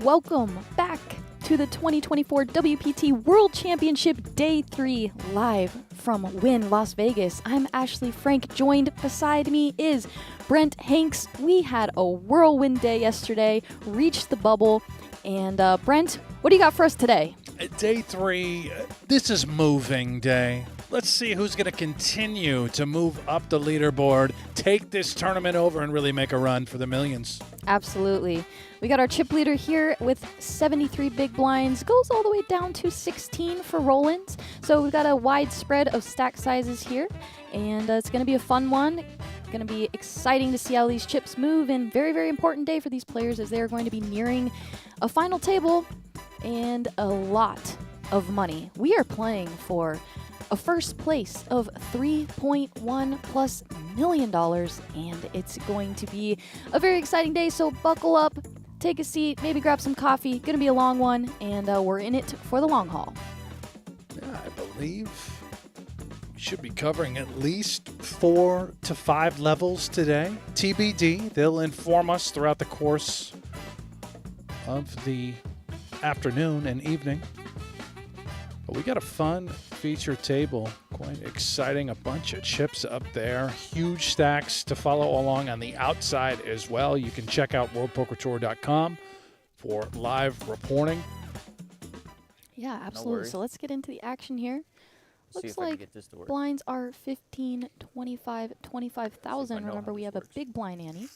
Welcome back to the 2024 WPT World Championship Day 3 live from Wynn, Las Vegas. I'm Ashley Frank. Joined beside me is Brent Hanks. We had a whirlwind day yesterday, reached the bubble, and Brent, what do you got for us today? Day 3, this is moving day. Let's see who's going to continue to move up the leaderboard, take this tournament over, and really make a run for the millions. Absolutely. We got our chip leader here with 73 big blinds, goes all the way down to 16 for roll-ins. So we've got a wide spread of stack sizes here, and it's going to be a fun one. Going to be exciting to see how these chips move, and very, very important day for these players as they are going to be nearing a final table and a lot of money. We are playing for a first place of $3.1+ million, and it's going to be a very exciting day, so buckle up, take a seat, maybe grab some coffee. Gonna be a long one, and we're in it for the long haul. Yeah, I believe we should be covering at least 4 to 5 levels today. TBD, they'll inform us throughout the course of the afternoon and evening. But we got a fun feature table, quite exciting. A bunch of chips up there, huge stacks to follow along on the outside as well. You can check out worldpokertour.com for live reporting. Yeah, absolutely. So let's get into the action here. Looks like blinds are 15, 25, 25,000. Remember, we have a big blind ante.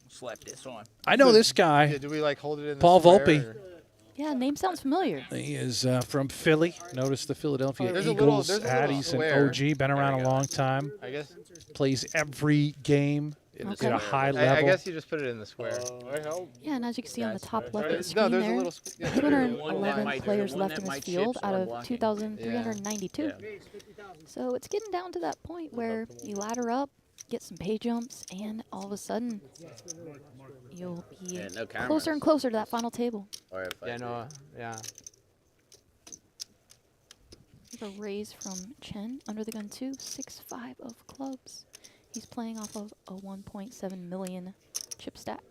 Slap this on. I know this guy. Yeah, do we like hold it in Paul the Volpe. or? Yeah, name sounds familiar. He is from Philly. Notice the Philadelphia there's Eagles. a little He's an square. OG, been around a long time. I guess. Plays every game at a high level. I guess you just put it in the square. Yeah, and as you can see on the top left of the No, screen there's a there, little. 211 players left in this field out of 2,392. So it's getting down to that point where you ladder up, get some pay jumps, and all of a sudden, you'll be closer and closer to that final table. Yeah, no, yeah. A raise from Chen, under the gun 2, 6-5 of clubs. He's playing off of a 1.7 million chip stack.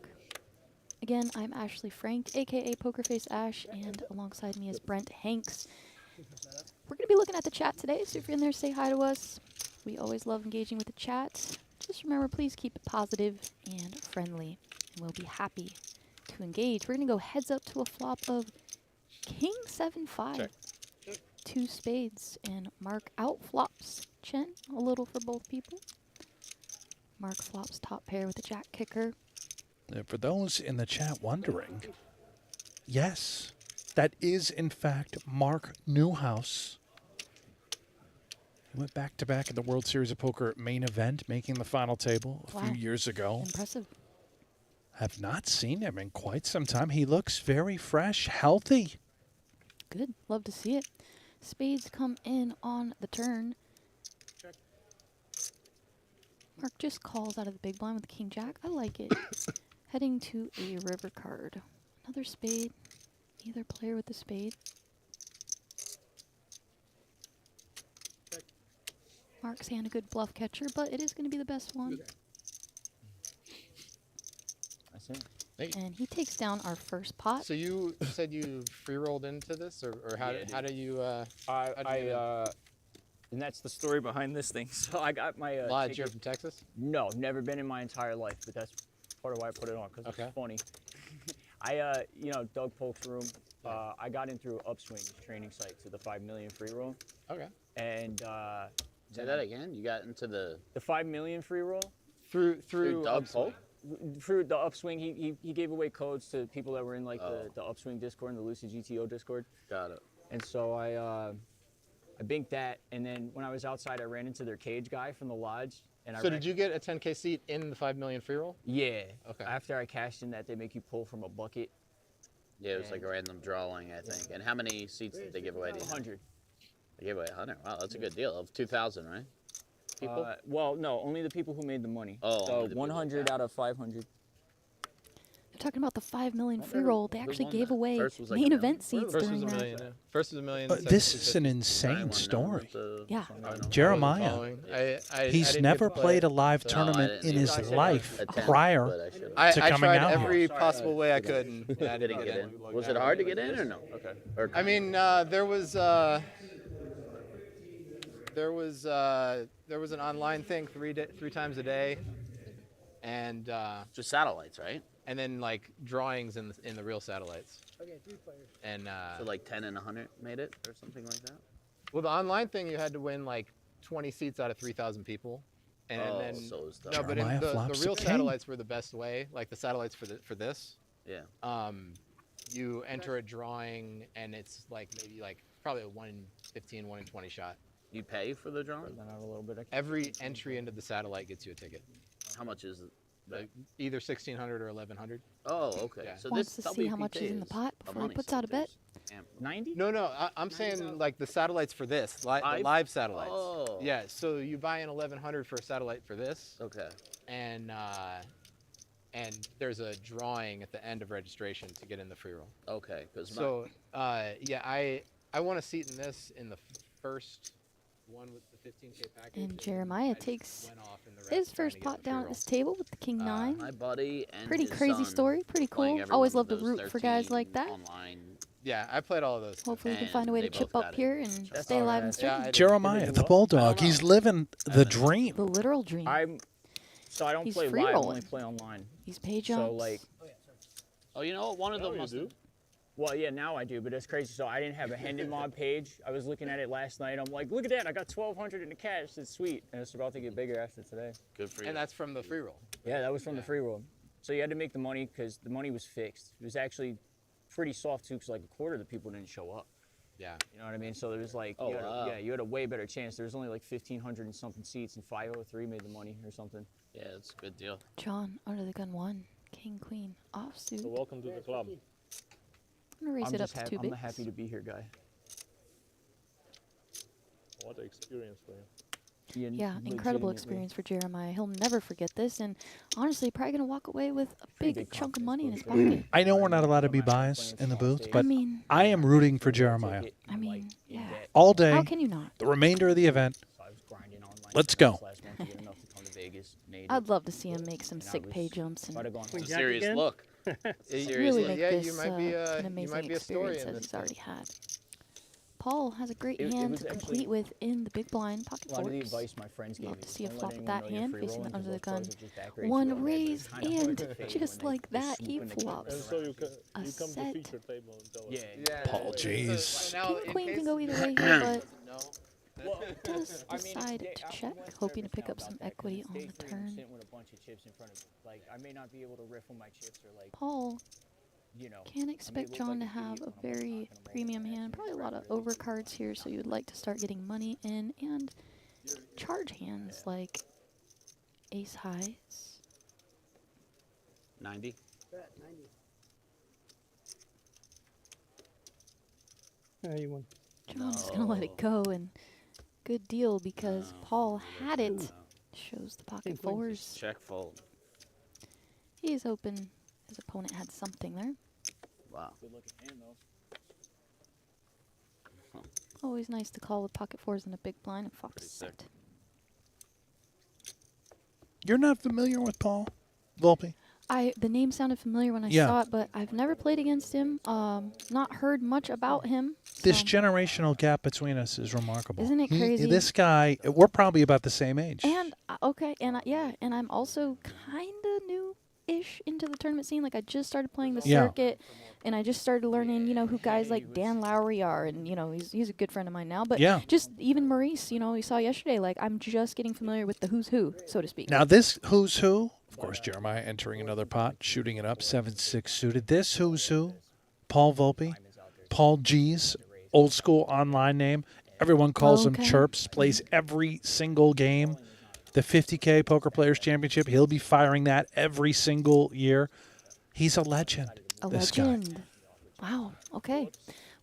Again, I'm Ashley Frank, aka Pokerface Ash, and alongside me is Brent Hanks. We're going to be looking at the chat today, so if you're in there, say hi to us. We always love engaging with the chat. Just remember, please keep it positive and friendly, and we'll be happy to engage. We're going to go heads up to a flop of King 7-5. Check. 2 spades, and Mark out flops Chen a little for both people. Mark flops top pair with the jack kicker. For those in the chat wondering, yes, that is in fact Mark Newhouse. He went back-to-back in the World Series of Poker main event, making the final table a few years ago. Impressive. Have not seen him in quite some time. He looks very fresh, healthy. Good. Love to see it. Spades come in on the turn. Check. Mark just calls out of the big blind with the king jack. I like it. Heading to a river card. Another spade. Either player with the spade. Check. Mark's hand a good bluff catcher, but it is going to be the best one. I see. And he takes down our first pot. So you said you free rolled into this, or how do you? And that's the story behind this thing. So I got my. Lodge, you're from Texas? No, never been in my entire life, but that's part of why I put it on because it's funny. I, Doug Polk's room. I got in through Upswing training site to the 5 million free roll. Okay. And say that again. You got into the 5 million free roll Through Doug Polk? Through the Upswing. He gave away codes to people that were in like the Upswing Discord and the Lucid GTO Discord. Got it. And so I binked that, and then when I was outside, I ran into their cage guy from the lodge. And So did you get a 10K seat in the 5 million free roll? Yeah. Okay. After I cashed in that, they make you pull from a bucket. Yeah, it was like a random drawing, I think. And how many seats did they give away? 100. They gave away 100. Wow, that's a good deal. Of 2,000, right? People? Well, no, only the people who made the money. Oh, so only the people 100 out of 500. talking about the 5 million free Who roll. They actually won gave that? away First was like main a event million? seats First during was a that. million. Yeah. First was a million. This is an Probably insane won that one story. with the Yeah. final. Jeremiah. Following. I He's didn't never get to play played it, a live so- tournament didn't in either. his I said life Attend, prior. but I should've. to I coming tried out every here. possible way I could, and I Didn't get in. Was it hard to get in or no? Okay. Or I mean, there was an online thing three times a day, and just satellites, right? then like drawings in the real satellites. And So like 10 and 100 made it or something like that. well, the online thing you had to win like 20 seats out of 3,000 people, and Oh, then so it's tough. no, but Jeremiah the flops real the king. satellites were the best way. Like the satellites for this. Yeah. You enter a drawing, and it's like maybe like probably a 1 in 15, 1 in 20 shot. You pay for the drawing? Then out a little bit. Every entry into the satellite gets you a ticket, How much is it? either 1,600 or 1,100. Oh, okay. Yeah. So Wants this to see how much WPT is in the pot a before he money puts out a bet. Damn. 90? No, I'm saying like the satellites for this, the Live? live satellites. Oh. Yeah, so you buy an 1,100 for a satellite for this, Okay. and there's a drawing at the end of registration to get in the free roll. Okay. Because So yeah, I won a seat in this in the first one with the 15K package. And Jeremiah I just takes went off in the rest his trying first to get pot the free down at roll. this table with the king 9. my buddy and Pretty his crazy son story. Pretty playing cool. every Always one love to of those root for guys 13 like that. Online. Yeah, I played all of those. Hopefully you can And find a way to they chip both up got it. here and That's stay alive alright. and Yeah, stream. I did. Jeremiah, the bulldog, he's living the dream. The literal dream. So I don't He's play free live, I only rolling. play online. These pay jumps. So like, Oh, you know what? One of them must have. well, yeah, now I do, but it's crazy. So I didn't have a Hendon Mob page. I was looking at it last night. I'm like, look at that, I got 1,200 in the cash. It's sweet, and it's about to get bigger after today. Good for you. And that's from the free roll. Yeah, that was from the free roll. So you had to make the money because the money was fixed. It was actually pretty soft too, because like a quarter of the people didn't show up. Yeah. You know what I mean? So there was like, Oh, you had wow. yeah, you had a way better chance. There was only like 1,500 and something seats, and 503 made the money or something. Yeah, it's a good deal. John, under the gun 1. King, queen, offsuit. So welcome to the club. I'm going to raise it up to 2 I'm bigs. the happy to be here guy. What an experience for you. Ian, Yeah, incredible legitimately. experience for Jeremiah. He'll never forget this, and honestly, probably going to walk away with a Pretty big big chunk of confidence money in his boost for pocket. I know we're not allowed to be biased in the booth, but I am rooting for Jeremiah I mean, yeah. all day, How can you not? the remainder of the event. So I was grinding on my Let's tournaments go. last month to get enough to come to Vegas, made it. I'd love to see him make some And I sick pay was jumps Might and have gone It's a home. serious again? look. really Seriously. make Yeah, this you might be, an you amazing might be a story experience in as this he's already had. Paul has a great It hand was to actually- complete with in the big blind pocket A lot of the forks. advice my friends gave Love me to was see a don't let flop of anyone that know you're hand free facing rolling, the under 'cause the those gun. pros are just back raised One you up, raise it's kinda hard and to fade just when they like that, swoop he in the cup. flops. And so you come A to set. feature table and tell us. Yeah. Yeah. Paul, jeez. Now, King in queen can case go either way you here, but know, Well, does I mean, decide they- to I check, went hoping to nervous pick now up about some that 'cause equity it's on day the 3 and I'm turn. sitting with a bunch of chips in front of, like, I may not be able to riff on my chips or like, Paul you know. can expect John to have a very premium hand, probably a lot of overcards here, so you'd like to start getting money in, and charge hands like ace highs. 90. Yeah, you won. John's gonna let it go, and good deal because Paul had it. Shows the pocket fours. Check fold. He's hoping his opponent had something there. Wow. Good looking hand though. Always nice to call with pocket fours in a big blind and flop a Pretty sick. set. You're not familiar with Paul Volpe? The name sounded familiar when I Yeah. saw it, but I've never played against him. Not heard much about him. This so- generational gap between us is remarkable. Isn't it crazy? This guy, we're probably about the same age. And okay, and yeah, and I'm also kind of new-ish into the tournament scene. Like I just started playing the Yeah. circuit, and I just started learning, who guys like Dan Lowry are, and he's a good friend of mine now. But Yeah. just even Maurice, we saw yesterday. Like I'm just getting familiar with the who's who, so to speak. Now this who's who, of course, Jeremiah entering another pot, shooting it up, 7-6 suited. This who's who, Paul Volpe, Paul G's, old school online name. Everyone calls him Okay. Chirps, plays every single game. The 50K Poker Players Championship, he'll be firing that every single year. He's a legend, A this guy. legend. Wow. Okay.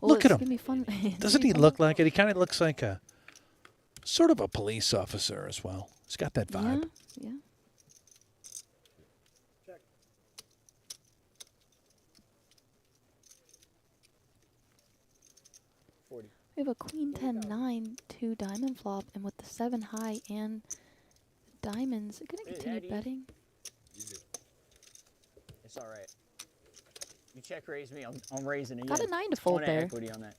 Well, Look at it's him. gonna be fun. It's Doesn't gonna he be look fun. like it? He kind of looks like a sort of a police officer as well. He's got that vibe. Yeah. 40. We have a queen 10-9, 2 diamond flop, and with the 7 high and diamonds, I'm gonna Hey, continue Daddy. betting. It's all right. You check raise me. I'm raising again. Got a 9 to Ton fold of there. equity on that.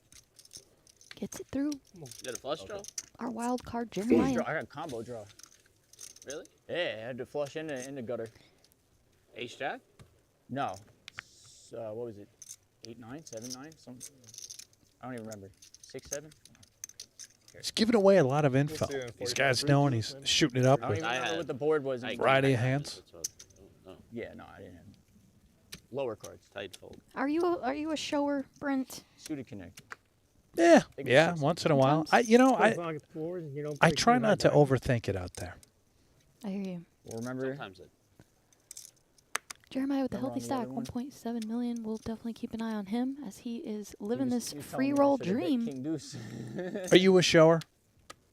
Gets it through. You got a flush draw? Our wild card, Flush Jeremiah. draw. I got combo draw. Really? Yeah, I had to flush in the gutter. Ace jack? No. What was it? 8, 9, 7, 9, something. I don't even remember. 6, 7. He's giving away a lot of info. see it in These 45 guys know, and he's maybe. shooting it up I don't with even I remember had- what the board was. I Variety of got hands. diamonds, so- oh, no. Yeah, no, I didn't have lower cards. Tight fold. Are you a shower, Brent? Suited connect. Yeah, Take a yeah. six Once in a while, sometimes. I try not to overthink it out there. I hear you. Well, remember, Sometimes it. Jeremiah with the Remember healthy on the stack, other one? 1.7 million. We'll definitely keep an eye on him as he is living he was- this he was telling free me I roll should've bet dream. King deuce. Are you a shower?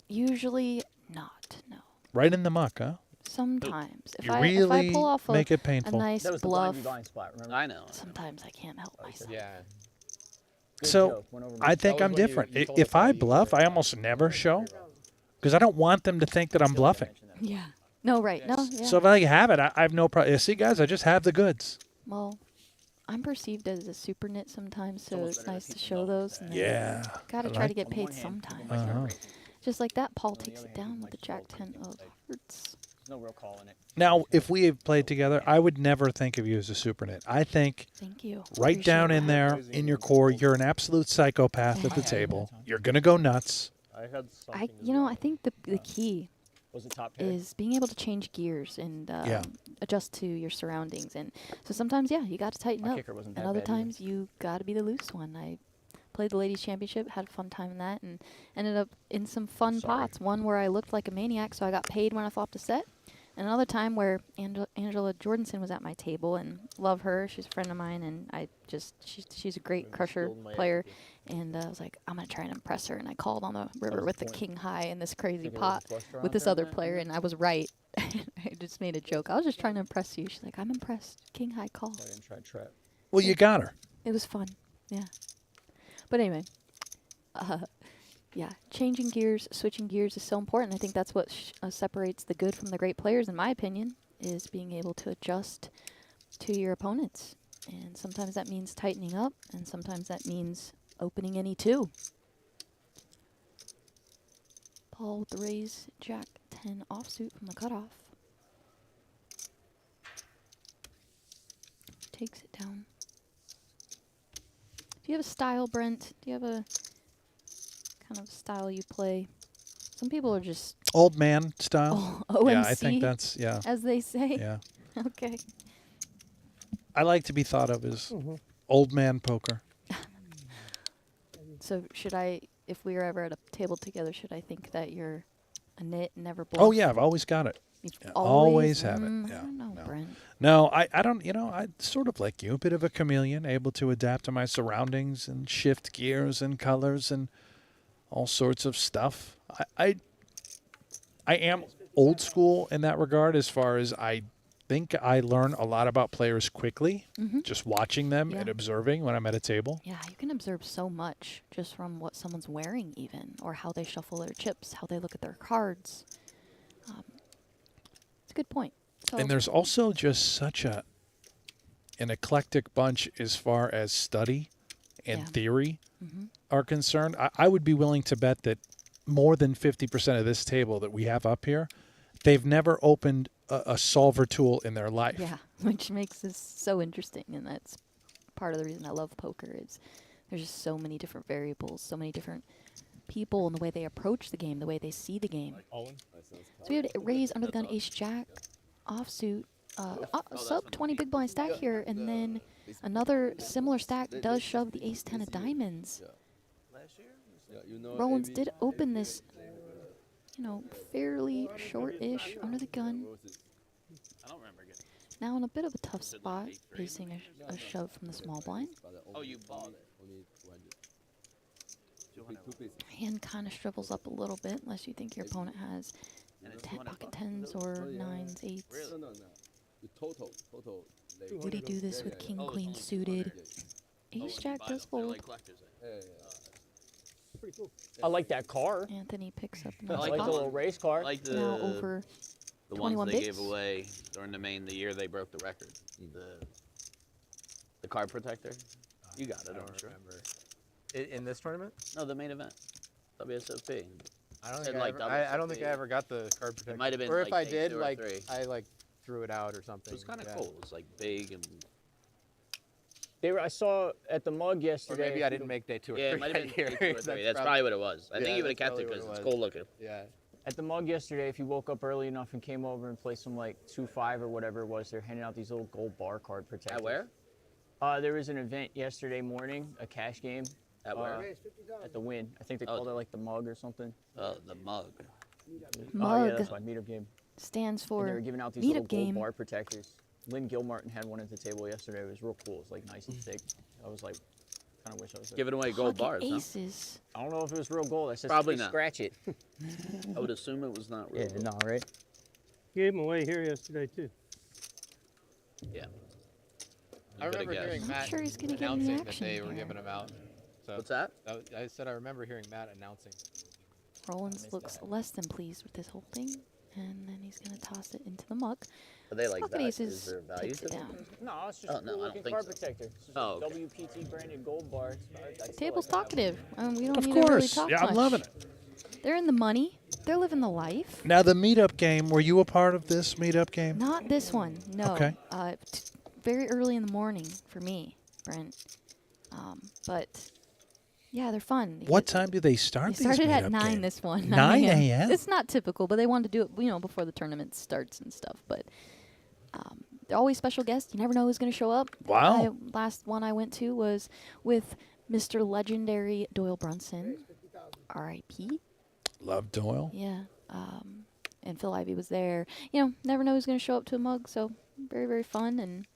Usually not. No. Right in the muck, huh? Sometimes. If You I really pull off make it a painful. nice That was bluff, the blind spot. Remember? I know. sometimes I can't help myself. Yeah. Good So, joke, went over my I think was I'm when you- different. you told If us how I you bluff, were, I almost never show because I don't want them to think that I'm Still bluffing. gotta mention that. Yeah. No, right. No, yeah. So if I have it, I have no problem. See, guys, I just have the goods. Well, I'm perceived as a super nit sometimes, so almost it's better nice that to people show know those. And then Yeah. gotta I try like- to get On the paid one hand, people sometimes. might start Uh-huh. raising. Just like that, Paul On the takes other it hand, down people with the might Jack just 10 roll of like- hearts. There's no real call in it. Now, if we have played together, I would never think of you as a super nit. I think Thank you. right down Appreciate in that. there, in your core, you're an absolute psychopath at the Yeah. table. You're gonna go nuts. I had something. I, as you know, well. I think the key Was it top pair? is being able to change gears and Yeah. adjust to your surroundings. And so sometimes, yeah, you got to tighten My up. kicker wasn't And that other bad either. times, you got to be the loose one. I played the ladies championship, had a fun time in that, and ended up in some fun Sorry. pots. One where I looked like a maniac, so I got paid when I flopped a set. And another time where Angela Jordanson was at my table, and love her. She's a friend of mine, and she's a great Maybe crusher spilled my player. equity. And I was like, I'm gonna try and impress her. And I called on the was river the with the point. king high in this crazy Think it was a pot flush draw with out this there on other that? player, and I was right. I just made a joke. I was just trying to impress you. She's like, I'm impressed. King high call. I didn't try trap. Well, you got her. It was fun. Yeah. But anyway, yeah, changing gears, switching gears is so important. I think that's what separates the good from the great players, in my opinion, is being able to adjust to your opponents. And sometimes that means tightening up, and sometimes that means opening any two. Paul with the raise, Jack 10 offsuit from the cutoff. Takes it down. Do you have a style, Brent? Do you have a kind of style you play? Some people are just Old man style. OMC, Yeah, I think that's as they say. yeah. Okay. I like to be thought of as Mhm. old man poker. So should I, if we were ever at a table together, should I think that you're a nit and never bluff? Oh yeah, I've always got it. You've Yeah, always have it. I Yeah, don't know, no. Brent. No, I don't. You know, I sort of like you, a bit of a chameleon, able to adapt to my surroundings and shift gears and colors and all sorts of stuff. I am old school in that regard, as far as I think I learn a lot about players quickly, Mm-hmm. just watching them and Yeah. observing when I'm at a table. Yeah, you can observe so much just from what someone's wearing, even, or how they shuffle their chips, how they look at their cards. It's a good point. So And there's also just such an eclectic bunch as far as study and Yeah. theory Mhm. are concerned. I would be willing to bet that more than 50% of this table that we have up here, they've never opened a solver tool in their life. yeah, which makes this so interesting, and that's part of the reason I love poker. Is there's just so many different variables, so many different people, and the way they approach the game, the way they see the game. Owen? So we had a raise under the gun ace jack, offsuit, sub 20 big blind stack here, and then another similar stack does shove the ace 10 of diamonds. Rollins did open this, fairly short-ish under the gun. I don't remember getting. Now in a bit of a tough spot, facing a shove from the small blind. Oh, you bought it. Hand kind of shrivels up a little bit, unless you think your opponent has pocket tens or nines, eights. Would he do this with king, queen suited? Ace jack does fold. pretty cool. I like that car. Anthony picks up I another I like like spot. the little race car. I like the Now over the ones 21 they gave bigs. away during the year they broke the record. The card protector. You got it, I I'm don't sure. remember. In this tournament? No, the main event. WSOP. I don't Said think like I don't think I WSOP. ever got the card protector. might have been or if like I day did, 2 or like 3. I like threw it out or something. It was kind of yeah. cool. It was like big and I saw at the mug Or yesterday. maybe I didn't make day 2 or 3. yeah, it might have been that day year. 2 or 3. That's probably what it was. I Yeah, think you would have that's kept it probably because what it's it was. cool looking. Yeah. At the mug yesterday, if you woke up early enough and came over and played some like 2-5 or whatever it was, they're handing out these little gold bar card protectors. At where? There was an event yesterday morning, a cash game. At where? At the Win. I think they Oh. called it like the mug or something. The mug. Oh yeah, Mug that's my meetup game. stands And they were for giving out these meetup little gold game. bar protectors. Lynn Gilmartin had one at the table yesterday. It was real cool. It's like nice and thick. I was like, kind of wish I was. Giving away gold Pocket bars, huh? aces. I don't know if it was real gold. That's just Probably they not. scratch it. I would assume it was not real. Yeah, no, right? Gave them away here yesterday too. Yeah. I You coulda remember guessed. hearing I'm Matt sure he's gonna get any announcing that action they were here. giving them out. So What's that? I said I remember hearing Matt announcing. Rollins looks less than pleased with this whole thing, and then he's gonna toss it into the mug. Are they like Pocket that? Is aces there value takes to it them? down. No, it's just Oh, a no, cool I looking don't think card so. protector. It's just Oh, a okay. WPT branded gold bar. I still Table's like to have talkative. We don't Of need to really course. talk Yeah, I'm much. loving it. They're in the money. They're living the life. Now, the meetup game, were you a part of this meetup game? Not this one. No. Okay. Very early in the morning for me, Brent. But yeah, they're fun. What time do they start They these started at meetup 9 games? this one. 9 a.m.? It's not typical, but they wanted to do it, before the tournament starts and stuff. But they're always special guests. You never know who's going to show up. Wow. Last one I went to was with Mr. Legendary Doyle Brunson, R.I.P. Love Doyle. Yeah. And Phil Ivey was there. Never know who's going to show up to a mug. So very, very fun. And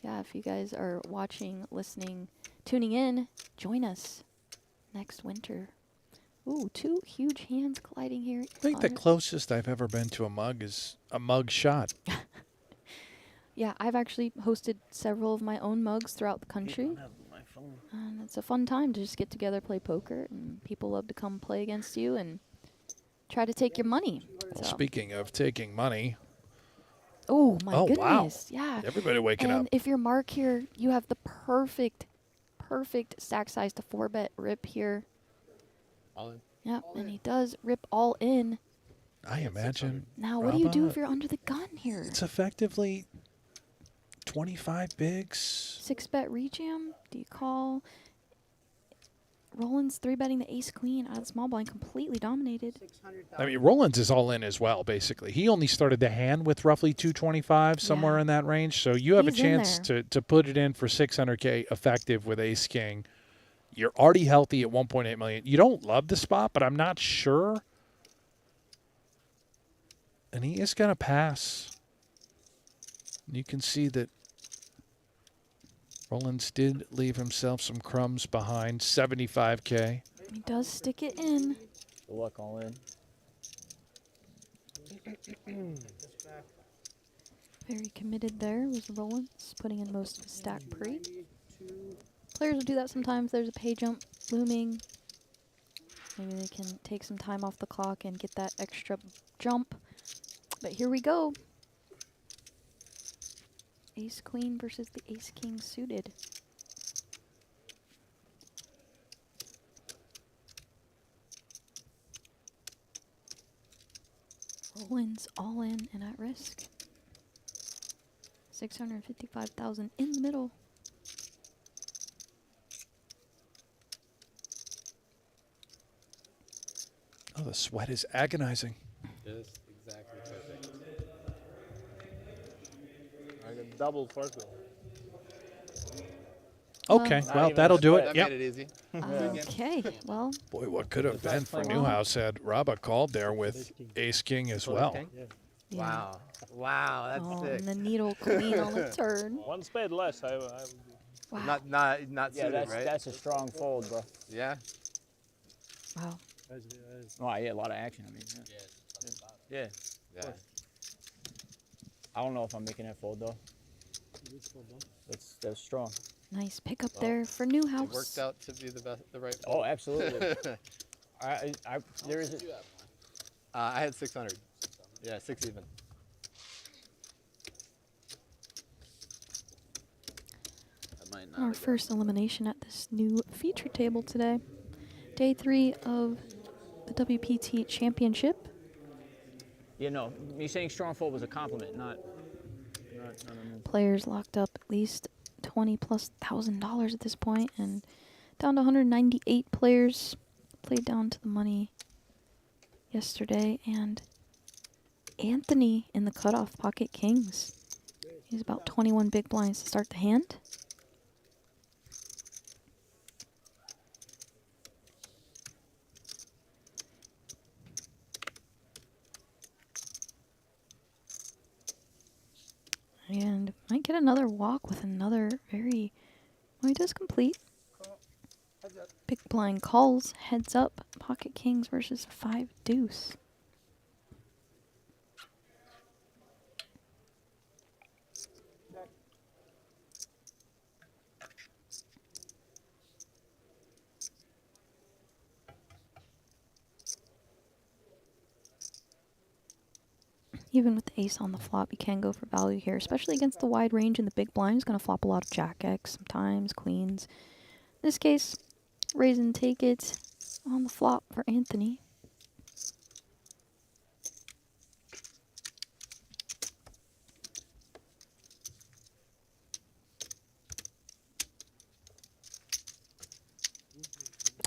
yeah, if you guys are watching, listening, tuning in, join us next winter. Ooh, 2 huge hands colliding here. I think the on- closest I've ever been to a mug is a mug shot. Yeah, I've actually hosted several of my own mugs throughout the country. My phone. And it's a fun time to just get together, play poker, and people love to come play against you and try to take your money. Well, So. speaking of taking money, Oh my Oh, wow. goodness! Yeah. everybody waking And up. if your mark here, you have the perfect stack size to 4-bet rip here. All in. Yep, and he does rip all in. I imagine Now, what do you do Rabba, if you're under the gun here? it's effectively 25 bigs. 6-bet rejam. Do you call? Rollins 3-betting the ace queen out of the small blind, completely dominated. I mean, Rollins is all in as well, basically. He only started the hand with roughly 225, somewhere Yeah. in that range. So you have He's a in chance there. to put it in for 600K effective with ace king. You're already healthy at 1.8 million. You don't love the spot, but I'm not sure. And he is going to pass. You can see that Rollins did leave himself some crumbs behind, 75K. He does stick it in. Good luck all in. Very committed there was Rollins, putting in most of his stack pre. Players will do that sometimes. There's a pay jump looming. Maybe they can take some time off the clock and get that extra jump. But here we go. Ace queen versus the ace king suited. Rollins all in and at risk. 655,000 in the middle. Oh, the sweat is agonizing. Just exactly perfect. I got double Fargo. Okay, Not well, even that'll a do sweat. it. That Yep. made it easy. Okay, well, Boy, what could have been for playing well. Newhouse had Rabba called there with ace king as well. King? Yeah. yeah. Wow. Wow, that's Oh, sick. and the needle queen on the turn. One spade less. I would be. Wow. Not Yeah, suited, that's right? that's a strong fold, bro. Yeah. Wow. Oh yeah, a lot of action. I mean, yeah. Yeah. I don't know if I'm making that fold though. That's strong. Nice pickup Well, there for It Newhouse. worked out to be the right. Oh, absolutely. There is. I had 600. Yeah, 6 even. That might not Our have first gotten elimination at this new feature table today. Day 3 of the WPT Championship. Yeah, no. Me saying strong foot was a compliment, not Players locked up at least $20,000+ at this point, and down to 198 players. Played down to the money yesterday, and Anthony in the cutoff pocket kings. He's about 21 big blinds to start the hand. And might get another walk with another very, well, he does complete. Big blind calls, heads up, pocket kings versus 5 deuce. Even with the ace on the flop, you can go for value here, especially against the wide range in the big blind. He's going to flop a lot of jack X, sometimes queens. In this case, raise and take it on the flop for Anthony.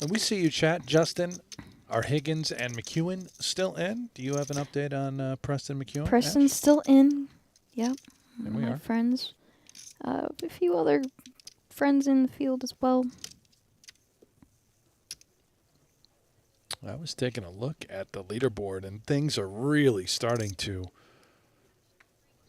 And we see you chat, Justin. Are Higgins and McEwen still in? Do you have an update on Preston McEwen? Preston's still in. Yep. There we My are. friends. A few other friends in the field as well. I was taking a look at the leaderboard, and things are really starting to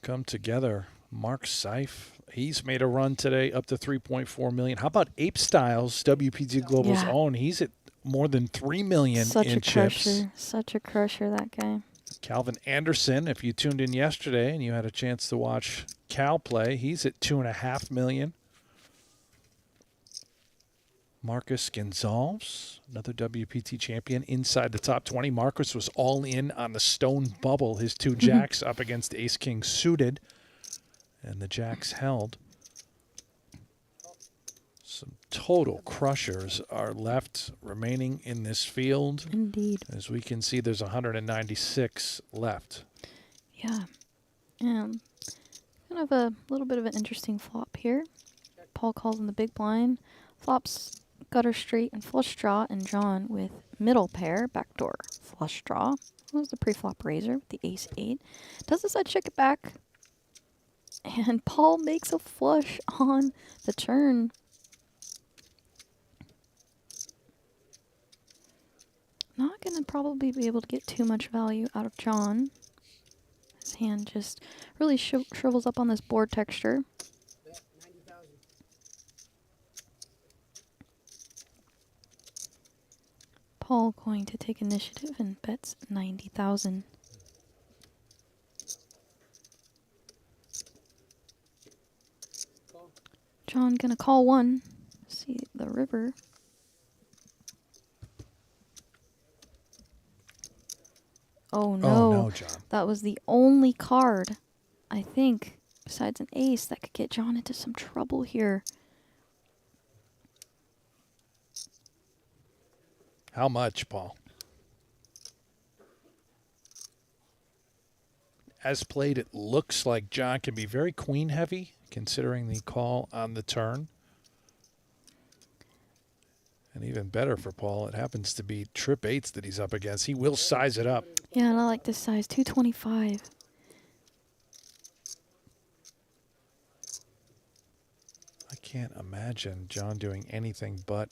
come together. Mark Seif, he's made a run today up to 3.4 million. How about Ape Styles, WPT Global's Yeah. own? He's at more than 3 million Such in a chips. crusher. Such a crusher, that guy. Calvin Anderson, if you tuned in yesterday and you had a chance to watch Cal play, he's at 2.5 million. Marcus Gonzalez, another WPT champion, inside the top 20. Marcus was all in on the stone bubble. His 2 jacks up against ace king suited, and the jacks held. Some total crushers are left remaining in this field. Indeed. As we can see, there's 196 left. Yeah. Kind of a little bit of an interesting flop here. Paul calls in the big blind. Flops gutter straight and flush draw, and John with middle pair, backdoor flush draw. That was the pre-flop raiser with the ace-8. Does decide to check it back. And Paul makes a flush on the turn. Not going to probably be able to get too much value out of John. His hand just really shrivels up on this board texture. Paul going to take initiative and bets 90,000. John gonna call one. See the river. Oh no. Oh, no, John. That was the only card, I think, besides an ace that could get John into some trouble here. How much, Paul? As played, it looks like John can be very queen heavy, considering the call on the turn. And even better for Paul, it happens to be trip eights that he's up against. He will size it up. Yeah, and I like this size, 225. I can't imagine John doing anything but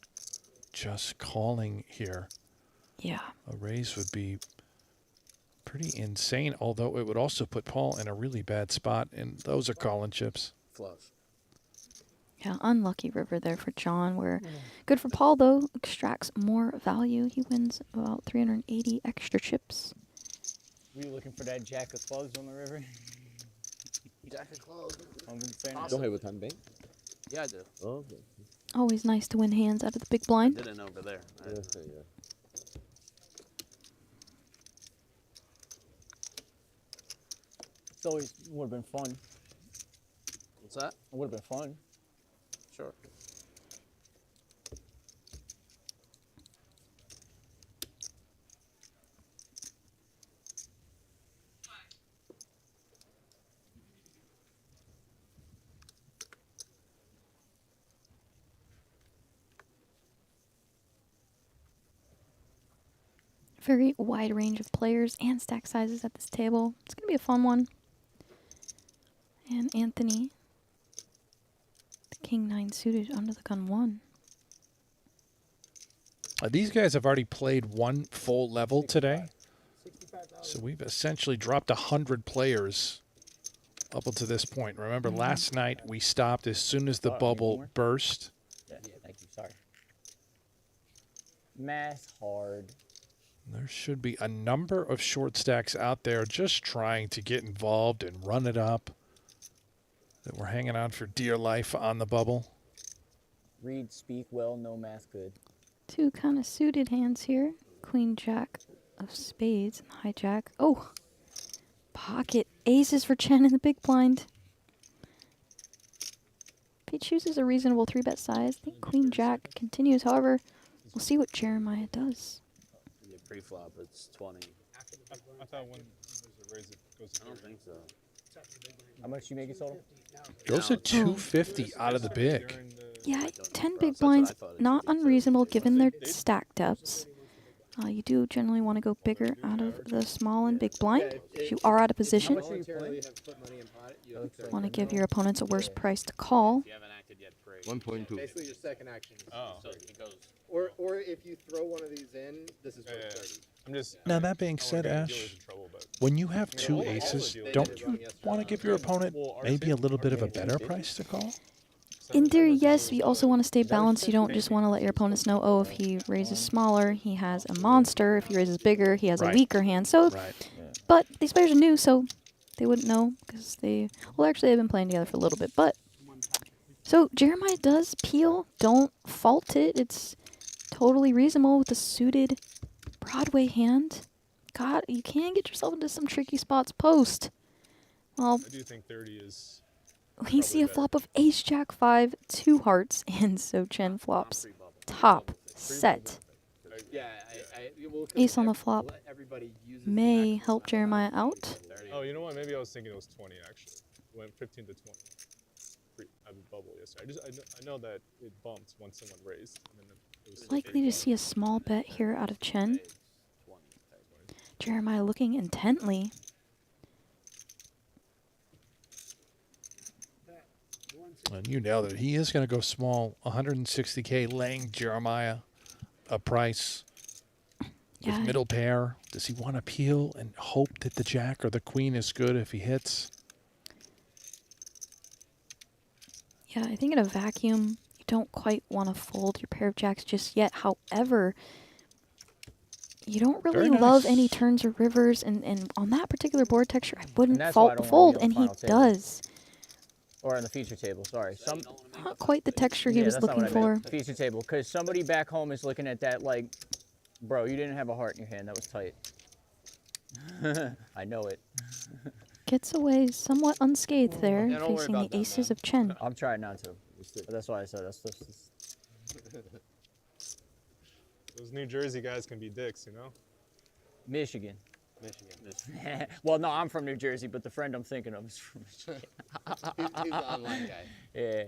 just calling here. Yeah. A raise would be pretty insane, although it would also put Paul in a really bad spot, and those are calling chips. flush. Yeah, unlucky river there for John. Where good for Paul, though. Extracts more value. He wins about 380 extra chips. Were you looking for that jack of clubs on the river? Jack of clubs. I'm gonna say Awesome. that. Don't hit with 10 bait. Yeah, I do. Oh, Always nice to win hands out of the big blind. Didn't over there. yeah, yeah. It's always would have been fun. What's that? It would have been fun. Sure. Very wide range of players and stack sizes at this table. It's going to be a fun one. And Anthony, the King 9 suited under the gun 1. These guys have already played one full level today. So we've essentially dropped 100 players up until this point. Remember, last night we stopped as soon as the bubble burst. Yeah, thank you. Sorry. Math hard. There should be a number of short stacks out there just trying to get involved and run it up that we're hanging on for dear life on the bubble. Read, speak well, no math good. 2 kind of suited hands here. Queen Jack of spades and hijack. Oh, pocket aces for Chen in the big blind. If he chooses a reasonable 3-bet size, I think Queen Jack continues. However, we'll see what Jeremiah does. Yeah, pre-flop, it's 20. I thought when there's a raise, it goes to I don't 30. think so. How much you make it total? Goes to 250 out of the big. During the- Yeah, don't know, 10 bro. big That's what I blinds, thought it not should be, too. unreasonable given their stack depths. You do generally want to go bigger out of the small and big blind. If you are out of position, want to give your opponents a worse price to call. If you haven't acted yet, pray. 1.2. Basically, your second action. Oh. So it goes. Or if you throw one of these in, this is Yeah, worth yeah. 30. I'm just. Now, that being I said, wanna get Ash, dealers in trouble, but when you have all two the aces, dealers don't do you want to give your opponent maybe a little bit of a better price to call? In theory, yes, you also want to stay balanced. You don't just want to let your opponents know, oh, if he raises smaller, he has a monster. If he raises bigger, he has a Right. weaker hand. So, Right. but these players are new, so they wouldn't know because well, actually, they've been playing together for a little bit. But, so Jeremiah does peel. Don't fault it. It's totally reasonable with a suited Broadway hand. God, you can get yourself into some tricky spots post. Well, I do think 30 is. we see a better. flop of Ace Jack 5, 2 hearts, and so Chen flops top set. Yeah, we'll Ace on the flop let everybody use may help Jeremiah out. Oh, you know what? Maybe I was thinking it was 20 actually. It went 15 to 20. I have a bubble yesterday. I know that it bumped when someone raised. And then it was Likely to see a small bet here out of Chen. Jeremiah looking intently. And you nailed it. He is going to go small. 160K, laying Jeremiah a price. Yeah, With middle pair, does he want to peel and hope that the jack or the queen is good if he hits? yeah, I think in a vacuum, you don't quite want to fold your pair of jacks just yet. However, you don't really Very love nice. any turns or rivers, and on that particular board texture, I wouldn't that's why I don't wanna fold, be on and the he final table. does. Or on the feature table, sorry. Not quite the texture he Yeah, was that's not looking what I for. meant. Feature table, because somebody back home is looking at that like, bro, you didn't have a heart in your hand. That was tight. I know it. Gets away somewhat unscathed there, Yeah, don't worry facing about the that, aces man. of Chen. I'm trying not to. But that's why I said that's Those New Jersey guys can be dicks, you know? Michigan. Michigan. Well, no, I'm from New Jersey, but the friend I'm thinking of is from Michigan. He's the online guy. Yeah.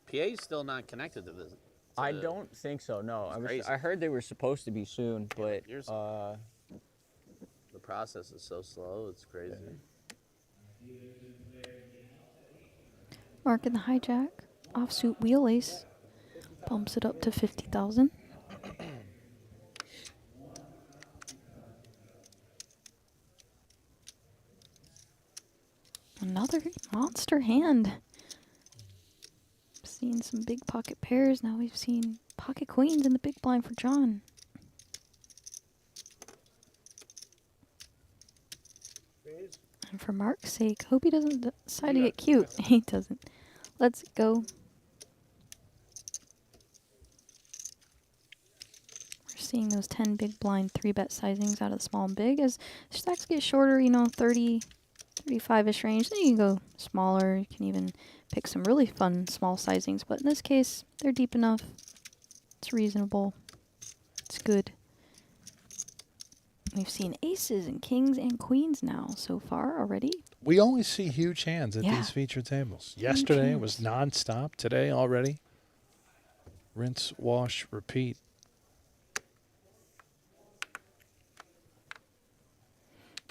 PA's still not connected to this. I don't think so. No, crazy. I heard they were supposed to be soon, but yours- The process is so slow. It's crazy. Mark in the hijack, offsuit wheel ace, bumps it up to 50,000. Another monster hand. Seen some big pocket pairs. Now we've seen pocket queens in the big blind for John. And for Mark's sake, hope he doesn't decide to get cute. He doesn't. Let's go. We're seeing those 10 big blind 3-bet sizings out of the small and big. As stacks get shorter, you know, 30, 35-ish range, then you can go smaller. You can even pick some really fun small sizings. But in this case, they're deep enough. It's reasonable. It's good. We've seen aces and kings and queens now so far already. We always see huge hands at Yeah. these feature tables. Yesterday it was hands. nonstop. Today already. Rinse, wash, repeat.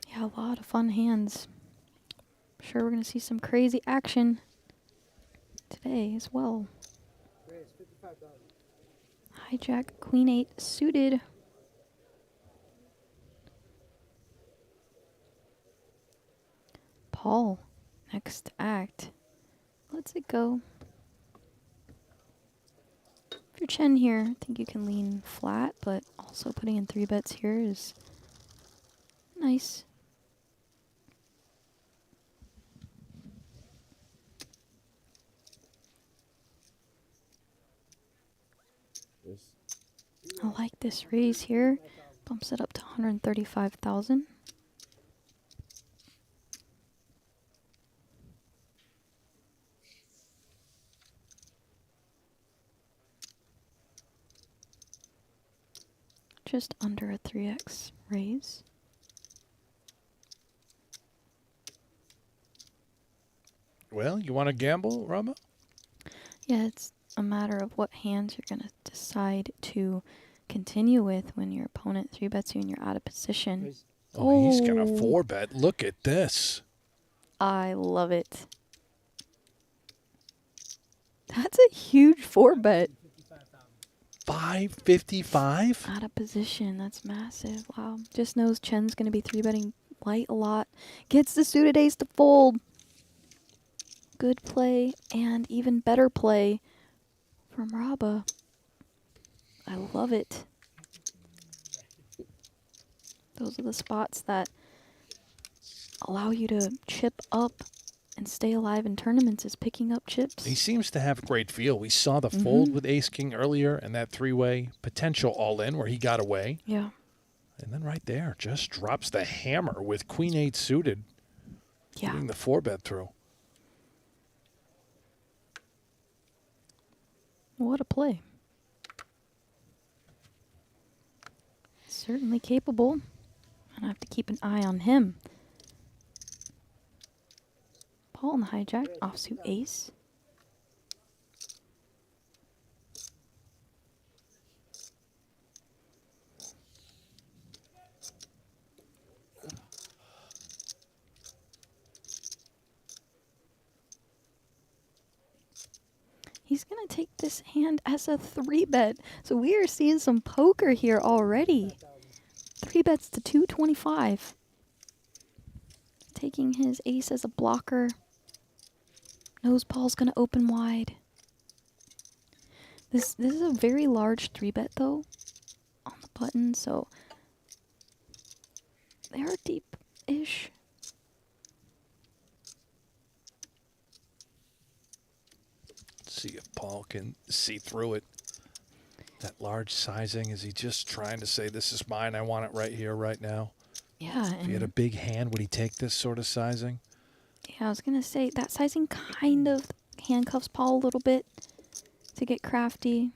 Yeah, a lot of fun hands. Sure, we're going to see some crazy action today as well. Hijack, queen 8 suited. Paul, next act. Let's it go. If you're Chen here, I think you can lean flat, but also putting in 3 bets here is nice. I like this raise here. Bumps it up to 135,000. Just under a 3x raise. Well, you want to gamble, Rama? Yeah, it's a matter of what hands you're going to decide to continue with when your opponent 3-bets you and you're out of position. Oh, he's going to Oh. 4-bet. Look at this. I love it. That's a huge 4-bet. 555? Out of position. That's massive. Wow. Just knows Chen's going to be 3-betting light a lot. Gets the suited ace to fold. Good play and even better play from Raba. I love it. Those are the spots that allow you to chip up and stay alive in tournaments, is picking up chips. He seems to have great feel. We saw the fold with ace-king earlier and that 3-way potential all-in where he got away. Yeah. And then right there, just drops the hammer with queen 8 suited. Yeah. Getting the 4-bet through. What a play. Certainly capable. And I have to keep an eye on him. Paul on the hijack, offsuit ace. He's going to take this hand as a 3-bet. So we are seeing some poker here already. 3 bets to 225. Taking his ace as a blocker. Knows Paul's going to open wide. This is a very large 3-bet though on the button, so they are deep-ish. See if Paul can see through it. That large sizing, is he just trying to say, this is mine, I want it right here, right now? Yeah, If he had a big hand, would he take this sort of sizing? yeah, I was going to say that sizing kind of handcuffs Paul a little bit to get crafty.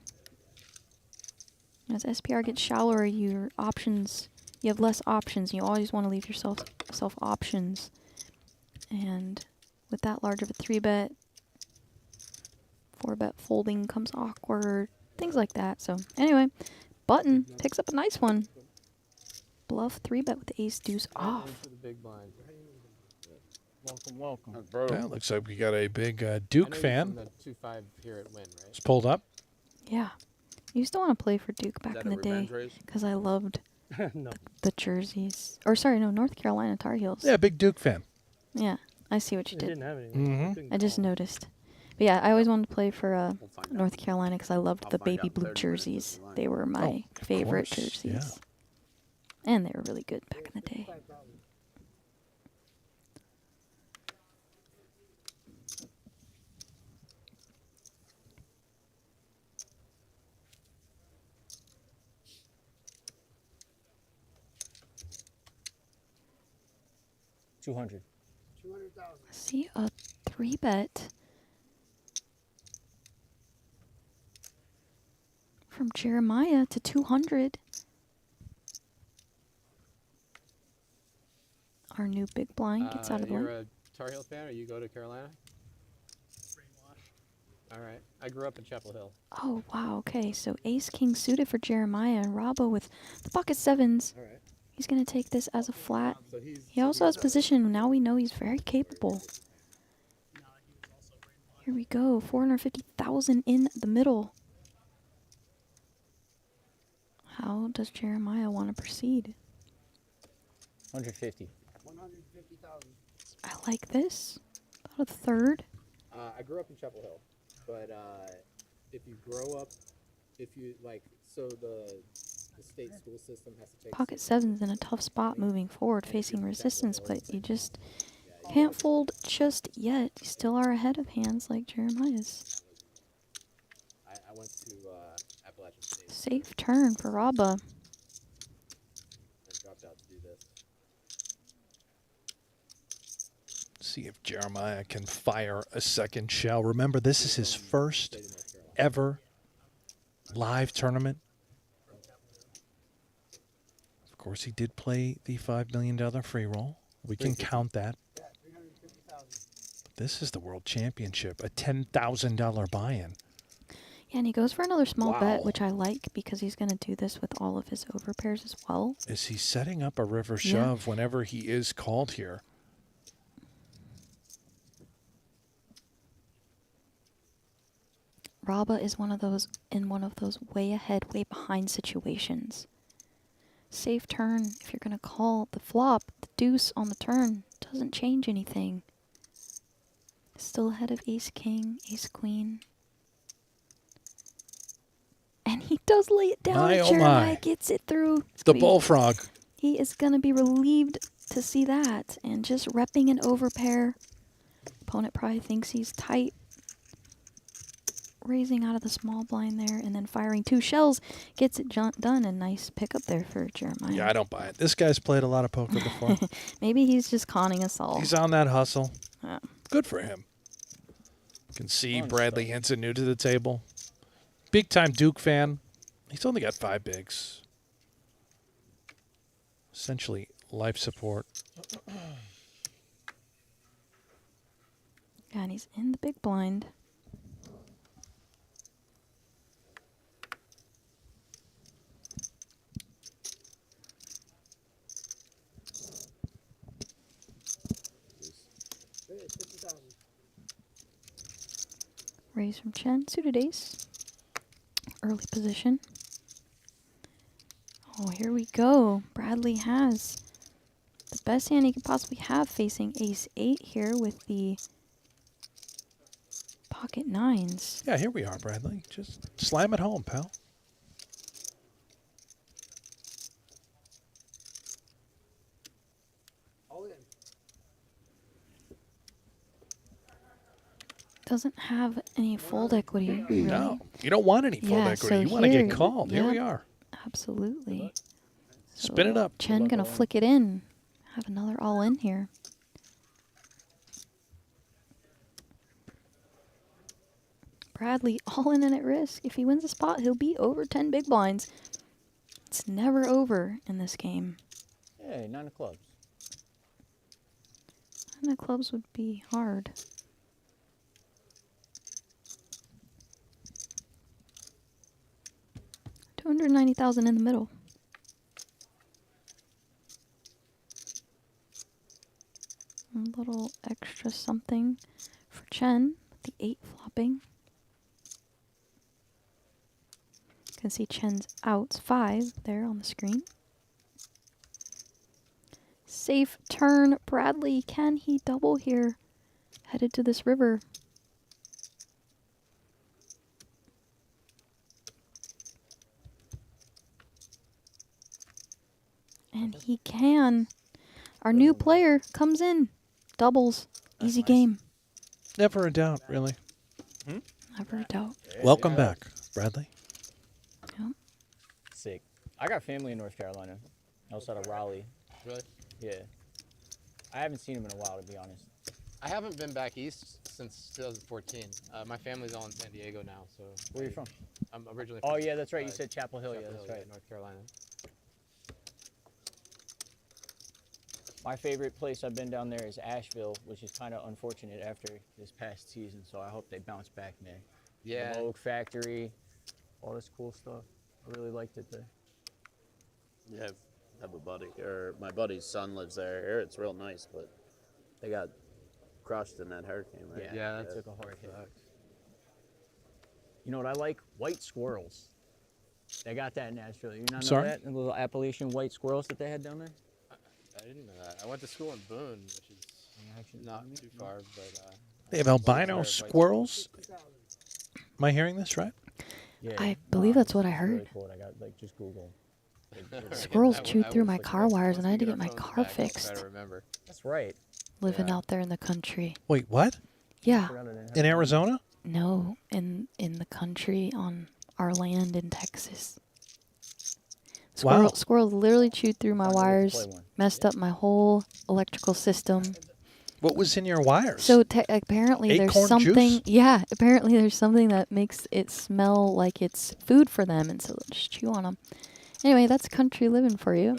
As SPR gets shallower, your options, you have less options. You always want to leave yourself options. And with that large of a 3-bet, 4-bet folding comes awkward, things like that. So anyway, button picks up a nice one. Bluff 3-bet with ace deuce off. Welcome, welcome. Yeah, looks like we got a big Duke fan. The 2-5 here at Win, right? It's pulled up. Yeah. I used to want to play for Duke back in the day because I loved the jerseys. Or sorry, no, North Carolina Tar Heels. Yeah, big Duke fan. Yeah, I see what you They did. didn't have any. Mhm. I just noticed. But yeah, I always wanted to play for North Carolina because I loved the baby blue jerseys. They were my favorite course, jerseys. And they were really good back in the day. 200. 200,000. See a 3-bet from Jeremiah to 200. Our new big blind gets out of the You're way. a Tar Heel fan, or you go to Carolina? All right. I grew up in Chapel Hill. Oh, wow. Okay, so ace king suited for Jeremiah and Robbo with the pocket sevens. All right. He's going to take this as a flat. So He also has position. Now we know he's very capable. Here we go. 450,000 in the middle. How does Jeremiah want to proceed? 150. 150,000. I like this. About a third. I grew up in Chapel Hill, but if you grow up, if you like, so the state school system has to take Pocket sevens in a tough spot moving forward, facing resistance, but you just can't fold just yet. You still are ahead of hands like Jeremiah's. I went to Appalachian State Safe turn for Rabba. and dropped out to do this. See if Jeremiah can fire a second shell. Remember, this is his first ever live tournament. Of course, he did play the $5 million free roll. We can count that. Yeah, 350,000. This is the World Championship, a $10,000 buy-in. Yeah, and he goes for another small Wow. bet, which I like because he's going to do this with all of his overpairs as well. Is he setting up a river Yeah. shove whenever he is called here? Rabba is one of those way ahead, way behind situations. Safe turn if you're going to call the flop. The deuce on the turn doesn't change anything. Still ahead of ace king, ace queen. And he does lay it down. My, oh Jeremiah my. gets it through. It's The gonna be- bullfrog. He is going to be relieved to see that. And just repping an overpair. Opponent probably thinks he's tight. Raising out of the small blind there and then firing 2 shells gets it done. A nice pickup there for Jeremiah. Yeah, I don't buy it. This guy's played a lot of poker before. Maybe he's just conning us all. He's on that hustle. Yeah. Good for him. Can see Fun Bradley stuff. Hinson new to the table. Big time Duke fan. He's only got 5 bigs. Essentially life support. And he's in the big blind. Hey, 50,000. Raise from Chen. Suited ace. Early position. Oh, here we go. Bradley has the best hand he could possibly have facing ace 8 here with the pocket 9s. Yeah, here we are, Bradley. Just slam it home, pal. All in. Doesn't have any fold equity, really. No, you don't want any fold Yeah, equity. so You want to here- get called. Here we yep. are. Absolutely. Spin it up. Chen gonna flick it in. Have another all in here. Bradley all in and at risk. If he wins the spot, he'll be over 10 big blinds. It's never over in this game. Hey, 9 of clubs. And the clubs would be hard. $290,000 in the middle. A little extra something for Chen. The 8 flopping. You can see Chen's outs 5 there on the screen. Safe turn. Bradley, can he double here? Headed to this river. And he can. Our new player comes in. Doubles. Easy nice. game. Never a doubt, really. Never a doubt. Welcome back, Bradley. Yep. Sick. I got family in North Carolina, outside of Raleigh. Really? Yeah. I haven't seen him in a while, to be honest. I haven't been back east since 2014. My family's all in San Diego now, so. Where are you from? I'm originally Oh, from, yeah, that's right. You said Chapel Hill. Chapel Yeah, that's Hill, right. North Carolina. My favorite place I've been down there is Asheville, which is kind of unfortunate after this past season. So I hope they bounce back, man. Yeah. The Oak Factory, all this cool stuff. I really liked it there. Yeah, I have a buddy, or my buddy's son lives there. Here, it's real nice, but they got crushed in that hurricane, right? Yeah, that that took a hard hit. You know what I like? White squirrels. They got that in Asheville. You not know Sorry? that? The little Appalachian white squirrels that they had down there? I didn't know that. I went to school in Boone, which is not too far, but. They have albino squirrels. Am I hearing this right? Yeah. I believe that's what I it's heard. Really cool. I got like just Google. Squirrels I chewed will- through I will my look it car up. wires, Once and we I had to get get my our phones car back, I'll try fixed. to remember. That's right. Living Yeah. out there in the country. Wait, what? Yeah. Forgot I didn't have In it. Arizona? No, in the country on our land in Texas. Wow. Squirrels literally chewed through my Finally get to wires, play one. messed up my whole electrical system. What was in your wires? So apparently there's Acorn something. juice? Yeah, apparently there's something that makes it smell like it's food for them, and so they'll just chew on them. Anyway, that's country living for you.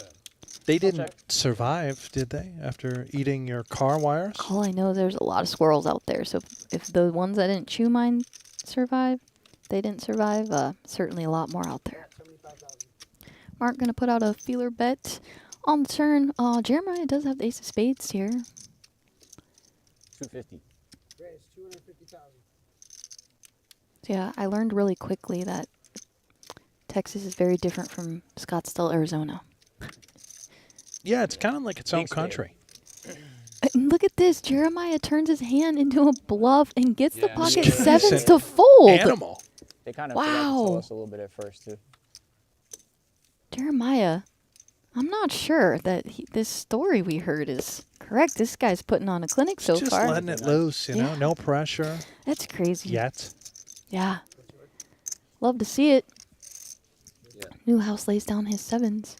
They didn't check. survive, did they, after eating your car wires? All I know, there's a lot of squirrels out there. So if the ones that didn't chew mine survive, they didn't survive. Certainly a lot more out there. 75,000. Mark gonna put out a feeler bet on the turn. Jeremiah does have the ace of spades here. 250. Raise 250,000. So yeah, I learned really quickly that Texas is very different from Scottsdale, Arizona. Yeah, it's kind of like its own Big state. country. And look at this. Jeremiah turns his hand into a bluff and gets the Yeah. pocket This guy's sevens an to fold. Animal. They kind of forgot to tell Wow. us a little bit at first, too. Jeremiah, I'm not sure that this story we heard is correct. This guy's putting on a clinic so Just far. letting it loose, you know, Yeah. no pressure That's crazy. yet. Yeah. Love to see it. Yeah. Newhouse lays down his sevens.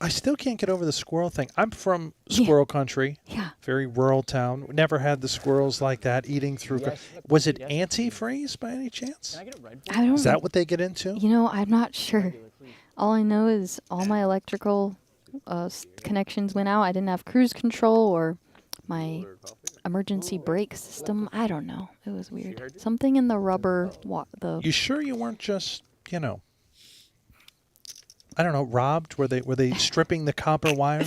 I still can't get over the squirrel thing. I'm from Yeah. squirrel country, Yeah. very rural town. Never had the squirrels like that eating through. Yes. Was it Yes. antifreeze by any chance? Can I get a Red Bull? I don't Is that what they get into? You know, I'm not sure. All I know is all my electrical connections went out. I didn't have cruise control or my Order coffee? emergency brake system. I don't know. It was weird. Something in the rubber. You sure you weren't just, I don't know, robbed? Were they stripping the copper wire?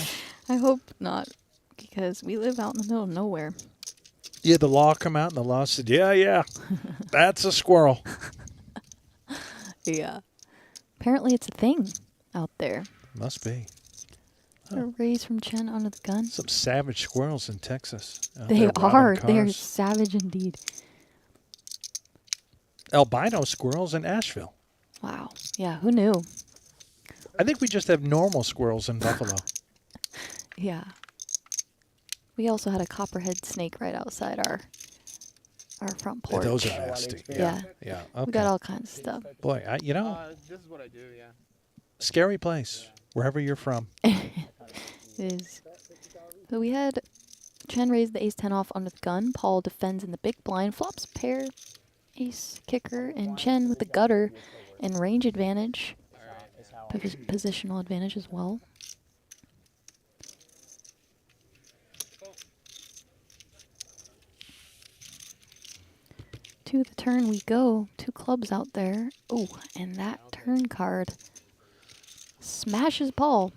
I hope not, because we live out in the middle of nowhere. Yeah, the law come out and the law said, yeah, that's a squirrel. Yeah. Apparently it's a thing out there. Must be. A raise from Chen under the gun. Some savage squirrels in Texas. out They there robbing are. They're cars. savage indeed. Albino squirrels in Asheville. Wow. Yeah, who knew? I think we just have normal squirrels in Buffalo. Yeah. We also had a copperhead snake right outside our front Yeah, porch. those are Got a lot of nasty. experience. Yeah. Yeah. We got Okay. all kinds of stuff. Boy, This is what I do, yeah. scary place, wherever you're from. It is. So we had Chen raise the ace-10 off under the gun. Paul defends in the big blind. Flops pair, ace kicker, and Chen with the gutter and range advantage. Positional advantage as well. To the turn we go. 2 clubs out there. Oh, and that turn card smashes Paul.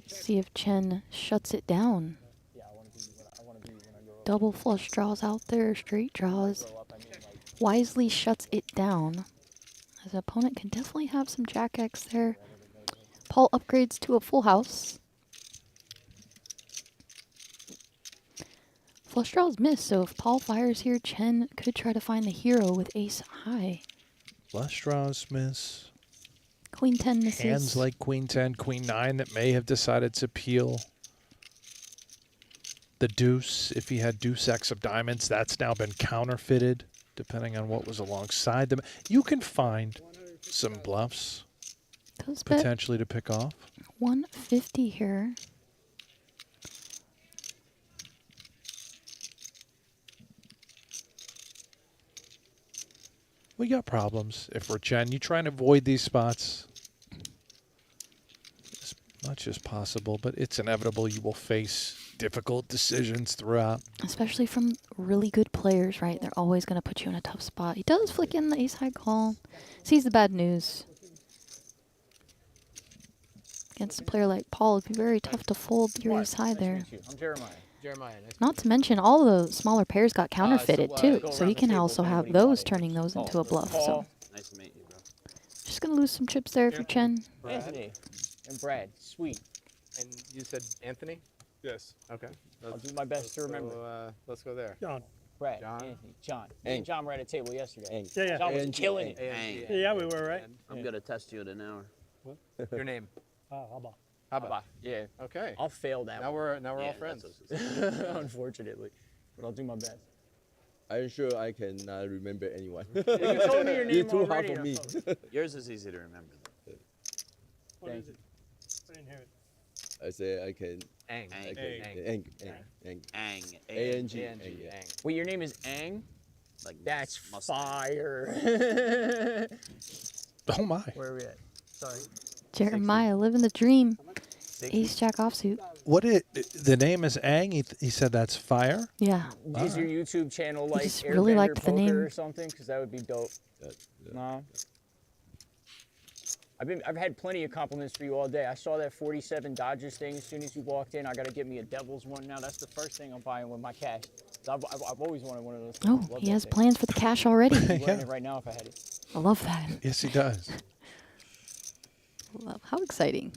See if Chen shuts it down. Double flush draws out there, straight draws. Wisely shuts it down. His opponent can definitely have some Jack X there. Paul upgrades to a full house. Flush draws miss, so if Paul fires here, Chen could try to find the hero with ace high. Flush draws miss. Queen 10 misses. Hands like Queen 10, Queen 9 that may have decided to peel. The deuce, if he had deuce X of diamonds, that's now been counterfeited, depending on what was alongside them. You can find some bluffs Does bet potentially to pick off. 150 here. We got problems. If we're Chen, you try and avoid these spots as much as possible, but it's inevitable you will face difficult decisions throughout. Especially from really good players, right? They're always going to put you in a tough spot. He does flick in the ace-high call. Sees the bad news. Against a player like Paul, it'd be very tough to fold your ace-high Nice to there. meet you. I'm Jeremiah. Jeremiah, nice Not to mention, all the smaller pairs got counterfeited, so, too. go So around he the can table also if have anybody those, wanted. turning those into a bluff. So Paul, Nice to meet you, bro. just going to lose some chips there if you're Chen. Brad. Anthony, and Brad. Sweet. And you said Anthony? Yes. Okay. I'll do my best to remember. Let's go there. John. Brad, John. Anthony, John. Me Ang. and John were at a table yesterday. Yeah, yeah. John was Ang. killing it. Ang. Yeah, we were, right? I'm gonna test you in an hour. Your name? Haba. Haba. Yeah. Okay. I'll fail that Now one. we're all Yeah, friends. that's what- Unfortunately. But I'll do my best. I'm sure I cannot remember anyone. You told me your You're name too hard already, for and me. I'm Yours is easy to remember. What Thank is it? I didn't hear it. I say I can. Ang. Ang. I can Ang. Ang. Ang. A-N-G. Ang. yeah. Ang. Wait, your name is Ang? Like That's Mustang. fire. Oh, my. Where are we at? Sorry. Jeremiah, living the dream. 60. Ace-jack offsuit. The name is Ang. He said that's fire. Yeah. Is your YouTube channel like just really Airbender liked the Poker name. or something? Because that would be dope. Yeah. No. I've had plenty of compliments for you all day. I saw that 47 Dodgers thing as soon as you walked in. I got to get me a Devils one now. That's the first thing I'm buying with my cash. I've always wanted one of those. Oh, Love he that has thing. plans for the cash already. I'd be wearing it right now if I had it. I love that. Yes, he does. Love. How exciting.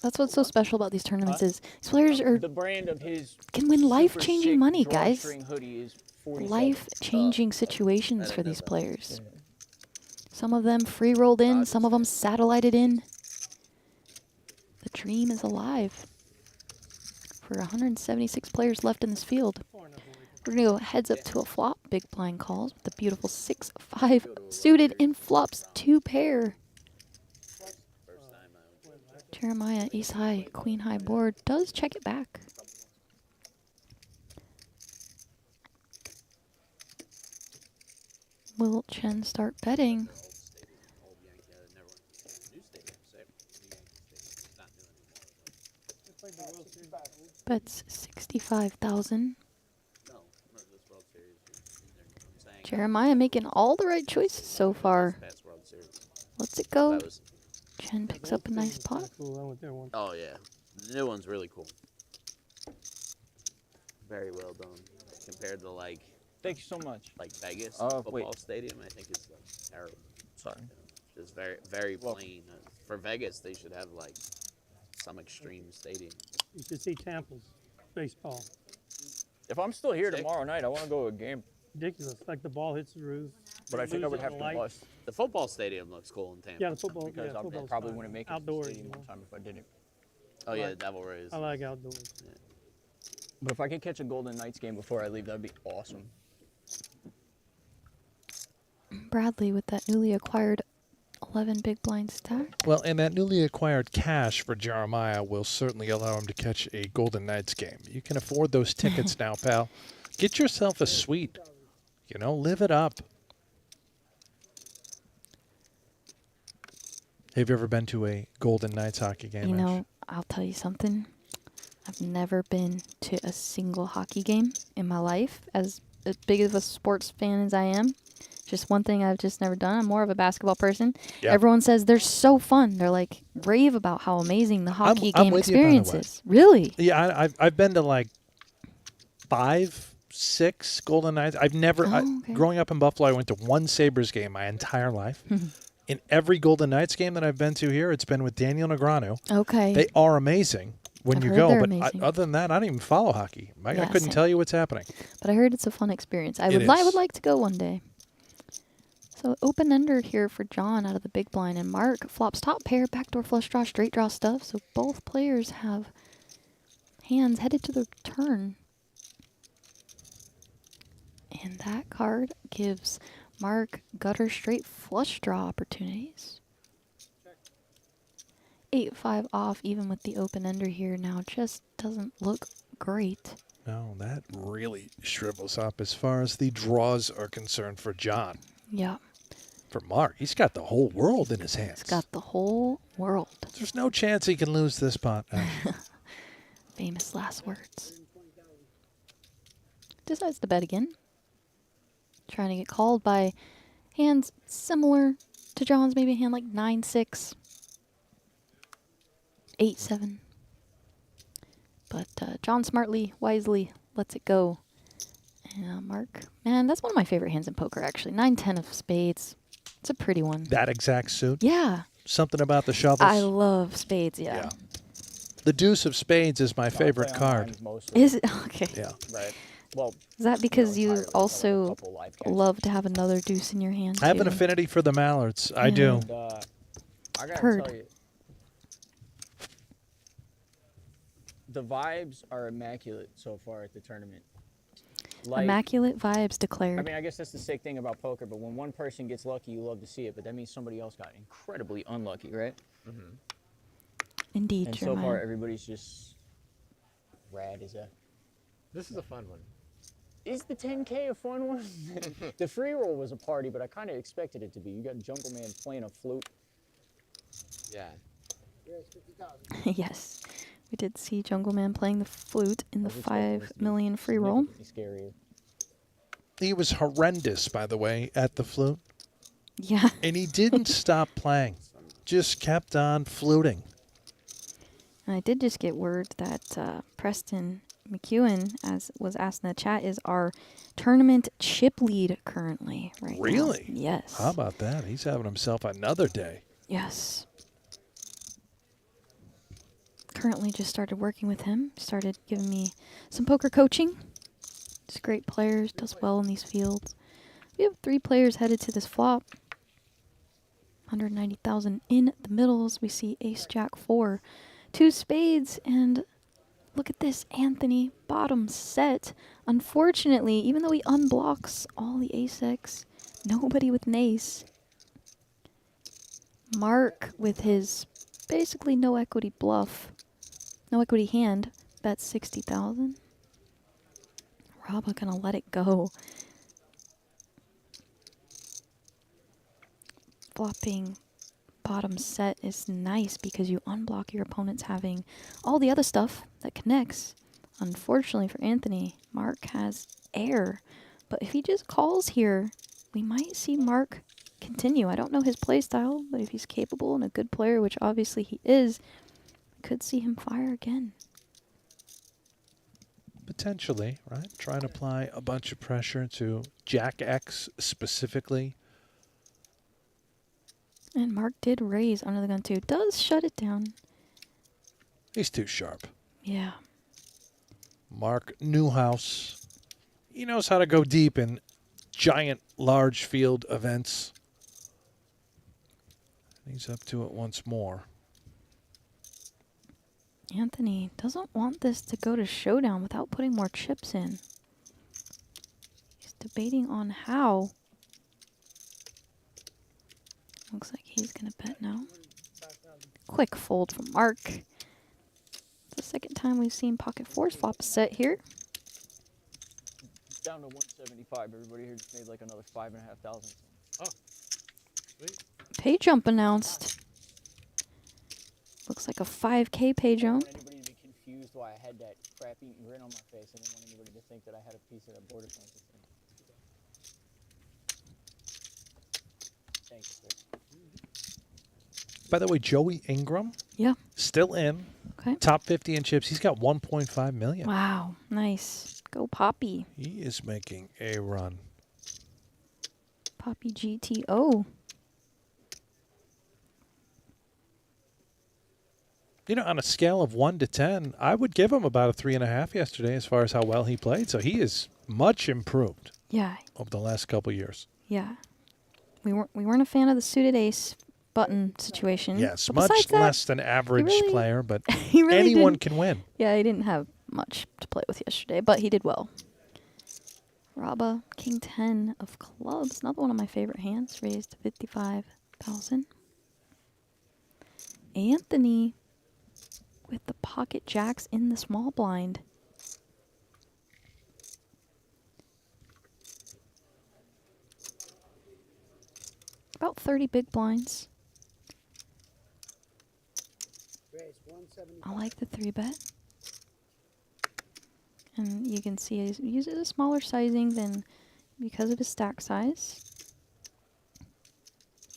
That's what's so special about these tournaments is these players are The brand of his can win super life-changing sick money, guys. drawstring hoodie is 47. Life-changing I situations didn't for know these that. players. Some of them free-rolled in, some of them satellited in. The dream is alive. For 176 players left in this field. We're going to go heads up to a flop. Big blind calls with the beautiful 6-5 suited in flops 2 pair. First time I would Jeremiah, ace high, queen high board, does check it back. Will Chen start betting? old Yankee. I never went to the new stadium. New Yankee Stadium. It's not new anymore. Bets 65,000. No, this World Series. I'm saying. Jeremiah making all the right choices so far. Past World Series. Let's it go. That was. Chen picks up a nice pot. Cool. I went there once. Oh yeah, the new one's really cool. Very well done compared to like Thank you so much. Vegas Oh, football wait. stadium. I think it's like terrible. Sorry. Just very plain. For Vegas, they should have like some extreme stadium. You should see Tampa's baseball. If I'm still here Sick. tomorrow night, I want to go to a game. Ridiculous. Like the ball hits the roof. But I think I Lose would it have in to the light. bust The football stadium looks cool in Tampa. Yeah, the football. because yeah, I football's probably fine. wouldn't make it Outdoors, to the stadium you know. one time if I didn't. Oh yeah, the like- Devil Rays. I like outdoors. But if I could catch a Golden Knights game before I leave, that'd be awesome. Bradley with that newly acquired 11 big blind stack. Well, and that newly acquired cash for Jeremiah will certainly allow him to catch a Golden Knights game. You can afford those tickets now, pal. Get yourself a suite. You know, live it up. Have you ever been to a Golden Knights hockey game? You Ash? know, I'll tell you something. I've never been to a single hockey game in my life, as big of a sports fan as I am. Just one thing I've just never done. I'm more of a basketball person. Yeah. Everyone says they're so fun. They're like rave about how amazing the hockey I'm game with you, by the experience way. is. Really? Yeah, I've been to like 5, 6 Golden Knights. I've never, okay. growing up in Buffalo, I went to one Sabres game my entire life. In every Golden Knights game that I've been to here, it's been with Daniel Negreanu. Okay. They are amazing when I've you heard go, they're but amazing. other than that, I don't even follow hockey. I Yeah, couldn't same. tell you what's happening. But I heard it's a fun experience. I It would is. like to go one day. So open ender here for John out of the big blind, and Mark flops top pair, backdoor flush draw, straight draw stuff. So both players have hands headed to the turn. And that card gives Mark gutter straight flush draw opportunities. 8-5 off, even with the open ender here now, just doesn't look great. No, that really shrivels up as far as the draws are concerned for John. Yeah, For Mark, he's got the whole world in his hands. he's got the whole world. There's no chance he can lose this pot. Famous last words. Decides to bet again. Trying to get called by hands similar to John's, maybe a hand like 9-6, 8-7. But John smartly, wisely lets it go. And Mark, man, that's one of my favorite hands in poker, actually. 9-10 of spades. It's a pretty one. That exact suit? Yeah. Something about the shovels? I love spades, yeah. The deuce of spades is my favorite card. Is it? Okay. Yeah. Right. Well, Is that because you entirely, but also a couple live cats. love to have another deuce in your hand, I have an too? affinity for the mallards. I do. And, I gotta Heard. tell you, the vibes are immaculate so far at the tournament. Like, Immaculate vibes declared. I mean, I guess that's the sick thing about poker, but when one person gets lucky, you love to see it, but that means somebody else got incredibly unlucky, right? Indeed, And so Jeremiah. far, everybody's just rad as a... This is a fun one. Is the 10K a fun one? The free roll was a party, but I kind of expected it to be. You got Jungle Man playing a flute. Yeah. Here's 50,000. Yes. We did see Jungle Man playing the flute in the I was expecting 5 this to be million free roll. significantly scarier. He was horrendous, by the way, at the flute. Yeah. And he didn't stop playing. Just kept on fluting. And I did just get word that Preston McEwen, as was asked in the chat, is our tournament chip lead currently right now. Really? Yes. How about that? He's having himself another day. Yes. Currently just started working with him. Started giving me some poker coaching. Just great players, does well in these fields. We have 3 players headed to this flop. 190,000 in the middles. We see ace jack 4, 2 spades, and look at this, Anthony, bottom set. Unfortunately, even though he unblocks all the ace-X, nobody with an ace. Mark, with his basically no equity bluff, no equity hand, bets 60,000. Rabba gonna let it go. Flopping bottom set is nice because you unblock your opponents having all the other stuff that connects. Unfortunately for Anthony, Mark has air. But if he just calls here, we might see Mark continue. I don't know his play style, but if he's capable and a good player, which obviously he is, we could see him fire again. Potentially, right? Try and apply a bunch of pressure to Jack X specifically. And Mark did raise under the gun too. Does shut it down. He's too sharp. Yeah. Mark Newhouse. He knows how to go deep in giant, large field events. He's up to it once more. Anthony doesn't want this to go to showdown without putting more chips in. He's debating on how. Looks like he's going to bet now. Quick fold from Mark. It's the second time we've seen pocket fours flop set here. It's down to 175. Everybody here just made like another 5,500. Oh, sweet. Pay jump announced. Looks like a 5K pay I didn't jump. want anybody to be confused why I had that crap-eating grin on my face. I didn't want anybody to think that I had a piece of that border fence. Thank you, sir. By the way, Joey Ingram, Yeah. still in. Okay. Top 50 in chips. He's got 1.5 million. Wow. Nice. Go Poppy. He is making a run. Poppy GTO. You know, on a scale of 1 to 10, I would give him about a 3.5 yesterday as far as how well he played. So he is much improved Yeah. over the last couple years. Yeah. We weren't a fan of the suited ace button situation. Yes, but much besides that, less than average really- player, but he really anyone didn't- can win. Yeah, he didn't have much to play with yesterday, but he did well. Rabba, King 10 of clubs. Another one of my favorite hands. Raised to 55,000. Anthony with the pocket jacks in the small blind. About 30 big blinds. Raise 170. I like the 3-bet. And you can see he uses a smaller sizing than because of his stack size.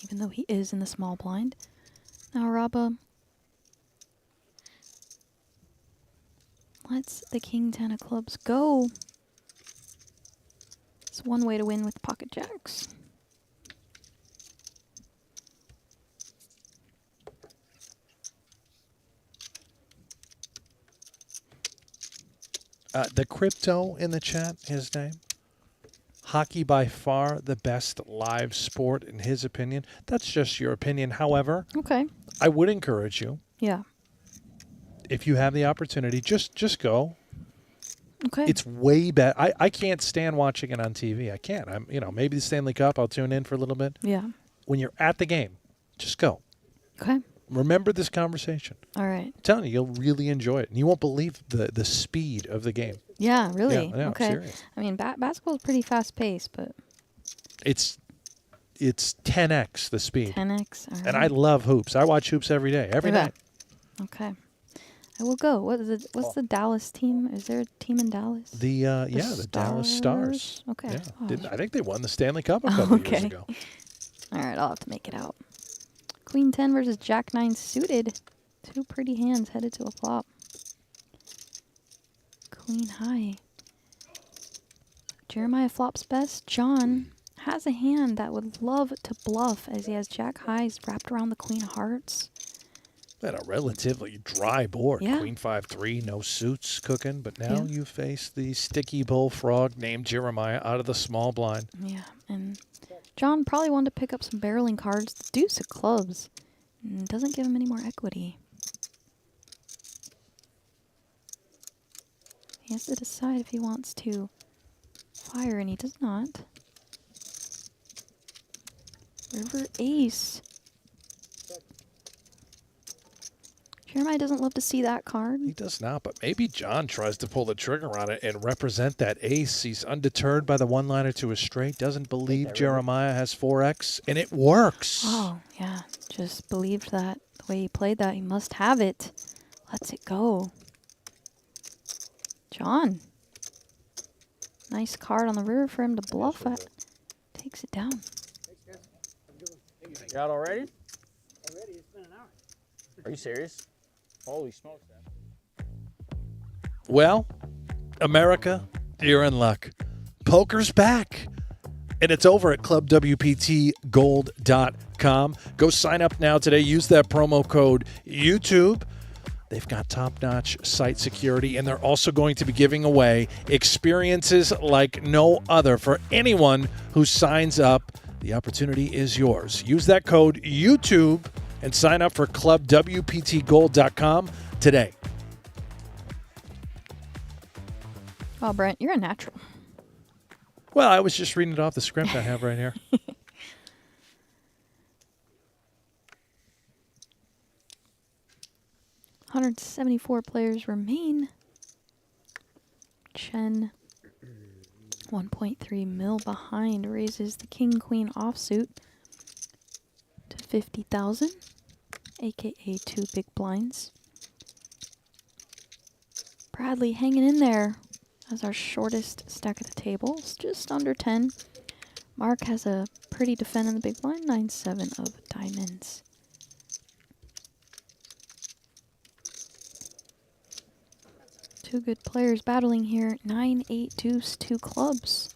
Even though he is in the small blind. Now Rabba lets the king 10 of clubs go. It's one way to win with pocket jacks. The crypto in the chat, his name. Hockey by far the best live sport in his opinion. That's just your opinion. However, Okay. I would encourage you, Yeah. if you have the opportunity, just go. Okay. It's way better. I can't stand watching it on TV. I can't. Maybe the Stanley Cup, I'll tune in for a little bit. Yeah. When you're at the game, just go. Okay. Remember this conversation. All right. I'm telling you, you'll really enjoy it. And you won't believe the speed of the game. Yeah, really? Yeah, okay. I'm serious. I mean, basketball is pretty fast paced, but It's 10x the speed. 10x. All right. And I love hoops. I watch hoops every day, every Okay. night. Okay. I will go. What's the Dallas team? Is there a team in Dallas? The Dallas Stars. Okay. Yeah. Oh, I think they won the Stanley Cup a couple years okay. ago. All right, I'll have to make it out. Queen 10 versus Jack 9 suited. Two pretty hands headed to a flop. Queen high. Jeremiah flops best. John has a hand that would love to bluff as he has Jack highs wrapped around the Queen of Hearts. Had a relatively dry board. Yeah. Queen 5-3, no suits cooking. But now Yeah. you face the sticky bullfrog named Jeremiah out of the small blind. Yeah, and John probably wanted to pick up some barreling cards. The deuce of clubs doesn't give him any more equity. He has to decide if he wants to fire, and he does not. River ace. Jeremiah doesn't love to see that card. He does not, but maybe John tries to pull the trigger on it and represent that ace. He's undeterred by the one-liner to a straight, doesn't believe Jeremiah has 4x, and it works. Oh, yeah. Just believed that the way he played that. He must have it. Lets it go. John. Nice card on the river for him to bluff at. Takes it down. You out already? Already, it's been an hour. Are you serious? Holy smokes. Well, America, you're in luck. Poker's back. And it's over at clubwptgold.com. Go sign up now today. Use that promo code YouTube. They've got top-notch site security, and they're also going to be giving away experiences like no other for anyone who signs up. The opportunity is yours. Use that code YouTube and sign up for clubwptgold.com today. Oh, Brent, you're a natural. Well, I was just reading it off the script I have right here. 174 players remain. Chen, 1.3 mil behind, raises the king-queen offsuit to 50,000, aka 2 big blinds. Bradley hanging in there as our shortest stack at the table, it's just under 10. Mark has a pretty defend in the big blind, 9-7 of diamonds. Two good players battling here. 9-8 deuce, 2 clubs.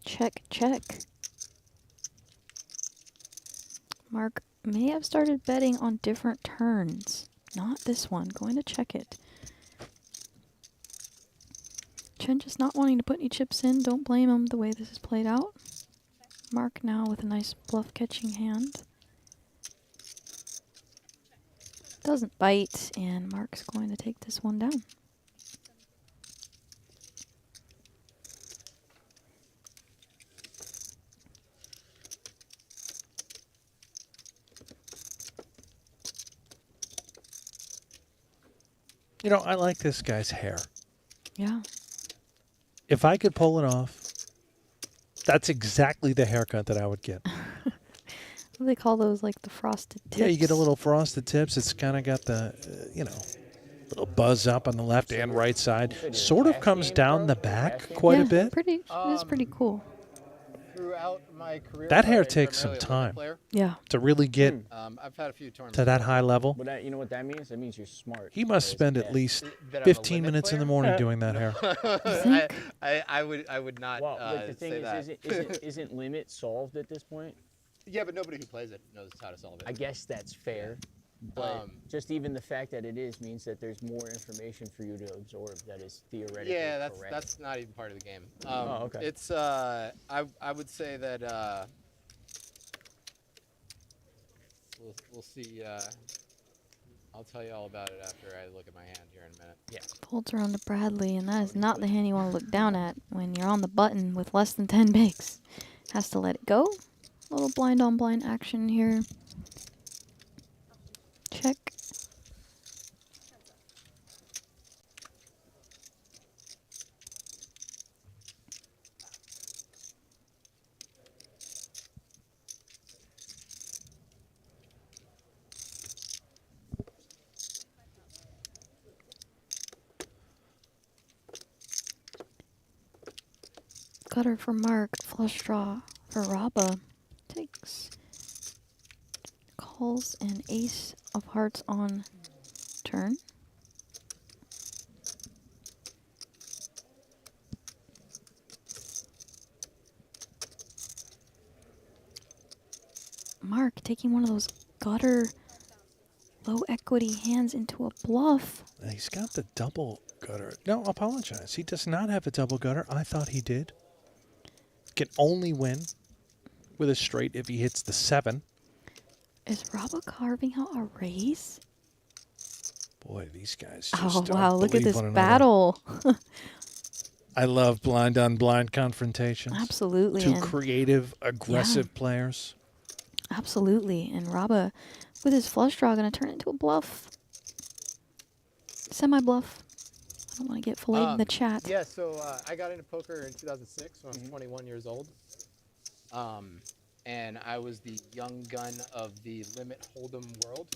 Check, check. Mark may have started betting on different turns. Not this one. Going to check it. Chen just not wanting to put any chips in. Don't blame him the way this is played out. Mark now with a nice bluff catching hand. Doesn't bite, and Mark's going to take this one down. You know, I like this guy's hair. Yeah. If I could pull it off, that's exactly the haircut that I would get. What do they call those? Like the frosted tips? Yeah, you get a little frosted tips. It's kind of got the, little buzz up on the left and right side. Sort of comes down the back quite a bit. Pretty. It's pretty cool. Throughout my career, That hair I'm takes some primarily a limit time. player. Yeah. To really get I've had a few tournaments. to that high level. But that, you know what that means? That means you're smart. He must Because, spend yeah, at least That I'm a 15 limit minutes in the player? morning doing that hair. I would not Well, like the thing say is, that. isn't limit solved at this point? Yeah, but nobody who plays it knows how to solve it. I guess that's fair. But just even the fact that it is means that there's more information for you to absorb that is theoretically Yeah, correct. that's not even part of the game. Okay. It's I would say that we'll see. I'll tell you all about it after I look at my hand here in a minute. Yeah. Folds around to Bradley, and that is not the hand you want to look down at when you're on the button with less than 10 bigs. Has to let it go. A little blind on blind action here. Check. Gutter for Mark, flush draw for Raba. Takes. Calls an ace of hearts on turn. Mark taking one of those gutter low equity hands into a bluff. He's got the double gutter. No, apologize. He does not have a double gutter. I thought he did. Can only win with a straight if he hits the 7. Is Raba carving out a raise? Boy, these guys Oh, just don't wow. Look at believe this one another. battle. I love blind on blind confrontations. Absolutely. Two and creative, aggressive players. absolutely. And Raba, with his flush draw, going to turn it into a bluff. Semi-bluff. I don't want to get filleted in the chat. Yeah, so I got into poker in 2006 when I was 21 years old. And I was the young gun of the limit hold'em world.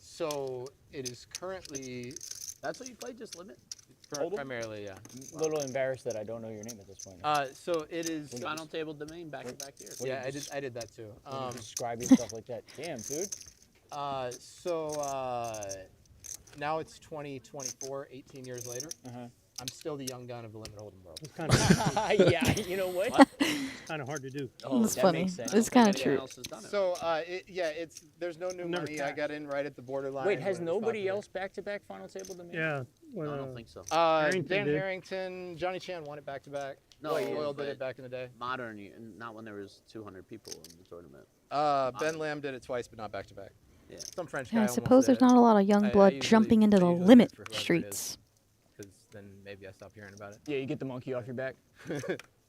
So it is currently That's what you played, just limit? primarily, yeah. A little embarrassed that I don't know your name at this point. So it is. Final table domain, back to back here. Yeah, I did that too. Describe yourself like that. Damn, dude. Now it's 2024, 18 years later. I'm still the young gun of the limit hold'em world. It's kind of Yeah, you know what? kind of hard to do. That's that funny. makes sense. It's kind of Anyone true. else has done it. So there's no new Never money. I passed. got in right at the borderline. Wait, has when it was nobody popular. else back-to-back final table domain? Yeah. No, I don't think so. Harrington Dan did. Harrington, Johnny Chan won it back to back. No, Doyle did but it back in the day. Modern, not when there was 200 people in the tournament. Ben Lamb did it twice, but not back to back. Yeah. Some French guy. Yeah, I almost suppose did there's it. not a lot of young I blood usually- jumping into I the usually limit vote for whoever it is. streets. Because then maybe I stop hearing about it. Yeah, you get the monkey off your back.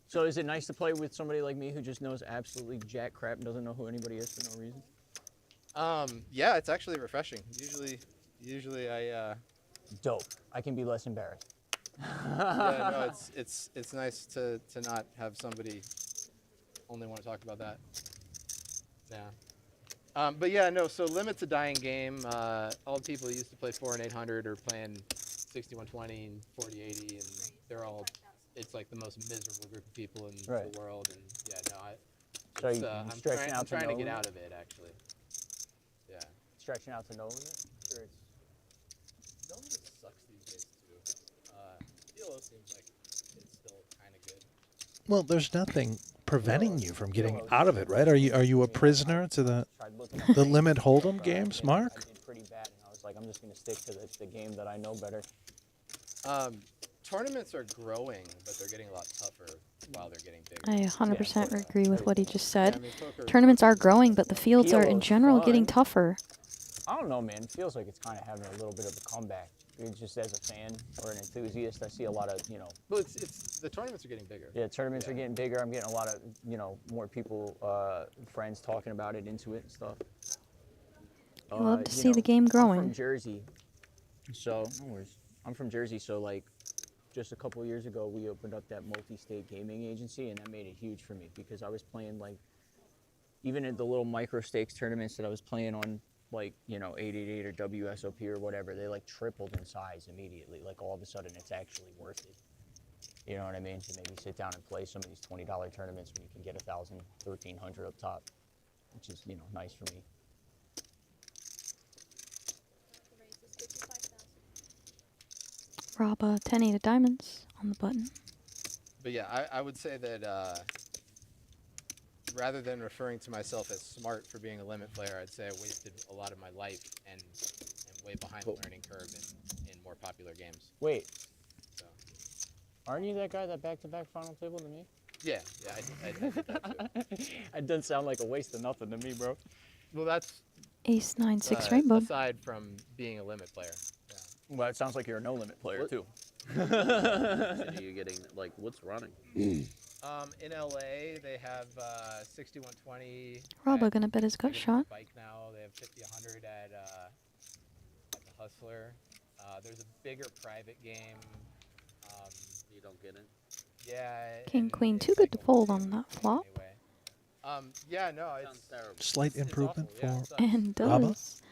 So is it nice to play with somebody like me who just knows absolutely jack crap and doesn't know who anybody is for no reason? Yeah, it's actually refreshing. Usually I. Dope. I can be less embarrassed. Yeah, no, it's nice to not have somebody only want to talk about that. Yeah. But yeah, no. So limit's a dying game. All the people who used to play 4 and 800 are playing 6120 and 4080, and they're all. It's like the most miserable group of people in Right. the world, and yeah, no, So you I'm stretching out I'm to trying to no get limit? out of it actually. Yeah. Stretching out to no limit? Or it's No limit sucks these days too. DLO seems like it's still kind of good. Well, there's nothing preventing you from getting out of it, right? Are you a prisoner to the tried looking up things, limit hold'em but, games, I Mark? did pretty bad, and I was like, I'm just going to stick to the game that I know better. Tournaments are growing, but they're getting a lot tougher while they're getting bigger. I 100% agree with what he just Yeah, said. I mean, poker- Tournaments are growing, but the fields are in PLO's general getting fun. tougher. I don't know, man. It feels like it's kind of having a little bit of a comeback. It's just as a fan or an enthusiast, I see a lot of, Well, it's the tournaments are getting bigger. yeah, tournaments are getting bigger. I'm getting a lot of, more people, friends talking about it, into it and stuff. I love to You see know, the game I'm from growing. Jersey, So, no worries. I'm from Jersey, so like, just a couple of years ago, we opened up that multi-state gaming agency, and that made it huge for me because I was playing like, even in the little micro stakes tournaments that I was playing on, like, you know, 888 or WSOP or whatever, they like tripled in size immediately. Like all of a sudden, it's actually worth it. You know what I mean? To maybe sit down and play some of these $20 tournaments when you can get 1,000, 1,300 up top, which is, you know, nice for me. Rob, 10-8 of diamonds on the button. But yeah, I would say that rather than referring to myself as smart for being a limit player, I'd say I wasted a lot of my life and am way behind the learning curve in more popular games. Wait, So, aren't you that guy that back-to-back final table to me? yeah, I did that too. It doesn't sound like a waste of nothing to me, bro. Well, that's Ace, 9, 6 rainbow. aside from being a limit player. Yeah. Well, it sounds like you're a no-limit player, What? too. Are you getting like what's running? In LA, they have 6120. Robo at gonna bet his gut shot. Bike now. They have 50-100 at the Hustler. There's a bigger private game. You don't get it. Yeah. King, and queen, it's too good to like fold almost on the that same flop. anyway. Yeah, no, Sounds it's terrible. Slight it's improvement awful, yeah, for it sucks. And Raba? does.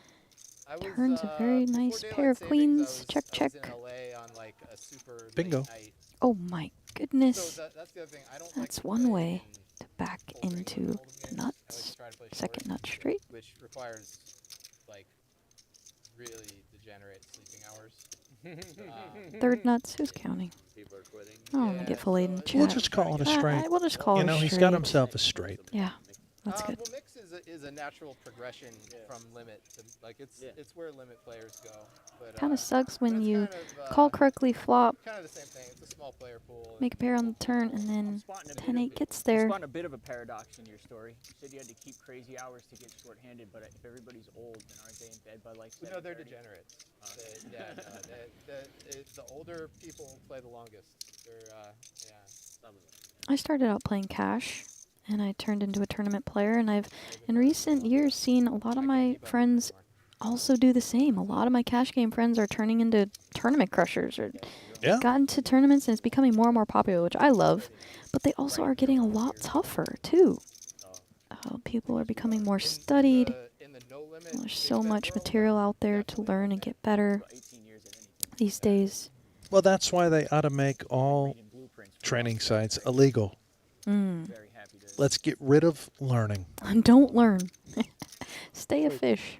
I was, Turns a very before nice daylight pair of savings, queens. Check, I was check. in LA on like a super Bingo. late night. Oh my goodness. So that's the other thing. I don't That's like to one play way in to back full ring into hold'em the games. I like nuts. to try to play Second short, nut straight. which requires like really degenerate sleeping hours. Third nuts. Who's counting? People are quitting. Oh, I'm gonna get filleted in the chat. We'll just call it a straight. We'll just call You it know, a he's straight. got himself a straight. Yeah, that's good. Well, mix is a natural progression from limit to like it's where limit players go. But Kind of sucks but when it's you kind of, call correctly, flop, kind of the same thing. It's a small player pool. make a pair on the turn, and I'm then spotting a bit 10-8 of- gets I'm there. spotting a bit of a paradox in your story. You said you had to keep crazy hours to get short-handed, but if everybody's old, then aren't they in bed by like 7:30? No, they're degenerates. The older people play the longest. They're yeah. Some of them. I started out playing cash, and I turned into a tournament player, and I've, in recent years, seen a lot of my friends also do the same. A lot of my cash game friends are turning into tournament crushers, or Yeah. got into tournaments, and it's becoming more and more popular, which I love. But they also are getting a lot tougher, too. People are becoming more studied. There's so much material out there to learn and get better these days. Well, that's why they ought to make all training sites illegal. Very happy to. Let's get rid of learning. Don't learn. Stay a fish.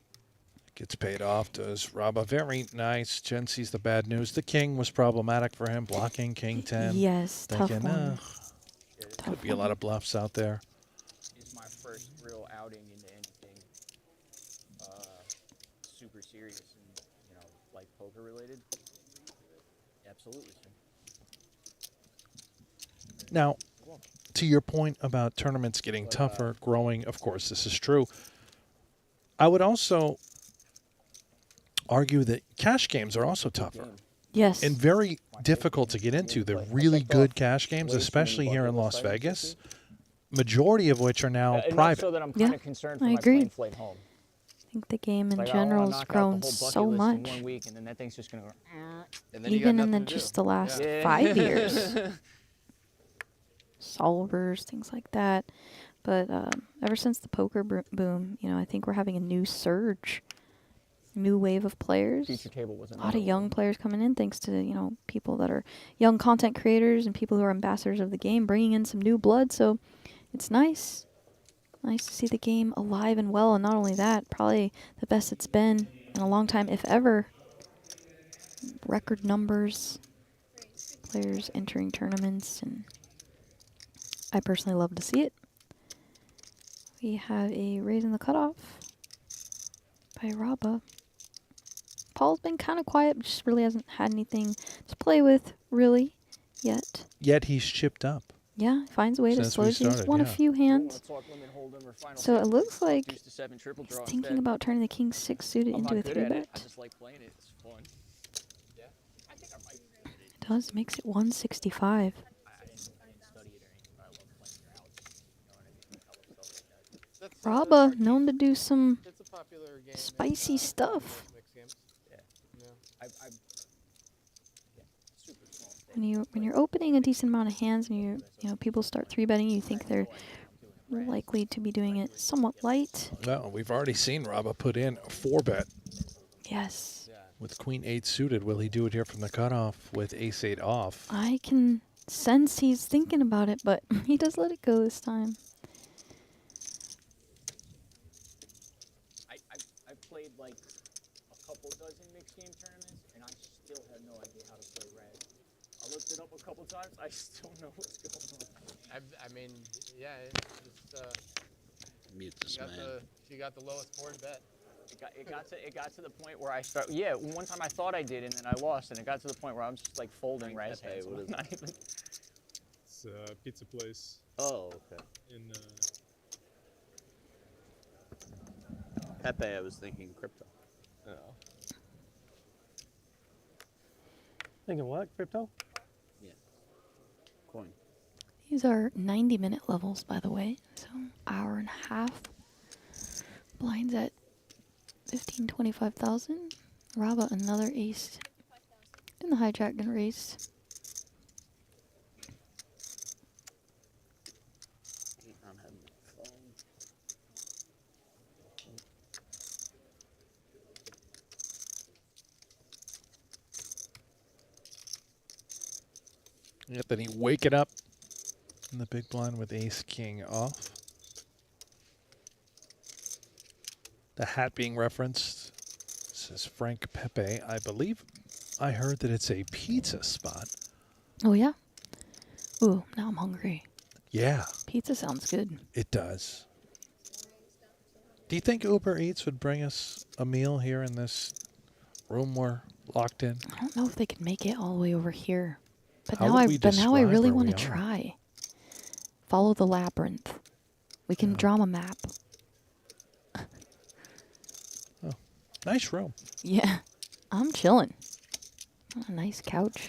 Gets paid off, does Raba. Very nice. Jen sees the bad news. The king was problematic for him, blocking king 10. Yes, tough Thinking, one. could Tough be a lot one. of bluffs out there. Is my first real outing into anything super serious and, you know, like poker related. Absolutely, sir. Now, to your point about tournaments getting tougher, growing, of course, this is true. I would also argue that cash games are also tougher Yes. and very difficult to get into. They're really good cash games, especially here in Las Vegas, majority of which are now Enough private. so that I'm Yeah, kind of concerned for I my agree. plane flight home. I think the game in Like, I don't wanna general has knock out the grown whole so bucket list much, in 1 week, and then that thing's just gonna go. And then you got even in nothing the, to do. just the last Yeah. 5 years. Solvers, things like that. But ever since the poker boom, you know, I think we're having a new surge, new wave of players. Future table was A lot of young players coming in, thanks to, you know, people that are young content creators and people who are ambassadors of the game, bringing in some new blood. So it's nice. Nice to see the game alive and well. And not only that, probably the best it's been in a long time, if ever. Record numbers, players entering tournaments, and I personally love to see it. We have a raise in the cutoff by Raba. Paul's been kind of quiet, but just really hasn't had anything to play with, really, yet. Yet he's chipped up. Yeah, finds a way to Since slow we it. He's started, won a yeah. few hands. So it looks like Deuce to 7 triple he's draw thinking instead. about turning the king 6 suited I'm into a not good 3 at it. I bet. just like playing it. It's fun. Yeah. I think I might. It does, makes it 165. I didn't study it or anything, but I love playing your house. You know what I mean? I love stuff like that. Raba, known to do some It's a popular game. spicy stuff. Mixed games. Yeah. Yeah. super small. mistake. When you're opening a decent amount of hands and people start 3-betting, you think they're likely to be doing it somewhat light. Well, we've already seen Raba put in a 4-bet Yes. with Queen 8 suited. Will he do it here from the cutoff with Ace 8 off? I can sense he's thinking about it, but he does let it go this time. I've played like a couple dozen mixed game tournaments, and I still have no idea how to play red. I looked it up a couple times. I still don't know what's going on. I mean, yeah, it's Mute this man. you got the lowest board bet. It got to the point where I start. Yeah, one time I thought I did, and then I lost, and it got to the point where I'm just like folding res Pepe, hands. what is Not even. It's a pizza place Oh, okay. in Pepe, I was thinking crypto. Thinking what? Crypto? Coin. These are 90-minute levels, by the way, so hour and a half. Blinds at 15, 25,000. Raba, another ace in the hijack and race. Not having my phone. Anthony waking up in the big blind with Ace King off. The hat being referenced says Frank Pepe. I believe I heard that it's a pizza spot. Oh, yeah? Ooh, now I'm hungry. Yeah, Pizza sounds good. it does. Do you think Uber Eats would bring us a meal here in this room we're locked in? I don't know if they could make it all the way over here. But How now would we but now I describe really where want we to are? try. Follow the labyrinth. We can draw 'em a map. Nice room. Yeah, I'm chilling. A nice couch.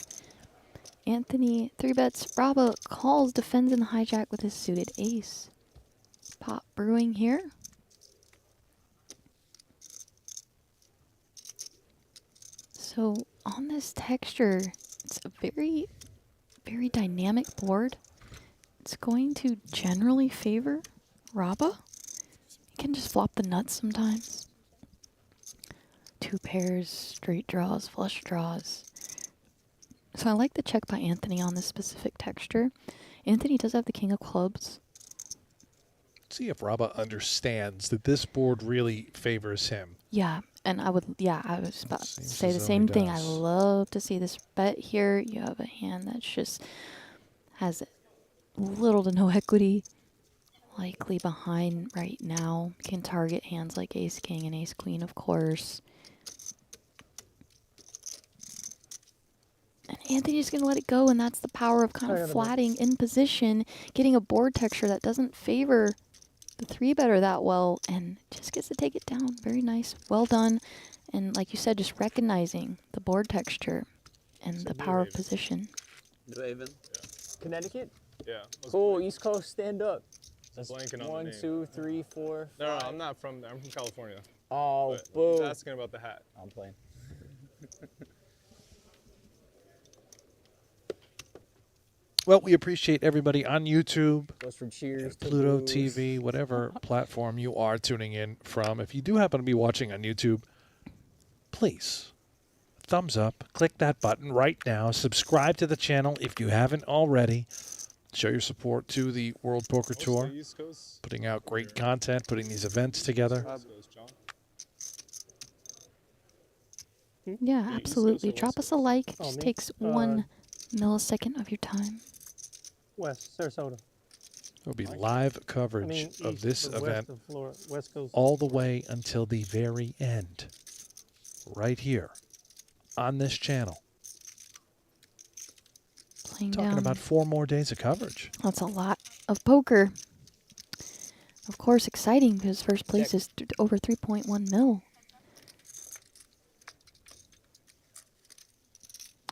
Anthony 3-bets. Raba calls, defends in the hijack with his suited ace. Pot brewing here. So on this texture, it's a very, very dynamic board. It's going to generally favor Raba. He can just flop the nuts sometimes. 2 pairs, straight draws, flush draws. So I like the check by Anthony on this specific texture. Anthony does have the king of clubs. See if Raba understands that this board really favors him. Yeah, and I was about to Seems say as the though same he thing. I does. love to see this bet here. You have a hand that's just has little to no equity. Likely behind right now. Can target hands like ace king and ace queen, of course. And Anthony's going to let it go, and that's the power of kind of flatting in position, getting a board texture that doesn't favor the 3-better that well, and just gets to take it down. Very nice. Well done. And like you said, just recognizing the board texture and So the New power of Haven. position. New Haven. Connecticut. Yeah. I was Cool. East Coast, stand up. That's blanking on the 1, name. 2, 3, 4. No, 5. I'm not from there. I'm from California. Oh, But I was boo. asking about the hat. I'm playing. Well, we appreciate everybody on YouTube, Goes from cheers to Pluto booze. TV, whatever platform you are tuning in from. If you do happen to be watching on YouTube, please, thumbs up, click that button right now. Subscribe to the channel if you haven't already. Show your support to the World Poker Most of Tour, the East Coast. putting out great content, putting these events together. East Coast, John. Yeah, East absolutely. Coast or Drop West us a like. It Oh, just me? takes 1 millisecond of your time. West, Sarasota. There will be live I coverage mean, of east, this but event west of Florida, West Coast. all the way until the very end, right here on this channel. Playing Talking down. about 4 more days of coverage. That's a lot of poker. Of course, exciting because first place is over 3.1 mil.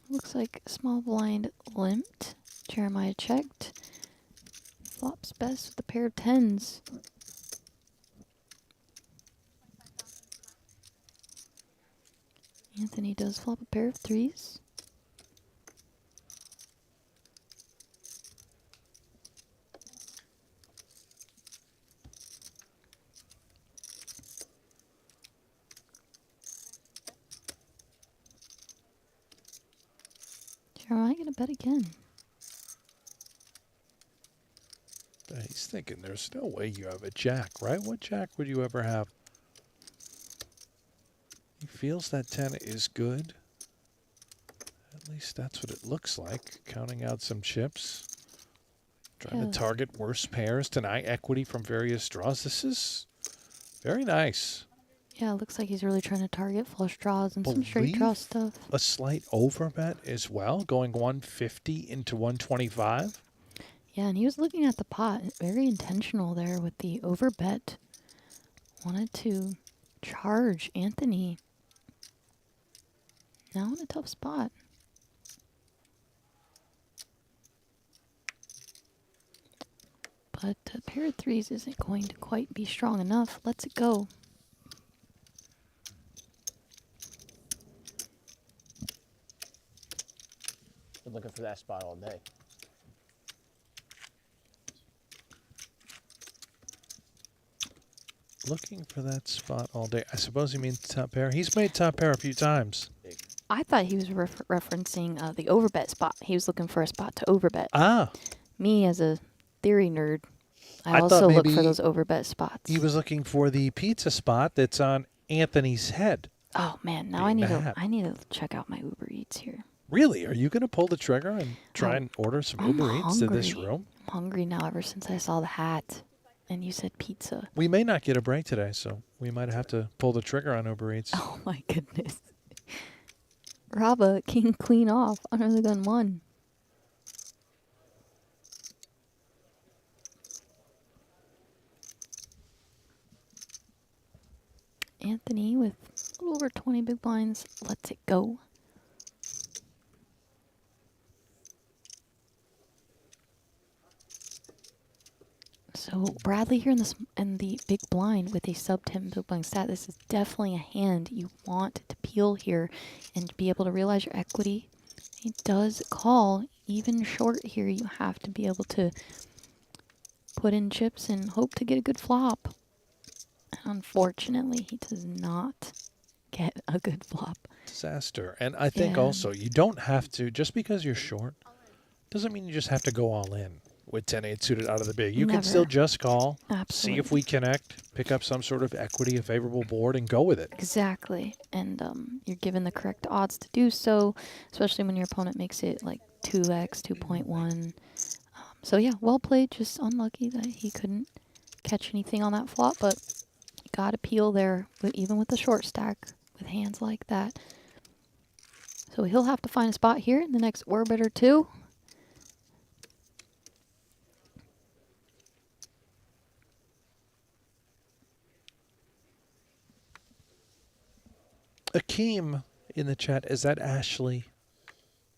Looks like small blind limped. Jeremiah checked. Flops best with a pair of 10s. Anthony he does flop a pair of threes. Jeremiah gonna bet again. He's thinking there's no way you have a jack, right? What jack would you ever have? He feels that 10 is good. At least that's what it looks like. Counting out some chips. Trying Yeah. to target worse pairs, deny equity from various draws. This is very nice. Yeah, it looks like he's really trying to target flush draws and some straight draw Believe stuff. A slight overbet as well, going 150 into 125. Yeah, and he was looking at the pot. Very intentional there with the overbet. Wanted to charge Anthony. Now in a tough spot. But a pair of threes isn't going to quite be strong enough. Let's it go. Been looking for that spot all day. Looking for that spot all day. I suppose he means top pair. He's made top pair a few times. I thought he was referencing the overbet spot. He was looking for a spot to overbet. Ah, Me, as a theory nerd, I I thought also look maybe for those overbet spots. he was looking for the pizza spot that's on Anthony's head. Oh man, now Being I the hat. need to check out my Uber Eats here. Really? Are you going to pull the trigger and try Oh, and order some I'm Uber Eats to this hungry. room? I'm hungry now ever since I saw the hat, and you said pizza. We may not get a break today, so we might have to pull the trigger on Uber Eats. Oh my goodness. Raba, king clean off, under the gun 1. Anthony with a little over 20 big blinds lets it go. So Bradley here in the big blind with a sub 10 big blind stat. This is definitely a hand you want to peel here and be able to realize your equity. He does call even short here. You have to be able to put in chips and hope to get a good flop. Unfortunately, he does not get a good flop. Disaster. And I think Yeah. also you don't have to, just because you're short, doesn't mean you just have to go all in with 10-8 suited out of the big. You can still Never. just call, Absolutely. see if we connect, pick up some sort of equity, a favorable board, and go with it. Exactly. And you're given the correct odds to do so, especially when your opponent makes it like 2x, 2.1. So yeah, well played. Just unlucky that he couldn't catch anything on that flop, but you got to peel there, even with the short stack, with hands like that. So he'll have to find a spot here in the next orbit or two. Akeem in the chat, is that Ashley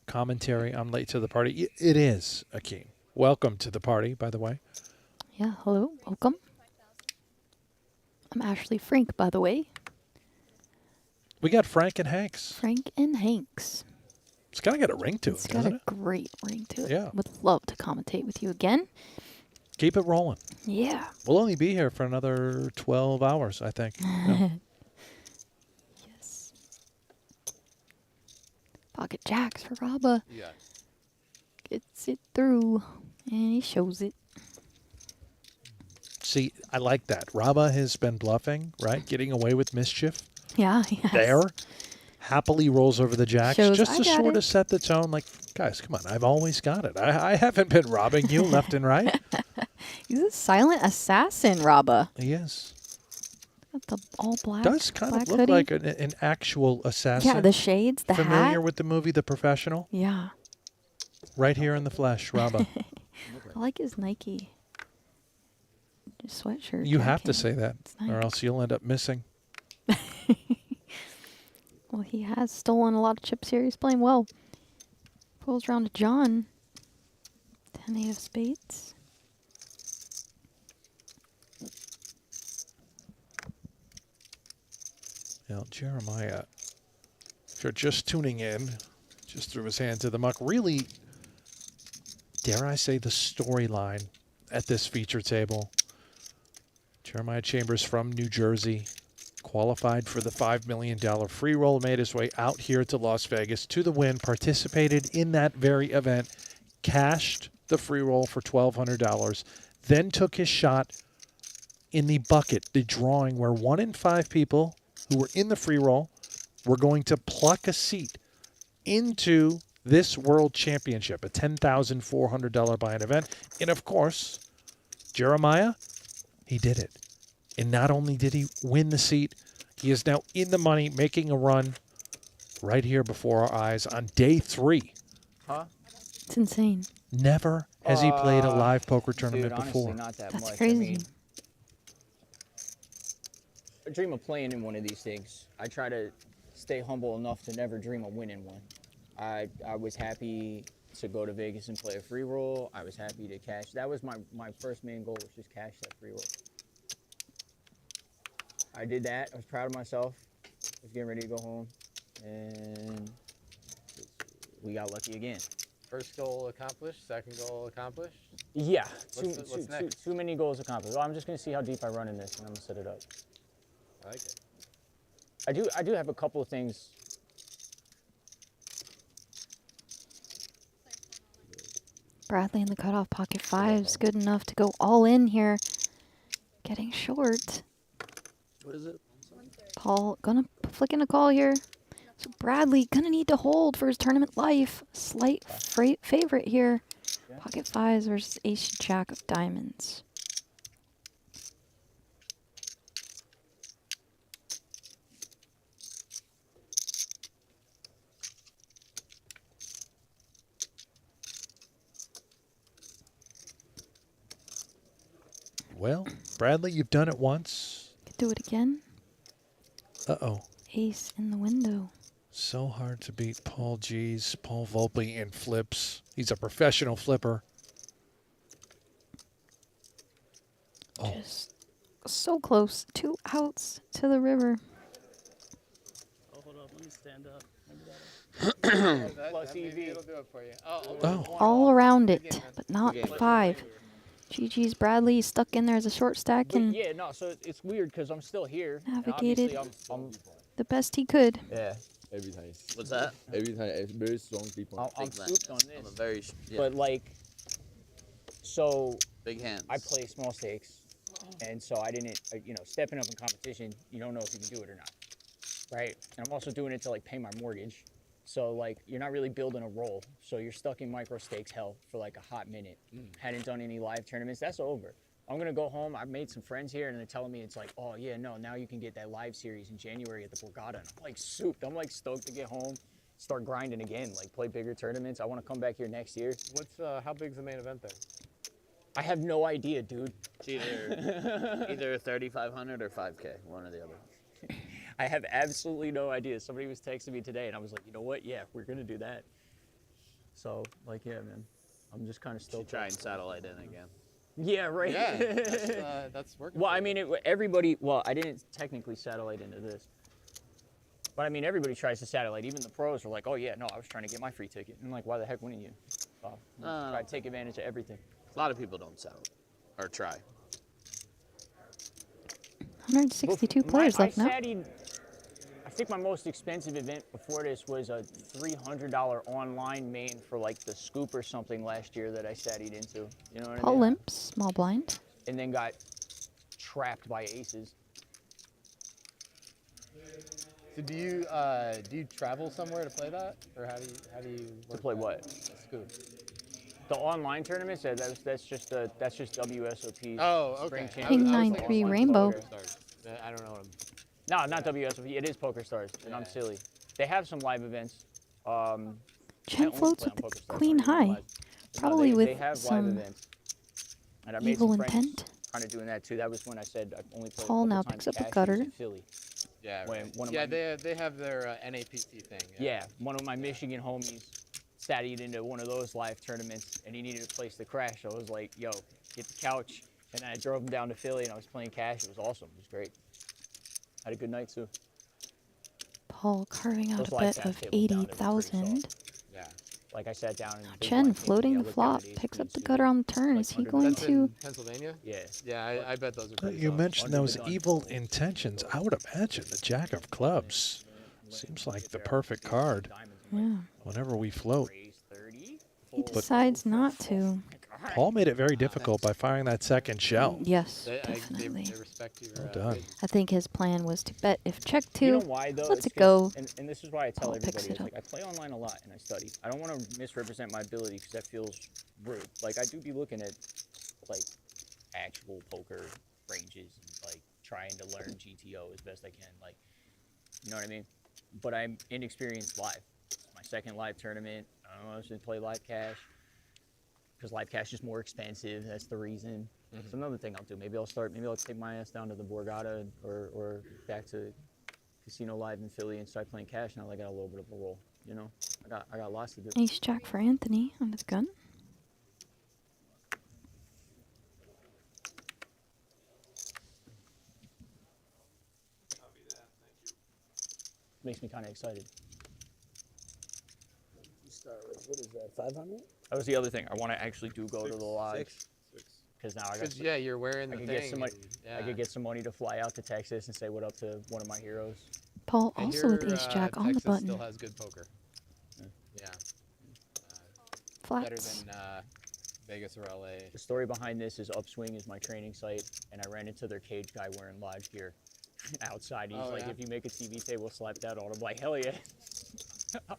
commentary on Late to the Party? It is, Akeem. Welcome to the party, by the way. Yeah, hello, welcome. I'm Ashley Frank, by the way. We got Frank and Hanks. Frank and Hanks. It's kind of got a ring to It's it, got doesn't a it? great ring to it. Yeah. Would love to commentate with you again. Keep it rolling. Yeah. We'll only be here for another 12 hours, I think. Yeah. Yes. Pocket jacks for Raba. Yeah. Gets it through. And he shows it. See, I like that. Raba has been bluffing, right? Getting away with mischief. Yeah, yes. There. Happily rolls over the jacks Shows, just "I to got sort it." of set the tone. Like, guys, come on. I've always got it. I haven't been robbing you left and right. He's a silent assassin, Raba. He is. Got the all black. Does kind black of look hoodie. like an actual assassin. Yeah, the shades, the Familiar hat. with the movie The Professional? Yeah. Right here in the flesh, Raba. I like his Nike sweatshirt. You have to jacket. say that, It's or nice. else you'll end up missing. Well, he has stolen a lot of chips here. He's playing well. Pulls around to John. 10-8 of spades. Now, Jeremiah If you're just tuning in, just threw his hand to the muck. Really, dare I say, the storyline at this feature table. Jeremiah Chambers from New Jersey, qualified for the $5 million free roll, made his way out here to Las Vegas to the win, participated in that very event, cashed the free roll for $1,200, then took his shot in the bucket, the drawing where 1 in 5 people who were in the free roll were going to pluck a seat into this World Championship, a $10,400 buy-in event. And of course, Jeremiah, he did it. And not only did he win the seat, he is now in the money, making a run right here before our eyes on day 3. Huh? It's insane. Never has he played a live poker tournament Dude, before. honestly, not that That's much. crazy. I mean, I dream of playing in one of these things. I try to stay humble enough to never dream of winning one. I was happy to go to Vegas and play a free roll. I was happy to cash. That was my first main goal, was just cash that free roll. I did that. I was proud of myself. I was getting ready to go home, and we got lucky again. First goal accomplished. Second goal accomplished. Yeah, What's next? too many goals accomplished. Well, I'm just gonna see how deep I run in this, and I'm gonna set it up. I like it. I do have a couple of things. Bradley in the cutoff, pocket 5's good enough to go all in here. Getting short. What is it? Paul gonna flick in a call here. So Bradley gonna need to hold for his tournament life. Slight favorite here. Pocket 5s versus ace jack of diamonds. Well, Bradley, you've done it once. Could do it again. Uh-oh. Ace in the window. So hard to beat Paul G's, Paul Volpe in flips. He's a professional flipper. Oh, Just so close. 2 outs to the river. Oh, hold up. Let me stand up. Plus maybe EV. it'll do it for you. Oh, Oh. All around it, but not 5. GG's Bradley stuck in there as a short stack But and yeah, no. So it's weird because I'm still here. and Navigated. obviously I'm the best he could. yeah. Every time. What's that? Every time, a very strong 3 I'm, point. I'm Big blind. souped on I'm a this. very yeah, But like, so big hands. I play small stakes, and so I didn't, stepping up in competition, you don't know if you can do it or not, right? And I'm also doing it to like pay my mortgage, so like you're not really building a roll, so you're stuck in micro stakes hell for like a hot minute. Hadn't done any live tournaments. That's over. I'm gonna go home. I've made some friends here, and they're telling me it's like, oh yeah, no, now you can get that live series in January at the Borgata. And I'm like souped. I'm like stoked to get home, start grinding again, like play bigger tournaments. I want to come back here next year. What's how big's the main event there? I have no idea, dude. It's either 3,500 or 5K, one or the other. I have absolutely no idea. Somebody was texting me today, and I was like, you know what? Yeah, we're gonna do that. So, like, yeah, man, I'm just kind of still Should try and satellite in again. Yeah, right. Yeah, that's working. Well, for I you. mean, everybody. Well, I didn't technically satellite into this, but I mean, everybody tries to satellite. Even the pros are like, oh yeah, no, I was trying to get my free ticket. And I'm like, why the heck wouldn't you? Well, try to take advantage of everything. A lot of people don't satellite or try. 162 players left now. I think my most expensive event before this was a $300 online main for like the scoop or something last year that I sattied into. You know what I Paul mean? limps, small blind. And then got trapped by aces. So do you travel somewhere to play that, or how do you work play that? what? Scoop. The online tournaments, that's just WSOP. Oh, okay. Spring I was- King I was 9-3 thinking Rainbow. Poker Stars. I don't know what I'm. No, not WSOP. It is Poker Stars, and I'm Yeah. silly. They have some live events. I Chen only floats play with on the Poker Stars, queen not even high. live. No, Probably they with have live some events. And I made evil some friends intent. kind of doing that too. That was when I said I only played Paul a now couple picks times up a cash gutter. in Philly. Yeah, When right. one of Yeah, my- they have their NAPT thing. Yeah, one of my Michigan homies statted into one of those live tournaments, and he needed a place to crash. So I was like, yo, get the couch. And then I drove him down to Philly, and I was playing cash. It was awesome. It was great. Had a good night, too. Paul carving out Those a live bet cash of tables down there were pretty 80,000. soft. Yeah. Like I sat down and big Chen blind came to floating me, I the looked at flop, it, ace picks queen up the suited, gutter on the turn. like Is he under the going That's to? in Pennsylvania. Yeah. Yeah, I bet those are pretty You soft. mentioned Under the those gun. evil intentions. I would imagine the Jack of Clubs seems like the perfect card Yeah. whenever we float. Raise 30. He decides not to. Paul made it very difficult by firing that second shell. Yes, They definitely. respect your. Well done. I think his plan was to bet if check You know two, why though? lets It's it go. 'cause- And this is why I tell Paul picks everybody, it it's up. like I play online a lot and I study. I don't want to misrepresent my ability because that feels rude. Like I do be looking at like actual poker ranges and like trying to learn GTO as best I can. Like, you know what I mean? But I'm inexperienced live. It's my second live tournament. I don't know if I should play live cash because live cash is more expensive. That's the reason. It's another thing I'll do. Maybe I'll take my ass down to the Borgata or back to Casino Live in Philly and start playing cash now that I got a little bit of a roll. You know, I got lots to do. Ace jack for Anthony under the gun. Makes me kind of excited. Start with, what is that, 500? That was the other thing. I want to actually do go to the lodge because now I got. Because yeah, you're wearing the I could thing. get some money. and, I could get some money to fly out to Texas and say what up to one of my heroes. Paul I also with hear, ace jack on the Texas button. still has good poker. Yeah. Better Flats. than Vegas or LA. The story behind this is Upswing is my training site, and I ran into their cage guy wearing lodge gear outside. He's Oh, like, yeah? if you make a TV table, slap that on. I'm like, hell yeah. I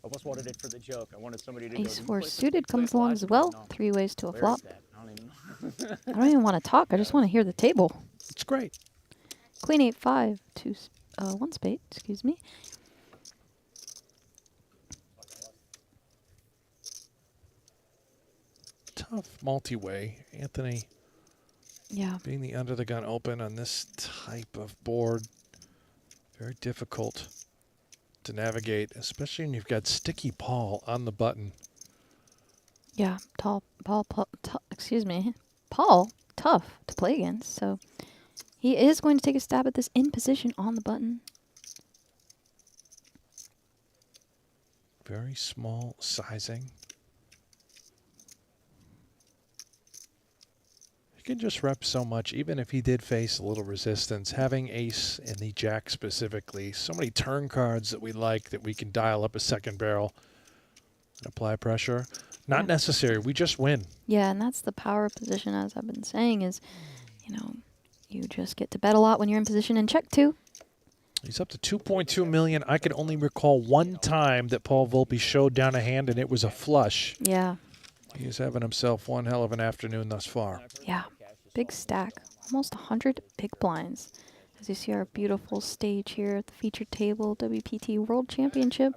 almost wanted it for the joke. I wanted somebody to go, Ace "Do you four play suited play comes along lodge?" as well. No. 3 ways to a Where is flop. that? I don't even know. I don't even want to talk. I just want to hear the table. It's great. Queen 8-5 to one spade. Excuse me. Tough multi-way. Anthony Yeah. being the under the gun open on this type of board. Very difficult to navigate, especially when you've got Sticky Paul on the button. Yeah. Paul, excuse me. Paul, tough to play against. So he is going to take a stab at this in position on the button. Very small sizing. He can just rep so much, even if he did face a little resistance. Having ace and the jack specifically, so many turn cards that we like that we can dial up a second barrel and apply pressure. Not Yeah. necessary. We just win. Yeah, and that's the power of position, as I've been saying, is, you know, you just get to bet a lot when you're in position and check two. He's up to 2.2 million. I can only recall one time that Paul Volpe showed down a hand, and it was a flush. Yeah. He's having himself one hell of an afternoon thus far. Yeah. Big stack. Almost 100 big blinds. As you see our beautiful stage here at the featured table, WPT World Championship.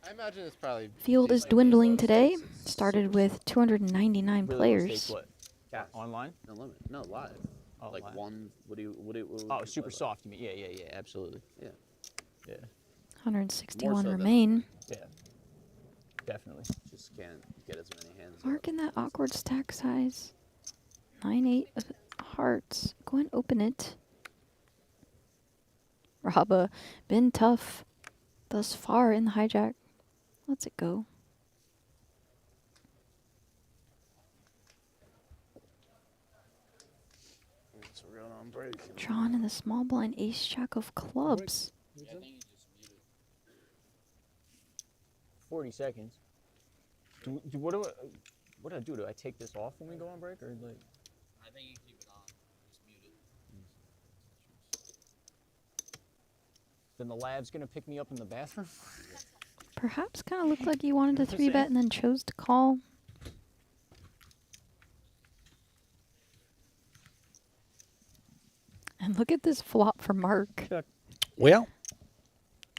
I imagine it's probably. Field is decently dwindling low today. stakes. Started with 299 Really low players. stakes, what? Yeah, online? No limit. No, live. Oh, Like live. one, what do you what Oh, super soft. You mean? Yeah, absolutely. Yeah. Yeah, 161 More so than- remain. yeah, definitely. Just can't get as many hands. up. Marking that awkward stack size. 9-8 of hearts. Go and open it. Rabba, been tough thus far in the hijack. Let's it go. So we're going on break. Drawn in the small blind ace jack of clubs. 40 seconds. What do I do? Do I take this off when we go on break, or like? I think you keep it on. Just mute it. Then the lab's gonna pick me up in the bathroom. Perhaps kind of looked like he wanted to Just 3-bet saying. and then chose to call. And look at this flop for Mark. Well,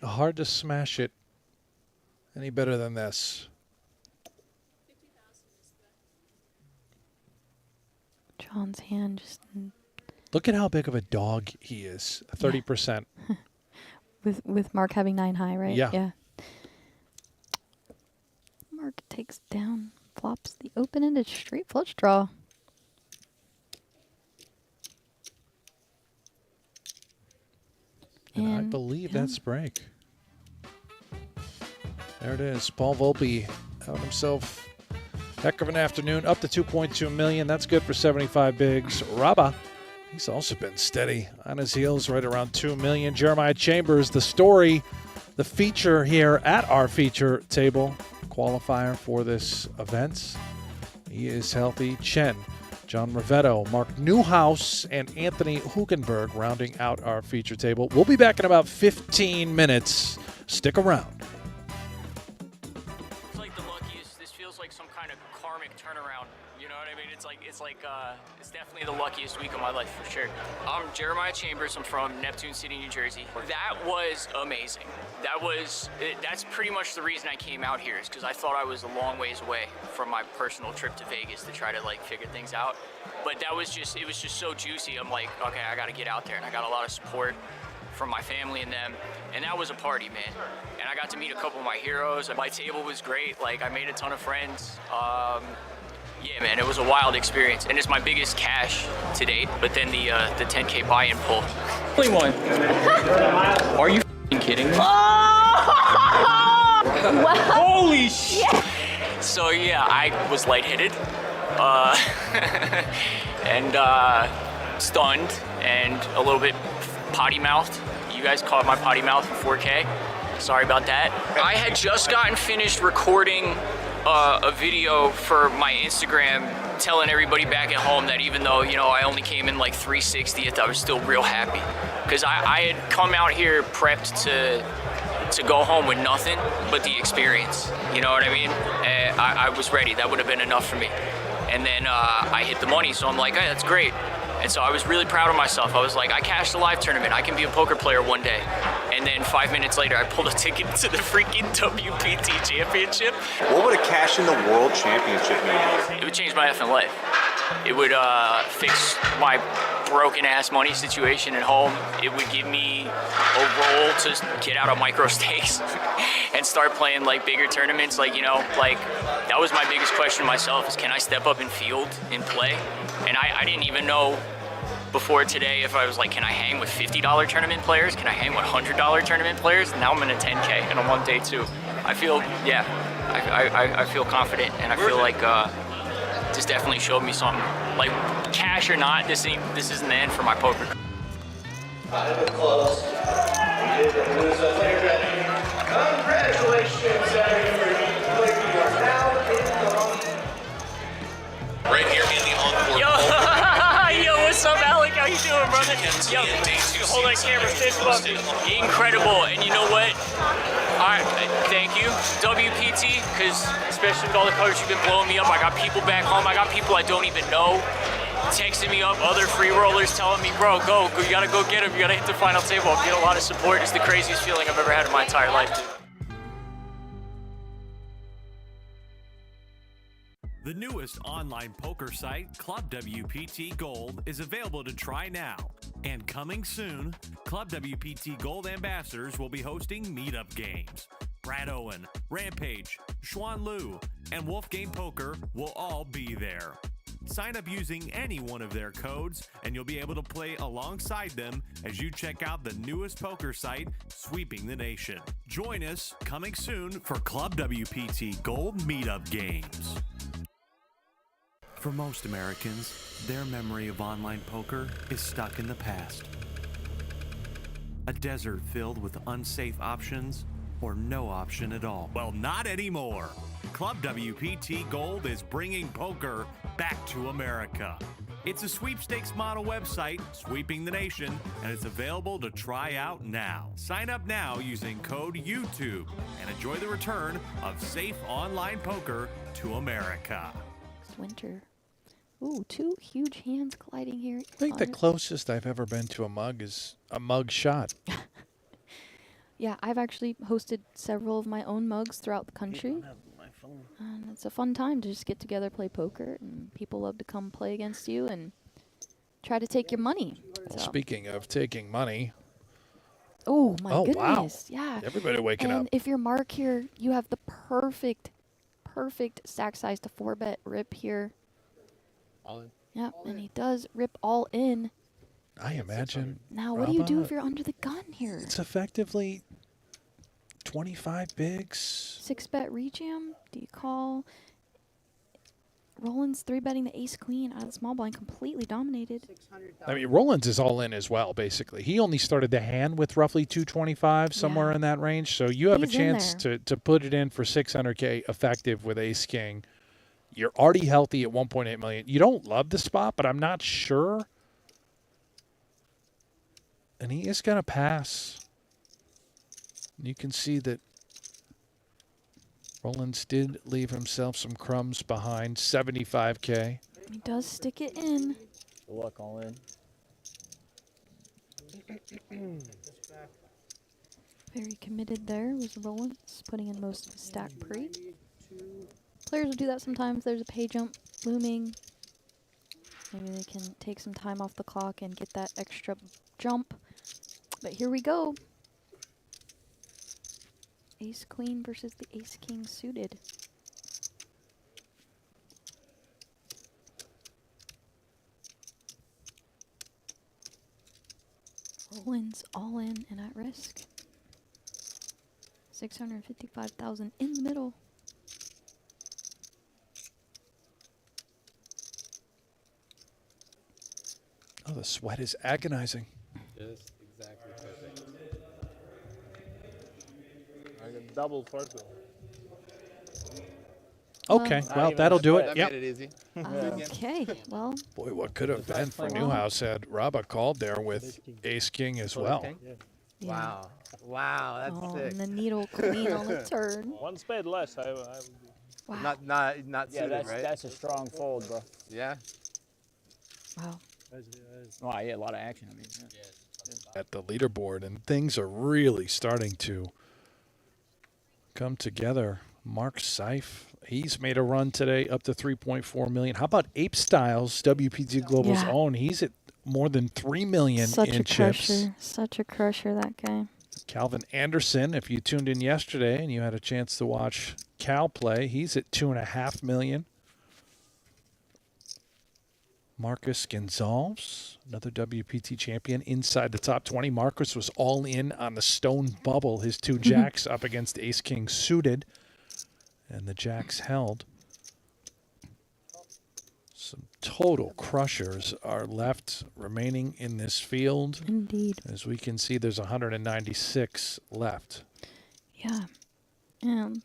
hard to smash it any better than this. John's hand just Look at how big of a dog he is. 30%. with Mark having 9 high, right? Yeah. Mark takes down, flops the open-ended straight flush draw. And And I And, believe yeah. that's break. There it is. Paul Volpe out himself. Heck of an afternoon. Up to 2.2 million. That's good for 75 bigs. Raba, he's also been steady on his heels, right around 2 million. Jeremiah Chambers, the story, the feature here at our feature table, qualifier for this event. He is healthy. Chen, John Rivetto, Mark Newhouse, and Anthony Hugenberg rounding out our feature table. We'll be back in about 15 minutes. Stick around. It's like the luckiest. This feels like some kind of karmic turnaround. You know what I mean? It's definitely the luckiest week of my life for sure. I'm Jeremiah Chambers. I'm from Neptune City, New Jersey. That was amazing. That's pretty much the reason I came out here, is because I thought I was a long ways away from my personal trip to Vegas to try to like figure things out. But it was just so juicy. I'm like, okay, I got to get out there, and I got a lot of support from my family and them, and that was a party, man. And I got to meet a couple of my heroes. My table was great. Like, I made a ton of friends. Yeah, man, it was a wild experience, and it's my biggest cash to date. But then the 10K buy-in pull. Only one. Are you f***ing kidding me? Holy shit! Yeah. So yeah, I was lightheaded, and stunned, and a little bit potty-mouthed. You guys caught my potty mouth in 4K. Sorry about that. I had just gotten finished recording a video for my Instagram, telling everybody back at home that even though, you know, I only came in like 360th, I was still real happy. Because I had come out here prepped to go home with nothing but the experience. You know what I mean? I was ready. That would have been enough for me. And then I hit the money, so I'm like, hey, that's great. And so I was really proud of myself. I was like, I cashed a live tournament. I can be a poker player one day. And then 5 minutes later, I pulled a ticket to the freaking WPT Championship. What would a cash in the World Championship mean? It would change my effing life. It would fix my broken ass money situation at home. It would give me a role to get out of micro stakes and start playing like bigger tournaments. Like, you know, like that was my biggest question myself, is can I step up in field and play? And I didn't even know before today if I was like, can I hang with $50 tournament players? Can I hang with $100 tournament players? Now I'm in a 10K and I'm on day 2. I feel, yeah, I feel confident, and I feel like this definitely showed me something. Like, cash or not, this isn't the end for my poker. Close. Congratulations, everybody. You are now in the right here in the encore. Yo, what's up, Alec? How you doing, brother? Yo, hold that camera, fist bump. Incredible, and you know what? Thank you, WPT, because especially with all the colors you've been blowing me up, I got people back home, I got people I don't even know texting me up, other free rollers telling me, bro, go, you gotta go get him, you gotta hit the final table. I get a lot of support. It's the craziest feeling I've ever had in my entire life, dude. The newest online poker site, Club WPT Gold, is available to try now. And coming soon, Club WPT Gold ambassadors will be hosting meetup games. Brad Owen, Rampage, Xuan Liu, and Wolf Game Poker will all be there. Sign up using any one of their codes, and you'll be able to play alongside them as you check out the newest poker site, sweeping the nation. Join us coming soon for Club WPT Gold meetup games. For most Americans, their memory of online poker is stuck in the past. A desert filled with unsafe options or no option at all. Well, not anymore. Club WPT Gold is bringing poker back to America. It's a sweepstakes model website, sweeping the nation, and it's available to try out now. Sign up now using code YouTube and enjoy the return of safe online poker to America. It's winter. Ooh, 2 huge hands colliding here. I think the closest I've ever been to a mug is a mug shot. Yeah, I've actually hosted several of my own mugs throughout the country. And it's a fun time to just get together, play poker, and people love to come play against you and try to take your money. Well, speaking of taking money. Oh, my goodness. Wow. Yeah. Everybody waking up. And if you're Mark here, you have the perfect stack size to 4-bet rip here. All in. Yep, and he does rip all in. I imagine. Now, what do you do Raba, if you're under the gun here? it's effectively 25 bigs. 6-bet rejam? Do you call? Roland's 3-betting the ace-queen out of the small blind, completely dominated. I mean, Rollins is all in as well, basically. He only started the hand with roughly 225, somewhere in that range. So you have He's a chance to put it in for 600K effective with ace-king. You're already healthy at 1.8 million. You don't love the spot, but I'm not sure. And he is going to pass. You can see that Rollins did leave himself some crumbs behind, 75K. He does stick it in. Good luck all in. Very committed there was Rollins, putting in most of his stack pre. Players will do that sometimes. There's a pay jump looming. Maybe they can take some time off the clock and get that extra jump. But here we go. Ace-queen versus the ace-king suited. Rollins all in and at risk. 655,000 in the middle. Oh, the sweat is agonizing. Just exactly perfect. I got double Fargo. Okay, Well, well, that'll do it. That Yep. made it easy. Okay, well, Boy, what could have been for Wow. Newhouse had Raba called there with ace-king as well. yeah. Wow. Wow, that's Oh, sick. and the needle queen on the turn. One spade less, I would be. Wow. Not Yeah, suited, right? that's a strong fold, bro. Yeah. Wow. Wow, yeah, a lot of action. I mean, At the leaderboard, and things are really starting to come together. Mark Seif, he's made a run today up to 3.4 million. How about Ape Styles, WPT Global's Yeah. own? He's at more than 3 million Such in a chips. crusher. Such a crusher, that guy. Calvin Anderson, if you tuned in yesterday and you had a chance to watch Cal play, he's at 2.5 million. Marcus Gonzalez, another WPT champion, inside the top 20. Marcus was all in on the stone bubble. His two jacks up against ace-king suited, and the jacks held. Some total crushers are left remaining in this field. Indeed. As we can see, there's 196 left. Yeah. Kind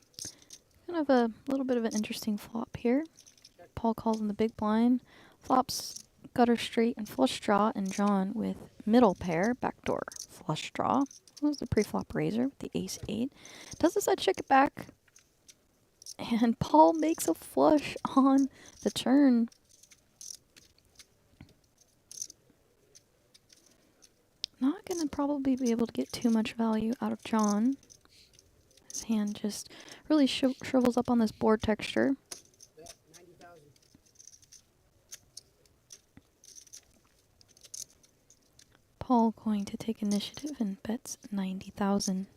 of a little bit of an interesting flop here. Paul calls in the big blind. Flops gutter straight and flush draw, and John with middle pair, backdoor flush draw. That was the pre-flop razor with the ace-8. Does decide to check it back. And Paul makes a flush on the turn. Not going to probably be able to get too much value out of John. His hand just really shrivels up on this board texture. Paul going to take initiative and bets 90,000.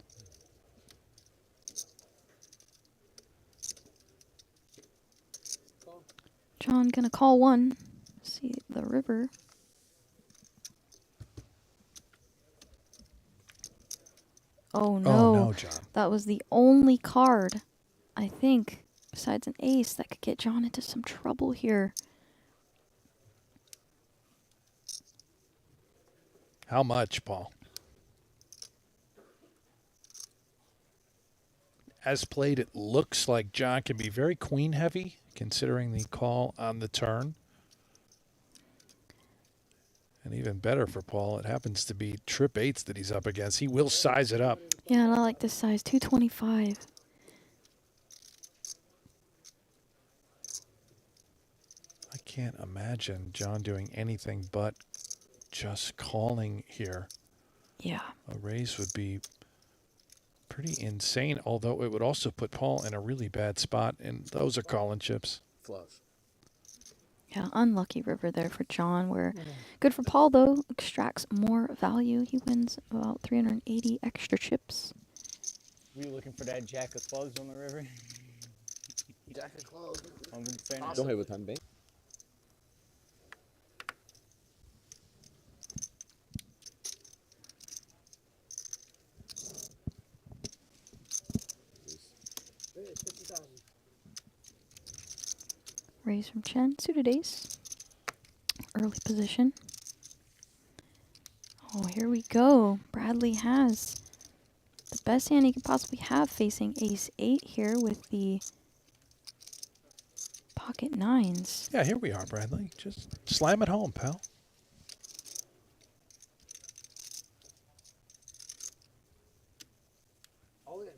John gonna call one. See the river. Oh no. Oh no, John. That was the only card, I think, besides an ace that could get John into some trouble here. How much, Paul? As played, it looks like John can be very queen heavy, considering the call on the turn. And even better for Paul, it happens to be trip eights that he's up against. He will size it up. Yeah, and I like this size, 225. I can't imagine John doing anything but just calling here. Yeah. A raise would be pretty insane, although it would also put Paul in a really bad spot, and those are calling chips. Flush. Yeah, unlucky river there for John. Where good for Paul, though. Extracts more value. He wins about 380 extra chips. Were you looking for that jack of clubs on the river? Jack of clubs. Don't hit with 10 bait. Raise from Chen. Suited ace. Early position. Oh, here we go. Bradley has the best hand he could possibly have, facing ace 8 here with the pocket nines. Yeah, here we are, Bradley. Just slam it home, pal. All in.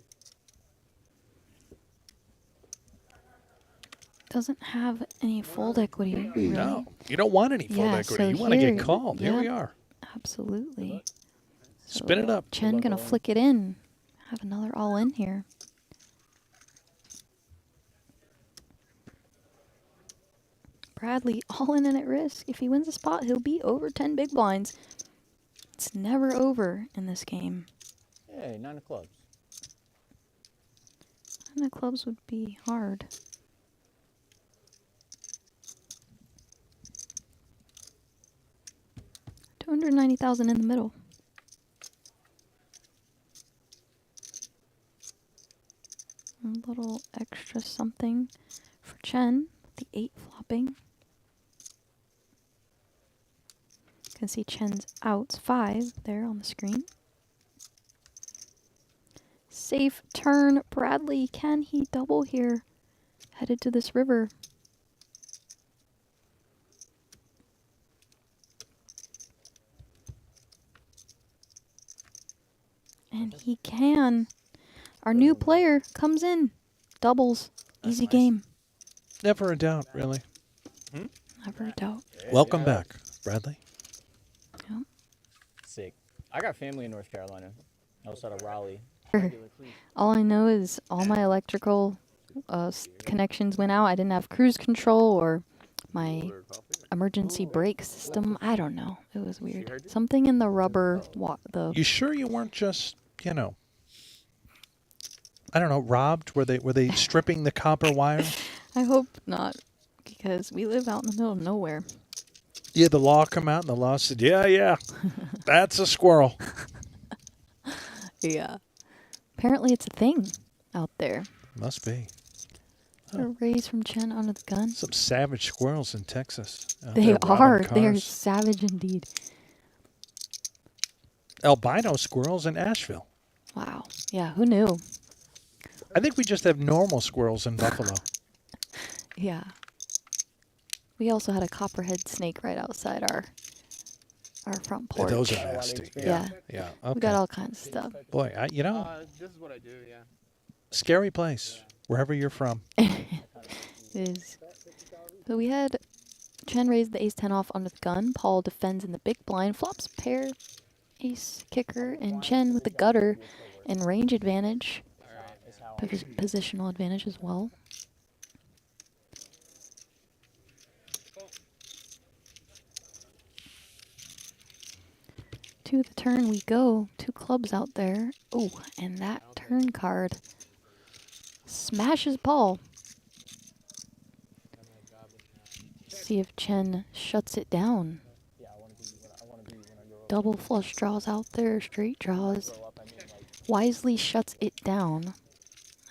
Doesn't have any fold equity, really. No, you don't want any fold Yeah, equity. so You want to get here- called. Here we yep. are. Absolutely. Spin it up. Chen gonna flick it in. Have another all in here. Bradley all in and at risk. If he wins the spot, he'll be over 10 big blinds. It's never over in this game. Hey, 9 of clubs. And the clubs would be hard. $290,000 in the middle. A little extra something for Chen. The 8 flopping. You can see Chen's outs 5 there on the screen. Safe turn. Bradley, can he double here? Headed to this river. And he can. Our new player comes in. Doubles. Easy game. Never a doubt, really. Never a doubt. Welcome back, Bradley. Yep. Sick. I got family in North Carolina. Outside of Raleigh. All I know is all my electrical connections went out. I didn't have cruise control or my emergency brake system. I don't know. It was weird. Something in the rubber. You sure you weren't just, I don't know, robbed? Were they stripping the copper wire? I hope not, because we live out in the middle of nowhere. Yeah, the law come out and the law said, yeah, that's a squirrel. Yeah. Apparently it's a thing out there. Must be. A raise from Chen onto the gun. Some savage squirrels in Texas. They there robbing are. They are cars. savage indeed. Albino squirrels in Asheville. Wow. Yeah, who knew? I think we just have normal squirrels in Buffalo. Yeah. We also had a copperhead snake right outside our front porch. Those are nasty. Yeah. Yeah. We Okay. got all kinds of stuff. Boy, This is what I do, yeah. scary place, wherever you're from. It is. So we had Chen raise the ace-10 off under the gun. Paul defends in the big blind. Flops pair, ace kicker, and Chen with the gutter and range advantage. Positional advantage as well. To the turn we go. 2 clubs out there. Oh, and that turn card smashes Paul. See if Chen shuts it down. Double flush draws out there, straight draws. Wisely shuts it down.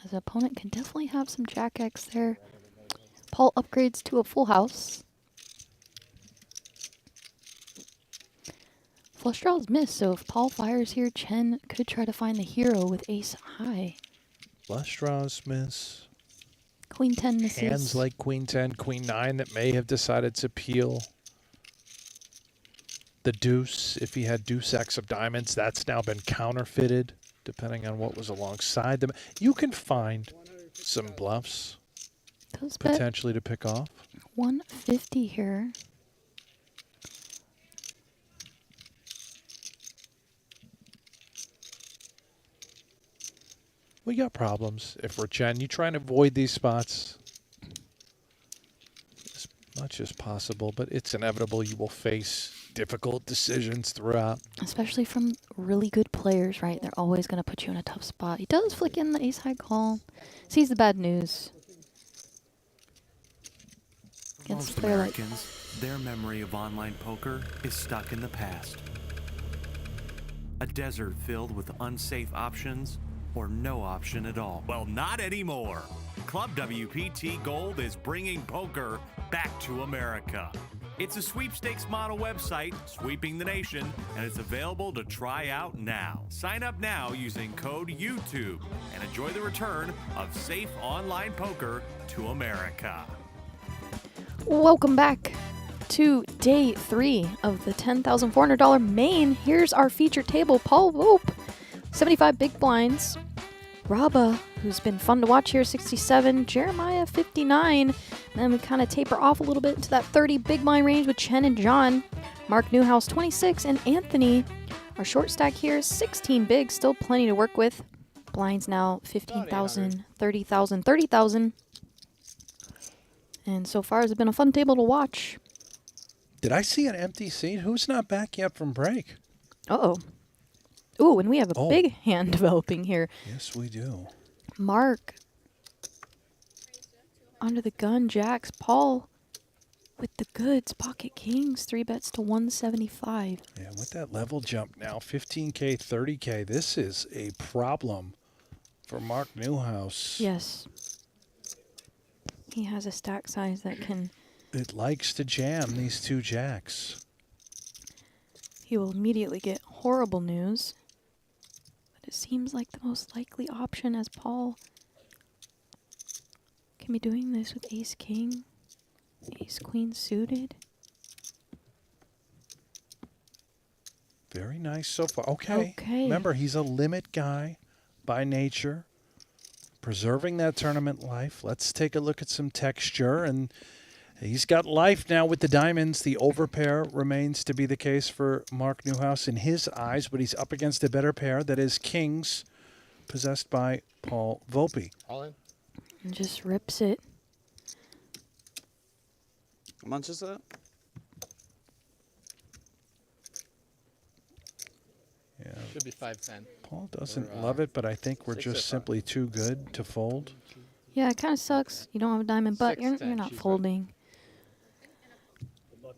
His opponent can definitely have some Jack X there. Paul upgrades to a full house. Flush draws miss, so if Paul fires here, Chen could try to find the hero with ace high. Flush draws miss. Queen 10 misses. Hands like Queen 10, Queen 9 that may have decided to peel. The deuce, if he had deuce X of diamonds, that's now been counterfeited, depending on what was alongside them. You can find some bluffs Does bet potentially to pick off. 150 here. We got problems. If we're Chen, you try and avoid these spots as much as possible, but it's inevitable you will face difficult decisions throughout. Especially from really good players, right? They're always going to put you in a tough spot. He does flick in the ace-high call. Sees the bad news. Against Most a player like... Americans, their memory of online poker is stuck in the past. A desert filled with unsafe options or no option at all. Well, not anymore. Club WPT Gold is bringing poker back to America. It's a sweepstakes model website sweeping the nation, and it's available to try out now. Sign up now using code YouTube and enjoy the return of safe online poker to America. Welcome back to day 3 of the $10,400 main. Here's our feature table. Paul Volpe, 75 big blinds. Raba, who's been fun to watch here, 67. Jeremiah, 59. And then we kind of taper off a little bit to that 30 big blind range with Chen and John. Mark Newhouse, 26. And Anthony, our short stack here, 16 big. Still plenty to work with. Blinds now 15,000, 30,000, 30,000. And so far, it's been a fun table to watch. Did I see an empty seat? Who's not back yet from break? Uh-oh. Ooh, and we have a big hand developing here. Yes, we do. Mark. Under the gun, jacks. Paul with the goods. Pocket kings. 3 bets to 175. Yeah, with that level jump now, 15K, 30K, this is a problem for Mark Newhouse. Yes. He has a stack size that can... It likes to jam these 2 jacks. He will immediately get horrible news. But it seems like the most likely option, as Paul can be doing this with ace king, ace queen suited. Very nice so far. Okay. Okay. Remember, he's a limit guy by nature, preserving that tournament life. Let's take a look at some texture, and he's got life now with the diamonds. The overpair remains to be the case for Mark Newhouse in his eyes, but he's up against a better pair that is kings, possessed by Paul Volpe. All in? And just rips it. How much is that? Yeah. Should be 5-10. Paul doesn't love it, but I think we're just simply too good to fold. Yeah, it kind of sucks. You don't have a diamond, but you're 6-10, not she's folding.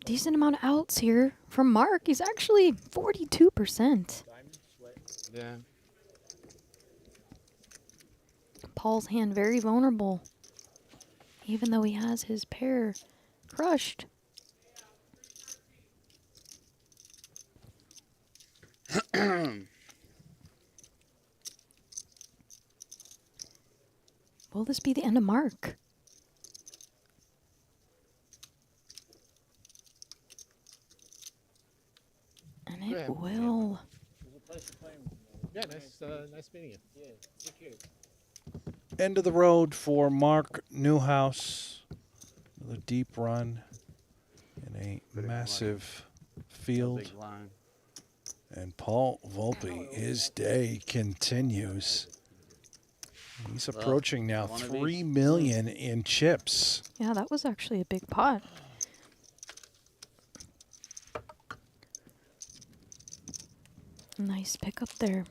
Decent amount of outs here from Mark. He's actually 42%. Yeah. Paul's hand very vulnerable, even though he has his pair crushed. Will this be the end of Mark? And it ahead. will. Yeah, nice meeting you. Yeah, take care. End of the road for Mark Newhouse. Another deep run in a massive field. Big line. And Paul Volpe, his day continues. He's approaching now 3 million in chips. Yeah, that was actually a big pot. Nice pickup there.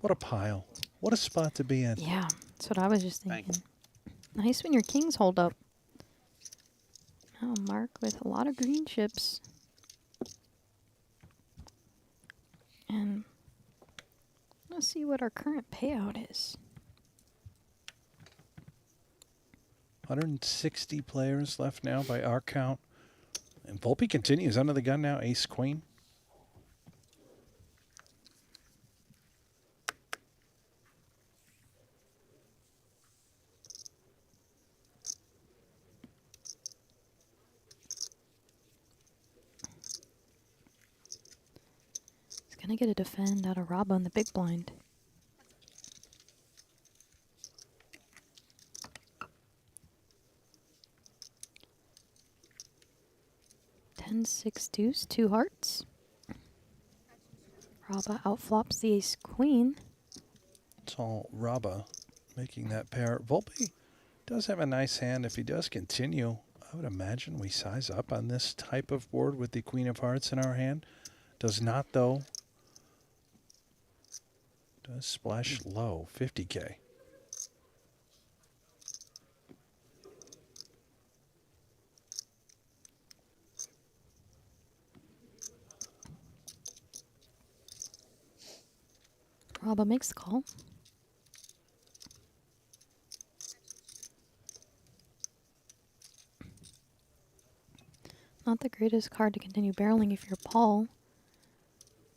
What a pile. What a spot to be in. Yeah, that's what I was just thinking. Nice when your kings hold up. Oh, Mark with a lot of green chips. And let's see what our current payout is. 160 players left now by our count. And Volpe continues under the gun now, ace queen. Gonna get a defend out of Raba in the big blind. Ten, 6 deuce, 2 hearts. Raba outflops the ace queen. It's all Raba making that pair. Volpe does have a nice hand. If he does continue, I would imagine we size up on this type of board with the queen of hearts in our hand. Does not, though. Does splash low, 50K. Raba makes the call. Not the greatest card to continue barreling if you're Paul.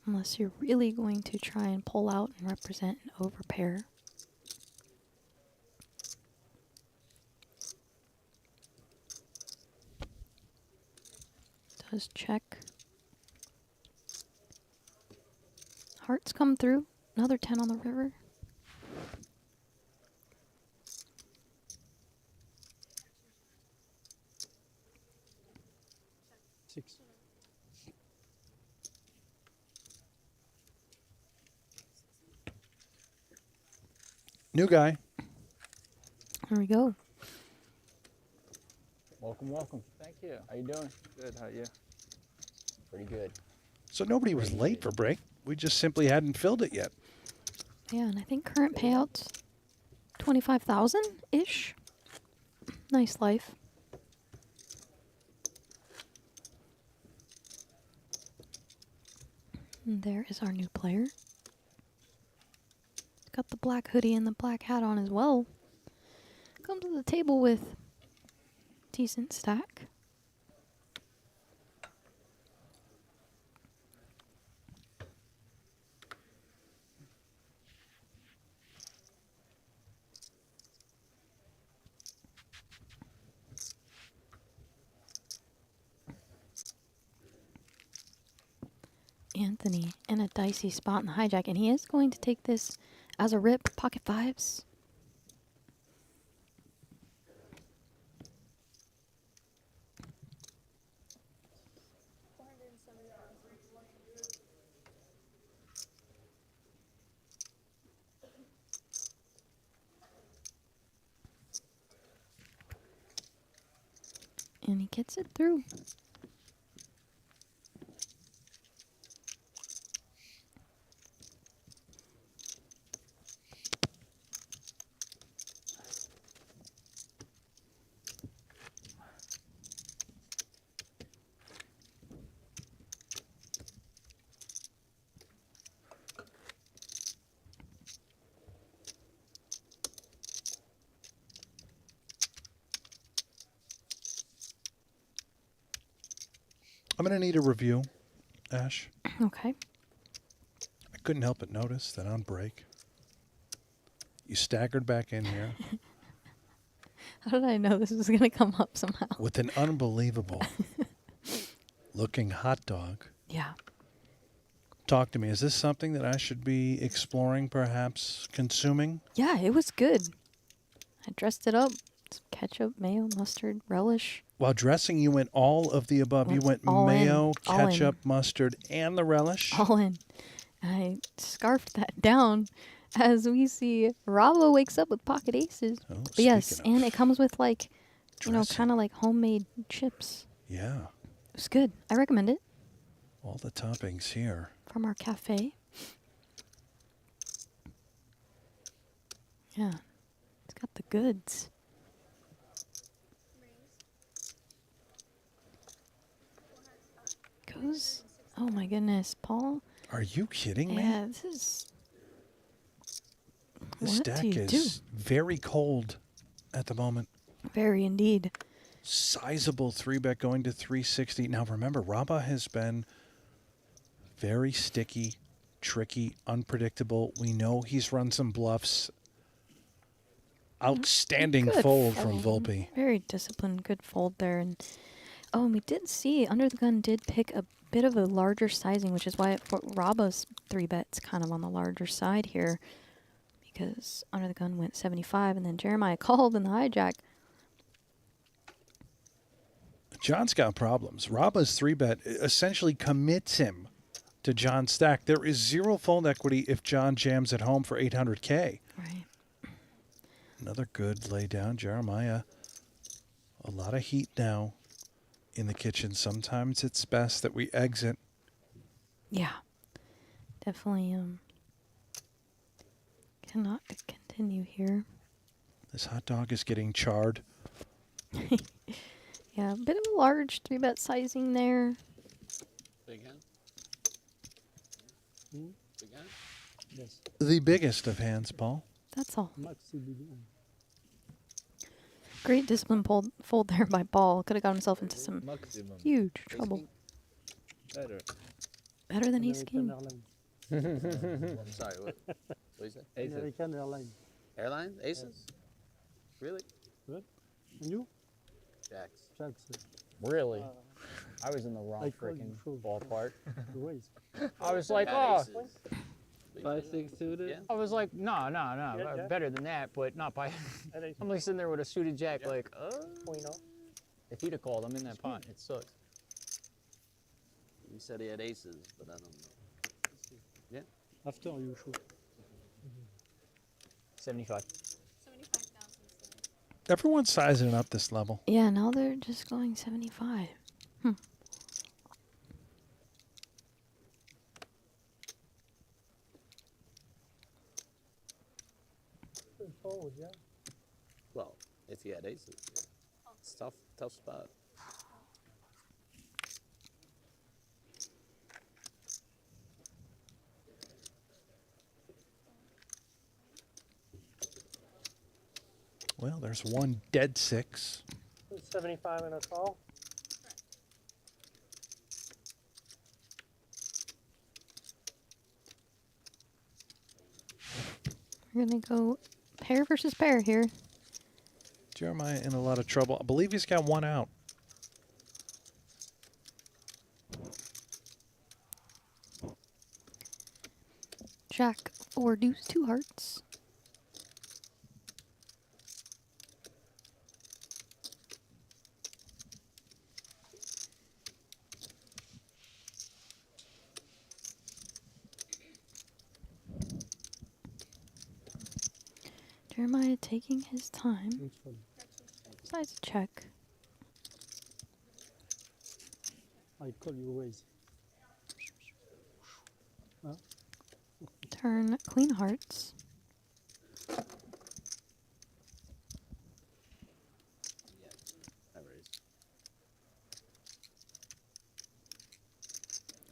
Unless you're really going to try and pull out and represent an overpair. Does check. Hearts come through. Another 10 on the river. Six. New guy. There we go. Welcome, welcome. Thank you. How you doing? Good. How are you? Pretty good. So nobody was late for break. We just simply hadn't filled it yet. Yeah, and I think current payouts 25,000-ish. Nice life. And there is our new player. Got the black hoodie and the black hat on as well. Comes to the table with decent stack. Anthony in a dicey spot in the hijack, and he is going to take this as a rip. Pocket fives. And he gets it through. I'm going to need a review, Ash. Okay. I couldn't help but notice that on break, you staggered back in here How did I know this was going to come up somehow? with an unbelievable looking hot dog. Yeah. Talk to me. Is this something that I should be exploring, perhaps consuming? Yeah, it was good. I dressed it up. Some ketchup, mayo, mustard, relish. While dressing, you went all of the above. You went all in, mayo, all in. ketchup, mustard, and the relish. All in. I scarfed that down as we see Ravo wakes up with pocket aces. Oh, But yes, speaking and it comes with like, you know, dressing. kind of like homemade chips. Yeah. It was good. I recommend it All the toppings here. from our cafe. Yeah. It's got the goods. Goes. Oh my goodness, Paul. Are you kidding me? Yeah, this is. This What deck do you is very cold at the moment. Very indeed. Sizable 3-bet going to 360. Now remember, Raba has been very sticky, tricky, unpredictable. We know he's run some bluffs. Outstanding Good fold from fold. Volpe. Very disciplined, good fold there. And oh, and we did see Under the Gun did pick a bit of a larger sizing, which is why for Raba's 3-bet's kind of on the larger side here, because Under the Gun went 75, and then Jeremiah called in the hijack. John's got problems. Raba's 3-bet essentially commits him to John's stack. There is zero fold equity if John jams at home for 800K. Right. Another good laydown. Jeremiah, a lot of heat now in the kitchen. Sometimes it's best that we exit. Yeah. Definitely cannot continue here. This hot dog is getting charred. Yeah, a bit of a large 3-bet sizing there. Big hand. Big hand. Yes. The biggest of hands, Paul. That's all. Max CBD. Great discipline fold there by Paul. Could have got himself into some Maximum. huge trouble. Better. Better than Ace American King. Airlines. Sorry, what you say? American Airlines. Airline? Aces? Really? Good. And you? Jacks. Jacks. Really? I was in the wrong I called freaking you fool. ballpark. Raise. I was like, Had oh. aces. 5-6 suited. Yeah. I was like, no, Yeah. better than that, but not by. And I I'm like sitting there with a suited jack, like, point out. if he'd have called, I'm in that pot. It sucks. He said he had aces, but I don't know. Yeah. After you shoot. 75. Everyone's sizing up this level. Yeah, now they're just going 75. Forward, yeah. Well, if he had aces, yeah. It's tough spot. Well, there's one dead six. 75 and a call. We're going to go pair versus pair here. Jeremiah in a lot of trouble. I believe he's got one out. Jack 4 deuce 2 hearts. Jeremiah taking his time. Besides check. I call you raise. Huh? Turn queen hearts. I raised.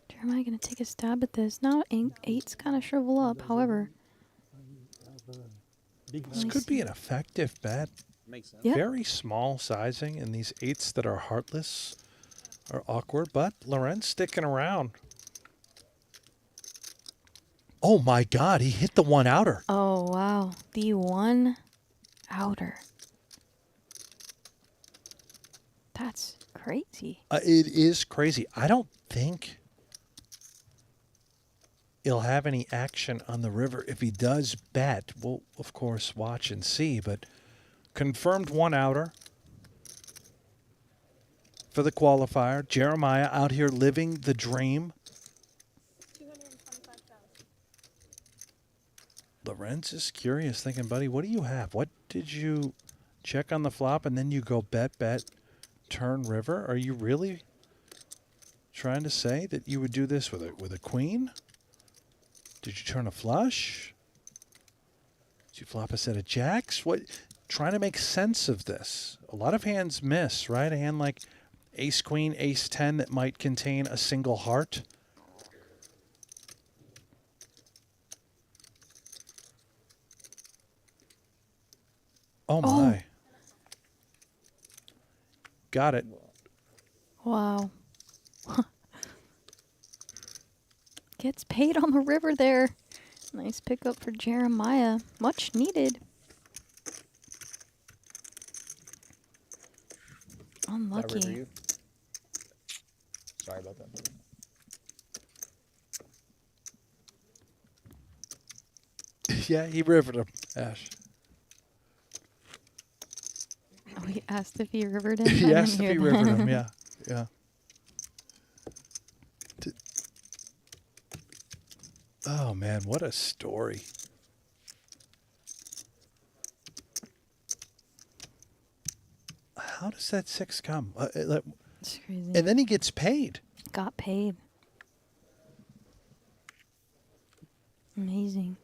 Jeremiah gonna take a stab at this. Now eights kind of shrivel up. However, This could be an effective bet. Makes sense. Yeah. Very small sizing, and these eights that are heartless are awkward, but Lorenz sticking around. Oh my God, he hit the one outer. oh wow, the one outer. That's crazy. It is crazy. I don't think he'll have any action on the river. If he does bet, we'll of course watch and see, but confirmed one outer for the qualifier. Jeremiah out here living the dream. Lorenz is curious, thinking, buddy, what do you have? What did you check on the flop and then you go bet, turn river? Are you really trying to say that you would do this with a queen? Did you turn a flush? Did you flop a set of jacks? What? Trying to make sense of this. A lot of hands miss, right? A hand like ace queen, ace 10 that might contain a single heart. Oh my. Got it. Wow. Gets paid on the river there. Nice pickup for Jeremiah. Much needed. That river Unlucky. you? Sorry about that. Yeah, he rivered him, Ash. Oh, he asked if he rivered him. I He didn't asked if hear he that. rivered him, yeah. Yeah. Oh, man, what a story. How does that six come? It's crazy. And then he gets paid. Got paid. Amazing.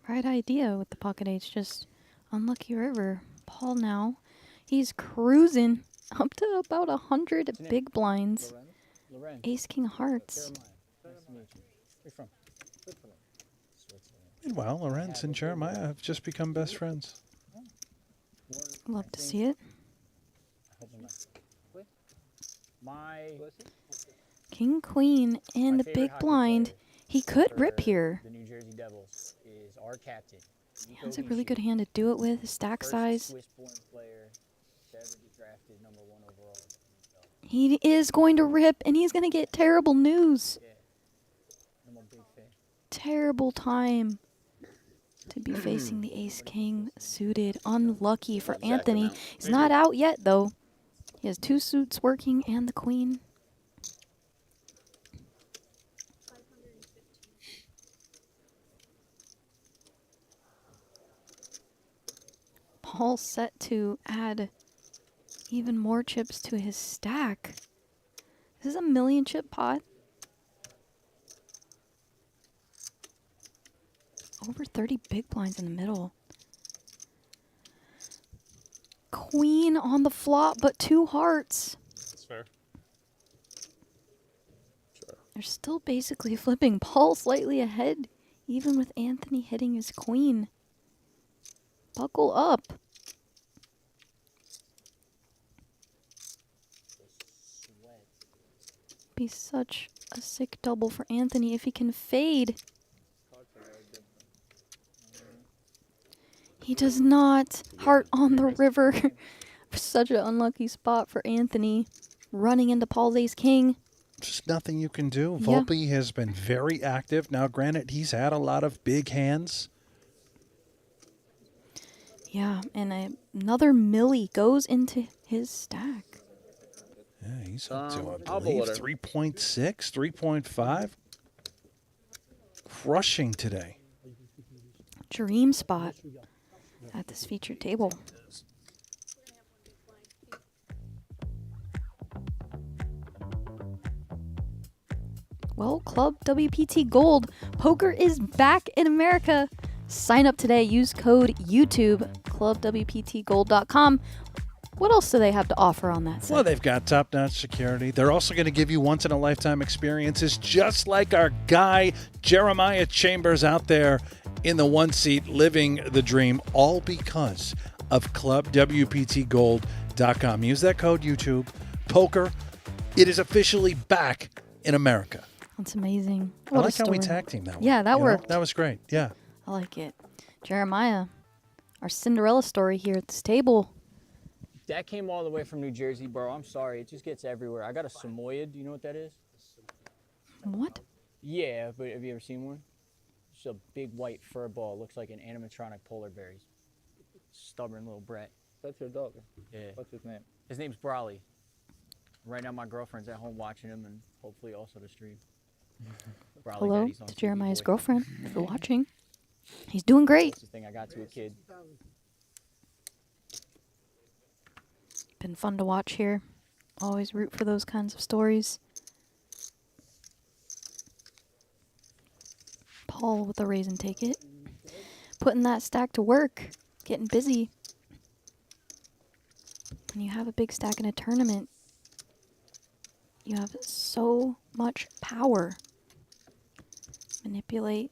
Right idea with the pocket eights, just unlucky river. Paul now, he's cruising. Up to about 100 What's your name? big blinds. Loren. Ace King Hearts. Jeremiah. Nice to meet you. Where you from? Switzerland. Switzerland. Meanwhile, Lorenz and Jeremiah have just become best friends. Love to see it. My King Queen and the favorite big hockey blind. player He could for rip here. The New Jersey Devils is our captain. That's a really good hand to do it with. Stack First size. Swiss-born player to ever get drafted #1 overall. He is going to rip, and he's going to get terrible news. Yeah. I'm a big fan. Terrible time to be facing the Ace King suited. Unlucky for Exact Anthony. amount. He's not out yet, though. He has 2 suits working and the Queen. Paul set to add even more chips to his stack. This is a 1,000,000 chip pot. Over 30 big blinds in the middle. Queen on the flop, but 2 hearts. That's fair. They're still basically flipping. Paul slightly ahead, even with Anthony hitting his queen. Buckle up. Be such a sick double for Anthony if he can fade. He does not. Heart on the river. Such an unlucky spot for Anthony. Running into Paul's Ace King. Just nothing you can do. Yeah. Volpe has been very active. Now, granted, he's had a lot of big hands. Yeah, and another milli goes into his stack. Yeah, he's up to, I I'll believe, bullet her. 3.6, 3.5. Crushing today. Dream spot at this featured table. Well, Club WPT Gold. Poker is back in America. Sign up today. Use code YouTube. ClubWPTGold.com. What else do they have to offer on that site? Well, they've got top-notch security. They're also going to give you once-in-a-lifetime experiences, just like our guy Jeremiah Chambers out there in the one seat living the dream, all because of ClubWPTGold.com. Use that code YouTube. Poker, it is officially back in America. That's amazing. I What a like how we story. tag team that one. Yeah, that You know? worked. That was great. Yeah. I like it. Jeremiah, our Cinderella story here at this table. That came all the way from New Jersey, bro. I'm sorry. It just gets everywhere. I got a Samoyed. Do you know what that is? What? Yeah, but have you ever seen one? It's a big white fur ball. Looks like an animatronic polar bear. He's stubborn little brat. That's your dog. Yeah. What's his name? His name's Brawley. Right now, my girlfriend's at home watching him and hopefully also the stream. Brawley Hello Daddy's on to TV, Jeremiah's boy. girlfriend, if you're watching. He's doing great. That's the thing I got to a kid. Been fun to watch here. Always root for those kinds of stories. Paul with a raise and take it. Putting that stack to work. Getting busy. When you have a big stack in a tournament, you have so much power. Manipulate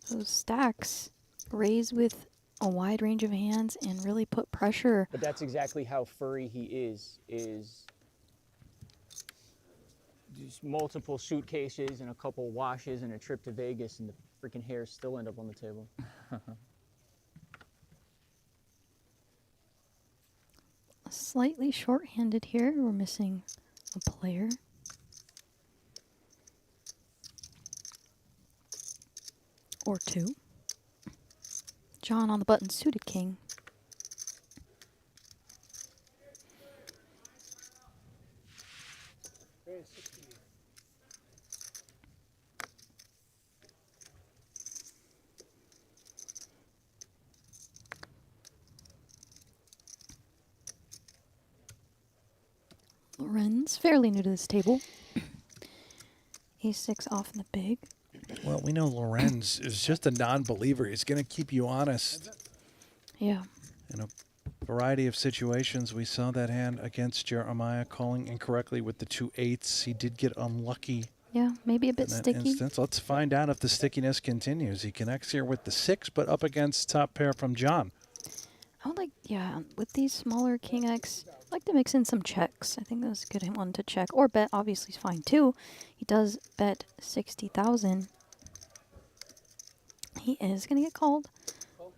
those stacks. Raise with a wide range of hands and really put pressure. But that's exactly how furry he is just multiple suitcases and a couple washes and a trip to Vegas and the freaking hairs still end up on the table. Slightly short-handed here. We're missing a player. Or two. John on the button, suited king. Lorenz, fairly new to this table. Ace-6 off in the big. Well, we know Lorenz is just a non-believer. He's going to keep you honest. Yeah. You know, variety of situations. We saw that hand against Jeremiah calling incorrectly with the 2/8. He did get unlucky Yeah, maybe a bit in that sticky. instance. Let's find out if the stickiness continues. He connects here with the 6, but up against top pair from John. I would like, yeah, with these smaller King X, I'd like to mix in some checks. I think that's a good one to check. Or bet, obviously, is fine too. He does bet 60,000. He is going to get called.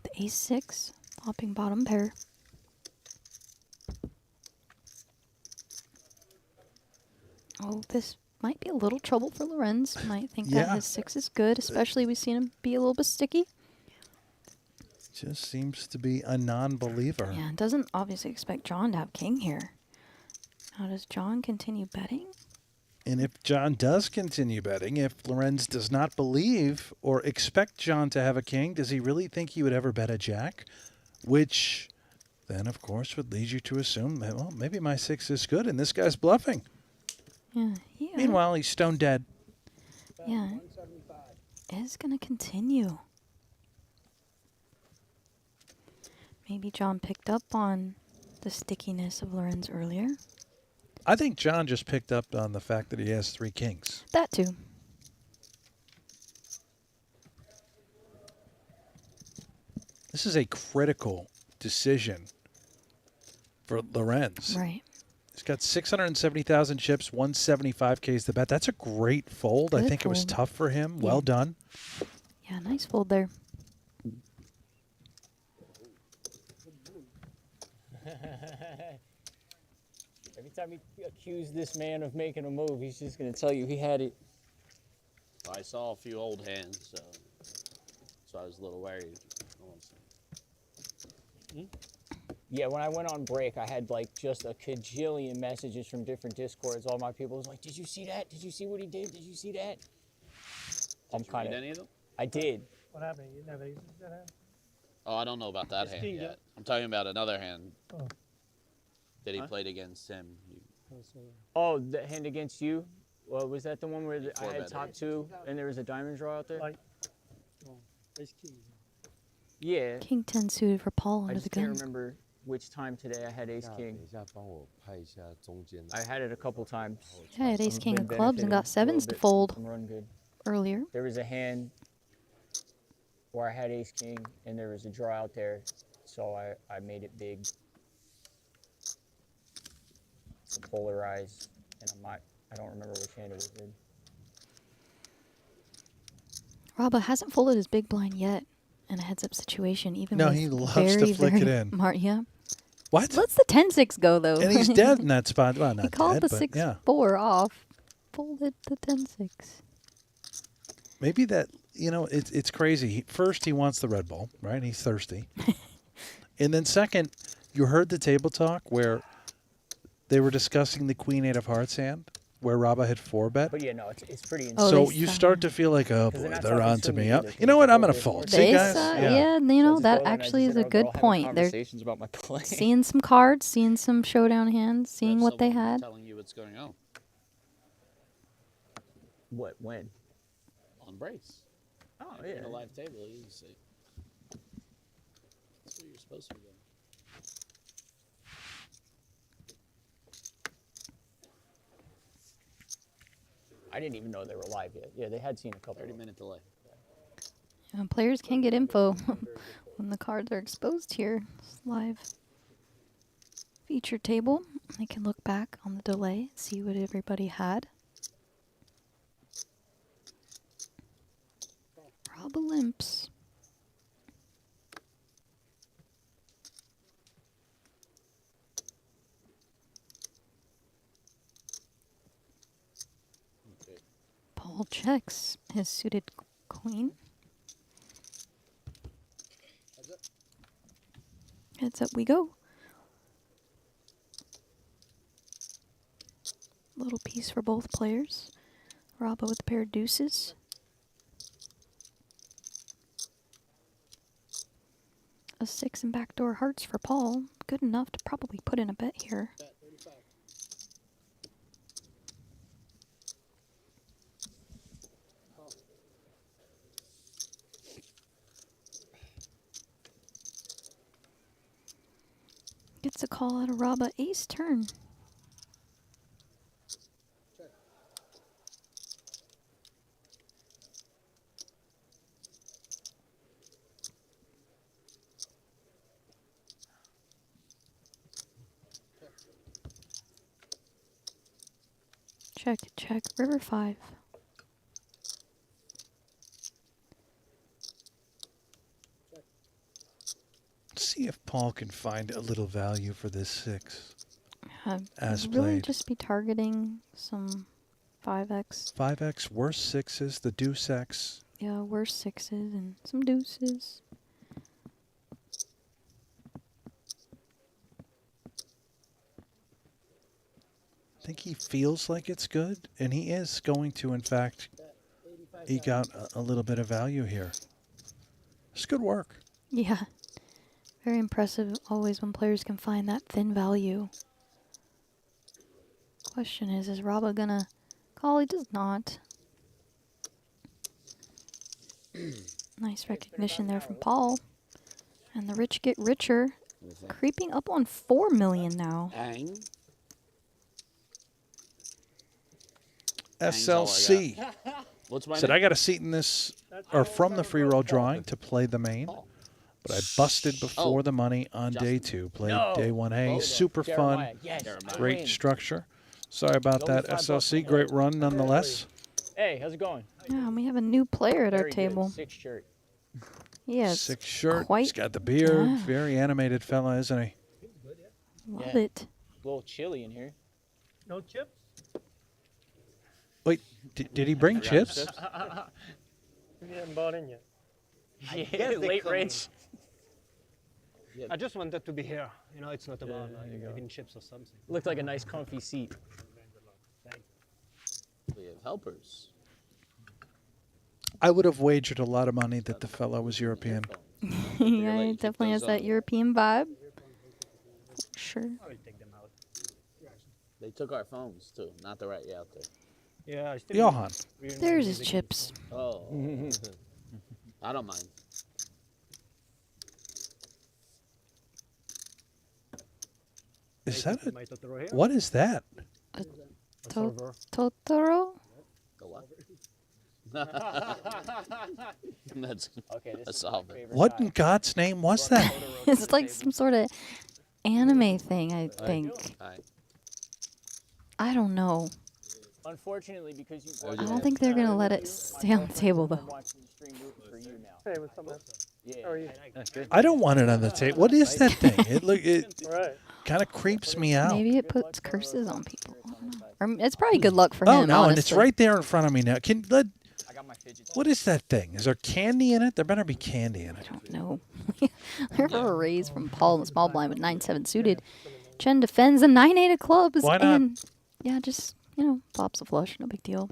The ace-6, popping bottom pair. Oh, this might be a little trouble for Lorenz. Might think that his 6 is good, especially we've seen him be a little bit sticky. Just seems to be a non-believer. Yeah, and doesn't obviously expect John to have king here. Now, does John continue betting? And if John does continue betting, if Lorenz does not believe or expect John to have a king, does he really think he would ever bet a jack? Which then, of course, would lead you to assume that, well, maybe my 6 is good and this guy's bluffing. Yeah. Meanwhile, he's stone dead. Yeah. Is going to continue. Maybe John picked up on the stickiness of Lorenz earlier. I think John just picked up on the fact that he has 3 kings. That too. This is a critical decision for Lorenz. Right. He's got 670,000 chips, 175K is the bet. That's a great fold. I Good think it was fold. tough for him. Yeah. Well done. Yeah, nice fold there. Every time you accuse this man of making a move, he's just going to tell you he had it. I saw a few old hands, so I was a little worried. Yeah, when I went on break, I had like just a cajillion messages from different Discords. All my people was like, "Did you see that? Did you see what he did? Did you see that?" I'm kind of. Any of them? I did. What happened? You never used that hand? Oh, I don't know about that hand king, yet. I'm talking about another hand Oh. that he played against him. Oh, the hand against you? Well, was that the one where I Four had better. top 2 and there was a diamond draw out there? Like, oh, ace king. Yeah. King 10 suited for Paul I under the just can't gun. remember which time today I had ace king. I had it a couple times. Yeah, I had ace I've king been of clubs and got benefiting a little 7s to bit fold from run good. earlier. There was a hand where I had ace king and there was a draw out there, so I made it big. Polarized, and I don't remember which hand it was in. Raba hasn't folded his big blind yet in a heads-up situation, even No, with he loves very, to flick it very in. Yeah. What? Let's the 10-6 go, though. And he's dead in that spot. Well, not He called dead, the but 6-4 yeah. off, folded the 10-6. Maybe that, it's crazy. First, he wants the Red Bull, right? He's thirsty. And then second, you heard the table talk where they were discussing the Queen 8 of Hearts hand, where Raba had 4-bet. But yeah, no, it's pretty insane. So you start to feel like, oh boy, not they're talking on to to me me. either, You know what? I'm going to because fold. they're See, They guys? yeah, that actually is a good point. They're Conversations about my play. seeing some cards, seeing some showdown hands, seeing what they had. Telling you what's going on. What? When? On brace. Oh In yeah. a live table, you see. That's where you're supposed to be going. I didn't even know they were live yet. Yeah, they had seen a couple. 30-minute delay. Players can get info when the cards are exposed here. It's live feature table. They can look back on the delay, see what everybody had. Rob limps. Paul checks his suited queen. Heads up we go. Little piece for both players. Raba with a pair of deuces. A 6 and backdoor hearts for Paul. Good enough to probably put in a bet here. That's a call out of Raba. Ace turn. Check, check. River 5. Let's see if Paul can find a little value for this 6. As really played. just be targeting some 5x. 5x, worse 6s, the deuce X. Yeah, worse 6s and some deuces. I think he feels like it's good, and he is going to, in fact, eke out a little bit of value here. It's good work. Yeah. Very impressive always when players can find that thin value. Question is Raba gonna call? He does not. Nice recognition there from Paul. And the rich get richer. Creeping up on 4 million now. SLC What's my said, name? I got a seat in this, or from the free roll drawing to play the main, but I busted before the money on day 2. Played day 1A. Super fun. Yes. Great structure. Sorry about that, SLC. Great run nonetheless. Hey, how's it going? Yeah, and we have a new player at our Very good. table. 6 shirt. Yes. 6 shirt. Quite. He's got the beard. Yeah. Very animated fella, isn't he? Love Yeah. it. A little chilly in here. No chips? Wait, did he bring chips? We haven't bought in yet. Yeah, late range. I just wanted to be here. You know, it's not about giving chips or something. Looked like a nice comfy seat. We have helpers. I would have wagered a lot of money that the fellow was European. Yeah, it definitely has that European vibe. Sure. I will take them out. They took our phones too. Not the right out there. Yeah, I still Johan. There's his chips. Oh. I don't mind. Is that my Totoro here. what is that? Totoro? The what? That's Okay, this a is solve my it. favorite What guy. in God's name was that? It's like some sort of anime thing, I think. Alright. I don't know. Unfortunately, because you I don't think they're gonna let it stay on the table though. I'm watching the stream rooting for you now. Hey, what's up, man? Yeah. How are you? I don't want it on the table. What is that thing? It All right. kind of creeps me out. Maybe it puts curses on people. I don't know. Or it's probably good luck for Oh him. no, and it's honestly. right there in front of me now. I got my fidget What is that thing? Is there candy in it? There better be candy in it. I don't know. There's a raise from Paul in the small blind with 9-7 suited. Chen defends a 9-8 of clubs. Why not? And yeah, just, pops a flush. No big deal.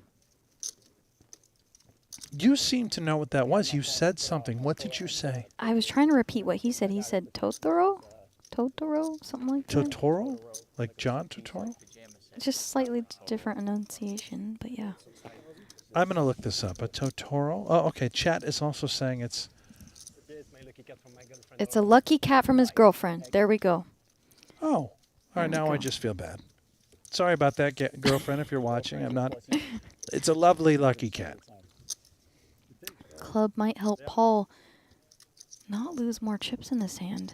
You seem to know what that was. You said something. What did you say? I was trying to repeat what he said. He said Totoro? Totoro? Something like that? Totoro? Like John Totoro? Just slightly different enunciation, but yeah. I'm going to look this up. A Totoro? Oh, okay. Chat is also saying it's... It's a lucky cat from his girlfriend. There we go. Oh. All right, now I just feel bad. Sorry about that, girlfriend, if you're watching. I'm not... It's a lovely lucky cat. Club might help Paul not lose more chips in this hand.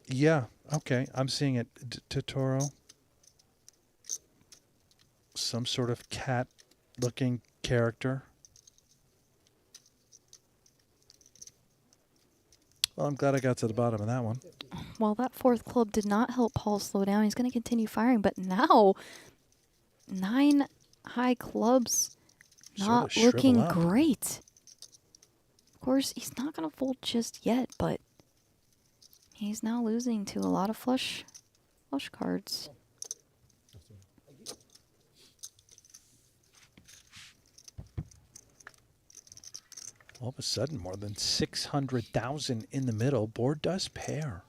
Yeah, okay. I'm seeing it. Totoro. Some sort of cat-looking character. Well, I'm glad I got to the bottom of that one. Well, that fourth club did not help Paul slow down. He's going to continue firing, but now 9 high clubs not Sort of looking shrivel up. great. Of course, he's not going to fold just yet, but he's now losing to a lot of flush cards. All of a sudden, more than 600,000 in the middle. Board does pair.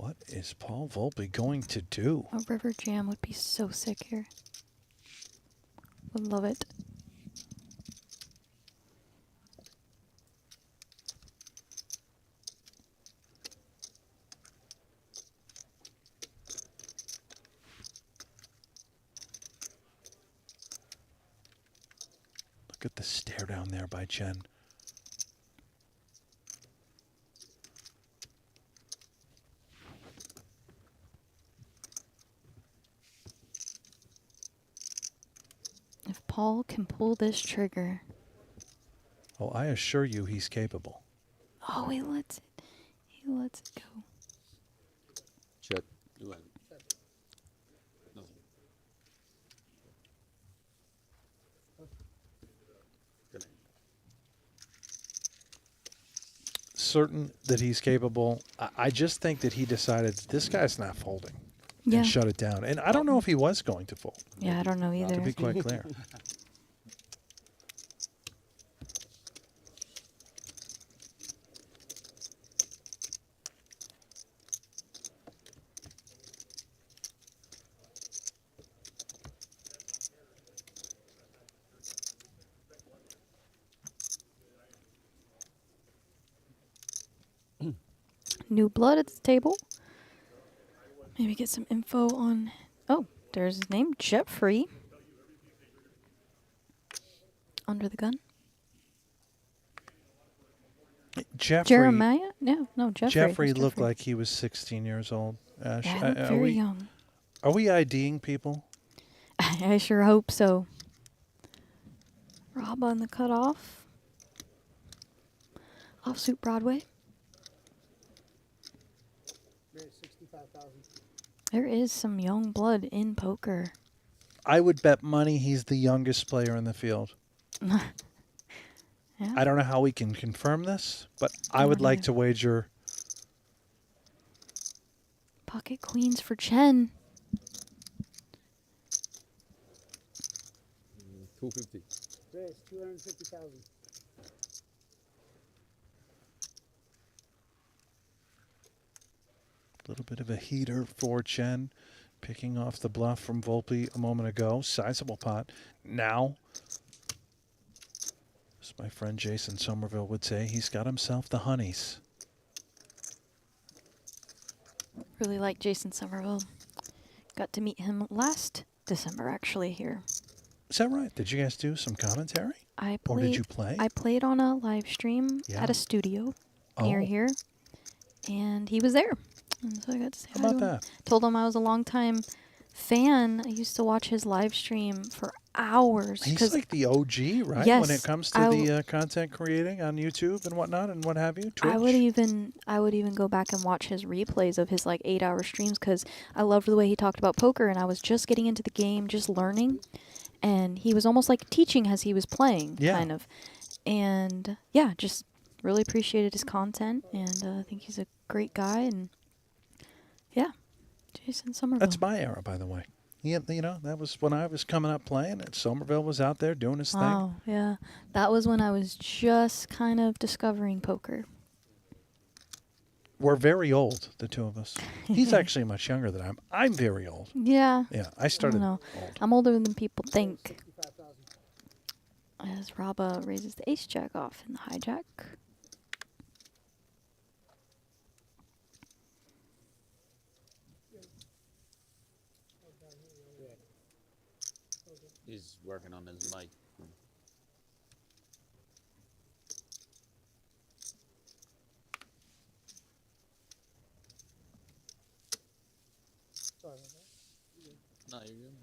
What is Paul Volpe going to do? A river jam would be so sick here. Would love it. Look at the stare down there by Chen. If Paul can pull this trigger. Oh, I assure you he's capable. Oh, he lets it. He lets it go. Check. You win. Nothing. Good. Certain that he's capable. I just think that he decided this guy's not folding. Yeah. And shut it down. And I don't know if he was going to fold. Yeah, I don't know either. To be quite clear. New blood at the table. Maybe get some info on... Oh, there's his name, Jeffrey. Under the gun. Jeffrey, Jeremiah? No, no, Jeffrey. Jeffrey It's looked Jeffrey. like he was 16 years old. Ash, Yeah, he looked are very we, young. Are we IDing people? I sure hope so. Rob on the cutoff. Offsuit Broadway. There is some young blood in poker. I would bet money he's the youngest player in the field. Yeah. I don't know how we can confirm this, but I would like to wager. Pocket queens for Chen. 250. Raise 250,000. A little bit of a heater for Chen, picking off the bluff from Volpe a moment ago. Sizable pot. Now, as my friend Jason Somerville would say, he's got himself the honeys. Really like Jason Somerville. Got to meet him last December, actually, here. Is that right? Did you guys do some commentary? I Or played, did you play? I played on a live stream Yeah. at a studio near Oh. here, and he was there. And so I got to say How hi about to him. that? Told him I was a longtime fan. I used to watch his live stream for hours. He's like the OG, right? Yes, when it comes to the content creating on YouTube and whatnot and what have you. Twitch. I would even go back and watch his replays of his like 8-hour streams because I loved the way he talked about poker, and I was just getting into the game, just learning, and he was almost like teaching as he was playing, Yeah. kind of. And yeah, just really appreciated his content, and I think he's a great guy. And yeah, Jason Somerville. That's my era, by the way. Yeah, you know, that was when I was coming up playing, and Somerville was out there doing his thing. Wow, yeah, that was when I was just kind of discovering poker. We're very old, the two of us. He's actually much younger than I am. I'm very old. Yeah. Yeah, I started don't know. old. I'm older than people think. As Raba raises the ace jack off in the hijack. He's working on his mic. No, you're good.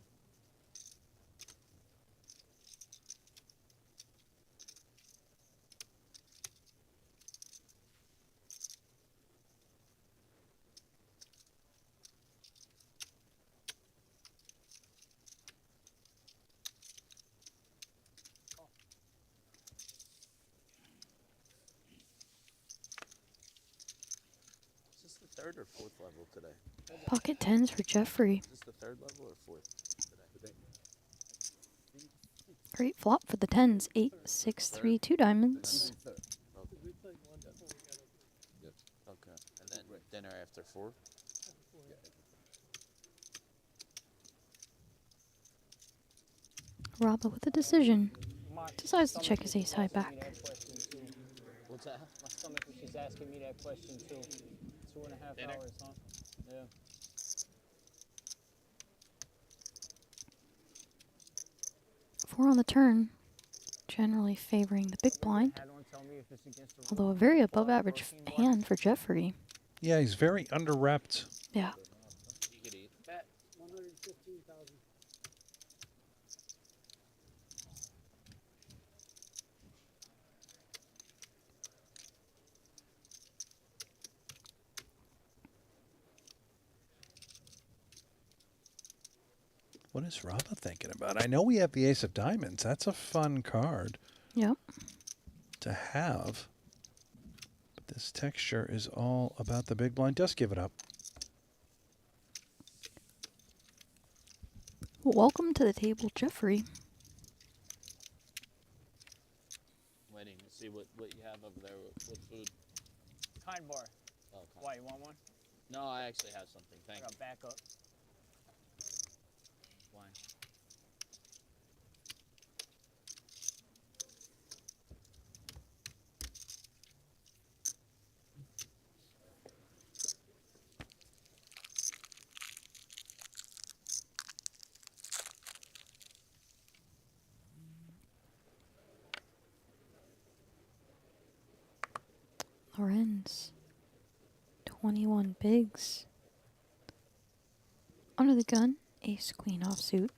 Is this the third or fourth level today? Pocket tens for Jeffrey. Is this the third level or fourth today? Great flop for the tens. 8, 6, 3, 2 diamonds. Yep. Okay. And then dinner after 4? Raba with a decision. Decides to check his ace high back. What's that? My stomach was just asking me that question too. 2.5 hours, huh? Yeah. Four on the turn, generally favoring the big blind. Although a very above average hand for Jeffrey. Yeah, he's very under-repped. Yeah. Bet 115,000. What is Raba thinking about? I know we have the Ace of Diamonds. That's a fun card Yep. to have. But this texture is all about the big blind. Just give it up. Welcome to the table, Jeffrey. Waiting to see what you have over there with food. Kind bar. Oh, Why, you want one? No, I actually have something. Thank I got you. back up. Why? Lorenz. 21 bigs. Under the gun, ace queen offsuit.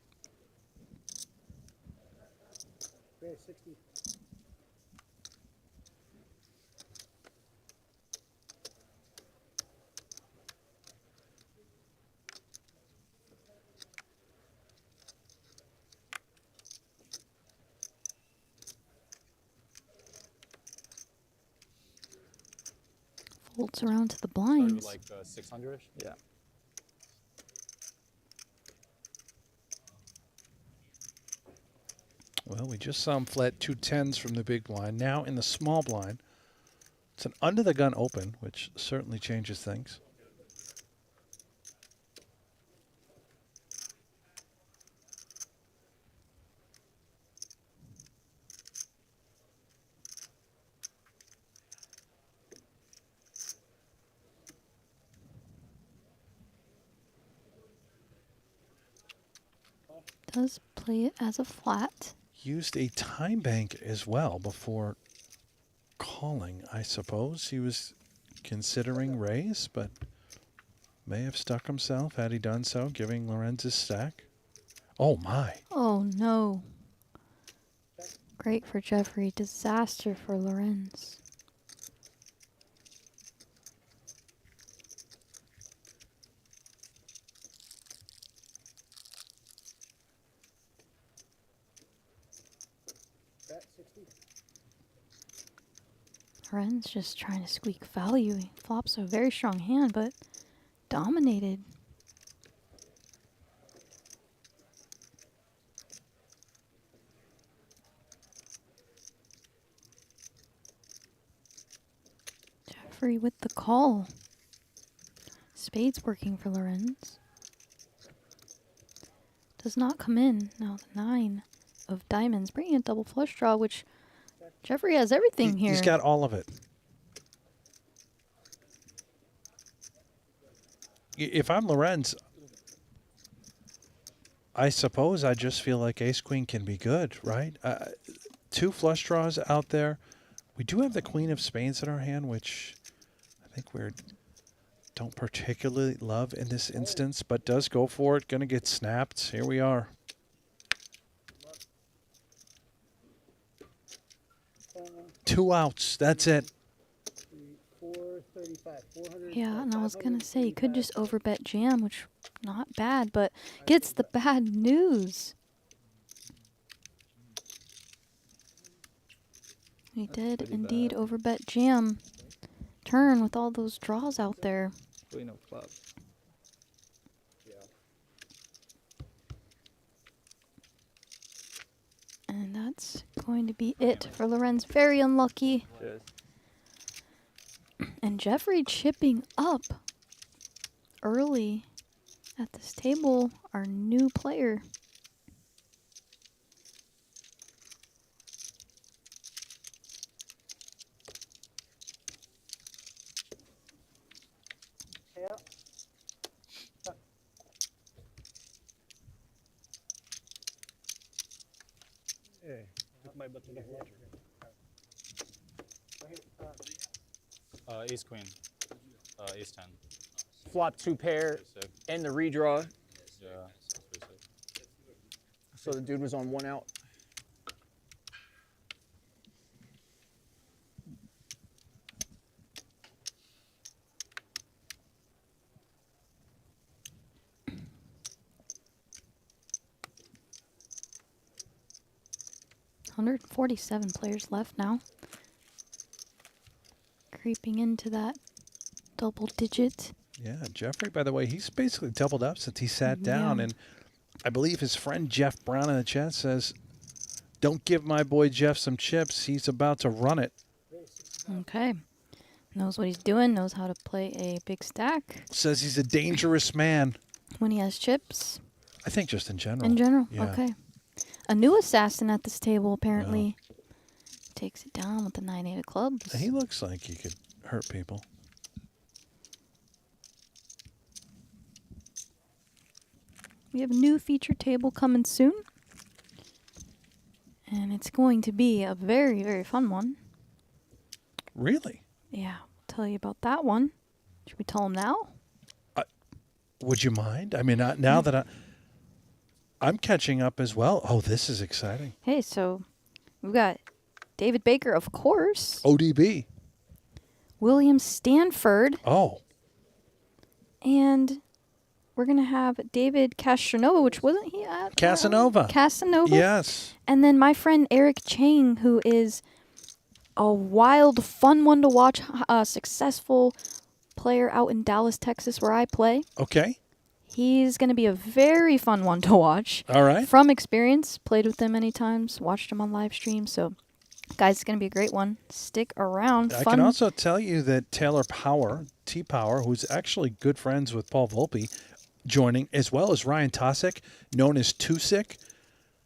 Okay, 60. Folds around to the Started blinds. with like 600-ish. Yeah. Well, we just saw him flat 2 10s from the big blind. Now in the small blind, it's an under-the-gun open, which certainly changes things. Does play it as a flat. Used a time bank as well before calling, I suppose. He was considering raise, but may have stuck himself had he done so, giving Lorenz his stack. Oh, my. Oh no. Great for Jeffrey. Disaster for Lorenz. Bet 60. Lorenz just trying to squeak value. He flops a very strong hand, but dominated. Jeffrey with the call. Spades working for Lorenz. Does not come in. Now the 9 of diamonds, bringing a double flush draw, which Jeffrey has everything here. He's got all of it. If I'm Lorenz, I suppose I just feel like ace-queen can be good, right? 2 flush draws out there. We do have the queen of spades in our hand, which I think we don't particularly love in this instance, but does go for it. Going to get snapped. Here we are. Two outs. That's it. 435. 400. Yeah, and I was going to say, you could just overbet jam, which not bad, but gets the bad news. He did indeed overbet jam. Turn with all those draws out there. Queen of clubs. And that's going to be it for Lorenz. Very unlucky. Cheers. And Jeffrey chipping up early at this table, our new player. Yeah, took my button of water. Ace queen. Ace 10. Flop 2 pair and the redraw. Yeah. That's pretty sick. So the dude was on 1 out. $147 players left now. Creeping into that double digit. Yeah, Jeffrey, by the way, he's basically doubled up since he sat down. Yeah. And I believe his friend Jeff Brown in the chat says, don't give my boy Jeff some chips. He's about to run it. Okay. Knows what he's doing, knows how to play a big stack. Says he's a dangerous man. When he has chips. I think just in general. In general, Yeah. okay. A new assassin at this table, apparently. Takes it down with the 9-8 of clubs. He looks like he could hurt people. We have a new feature table coming soon. And it's going to be a very, very fun one. Really? Yeah, I'll tell you about that one. Should we tell him now? Would you mind? I mean, now that I'm catching up as well. Oh, this is exciting. Hey, so we've got David Baker, of course. ODB. William Stanford. Oh. And we're going to have David Casanova, which wasn't he at? Casanova. Casanova. Yes. And then my friend Eric Chang, who is a wild, fun one to watch, a successful player out in Dallas, Texas, where I play. Okay. He's going to be a very fun one to watch. All right. From experience, played with him many times, watched him on live stream. So, guys, it's going to be a great one. Stick around. I Fun. can also tell you that Taylor Power, T-Power, who's actually good friends with Paul Volpe, joining, as well as Ryan Tosick, known as Tusick.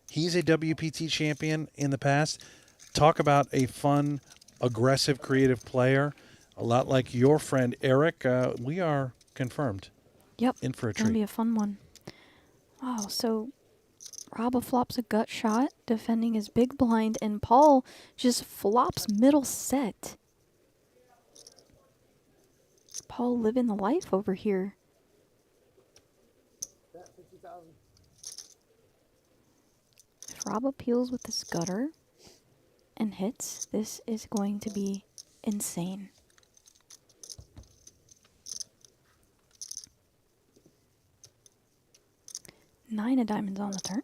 He's a WPT champion in the past. Talk about a fun, aggressive, creative player. A lot like your friend Eric. We are confirmed. Yep. In for a It's going to treat. be a fun one. Wow, so Rabba flops a gut shot, defending his big blind, and Paul just flops middle set. Paul living the life over here. If Rabba peels with this gutter and hits, this is going to be insane. Nine of diamonds on the turn.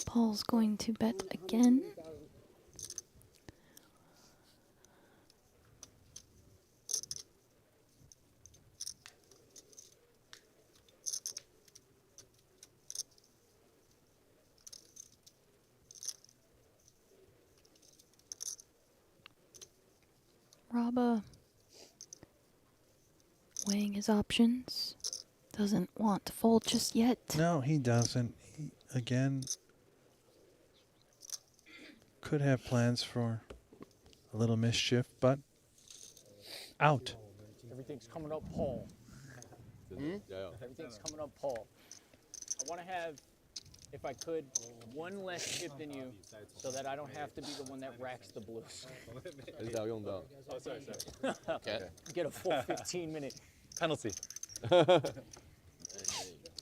Paul's going to bet again. Rabba weighing his options. Doesn't want to fold just yet. No, he doesn't. He, again, could have plans for a little mischief, but out. Everything's coming up, Paul. Everything's coming up, Paul. I want to have, if I could, one less chip than you so that I don't have to be the one that racks the blues. Oh, sorry. Okay. Get a full 15-minute penalty.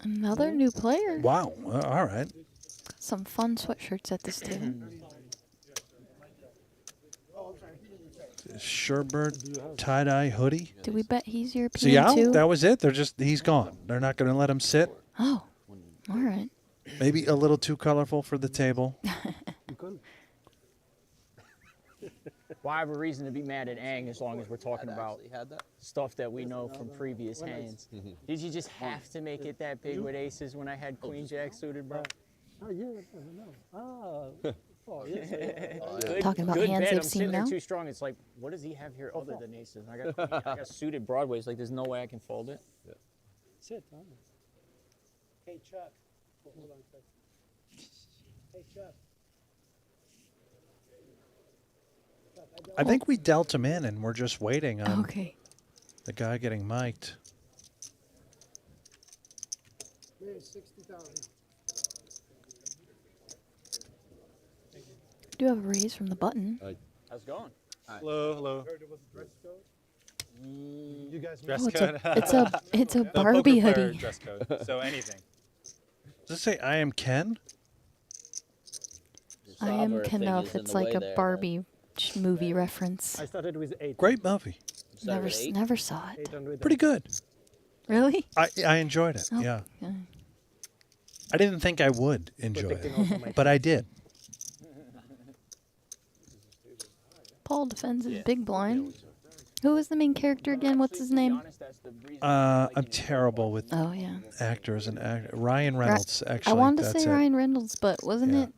Another new player. Wow. All right. Some fun sweatshirts at this table. Sherbert tie-dye hoodie. Do we bet he's European See out? too? That was it. He's gone. They're not going to let him sit. Oh, all right. Maybe a little too colorful for the table. Well, I have a reason to be mad at Ang as long as we're talking about actually had that. stuff that we know from previous hands. Did you just have to make it that big with aces when I had Queen Jack suited, bro? Oh, yeah, no. Ah, oh, yes. Good, Talking about good hands bet. they've I'm seen sitting there now? too strong. It's like, what does he have here other than aces? And I got suited broadways. Like, there's no way I can fold it. Sit. Huh? Hey, Chuck. Oh, hold on a second. Hey, Chuck. I think we dealt him in, and we're just waiting on Okay. the guy getting mic'd. There's 60,000. Do have a raise from the button. How's it going? Hello, hello. Heard it was a dress code. You guys Dress Oh, it's code. it's a No, poker Barbie player hoodie. dress code. So anything. Does it say I am Ken? I am Solver thing Kenough. is in It's the like way a there, Barbie movie reference. I started with 8. Great movie. Never Started at 8? never saw it. 800. Pretty good. Really? I enjoyed it. Oh, Yeah. okay. I didn't think I would enjoy Protecting it, also my but I did. Paul defends his big blind. Who is the main character again? What's his name? I'm terrible with Oh yeah. actors and Ryan Reynolds. Actually, I wanted to that's say it. Ryan Reynolds, but wasn't Yeah. it?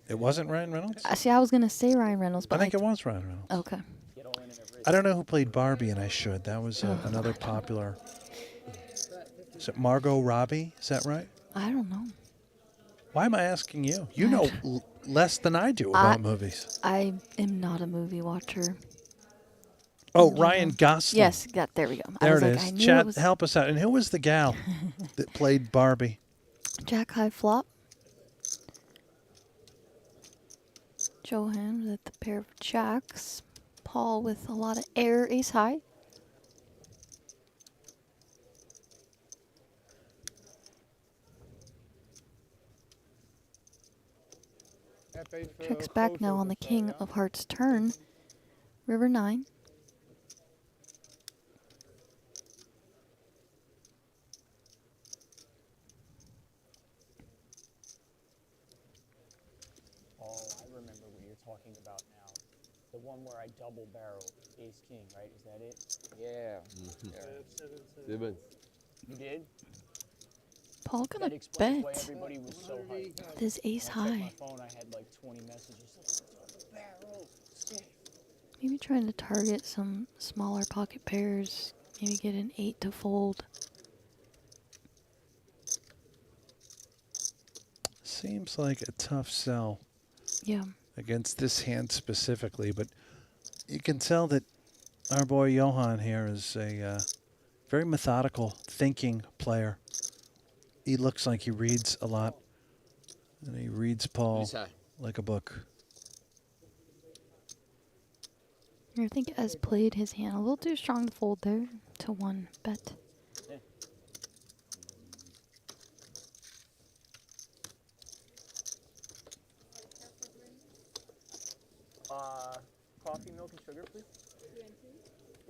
It wasn't Ryan Reynolds. See, I was gonna say Ryan Reynolds, I but think it was Ryan Reynolds. Okay. I don't know who played Barbie, and I should. That was another popular. Is it Margot Robbie? Is that right? I don't know. Why am I asking you? You know less than I do about movies. I am not a movie watcher. Oh, Ryan Gosling. Yes, there we go. There I was it like, is. I knew Chad, it was help us out. And who was the gal that played Barbie? Jack High Flop. Johan with a pair of jacks. Paul with a lot of air, ace high. Checks back now on the king of hearts turn. River 9. Oh, I remember what you're talking about now. The one where I double barreled ace king, right? Is that it? Yeah. You did? Paul gonna That explains why bet. everybody was so hyped. With his ace When I checked high. my phone, I had like 20 messages. Barrel, stick. Maybe trying to target some smaller pocket pairs. Maybe get an 8 to fold. Seems like a tough sell Yeah. against this hand specifically, but you can tell that our boy Johan here is a very methodical, thinking player. He looks like he reads a lot, and he reads Paul He's high. like a book. I think as played his hand a little too strong to fold there to one bet. Coffee, milk, and sugar, please.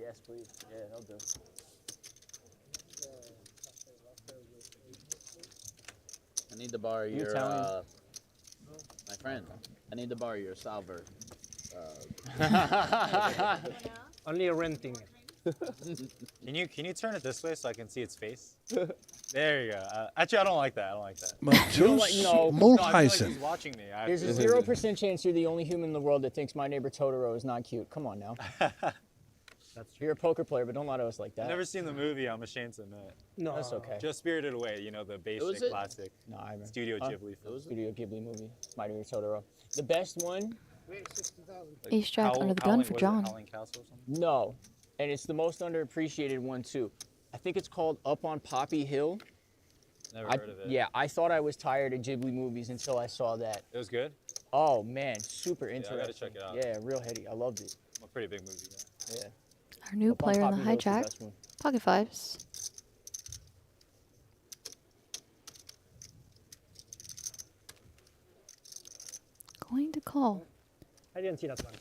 Yes, please. Yeah, that'll do. I need to borrow You your, Italian? my friend. I need to borrow your solver. Only renting. Can you turn it this way so I can see its face? There you go. Actually, I don't like that. I don't like that. Matus no. No, I feel like Mulheisen. he's watching me. There's a 0% chance you're the only human in the world that thinks My Neighbor Totoro is not cute. Come on now. You're a poker player, but don't lie to us like that. I've never seen the movie. I'm ashamed to admit. No. That's okay. Just Spirited Away. You know, the basic it? classic No, I remember. Studio Ghibli film. Studio Ghibli movie. My Neighbor Totoro. The best one? Ace jack under the gun for John. Howling Castle or something? No. And it's the most underappreciated one, too. I think it's called Up on Poppy Hill. Never heard of it. Yeah, I thought I was tired of Ghibli movies until I saw that. It was good? Oh, man. Super I interesting. gotta check it out. Yeah, real heady. I loved it. I'm a pretty big movie guy. Yeah. Our new Up on player in the Poppy Hill's the hijack. best one. Pocket fives. Going to call. I didn't see that one.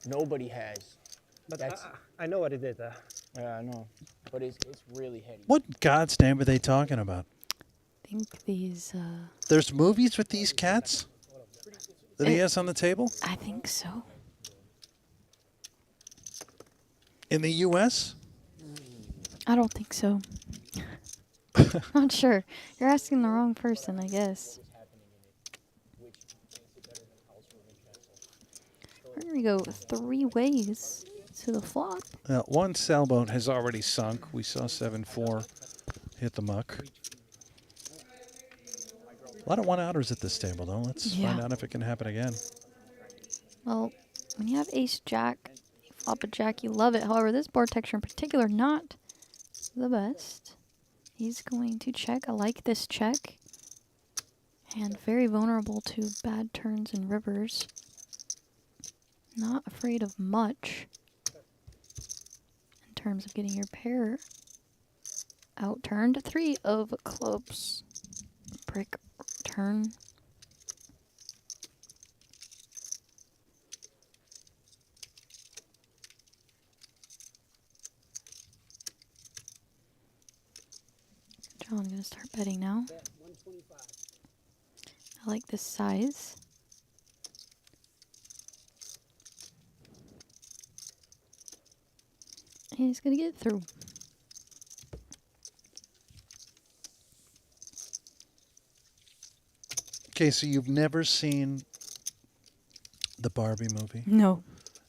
Nobody has. But That's- I know what it is. Yeah, I know. But it's really heady. What in God's name are they talking about? I think these, There's movies with these cats that he has on the table? I think so. In the U.S.? I don't think so. Not sure. You're asking the wrong person, I guess. We're going to go 3 ways to the flop. One sailboat has already sunk. We saw 7-4 hit the muck. A lot of one-outers at this table, though. Let's find out if it can happen again. Well, when you have ace-jack, you flop a jack, you love it. However, this board texture in particular, not the best. He's going to check. I like this check. And very vulnerable to bad turns and rivers. Not afraid of much in terms of getting your pair outturned. 3 of clubs. Brick turn. John's going to start betting now. I like this size. And he's going to get through. Okay, so you've never seen the Barbie movie? No.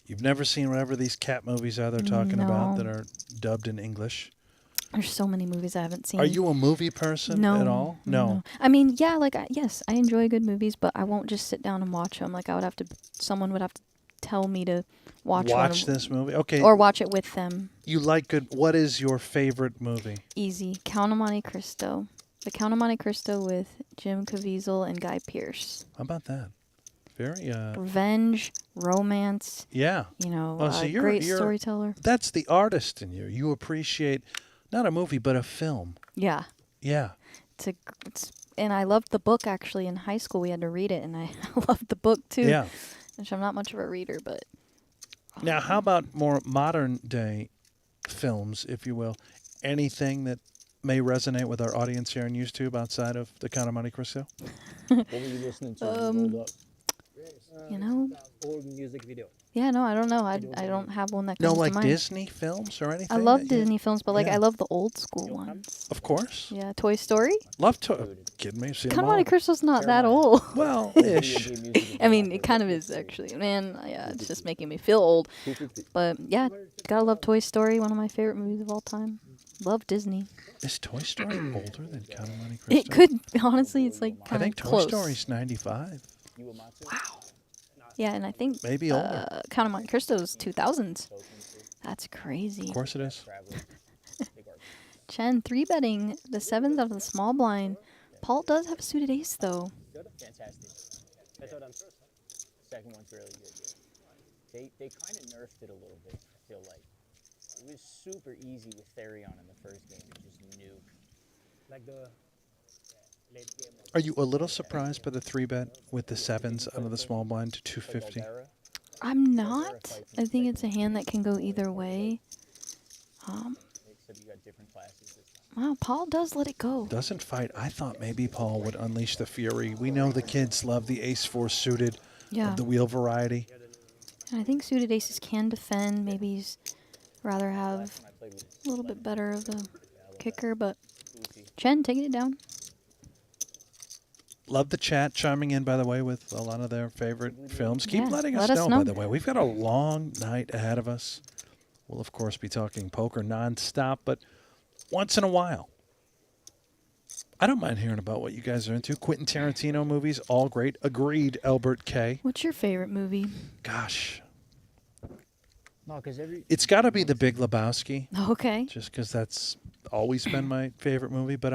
You've never seen whatever these cat movies are they're talking about that are dubbed in English? There's so many movies I haven't seen. Are you a movie person at all? No. I mean, yeah, like, yes, I enjoy good movies, but I won't just sit down and watch them. Like, someone would have to tell me to watch this movie? Okay. Or watch it with them. You like good. What is your favorite movie? Easy. Count of Monte Cristo. The Count of Monte Cristo with Jim Caviezel and Guy Pearce. How about that? Very revenge, romance. Yeah. You know, so you're, great storyteller. That's the artist in you. You appreciate not a movie but a film. Yeah. Yeah. And I loved the book actually in high school. We had to read it, and I loved the book too. Yeah. Which I'm not much of a reader, but. Now, how about more modern day films, if you will? Anything that may resonate with our audience here on YouTube outside of The Count of Monte Cristo? What were you listening to? You know, old music video. Yeah, no, I don't know. I don't have one that comes to mind. No, like Disney films or anything? I love Disney films, but like I love the old school ones. Of course. Yeah, Toy Story. Love kidding me? Count of Monte Cristo's not that old. Well, ish. I mean, it kind of is actually. Man, yeah, it's just making me feel old. But yeah, gotta love Toy Story, one of my favorite movies of all time. Love Disney. Is Toy Story older than Count of Monte Cristo? It could, honestly, it's like kind of I think close. Toy Story's 95. Wow. Yeah, and I think maybe older. Count of Monte Cristo's 2000s. That's crazy. Of course it is. Chen, 3-betting the 7th out of the small blind. Paul does have a suited ace, though. Fantastic. Second one's really good. They kind of nerfed it a little bit, I feel like. It was super easy with Therion in the first game to just nuke. Like the late game. Are you a little surprised by the 3-bet with the 7s out of the small blind to 250? I'm not. I think it's a hand that can go either way. Wow, Paul does let it go. Doesn't fight. I thought maybe Paul would unleash the fury. We know the kids love the ace-4 suited of the wheel variety. And I think suited aces can defend. Maybe he's rather have a little bit better of a kicker, but Chen, taking it down. Love the chat chiming in, by the way, with a lot of their favorite films. Keep letting us let know, us know, by the way. We've got a long night ahead of us. We'll, of course, be talking poker nonstop, but once in a while. I don't mind hearing about what you guys are into. Quentin Tarantino movies, all great. Agreed, Albert K. What's your favorite movie? Gosh. No, it's got to be The Big Lebowski. Okay. Just because that's always been my favorite movie, but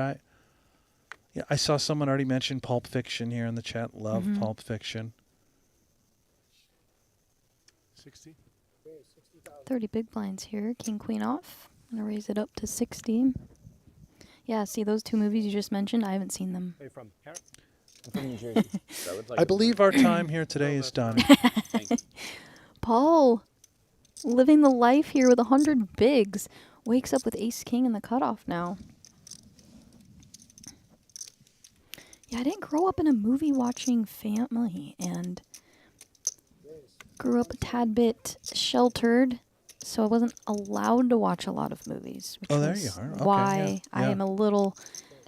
I saw someone already mention Pulp Fiction here in the chat. Love Pulp Fiction. 60. 30 big blinds here. King, queen off. I'm going to raise it up to 60. Yeah, see those two movies you just mentioned? I haven't seen them. Where are you from? Karen? I'm from New Jersey. I believe our time here today is done. Paul, living the life here with 100 bigs. Wakes up with ace-king in the cutoff now. Yeah, I didn't grow up in a movie-watching family, and grew up a tad bit sheltered. so I wasn't allowed to watch a lot of movies. Which Oh, there was you are. Okay, why yeah, I yeah. am a little.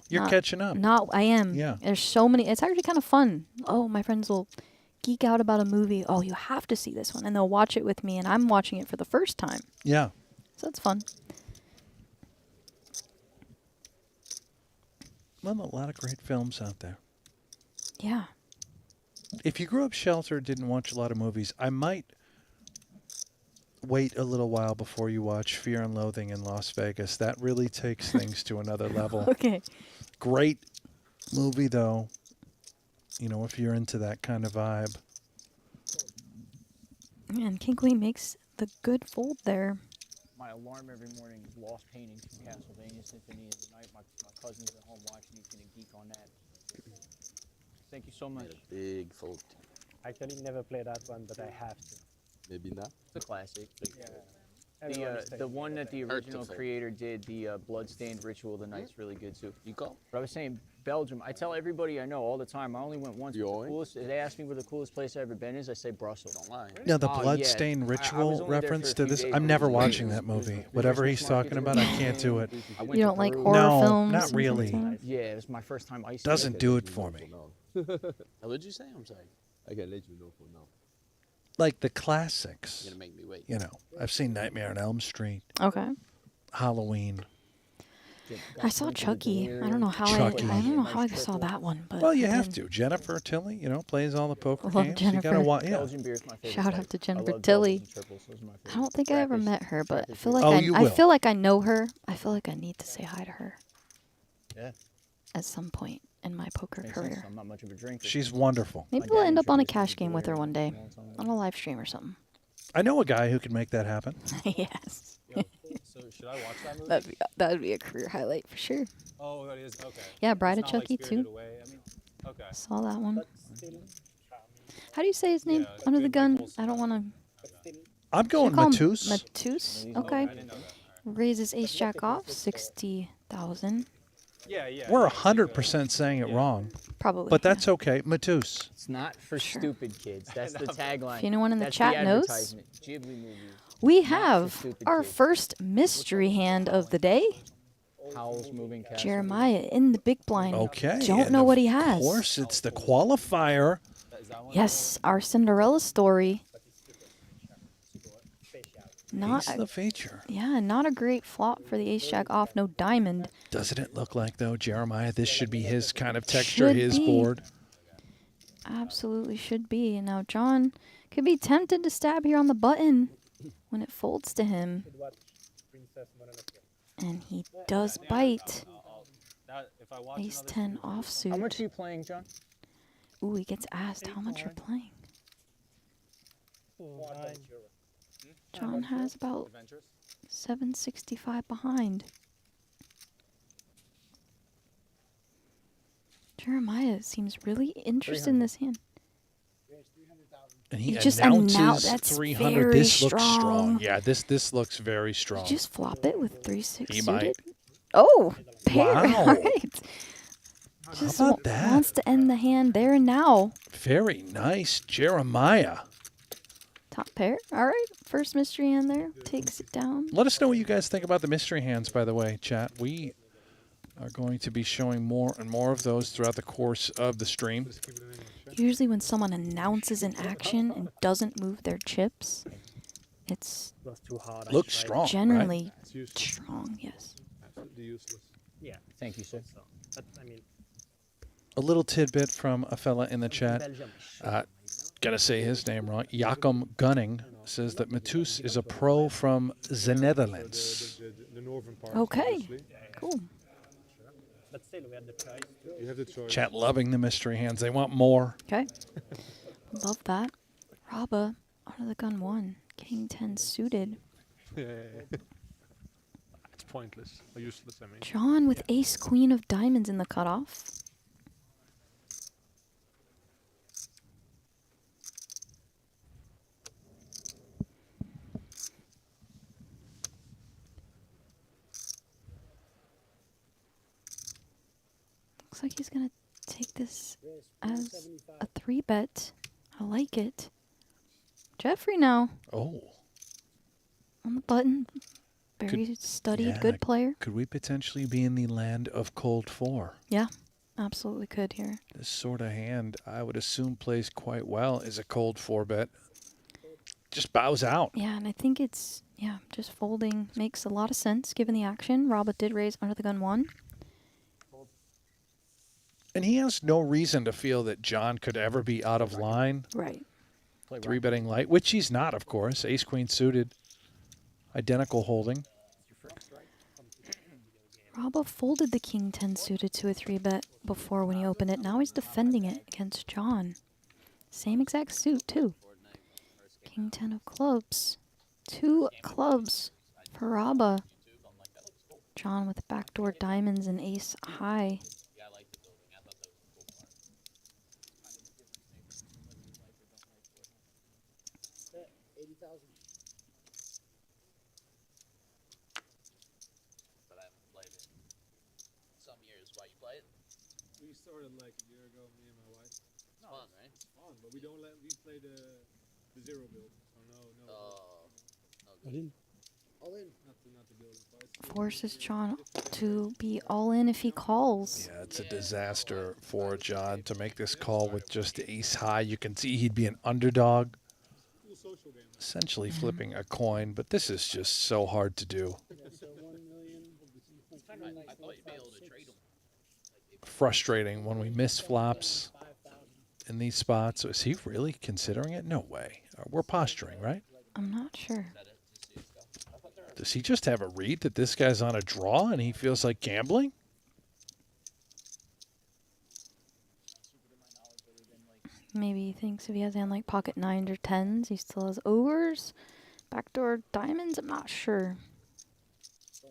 You're not- catching up. I am. Yeah. There's so many. It's actually kind of fun. Oh, my friends will geek out about a movie. Oh, you have to see this one, and they'll watch it with me, and I'm watching it for the first time. Yeah. So it's fun. Well, a lot of great films out there. Yeah. If you grew up sheltered, didn't watch a lot of movies, I might wait a little while before you watch Fear and Loathing in Las Vegas. That really takes things to another level. Okay. Great movie, though. You know, if you're into that kind of vibe. And King Queen makes the good fold there. My alarm every morning is Lost Paintings from Castlevania Symphony of the Night. My cousin's at home watching. He's going to geek on that. Thank you so much. Made a big fold. I actually never play that one, but I have to. Maybe not. It's a classic. Yeah. Everyone is The telling one me that the Hard to original fold. creator did, the Bloodstained Ritual of the Night's really good too. You go. But I was saying, Belgium, I tell everybody I know all the time, I only went once. You but the always? coolest, they ask me where the coolest place I've ever been is, I say Brussels. Don't lie. Now, the Oh, yeah. Bloodstained I was Ritual only there for reference a to few this, days, I'm but never it was watching great. that movie. It was Whatever my he's first market talking about, I visit. can't do it. I went You to don't like Peru. horror No, films? not and really. things like that? Yeah, it was my first time ice Doesn't skating. do it for me. What did you say? I'm sorry. I can let you know for now. Like the classics. You're gonna make me wait. You know, I've seen Nightmare on Elm Street, Okay. Halloween. I saw Chucky. I don't know how Chucky. I don't know how I saw that one, but Well, you I have did. to. Jennifer Tilly, you know, plays all the poker Love games. You gotta Jennifer. watch. Yeah. Belgian beer is my favorite Shout type. out to I Jennifer love Tilly. doubles and triples. Those are my I favorite. don't think I ever Crackers- met her, but I crackers feel beer. like Oh, I you I will. feel like I know her. I feel like I need to say hi to her Yeah. at some point in my poker Makes sense. career. I'm not much of a drinker. She's wonderful. Maybe My we'll dad end up on a introduced me cash to game with her beer one day a long time ago. on a live stream or something. I know a guy who can make that happen. Yes. So should I watch that movie? That'd be a career highlight for sure. Oh, that is okay. Yeah, Bride It's of not like Chucky Spirited too. Away. I mean, okay. Saw that one. But still charming. How do you say his name Yeah, under the good, like, gun? wholesome. I don't want to. But still, I'm going Matus. Matus. Oh, Okay. I didn't know that. All right. Raises ace jack off 60,000. Yeah, yeah. We're yeah, 100% saying it wrong, Probably. but yeah. that's okay. Matus. It's not for Sure. stupid kids. That's the tagline. If anyone in the That's chat knows, advertisement. Ghibli movies. we Not for have stupid our kids. first mystery hand of the day. Howl's Moving Castle. Jeremiah in the big blind. Okay. Don't and know what he Of has. course, it's the qualifier. Is that one? Yes, our Cinderella story. Not He's a, the feature. yeah, not a great flop for the ace jack off, no diamond. Doesn't it look like, though, Jeremiah, this should be his kind of texture, Should his be. board? Absolutely should be. And now John could be tempted to stab here on the button when it folds to him. should watch Princess Mononoke. And he does bite. If I watch Ace another 10 How offsuit. much are you playing, John? Ooh, he gets asked how much you're playing. More adventure. John has about Adventures? 765 behind. Jeremiah seems really interested in this hand. And he He just announces that's 300. very This looks strong. strong. Yeah, this looks very strong. Did you just flop it with 3-6 He suited? might. Oh, pair. Wow. All right. Just about that? wants to end the hand there and now. Very nice, Jeremiah. Top pair. All right. First mystery hand there. Takes it down. Let us know what you guys think about the mystery hands, by the way, chat. We are going to be showing more and more of those throughout the course of the stream. Usually when someone announces an action and doesn't move their chips, it's It was too hard. I Looks tried. strong, right? generally It's useless. strong, yes. Absolutely useless. Yeah. Thank you, sir. So, but I mean, A little tidbit from a fella in the chat. Belgium. Gotta say his name wrong. Jacob Gunning says that Matus is a pro from the Netherlands. The northern part. Okay. obviously. Cool. But still, we had the price. You have the choice. Chat loving the mystery hands. They want more. Okay. Love that. Raba, under the gun 1. King 10 suited. Yeah. It's pointless. Or useless, I mean. John with ace queen of diamonds in the cutoff. Looks like he's gonna take this as a 3-bet. I like it. Jeffrey now. Oh. on the button. Very studied, yeah, good player. Could we potentially be in the land of cold 4? Yeah, absolutely could here. This sort of hand, I would assume, plays quite well is a cold 4 bet. Just bows out. Yeah, and I think it's, yeah, just folding makes a lot of sense given the action. Robert did raise under the gun 1. And he has no reason to feel that John could ever be out of line. Right. 3-betting light, which he's not, of course. Ace-queen suited. Identical holding. Raba folded the king 10 suited to a 3-bet before when he opened it. Now he's defending it against John. Same exact suit, too. King 10 of clubs. 2 clubs for Raba. John with backdoor diamonds and ace high. But I haven't played it in some years. Why you play it? We started like a year ago, me and my wife. It's fun, right? It's fun, but we play the zero build. So no. No All in. All in. Not the build. Forces John to be all in if he calls. Yeah, it's a disaster for John to make this call with just ace high. You can see he'd be an underdog. Essentially flipping a coin, but this is just so hard to do. I thought you'd be able to trade them. Frustrating when we miss flops in these spots. So is he really considering it? No way. We're posturing, right? I'm not sure. Does he just have a read that this guy's on a draw and he feels like gambling? Maybe he thinks if he has a hand like pocket 9s or 10s, he still has overs. Backdoor diamonds, I'm not sure.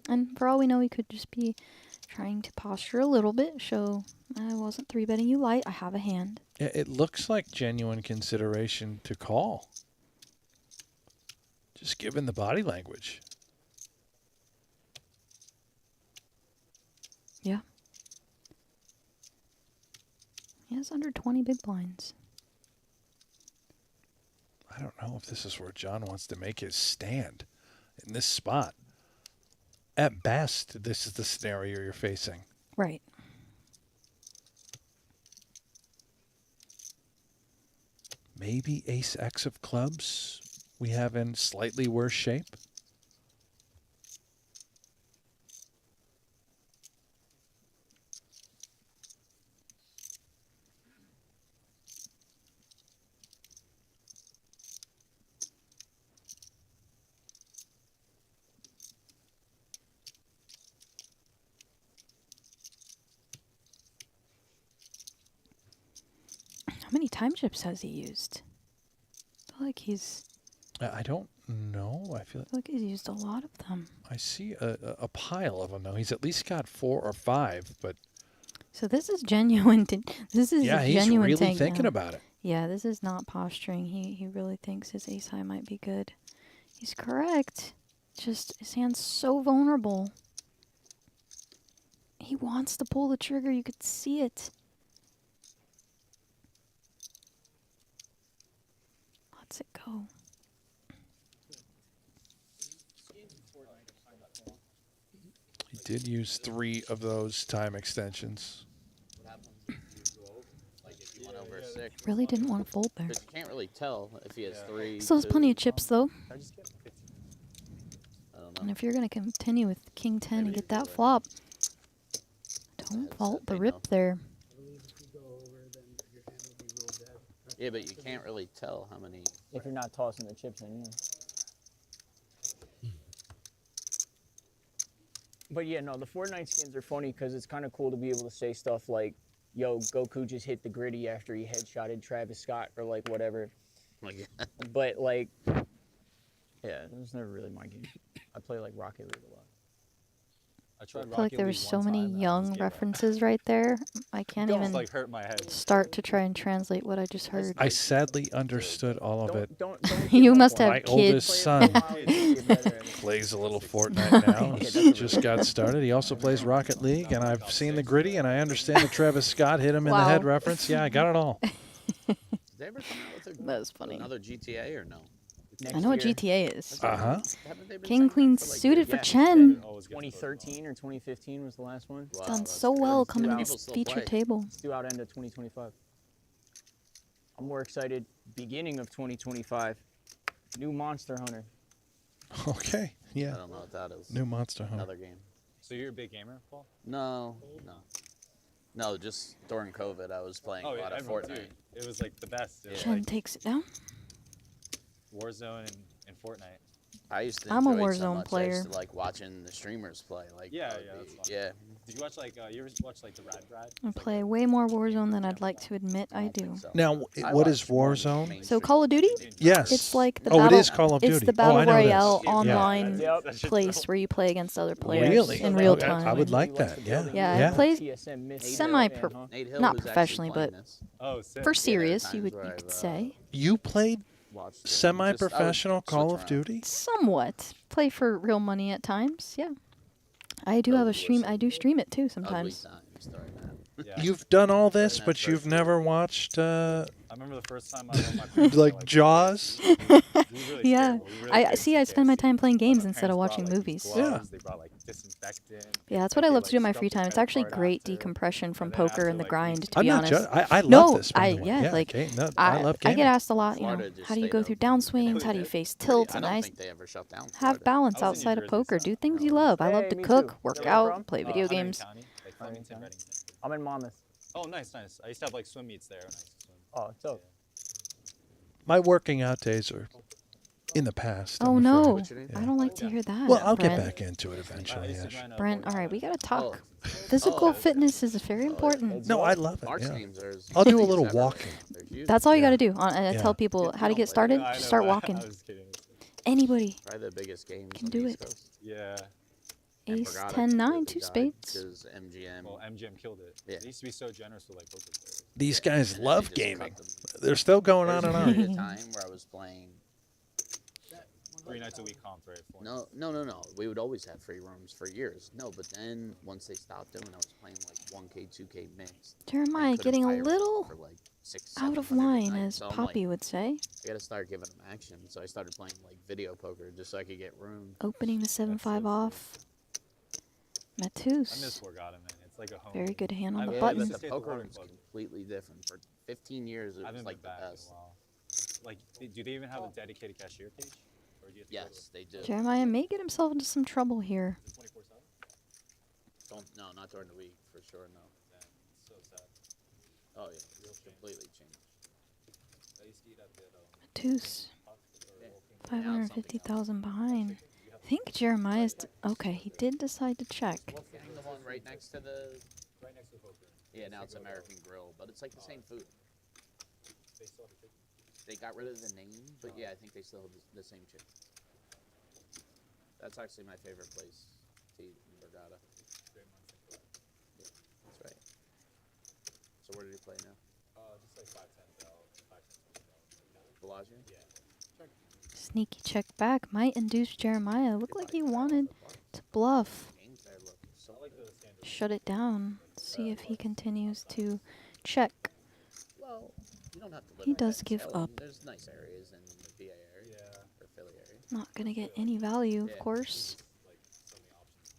And for all we know, he could just be trying to posture a little bit, show I wasn't 3-betting you light, I have a hand. Yeah, it looks like genuine consideration to call. Just given the body language. Yeah. He has under 20 big blinds. I don't know if this is where John wants to make his stand in this spot. At best, this is the scenario you're facing. Right. Maybe ace X of clubs we have in slightly worse shape. How many time chips has he used? I feel like he's... I don't know. I feel like he's used a lot of them. I see a pile of them, though. He's at least got 4 or 5, but... So this is genuine. This is yeah, a he's genuine really tank thinking now. about it. Yeah, this is not posturing. He really thinks his ace high might be good. He's correct. Just his hand's so vulnerable. He wants to pull the trigger. You could see it. Let's it go. He did use 3 of those time extensions. Like if you went over 6. Really didn't want to fold there. Because you can't really tell if he has 3. Still has plenty of chips, though. I don't know. And if you're going to continue with king 10 and get that flop, don't fault the rip there. Yeah, but you can't really tell how many. If you're not tossing the chips in, yeah. But yeah, no, the Fortnite skins are funny because it's kind of cool to be able to say stuff like, yo, Goku just hit the gritty after he headshotted Travis Scott or like whatever. But like, yeah, it was never really my game. I play like Rocket League a lot. I tried I feel like there were so many young references right there. I can't Don't, even like, hurt my head. start to try and translate what I just heard. I sadly understood all of it. You must have My kids. oldest son plays a little Fortnite now. He's just got started. He also plays Rocket League, and I've seen the gritty, and I understand the Travis Scott hit him in the head reference. Yeah, I got it all. Did they ever come out with That was funny. another GTA or no? next I know what year. GTA is. Uh-huh. Haven't they been King saying that Queen for, like, suited years? for Chen. Always gets voted 2013 or 2015 was the last one. Wow, Done that's so good. well Let's coming do to it. this People still feature play. table. It's due out end of 2025. I'm more excited beginning of 2025. New Monster Hunter. Okay. I Yeah. don't know what that is. New Monster Hunter. Another game. So you're a big gamer, Paul? No. No, just during COVID, I was playing a lot of everyone, Fortnite. dude, it was like the best. It was Chen like takes it down. Warzone and Fortnite. I used to I'm a enjoy it so Warzone much. I player. used to like watching the streamers play. Like Yeah, that would yeah, be- that's fun. yeah. Did you watch like you ever watch like the Rad? I play way more Warzone than I'd like to admit I don't do. think so. Now, I what is watch more of the Warzone? mainstream So Call of Duty? Yes. It's like the oh, battle. it is Call of Duty. It's the battle oh, I know royale this. online Yeah. That shit's place dope. where you play against other players Really? in real Okay, time. I would like that. Yeah. Yeah, it plays TSM missed semi fan, pro- huh? Nate Hill not was actually professionally, playing but this. Oh, sick. for Yeah, serious, times you where could I've, say. You played watched it. Just- I would semi-professional Call switch of around. Duty? Somewhat. Play for real money at times, yeah. I do have a Ugly stream. was I do stream it too Ugly sometimes. times during that. Yeah. You've done all this, During that but you've first never watched I remember the first time I went my parents like were, Jaws. we were really Yeah. scared. We really I scared see. I to spend my KFC. time playing games My instead of parents watching brought, like, movies. these Yeah. gloves, They brought like disinfectant. Yeah, that's like, what I they, love like, to do in my scrubbed free the time. It's credit actually card great after, decompression from and then poker after, and the like, grind. To I'm be not honest, judging. I love no, this. By the way. yeah, like okay, no, I love I gaming. get asked a lot. You know, Florida just how do you stayed go through open. downswings? How do you face tilts? I And don't I think they ever shut down. have Florida. balance I was in New outside of Jersey, poker. so Do I things don't you know. love. I love Hey, to me cook, too. work Where you out, from? play video Huntington games. County, like Farmington, Reddington. I'm in Monmouth. Oh, nice. I used to have like swim meets there when I used to swim. Oh, it's dope. My working out days are in the past. Oh I'm no, afraid. What's your name? I don't like to hear that. Well, I'll Brent. get back into it I eventually. used to Ash. join a Brent, boat all right, we gotta talk. Oh. Physical Oh. fitness is very important. No, I love it. Mark's Yeah. games are as I'll do a big as little ever. walking. They're huge. That's all you Yeah. gotta do. I Yeah. tell people how to don't get like started. I Just know start that. walking. I was kidding. Anybody. Probably the biggest games Can on do the East it. Coast. Yeah. And Ace, Borgata 10, 9, completely two died spades. Because MGM. Well, MGM killed it. Yeah. They used to be so generous with like poker players. These guys and then love they just gaming. cut them. They're still going There on was and a on. period of time where I was playing. 3 nights a week comp, right? 4 No. We would always have free rooms for years. No, but then once they stopped doing, I was playing like 1K, 2K mixed. Jeremiah and couldn't getting a pirate little for like 600, out of 700 a line, night. as So I'm Poppy like, would say. I gotta start giving them action. So I started playing like video poker just so I could get room. Opening the 7-5 off. I miss Matus. Borgata, man. It's like a home. Very good hand on I the mean, Yeah, I used button. to but stay the at the poker Water was Club. completely different. For 15 years, it I was haven't like been the back in a best. while. Like, do they even have a dedicated cashier page? Or do you have to go to Yes, they do. Jeremiah may get himself into some trouble here. the 24/7? No, not during the week for sure. No. Damn, it's so sad. Oh yeah, it's completely changed. I used to eat at the Matus. Yeah. 550,000 behind. I think Jeremiah's. Okay, he did decide to check. Getting the one right next to the. right next to the poker. Yeah, now it's American Grill, but it's like the same food. They still have a chicken. They got rid of the name, but yeah, I think they still have the same chicken. That's actually my favorite place to eat in Borgata. Great minds think alike. Yeah, that's right. So where did he play now? Just like 5-10 $5-10. Bellagio? Yeah. Sneaky check back might induce Jeremiah. Looked like he wanted to bluff. Games there look so I like good. the standard. Shut it down. See if he continues to check. Well, you don't have to live He right does next give to it. up. There's nice areas in the PA area. Yeah. Or Philly area. Not gonna get any value, of Yeah. course. Like so many options.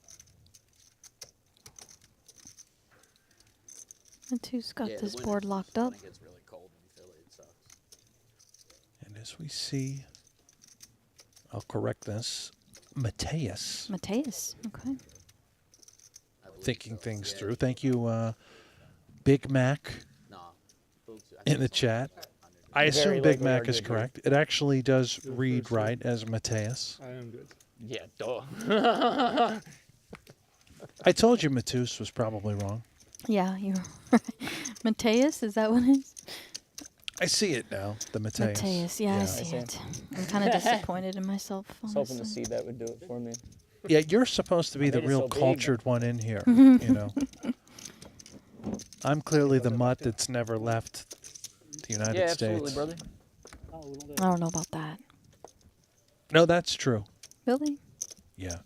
Matus got Yeah, the this winter board is locked when up. it gets really cold in Philly, it sucks. And as we see, I'll correct this. Mateus, Mateus. Okay. I believe thinking so. things Yeah. through. Thank you, Big Mac, No. Boots- I in think the it's chat. 100. I Very assume Big likely Mac are is good here. correct. It actually does Good read first shot. right as Mateus. I am good. Yeah, duh. I told you Matus was probably wrong. Yeah, you're right. Mateus, is that what it is? I see it now, the Mateus. Mateus, yeah, I Yeah. see see it. I'm kind of disappointed in myself, I was hoping the honestly. seed that would do it for me. Yeah, you're supposed to be the made it real so big. cultured one in here, you know. I'm clearly the mutt that's never left the United Yeah, absolutely, States. brother. I don't know about that. No, that's true. Really? Yeah,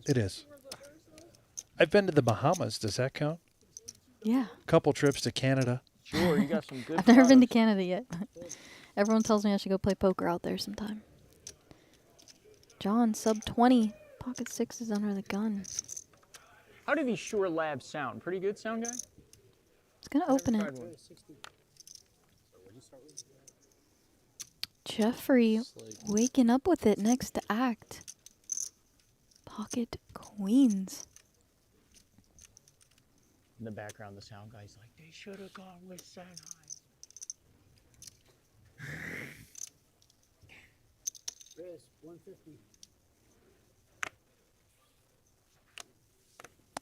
it is. I've been to the Bahamas. Does that count? Yeah. Couple trips to Canada. Sure, you got some good I've never been to products. Canada yet. Everyone tells me I should go play poker out there sometime. John, sub 20. Pocket sixes under the gun. How do these Shure Labs sound? Pretty good sound guy? It's going to open it. Jeffrey waking up with it next to act. Pocket queens. In the background, the sound guy's like, they should have gone with Shanghai. Chris, 150.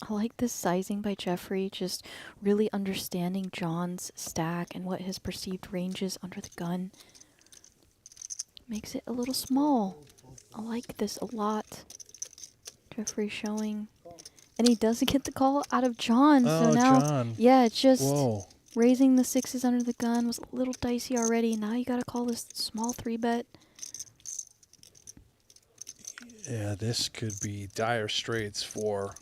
I like this sizing by Jeffrey, just really understanding John's stack and what his perceived range is under the gun. Makes it a little small. I like this a lot. Jeffrey showing. And he doesn't get the call out of John. So Oh, now, John. yeah, it's just Whoa. raising the sixes under the gun was a little dicey already. Now you got to call this small 3-bet. Yeah, this could be dire straits for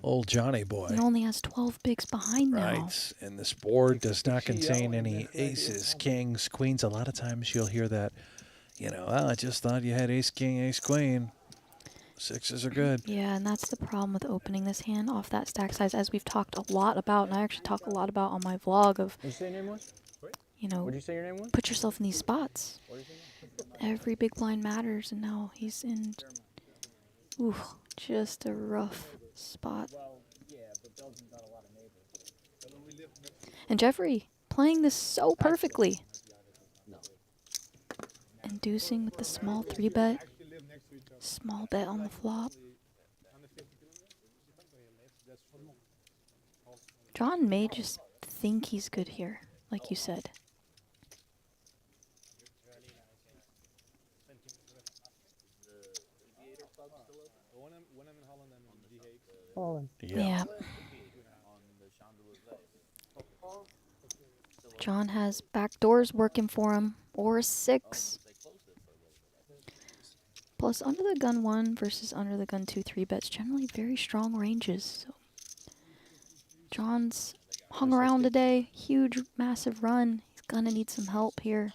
old Johnny boy. He only has 12 bigs behind now. Right, and this board does not contain any aces, kings, queens. A lot of times you'll hear that, you know, oh, I just thought you had ace, king, ace, queen. Sixes are good. Yeah, and that's the problem with opening this hand off that stack size, as we've talked a lot about, and I actually talk a lot about on my vlog of, What'd you say your name was? you know, What'd you say your name was? put yourself in these spots. Every big blind matters, and now he's in, ooh, just a rough spot. And Jeffrey playing this so perfectly. Inducing with the small 3-bet. Small bet on the flop. John may just think he's good here, like you said. Fallen. Yeah. John has back doors working for him, or a 6. Plus, under the gun 1 versus under the gun 2 3-bets, generally very strong ranges. So John's hung around today, huge, massive run. He's gonna need some help here.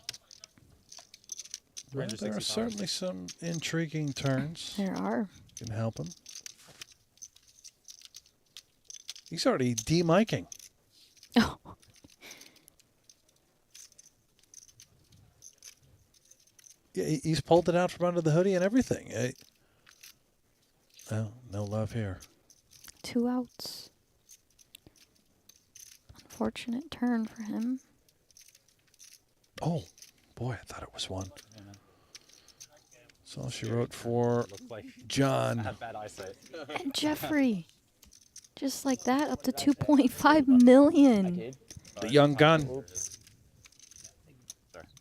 Well, there are certainly some intriguing turns. There are. Can help him. He's already de-miking. Oh. Yeah, he's pulled it out from under the hoodie and everything. Oh, no love here. 2 outs. Unfortunate turn for him. Oh, boy, I thought it was 1. So she wrote for John. Bad eyesight. And Jeffrey, just like that, up to 2.5 million. The young gun.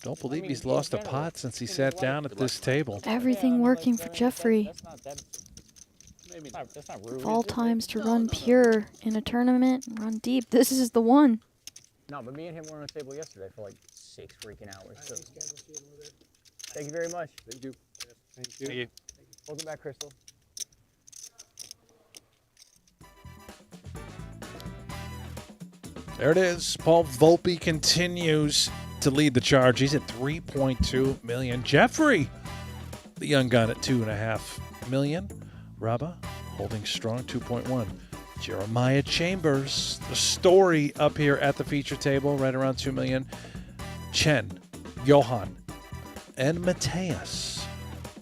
Don't believe he's lost a pot since he sat down at this table. Everything working for Jeffrey. Of all times to run pure in a tournament and run deep, this is the one. No, but me and him were on the table yesterday for like 6 freaking hours. So. Thank you very much. Thank you. Thank you. Welcome back, Crystal. There it is. Paul Volpe continues to lead the charge. He's at 3.2 million. Jeffrey, the young gun, at 2.5 million. Rabba holding strong, 2.1. Jeremiah Chambers, the story up here at the feature table, right around 2 million. Chen, Johan, and Mateus,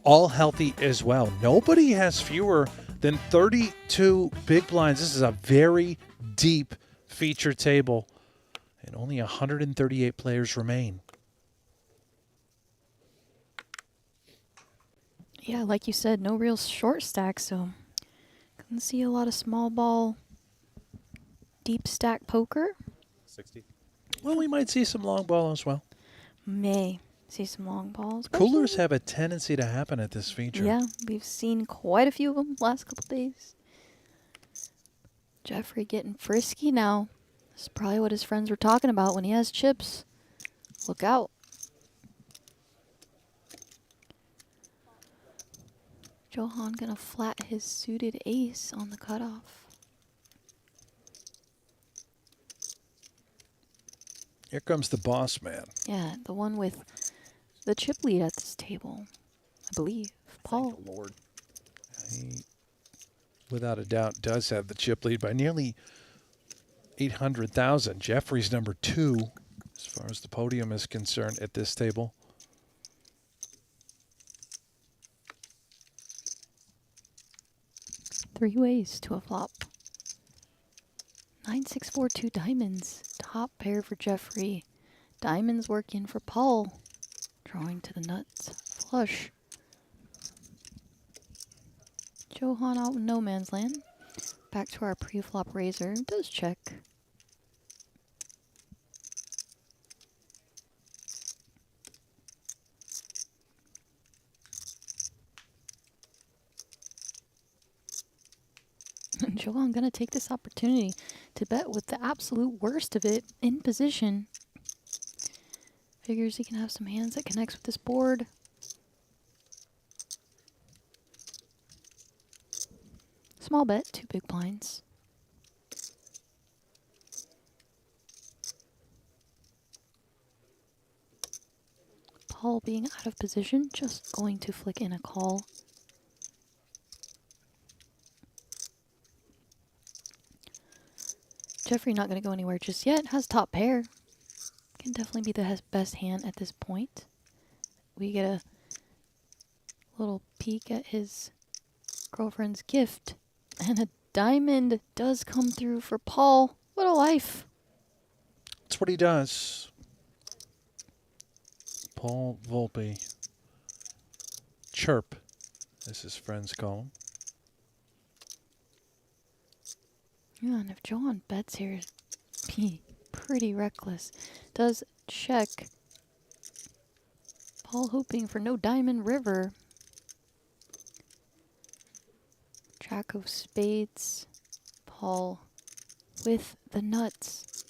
all healthy as well. Nobody has fewer than 32 big blinds. This is a very deep feature table, and only 138 players remain. Yeah, like you said, no real short stack, so couldn't see a lot of small ball, deep stack poker. 60. Well, we might see some long ball as well. May see some long balls. Coolers have a tendency to happen at this feature. Yeah, we've seen quite a few of them last couple days. Jeffrey getting frisky now. This is probably what his friends were talking about when he has chips. Look out. Johan gonna flat his suited ace on the cutoff. Here comes the boss man. Yeah, the one with the chip lead at this table, I believe. Paul. Thank the Lord. He, without a doubt, does have the chip lead by nearly 800,000. Jeffrey's number 2 as far as the podium is concerned at this table. Three ways to a flop. 9, 6, 4, 2 diamonds. Top pair for Jeffrey. Diamonds working for Paul. Drawing to the nuts. Flush. Johan out in no man's land. Back to our pre-flop razor. Does check. And Johan gonna take this opportunity to bet with the absolute worst of it in position. Figures he can have some hands that connects with this board. Small bet, 2 big blinds. Paul being out of position, just going to flick in a call. Jeffrey not going to go anywhere just yet. Has top pair. Can definitely be the best hand at this point. We get a little peek at his girlfriend's gift. And a diamond does come through for Paul. What a life. That's what he does. Paul Volpe. Chirp, as his friends call him. Yeah, and if Johan bets here, be pretty reckless. Does check. Paul hoping for no diamond river. Jack of spades. Paul with the nuts.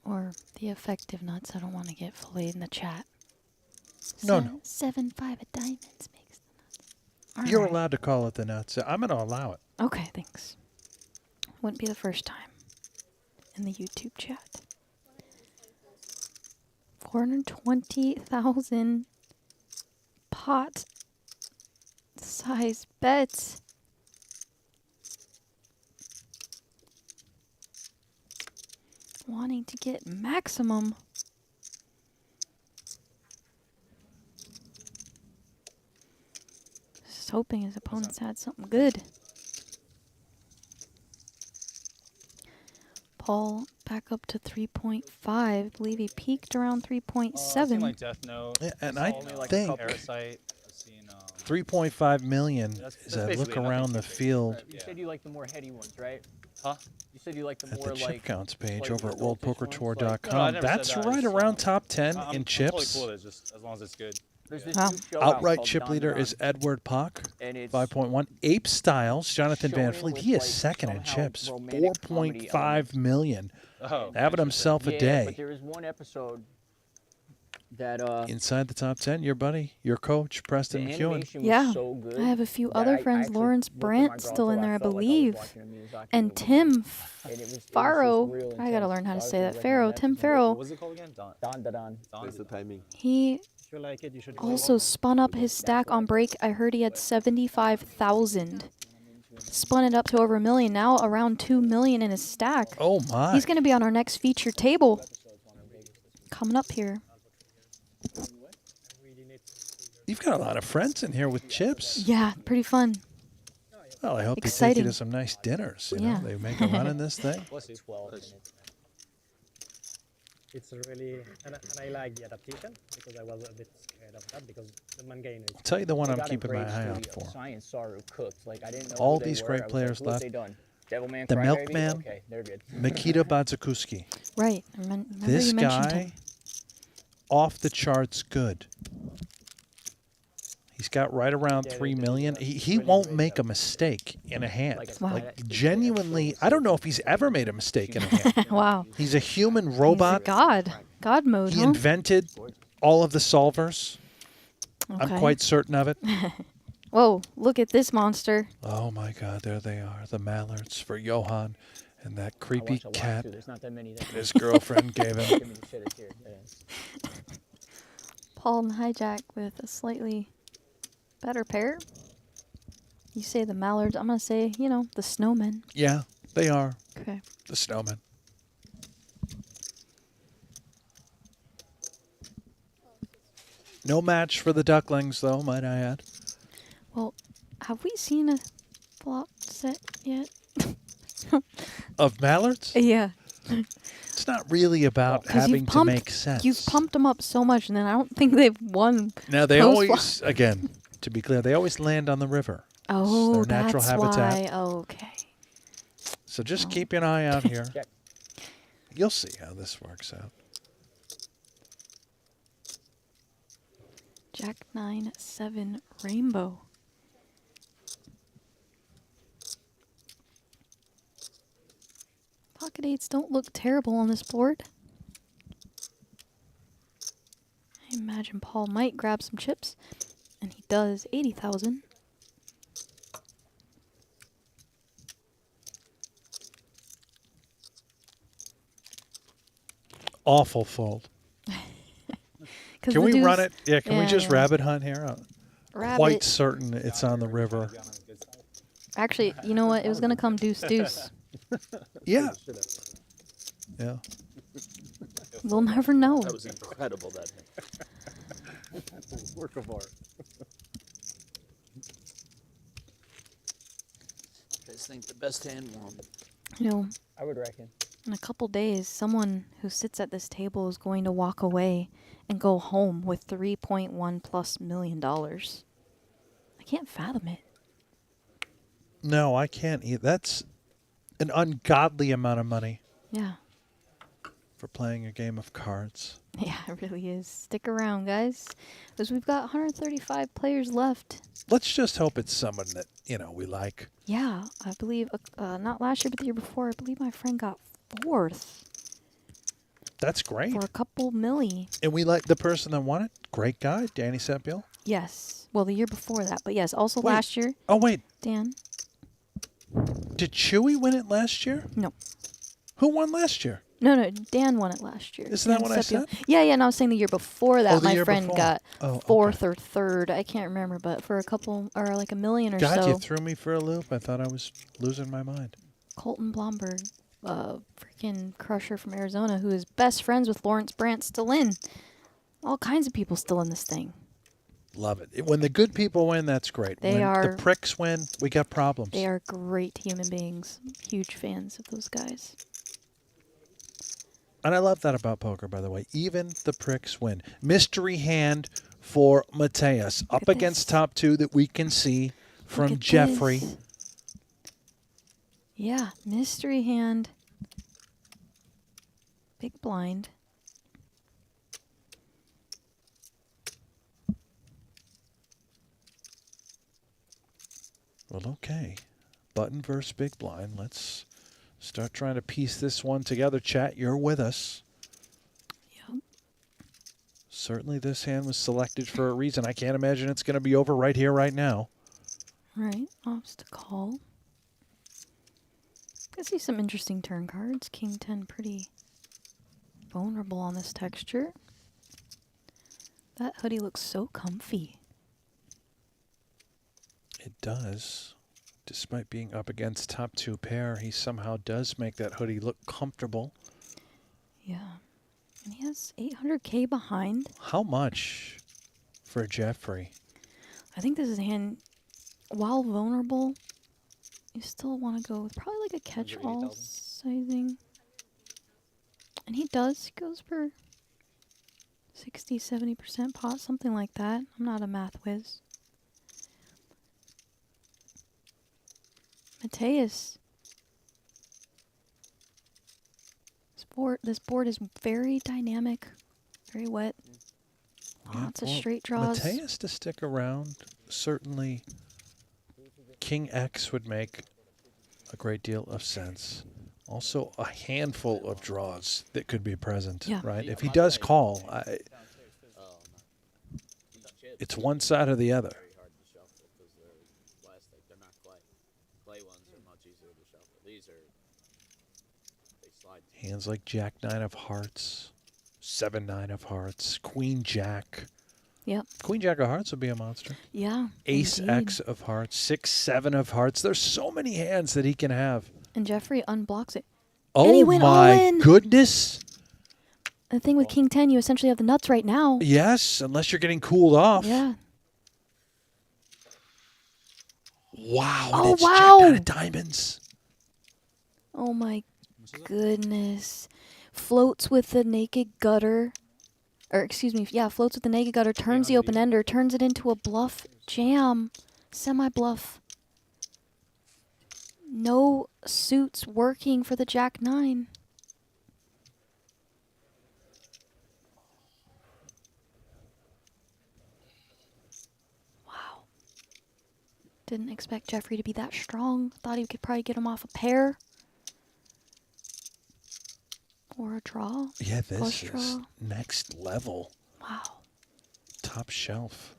Or the effective nuts. I don't want to get filleted in the chat. No. 7, 5 of diamonds makes the nuts. All You're right. allowed to call it the nuts. I'm going to allow it. Okay, thanks. Wouldn't be the first time in the YouTube chat. 420,000 pot size bets. Wanting to get maximum. Just hoping his opponents had something good. Paul back up to 3.5. I believe he peaked around 3.7. I've seen like Death Note. Yeah, and I've I seen, like, think Parasite. I've seen, 3.5 million That's as I look basically nothing around the too big. field You said you like the more heady ones, right? Huh? You said you like the at more the chip like counts page slightly over at voltage ones, worldpokertour.com. No, I never said That's that. right It's, around top 10 I'm in totally chips. cool with it, just as long as it's good. There's this Wow. new show out Outright called chip Don leader Don, is Edward Pock, and it's 5.1. Ape Styles, Jonathan Van showing Fleet. with, He is like, second in somehow chips, romantic comedy 4.5 million. Oh, Having himself a yeah, day. but there is one episode that Inside the top 10, your buddy, your coach, Preston the McEwen. animation was Yeah, so good I have a few that other I friends. actually Lawrence looked at my Brandt girl still in until there, I felt like was believe. watching a Miyazaki And movie. Tim And it was just Farrow. real I gotta intense. learn how to So I say would that. recommend Farrow. that Tim to Farrow. What was it called again? Don Don Don. What's the timing? He If you like it, you should also spun up his stack on break. I heard he had 75,000. Spun it up to over $1 million. Now around $2 million in his stack. Oh, my. He's going to be on our next featured table. Coming up here. You've got a lot of friends in here with chips. Yeah, pretty fun. Well, I hope they take Exciting. you to some nice dinners. You Yeah. know, they make a run in this thing. It's really, and I like the adaptation because I was a bit scared of that because the main game is. I'll tell you the one They I'm got a keeping my great eye out studio. for. Science Saru cooked. Like I didn't know All who they these were. great I was players like, what left. have they done? Devilman, The Crybaby? Milkman. Okay, they're good. Mikita Badzakuski. Right. Remember This you mentioned guy, him. off the charts good. He's got right around Yeah, 3 they million. do He won't make a mistake in a hand. Wow. Like, genuinely, I don't know if he's ever made a mistake in a hand. Wow. He's a human He's a robot. god. God mode, He huh? invented all of the solvers. I'm Okay. quite certain of it. Whoa, look at this monster. Oh my God, there they are, the mallards for Johan, and that I creepy watch a lot cat too. There's not that many. That his girlfriend gave him. Give me the shit. It's here. Yeah. Paul and Hijack with a slightly better pair. You say the mallards, I'm going to say, you know, the snowmen. Yeah, they are Okay. the snowmen. No match for the ducklings, though, might I add. Well, have we seen a flop set yet? Of mallards? Yeah. It's not really about 'Cause having to make sense. You've pumped them up so much, and then I don't think they've won. Now, they post-flop. always, again, to be clear, they always land on the river. Oh, it's their natural that's habitat. why. Okay. So just keep an eye out here. Check. You'll see how this works out. Jack 9-7 rainbow. Pocket eights don't look terrible on this board. I imagine Paul might grab some chips, and he does. 80,000. Awful fold. 'Cause Can the we deuce- run it? Yeah, can we yeah, just yeah. rabbit hunt here? I'm Rabbit. quite certain it's on the river. Actually, you know what? It was gonna come deuce deuce. Yeah. Yeah. We'll never know. That was incredible, that hit. Work of art. I just think the best hand won. You know, I would reckon. in a couple days, someone who sits at this table is going to walk away and go home with $3.1+ million. I can't fathom it. No, I can't eat. That's an ungodly amount of money Yeah. for playing a game of cards. Yeah, it really is. Stick around, guys, because we've got 135 players left. Let's just hope it's someone that, we like. Yeah, I believe, not last year, but the year before, I believe my friend got 4th That's great. for a couple milli. And we like the person that won it. Great guy, Danny Sepiel. Yes. Well, the year before that, but yes, also Wait. last year, Oh, wait. Dan. Did Chewy win it last year? No. Who won last year? No, Dan won it last year. Isn't that Dan what I Sepio. said? Yeah, and I was saying the year before that, Oh, the my year friend before. got Oh, 4th or 3rd. I can't remember, but for a couple, or like a million or God, so. you threw me for a loop. I thought I was losing my mind. Colton Blomberg, freaking crusher from Arizona, who is best friends with Lawrence Brandt, still in. All kinds of people still in this thing. Love it. When the good people win, that's great. They when are- the pricks win, we got problems. They are great human beings. Huge fans of those guys. And I love that about poker, by the way. Even the pricks win. Mystery hand for Mateus. Up at against this. top two that we can see from Look at Jeffrey. this. Yeah, mystery hand. Big blind. Well, okay. Button versus big blind. Let's start trying to piece this one together. Chat, you're with us. Yep. Certainly this hand was selected for a reason. I can't imagine it's going to be over right here, right now. Right, opts to call. I see some interesting turn cards. King 10 pretty vulnerable on this texture. That hoodie looks so comfy. It does. Despite being up against top two pair, he somehow does make that hoodie look comfortable. Yeah. And he has 800K behind. How much for Jeffrey? I think this is a hand, while vulnerable, you still want to go with probably like a catch-all sizing. And he does. He goes for 60, 70% pot, something like that. I'm not a math whiz. Mateus. This board is very dynamic, very wet. Lots of straight draws. Mateus to stick around. Certainly, King X would make a great deal of sense. Also, a handful of draws that could be present, Yeah. right? If he does call, it's one side or the other. Hands like Jack 9 of hearts, 7 9 of hearts, Queen Jack. Yep. Queen Jack of hearts would be a monster. Yeah. Ace indeed. X of hearts, 6 7 of hearts. There's so many hands that he can have. And Jeffrey unblocks it. And he Oh went all my in. goodness. The thing with King 10, you essentially have the nuts right now. Yes, unless you're getting cooled off. Yeah. Wow. Oh, and it's wow. Jack 9 of diamonds. Oh my goodness. Floats with the naked gutter. Or excuse me, yeah, floats with the naked gutter, turns the open ender, turns it into a bluff jam. Semi-bluff. No suits working for the Jack 9. Wow. Didn't expect Jeffrey to be that strong. Thought he could probably get him off a pair. Or a draw. Yeah, Flush this is draw. next level. Wow. Top shelf.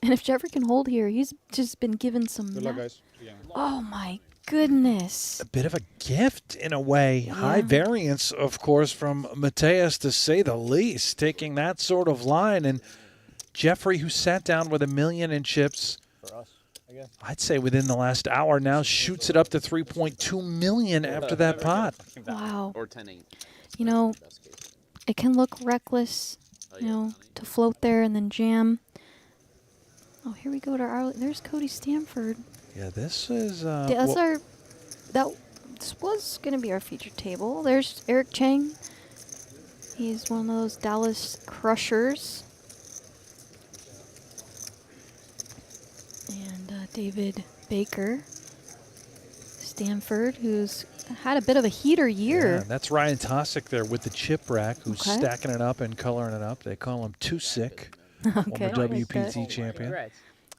And if Jeffrey can hold here, he's just been given some... Good luck, guys. Yeah. Oh my goodness. A bit of a gift in a way. High variance, of course, from Mateus, to say the least, taking that sort of line. And Jeffrey, who sat down with $1 million in chips, For us, I guess. I'd say within the last hour now, shoots it up to $3.2 million after that pot. Wow. Or 10-8. You know, it can look reckless, you know, to float there and then jam. Oh, here we go to our... There's Cody Stanford. Yeah, this is... That's this was going to be our featured table. There's Eric Chang. He's one of those Dallas crushers. And David Baker. Stanford, who's had a bit of a heater year. Yeah, that's Ryan Tosick there with the chip rack, who's Okay. stacking it up and coloring it up. They call him Too Sick, Okay, former I like that. WPT champion.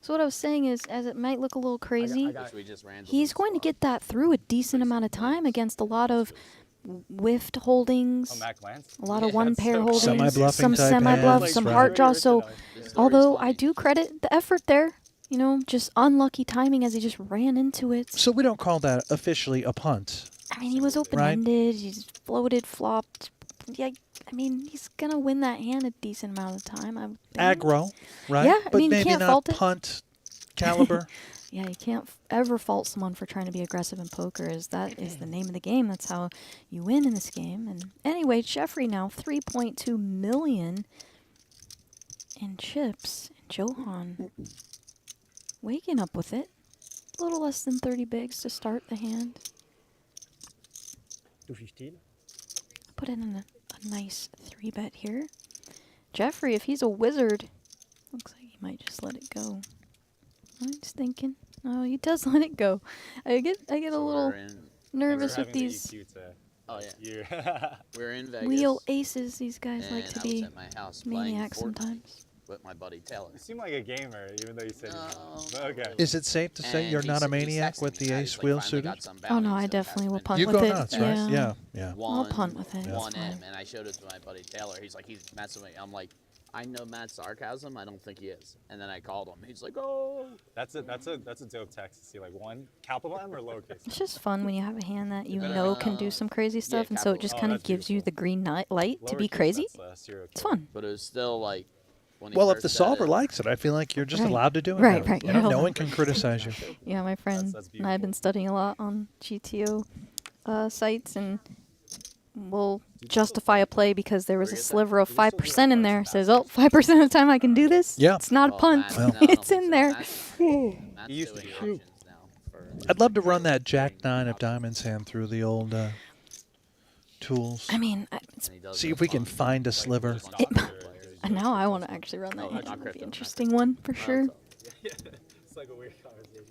So what I was saying is, as it might look a little crazy, Which we just ran to he's going to get that through a decent amount of time against a lot of whiffed holdings, a lot of one-pair holdings, Semi-bluffing some type semi-bluff, hands, some right. heart draws. So, although I do credit the effort there, you know, just unlucky timing as he just ran into it. So we don't call that officially a punt. I mean, he was open-ended. He just floated, flopped. Yeah, I mean, he's gonna win that hand a decent amount of time. I would think. Aggro, right? Yeah, I but mean, you maybe can't not fault it. punt caliber. Yeah, you can't ever fault someone for trying to be aggressive in poker. That is the name of the game. That's how you win in this game. And anyway, Jeffrey now 3.2 million in chips. And Johan waking up with it. A little less than 30 bigs to start the hand. 215. Put in a nice 3-bet here. Jeffrey, if he's a wizard, looks like he might just let it go. I'm just thinking. Oh, he does let it go. I get a little nervous with these Oh yeah. We're in Vegas. wheel aces. These guys like and to I was be at my house playing maniacs Fortnite sometimes. with my buddy Taylor. You seem like a gamer, even though you said you're not. Okay. Is it safe to say And you're not a he maniac texted with me, the I ace just, like, wheel finally suited? got some Oh no, bounties, I so definitely will that's punt You with go it. nuts, right? Yeah. Yeah. I'll punt with it. Won It's fine. him, and I showed it to my buddy Taylor. He's like, he's messing with me. I'm like, I know Matt's sarcasm. I don't think he is. And then I called him. He's like, oh. That's a dope text to see, like, one capital M or lowercase. It's just fun when you have a hand that you better know not, can do some crazy stuff, and so it just Oh, kind of that's gives you the green light to be Lowercase, crazy. that's, serial It's killer. fun. But it was still like, when he Well, if first the said solver it, likes it, I feel like you're just Right. allowed to do it. Right, now. right, You you're know, no allowed. one can criticize you. Yeah, my friend that's and I have been beautiful. studying a lot on GTO sites, and we'll justify a play because there was a sliver of 5% in there. Says, oh, 5% of the time I can do this? Yeah. It's not a Oh, punt. Matt, no, I don't It's think in so. there. Matt's He used to doing shoot. auctions now for- I'd love to run that Jack 9 of diamonds hand through the old tools. I mean, and he does See it if we on- can find a sliver. and now I want to actually run that No, hand. not It would be crypto, an not interesting one for sure. It's like a weird conversation.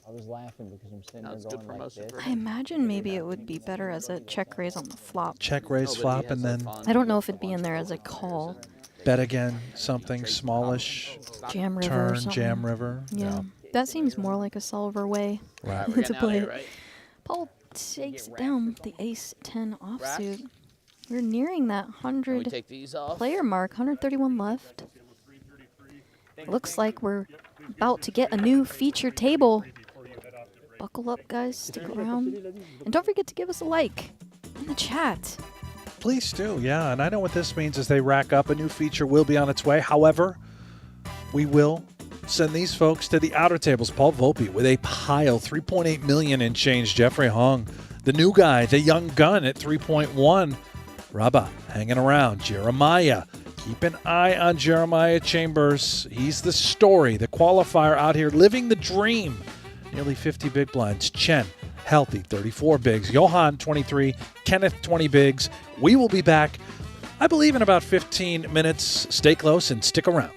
I was laughing because I'm sitting No, there it's good going like promotion this. for I imagine maybe it would be better as a check raise on the flop. Check, raise, No, but he flop, has and a then fund I don't know with if it'd a be in bunch there of as a open players call. and bet again something smallish. Jam river or Turn, something. jam river. Yeah, that seems more like a solver way Right. We're to getting out play of it. here, right? Paul takes it down with the ace-10 offsuit. We're nearing that Can we 100 take these off? player mark, 131 left. Looks like we're about to get a new feature table. Buckle up, guys. Stick around. And don't forget to give us a like. in the chat. Please do, yeah. And I know what this means as they rack up. A new feature will be on its way. However, we will send these folks to the outer tables. Paul Volpe with a pile, 3.8 million and change. Jeffrey Hung, the new guy, the young gun at 3.1. Rabba hanging around. Jeremiah. Keep an eye on Jeremiah Chambers. He's the story, the qualifier out here, living the dream. Nearly 50 big blinds. Chen, healthy, 34 bigs. Johan, 23. Kenneth, 20 bigs. We will be back, I believe, in about 15 minutes. Stay close and stick around.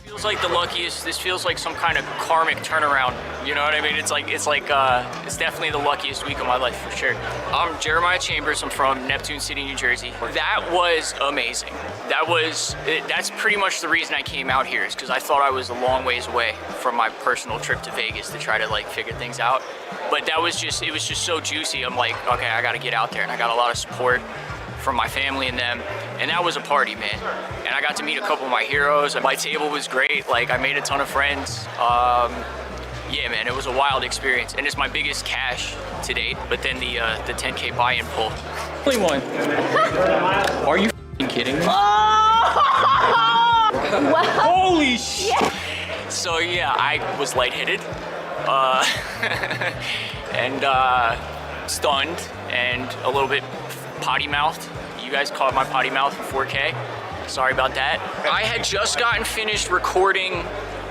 Feels like the luckiest. This feels like some kind of karmic turnaround. You know what I mean? It's definitely the luckiest week of my life for sure. I'm Jeremiah Chambers. I'm from Neptune City, New Jersey. That was amazing. That's pretty much the reason I came out here, is because I thought I was a long ways away from my personal trip to Vegas to try to like figure things out. But it was just so juicy. I'm like, okay, I got to get out there, and I got a lot of support from my family and them, and that was a party, man. And I got to meet a couple of my heroes, and my table was great. Like, I made a ton of friends. Yeah, man, it was a wild experience, and it's my biggest cash to date. But then the 10K buy-in pull. Only one. Are you kidding me? Holy shit! Yeah. So yeah, I was lightheaded, and stunned, and a little bit potty-mouthed. You guys caught my potty mouth in 4K. Sorry about that. I had just gotten finished recording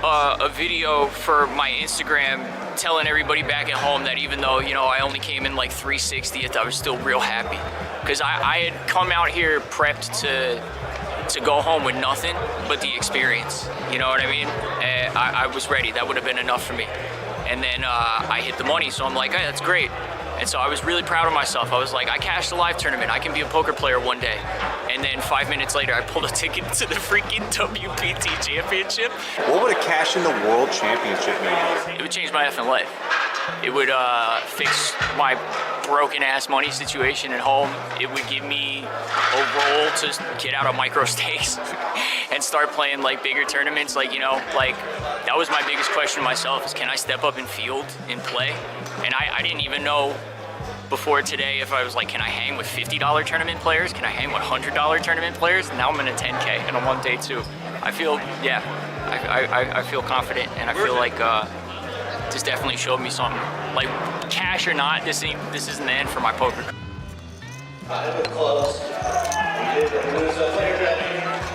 a video for my Instagram, telling everybody back at home that even though, you know, I only came in like 360th, I was still real happy. Because I had come out here prepped to go home with nothing but the experience. You know what I mean? And I was ready. That would have been enough for me. And then I hit the money, so I'm like, hey, that's great. And so I was really proud of myself. I was like, I cashed a live tournament. I can be a poker player one day. And then 5 minutes later, I pulled a ticket to the freaking WPT Championship. What would a cash in the World Championship mean? It would change my effing life. It would fix my broken ass money situation at home. It would give me a role to get out of micro stakes and start playing like bigger tournaments. Like, you know, like that was my biggest question myself, is can I step up in field and play? And I didn't even know before today if I was like, can I hang with $50 tournament players? Can I hang with $100 tournament players? Now I'm in a 10K and I'm on day 2. I feel, yeah, I feel confident, and I feel like this definitely showed me something. Like, cash or not, this isn't the end for my poker. Close.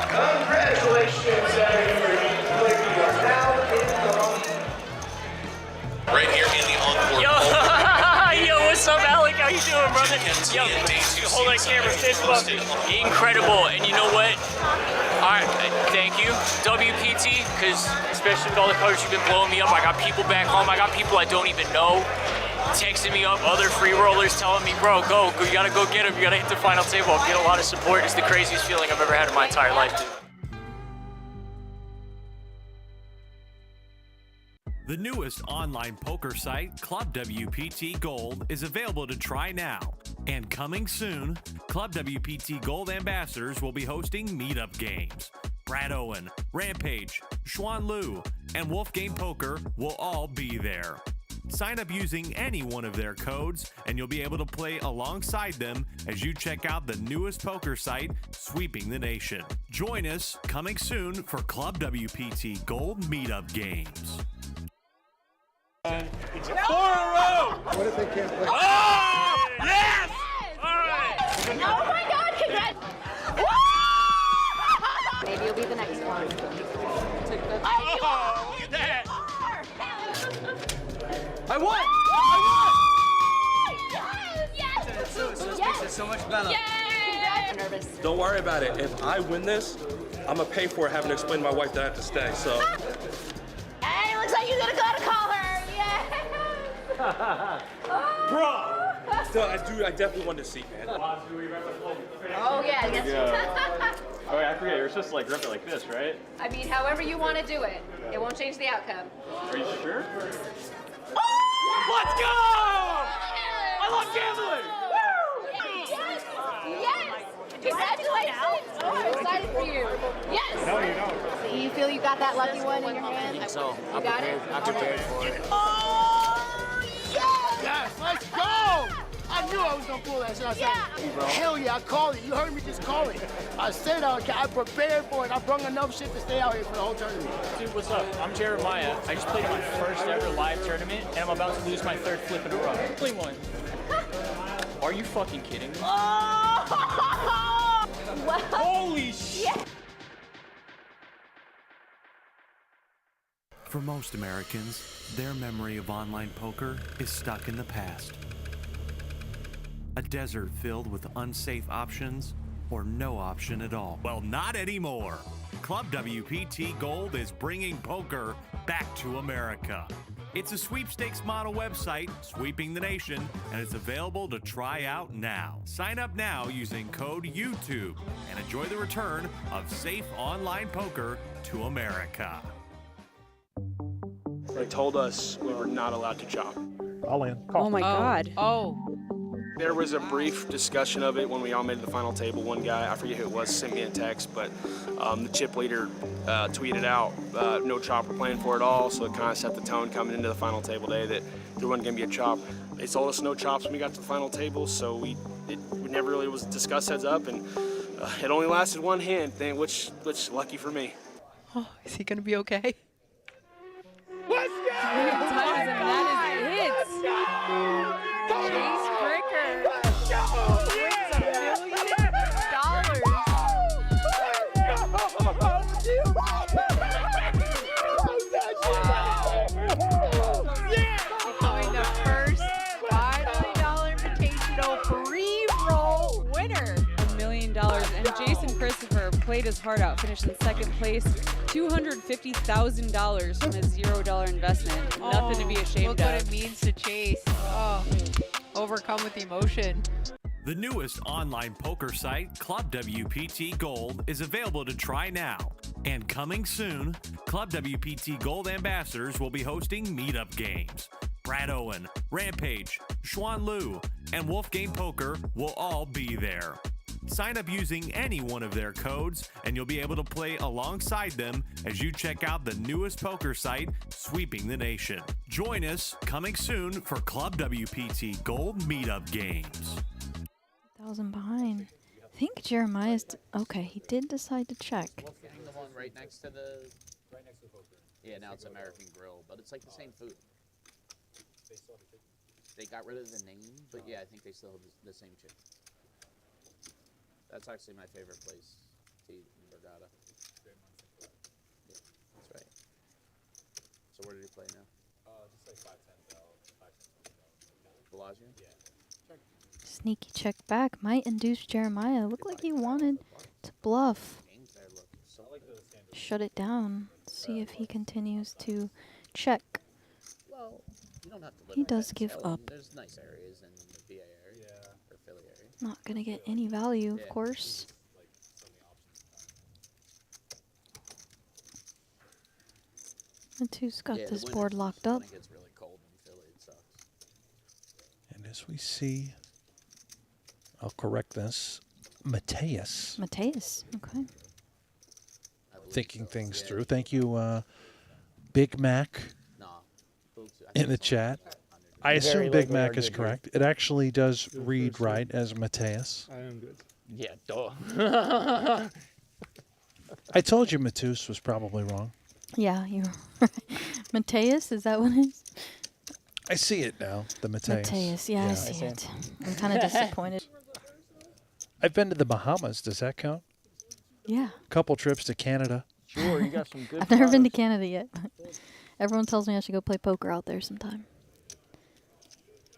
Congratulations, everybody. You are now in the Right here in the encore. Yo, what's up, Alec? How you doing, brother? Yo, hold that camera, fist bump. Incredible, and you know what? Thank you, WPT, because especially with all the colors, you've been blowing me up. I got people back home. I got people I don't even know texting me up, other free rollers telling me, bro, go, you gotta go get him. You gotta hit the final table. I'm getting a lot of support. It's the craziest feeling I've ever had in my entire life, dude. The newest online poker site, Club WPT Gold, is available to try now. And coming soon, Club WPT Gold ambassadors will be hosting meetup games. Brad Owen, Rampage, Xuan Liu, and Wolf Game Poker will all be there. Sign up using any one of their codes, and you'll be able to play alongside them as you check out the newest poker site sweeping the nation. Join us coming soon for Club WPT Gold meetup games. 4 in a row! What if they can't play? Oh! Yes! All right! Oh my God, congrats! Maybe you'll be the next one. Oh, look at that! I won! Yes! It's so much better. I'm nervous. Don't worry about it. If I win this, I'm gonna pay for it having to explain to my wife that I have to stay, so. Hey, looks like you're gonna go to call her. Bro! Still, I definitely wanted to see, man. Oh, yeah, I guess. Oh, yeah, I forget. You're supposed to like rip it like this, right? I mean, however you want to do it. It won't change the outcome. Are you sure? Let's go! I love gambling! Yes! Yes! Congratulations! Oh, I'm excited for you. Yes! No, you don't. So you feel you got that lucky one in your hand? I think so. You got it? I'm prepared for it. Oh, yes! Yes, let's go! I I knew I was gonna pull that shit. I said, hell yeah, I called it. You heard me just call it. I said I prepared for it. I brought enough shit to stay out here for the whole tournament. Dude, what's up? I'm Jeremiah. I just played my first ever live tournament, and I'm about to lose my third flip in a row. Play one. Are you fucking kidding me? Oh! Wow. Holy shit! Yeah. For most Americans, their memory of online poker is stuck in the past. A desert filled with unsafe options or no option at all. Well, not anymore. Club WPT Gold is bringing poker back to America. It's a sweepstakes model website sweeping the nation, and it's available to try out now. Sign up now using code YouTube and enjoy the return of safe online poker to America. They told us we were not allowed to chop. All in. Oh my God. Oh. There was a brief discussion of it when we all made it to the final table. One guy, I forget who it was, sent me a text, but the chip leader tweeted out no chop, we're playing for it all, so it kind of set the tone coming into the final table day that there wasn't going to be a chop. They told us no chops when we got to the final table, so it never really was discussed heads up, and it only lasted one hand, which lucky for me. Oh, is he going to be okay? Let's go! That is it. Chase Bricker wins $1 million. Becoming the first $5 million invitational free roll winner. $1 million. And Jason Christopher played his heart out, finished in second place, $250,000 from his $0 investment. Nothing to be ashamed look of. Look what it means to Chase. Oh, overcome with emotion. The newest online poker site, Club WPT Gold, is available to try now. And coming soon, Club WPT Gold ambassadors will be hosting meetup games. Brad Owen, Rampage, Xuan Liu, and Wolf Game Poker will all be there. Sign up using any one of their codes, and you'll be able to play alongside them as you check out the newest poker site sweeping the nation. Join us coming soon for Club WPT Gold Meetup Games. 1,000 behind. I think Jeremiah's. Okay, he did decide to check. Wolf Gang, the one right next to the poker. Yeah, now it's American Grill, but it's like the same food. They got rid of the name, but yeah, I think they still have the same chicken. That's actually my favorite place to eat in Borgata. Yeah, that's right. So where did he play now? Just like 5-10 Bellagio? Yeah. Sneaky check back might induce Jeremiah. Looked like he wanted to bluff. Shut it down. See if he continues to check. Well, you don't have to live He right does next give to it. up. There's nice areas in the PA area or Philly area. Not gonna get any value, of course. Matu's got this board locked up. When it gets really cold in Philly, it sucks. And as we see, I'll correct this, Mateus. Mateus, okay. Thinking things through. Thank you, Big Mac, in the chat. I assume Big Mac is correct. It actually does read right as Mateus. I am good. Yeah, duh. I told you Matus was probably wrong. Yeah, you're right. Mateus, is that what it is? I see it now, the Mateus. Mateus, yeah, I see it. I'm kind of disappointed. I've been to the Bahamas. Does that count? Yeah. Couple trips to Canada. Sure, you got some good I've never been to Canada yet. Everyone tells me I should go play poker out there sometime.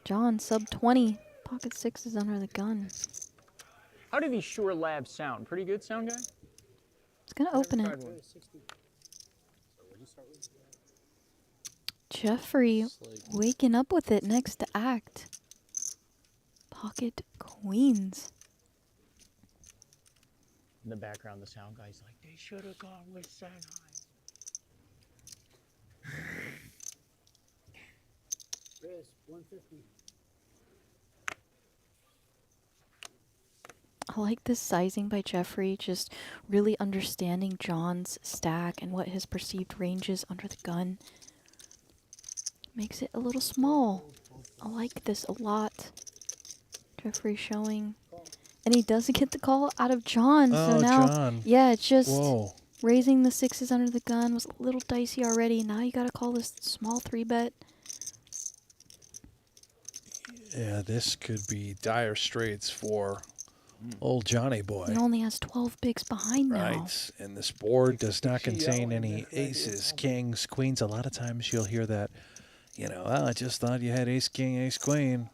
John, sub 20. Pocket 6 is under the gun. How do these Shure Labs sound? Pretty good sound, guy? It's going to open it. Jeffrey waking up with it next to act. Pocket queens. In the background, the sound guy's like, they should have gone with Sanheim. Chris, 150. I like this sizing by Jeffrey, just really understanding John's stack and what his perceived range is under the gun. Makes it a little small. I like this a lot. Jeffrey showing. And he doesn't get the call out of John. Oh, so now, John. yeah, it's just Whoa. raising the sixes under the gun was a little dicey already. Now you got to call this small 3-bet. Yeah, this could be dire straits for old Johnny boy. He only has 12 bigs behind now. Right, and this board does not contain any aces, kings, queens. A lot of times you'll hear that, you know, oh, I just thought you had ace, king, ace, queen.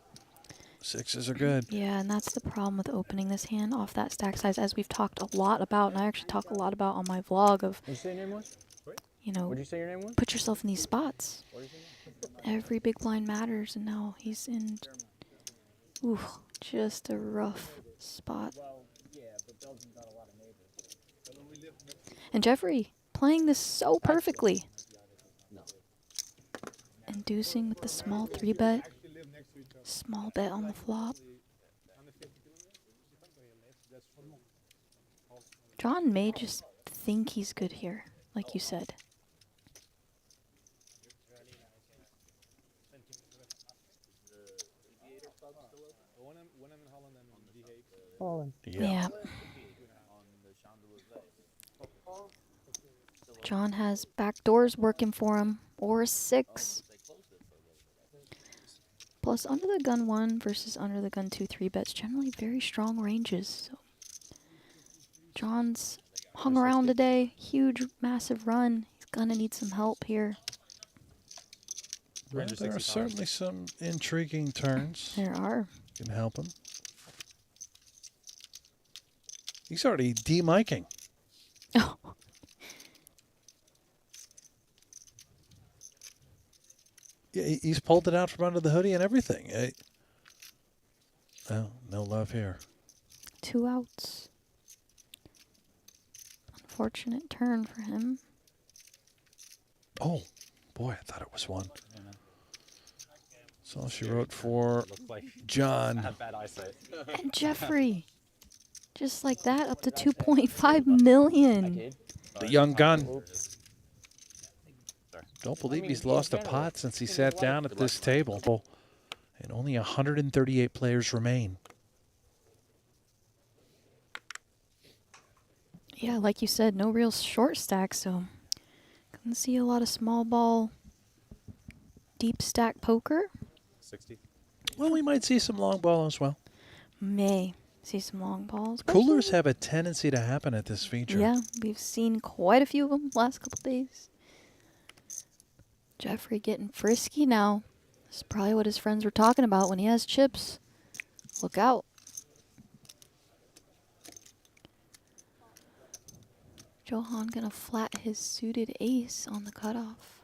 Sixes are good. Yeah, and that's the problem with opening this hand off that stack size, as we've talked a lot about, and I actually talk a lot about on my vlog of, What'd you say your name was? you know, What'd you say your name was? put yourself in these spots. Every big blind matters, and now he's in, ooh, just a rough spot. And Jeffrey playing this so perfectly. Inducing with the small 3-bet. Small bet on the flop. John may just think he's good here, like you said. Yeah. John has back doors working for him, or a 6. Plus, under the gun 1 versus under the gun 2 3-bets, generally very strong ranges. So John's hung around today, huge, massive run. He's gonna need some help here. Well, there are certainly some intriguing turns. There are. Can help him. He's already de-miking. Oh. Yeah, he's pulled it out from under the hoodie and everything. Oh, no love here. 2 outs. Unfortunate turn for him. Oh, boy, I thought it was 1. So she wrote for John. I have bad eyesight. And Jeffrey, just like that, up to 2.5 million. The young gun. Don't believe he's lost a pot since he sat down at this table. And only 138 players remain. Yeah, like you said, no real short stack, so couldn't see a lot of small ball, deep stack poker. 60. Well, we might see some long ball as well. May see some long balls. Coolers have a tendency to happen at this feature. Yeah, we've seen quite a few of them last couple days. Jeffrey getting frisky now. This is probably what his friends were talking about when he has chips. Look out. Johan gonna flat his suited ace on the cutoff.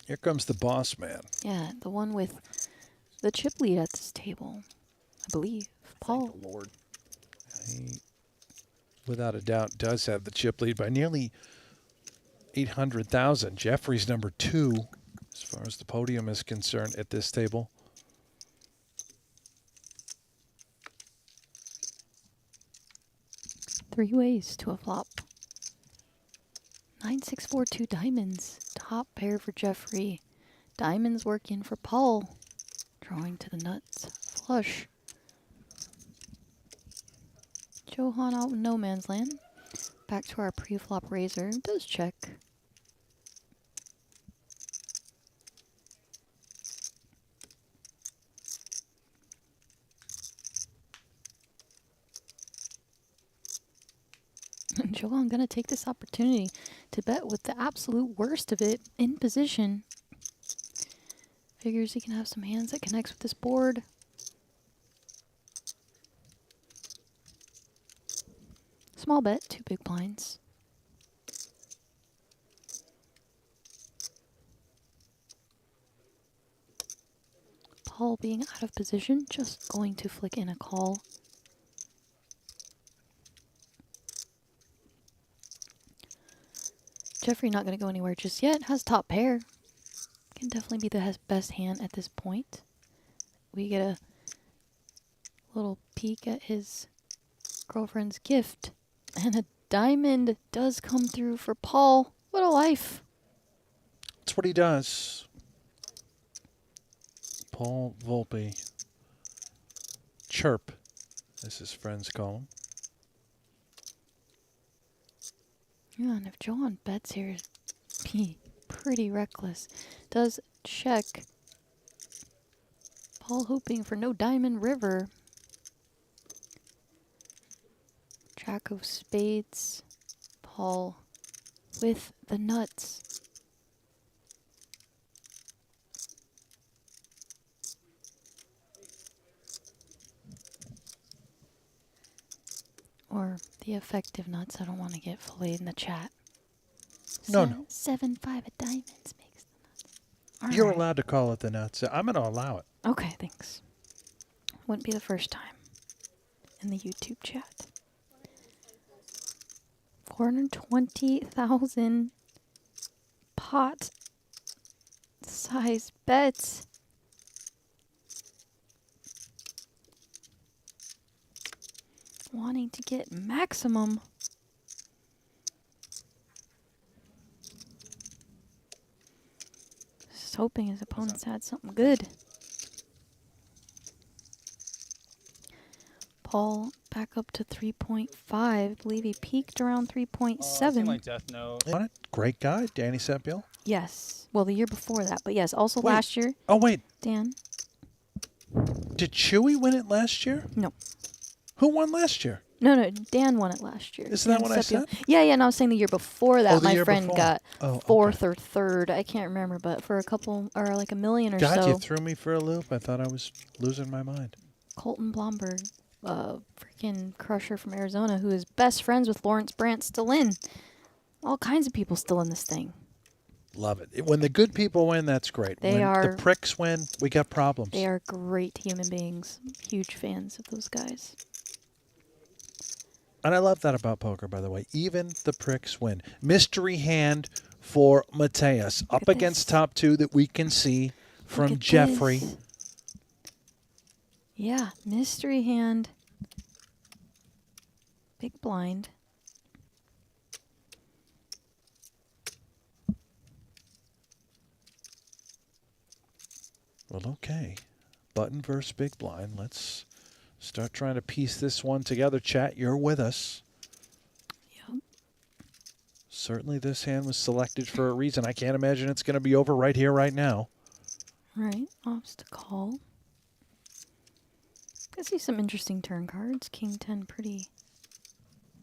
Here comes the boss man. Yeah, the one with the chip lead at this table, I believe. Paul. Thank the Lord. He, without a doubt, does have the chip lead by nearly 800,000. Jeffrey's number 2 as far as the podium is concerned at this table. Three ways to a flop. 9, 6, 4, 2 diamonds. Top pair for Jeffrey. Diamonds working for Paul. Drawing to the nuts. Flush. Johan out in no man's land. Back to our pre-flop raiser. Does check. Johan gonna take this opportunity to bet with the absolute worst of it in position. Figures he can have some hands that connects with this board. Small bet, 2 big blinds. Paul being out of position, just going to flick in a call. Jeffrey not going to go anywhere just yet. Has top pair. Can definitely be the best hand at this point. We get a little peek at his girlfriend's gift. And a diamond does come through for Paul. What a life. That's what he does. Paul Volpe. Chirp, as his friends call him. Yeah, and if Johan bets here, be pretty reckless. Does check. Paul hoping for no diamond river. Jack of spades. Paul with the nuts. Or the effective nuts. I don't want to get filleted in the chat. No, no. 7-5 of diamonds makes the nuts. All You're right. allowed to call it the nuts. I'm going to allow it. Okay, thanks. Wouldn't be the first time in the YouTube chat. 420,000 pot size bets. Wanting to get maximum. Just hoping his opponents had something good. Paul back up to 3.5. I believe he peaked around 3.7. Like Death Note. On it. Great guy, Danny Seppiel. Yes. Well, the year before that, but yes, also Wait. last year. Oh, wait. Dan. Did Chewy win it last year? No. Who won last year? No, Dan won it last year. Isn't that Dan what I Seppiel. said? Yeah, and I was saying the year before that, Oh, the my year friend before. got Oh, fourth or third. I can't remember, but for a couple, or like $1 million or God, so. you threw me for a loop. I thought I was losing my mind. Colton Blomberg, freaking crusher from Arizona, who is best friends with Lawrence Brandt, still in. All kinds of people still in this thing. Love it. When the good people win, that's great. They when are- the pricks win, we got problems. They are great human beings. Huge fans of those guys. And I love that about poker, by the way. Even the pricks win. Mystery hand for Mateus. Up against top two that we can see from at Jeffrey. this. Yeah, mystery hand. Big blind. Well, okay. Button versus big blind. Let's start trying to piece this one together. Chat, you're with us. Yep. Certainly this hand was selected for a reason. I can't imagine it's going to be over right here, right now. Right, offs to call. I see some interesting turn cards. King 10 pretty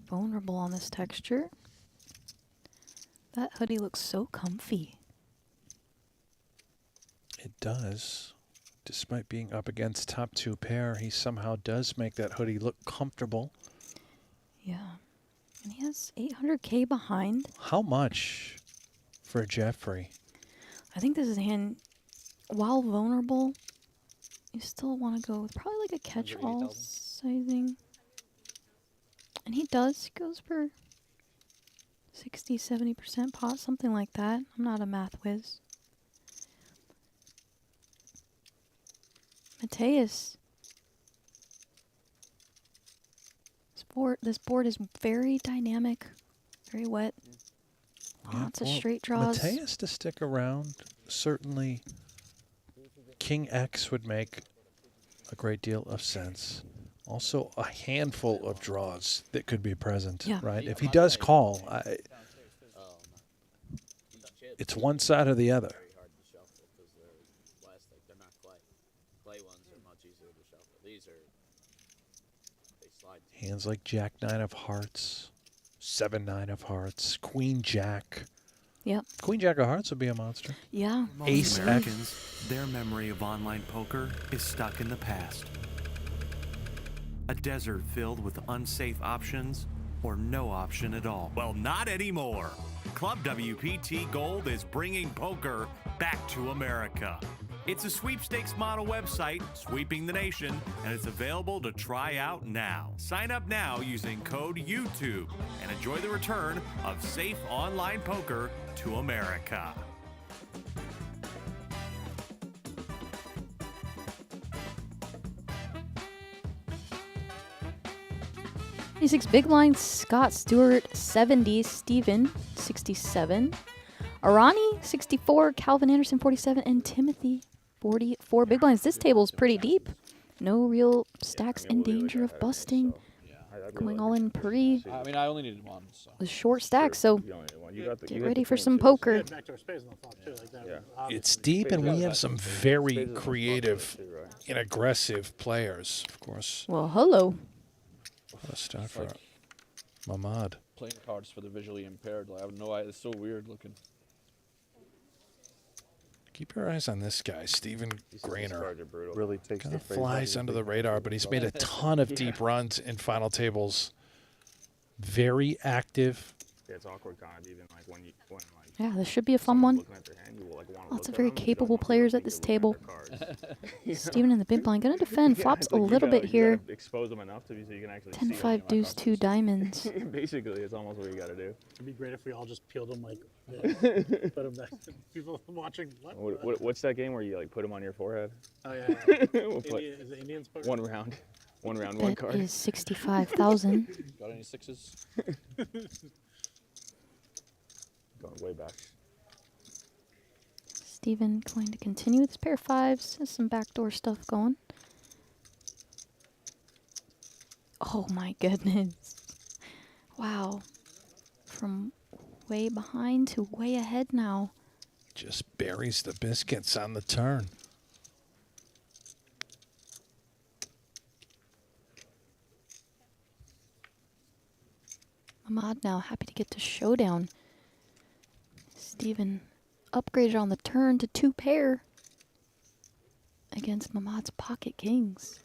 vulnerable on this texture. That hoodie looks so comfy. It does. Despite being up against top two pair, he somehow does make that hoodie look comfortable. Yeah. And he has 800K behind. How much for Jeffrey? I think this is a hand, while vulnerable, you still want to go with probably like a catch-all sizing. And he does. He goes for 60, 70% pot, something like that. I'm not a math whiz. Mateus. This board is very dynamic, very wet. Lots of straight draws. Mateus to stick around. Certainly, King X would make a great deal of sense. Also, a handful of draws that could be present, Yeah. right? If he does call, it's one side or the other. They're not clay. Clay ones are much easier to shuffle. These are, they slide. Hands like Jack 9 of hearts, 7 9 of hearts, Queen Jack. Yep. Queen Jack of hearts would be a monster. Yeah. Most Ace Americans, their memory of online poker is stuck in the past. A desert filled with unsafe options or no option at all. Well, not anymore. Club WPT Gold is bringing poker back to America. It's a sweepstakes model website sweeping the nation, and it's available to try out now. Sign up now using code YouTube and enjoy the return of safe online poker to America. 26 big line, Scott Stewart 70, Steven 67, Arani 64, Calvin Anderson 47, and Timothy 44 big blinds. This table's pretty deep. No real stacks in danger of busting. Going all in Paris. I mean, I only needed one. So. The short stack, so get ready for some poker. It's deep, and we have some very creative and aggressive players, of course. Well, hello. Let's start for Mahmoud. Playing cards for the visually impaired. Like, I have no idea. It's so weird looking. Keep your eyes on this guy, Stephen Grainer. Really takes Kind the of phrase flies out of under your the radar, but he's made a ton of deep runs in final tables. Very active. Yeah, it's awkward kind of even like when Yeah, this should be a fun one. Lots of very capable players at this table. Steven in the big blind. Going to defend. Flops a little bit here. Expose them enough so you can actually 10-5 deuce 2 diamonds. Basically, it's almost what you got to do. It'd be great if we all just peeled them like this. Put them back. People watching. What's that game where you like put them on your forehead? Oh yeah. Is the Indians poker? One round, one Bet card. is 65,000. Got any sixes? Going way back. Steven going to continue with his pair of fives. Has some backdoor stuff going. Oh my goodness. Wow. From way behind to way ahead now. Just buries the biscuits on the turn. Ahmad now happy to get to showdown. Steven upgraded on the turn to 2 pair against Mahmoud's pocket kings.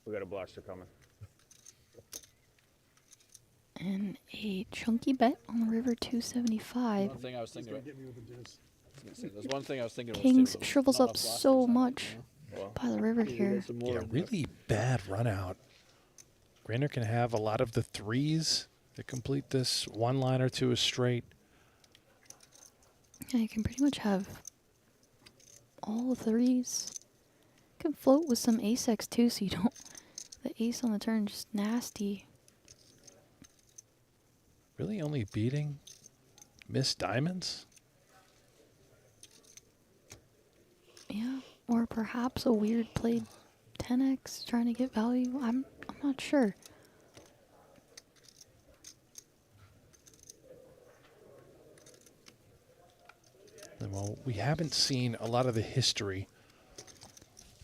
We got a blaster coming. And a chunky bet on the river 275. One thing I was thinking about. There's one thing I was thinking. Kings shrivels up so much by the river here. Yeah, really bad run out. Grainer can have a lot of the threes to complete this one liner to a straight. Yeah, you can pretty much have all threes. You can float with some ace-x too, so you don't. The ace on the turn just nasty. Really only beating missed diamonds? Yeah, or perhaps a weird played 10x trying to get value. I'm not sure. Well, we haven't seen a lot of the history.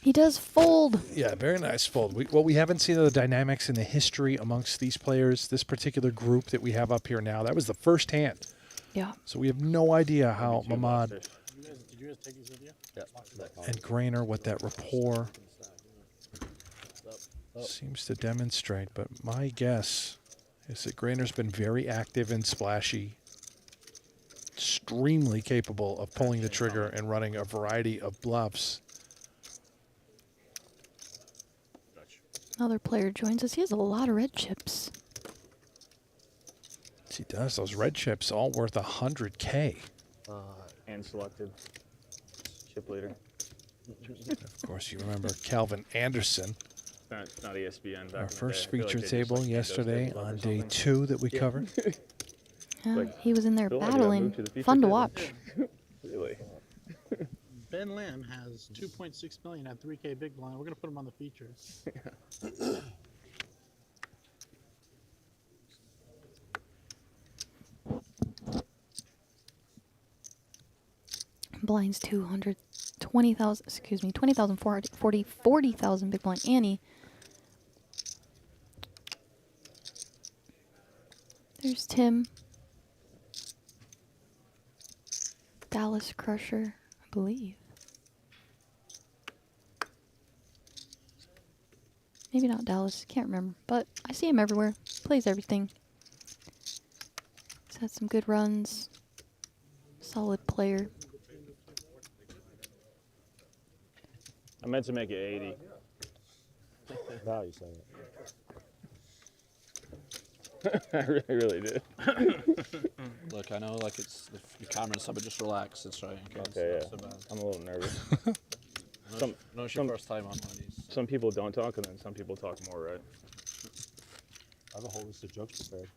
He does fold. Yeah, very nice fold. We haven't seen the dynamics in the history amongst these players, this particular group that we have up here now. That was the first hand. Yeah. So we have no idea how Mahmoud Did you guys take these with you? Yeah. and Grainer, what that rapport seems to demonstrate. But my guess is that Grainer's been very active and splashy, extremely capable of pulling the trigger and running a variety of bluffs. Another player joins us. He has a lot of red chips. Yes, he does. Those red chips all worth 100K. And selected. Chip leader. Of course, you remember Calvin Anderson. It's not ESPN. Our first feature table yesterday on day 2 that we covered. Yeah, he was in there Bill, I gotta battling. move to the feature Fun to table. watch. Really? Ben Lamb has 2.6 million at 3K big blind. We're gonna put him on the feature. Blinds 220,000, excuse me, 20,000, 40,000 big blind Annie. There's Tim. Dallas Crusher, I believe. Maybe not Dallas, can't remember. But I see him everywhere. Plays everything. He's had some good runs. Solid player. I meant to make it 80. Value saying it. I really did. Look, I know, like it's the camera and stuff, but just relax. It's right. Okay, It's not yeah. so bad. I'm a little nervous. No, it's your first time on one of these. Some people don't talk, and then some people talk more, right? I have a whole list of jokes prepared.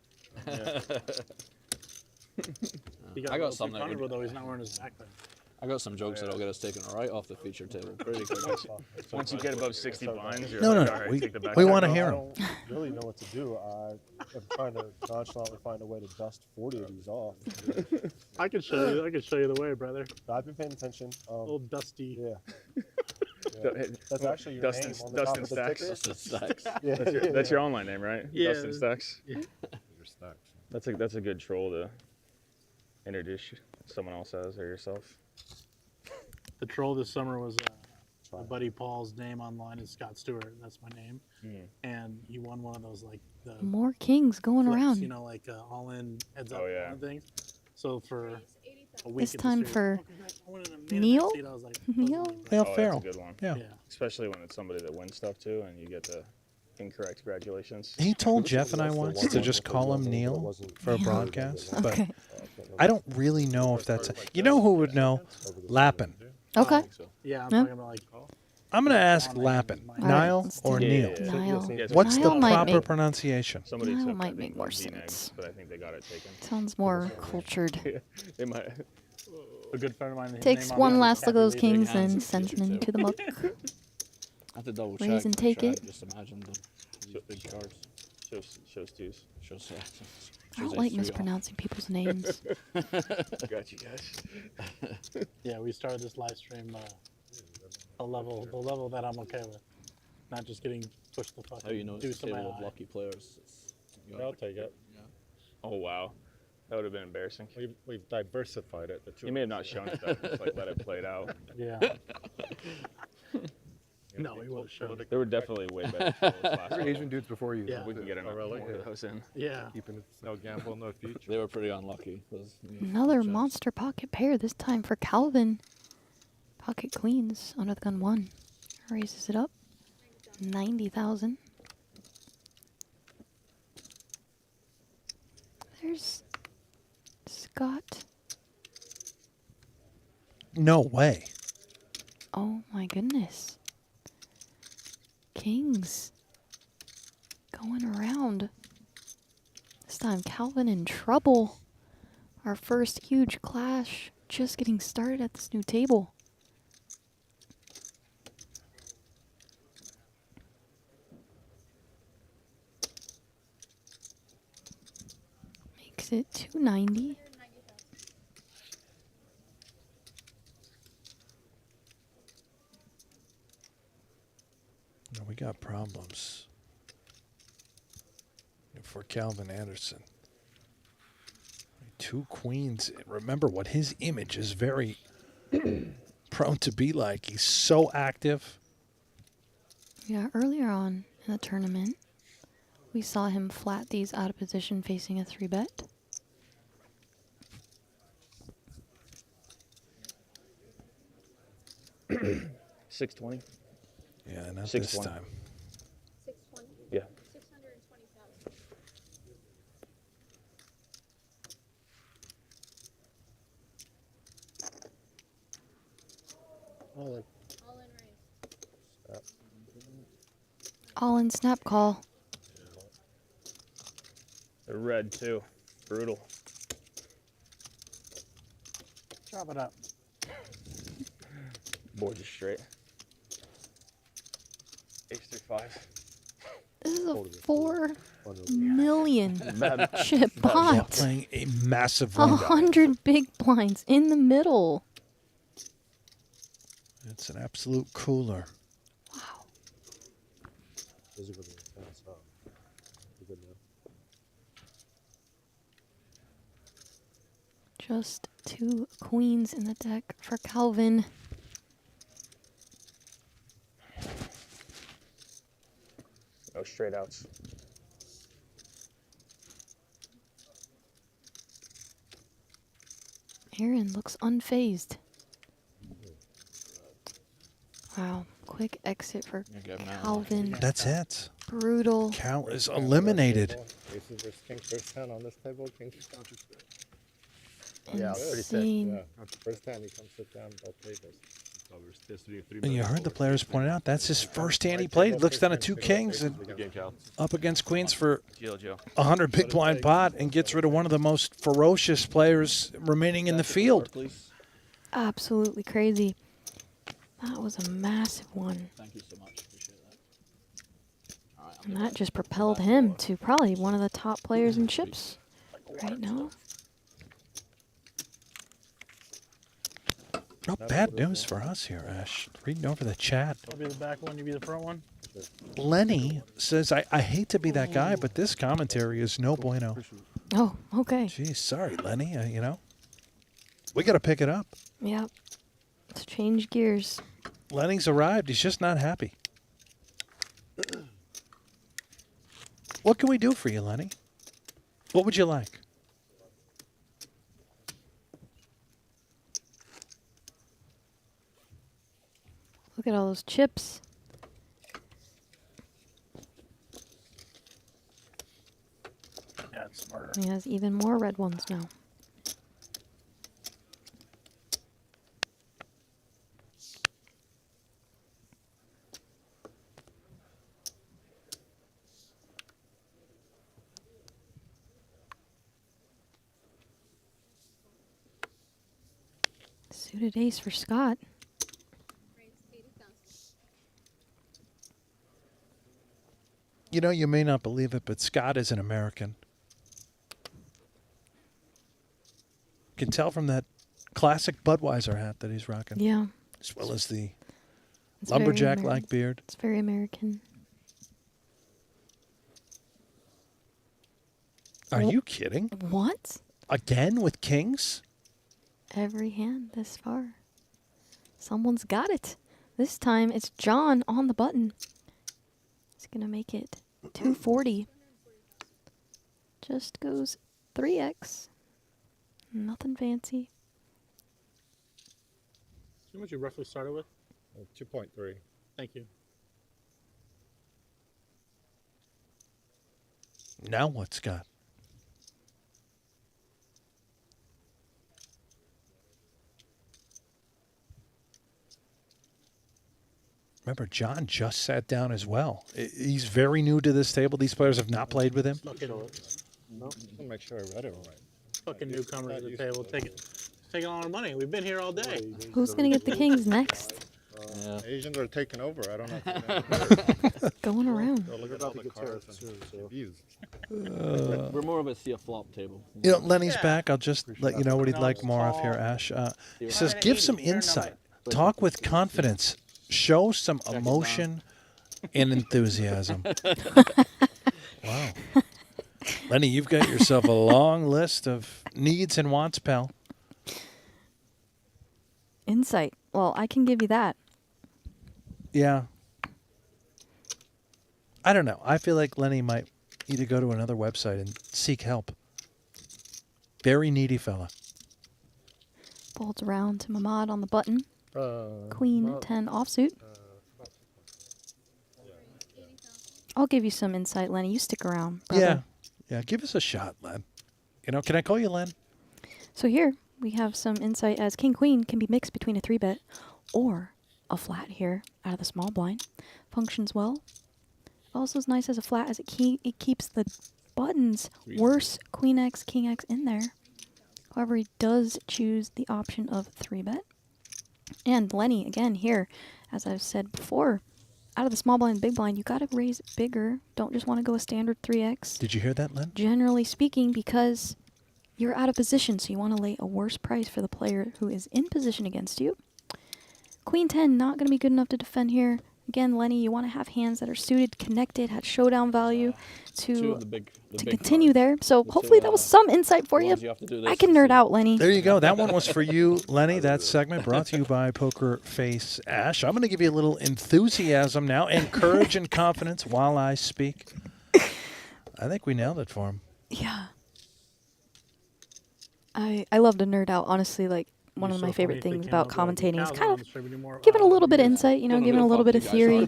He got I a got little some too that comfortable, would- though. He's not wearing his backpack. I got some jokes that'll get us taken right off the feature table pretty quick. Once you get above 60 blinds, you're No, like, no, all right, we- take the back we back wanna off. hear I 'em. don't really know what to do. I'm trying to nonchalantly find a way to dust 40 of these off. I can show you. I can show you the way, brother. I've been paying attention. Old Dusty. Yeah. That's actually your Dustin, name on the Dustin top of the Stacks. ticket. Dustin Stacks. Yeah, That's your online name, right? Yeah. Dustin Stacks. Yeah. That's a good troll to introduce someone else as or yourself. The troll this summer was my buddy Paul's name online is Scott Stewart. That's my name. And he won one of those like the More kings going flips, around. you know, like all in heads up Oh, yeah. kind of things. So for a week This at the time series, for I went in and made a Neil? backseat. I was like, Neil? Neil Oh, Farrell. that's a good one. Yeah. Especially when it's somebody that wins stuff too, and you get the incorrect congratulations. He told Jeff and I once to just call him Neil for a Yeah. broadcast, but Okay. I don't really know if that's. You know who would know? Lappin. Okay. Yeah, I'm Yeah. talking about like I'm gonna ask Lappin, right, Niall let's or do Neil. it. Niall. What's Niall the might proper make- pronunciation? Somebody Niall took, might I think, make more Dean sense. Eggs, but I think they got it taken. Sounds more cultured. They might. a good friend of mine. his Takes name on one there is last look at those Happy League kings Hands. and sends them into the muck. I have to double check. Raise and make take sure I it. just imagine these big cards. Shows twos. Shows, yeah. I don't like mispronouncing people's names. Got you guys. Yeah, we started this live stream the level that I'm okay with, not just getting pushed the fuck. How you know it's deuce a in my table of eye. lucky players? I'll take it. Oh wow, that would have been embarrassing. We've diversified it. The two You may have not shown it though. Just like let it play it out. Yeah. No, he would have shown it. There were definitely way better trolls last There were week. Asian dudes before you. Yeah. We can get Oh, really? more of those in. Yeah. Keeping it no gamble, no future. They were pretty unlucky. 'Cause, Another monster pocket pair, this time for Calvin. Pocket queens, under the gun 1. Raises it up. 90,000. There's Scott. No way. Oh my goodness. Kings. Going around. This time Calvin in trouble. Our first huge clash. Just getting started at this new table. Makes it 290. No, we got problems for Calvin Anderson. Two queens. Remember what his image is very prone to be like. He's so active. Yeah, earlier on in the tournament, we saw him flat these out of position facing a 3-bet. $620. Yeah, not this 620. time. 620? Yeah. 620,000. Oh, like, All in race. All in snap call. They're red too. Brutal. Chop it up. Board is straight. Ace through 5. This is a 4 million chip Yeah, pot. playing a massive 100 big blinds in the middle. It's an absolute cooler. those are going to be intense, huh? Good enough. Just 2 queens in the deck for Calvin. No straight outs. Aaron looks unfazed. Wow, quick exit for Calvin. That's it. Brutal. Cal is eliminated. Aces versus kings first 10 on this table. Kings first 10. Insane. Yeah, that's the first time he comes sit down both tables. And you heard the players point out that's his first hand he played. He looks down at 2 kings and up against queens for 100 big blind pot and gets rid of one of the most ferocious players remaining in the field. Absolutely crazy. That was a massive one. Thank you so much. Appreciate that. All right, And that just propelled him to probably one of the top players in chips right now. Not bad news for us here, Ash. Reading over the chat. I'll be the back one, you be the front one. Lenny says, I hate to be that guy, but this commentary is no bueno. Oh, okay. Geez, sorry, Lenny. You know, we got to pick it up. Yep. Let's change gears. Lenny's arrived. He's just not happy. What can we do for you, Lenny? What would you like? Look at all those chips. That's smarter. He has even more red ones now. Suited ace for Scott. You know, you may not believe it, but Scott is an American. You can tell from that classic Budweiser hat that he's rocking. Yeah. As well as the It's very lumberjack-like beard. It's very American. Are you kidding? What? Again with kings? Every hand this far. Someone's got it. This time it's John on the button. He's going to make it 240. Just goes 3x. Nothing fancy. How much you roughly started with? 2.3. Thank you. Now what, Scott? Remember, John just sat down as well. He's very new to this table. These players have not played with him. No. I'll make sure I read it right. Fucking newcomer to the table. Taking all our money. We've been here all day. Who's going to get the kings next? Asians are taking over. I don't know. Going around. Look at all the cards. We're more of a see a flop table. You know, Lenny's back. I'll just let you know what he'd like more of here, Ash. He says, give some insight. Talk with confidence. Show some emotion and enthusiasm. Wow. Lenny, you've got yourself a long list of needs and wants, pal. Insight. Well, I can give you that. Yeah. I don't know. I feel like Lenny might need to go to another website and seek help. Very needy fella. Folds around to Mamad on the button. Queen 10 offsuit. I'll give you some insight, Lenny. You stick around, brother. Yeah. Give us a shot, Len. You know, can I call you Len? So here we have some insight as King Queen can be mixed between a 3-bet or a flat here out of the small blind. Functions well. Also is nice as a flat as it keeps the buttons worse Queen X, King X in there. However, he does choose the option of 3-bet. And Lenny, again, here, as I've said before, out of the small blind, big blind, you got to raise bigger. Don't just want to go a standard 3x. Did you hear that, Len? Generally speaking, because you're out of position, so you want to lay a worse price for the player who is in position against you. Queen 10, not going to be good enough to defend here. Again, Lenny, you want to have hands that are suited, connected, had showdown value to continue there. So hopefully that was some insight for you. I can nerd out, Lenny. There you go. That one was for you, Lenny. That segment brought to you by Poker Face Ash. I'm going to give you a little enthusiasm now and courage and confidence while I speak. I think we nailed it for him. Yeah. I love to nerd out, honestly, like, one of my favorite things about commentating is kind of giving a little bit of insight, you know, giving a little bit of theory.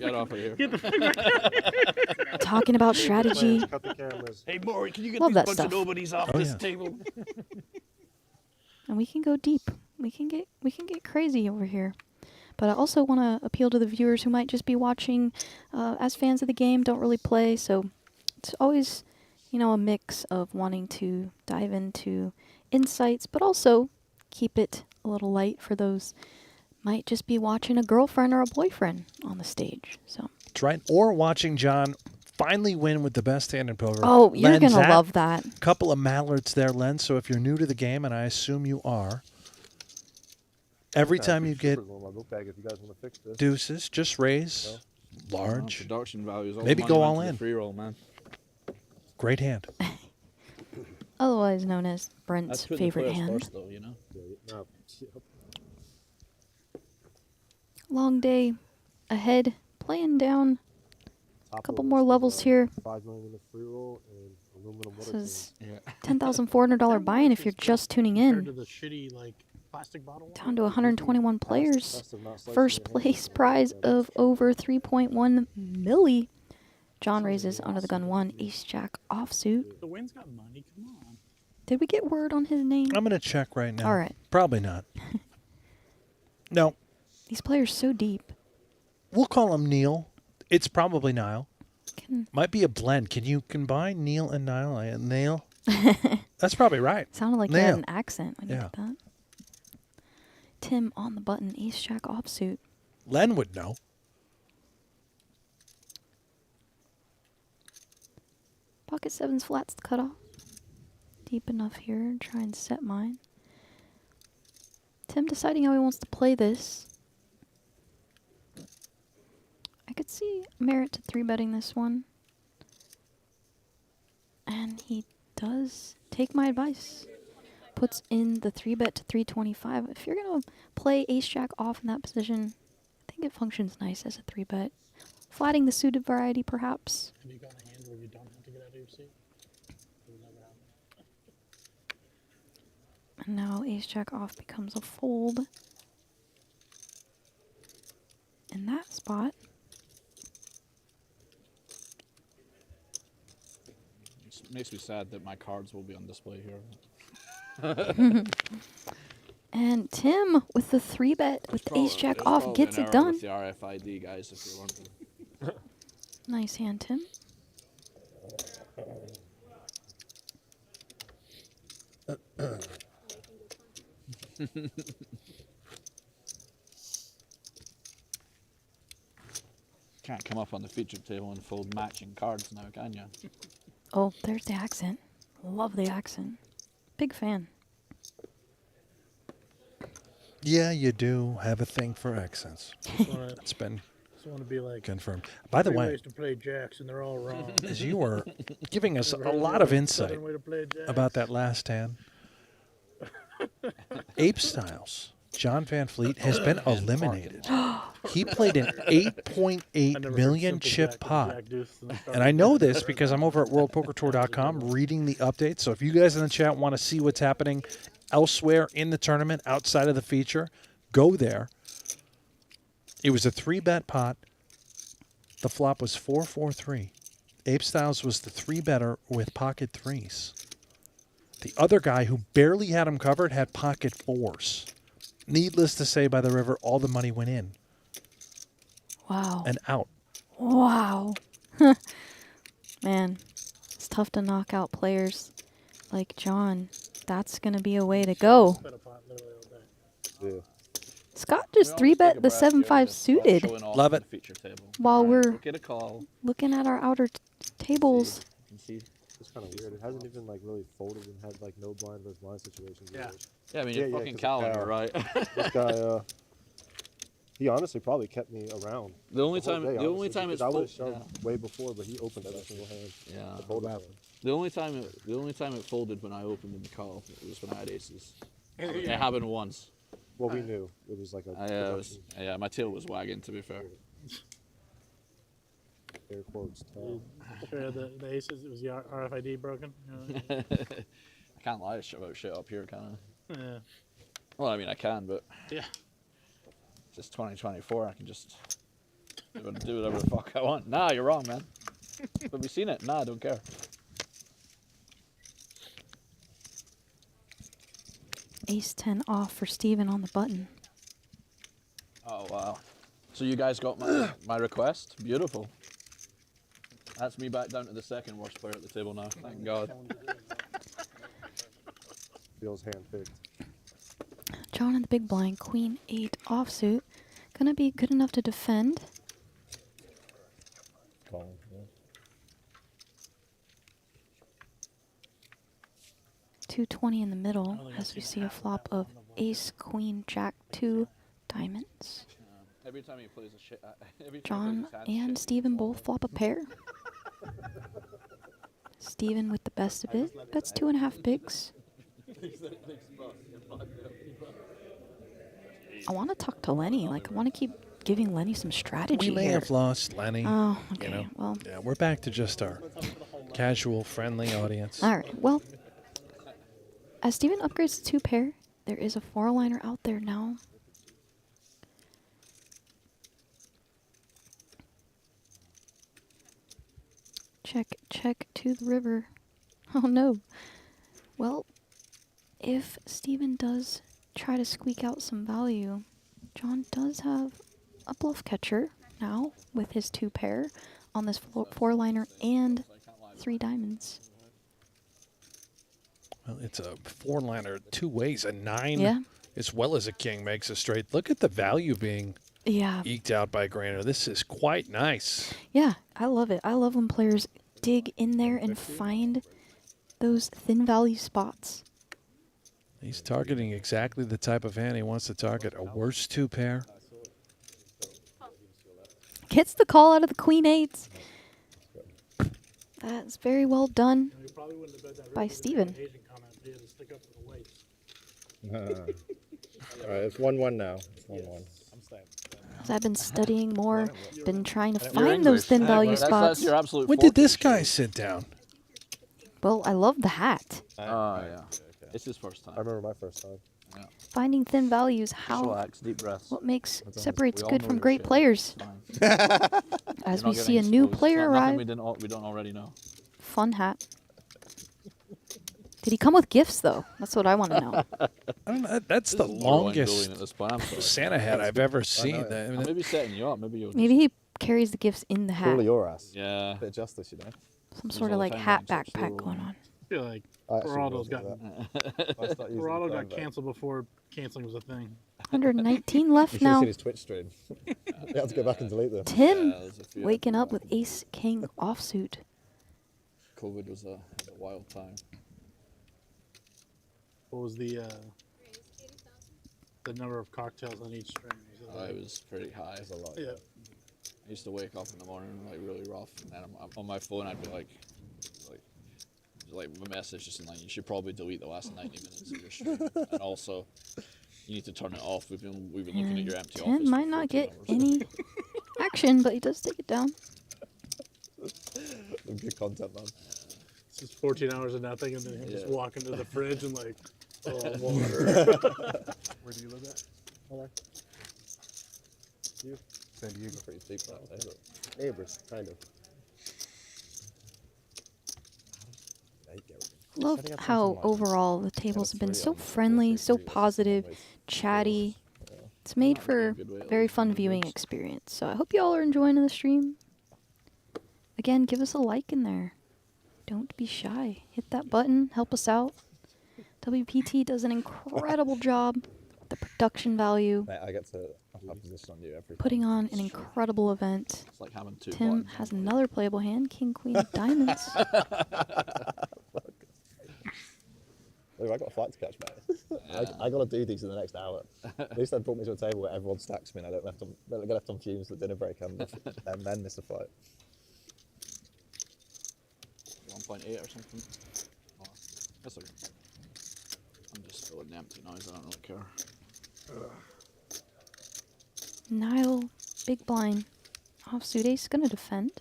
Talking about strategy. Hey, Maury, can you get Love these that bunch stuff. of nobodies off this table? And we can go deep. We can get crazy over here. But I also want to appeal to the viewers who might just be watching as fans of the game, don't really play. So it's always, you know, a mix of wanting to dive into insights, but also keep it a little light for those might just be watching a girlfriend or a boyfriend on the stage. So That's right. Or watching John finally win with the best hand in poker. Oh, you're Len's going to at love that. Couple of mallards there, Len. So if you're new to the game, and I assume you are, every time you get My book bag if you guys want to fix this. deuces, just raise large. Production values. Maybe go all in. Free roll, man. Great hand. otherwise known as Brent's That's putting the favorite players hand. first, though, you know. Long day ahead, playing down a couple more levels here. 5 million in the free roll and aluminum water This is can. $10,400 buy-in if you're just tuning Compared to in. the shitty like plastic bottle. Down to 121 players. Best of not slicing First your hand. place prize of over 3.1 milli. John raises under the gun 1, ace jack offsuit. The wind's got money. Come on. Did we get word on his name? I'm going to check right now. All right. Probably not. No. These players so deep. We'll call him Neil. It's probably Niall. Can- Might be a blend. Can you combine Neil and Niall? Neil? That's probably right. Sounded like you had Neil. an accent when you Yeah. did that. Tim on the button, ace jack offsuit. Len would know. Pocket sevens flats the cutoff. Deep enough here. Try and set mine. Tim deciding how he wants to play this. I could see merit to 3-betting this one. And he does take my advice. Puts in the 3-bet to 325. If you're going to play ace jack off in that position, I think it functions nice as a 3-bet. Flatting the suited variety, perhaps. Have you got a hand where you don't have to get out of your seat? It'll never happen. And now ace jack off becomes a fold. In that spot. It makes me sad that my cards will be on display here. And Tim with the 3-bet with the ace jack off gets it done. With the RFID guys, if you're wondering. Nice hand, Tim. Can't come up on the feature table and fold matching cards now, can you? Oh, there's the accent. Love the accent. Big fan. Yeah, you do have a thing for accents. It's been Just want to be like. confirmed. By the three way, ways to play jacks, and they're all wrong. as you were giving us a Never heard lot of a insight southern way to play jacks. about that last hand, Ape Styles, John Van Fleet, has been eliminated. He played an 8.8 million chip pot. And I know this because I'm over at worldpokertour.com reading the updates. So if you guys in the chat want to see what's happening elsewhere in the tournament outside of the feature, go there. It was a 3-bet pot. The flop was 4-4-3. Ape Styles was the 3-better with pocket threes. The other guy who barely had him covered had pocket fours. Needless to say, by the river, all the money went in Wow. and out. Wow. Man, it's tough to knock out players like John. That's going to be a way to go. Yeah. Scott just 3-bet the 7-5 suited Love it. while we're Get a call. looking at our outer tables. You can see. It's kind of weird. It hasn't even like really folded and had like no blind versus blind situations. Yeah. Yeah, I mean, you're fucking calendar, right? This guy, he honestly probably kept me around. The only whole time- day, the only honestly, time because it's I would have full- shoved way before, but he opened every single hand. Yeah. to fold out. The only time it folded when I opened in the call was when I had aces. It Yeah. happened once. Well, we knew it was like a. Yeah, my tail was wagging. To be fair. Air quotes. Sure, the aces, was the RFID broken? I can't lie about shit up here, can I? Yeah. Well, I mean, I can, but Yeah. it's just 2024. I can just do whatever the fuck I want. Nah, you're wrong, man. Have you seen it? Nah, I don't care. Ace 10 off for Steven on the button. Oh, wow. So you guys got my request? Beautiful. That's me back down to the second worst player at the table now. Thank God. Feels handpicked. John in the big blind, queen 8 offsuit. Gonna be good enough to defend. Calling, yeah. 220 in the middle as we see a flop of ace, queen, jack, 2 diamonds. Every time he plays a shit, John and Steven both flop a pair. Steven with the best of it. That's 2.5 bigs. I want to talk to Lenny. Like, I want to keep giving Lenny some strategy We may here. have lost Lenny. Oh, okay. You know? Well, Yeah, we're back to just our casual, friendly audience. all right. Well, as Steven upgrades to 2 pair, there is a 4-liner out there now. Check to the river. Oh no. Well, if Steven does try to squeak out some value, John does have a bluff catcher now with his 2 pair on this 4-liner and 3 diamonds. Well, it's a 4-liner 2 ways. A 9 Yeah. as well as a king makes a straight. Look at the value being eked out by Grainer. This is quite nice. Yeah, I love it. I love when players dig in there and find those thin value spots. He's targeting exactly the type of hand he wants to target. A worse 2 pair. Gets the call out of the queen 8s. That's very well done by Steven. All right, it's 1-1 now. It's 1-1. As I've been studying more, been trying to find those thin value spots. That's your absolute When did this guy sit down? Well, I love the hat. Oh, yeah. It's his first time. I remember my first time. Yeah. Finding thin values, how Relax, deep breaths. what makes That's all. separates We all good know from your great shit. players. It's fine. As You're we not see a getting new exposed. player Nothing arrive. we don't already know. Fun hat. Did he come with gifts though? That's what I want to know. I don't know, that's the This is borderline longest bullying at this point. I'm sorry. Santa hat I've ever seen. I may be setting you up. Maybe you'll. Maybe he carries the gifts in the hat. Cool your ass. Yeah. Bit of justice, you know. Some sort of like hat backpack going on. I feel like I actually Geraldo's will do got that. Geraldo got canceled before canceling was a thing. 119 left You should have now. seen his Twitch stream. You have to go back and delete them. Tim there's a few waking up with ace king offsuit. COVID was a wild time. What was the number of cocktails on each stream? It was pretty high. That's a lot. Yeah. I used to wake up in the morning like really rough, and then I'm on my phone. I'd be like a message just in like, you should probably delete the last 90 minutes of your stream, and also you need to turn it off. We've been looking at And your empty Tim office. might not get any action, but he does take it down. Good content, man. It's just 14 hours of nothing, and then him just walking to the fridge and like, oh, water. Where do you live at? Hello. You? San Diego. Pretty deep out there. Neighbors, kind of. Love how overall the tables have been so friendly, so positive, chatty. It's made for a very fun viewing experience. So I hope you all are enjoying the stream. Again, give us a like in there. Don't be shy. Hit that button. Help us out. WPT does an incredible job. The production value. Mate, I get to have position on you every Putting on an incredible event. It's like having two Tim buttons. has another playable hand. King, queen of diamonds. Look, I got a flight to catch, mate. I got to do these in the next hour. At least they brought me to a table where everyone stacks me and I don't get left on fumes at dinner break and then miss a flight. 1.8 or something. Oh, that's okay. I'm just filling the empty noise. I don't really care. Nile, big blind. Offsuit ace, gonna defend.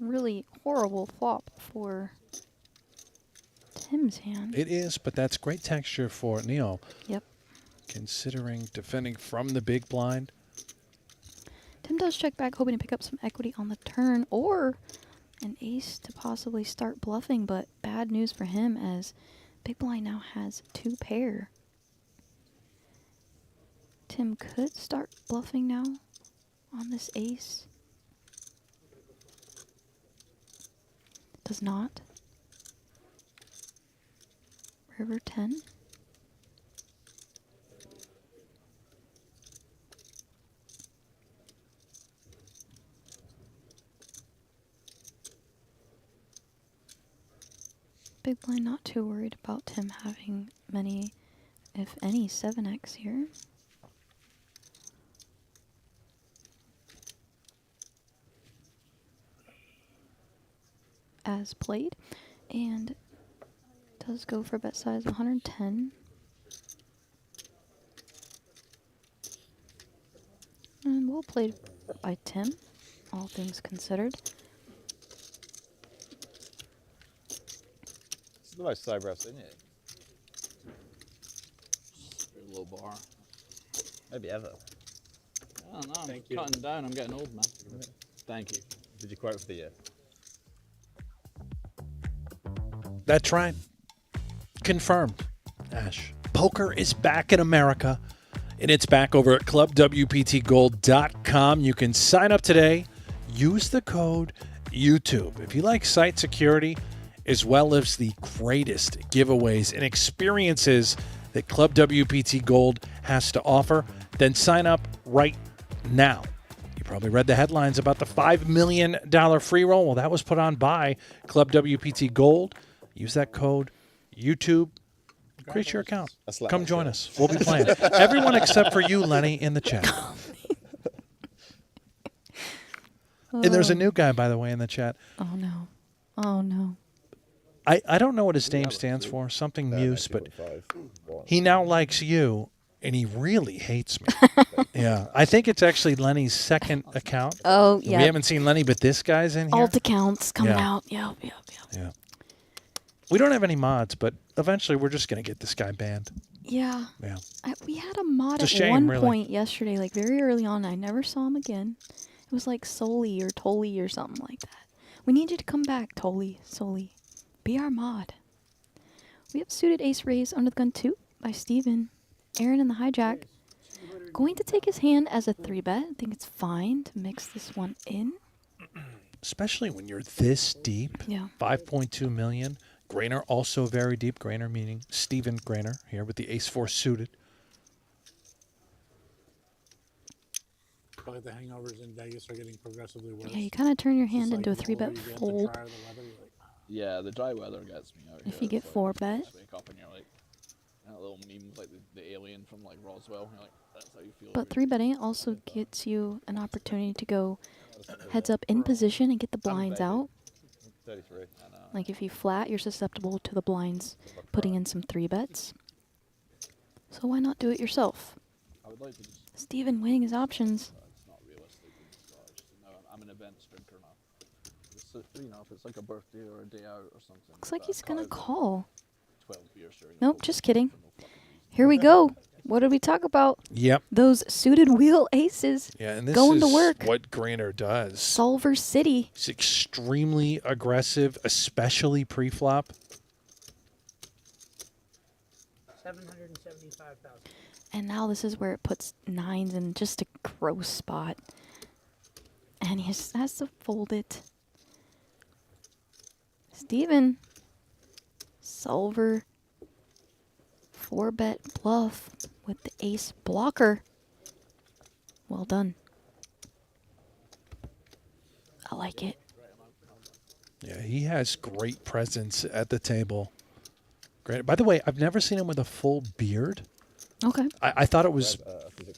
Really horrible flop for Tim's hand. It is, but that's great texture for Neil. Yep. Considering defending from the big blind. Tim does check back, hoping to pick up some equity on the turn, or an ace to possibly start bluffing, but bad news for him as Big blind now has 2 pair. Tim could start bluffing now on this ace. Does not. River 10. Big blind not too worried about Tim having many, if any, 7x here. As played, and does go for bet size 110. And well played by Tim, all things considered. It's the most sober I've seen it. Very low bar. Maybe ever. I don't know. I'm Thank you. cutting down. I'm getting old, man. Thank you. Did you quote for the year? That's right. Confirmed, Ash. Poker is back in America, and it's back over at clubwptgold.com. You can sign up today. Use the code YouTube. If you like site security, as well as the greatest giveaways and experiences that Club WPT Gold has to offer, then sign up right now. You probably read the headlines about the $5 million free roll. Well, that was put on by Club WPT Gold. Use that code YouTube. Create your account. Come join us. We'll be playing. Everyone except for you, Lenny, in the chat. And there's a new guy, by the way, in the chat. Oh no. Oh no. I don't know what his name stands for, something Muse, but he now likes you, and he really hates me. Yeah, I think it's actually Lenny's second account. Oh, yeah. We haven't seen Lenny, but this guy's in here. Alt accounts coming Yeah. out. Yep. Yeah. We don't have any mods, but eventually we're just going to get this guy banned. Yeah. Yeah. We had a mod It's at a shame, one really. point yesterday, like very early on. I never saw him again. It was like Soli or Toli or something like that. We need you to come back, Toli, Soli. Be our mod. We have suited ace raise under the gun 2 by Steven. Aaron in the hijack. Going to take his hand as a 3-bet. I think it's fine to mix this one in. Especially when you're this deep. Yeah. 5.2 million. Grainer also very deep. Grainer meaning Steven Grainer here with the ace-4 suited. Probably the hangovers in Vegas are getting progressively worse. Yeah, you kind of turn your hand Just into a like 3-bet the older you get, the fold. drier the weather, you're like, Yeah, the dry weather gets me out If here. you get It's 4-bet. just wake up and you're like, that little meme like the alien from like Roswell. You're like, that's how you feel. But 3-betting also gets you an opportunity to go heads up in position and get the blinds out. 33. Like if you flat, you're susceptible to the blinds putting in some 3-bets. So why not do it yourself? I would like to just. Steven weighing his options. It's not realistic. I'm an event drinker now. It's, you know, if it's like a birthday or a day out or something. Looks like but he's gonna I've got call. 12 beers during Nope, just kidding. Here we go. What did we talk about? Yep. Those suited wheel aces. Yeah, and this going is to work. what Grainer does. Solver City. He's extremely aggressive, especially pre-flop. 775,000. And now this is where it puts 9s in just a gross spot. And he just has to fold it. Steven. Solver. 4-bet bluff with the ace blocker. Well done. I like it. Yeah, he has great presence at the table. Great. By the way, I've never seen him with a full beard. Okay. I thought it was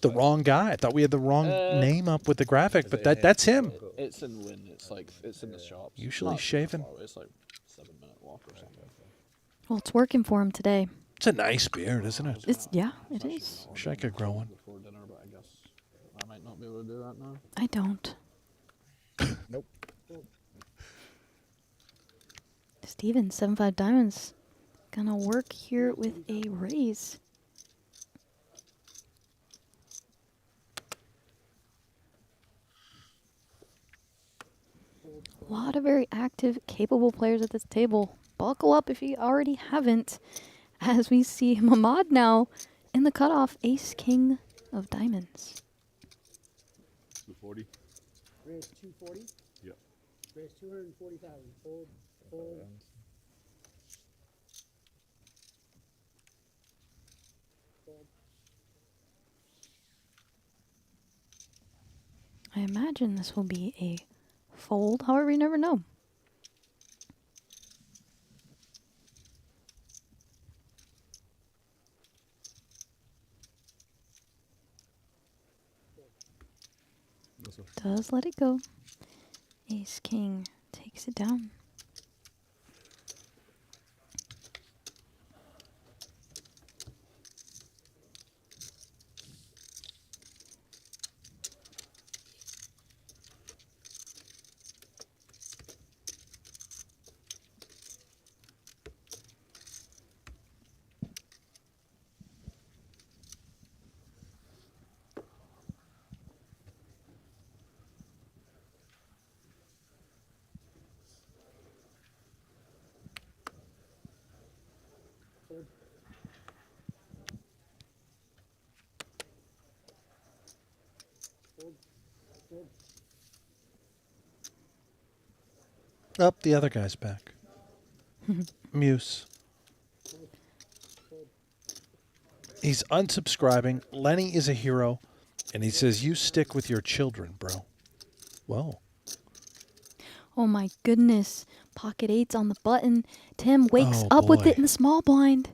the wrong guy. I thought we had the wrong name up with the graphic, but that's him. It's in Wynn. It's like it's in the shops. Usually Not shaven. far away, it's like 7-minute walk or something. Well, it's working for him today. It's a nice beard, isn't it? It's yeah, it is. Wish I could grow one. Before dinner, but I guess I might not be able to do that now. I don't. Nope. Steven, 7-5 diamonds. Gonna work here with a raise. A lot of very active, capable players at this table. Buckle up if you already haven't. as we see Mamad now in the cutoff, ace king of diamonds. 240. Raise 240. Yep. Raise 240,000. Fold. Fold. Fold. I imagine this will be a fold. However, you never know. Does let it go. Ace king takes it down. Up, the other guy's back. Muse. He's unsubscribing. Lenny is a hero. And he says, you stick with your children, bro. Whoa. Oh my goodness. Pocket eights on the button. Tim wakes Oh, up with boy. it in the small blind.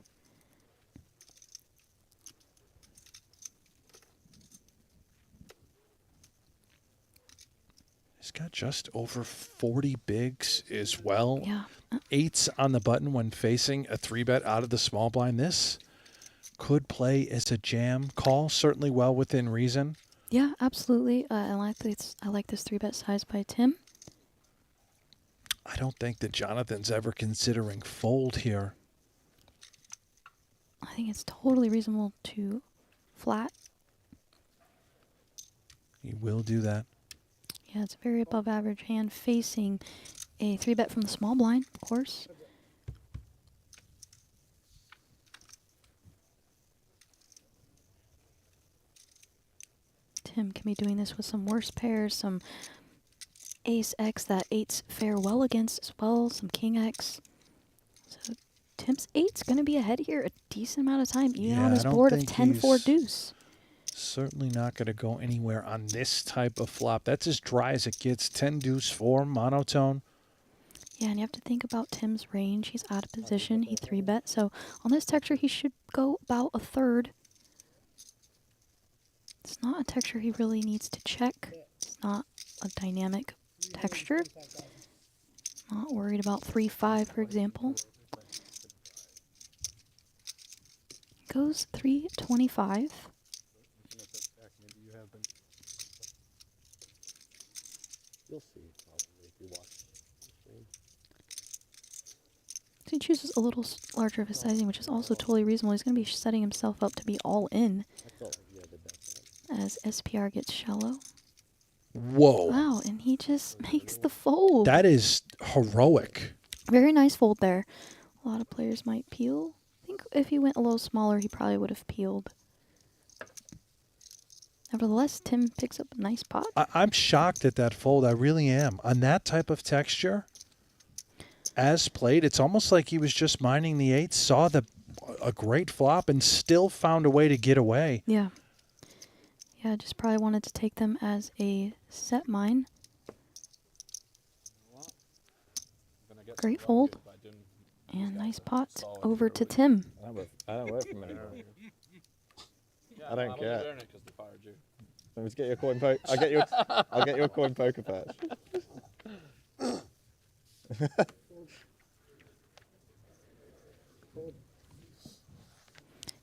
He's got just over 40 bigs as well. Yeah. Eights on the button when facing a 3-bet out of the small blind. This could play as a jam call, certainly well within reason. Yeah, absolutely. I like this 3-bet size by Tim. I don't think that Jonathan's ever considering fold here. I think it's totally reasonable to flat. He will do that. Yeah, it's a very above average hand facing a 3-bet from the small blind, of course. Tim can be doing this with some worse pairs, some ace X that eights fare well against as well, some king X. So Tim's eight's going to be ahead here a decent amount of time, even on his board of 10-4 deuce. Certainly not going to go anywhere on this type of flop. That's as dry as it gets. 10 deuce 4 monotone. Yeah, and you have to think about Tim's range. He's out of position. He 3-bet. So on this texture, he should go about a third. It's not a texture he really needs to check. It's not a dynamic texture. Not worried about 3-5, for example. Goes 325. You'll see probably if you watch the stream. So he chooses a little larger of a sizing, which is also totally reasonable. He's going to be setting himself up to be all in as SPR gets shallow. Whoa. Wow, and he just makes the fold. That is heroic. Very nice fold there. A lot of players might peel. I think if he went a little smaller, he probably would have peeled. Nevertheless, Tim picks up a nice pot. I'm shocked at that fold. I really am. On that type of texture, as played, it's almost like he was just minding the eights, saw a great flop, and still found a way to get away. Yeah. Yeah, just probably wanted to take them as a set mine. Great fold. And nice pot over to Tim. I don't work for him anymore. I don't care. Let's get your coin poke. I'll get you a coin poker patch.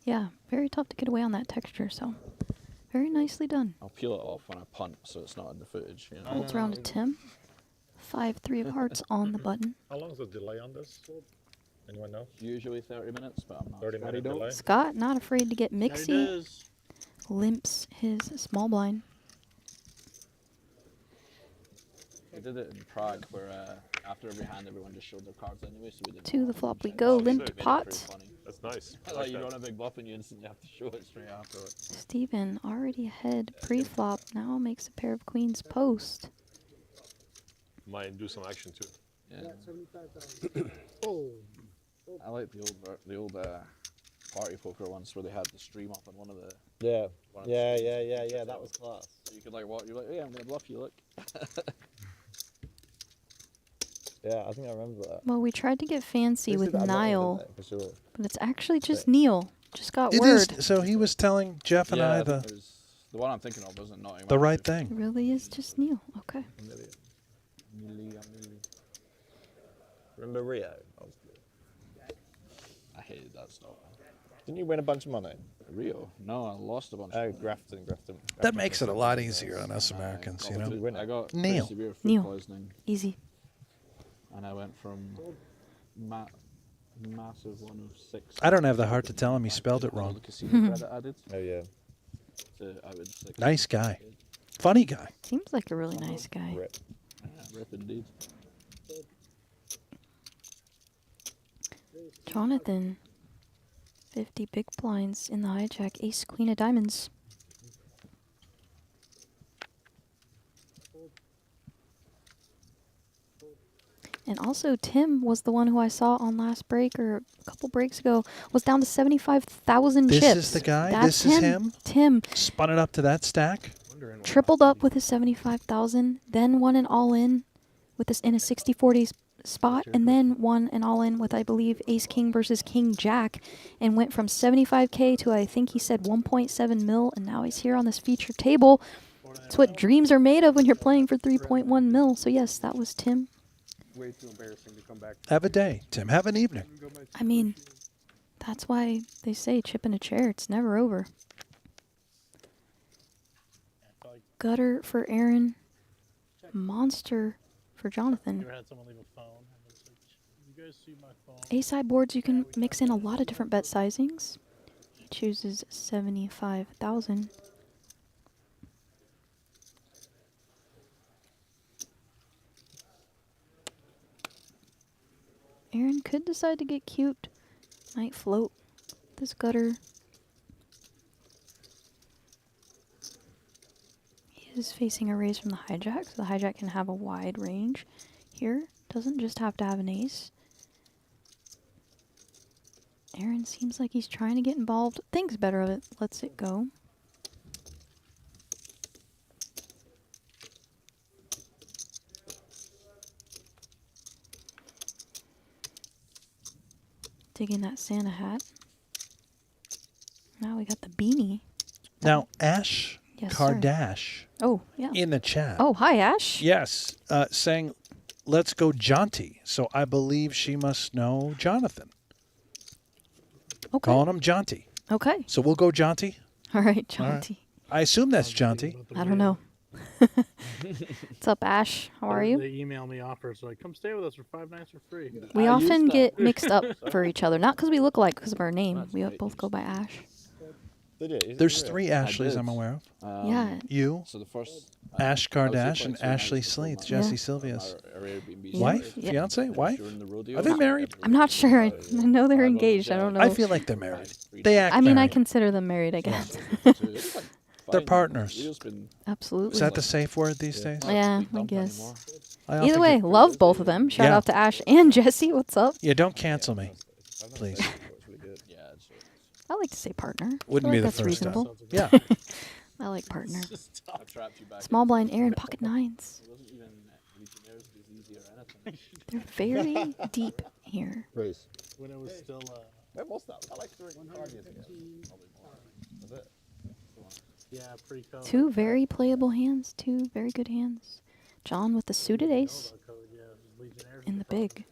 Yeah, very tough to get away on that texture, so very nicely done. I'll peel it off when I punt so it's not in the footage. You know? Holds around to Tim. 5-3 of hearts on the button. How long is the delay on this? Anyone know? Usually 30 minutes, but I'm not 30-minute delay. Scott, not afraid to get There it mixy. is. Limps his small blind. I did it in Prague where after every hand, everyone just showed their cards anyway, so we didn't. To the flop we go. Limped pot. That's nice. Like you run a big bluff and you instantly have to show it straight after it. Steven already ahead pre-flop. Now makes a pair of queens post. Might do some action too. Yeah. I like the old party poker ones where they had the stream up on one of the. Yeah. Yeah. That was class. So you could like walk. You're like, yeah, I'm gonna bluff you. Look. Yeah, I think I remember that. Well, we tried to get fancy with Niall, For sure. but it's actually just Neil. Just got It word. is. So he was telling Jeff and I the one I'm thinking of wasn't Nottingham. the right It thing. really is just Neil. Okay. Remember Rio? I hated that stuff. Didn't you win a bunch of money? Rio? No, I lost a bunch. Oh, Grafton. That makes it a lot easier on us Americans, you know. I got Neil. pretty severe food Neil. poisoning. Easy. And I went from massive 1 of 6. I don't have the heart to tell him he spelled it wrong. The casino credit added. Oh yeah. To, I would say, Nice guy. Funny guy. Seems like a really nice guy. Rip. Yeah, rip indeed. Jonathan. 50 big blinds in the hijack. Ace, queen of diamonds. And also, Tim was the one who I saw on last break or a couple breaks ago. Was down to 75,000 chips. This is the guy? That's This is him? Tim Spun it up to that stack. tripled up with his 75,000, then won an all-in with this in a 60-40 spot, and then won an all-in with, I believe, Ace King versus King Jack, and went from 75K to, I think he said 1.7 mil, and now he's here on this feature table. It's what dreams are made of when you're playing for 3.1 mil. So yes, that was Tim. Way too embarrassing to come back. Have a day, Tim. Have an evening. I mean, that's why they say chip in a chair. It's never over. Gutter for Aaron. Monster for Jonathan. Never had someone leave a phone. And it's like, you guys see my phone? A-side boards, you can mix in a lot of different bet sizings. He chooses 75,000. Aaron could decide to get cute. Might float this gutter. He is facing a raise from the hijack, so the hijack can have a wide range here. Doesn't just have to have an ace. Aaron seems like he's trying to get involved. Thinks better of it. Lets it go. Digging that Santa hat. Now we got the beanie. Now, Ash Yes, sir. Kardash Oh, yeah. in the chat. Oh, hi, Ash. Yes, saying, let's go Jaunty. So I believe she must know Jonathan. Okay. Calling him Jaunty. Okay. So we'll go Jaunty. All right, All right. Jaunty. I assume that's Jaunty. I don't know. What's up, Ash? How are you? They email me offers like, come stay with us for 5 nights for free. We often get mixed up for each other. Not because we look alike, because of our name. We both go by Ash. There's 3 Ashleys I'm aware of. Yeah. You, So the first Ash Kardash, and Ashley Sleeth, Jesse Sylvia's wife, Yeah. fiance, wife. Are they married? I'm not sure. I know they're engaged. I don't know. I feel like they're married. They act I mean, I married. consider them married, I guess. They're partners. Absolutely. Is that the safe word these days? Yeah, I guess. I often Either way, get- love both of them. Shout Yeah. out to Ash and Jesse. What's up? Yeah, don't cancel me, please. I like to say partner. I Wouldn't feel be like the that's first time. reasonable. Yeah. I like partner. Small blind Aaron, pocket nines. They're very deep here. Bruce. When it was still. When was that? I like 5 years ago. Was it? Yeah, pre-COVID. 2 very playable hands. 2 very good hands. John with the suited ace. In the big.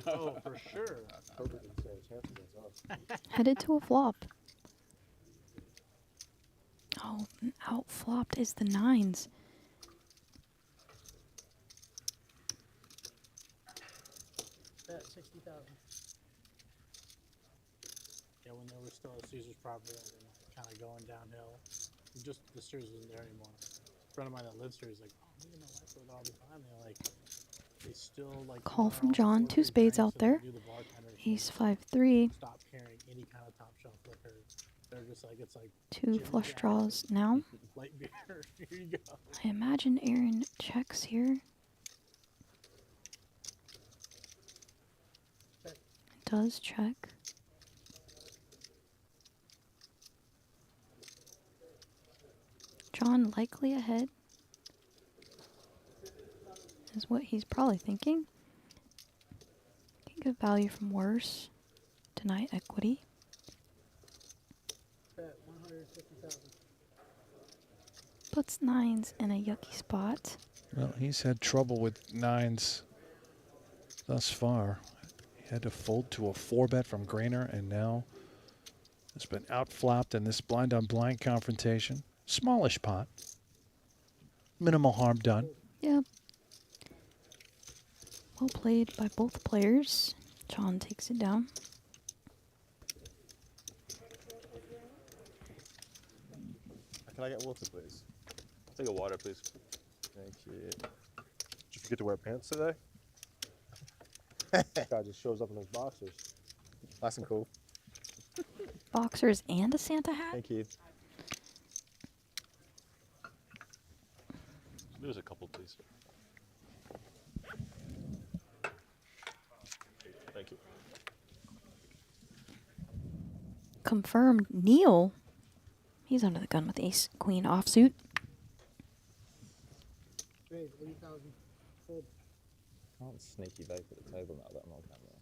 Oh, for sure. Headed to a flop. Oh, out flopped is the nines. Bet 60,000. Yeah, when there was still at Caesar's property, kind of going downhill. Just the steers wasn't there anymore. A friend of mine that lives here, he's like, oh, me and my wife go there all the time. They're like, they still like. Call from John. 2 spades out there. Ace 5-3. Stop carrying any kind of top shelf liquor. They're just like, it's like 2 flush draws now. light beer. Here you go. I imagine Aaron checks here. Does check. John likely ahead is what he's probably thinking. Can get value from worse. Deny equity. Puts 9s in a yucky spot. Well, he's had trouble with 9s thus far. He had to fold to a 4-bet from Grainer, and now has been outflapped in this blind-on-blind confrontation. Smallish pot. Minimal harm done. Yeah. Well played by both players. John takes it down. Can I get water, please? I'll take a water, please. Thank you. Did you forget to wear pants today? Guy just shows up in his boxers. Nice and cool. Boxers and a Santa hat? Thank you. There's a couple, please. Thank you. Confirmed Neil. He's under the gun with ace queen offsuit. Can't sneaky vape at the table now that I'm on camera.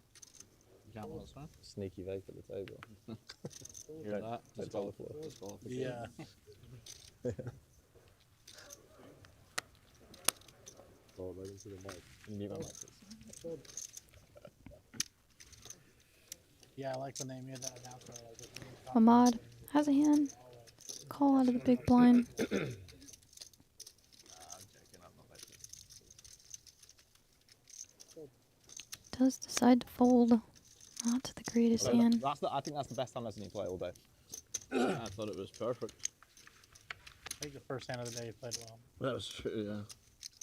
You can't what, sir? Sneaky vape at the table. Hear that? Don't tell the floor. Yeah. Oh, right into the mic. Can you mute my mic, please? Yeah, I like when they made that announcement. Like, Ahmad has a hand. Call out of the big blind. Does decide to fold. Not to the greatest hand. I think that's the best hand lesson you play all day. I thought it was perfect. I think the first hand of the day you played well. That was true, yeah.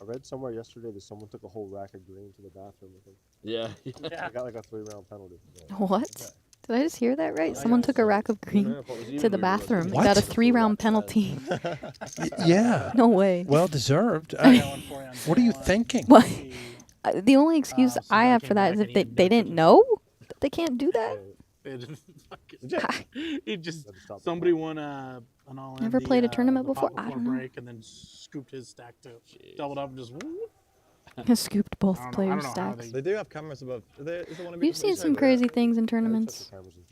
I read somewhere yesterday that someone took a whole rack of green to the bathroom with them. Yeah. They got like a 3-round penalty. What? Did I just hear that right? Someone took a rack of green to the bathroom and What? got a 3-round penalty. Yeah. No way. Well deserved. What are you thinking? What? The only excuse I have for that is if they didn't know that they can't do that. It just somebody won an all. Never played a tournament before? I don't know. Break and then scooped his stack too. Doubled up and just. Scooped both players' stacks. They do have cameras above. Is there one of We've seen some crazy things in tournaments.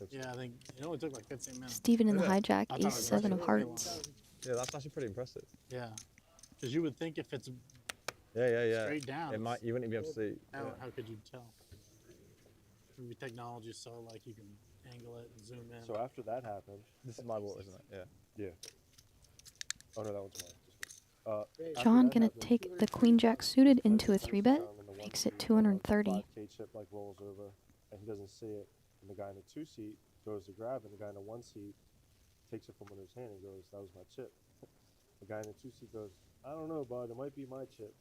Yeah, I think it only took like 15 minutes. Steven in the hijack, ace 7 of hearts. Yeah, that's actually pretty impressive. Yeah, because you would think if it's yeah straight down, it might, you wouldn't be able to see. How could you tell? Maybe technology is so like you can angle it and zoom in. So after that happened, This is my water, isn't it? Yeah. Oh no, that one's mine. John gonna take the queen jack suited into a 3-bet. Makes it 230. 5K chip like rolls over, and he doesn't see it. And the guy in the 2 seat goes to grab it. And the guy in the 1 seat takes it from under his hand and goes, "That was my chip." The guy in the 2 seat goes, "I don't know, bud. It might be my chip."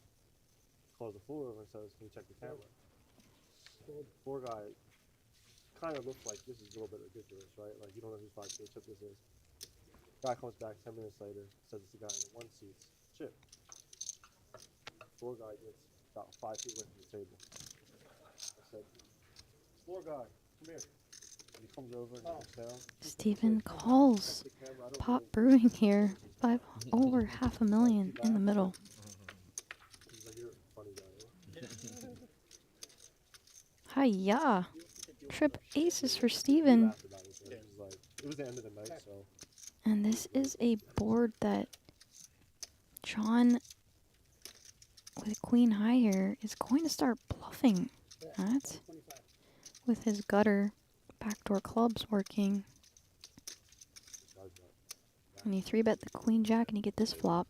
Calls the floor over and says, "Can you check the camera?" Poor guy kind of looks like this is a little bit ridiculous, right? Like you don't know whose 5K chip this is. Guy comes back 10 minutes later, says it's the guy in the 1 seat's chip. Floor guy gets about 5 feet away from the table. I said, "Floor guy, come here." And he comes over and he looks down. Steven calls. Pot brewing here. Over $500,000 in the middle. He's like, "You're a funny guy." Hiya. Trip aces for Steven. It was the end of the night, so. And this is a board that John with queen high here is going to start bluffing at with his gutter backdoor clubs working. When you 3-bet the queen jack and you get this flop.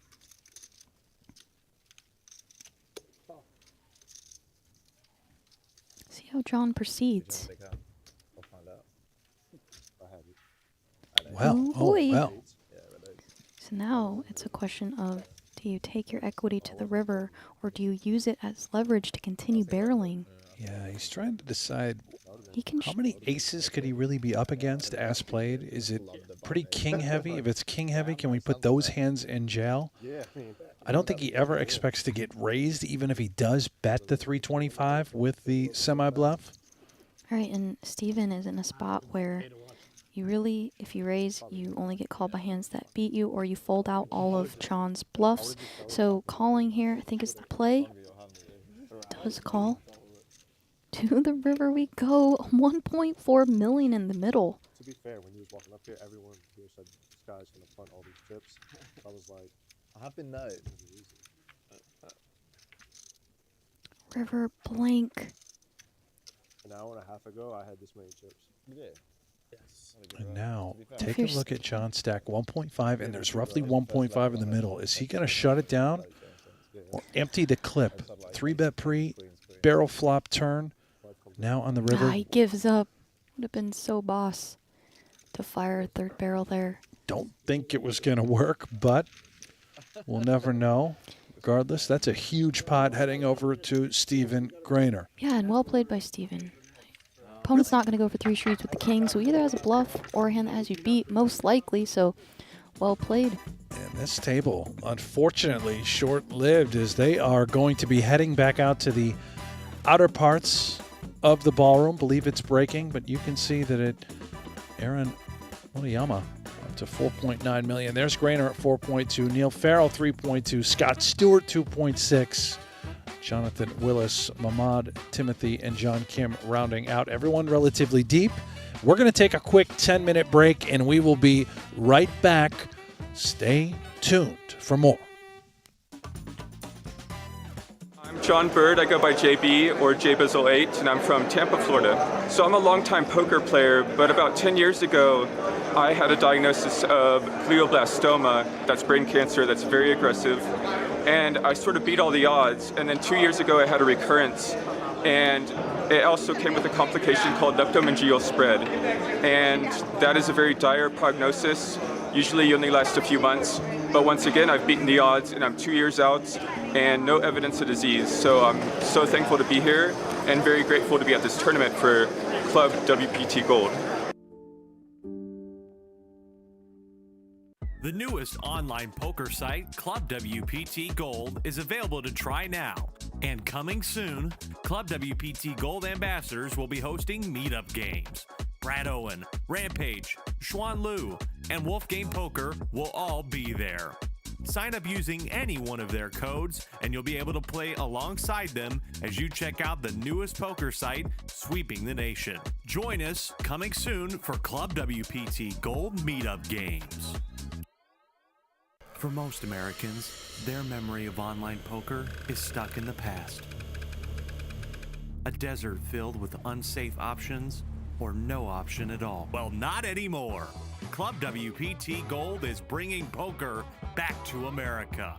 See how John proceeds. I'll find out. I have you. well. Oh, boy. well. So now it's a question of, do you take your equity to the river, or do you use it as leverage to continue barreling? Yeah, he's trying to decide He can how many aces could he really be up against as played. Is it pretty king heavy? If it's king heavy, can we put those hands in jail? I don't think he ever expects to get raised, even if he does bet the 325 with the semi-bluff. All right, and Steven is in a spot where you really, if you raise, you only get called by hands that beat you, or you fold out all of John's bluffs. So calling here, I think, is the play. Does call. To the river we go. 1.4 million in the middle. To be fair, when he was walking up here, everyone here said this guy's going to punt all these chips. I was like, I have been known. River blank. An hour and a half ago, I had this many chips. You did? Yes. And now, take a look at John's stack, 1.5, and there's roughly 1.5 in the middle. Is he going to shut it down or empty the clip? 3-bet pre, barrel flop turn, now on the river. He gives up. Would have been so boss to fire a third barrel there. Don't think it was going to work, but we'll never know. Regardless, that's a huge pot heading over to Steven Grainer. Yeah, and well played by Steven. Opponent's not going to go for 3 streets with the king, so either has a bluff or a hand that has you beat, most likely, so well played. And this table, unfortunately, short-lived, as they are going to be heading back out to the outer parts of the ballroom. Believe it's breaking, but you can see that Aaron Moriyama up to 4.9 million. There's Grainer at 4.2, Neil Farrell 3.2, Scott Stewart 2.6, Jonathan Willis, Mahmoud Timothy, and John Kim rounding out. Everyone relatively deep. We're going to take a quick 10-minute break, and we will be right back. Stay tuned for more. I'm John Bird. I go by JB or JBizzle8, and I'm from Tampa, Florida. So I'm a longtime poker player, but about 10 years ago, I had a diagnosis of glioblastoma. That's brain cancer that's very aggressive. And I sort of beat all the odds. And then 2 years ago, I had a recurrence. And it also came with a complication called leptomeningeal spread. And that is a very dire prognosis. Usually you only last a few months. But once again, I've beaten the odds, and I'm 2 years out and no evidence of disease. So I'm so thankful to be here and very grateful to be at this tournament for Club WPT Gold. The newest online poker site, Club WPT Gold, is available to try now. And coming soon, Club WPT Gold ambassadors will be hosting meetup games. Brad Owen, Rampage, Xuan Liu, and Wolfgame Poker will all be there. Sign up using any one of their codes, and you'll be able to play alongside them as you check out the newest poker site, sweeping the nation. Join us coming soon for Club WPT Gold meetup games. For most Americans, their memory of online poker is stuck in the past. A desert filled with unsafe options or no option at all. Well, not anymore. Club WPT Gold is bringing poker back to America.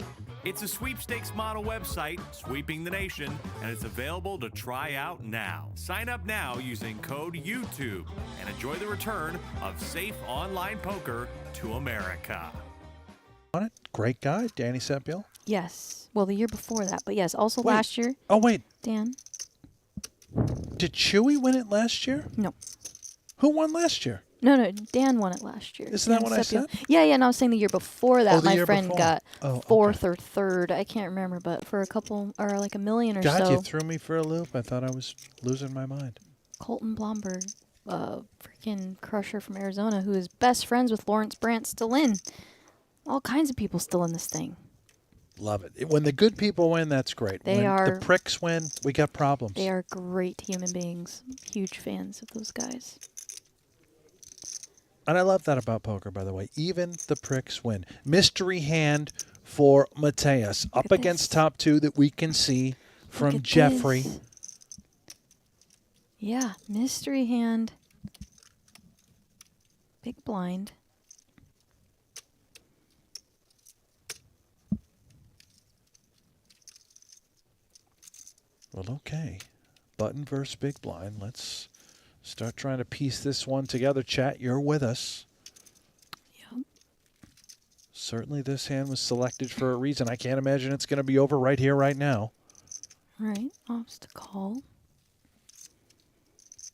It's a sweepstakes model website, sweeping the nation, and it's available to try out now. Sign up now using code YouTube and enjoy the return of safe online poker to America. On it, great guy, Danny Sepiel. Yes. Well, the year before that, but yes, also last year. Oh, wait. Dan. Did Chewy win it last year? No. Who won last year? No, Dan won it last year. Isn't that what I said? Yeah, and I was saying the year before that, Oh, the my year friend before. got Oh, fourth or third. I can't remember, but for a couple, or like $1 million or God, so. you threw me for a loop. I thought I was losing my mind. Colton Blomberg, freaking crusher from Arizona, who is best friends with Lawrence Brandt, still in. All kinds of people still in this thing. Love it. When the good people win, that's great. They when are. The pricks win, we got problems. They are great human beings. Huge fans of those guys. And I love that about poker, by the way. Even the pricks win. Mystery hand for Mateus. Up against top two that we can see from Jeffrey. This. Yeah, mystery hand. Big blind. Well, okay. Button versus big blind. Let's start trying to piece this one together. Chat, you're with us. certainly this hand was selected for a reason. I can't imagine it's going to be over right here, right now. Right, offs to call.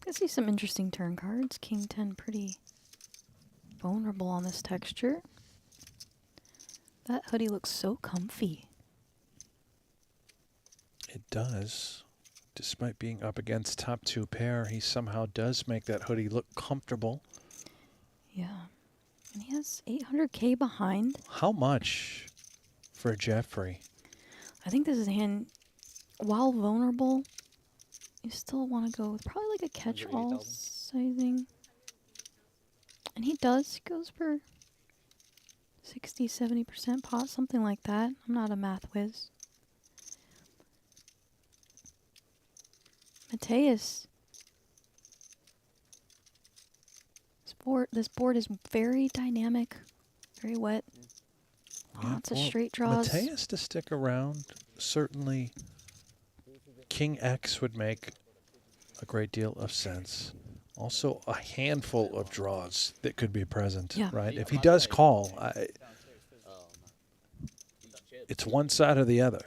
I see some interesting turn cards. King 10 pretty vulnerable on this texture. That hoodie looks so comfy. It does. Despite being up against top 2 pair, he somehow does make that hoodie look comfortable. Yeah. And he has 800K behind. How much for Jeffrey? I think this is a hand, while vulnerable, you still want to go with probably like a catch-all sizing. And he does. He goes for 60, 70% pot, something like that. I'm not a math whiz. Mateus. This board is very dynamic, very wet. Lots of straight draws. Mateus to stick around. Certainly, King X would make a great deal of sense. Also, a handful of draws that could be present, right? If he does call, it's one side or the other.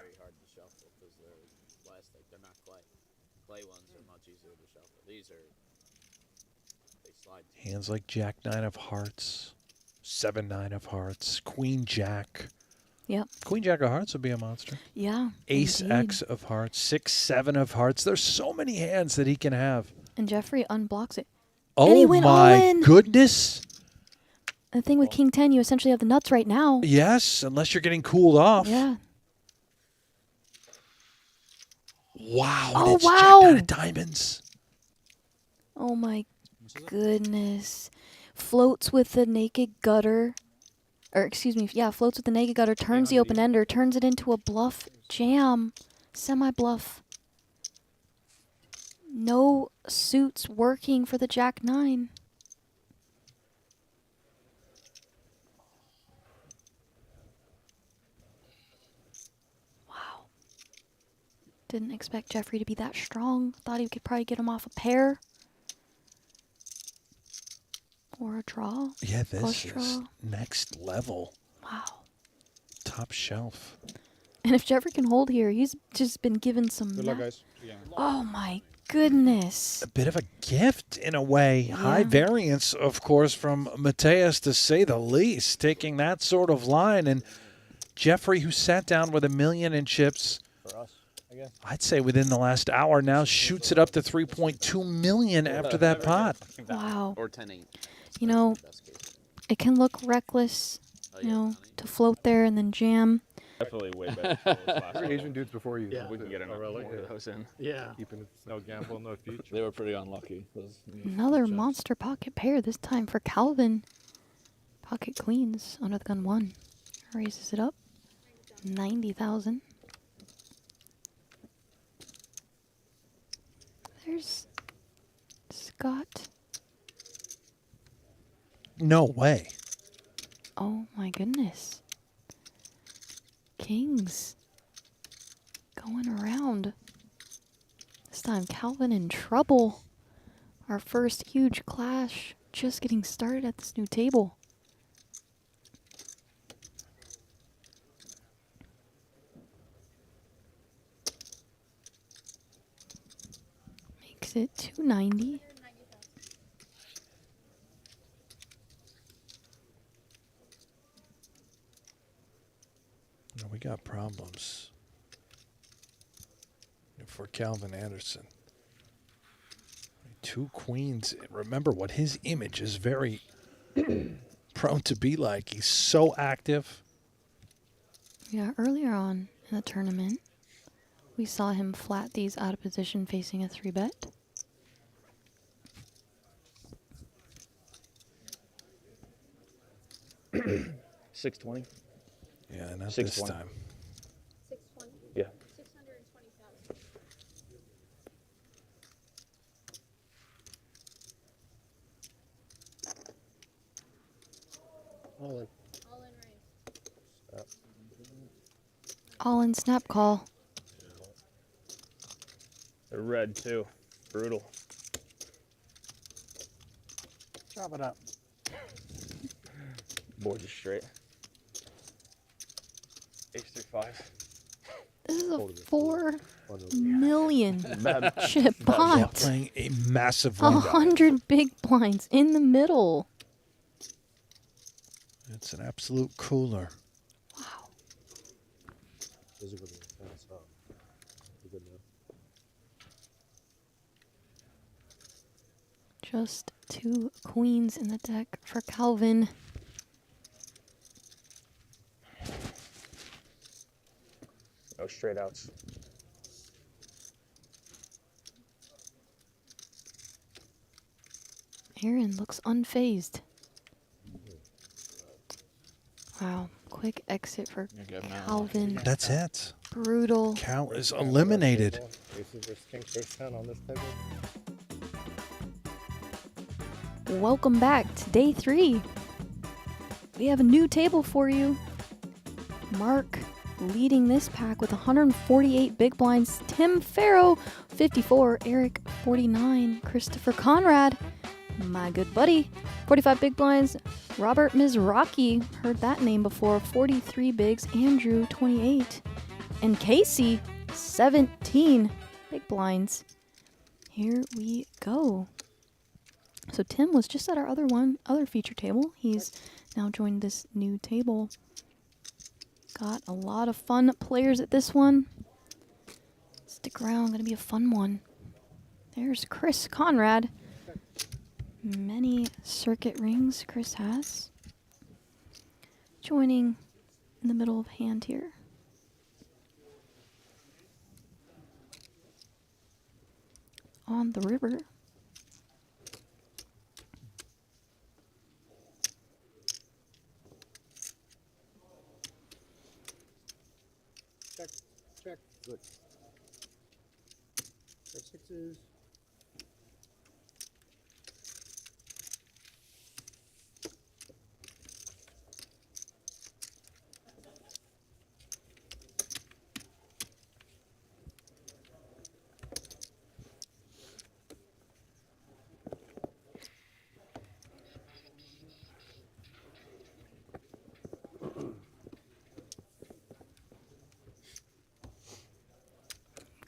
Hands like Jack 9 of Hearts, 7 9 of Hearts, Queen Jack. Yep. Queen Jack of Hearts would be a monster. Yeah. Ace indeed. X of Hearts, 6 7 of Hearts. There's so many hands that he can have. And Jeffrey unblocks it. Oh and he went all my in. goodness. The thing with King 10, you essentially have the nuts right now. Yes, unless you're getting cooled off. Yeah. Wow. Oh, and it's wow. Jack 9 of diamonds. Oh my goodness. Floats with the naked gutter. Or excuse me, yeah, floats with the naked gutter, turns the open ender, turns it into a bluff jam. Semi-bluff. No suits working for the Jack 9. Wow. Didn't expect Jeffrey to be that strong. Thought he could probably get him off a pair. Or a draw. Yeah, this Flush is draw. next level. Wow. Top shelf. And if Jeffrey can hold here, he's just been given some... Good luck, guys. Oh my goodness. A bit of a gift in a way. High variance, of course, from Mateus, to say the least, taking that sort of line. And Jeffrey, who sat down with $1 million in chips, For us, I guess. I'd say within the last hour, now shoots it up to 3.2 million after that pot. Wow. Or 10-8. You know, it can look reckless, you know, to float there and then jam. Definitely way better. than those last Three ones. Asian dudes before you. We can get enough more of those in. Yeah. Keeping it No gamble, no future. They were pretty unlucky. Another monster pocket pair, this time for Calvin. Pocket queens, under the gun 1. Raises it up. 90,000. There's Scott. No way. Oh my goodness. Kings. Going around. This time Calvin in trouble. Our first huge clash. Just getting started at this new table. Makes it 290. We got problems for Calvin Anderson. 2 queens. Remember what his image is very prone to be like. He's so active. Yeah, earlier on in the tournament, we saw him flat these out of position facing a 3-bet. $620. Yeah, not this 620. time. 620? Yeah. 620,000. all in. All in race. All in snap call. They're red too. Brutal. Chop it up. Board is straight. Ace through 5. This is a 4 million chip pot. Playing a massive 100 big blinds in the middle. It's an absolute cooler. Those are going to be intense, huh? Good enough. Just 2 queens in the deck for Calvin. No straight outs. Aaron looks unfazed. Wow, quick exit for Calvin. That's it. Brutal. Cal is eliminated. Aces versus kings first 10 on this table. Welcome back to day 3. We have a new table for you. Mark leading this pack with 148 big blinds. Tim Farrow, 54. Eric, 49. Christopher Conrad, my good buddy, 45 big blinds. Robert Mizraki, heard that name before, 43 bigs. Andrew, 28. And Casey, 17 big blinds. Here we go. So Tim was just at our other feature table. He's now joined this new table. Got a lot of fun players at this one. Stick around, gonna be a fun one. There's Chris Conrad. Many circuit rings Chris has. Joining in the middle of hand here. On the river. Check, check. Good. Check sixes.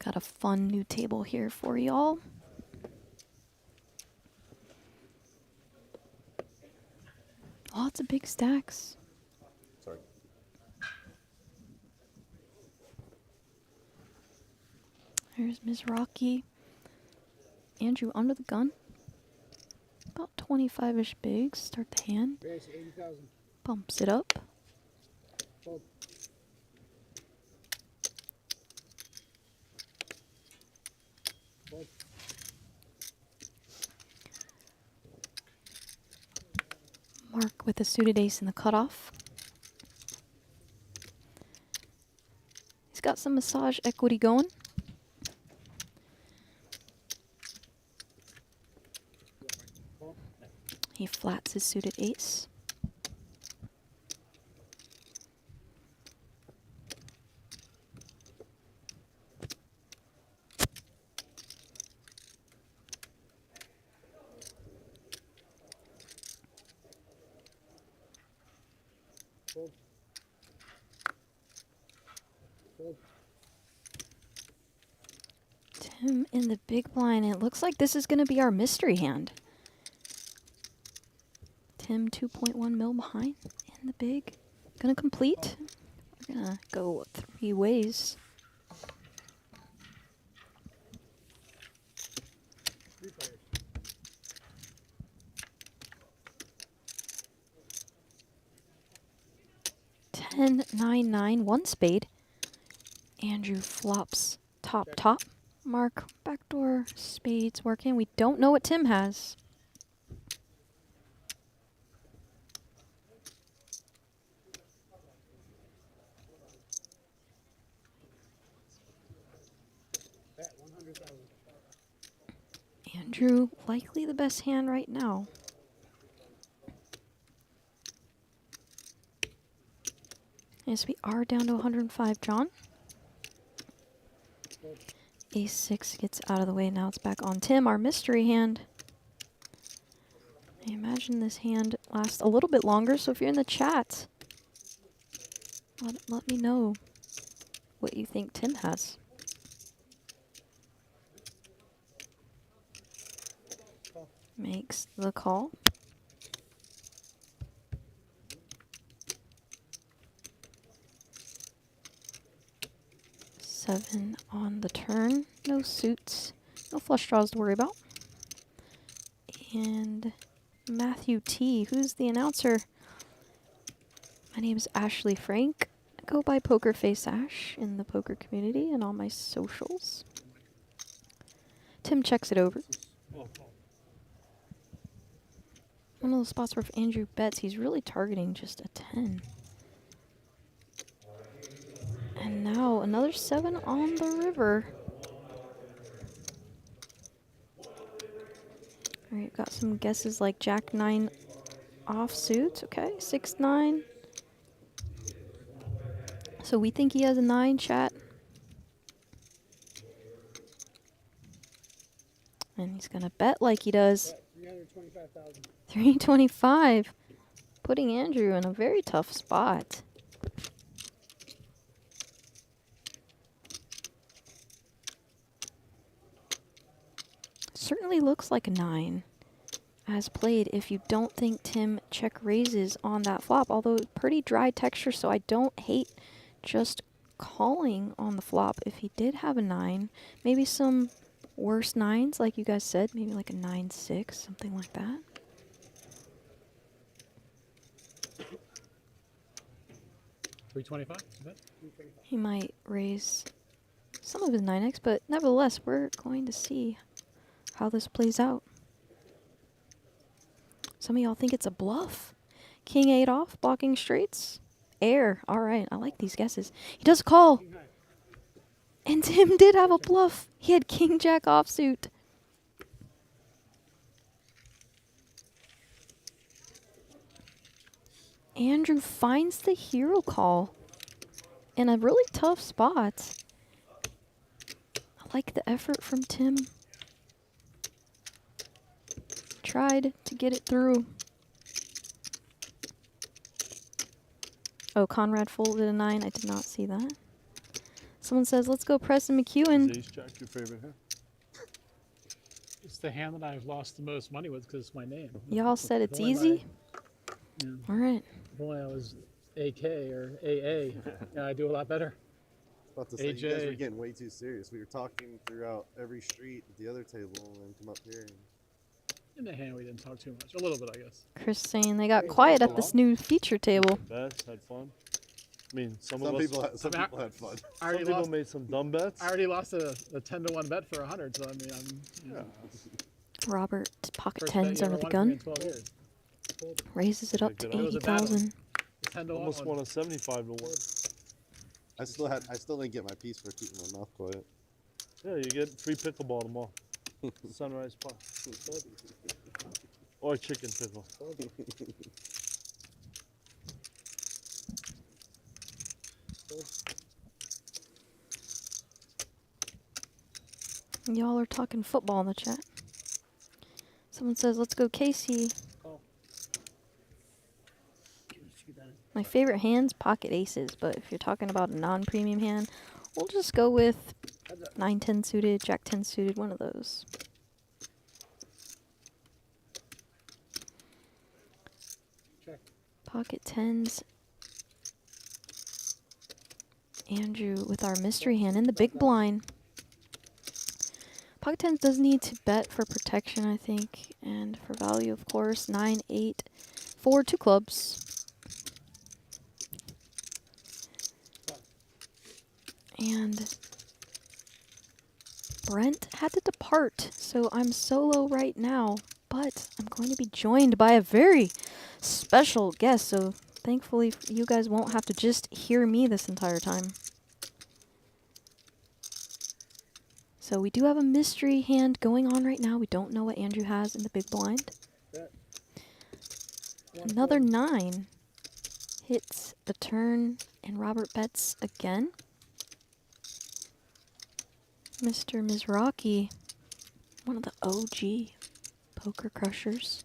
Got a fun new table here for y'all. Lots of big stacks. Sorry. There's Mizraki. Andrew under the gun. About 25-ish bigs. Start the hand. Bumps it up. Mark with a suited ace in the cutoff. He's got some massage equity going. He flats his suited ace. Tim in the big blind. It looks like this is going to be our mystery hand. Tim 2.1 mil behind in the big. Gonna complete. We're gonna go 3 ways. Ten, 9, 9, 1 spade. Andrew flops top, top. Mark, backdoor spades working. We don't know what Tim has. Andrew, likely the best hand right now. Yes, we are down to 105, John. Ace-6 gets out of the way. Now it's back on Tim, our mystery hand. I imagine this hand lasts a little bit longer, so if you're in the chat, Let me know what you think Tim has. Makes the call. Seven on the turn. No suits. No flush draws to worry about. And Matthew T. Who's the announcer? My name is Ashley Frank. I go by Poker Face Ash in the poker community and on my socials. Tim checks it over. One of those spots where if Andrew bets, he's really targeting just a 10. And now another 7 on the river. All right, got some guesses like Jack 9 offsuit. Okay, 6-9. So we think he has a 9, chat. And he's going to bet like he does. 325,000. 325. Putting Andrew in a very tough spot. Certainly looks like a 9 as played if you don't think Tim check raises on that flop. Although pretty dry texture, so I don't hate just calling on the flop if he did have a 9. Maybe some worse 9s, like you guys said. Maybe like a 9-6, something like that. $325. He might raise some of his 9x, but nevertheless, we're going to see how this plays out. Some of y'all think it's a bluff. King 8 off, blocking straights. Air. All right, I like these guesses. He does call. And Tim did have a bluff. He had King Jack offsuit. Andrew finds the hero call in a really tough spot. I like the effort from Tim. Tried to get it through. Oh, Conrad folded a 9. I did not see that. Someone says, let's go Preston McEwen. Is ace jack your favorite hand? It's the hand that I've lost the most money with because it's my name. Y'all said it's If only easy? Yeah. All right. If only I was AK or AA, yeah, I do a lot better. About to say, you guys AJ. were getting way too serious. We were talking throughout every street at the other table and then come up here. And In the hand, we didn't talk too much. A little bit, I guess. Chris saying they got quiet at this new feature table. bets, had fun. I mean, some of us- people had, some I mean, people had fun. I already Some people lost- made some dumb bets. I already lost a 10-1 bet for 100, so I mean, Robert pocket First bet tens you under ever the won in gun. 12 years. Raises it up to It was a bad one. 80,000. Almost won a 75 to 1. I still didn't get my piece for keeping my mouth quiet. Yeah, you get free pickleball tomorrow. Sunrise Park. Or chicken pickle. Y'all are talking football in the chat. Someone says, let's go Casey. My favorite hand's pocket aces, but if you're talking about a non-premium hand, we'll just go with 9-10 suited, Jack 10 suited, one of those. Check. Pocket tens. Andrew with our mystery hand in the big blind. Pocket tens does need to bet for protection, I think, and for value, of course. 9, 8, 4, 2 clubs. And Brent had to depart, so I'm solo right now, but I'm going to be joined by a very special guest, so thankfully you guys won't have to just hear me this entire time. So we do have a mystery hand going on right now. We don't know what Andrew has in the big blind. Another 9 hits the turn, and Robert bets again. Mr. Mizraki, one of the OG poker crushers.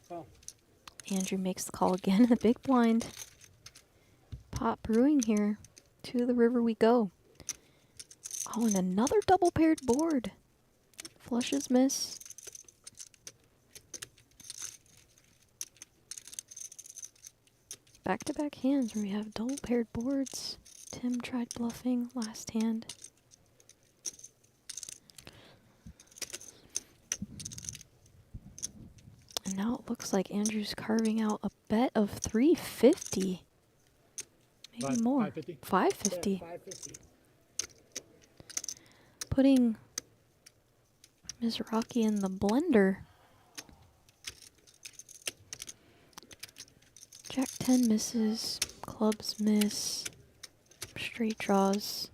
Well, Andrew makes the call again in the big blind. Pot brewing here. To the river we go. Oh, and another double paired board. Flushes miss. Back-to-back hands where we have double paired boards. Tim tried bluffing last hand. And now it looks like Andrew's carving out a bet of 350. Maybe more. 550? 550. Yeah, 550. Putting Ms. Rocky in the blender. Jack 10 misses, clubs miss, straight draws.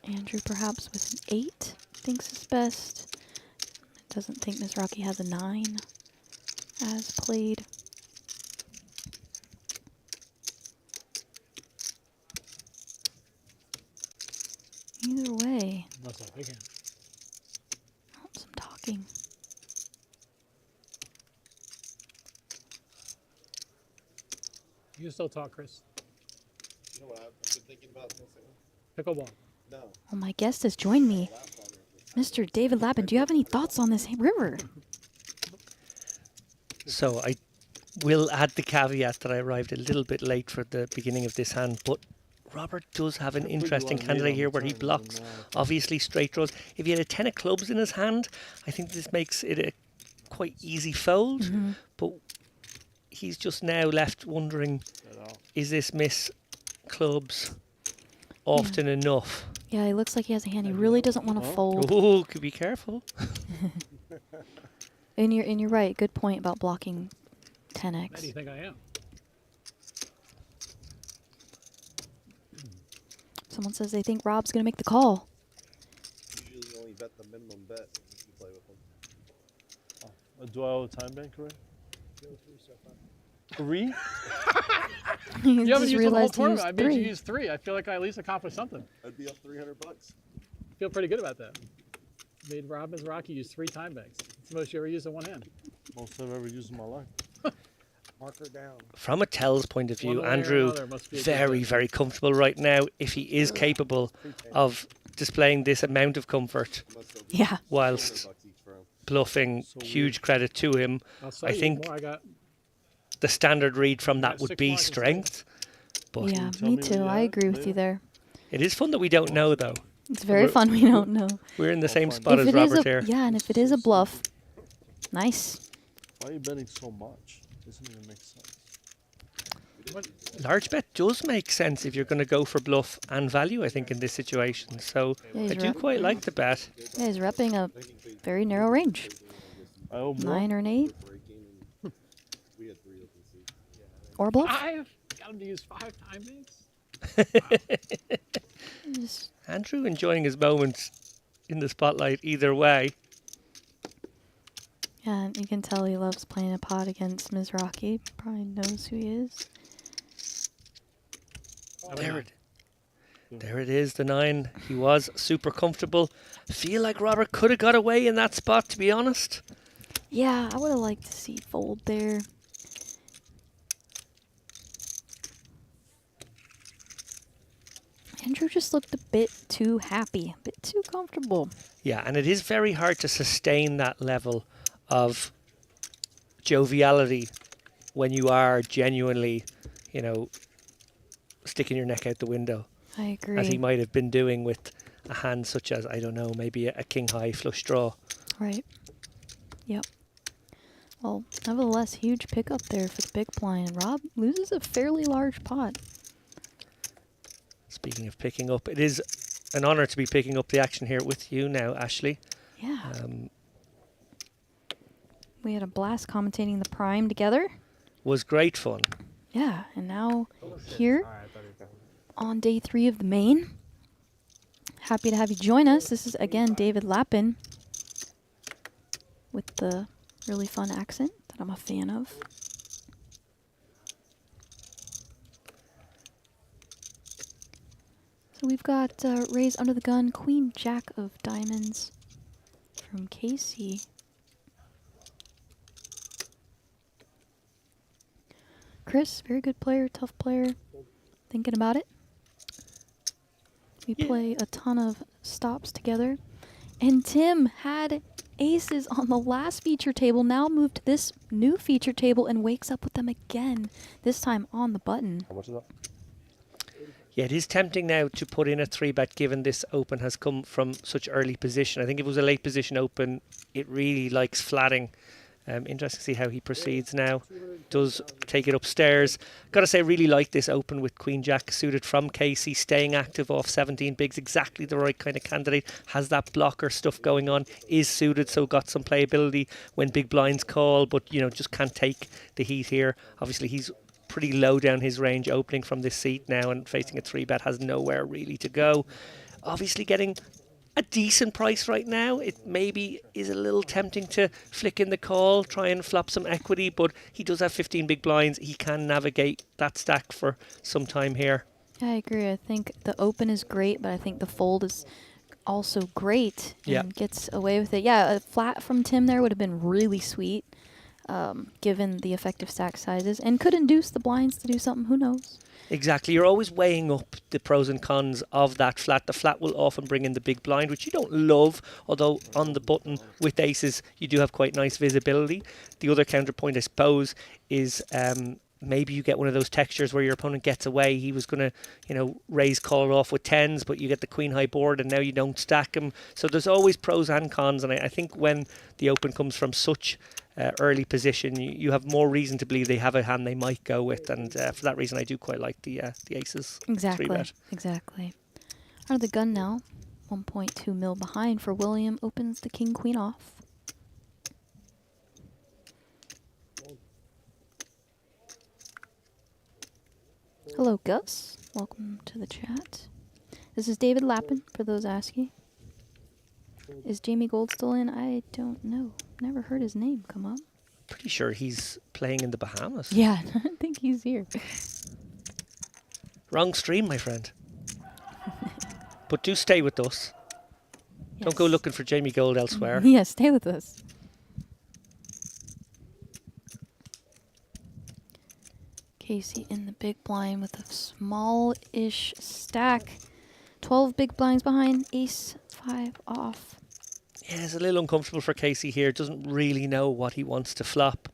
Andrew perhaps with an 8 thinks is best. Doesn't think Ms. Rocky has a 9 as played. Either way. That's a big hand. Oh, some talking. You can still talk, Chris. You know what I've been thinking about this? Pickleball. No. Well, my guest has joined me. Mr. David Lappin, do you have any thoughts on this river? So I will add the caveat that I arrived a little bit late for the beginning of this hand, but Robert does have an interesting candidate here where he blocks, obviously, straight draws. If he had a 10 of clubs in his hand, I think this makes it a quite easy fold, but he's just now left wondering, is this miss clubs often enough? Yeah, it looks like he has a hand he really doesn't want to fold. Oh, could be careful. And you're right. Good point about blocking 10x. How do you think I am? Someone says they think Rob's going to make the call. Usually only bet the minimum bet if you play with them. Do I owe a time bank, right? 3? He You haven't just used the whole realized he tournament. used I made 3. you use 3. I feel like I at least accomplished something. I'd be up $300. Feel pretty good about that. Made Rob and Rocky use 3 time banks. It's the most you ever used in one hand. Most I've ever used in my life. Mark her down. From a tells point of view, One way or Andrew, another must be a good very, thing. very comfortable right now. If he is capable of displaying this amount of comfort, yeah, whilst bluffing, huge credit to him. I'll say I you think more. I got the standard read from that got would 6 be marks in strength. But Yeah, me too. I agree with you there. it is fun that we don't know, though. It's very fun we don't know. We're in the same spot If as it is Robert a, here. yeah, and if it is a bluff, nice. Why are you betting so much? Doesn't even make sense. Large bet does make sense if you're going to go for bluff and value, I think, in this situation. So Yeah, he's I do right. quite like the bet. Yeah, he's repping a very narrow range. I owe more. 9 or an 8. Or bluff. 5? Got him to use 5 time banks? Just Andrew enjoying his moment in the spotlight either way. Yeah, and you can tell he loves playing a pot against Ms. Rocky. Probably knows who he is. There it is, the 9. He was super comfortable. Feel like Robert could have got away in that spot, to be honest. Yeah, I would have liked to see fold there. Andrew just looked a bit too happy, a bit too comfortable. Yeah, and it is very hard to sustain that level of joviality when you are genuinely, you know, sticking your neck out the window. I agree. As he might have been doing with a hand such as, I don't know, maybe a king high flush draw. Right. Yep. Well, nevertheless, huge pickup there for the big blind. Rob loses a fairly large pot. Speaking of picking up, it is an honour to be picking up the action here with you now, Ashley. Yeah. We had a blast commentating the Prime together. Was great fun. Yeah, and now here on day 3 of the main. Happy to have you join us. This is, again, David Lappin with the really fun accent that I'm a fan of. So we've got raise under the gun, queen jack of diamonds from Casey. Chris, very good player, tough player. Thinking about it. We play a ton of stops together. And Tim had aces on the last feature table, now moved to this new feature table and wakes up with them again, this time on the button. How much is that? Yeah, it is tempting now to put in a 3-bet given this open has come from such early position. I think if it was a late position open, it really likes flatting. Interesting to see how he proceeds now. Does take it upstairs. Got to say, really like this open with Queen Jack suited from Casey, staying active off 17 bigs. Exactly the right kind of candidate. Has that blocker stuff going on. Is suited, so got some playability when big blinds call, but just can't take the heat here. Obviously, he's pretty low down his range opening from this seat now and facing a 3-bet, has nowhere really to go. Obviously getting a decent price right now. It maybe is a little tempting to flick in the call, try and flop some equity, but he does have 15 big blinds. He can navigate that stack for some time here. I agree. I think the open is great, but I think the fold is also great and gets away with it. Yeah, a flat from Tim there would have been really sweet. Given the effective stack sizes, and could induce the blinds to do something, who knows? Exactly, you're always weighing up the pros and cons of that flat. The flat will often bring in the big blind, which you don't love, although on the button with aces you do have quite nice visibility. The other counterpoint, I suppose, is maybe you get one of those textures where your opponent gets away. He was going to, raise call off with 10s, but you get the queen high board and now you don't stack him. So there's always pros and cons, and I think when the open comes from such early position, you have more reason to believe they have a hand they might go with, and for that reason I do quite like the aces. Exactly, 3-bet. exactly. Out of the gun now, 1.2 mil behind for William, opens the king queen off. Hello Gus, welcome to the chat. This is David Lappin, for those asking. Is Jamie Gold still in? I don't know. Never heard his name come up. Pretty sure he's playing in the Bahamas. Yeah, I don't think he's here. Wrong stream, my friend. But do stay with us. Yes. Don't go looking for Jamie Gold elsewhere. Yeah, stay with us. Casey in the big blind with a small-ish stack. 12 big blinds behind, ace 5 off. Yeah, it's a little uncomfortable for Casey here. Doesn't really know what he wants to flop.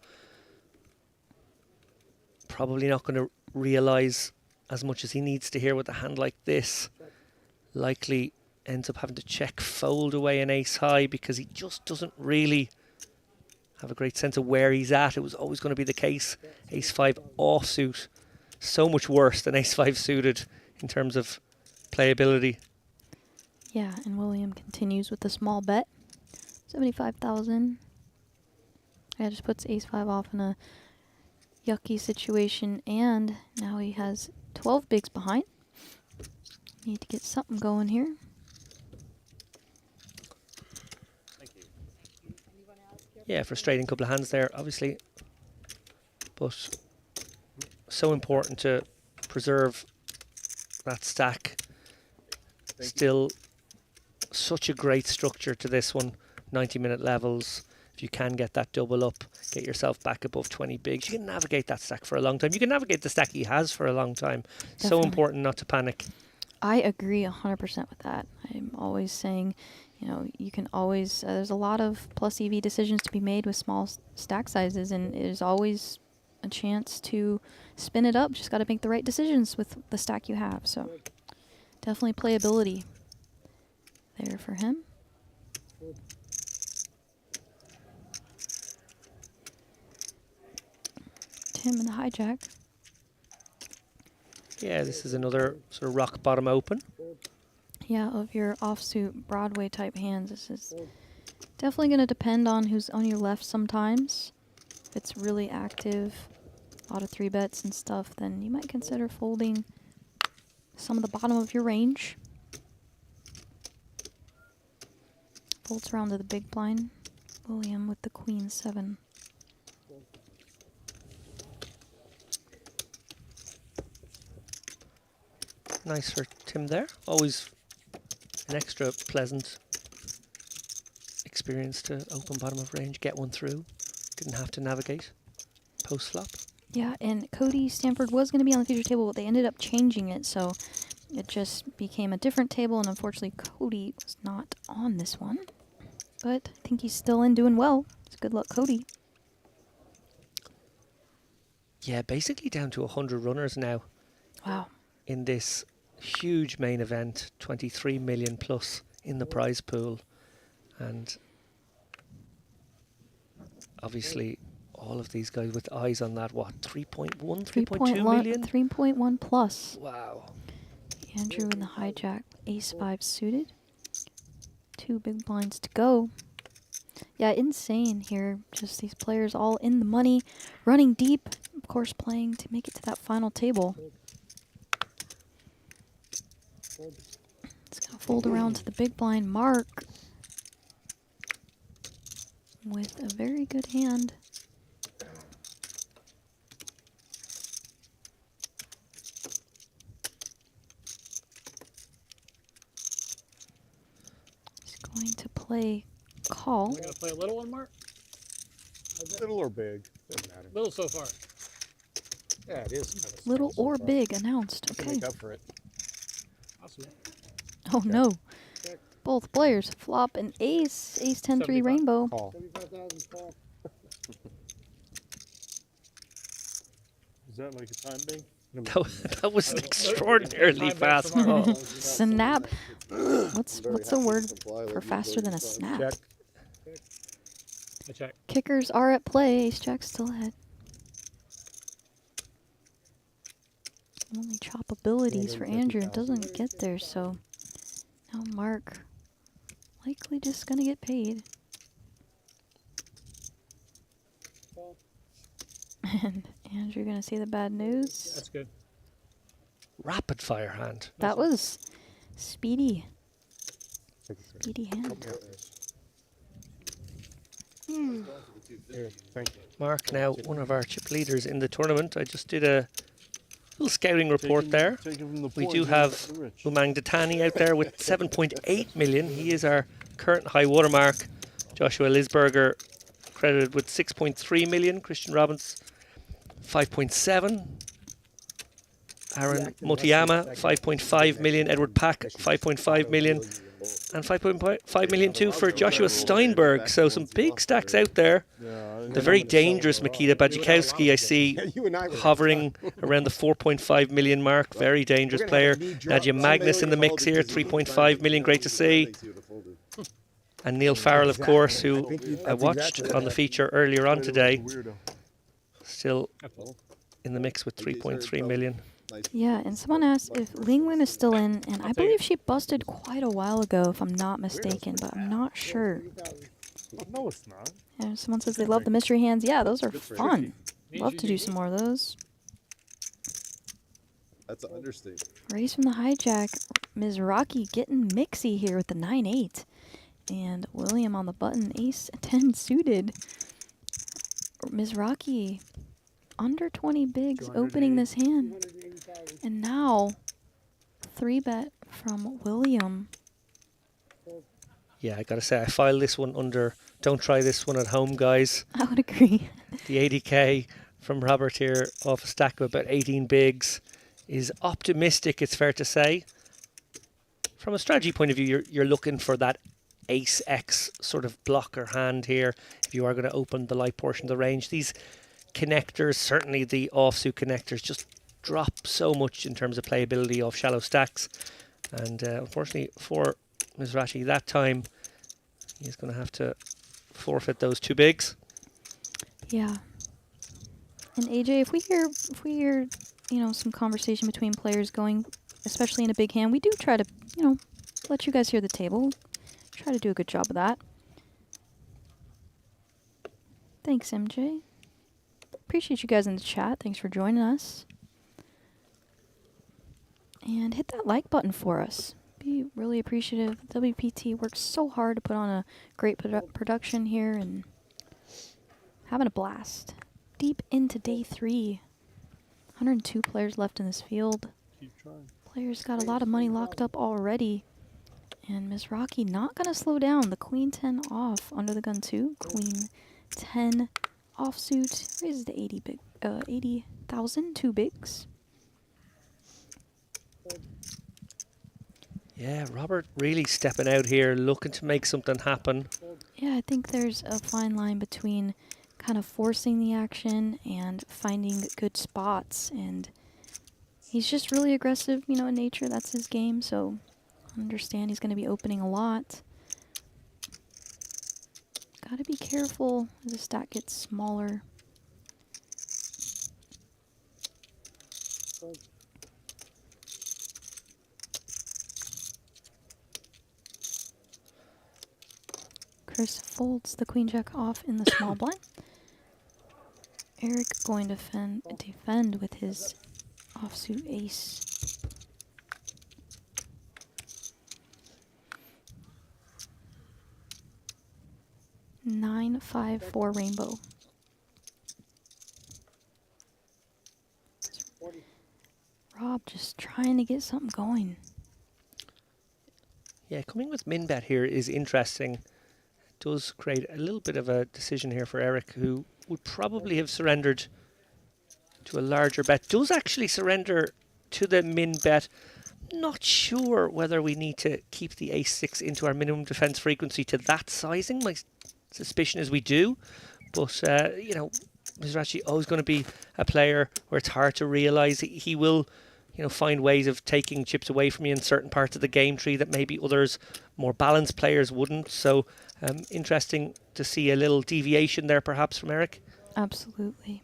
Probably not going to realise as much as he needs to here with a hand like this. Likely ends up having to check fold away an ace high because he just doesn't really have a great sense of where he's at. It was always going to be the case. Ace 5 offsuit. So much worse than ace 5 suited in terms of playability. Yeah, and William continues with the small bet. 75,000. Yeah, just puts ace 5 off in a yucky situation, and now he has 12 bigs behind. Need to get something going here. Yeah, frustrating couple of hands there, obviously. But so important to preserve that stack. Still such a great structure to this one. 90-minute levels. If you can get that double up, get yourself back above 20 bigs, you can navigate that stack for a long time. You can navigate the stack he has for a long time. Definitely. So important not to panic. I agree 100% with that. I'm always saying, you can always, there's a lot of plus EV decisions to be made with small stack sizes, and there's always a chance to spin it up. Just got to make the right decisions with the stack you have. So definitely playability there for him. Tim in the hijack. Yeah, this is another sort of rock bottom open. Yeah, of your offsuit Broadway type hands, this is definitely going to depend on who's on your left sometimes. If it's really active, a lot of 3-bets and stuff, then you might consider folding some of the bottom of your range. Folds around to the big blind. William with the queen 7. Nice for Tim there. Always an extra pleasant experience to open bottom of range, get one through. Didn't have to navigate post-flop. Yeah, and Cody Stanford was going to be on the feature table, but they ended up changing it, so it just became a different table, and unfortunately Cody was not on this one. But I think he's still in doing well. It's good luck, Cody. Yeah, basically down to 100 runners now. Wow. In this huge main event, 23 million plus in the prize pool. And obviously all of these guys with eyes on that, what, 3.1, 3.2 million? 3.1 plus. Wow. Andrew in the hijack, ace 5 suited. 2 big blinds to go. Yeah, insane here. Just these players all in the money, running deep, of course playing to make it to that final table. It's going to fold around to the big blind. Mark with a very good hand. He's going to play call. Are we going to play a little one, Mark? Little or big? Doesn't matter. Little so far. Yeah, it is kind of Little or big announced. To Okay. make up for it. Awesome. Oh no. Both players flop an ace. Ace 10-3 rainbow. Call. 75,000 call. Is that like a time thing? That was an extraordinarily fast call. Snap. What's the word for faster than a snap? Check. I check. Kickers are at play. Ace jack still ahead. Only chop abilities for Andrew doesn't get there, so now Mark likely just gonna get paid. And Andrew gonna see the bad news. That's good. Rapid fire hand. That was speedy. Speedy hand. Here, thank you. Mark, now one of our chip leaders in the tournament. I just did a little scouting report there. We do have Umang Datani out there with 7.8 million. He is our current high watermark. Joshua Lisberger credited with 6.3 million. Christian Robbins 5.7. Aaron Motiyama 5.5 million. Edward Pack 5.5 million. And 5.5 million too for Joshua Steinberg. So some big stacks out there. The very dangerous Mikita Bajikowski I see hovering around the 4.5 million mark. Very dangerous player. Nadia Magnus in the mix here, 3.5 million. Great to see. And Neil Farrell, of course, who I watched on the feature earlier on today. Still in the mix with 3.3 million. Yeah, and someone asked if Lingwen is still in, and I believe she busted quite a while ago, if I'm not mistaken, but I'm not sure. No, it's not. And someone says they love the mystery hands. Yeah, those are fun. Love to do some more of those. That's an understatement. Race from the hijack. Ms. Rocky getting mixy here with the 9-8. And William on the button, ace 10 suited. Ms. Rocky under 20 bigs opening this hand. And now 3-bet from William. Yeah, I gotta say, I filed this one under don't try this one at home, guys. I would agree. The 80k from Robert here off a stack of about 18 bigs is optimistic, it's fair to say. From a strategy point of view, you're looking for that ace X sort of blocker hand here if you are going to open the light portion of the range. These connectors, certainly the offsuit connectors, just drop so much in terms of playability of shallow stacks. And unfortunately for Mizrachi that time, he's going to have to forfeit those 2 bigs. Yeah. And AJ, if we hear, you know, some conversation between players going, especially in a big hand, we do try to, you know, let you guys hear the table. Try to do a good job of that. Thanks, MJ. Appreciate you guys in the chat. Thanks for joining us. And hit that like button for us. Be really appreciative. WPT works so hard to put on a great production here and having a blast. Deep into day 3. 102 players left in this field. Keep trying. player's got a lot of money locked up already. And Miss Rocky not going to slow down. The queen 10 off under the gun 2. Queen 10 offsuit. Raises to 80,000. 2 bigs. Yeah, Robert really stepping out here, looking to make something happen. Yeah, I think there's a fine line between kind of forcing the action and finding good spots. And he's just really aggressive, you know, in nature. That's his game, so I understand he's going to be opening a lot. Got to be careful as the stack gets smaller. Chris folds the queen jack off in the small blind. Eric going to defend with his offsuit ace. Nine, 5, 4 rainbow. Rob just trying to get something going. Yeah, coming with min bet here is interesting. Does create a little bit of a decision here for Eric, who would probably have surrendered to a larger bet. Does actually surrender to the min bet. Not sure whether we need to keep the ace-6 into our minimum defense frequency to that sizing. My suspicion is we do, but you know, Mizrachi always going to be a player where it's hard to realize he will, you know, find ways of taking chips away from you in certain parts of the game tree that maybe others, more balanced players, wouldn't. So interesting to see a little deviation there perhaps from Eric. Absolutely.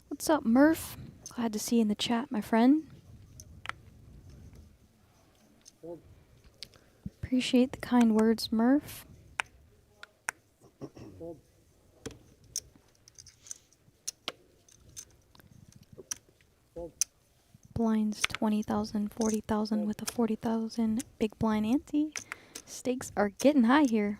What's up, Murph? Glad to see you in the chat, my friend. Appreciate the kind words, Murph. Blinds 20,000, 40,000 with a 40,000 big blind ante. Stakes are getting high here.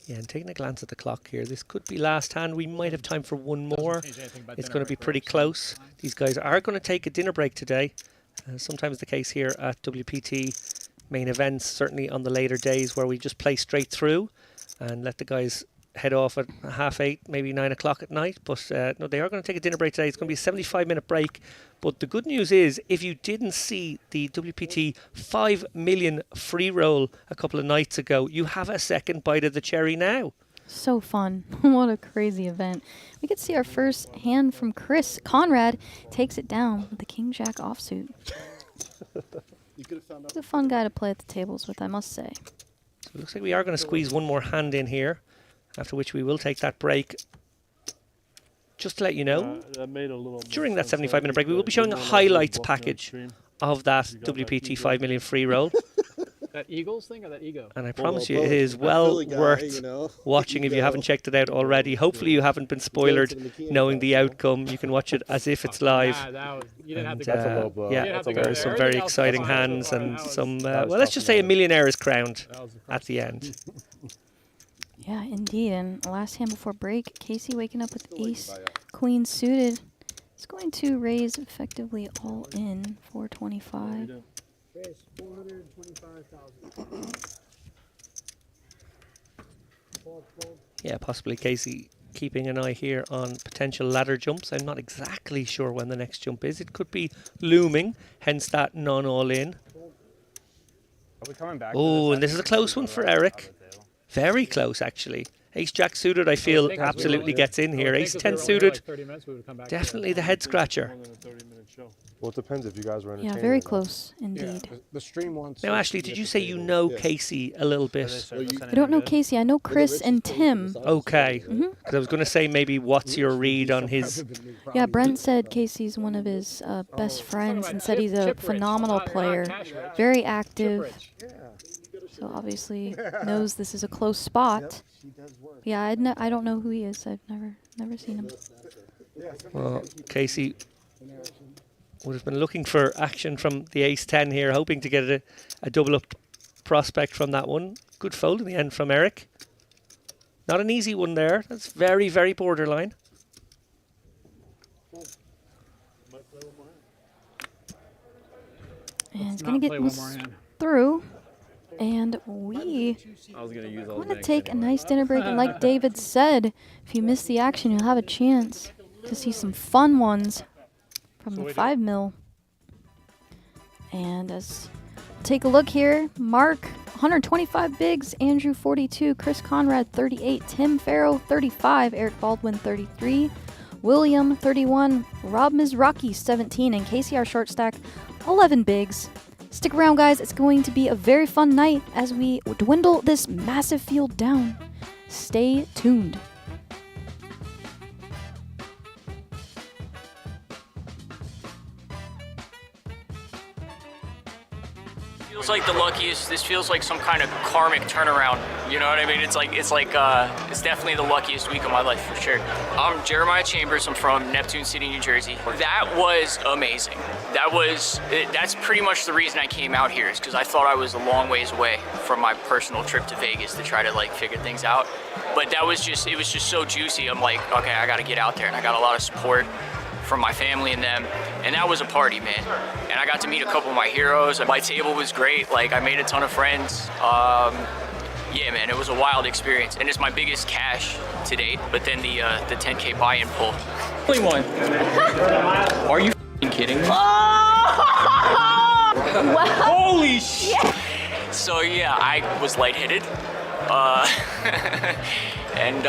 Yeah, and taking a glance at the clock here, this could be last hand. We might have time for one more. It's going to be pretty close. These guys are going to take a dinner break today. Sometimes the case here at WPT main events, certainly on the later days where we just play straight through and let the guys head off at 8:30, maybe 9 o'clock at night. But no, they are going to take a dinner break today. It's going to be a 75-minute break. But the good news is, if you didn't see the WPT 5 million free roll a couple of nights ago, you have a second bite of the cherry now. So fun. What a crazy event. We could see our first hand from Chris. Conrad takes it down with the King Jack offsuit. He's a fun guy to play at the tables with, I must say. So it looks like we are going to squeeze one more hand in here, after which we will take that break. Just to let you know, during that 75-minute break, we will be showing a highlights package of that WPT 5 million free roll. That Eagles thing or that ego? And I promise you, it is well worth watching if you haven't checked it out already. Hopefully you haven't been spoiled knowing the outcome. You can watch it as if it's live. You didn't have to go there. Yeah, there are some very exciting hands and some, well, let's just say a millionaire is crowned at the end. Yeah, indeed. And last hand before break, Casey waking up with ace, queen suited. He's going to raise effectively all in for 25. Yes, 425,000. Yeah, possibly Casey keeping an eye here on potential ladder jumps. I'm not exactly sure when the next jump is. It could be looming, hence that non-all-in. Are we coming back? Oh, and this is a close one for Eric. Very close, actually. Ace-Jack suited, I feel, absolutely gets in here. Ace-10 suited, definitely the head-scratcher. Well, it depends if you guys were entertaining. Yeah, very close, indeed. Yeah, the stream wants. Now, Ashley, did you say you know Casey a little bit? I don't know Casey. I know Chris and Tim. Okay. Because I was going to say maybe what's your read on his... Yeah, Brent said Casey's one of his best friends and said he's a phenomenal player, very active. So obviously knows this is a close spot. Yeah, I don't know who he is. I've never seen him. Well, Casey would have been looking for action from the ace-10 here, hoping to get a double-up prospect from that one. Good fold in the end from Eric. Not an easy one there. That's very, very borderline. And it's going to get this through. And we want to take a nice dinner break. And like David said, if you miss the action, you'll have a chance to see some fun ones from the 5 mil. And as take a look here, Mark 125 bigs, Andrew 42, Chris Conrad 38, Tim Farrow 35, Eric Baldwin 33, William 31, Rob Mizraki 17, and KCR short stack 11 bigs. Stick around, guys. It's going to be a very fun night as we dwindle this massive field down. Stay tuned. Feels like the luckiest. This feels like some kind of karmic turnaround. You know what I mean? It's definitely the luckiest week of my life for sure. I'm Jeremiah Chambers. I'm from Neptune City, New Jersey. That was amazing. That's pretty much the reason I came out here, is because I thought I was a long ways away from my personal trip to Vegas to try to like figure things out. But it was just so juicy. I'm like, okay, I got to get out there, and I got a lot of support from my family and them, and that was a party, man. And I got to meet a couple of my heroes, and my table was great. Like, I made a ton of friends. Yeah, man, it was a wild experience, and it's my biggest cash to date. But then the 10K buy-in pull. 21. Are you f***ing kidding me? Holy shit! Yeah. So yeah, I was lightheaded, and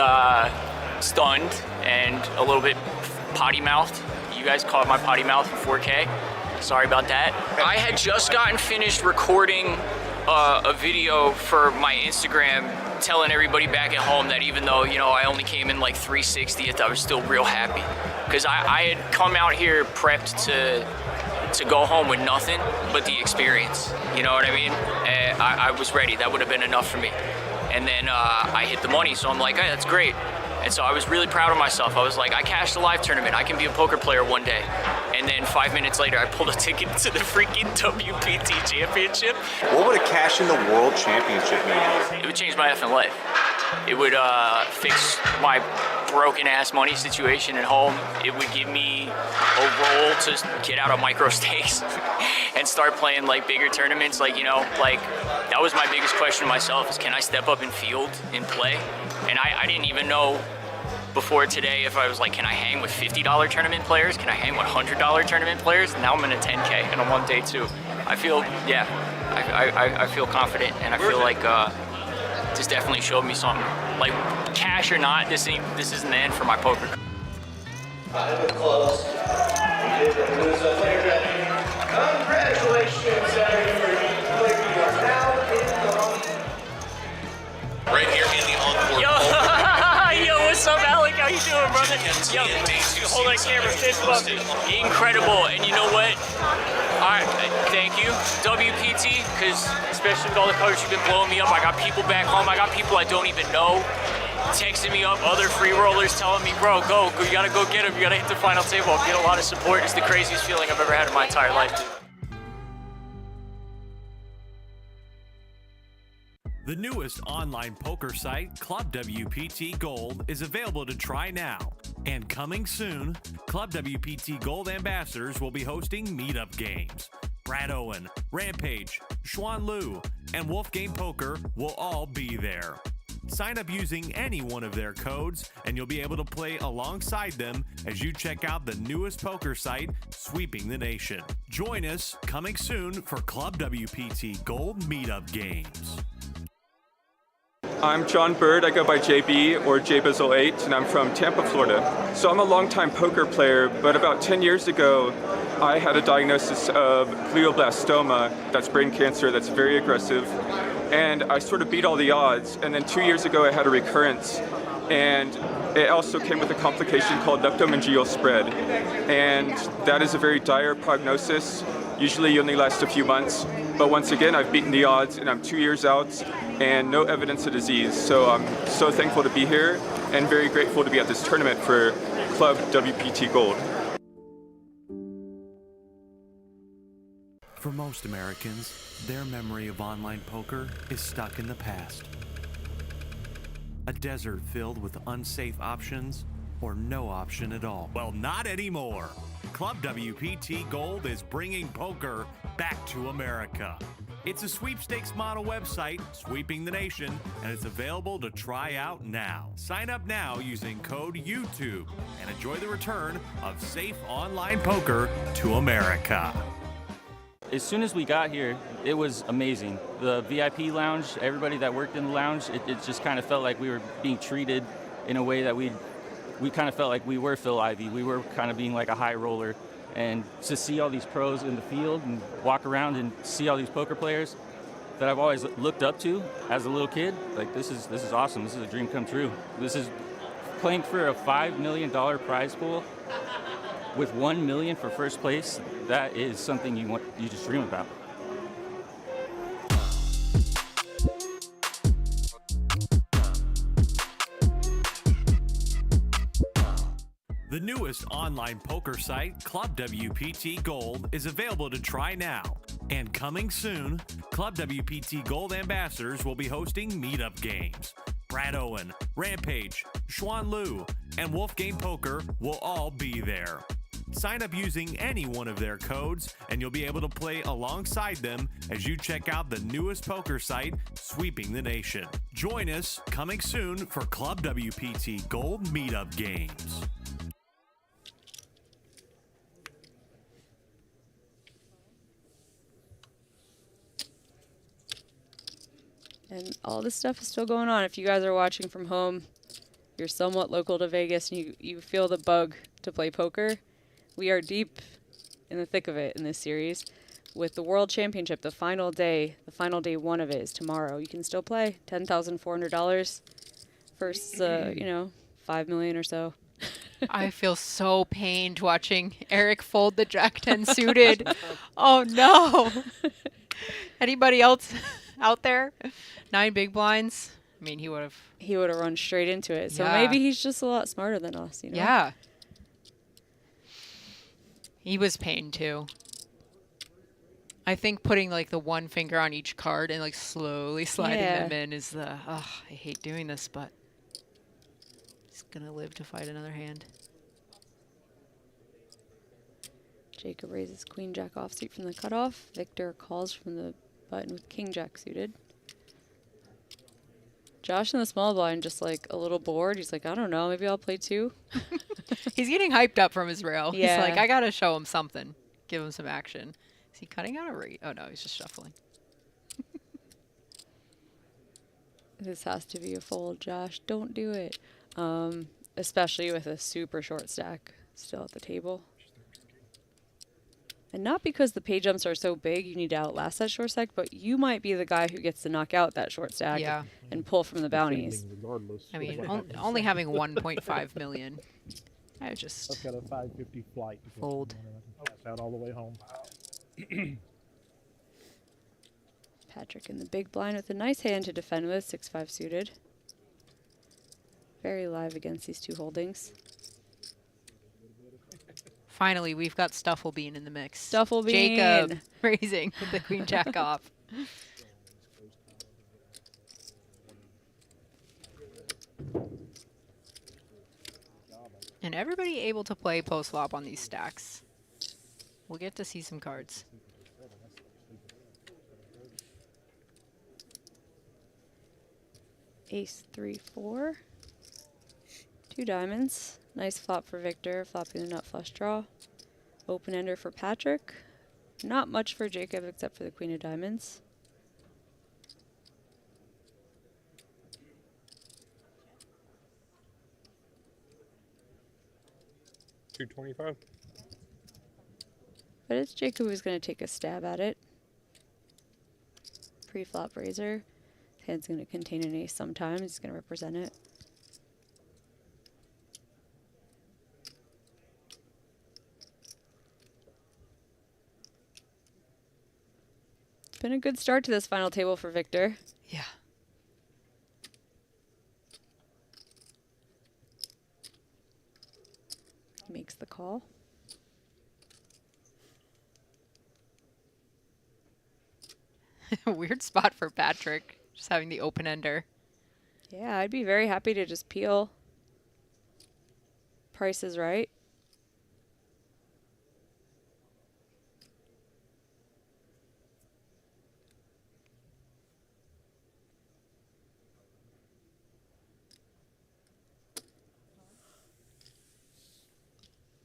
stunned, and a little bit potty-mouthed. You guys caught my potty mouth in 4K. Sorry about that. I had just gotten finished recording a video for my Instagram, telling everybody back at home that even though, you know, I only came in like 360th, I was still real happy. Because I had come out here prepped to go home with nothing but the experience. You know what I mean? And I was ready. That would have been enough for me. And then I hit the money, so I'm like, hey, that's great. And so I was really proud of myself. I was like, I cashed a live tournament. I can be a poker player one day. And then 5 minutes later, I pulled a ticket to the freaking WPT Championship. What would a cash in the World Championship mean? It would change my effing life. It would fix my broken ass money situation at home. It would give me a role to get out of micro stakes and start playing like bigger tournaments. Like, you know, like that was my biggest question to myself, is can I step up in field and play? And I didn't even know before today if I was like, can I hang with $50 tournament players? Can I hang with $100 tournament players? Now I'm in a 10K and I'm on day 2. I feel, yeah, I feel confident, and I feel like this definitely showed me something. Like, cash or not, this isn't the end for my poker. Close. Congratulations, everybody. You are now in the right here in the encore. Yo, what's up, Alec? How you doing, brother? Yo, hold that camera, fist bump. Incredible, and you know what? Thank you, WPT, because especially with all the colors, you've been blowing me up. I got people back home. I got people I don't even know texting me up, other free rollers telling me, bro, go, you gotta go get him. You gotta hit the final table. I get a lot of support. It's the craziest feeling I've ever had in my entire life. The newest online poker site, Club WPT Gold, is available to try now. And coming soon, Club WPT Gold ambassadors will be hosting meetup games. Brad Owen, Rampage, Xuan Liu, and Wolf Game Poker will all be there. Sign up using any one of their codes, and you'll be able to play alongside them as you check out the newest poker site sweeping the nation. Join us coming soon for Club WPT Gold meetup games. I'm John Bird. I go by JB or JBizzle8, and I'm from Tampa, Florida. So I'm a longtime poker player, but about 10 years ago, I had a diagnosis of glioblastoma, that's brain cancer, that's very aggressive, and I sort of beat all the odds. And then 2 years ago, I had a recurrence, and it also came with a complication called leptomeningeal spread, and that is a very dire prognosis. Usually only lasts a few months, but once again, I've beaten the odds, and I'm 2 years out and no evidence of disease. So I'm so thankful to be here and very grateful to be at this tournament for Club WPT Gold. For most Americans, their memory of online poker is stuck in the past. A desert filled with unsafe options or no option at all? Well, not anymore. Club WPT Gold is bringing poker back to America. It's a sweepstakes model website, sweeping the nation, and it's available to try out now. Sign up now using code YouTube and enjoy the return of safe online poker to America. As soon as we got here, it was amazing. The VIP lounge, everybody that worked in the lounge, it just kind of felt like we were being treated in a way that we kind of felt like we were Phil Ivey. We were kind of being like a high roller. And to see all these pros in the field and walk around and see all these poker players that I've always looked up to as a little kid, like this is awesome. This is a dream come true. This is playing for a $5 million prize pool with $1 million for first place. That is something you just dream about. The newest online poker site, Club WPT Gold, is available to try now. And coming soon, Club WPT Gold ambassadors will be hosting meetup games. Brad Owen, Rampage, Xuan Liu, and Wolfgame Poker will all be there. Sign up using any one of their codes, and you'll be able to play alongside them as you check out the newest poker site, sweeping the nation. Join us coming soon for Club WPT Gold meetup games. And all this stuff is still going on. If you guys are watching from home, you're somewhat local to Vegas, and you feel the bug to play poker, we are deep in the thick of it in this series. With the World Championship, the final day one of it is tomorrow. You can still play $10,400 versus, $5 million or so. I feel so pained watching Eric fold the Jack 10 suited. Oh, no. Anybody else out there? 9 big blinds. I mean, he would have run straight into it. So Yeah. maybe he's just a lot smarter than us, you know? Yeah. He was pained too. I think putting like the one finger on each card and like slowly sliding them in is the, I hate doing this, but he's going to live to fight another hand. Jacob raises Queen Jack offsuit from the cutoff. Victor calls from the button with King Jack suited. Josh in the small blind just like a little bored. He's like, I don't know, maybe I'll play 2. He's getting hyped up from his rail. Yeah. He's like, I got to show him something. Give him some action. Is he cutting out a rate? Oh, no, he's just shuffling. This has to be a fold, Josh. Don't do it. Especially with a super short stack still at the table. And not because the pay jumps are so big you need to outlast that short stack, but you might be the guy who gets to knock out that short stack and pull from the bounties. I mean, only having 1.5 million. I just I've got a 550 flight. Fold. Pass out all the way home. Patrick in the big blind with a nice hand to defend with, 6-5 suited. Very live against these two holdings. Finally, we've got Stufflebean in the mix. Stufflebean. Jacob raising with the Queen Jack off. And everybody able to play post flop on these stacks. We'll get to see some cards. Ace 3-4. 2 diamonds. Nice flop for Victor, flopping the nut flush draw. Open ender for Patrick. Not much for Jacob except for the Queen of Diamonds. $225. But it's Jacob who's going to take a stab at it. Pre-flop razor. His hand's going to contain an ace sometimes. He's going to represent it. It's been a good start to this final table for Victor. Yeah. He makes the call. Weird spot for Patrick, just having the open ender. Yeah, I'd be very happy to just peel. Price is right.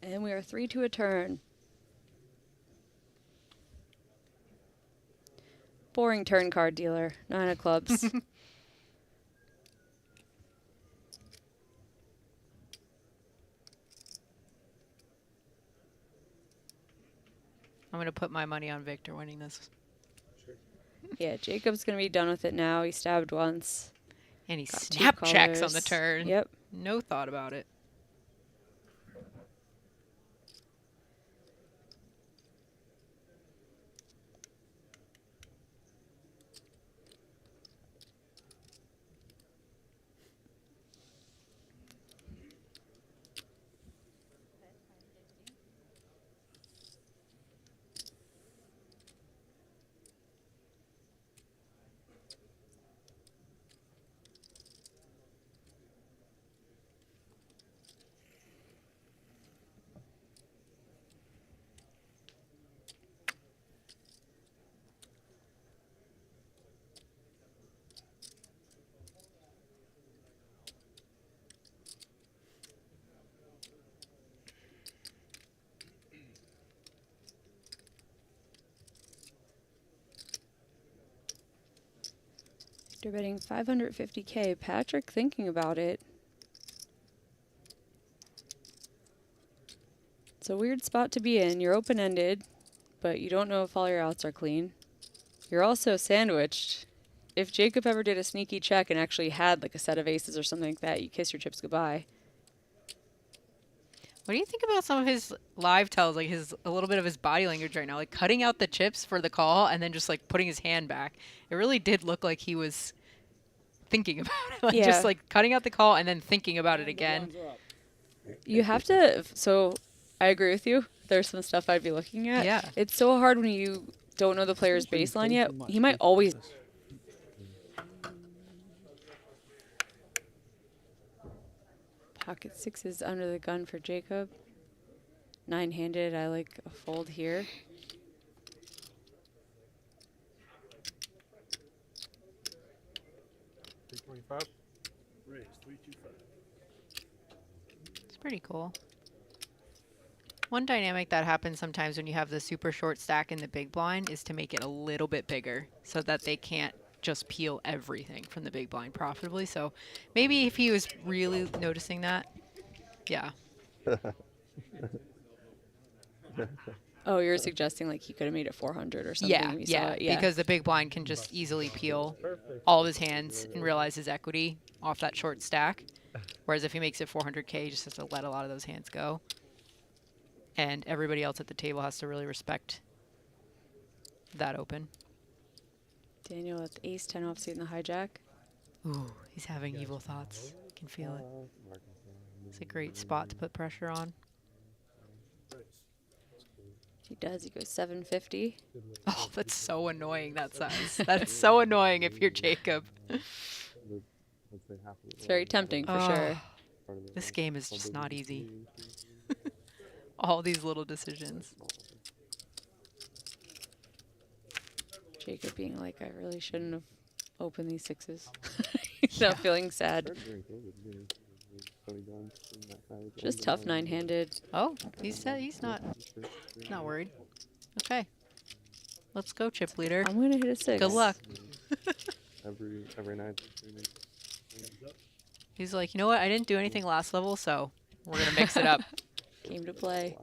And we are 3 to a turn. Boring turn card dealer. 9 of clubs. I'm going to put my money on Victor winning this. Yeah, Jacob's going to be done with it now. He stabbed once. And he Got 2 snap checks on the colors. turn. Yep. No thought about it. They're betting 550K. Patrick thinking about it. It's a weird spot to be in. You're open-ended, but you don't know if all your outs are clean. You're also sandwiched. If Jacob ever did a sneaky check and actually had like a set of aces or something like that, you kiss your chips goodbye. What do you think about some of his live tells, like a little bit of his body language right now, like cutting out the chips for the call and then just like putting his hand back? It really did look like he was thinking about it, like just like cutting out the call and then thinking about it again. You have to, so I agree with you. There's some stuff I'd be looking at. Yeah. It's so hard when you don't know the player's baseline yet. He might always. Pocket sixes under the gun for Jacob. 9-handed, I like a fold here. $325. Raise 325. It's pretty cool. One dynamic that happens sometimes when you have the super short stack in the big blind is to make it a little bit bigger so that they can't just peel everything from the big blind profitably. So maybe if he was really noticing that, yeah. Oh, you're suggesting like he could have made it 400 or something? Yeah, when we saw yeah, it? Yeah. because the big blind can just easily peel all of his hands and realize his equity off that short stack. Whereas if he makes it 400K, he just has to let a lot of those hands go. And everybody else at the table has to really respect that open. Daniel with ace 10 offsuit in the hijack. Ooh, he's having evil thoughts. I can feel it. It's a great spot to put pressure on. He does. He goes 750. Oh, that's so annoying, that size. That's so annoying if you're Jacob. It's very tempting for sure. This game is just not easy. All these little decisions. Jacob being like, I really shouldn't have opened these sixes. He's not feeling sad. Just tough 9-handed. Oh, he's not worried. Okay. Let's go, chip leader. I'm going to hit a 6. Good luck. every night. He's like, you know what? I didn't do anything last level, so we're going to mix it up. Game to play.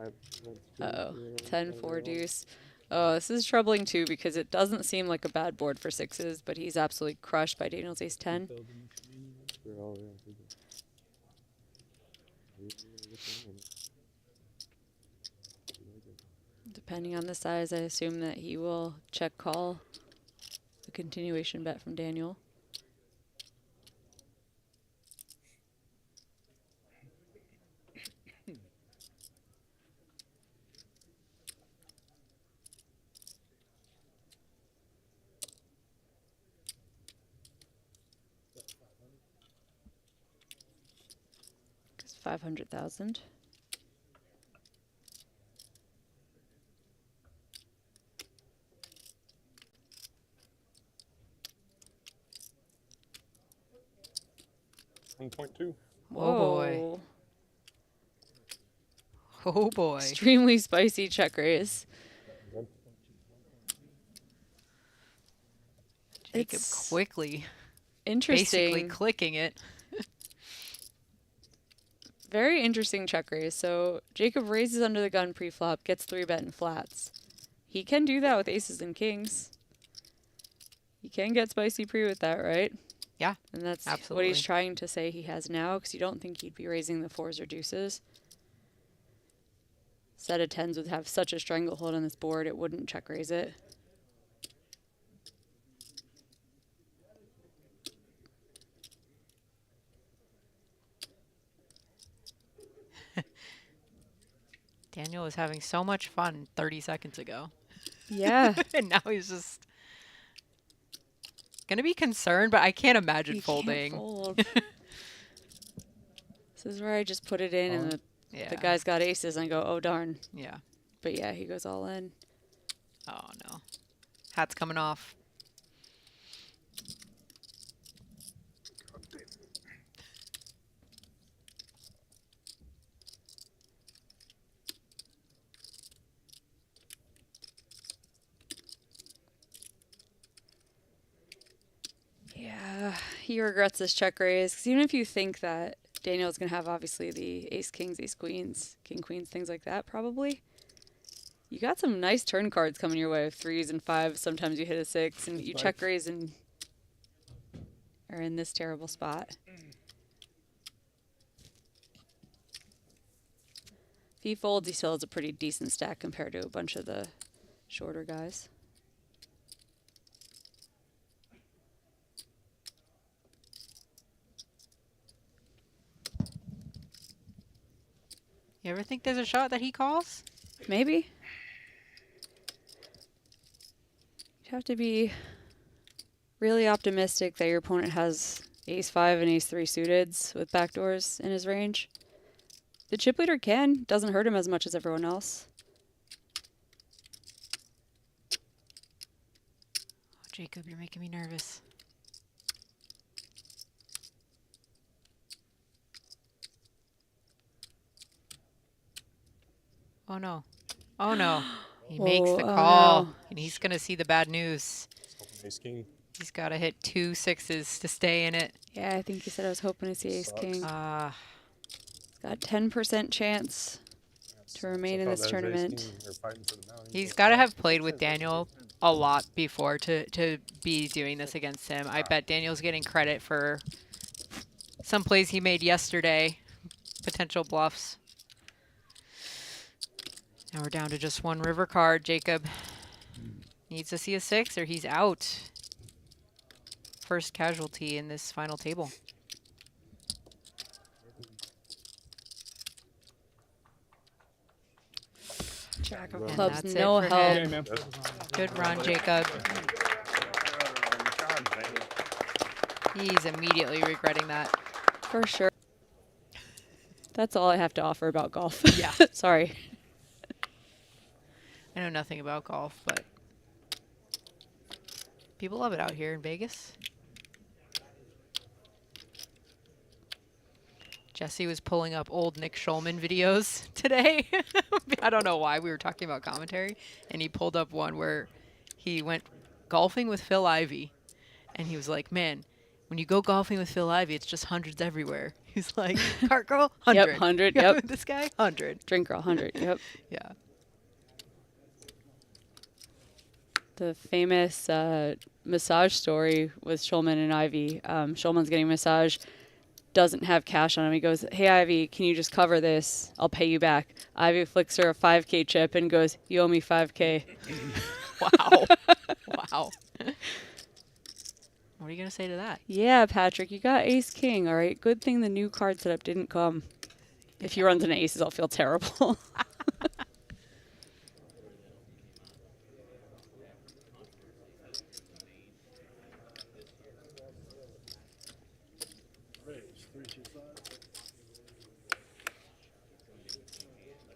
Uh-oh. 10-4 deuce. Oh, this is troubling too because it doesn't seem like a bad board for sixes, but he's absolutely crushed by Daniel's ace 10. Depending on the size, I assume that he will check call a continuation bet from Daniel. 500,000. $1.2. Oh boy. Oh boy. Extremely spicy check raise. Jacob It's quickly, interesting. basically clicking it. Very interesting check raise. So Jacob raises under the gun pre-flop, gets 3-bet and flats. He can do that with aces and kings. You can get spicy pre with that, right? Yeah, and that's absolutely. what he's trying to say he has now, because you don't think he'd be raising the 4s or deuces. Set of 10s would have such a stranglehold on this board, it wouldn't check raise it. Daniel was having so much fun 30 seconds ago. Yeah. And now he's just going to be concerned, but I can't imagine You folding. Can't fold. This is where I just put it in, and the Yeah. guy's got aces, and I go, oh, darn. Yeah. But yeah, he goes all in. Oh, no. Hat's coming off. Yeah, he regrets this check raise, because even if you think that Daniel's going to have, obviously, the ace kings, ace queens, king queens, things like that, probably. You got some nice turn cards coming your way with 3s and 5s. Sometimes you hit a 6, and you check raise and are in this terrible spot. If he folds, he still has a pretty decent stack compared to a bunch of the shorter guys. You ever think there's a shot that he calls? Maybe. You'd have to be really optimistic that your opponent has ace-5 and ace-3 suiteds with backdoors in his range. The chip leader can. Doesn't hurt him as much as everyone else. Oh, Jacob, you're making me nervous. Oh, no. Oh, no. He makes the call, no. and he's going to see the bad news. Ace king. He's got to hit 2 6s to stay in it. Yeah, I think he said I was hoping to see ace-king. He's Ah. got 10% chance to remain in this tournament. He's got to have played with Daniel a lot before to be doing this against him. I bet Daniel's getting credit for some plays he made yesterday, potential bluffs. Now we're down to just one river card. Jacob needs to see a 6 or he's out. First casualty in this final table. Jack of And clubs, that's no it for help. him. Good run, Jacob. He's immediately regretting that. For sure. That's all I have to offer about golf. Yeah. Sorry. I know nothing about golf, but people love it out here in Vegas. Jesse was pulling up old Nick Schulman videos today. I don't know why we were talking about commentary, and he pulled up one where he went golfing with Phil Ivey, and he was like, "Man, when you go golfing with Phil Ivey, it's just hundreds everywhere." He's like, "Cart girl, 100. Yep, 100. Yep. This guy, 100. Drink girl, 100. Yep. Yeah. The famous massage story with Schulman and Ivy. Schulman's getting a massage, doesn't have cash on him. He goes, "Hey, Ivy, can you just cover this? I'll pay you back." Ivy flicks her a 5K chip and goes, "You owe me 5K. Wow. Wow. What are you going to say to that? Yeah, Patrick, you got ace-king, all right? Good thing the new card setup didn't come. If he runs into aces, I'll feel terrible."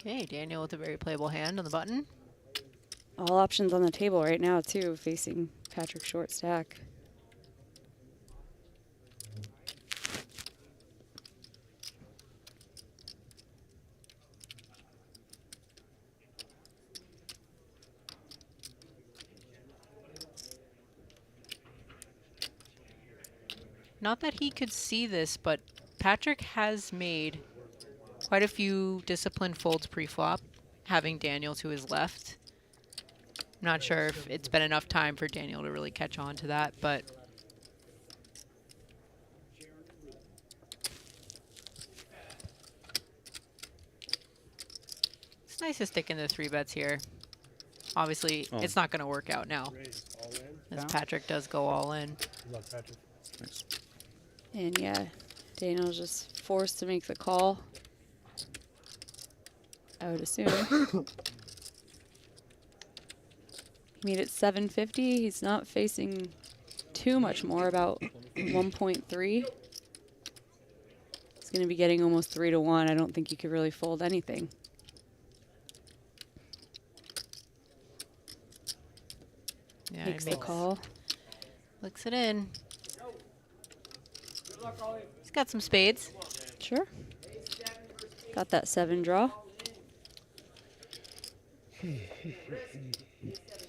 Okay, Daniel with a very playable hand on the button. All options on the table right now, too, facing Patrick short stack. Not that he could see this, but Patrick has made quite a few disciplined folds pre-flop, having Daniel to his left. I'm not sure if it's been enough time for Daniel to really catch on to that, but it's nice to stick in the 3-bets here. Obviously, it's not going to work out now, as Patrick does go all in. Love Patrick. Thanks. And yeah, Daniel's just forced to make the call, I would assume. He made it 750. He's not facing too much more, about 1.3. He's going to be getting almost 3 to 1. I don't think you could really fold anything. Yeah, Makes the call. Looks it in. He's got some spades. Sure. Got that 7 draw.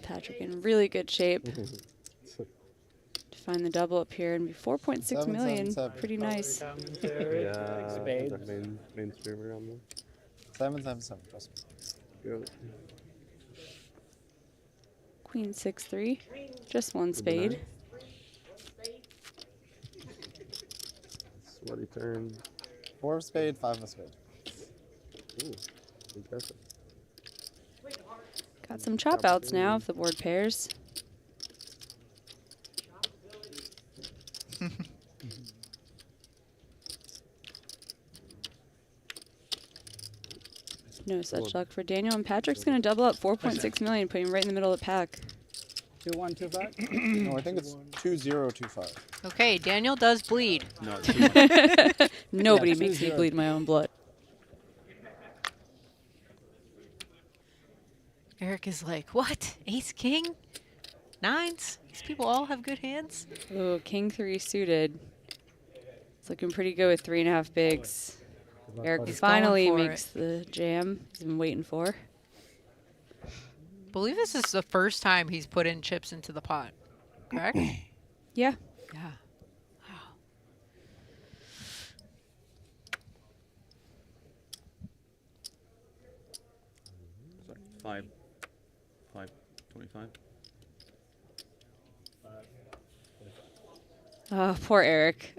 Patrick in really good shape to find the double up here and be 4.6 million. Pretty nice. Yeah, Spade. mainstream around there. 777. Trust me. Go. Queen 6-3. Just one spade. Sweaty turn. 4 of spade, 5 of spade. Ooh, impressive. Got some chop outs now if the board pairs. No such luck for Daniel, and Patrick's going to double up 4.6 million, putting him right in the middle of the pack. 2-1-2-5? No, I think it's 2-0-2-5. Okay, Daniel does bleed. No, Nobody Yeah, makes me 2-0. bleed my own blood. Eric is like, what? Ace, king? Nines? These people all have good hands? Oh, king 3 suited. It's looking pretty good with 3.5 bigs. Eric He's finally going for makes the jam he's been waiting for. I believe this is the first time he's put in chips into the pot, correct? Yeah. Yeah. Sorry, 5.25. Oh, poor Eric.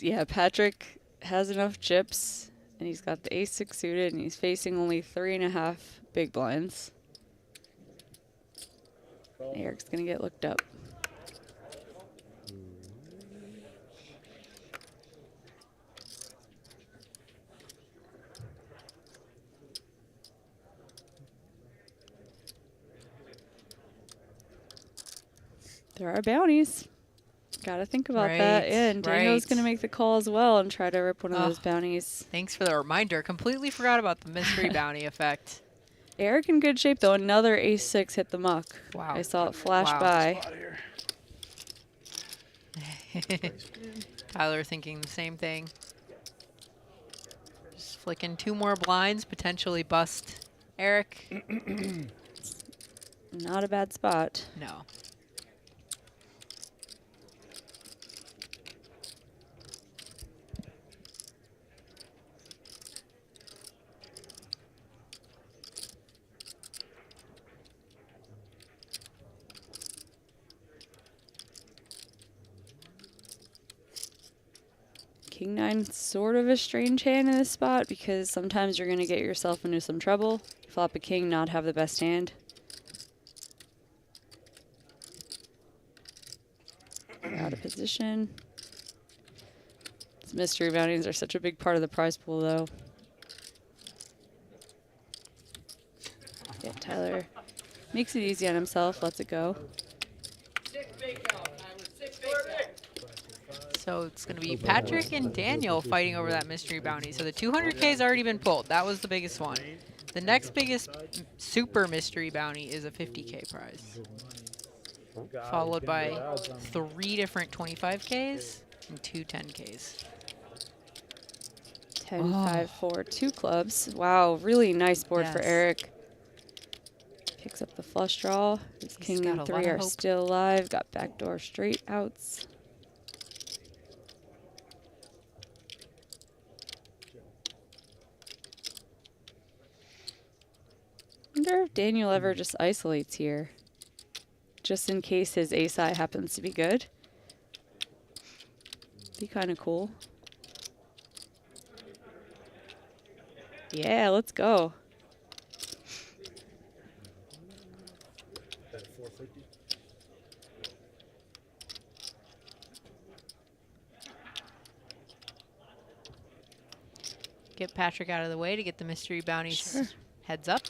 Yeah, Patrick has enough chips, and he's got the ace-6 suited, and he's facing only 3.5 big blinds. Eric's going to get looked up. There are bounties. Gotta think about that. Yeah, and Daniel's gonna make the call as well and try to rip one of those bounties. Thanks for the reminder. Completely forgot about the mystery bounty effect. Eric in good shape though. Another ace-6 hit the muck. Wow. I saw it flash Wow. by. Tyler thinking the same thing. Just flicking 2 more blinds, potentially bust Eric. Not a bad spot. No. King 9, sort of a strange hand in this spot because sometimes you're going to get yourself into some trouble. Flop a king, not have the best hand. Out of position. These mystery bounties are such a big part of the prize pool, though. Yeah, Tyler makes it easy on himself, lets it go. So it's going to be Patrick and Daniel fighting over that mystery bounty. So the 200K has already been pulled. That was the biggest one. The next biggest super mystery bounty is a 50K prize, followed by 3 different 25Ks and 2 10Ks. 10, 5, 4, 2 clubs. Wow, really nice board for Yes. Eric. Picks up the flush draw. His king and 3 are still alive. Got backdoor straight outs. Wonder if Daniel ever just isolates here, just in case his ace-high happens to be good. Be kind of cool. Yeah, let's go. Get Patrick out of the way to get the mystery bounties heads up.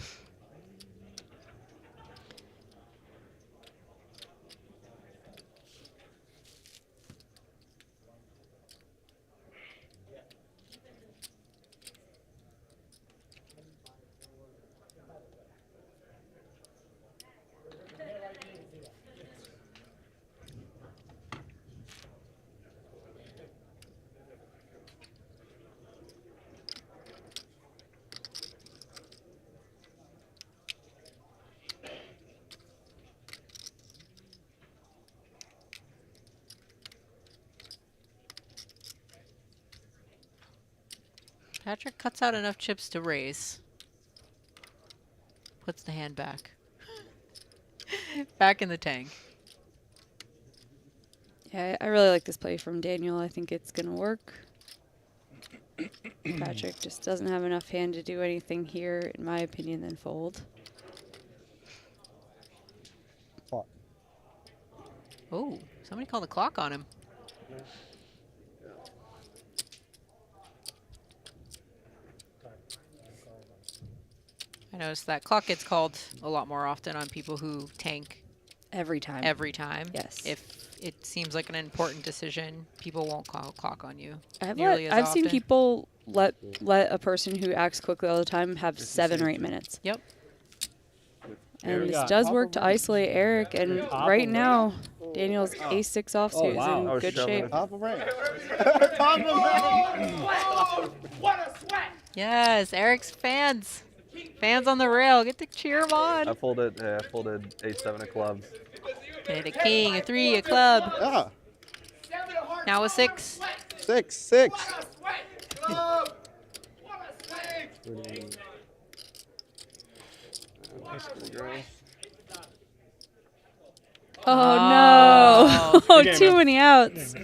Patrick cuts out enough chips to raise. Puts the hand back. Back in the tank. Yeah, I really like this play from Daniel. I think it's going to work. Patrick just doesn't have enough hand to do anything here, in my opinion, then fold. Oh, somebody called the clock on him. I noticed that clock gets called a lot more often on people who tank every time. Every time. Yes. If it seems like an important decision, people won't call clock on you. I've seen people let a person who acts quickly all the time have 7 or 8 minutes. Yep. And this does work to isolate Eric, and right now, Daniel's ace-6 offsuit is in good shape. Yes, Eric's fans. Fans on the rail. Get to cheer him on. I folded ace-7 of clubs. And a king, a 3, a club. Yeah. Now a 6. 6. Oh, no. Too many outs.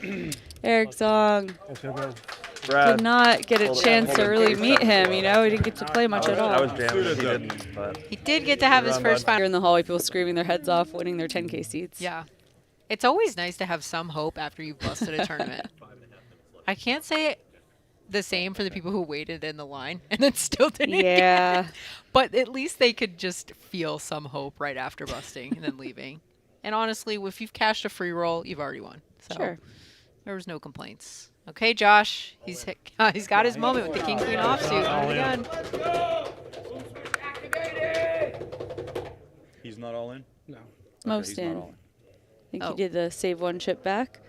Eric Song did not get a chance to really meet him, you know? He didn't get to play much at all. I was jamming. He didn't, but He did get to have his first final. Here in the hallway, people screaming their heads off, winning their 10K seats. Yeah. It's always nice to have some hope after you've busted a tournament. I can't say the same for the people who waited in the line and then still didn't get it. But at least they could just feel some hope right after busting and then leaving. And honestly, if you've cashed a free roll, you've already won. So Sure. There was no complaints. Okay, Josh, he's got his moment with the king queen offsuit. Under the gun. He's not all in? No. Most he's not in. all in. I think he did the save 1 chip back.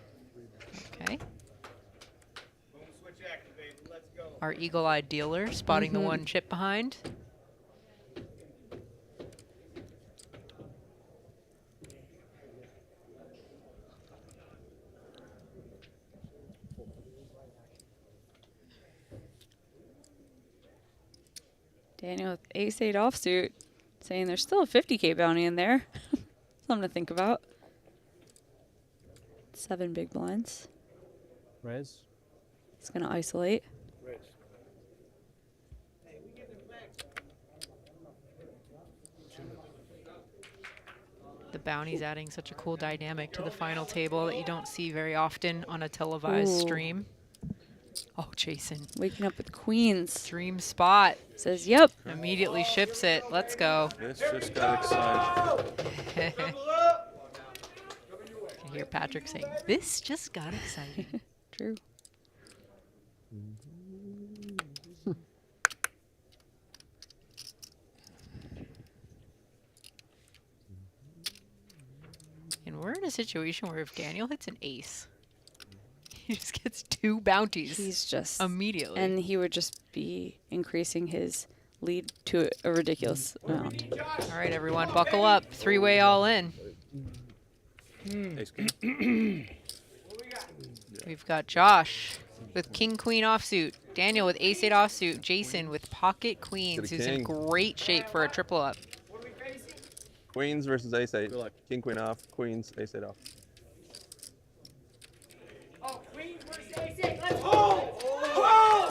Okay. Our eagle-eyed dealer spotting the 1 chip behind. Daniel with ace-8 offsuit, saying there's still a 50K bounty in there. Something to think about. 7 big blinds. Raise. It's going to isolate. The bounty's adding such a cool dynamic to the final table that you don't see very often on a televised stream. Oh, Jason. Waking up with queens. Dream spot. Says, yep. Immediately ships it. Let's go. This just got excited. I hear Patrick saying, this just got exciting. True. And we're in a situation where if Daniel hits an ace, he just gets 2 bounties. He's just immediately. And he would just be increasing his lead to a ridiculous amount. All right, everyone, buckle up. 3-way all in. We've got Josh with King Queen offsuit, Daniel with Ace 8 offsuit, Jason with Pocket Queens, who's in king. great shape for a triple up. Queens versus ace 8. King, queen off. Queens, ace 8 off. Oh, Queens versus ace 8. Let's go!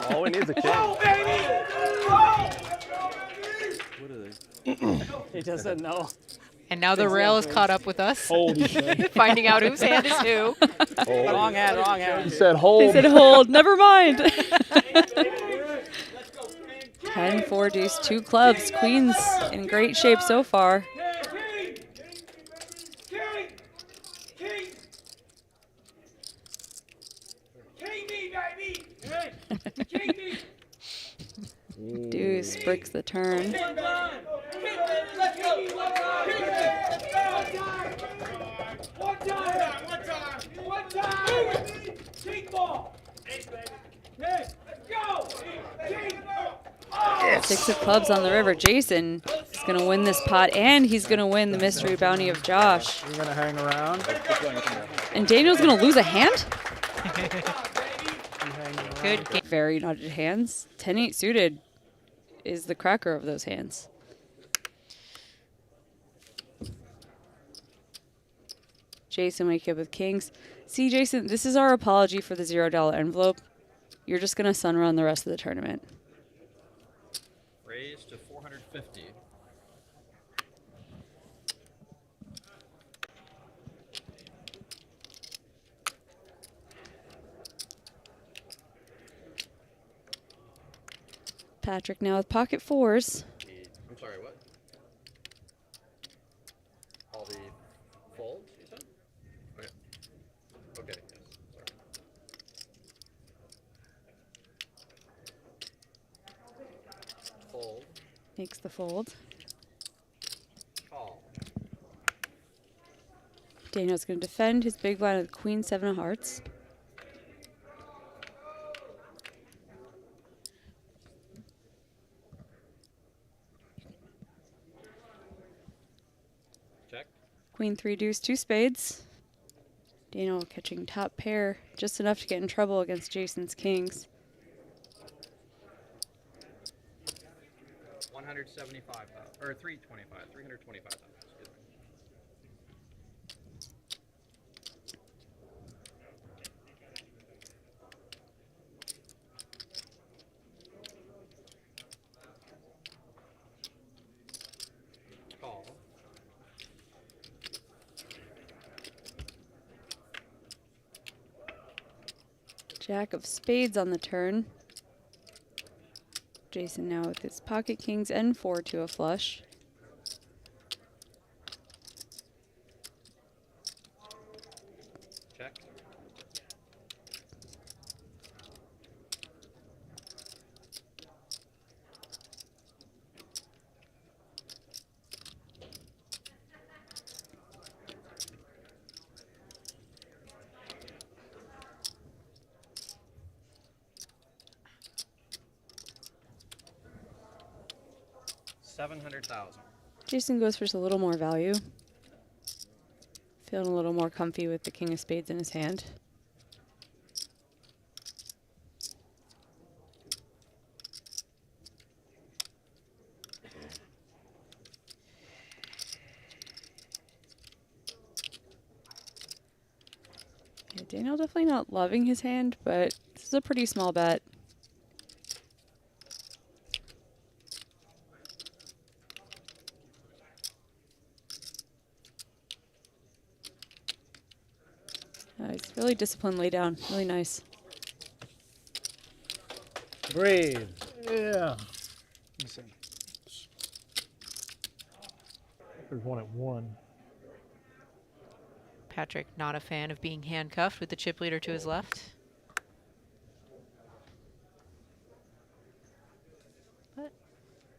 All we need is a king. Baby! What are they? He doesn't know. And now the rail is caught up with us. Holy shit. Finding out whose hand is who. Wrong hand, wrong hand. He said hold. He said hold. Never mind. 10-4 deuce, 2 clubs. Queens in great shape so far. Deuce breaks the turn. Six of clubs on the river. Jason is going to win this pot, and he's going to win the mystery bounty of Josh. You're gonna hang around. And Daniel's going to lose a hand? Good game. Very knotted hands. 10-8 suited is the cracker of those hands. Jason waking up with kings. See, Jason, this is our apology for the $0 envelope. You're just going to sun run the rest of the tournament. Raise to 450. Patrick now with pocket fours. I'm sorry, what? All the folds, you said? Okay. Okay, yes. Sorry. Fold. Makes the fold. Call. Daniel's going to defend his big blind with queen 7 of hearts. Check. Queen 3 deuce, 2 spades. Daniel catching top pair, just enough to get in trouble against Jason's kings. 175, or 325, 325. Excuse me. Call. Jack of spades on the turn. Jason now with his pocket kings and 4 to a flush. Check. $700,000. Jason goes for just a little more value. Feeling a little more comfy with the king of spades in his hand. Yeah, Daniel definitely not loving his hand, but this is a pretty small bet. He's really disciplined lay down. Really nice. Breathe. Yeah. There's one at 1. Patrick, not a fan of being handcuffed with the chip leader to his left.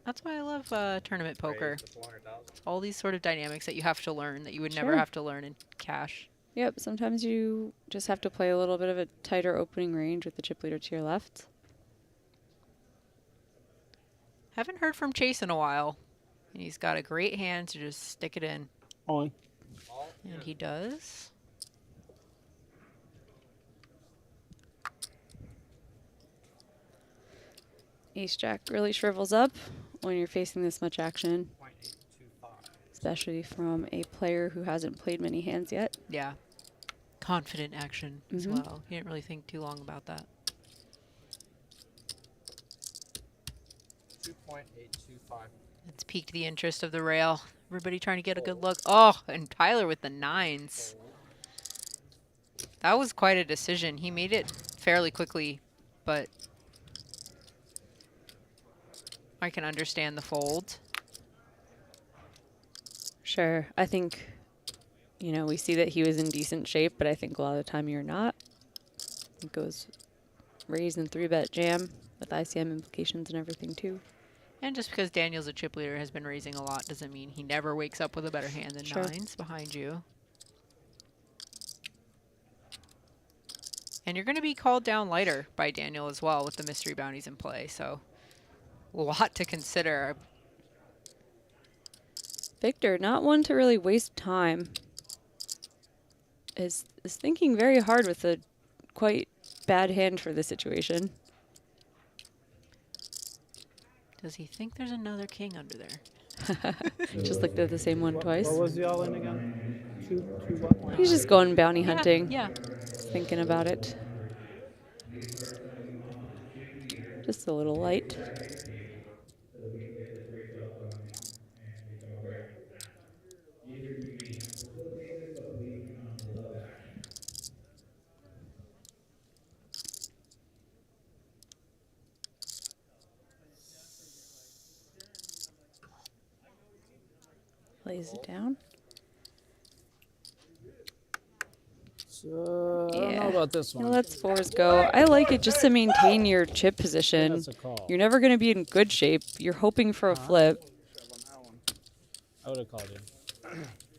That's why I love tournament poker. All these sort of dynamics that you have to learn that you would never Sure. have to learn in cash. Yep, sometimes you just have to play a little bit of a tighter opening range with the chip leader to your left. Haven't heard from Chase in a while. And he's got a great hand to just stick it in. On. And he does. Ace-Jack really shrivels up when you're facing this much action. Especially from a player who hasn't played many hands yet. Yeah. Confident action as Mhm. well. He didn't really think too long about that. 2.825. It's piqued the interest of the rail. Everybody trying to get a good look. Oh, and Tyler with the 9s. That was quite a decision. He made it fairly quickly, but I can understand the fold. Sure. I think, we see that he was in decent shape, but I think a lot of the time you're not. It goes raise and 3-bet jam with ICM implications and everything too. And just because Daniel's a chip leader, has been raising a lot, doesn't mean he never wakes up with a better hand than Sure. 9s behind you. And you're going to be called down lighter by Daniel as well with the mystery bounties in play, so a lot to consider. Victor, not one to really waste time, is thinking very hard with a quite bad hand for the situation. Does he think there's another king under there? Just looked at the same one twice. What was the all in again? Two what? He's just going bounty hunting. Yeah. Thinking about it. Just a little light. Lays it down. So, I don't know about this one. Let's 4s go. I like it just to maintain your chip position. that's a call. You're never going to be in good shape. You're hoping for a flip. I would have called him.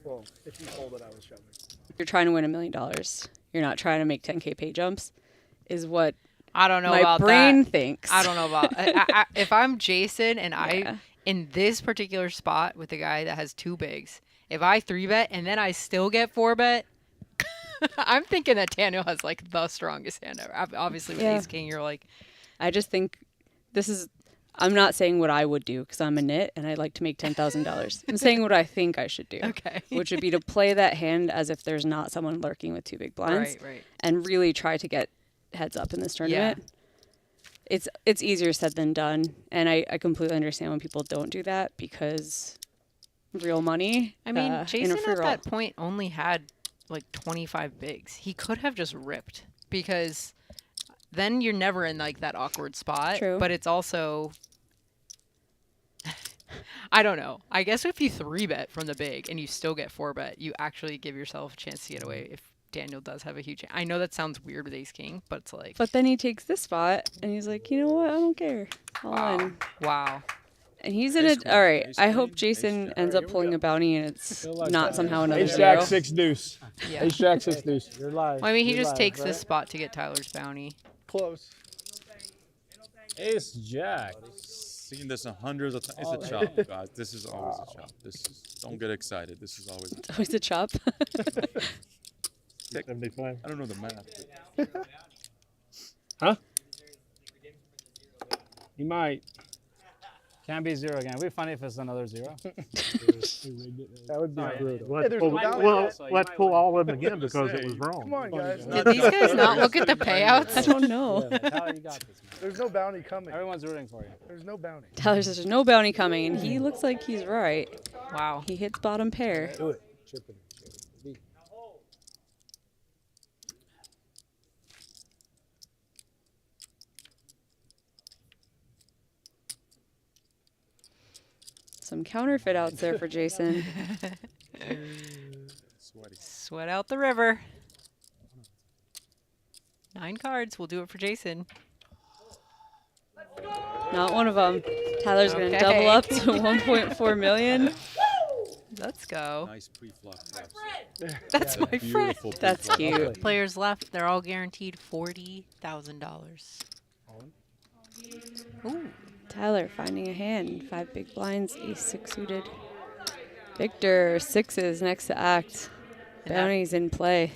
Well, if you folded, I was shoving. You're trying to win $1 million. You're not trying to make 10K pay jumps, is what I don't know my about brain that. thinks. I don't know about if I'm Jason and I in this particular spot with the guy that has 2 bigs, if I 3-bet and then I still get 4-bet, I'm thinking that Daniel has like the strongest hand ever. Obviously with Ace King, you're like, I just think this is. I'm not saying what I would do because I'm a nit and I'd like to make $10,000. I'm saying what I think I should do. Okay. Which would be to play that hand as if there's not someone lurking with 2 big blinds. Right. And really try to get heads up in this tournament. It's easier said than done. And I completely understand when people don't do that because real money. I mean, in a Jason free at roll. that point only had like 25 bigs. He could have just ripped because then you're never in like that awkward spot. True. But it's also, I don't know. I guess if you 3-bet from the big and you still get 4-bet, you actually give yourself a chance to get away if Daniel does have a huge hand. I know that sounds weird with Ace King, but it's like. But then he takes this spot and he's like, you know what? I don't care. All in. Wow. And he's in it. All right. I hope Jason ends up pulling a bounty and it's not somehow another Ace zero. Jack 6 deuce. Yeah. Ace Jack 6 deuce. You're live. Well, I mean, he You're just live, takes right? this spot to get Tyler's bounty. Close. Ace Jack. Seen this hundreds of times. It's a chop, guys. This is always a chop. Don't get excited. This is always. It's always a chop. 75. I don't know the math. Huh? He might. Can't be 0 again. It'd be funny if it's another 0. That would be brutal. Let's pull all of them again because it was wrong. Come on, guys. Did these guys not look at the payouts? I don't know. Tyler, you got this, man. There's no bounty coming. Everyone's rooting for you. There's no bounty. Tyler says there's no bounty coming, and he looks like he's right. Wow. He hits bottom pair. Do it. Chipping. Some counterfeit outs there for Jason. Sweat out the river. 9 cards. We'll do it for Jason. Not one of them. Tyler's going to double up to 1.4 million. Let's go. Nice pre-flop. That's my friend. That's cute. Players left. They're all guaranteed $40,000. Ooh. Tyler finding a hand. 5 big blinds, ace 6 suited. Victor, 6s next to act. Bounties in play.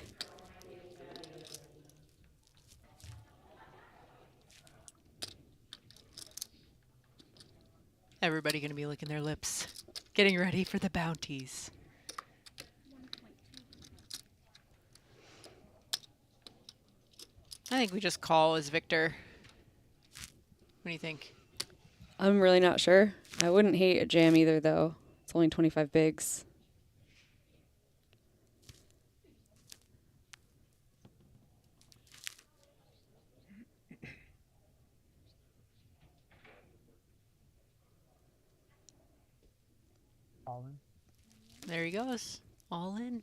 Everybody going to be licking their lips, getting ready for the bounties. I think we just call as Victor. What do you think? I'm really not sure. I wouldn't hate a jam either, though. It's only 25 bigs. All in. There he goes. All in.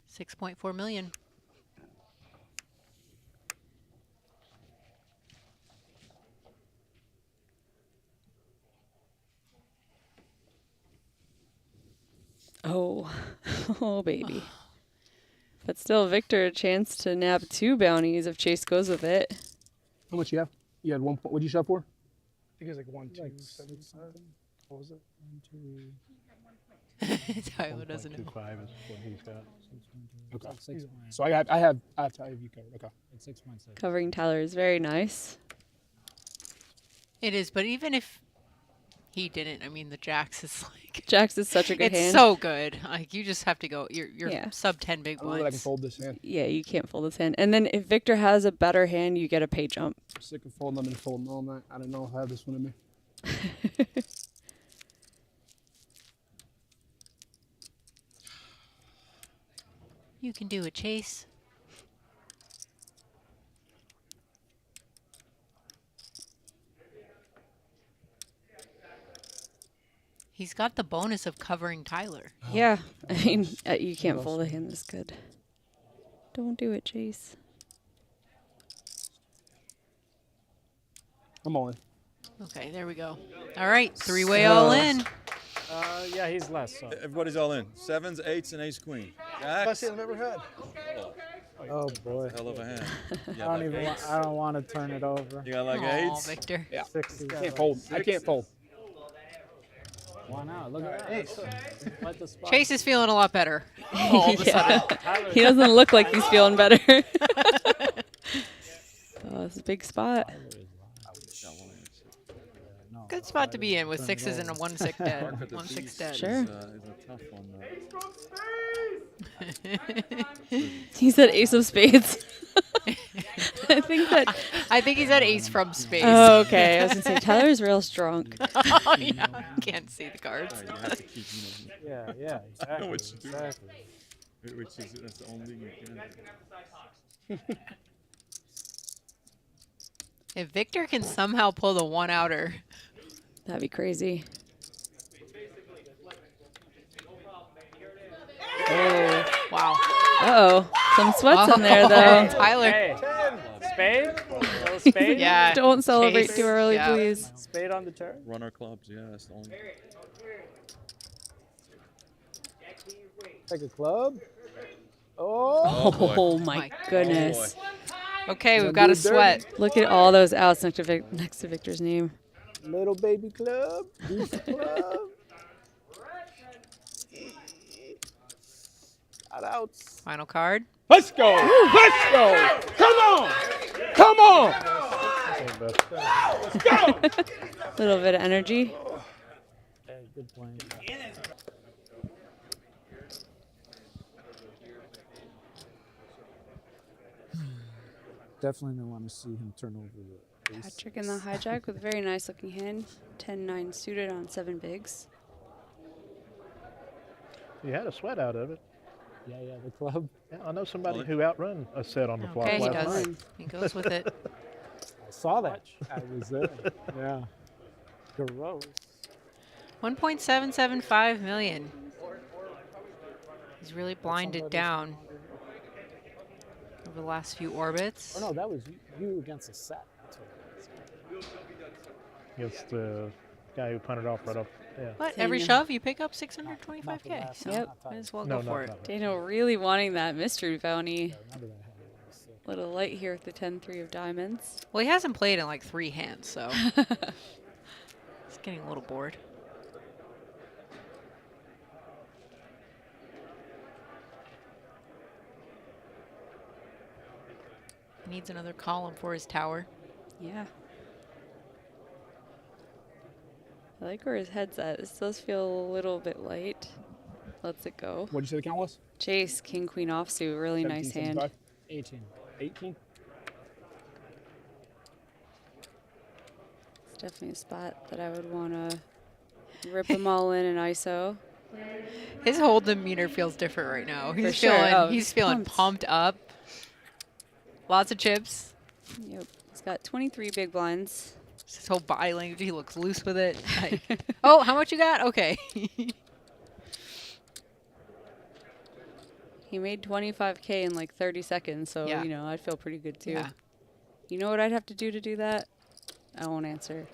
6.4 million. Oh, oh baby. But still, Victor a chance to nab 2 bounties if Chase goes with it. How much you have? You had 1 point. What did you shove for? I think it's like 1, 2, 7, something. What was it? 1, 2. Tyler doesn't know. 1.25 is what he's got. Okay. So I have Tyler you covered. Okay. It's 6.6. Covering Tyler is very nice. It is, but even if he didn't, I mean, the Jacks is like... Jacks is such a good hand. It's so good. Like, you just have to go... You're Yeah. sub 10 big I don't know ones. that I can fold this hand. Yeah, you can't fold this hand. And then if Victor has a better hand, you get a pay jump. I'm sick of folding them and folding all night. I don't know if I have this one in me. You can do it, Chase. He's got the bonus of covering Tyler. Yeah, I mean, you can't fold a hand this good. Don't do it, Chase. I'm all in. Okay, there we go. All right, 3-way all in. Yeah, he's less. So. Everybody's all in. 7s, 8s, and ace queen. Best Jacks. hand I've ever had. Oh boy. Hell of a hand. I don't want to turn it over. You got like Aw, 8s? Victor. Yeah. 60. Can't fold. I can't fold. Why not? Look at that. Ace. Let the spot. Chase is feeling a lot better. All of a sudden. He doesn't look like he's feeling better. Oh, it's a big spot. Good spot to be in with 6s and a 1-6 dead. 1-6 dead. Sure. Is a tough one, He said ace of spades. I think he's at ace from spades. Oh, okay. I was gonna say Tyler's real strong. Oh, yeah. Can't see the cards. You have to keep, Yeah, exactly. I know what you do. Exactly. Which is that's the only you can do. If Victor can somehow pull the 1-outer. That'd be crazy. Oh, wow. Uh-oh. Some sweats in there, though. Tyler. Hey, spade? A little spade? Yeah. Don't celebrate Chase. too early, Yeah. please. Spade on the turn? Runner clubs, yeah, that's the only. Take a club. Oh, my goodness. Okay, we've got a sweat. Look at all those outs next to Victor's name. Little baby club. Deuce club. Outs. Final card. Let's go. Let's go. Come on. Come on. Let's go. Little bit of energy. Hey, good playing. Definitely don't want to see him turn over the ace. Patrick in the hijack with a very nice looking hand. 10-9 suited on 7 bigs. You had a sweat out of it. Yeah, the club. Yeah, I know somebody who outrun a set on the flop Okay, he last does. night. He goes with it. I saw that. I was there. Yeah. Gross. 1.775 million. He's really blinded down over the last few orbits. Oh no, that was you against a set. That's what it was. against the guy who punted off right off. Yeah. What? Every shove you pick up 625K. So Yep. might as well No, go for it. Daniel really wanting that mystery bounty. Little light here with the 10-3 of diamonds. Well, he hasn't played in like 3 hands, so he's getting a little bored. He needs another column for his tower. Yeah. I like where his head's at. This does feel a little bit light. Lets it go. What did you say the count was? Chase, king, queen offsuit. Really nice hand. 18. 18? It's definitely a spot that I would want to rip them all in an ISO. His whole demeanor feels different right now. For He's sure. feeling Oh, he's feeling pumped up. Lots of chips. Yep. He's got 23 big blinds. His whole body language, he looks loose with it. Like, oh, how much you got? Okay. He made 25K in like 30 seconds, so, Yeah. you know, I'd feel pretty good too. Yeah. You know what I'd have to do that? I won't answer.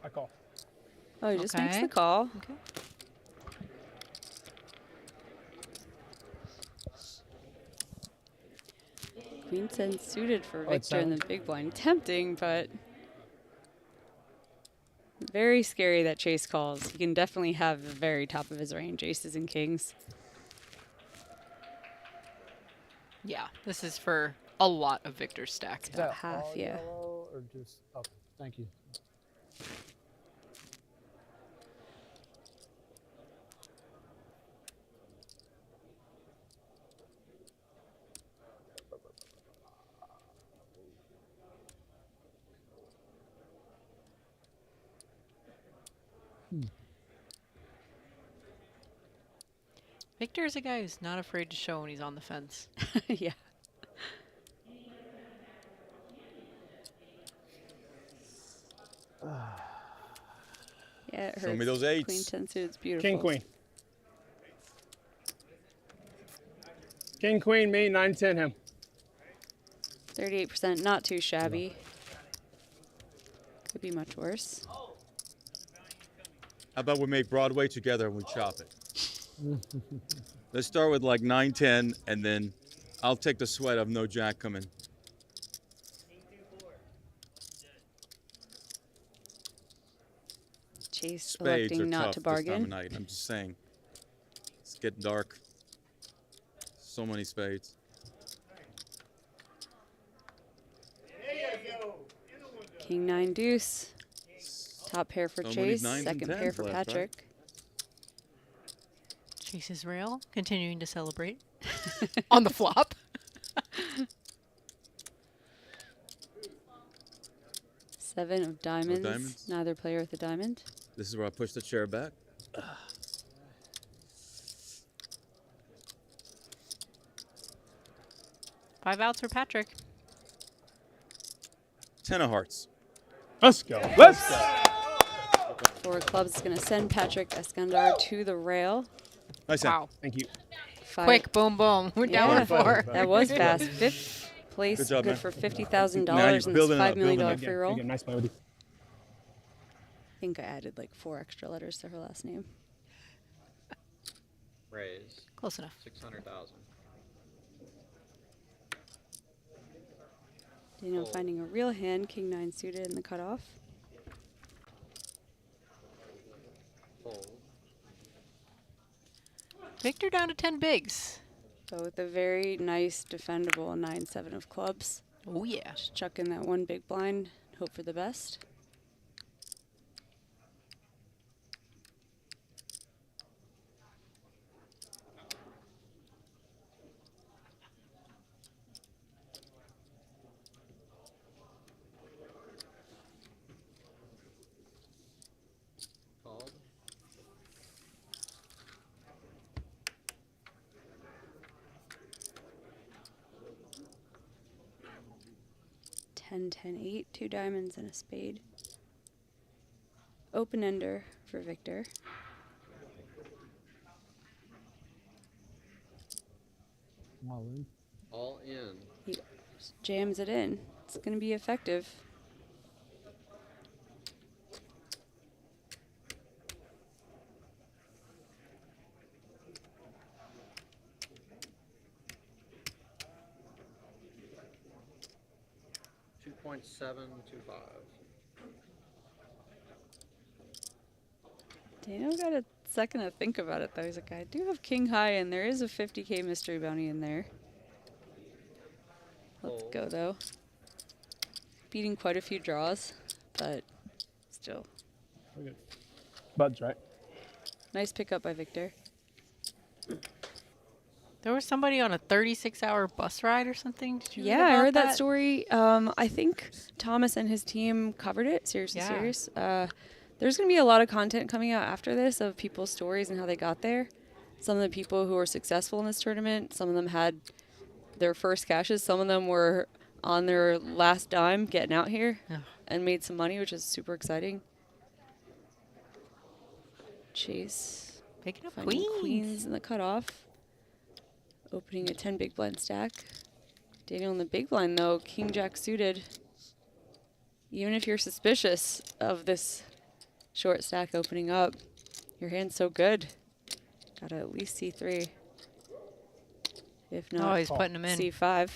I call. Oh, he just makes Okay. the call. Okay. Queen 10 suited for Oh, it's Victor in the big blind. Tempting, but very scary that Chase calls. He can definitely have the very top of his range, aces and kings. Yeah, this is for a lot of Victor's stack. About half, yeah. Yellow or just, okay, thank you. Victor is a guy who's not afraid to show when he's on the fence. Yeah. Yeah, it hurts. Show me those eights. Queen 10 suited, it's beautiful. King, queen. King, queen, me, 9-10 him. 38%, not too shabby. Could be much worse. How about we make Broadway together and we chop it? Let's start with like 9-10, and then I'll take the sweat of no jack coming. Chase Spades electing are not tough to this time bargain. of night. I'm just saying. It's getting dark. So many spades. King 9 deuce. Top pair for So many Chase, nines and second pair tens for left, right? Patrick. Chase's rail, continuing to celebrate on the flop. 7 of diamonds. diamonds? Neither player with a diamond. This is where I push the chair back. 5 outs for Patrick. 10 of hearts. Let's go. Let's go. 4 clubs is going to send Patrick Eskandar to the rail. Nice hand. Wow. Thank you. 5. Quick, boom, boom. We're down to 4. That was fast. 5th place, Good job, good man. for $50,000 Now you're and this building $5 up, million building up. free roll. Again, nice play with you. I think I added like 4 extra letters to her last name. Raise. Close enough. 600,000. Daniel finding a real hand, King 9 suited in the cutoff. Fold. Victor down to 10 bigs. So with a very nice defendable 9-7 of clubs. Oh yeah. Just chuck in that one big blind, hope for the best. Called. 10-10-8, 2 diamonds and a spade. Open ender for Victor. All in. He jams it in. It's going to be effective. .725. Daniel got a second to think about it, though. He's like, I do have king high, and there is a 50K mystery bounty in there. Let's go, though. Beating quite a few draws, but still. Okay. Bud's right. Nice pickup by Victor. There was somebody on a 36-hour bus ride or something. Did you read Yeah, I about heard that story. I think Thomas and his team covered it. Seriously, Yeah. serious. There's going to be a lot of content coming out after this of people's stories and how they got there. Some of the people who were successful in this tournament, some of them had their first cashes. Some of them were on their last dime getting out here and made some money, which is super exciting. Chase. Picking up finding queens. Queens in the cutoff. Opening a 10 big blind stack. Daniel in the big blind, though. King Jack suited. Even if you're suspicious of this short stack opening up, your hand's so good. Gotta at least C3. If not, Oh, he's putting them in. C5.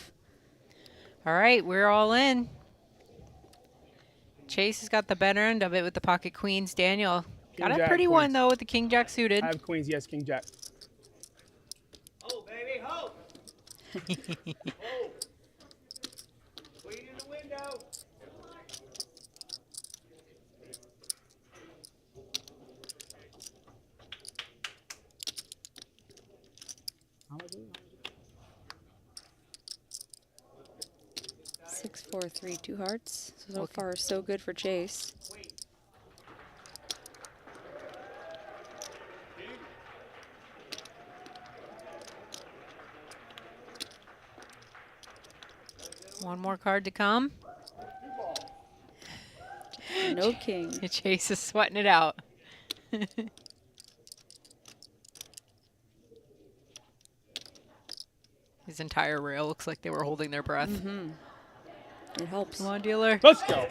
All right, we're all in. Chase has got the better end of it with the pocket queens. Daniel got a Jack, pretty queens. one, though, with the king jack suited. I have queens, yes, king jack. Oh, baby, ho! Queen in the window. How am I doing? 6, 4, 3, 2 hearts. So far, so good for Chase. One more card to come. No king. Chase is sweating it out. His entire rail looks like they were holding their breath. It helps. Come on, dealer. Let's go.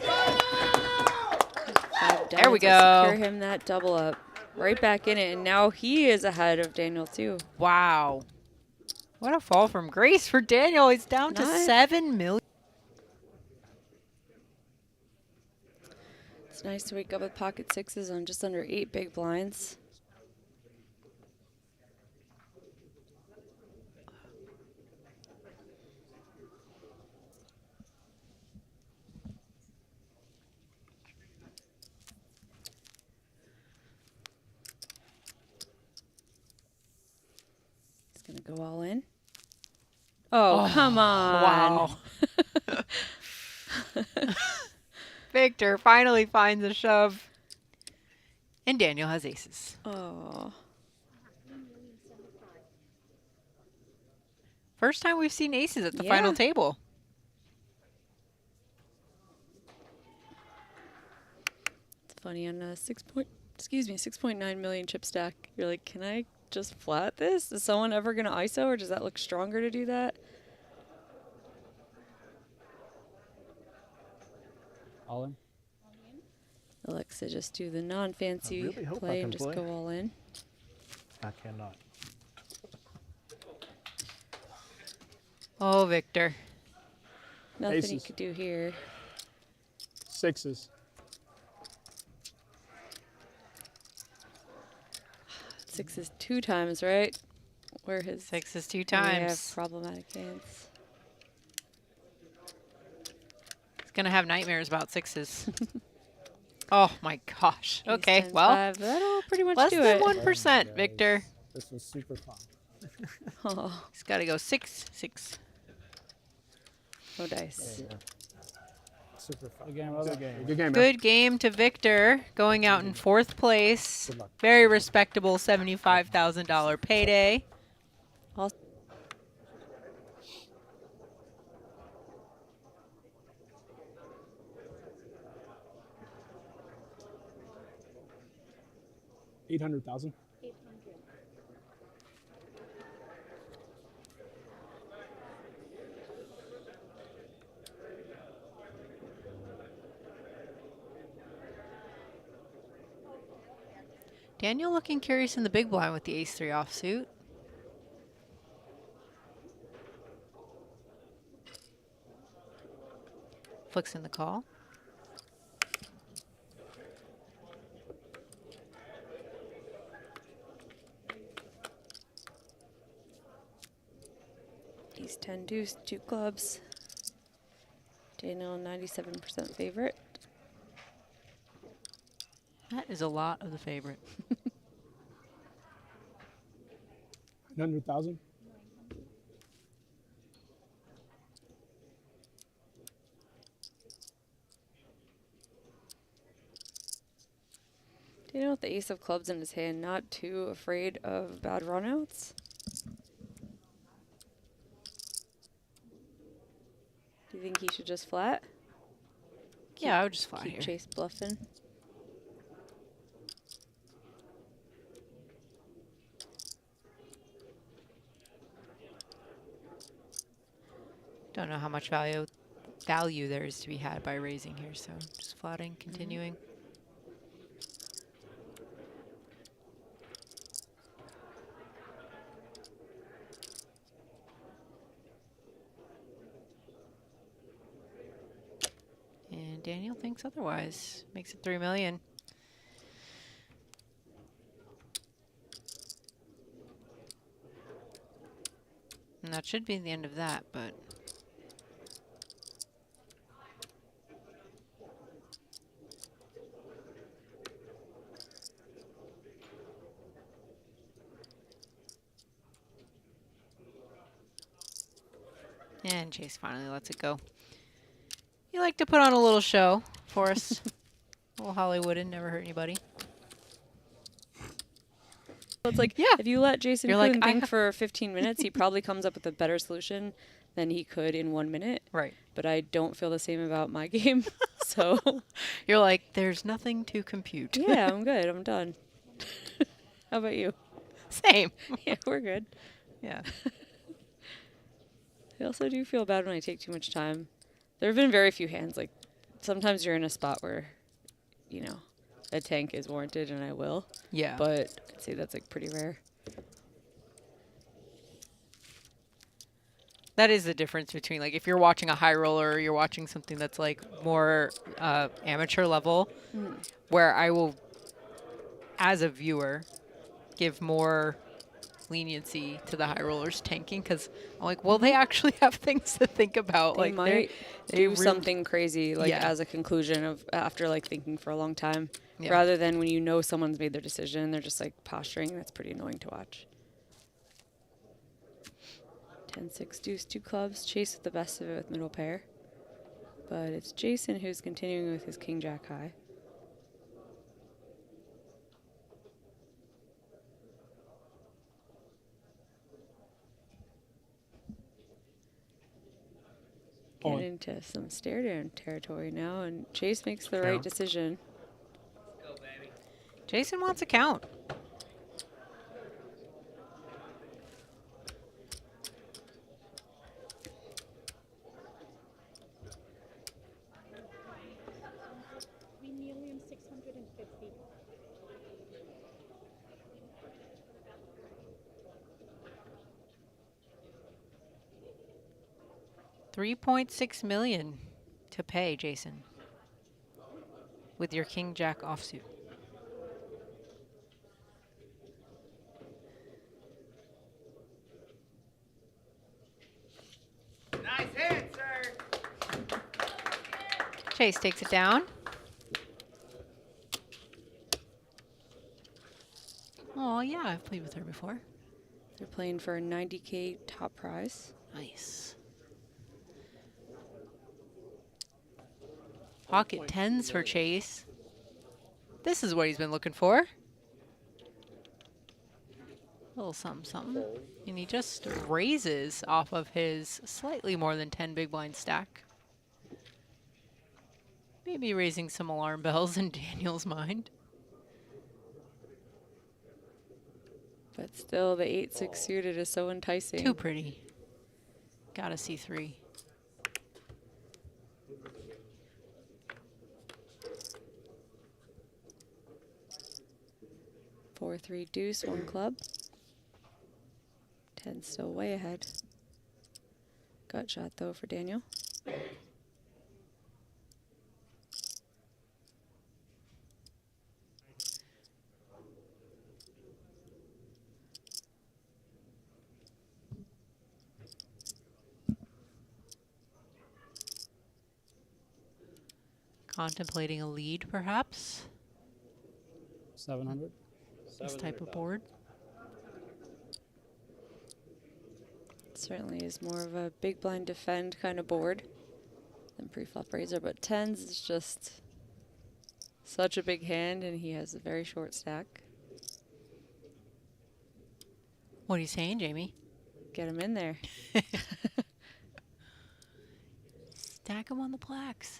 There we to go. Secure him that double up. Right back in it, and now he is ahead of Daniel, too. Wow. What a fall from grace for Daniel. He's down to 7 million. It's nice to wake up with pocket sixes on just under 8 big blinds. He's going to go all in. Oh, come on. Wow. Victor finally finds a shove. And Daniel has aces. Oh. First time we've seen aces at the final table. It's funny on a 6.9 million chip stack. You're like, can I just flat this? Is someone ever gonna ISO, or does that look stronger to do that? All in. Alexa, just do the non-fancy really hope I play and can just play. go all in. I cannot. Oh, Victor. Nothing he Aces. could do here. Sixes. Sixes 2 times, right? Where his sixes 2 Yeah, times. problematic hands. He's gonna have nightmares about sixes. Oh my gosh. Ace Okay, 10, well, 5. That'll pretty much less do than it. 1%, Victor. This was super fun. Oh, He's got to go 6, 6. no dice. Super fun. Good game, good game. Good game, man. Good game to Victor, going out in 4th place. Very respectable $75,000 payday. $800,000. Daniel looking curious in the big blind with the ace-3 offsuit. Flicks in the call. Ace-10 deuce, 2 clubs. Daniel 97% favorite. That is a lot of the favorite. 900,000. Daniel with the ace of clubs in his hand, not too afraid of bad runouts. Do you think he should just flat? Yeah, I would just flat keep here. Chase bluffing. Don't know how much value there is to be had by raising here, so just flatting, continuing. And Daniel thinks otherwise. Makes it 3 million. And that should be the end of that, but and Chase finally lets it go. You like to put on a little show for us. A little Hollywooded, never hurt anybody. Well, it's like, yeah. If you let Jason You're like, Kuhn think for 15 minutes, he probably comes up with a better solution than he could in 1 minute. Right. But I don't feel the same about my game. So you're like, there's nothing to compute. Yeah, I'm good. I'm done. How about you? Same. Yeah, we're good. Yeah. I also do feel bad when I take too much time. There have been very few hands. Like, sometimes you're in a spot where, you know, a tank is warranted, and I will. Yeah. But I'd say that's, like, pretty rare. That is the difference between, like, if you're watching a high roller or you're watching something that's, like, more amateur level, where I will, as a viewer, give more leniency to the high rollers tanking, because I'm like, well, they actually have things to think about. They like might they do really something crazy, like, Yeah. as a conclusion of after, like, thinking for a long time. Yeah. Rather than when you know someone's made their decision and they're just, like, posturing. That's pretty annoying to watch. 10-6 deuce, 2 clubs. Chase with the best of it with middle pair. But it's Jason who's continuing with his king jack high. Get into some stare down territory now, and Chase makes the right decision. Jason wants a count. $3.6 million to pay, Jason, with your king jack offsuit. Nice hit, sir. Chase takes it down. Oh yeah, I've played with her before. They're playing for a 90K top prize. Nice. Pocket tens for Chase. This is what he's been looking for. A little something, something. And he just raises off of his slightly more than 10 big blind stack. Maybe raising some alarm bells in Daniel's mind. But still, the 8-6 suited is so enticing. Too pretty. Gotta see 3. 4-3 deuce, 1 club. 10 still way ahead. Gut shot though for Daniel. Contemplating a lead, perhaps? 700. This type of board? Certainly is more of a big blind defend kind of board than pre-flop raiser, but 10s is just such a big hand, and he has a very short stack. What are you saying, Jamie? Get him in there. Stack him on the plaques.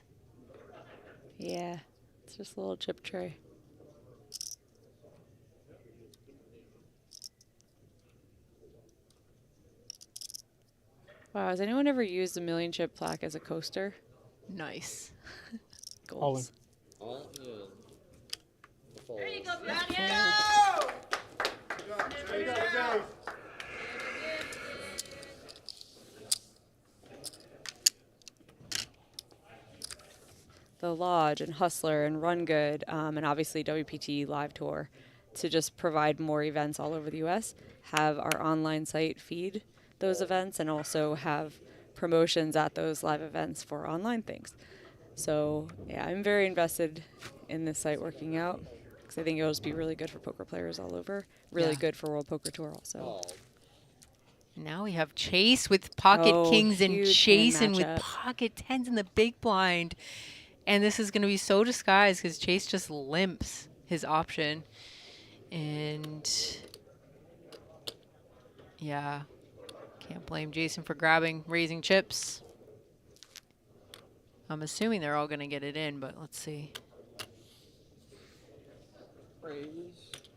Yeah, it's just a little chip tray. Wow, has anyone ever used a 1,000,000 chip plaque as a coaster? Nice. Goals. All in. There you go, Daniel! The Lodge and Hustler and Run Good, and obviously WPT Live Tour, to just provide more events all over the U.S., have our online site feed those events and also have promotions at those live events for online things. So yeah, I'm very invested in this site working out because I think it'll just be really good for poker players all over. Really good for World Poker Tour also. Now we have Chase with pocket kings and huge Jason hand with matchup. pocket tens in the big blind. And this is going to be so disguised because Chase just limps his option. And yeah, can't blame Jason for raising chips. I'm assuming they're all going to get it in, but let's see.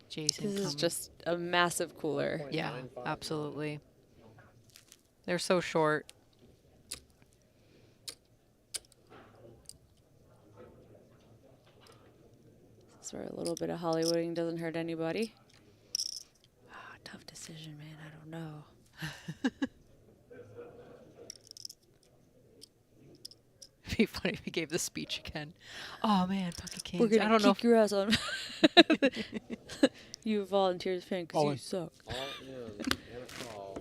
Jason This is just a massive cooler. Yeah, absolutely. They're so short. That's where a little bit of Hollywooding doesn't hurt anybody. Ah, tough decision, man. I don't know. It'd be funny if he gave the speech again. Oh man, pocket kings. We're gonna I don't know kick your ass on. You volunteers fan because you suck. All in and a call.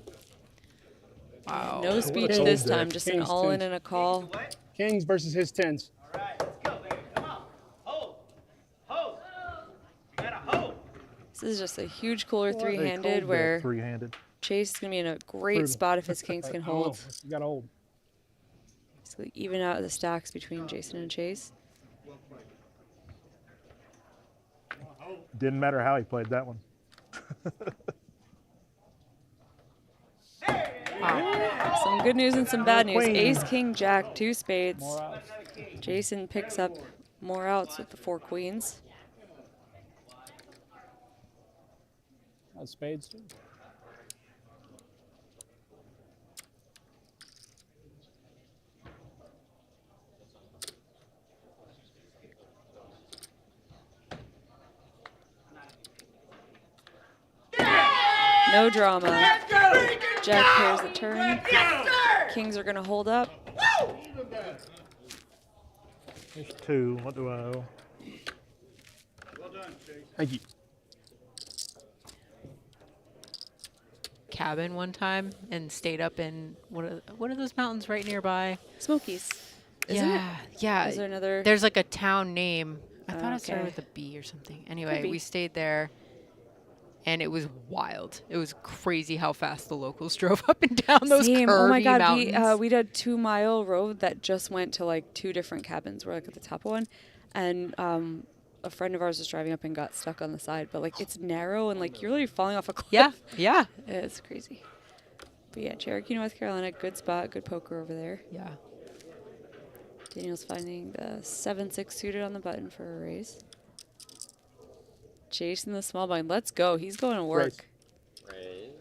Wow. No speech this time, just an all in and a call. Kings versus his 10s. This is just a huge cooler They three-handed called where that three-handed. Chase is going to be in a great Brutal. spot if his kings can hold. You got to hold. So even out the stacks between Jason and Chase. Didn't matter how he played that one. Some good news and some bad news. Queen. Ace, king, jack, 2 spades. More outs. Jason picks up more outs with the 4 queens. That's spades too. No drama. Jack pairs the turn. Kings are going to hold up. There's 2. What do I owe? Thank you. Cabin one time and stayed up in what are those mountains right nearby? Smokies. Isn't it? Yeah. Is there another? There's like a town name. I thought it started Okay. with a B or something. Anyway, be. we stayed there. And it was wild. It was crazy how fast the locals drove up and down those Same. curvy Oh my God, mountains. we did a 2-mile road that just went to like 2 different cabins. We're like at the top of one, and a friend of ours was driving up and got stuck on the side. But like it's narrow and like you're literally falling off a cliff. Yeah. It's crazy. But yeah, Cherokee, North Carolina, good spot, good poker over there. Yeah. Daniel's finding the 7-6 suited on the button for a raise. Jason the small blind. Let's go. He's going to work. Raise.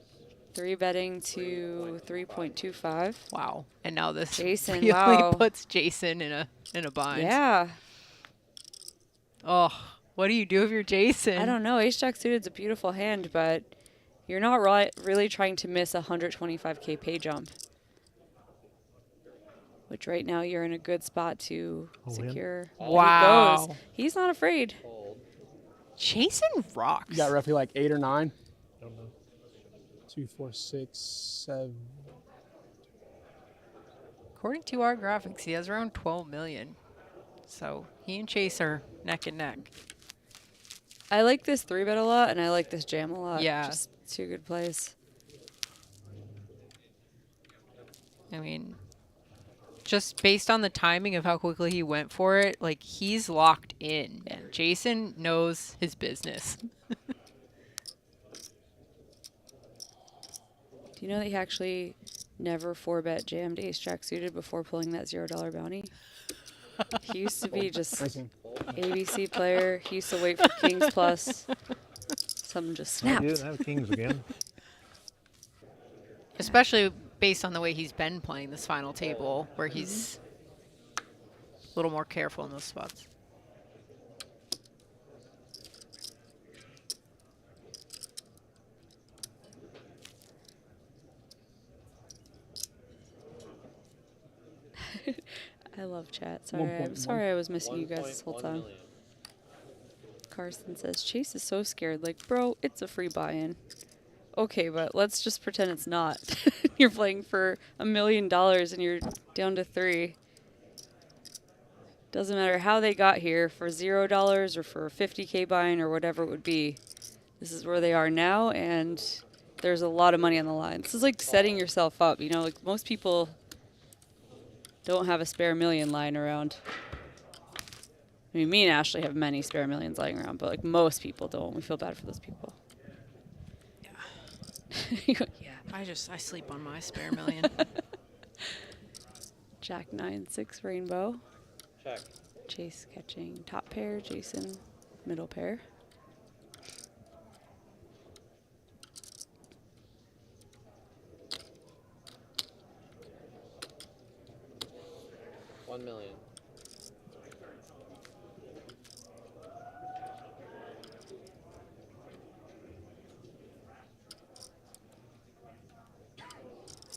3 betting to 3.25. Wow. And now this Jason, really wow. puts Jason in a bind. Yeah. Oh, What do you do if you're Jason? I don't know. Ace Jack suited's a beautiful hand, but you're not really trying to miss a 125K pay jump. Which right now you're in a good spot to secure. Wow. He goes. He's not afraid. Jason rocks. You got roughly like 8 or 9. Don't know. 2, 4, 6, 7. According to our graphics, he has around 12 million. So he and Chase are neck and neck. I like this 3-bet a lot, and I like this jam a lot. Yeah. Just 2 good plays. I mean, just based on the timing of how quickly he went for it, like, he's locked in. Yeah. Jason knows his business. Do you know that he actually never 4-bet jammed Ace Jack suited before pulling that $0 bounty? He used to be just ABC player. He used to wait for Kings plus. Something just snapped. You didn't have Kings again. Especially based on the way he's been playing this final table, where he's a little more careful in those spots. I love chat. I'm sorry I was missing you guys this whole time. Carson says, Chase is so scared. Like, bro, it's a free buy-in. Okay, but let's just pretend it's not. You're playing for $1 million and you're down to 3. Doesn't matter how they got here, for $0 or for a 50K buy-in or whatever it would be. This is where they are now, and there's a lot of money on the line. This is like setting yourself up. You know, like most people don't have a spare million lying around. I mean, me and Ashley have many spare millions lying around, but like most people don't. We feel bad for those people. Yeah, I sleep on my spare million. Jack 9-6 rainbow. Check. Chase catching top pair, Jason middle pair. $1 million.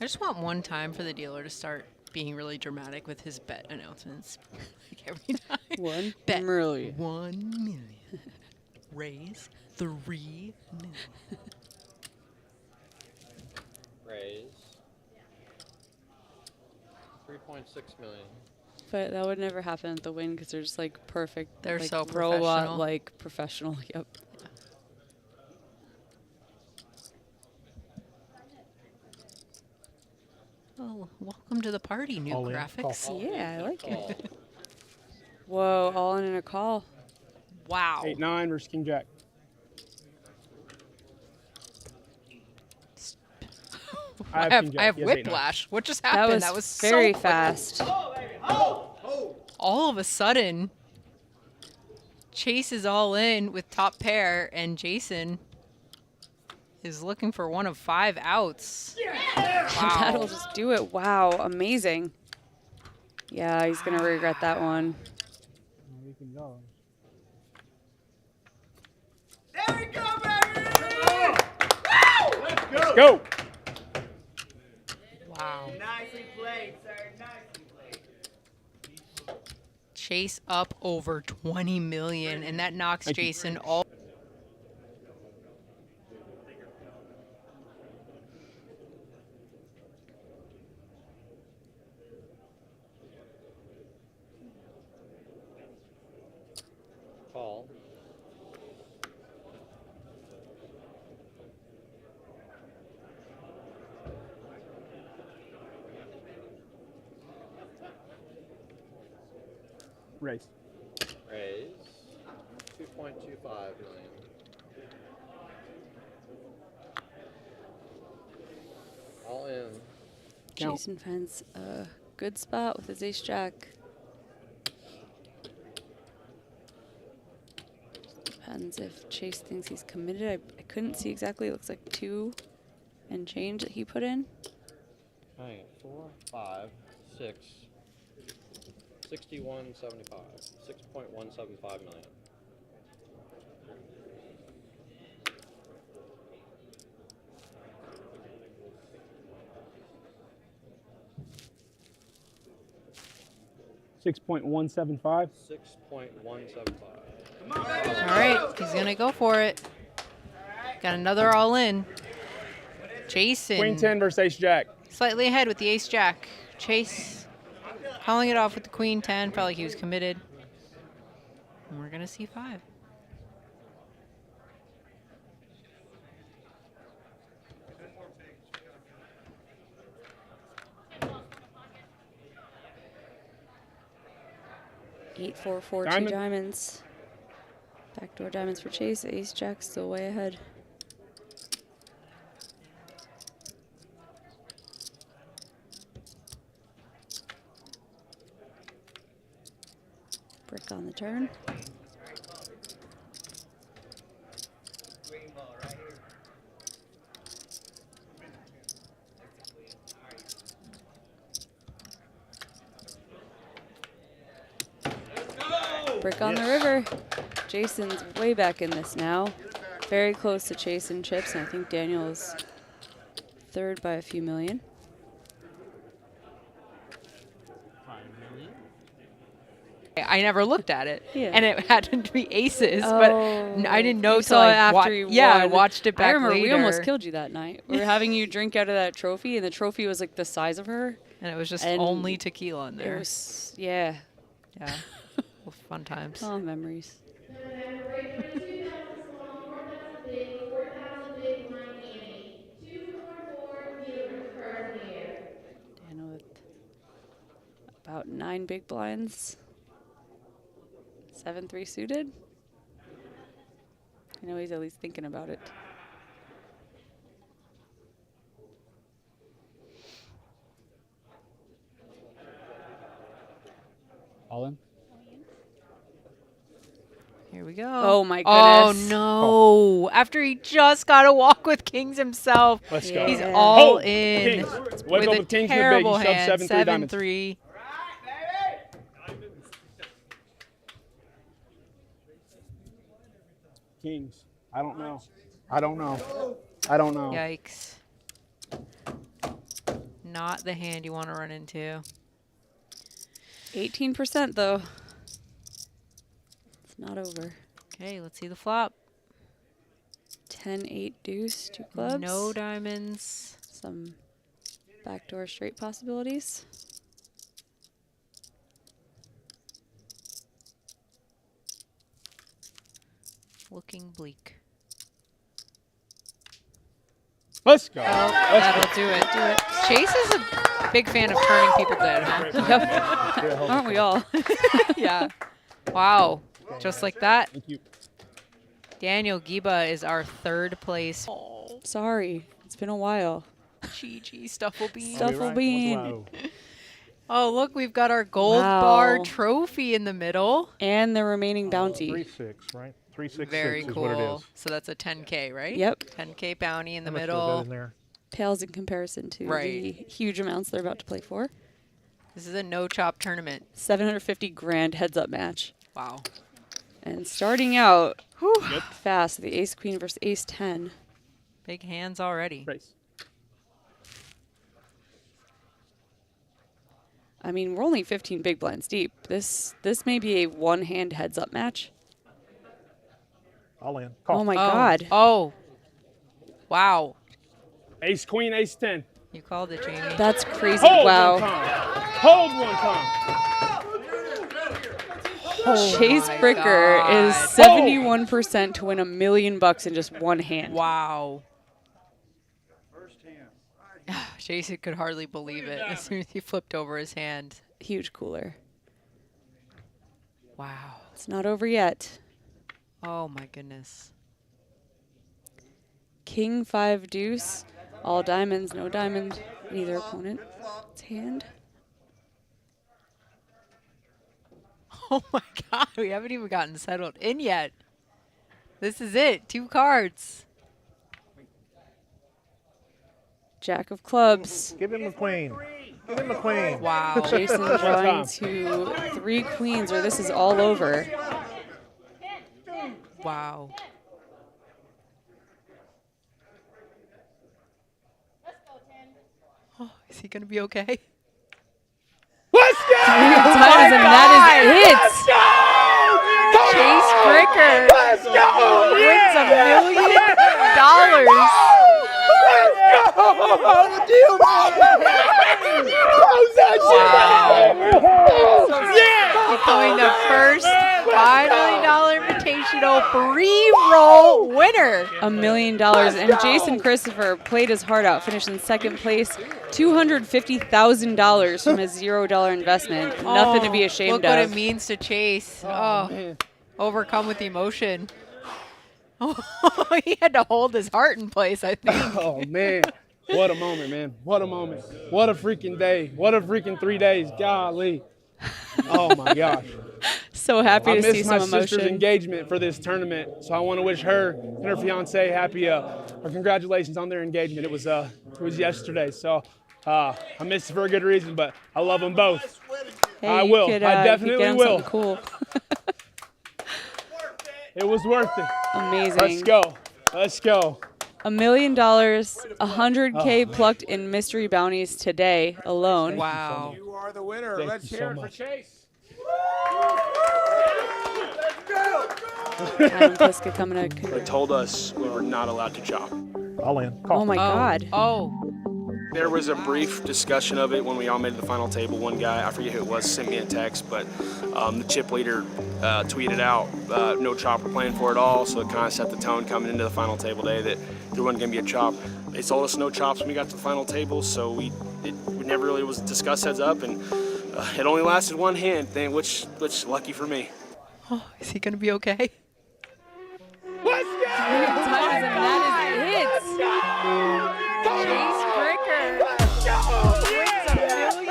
I just want one time for the dealer to start being really dramatic with his bet announcements. Like every time. $1 bet million. 1 million. Raise 3 million. Raise 3.6 million. But that would never happen at the win because they're just like perfect. They're like so robot like professional. Yep. Oh, welcome to the party, new All in. graphics. Call. Yeah, I like it. Whoa, all in a call. Wow. 8-9 versus King Jack. I have whiplash. What just happened? That was very so fast. All of a sudden, Chase is all in with top pair, and Jason is looking for one of 5 outs. Wow. That'll just do it. Wow, amazing. Yeah, he's going to regret that one. We can go. There we go, baby! Let's go! Wow. Nicely played, sir. Nicely played. Chase up over 20 million, and that knocks Jason all. Call. Raise. Raise 2.25 million. All in. Jason finds a good spot with his ace jack. Depends if Chase thinks he's committed. I couldn't see exactly. It looks like 2 and change that he put in. Hang it. 4, 5, 6. 61.75. 6.175 million. 6.175. 6.175. All right, he's gonna go for it. Got another all in. Jason. Queen 10 versus ace jack. Slightly ahead with the ace jack. Chase calling it off with the queen 10. Felt like he was committed. And we're gonna see 5. Eight, 4, 4, 2 Diamond. diamonds. Backdoor diamonds for Chase. Ace jack still way ahead. Brick on the turn. Brick on the river. Jason's way back in this now. Very close to Chase and chips, and I think Daniel is third by a few million. I never looked at it, Yeah. and it happened to be aces, but I didn't know You till saw it I after you yeah, I won. watched it back I remember later. we almost killed you that night. We were having you drink out of that trophy, and the trophy was like the size of her. And it was just And only tequila in there. It was, yeah. Yeah. Well, fun times. Oh, memories. Daniel with about 9 big blinds. 7-3 suited. I know he's at least thinking about it. All in. Here we go. Oh, my Oh, goodness. no. After he just got to walk with kings himself. Let's go. He's all Hold. in. Kings. Wake With up a with kings in the big. terrible You shove hand. 7-3 diamonds. 7-3. Kings. I don't know. I don't know. I don't know. Yikes. Not the hand you want to run into. 18% though. It's not over. Okay, let's see the flop. 10-8 deuce, 2 clubs. No diamonds. Some backdoor straight possibilities. Looking bleak. Let's go. Oh, that'll do it. Chase is a big fan of turning people dead, huh? Yep. Aren't we all? Yeah. Wow. Just like that. Thank you. Daniel Giba is our 3rd place. Sorry, it's been a while. GG, Stuffle Bean. Stuffle Bean. Oh, look, we've got our gold bar trophy in the middle. And the remaining bounty. 3-6, right? 3-6-6 Very is cool. what it is. So that's a 10K, right? Yep. 10K bounty in the How much was middle. that in there? Pales in comparison to the huge amounts they're about to play for. This is a no-chop tournament. 750 grand heads-up match. Wow. And starting out fast, the ace-queen versus ace-10. Big hands already. Race. I mean, we're only 15 big blinds deep. This may be a one-hand heads-up match. All in. Oh my God. Oh. Wow. Ace, queen, ace 10. You called it, Jamie. That's crazy. Hold wow. one time. Hold one time. Chase my Bricker is God. 71% to win $1 million in just one hand. Wow. Jason could hardly believe it as soon as he flipped over his hand. Huge cooler. Wow. It's not over yet. Oh my goodness. King 5 deuce. All diamonds, no diamond in either opponent's hand. Oh my God, we haven't even gotten settled in yet. This is it, 2 cards. Jack of clubs. Give him a queen. Give him a queen. Wow. Jason drawing to 3 queens, or this is all over. Wow. Oh, is he gonna be okay? Let's Times, and that is it. Chase Fricker wins $1 million. Becoming the first $5 million Invitational pre-roll winner. $1 million. And Jason Christopher played his heart out, finished in second place. $250,000 from his $0 investment. Nothing to be ashamed look of. Look what it means to Chase. Oh, overcome with emotion. Oh, he had to hold his heart in place, I think. Oh, man. What a moment, man. What a moment. What a freaking day. What a freaking 3 days. Golly. Oh, my gosh. So happy to see some I missed my sister's emotion. engagement for this tournament, so I want to wish her and her fiance happy or congratulations on their engagement. It was yesterday, so I missed it for a good reason, but I love them both. Hey, I will. Could, I definitely will. Cool. It was worth it. Amazing. Let's go. Let's go. $1 million, 100K plucked in mystery bounties today alone. Wow. You are the winner. Let's hear it for Chase. Adam Kiska coming to. They told us we were not allowed to chop. I'll in. Oh my God. Oh. There was a brief discussion of it when we all made it to the final table. One guy, I forget who it was, sent me a text, but the chip leader tweeted out no chop, we're playing for it all. So it kind of set the tone coming into the final table day that there wasn't going to be a chop. They told us no chops when we got to the final table, so it never really was discussed heads up, and it only lasted one hand, which lucky for me. Oh, is he going to be okay? Let's go! Times, and that is it. Chase Fricker wins $1 million.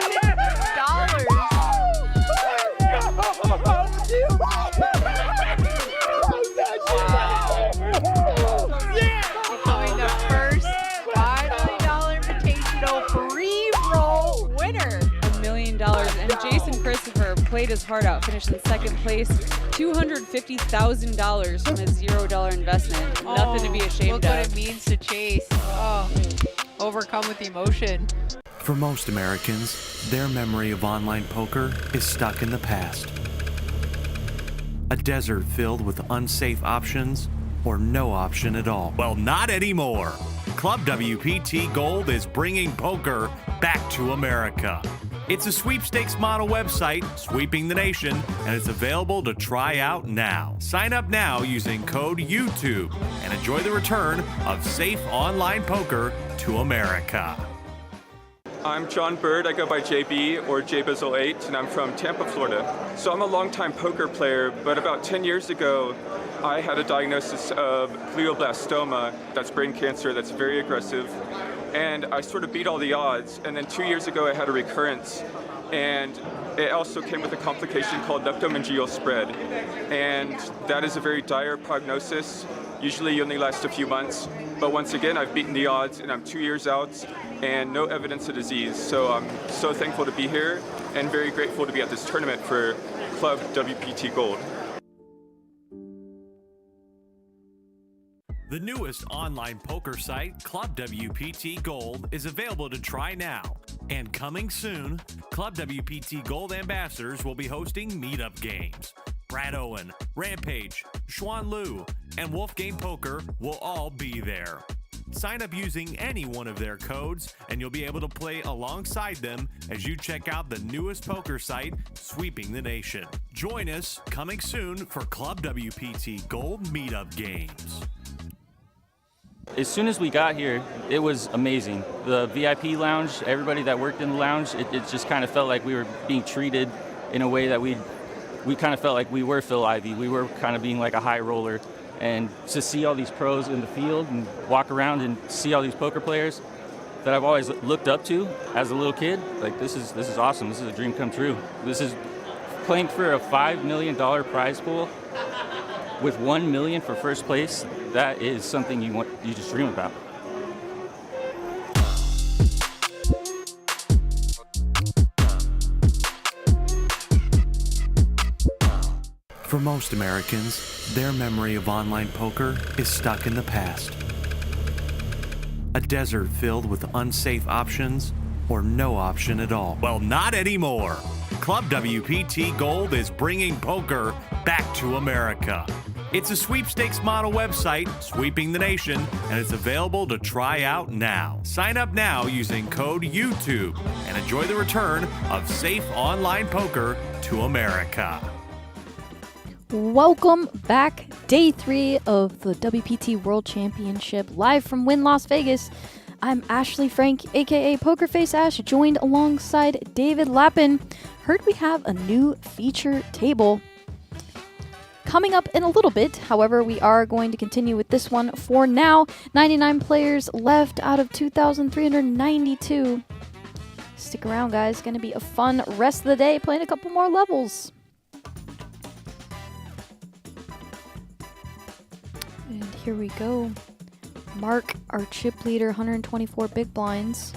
Becoming the first $5 million Invitational pre-roll winner. $1 million. And Jason Christopher played his heart out, finished in second place. $250,000 from his $0 investment. Nothing to be ashamed look of. Look what it means to Chase. Oh, overcome with emotion. For most Americans, their memory of online poker is stuck in the past. A desert filled with unsafe options or no option at all. Well, not anymore. Club WPT Gold is bringing poker back to America. It's a sweepstakes model website sweeping the nation, and it's available to try out now. Sign up now using code YouTube and enjoy the return of safe online poker to America. I'm John Bird. I go by JB or JBizzle8, and I'm from Tampa, Florida. So I'm a longtime poker player, but about 10 years ago, I had a diagnosis of glioblastoma. That's brain cancer that's very aggressive. And I sort of beat all the odds. And then 2 years ago, I had a recurrence. And it also came with a complication called ductomeningeal spread. And that is a very dire prognosis. Usually you only last a few months. But once again, I've beaten the odds, and I'm 2 years out and no evidence of disease. So I'm so thankful to be here and very grateful to be at this tournament for Club WPT Gold. The newest online poker site, Club WPT Gold, is available to try now. And coming soon, Club WPT Gold ambassadors will be hosting meetup games. Brad Owen, Rampage, Xuan Liu, and Wolfgame Poker will all be there. Sign up using any one of their codes, and you'll be able to play alongside them as you check out the newest poker site sweeping the nation. Join us coming soon for Club WPT Gold meetup games. As soon as we got here, it was amazing. The VIP lounge, everybody that worked in the lounge, it just kind of felt like we were being treated in a way that we kind of felt like we were Phil Ivey. We were kind of being like a high roller. And to see all these pros in the field and walk around and see all these poker players that I've always looked up to as a little kid, like this is awesome. This is a dream come true. This is playing for a $5 million prize pool with $1 million for first place. That is something you just dream about. For most Americans, their memory of online poker is stuck in the past. A desert filled with unsafe options or no option at all. Well, not anymore. Club WPT Gold is bringing poker back to America. It's a sweepstakes model website sweeping the nation, and it's available to try out now. Sign up now using code YouTube and enjoy the return of safe online poker to America. Welcome back. Day 3 of the WPT World Championship, live from Wynn, Las Vegas. I'm Ashley Frank, aka Pokerface Ash, joined alongside David Lappin. Heard we have a new feature table coming up in a little bit. However, we are going to continue with this one for now. 99 players left out of 2,392. Stick around, guys. Going to be a fun rest of the day playing a couple more levels. And here we go. Mark, our chip leader, 124 big blinds.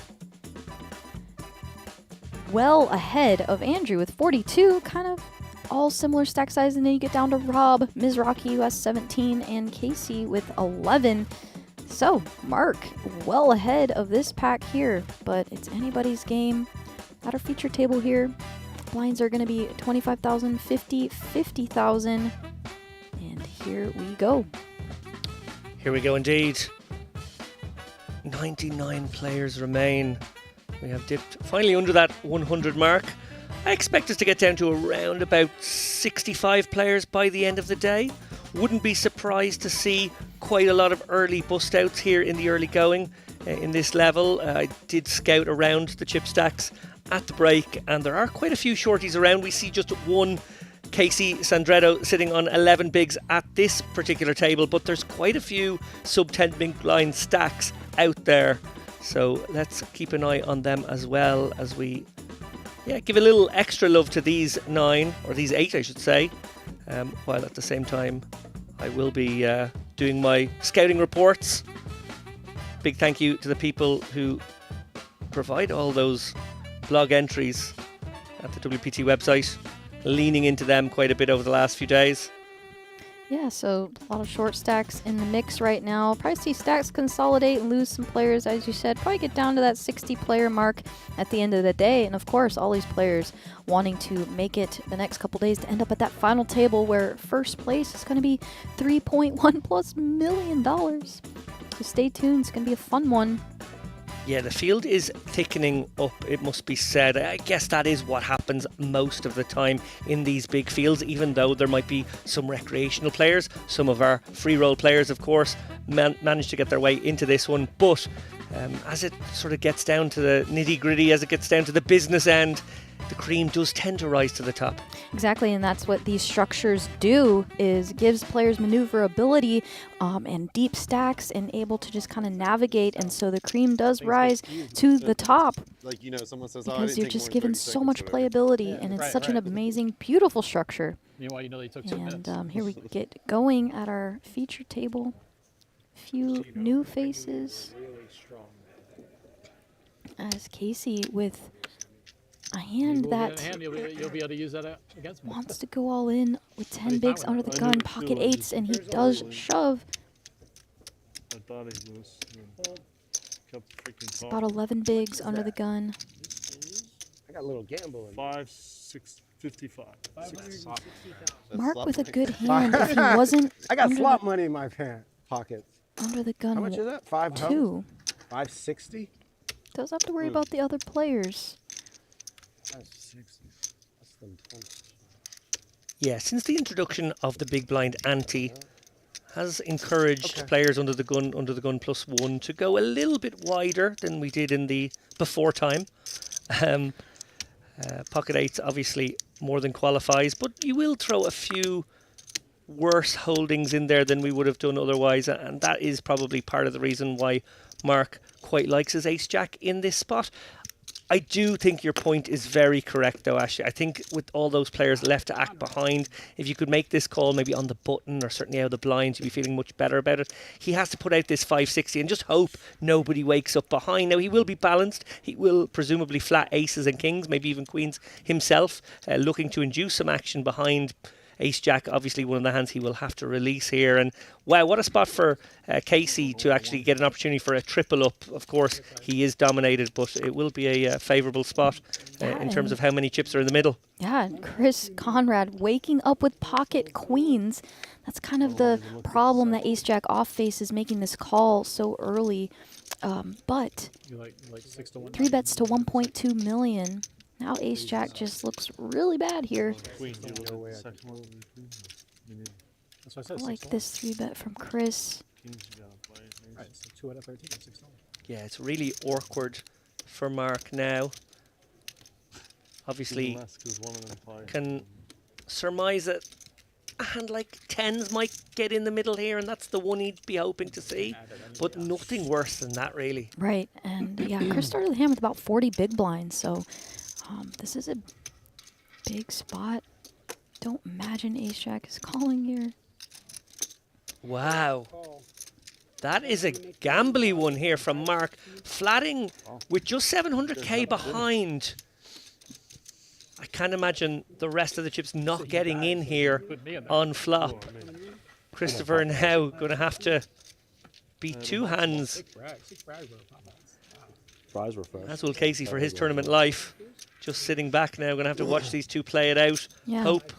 Well ahead of Andrew with 42, kind of all similar stack size. And then you get down to Rob, Ms. Rocky, who has 17, and Casey with 11. So, Mark, well ahead of this pack here, but it's anybody's game. At our feature table here, blinds are going to be 25,000, 50, 50,000. And here we go. Here we go indeed. 99 players remain. We have dipped finally under that 100 mark. I expect us to get down to around about 65 players by the end of the day. Wouldn't be surprised to see quite a lot of early bust outs here in the early going in this level. I did scout around the chip stacks at the break, and there are quite a few shorties around. We see just one Casey Sandretto sitting on 11 bigs at this particular table, but there's quite a few sub 10 big blind stacks out there, so let's keep an eye on them as well as we give a little extra love to these 9, or these 8 I should say, while at the same time I will be doing my scouting reports. Big thank you to the people who provide all those blog entries at the WPT website. Leaning into them quite a bit over the last few days. Yeah, so a lot of short stacks in the mix right now. Probably see stacks consolidate and lose some players, as you said. Probably get down to that 60 player mark at the end of the day. And of course, all these players wanting to make it the next couple days to end up at that final table where first place is going to be $3.1+ million. So stay tuned, it's going to be a fun one. Yeah, the field is thickening up, it must be said. I guess that is what happens most of the time in these big fields, even though there might be some recreational players. Some of our free roll players, of course, manage to get their way into this one. But as it sort of gets down to the nitty gritty, as it gets down to the business end, the cream does tend to rise to the top. Exactly, and that's what these structures do, is gives players maneuverability and deep stacks and able to just kind of navigate, and so the cream does rise to the top. Like, you know, someone says, because you're just given so much playability, and it's such an amazing, beautiful structure. Meanwhile, you know they took 2 minutes. And here we get going at our feature table. Few new faces. As Casey with a hand that You'll be able to use that against me. wants to go all in with 10 bigs under the gun, pocket 8s, and he does shove. I thought he was. Kept freaking It's about 11 bigs under the gun. I got a little gamble. 5, 6, 55. Mark with a good hand. If he wasn't, I got under slot the, money in my pocket. under the gun. How much is that? 5 2. 560. Does have to worry about the other players. 560. Less than 20. Yeah, since the introduction of the big blind ante has encouraged players under the gun +1 to go a little bit wider than we did in the before time. Pocket 8s obviously more than qualifies, but you will throw a few worse holdings in there than we would have done otherwise, and that is probably part of the reason why Mark quite likes his ace jack in this spot. I do think your point is very correct though, Ashley. I think with all those players left to act behind, if you could make this call maybe on the button or certainly out of the blinds, you'd be feeling much better about it. He has to put out this 560 and just hope nobody wakes up behind. Now he will be balanced. He will presumably flat aces and kings, maybe even queens himself, looking to induce some action behind Ace-Jack, obviously one of the hands he will have to release here. And wow, what a spot for Casey to actually get an opportunity for a triple up. Of course, he is dominated, but it will be a favourable spot in terms of how many chips are in the middle. Yeah, and Chris Conrad waking up with pocket queens. That's kind of the problem that Ace-Jack off faces, making this call so early. But You like 6 to 1. 3 bets to 1.2 million. Now Ace-Jack just looks really bad here. Queen, no way. That's what I said. I like this 3 bet from Chris. Right, so 2 out of 13, 6 to 1. Yeah, it's really awkward for Mark now. Obviously, can surmise that a hand like 10s might get in the middle here, and that's the one he'd be hoping to see. But nothing worse than that, really. Right, and yeah, Chris started the hand with about 40 big blinds, so this is a big spot. Don't imagine Ace-Jack is calling here. Wow. That is a gambly one here from Mark. Flatting with just 700k behind. I can't imagine the rest of the chips not getting in here on flop. Christopher now going to have to beat 2 hands, as will Casey for his tournament life. Just sitting back now, going to have to watch these two play it out. Yeah. Hope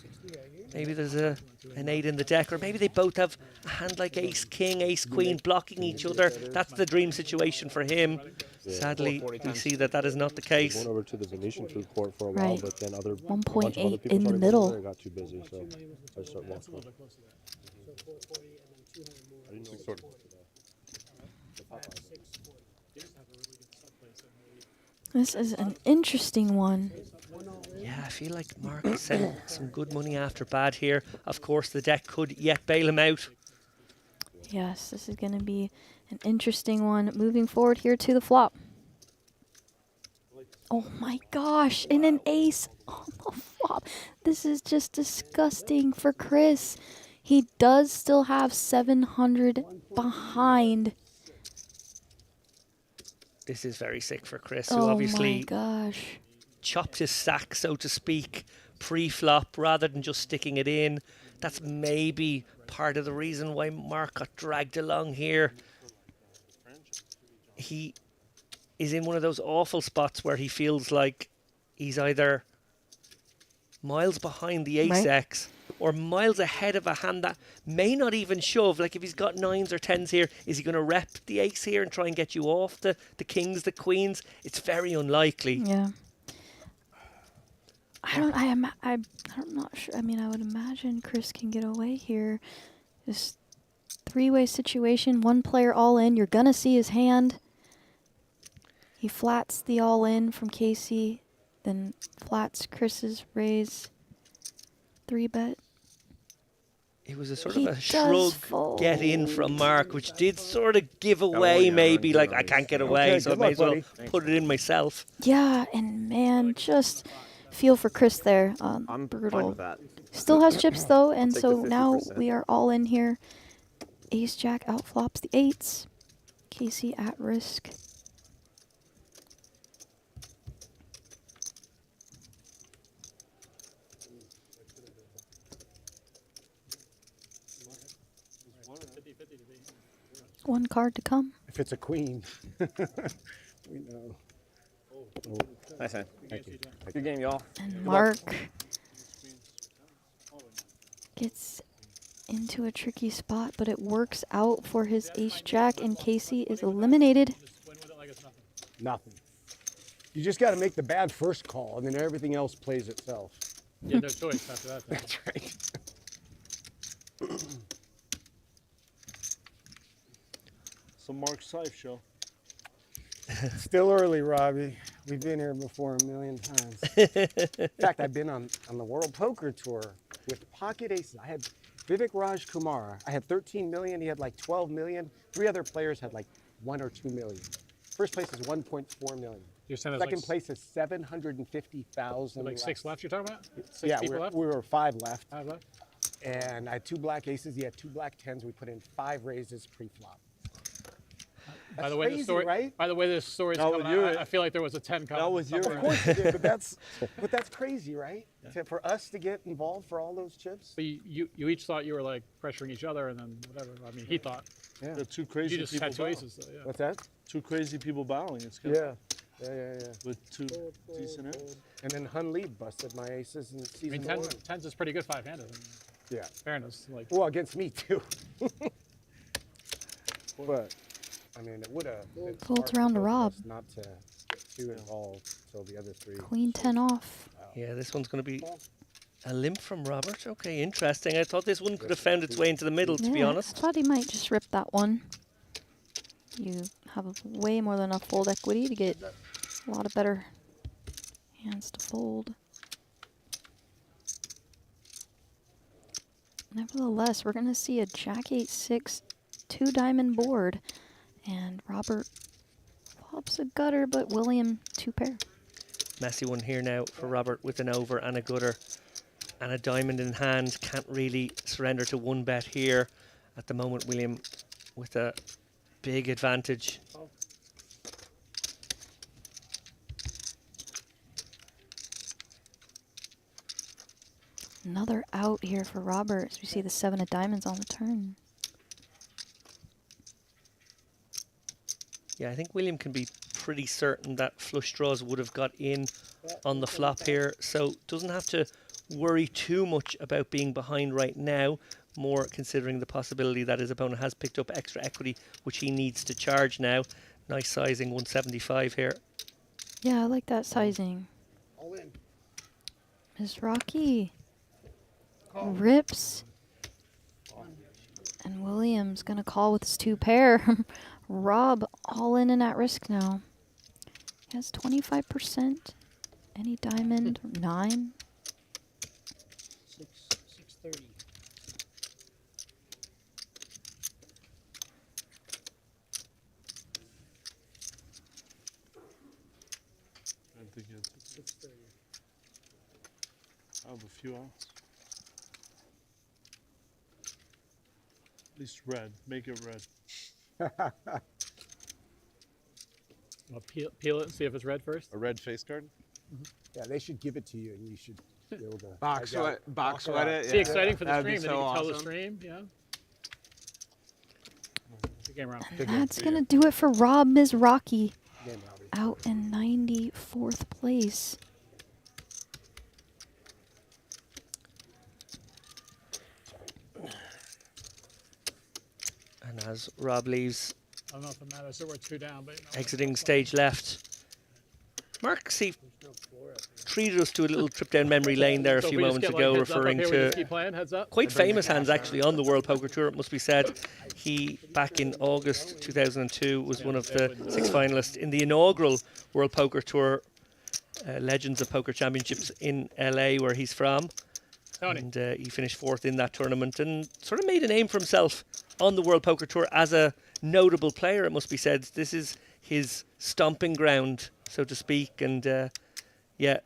maybe there's an 8 in the deck, or maybe they both have a hand like ace-king, ace-queen blocking each other. That's the dream situation for him. Sadly, we see that is not the case. Went over to the Venetian food court for a while, Right. but then a bunch of 1.8 other people in the started going middle. there. I got too busy, so I just started walking. This is an interesting one. Yeah, I feel like Mark sent some good money after bad here. Of course, the deck could yet bail him out. Yes, this is going to be an interesting one. Moving forward here to the flop. Oh my gosh, and an ace on the flop. This is just disgusting for Chris. He does still have 700 behind. This is very sick for Chris, who Oh obviously my gosh. chopped his sack, so to speak, pre-flop rather than just sticking it in. That's maybe part of the reason why Mark got dragged along here. He is in one of those awful spots where he feels like he's either miles behind the ace-x or miles ahead of a hand that may not even shove. Like if he's got 9s or 10s here, is he going to rep the ace here and try and get you off the kings, the queens? It's very unlikely. Yeah. I'm not sure. I mean, I would imagine Chris can get away here. This 3-way situation, one player all in. You're going to see his hand. He flats the all in from Casey, then flats Chris's raise. 3-bet. It was a sort He of a does shrug fold. get in from Mark, which did sort of give away maybe, like, I can't get away, Okay, so I good may luck, as well buddy. put it in myself. Yeah, and man, just feel for Chris there. I'm brutal. fine with that. Still has chips though, and take so the now 50%. we are all in here. Ace-Jack outflops the 8s. Casey at risk. One card to come. If it's a queen, we know. Nice hand. Thank you. Good game, y'all. And Mark gets into a tricky spot, but it works out for his ace-jack, and Casey is eliminated. Nothing. You just got to make the bad first call, and then everything else plays itself. Yeah, no choice after that. That's right. So Mark Seif show. Still early, Robbie. We've been here before a million times. In fact, I've been on the World Poker Tour with pocket aces. I had Vivek Raj Kumar. I had 13 million. He had like 12 million. 3 other players had like 1 or 2 million. First place is 1.4 million. You're saying Second like place is 750,000. like 6 left you're talking about? 6 Yeah, people left? we were 5 left. 5 left? And I had 2 black aces. He had 2 black 10s. We put in 5 raises pre-flop. By the way, crazy, the story. right? By the way, this story's That coming. was you. I feel like there was a 10 coming. That was you. somewhere. Of course you did, but that's crazy, right? For us to get involved for all those chips. But you each thought you were like pressuring each other, and then whatever. I mean, he thought. Yeah. The two crazy You just people had two battling. aces. So, yeah. What's that? Two crazy people battling. It's good. Yeah. With two decent hands. And then Hun Lee busted my aces in I season mean, one. tens is pretty good five-handed. I mean, Yeah. fairness, like. Well, against me too. But I mean, it would have. Folds around to Rob. Not to get too involved till the other three. Queen 10 off. Yeah, this one's going to be a limp from Robert. Okay, interesting. I thought this one could have found its way into the middle, to be honest. I thought he might just rip that one. You have way more than enough fold equity to get a lot of better hands to fold. Nevertheless, we're going to see a Jack 8-6 two-diamond board. And Robert flops a gutter, but William 2-pair. Messy one here now for Robert with an over and a gutter. And a diamond in hand. Can't really surrender to one bet here. At the moment, William with a big advantage. Another out here for Robert as we see the 7 of diamonds on the turn. Yeah, I think William can be pretty certain that flush draws would have got in on the flop here. So doesn't have to worry too much about being behind right now. More considering the possibility that his opponent has picked up extra equity, which he needs to charge now. Nice sizing, 175 here. Yeah, I like that sizing. All in. Miss Rocky rips. And William's going to call with his 2-pair. Rob all in and at risk now. He has 25%. Any diamond, 9. 630. I think it's 630. I have a few outs. At least red. Make it red. I'll peel it and see if it's red first. A red face card? Yeah, they should give it to you, and you should be able to Box sweat it. It's exciting for the That'd be stream. so Then you can tell the awesome. stream. Yeah. Good game, Rob. And that's going to do it for Rob Ms. Rocky. Out in 94th place. And as Rob leaves, I don't know if it matters. So we're 2 down, but. exiting stage left. Mark C treated us to a little trip down memory lane there a So few we just moments get, like, ago, heads up up referring here, we just to keep playing, heads up? quite famous hands actually on the World Poker Tour, it must be said. He, back in August 2002, was one of the 6 finalists in the inaugural World Poker Tour Legends of Poker Championships in LA, where he's from. Tony. And he finished 4th in that tournament and sort of made a name for himself on the World Poker Tour as a notable player, it must be said. This is his stomping ground, so to speak, and yeah,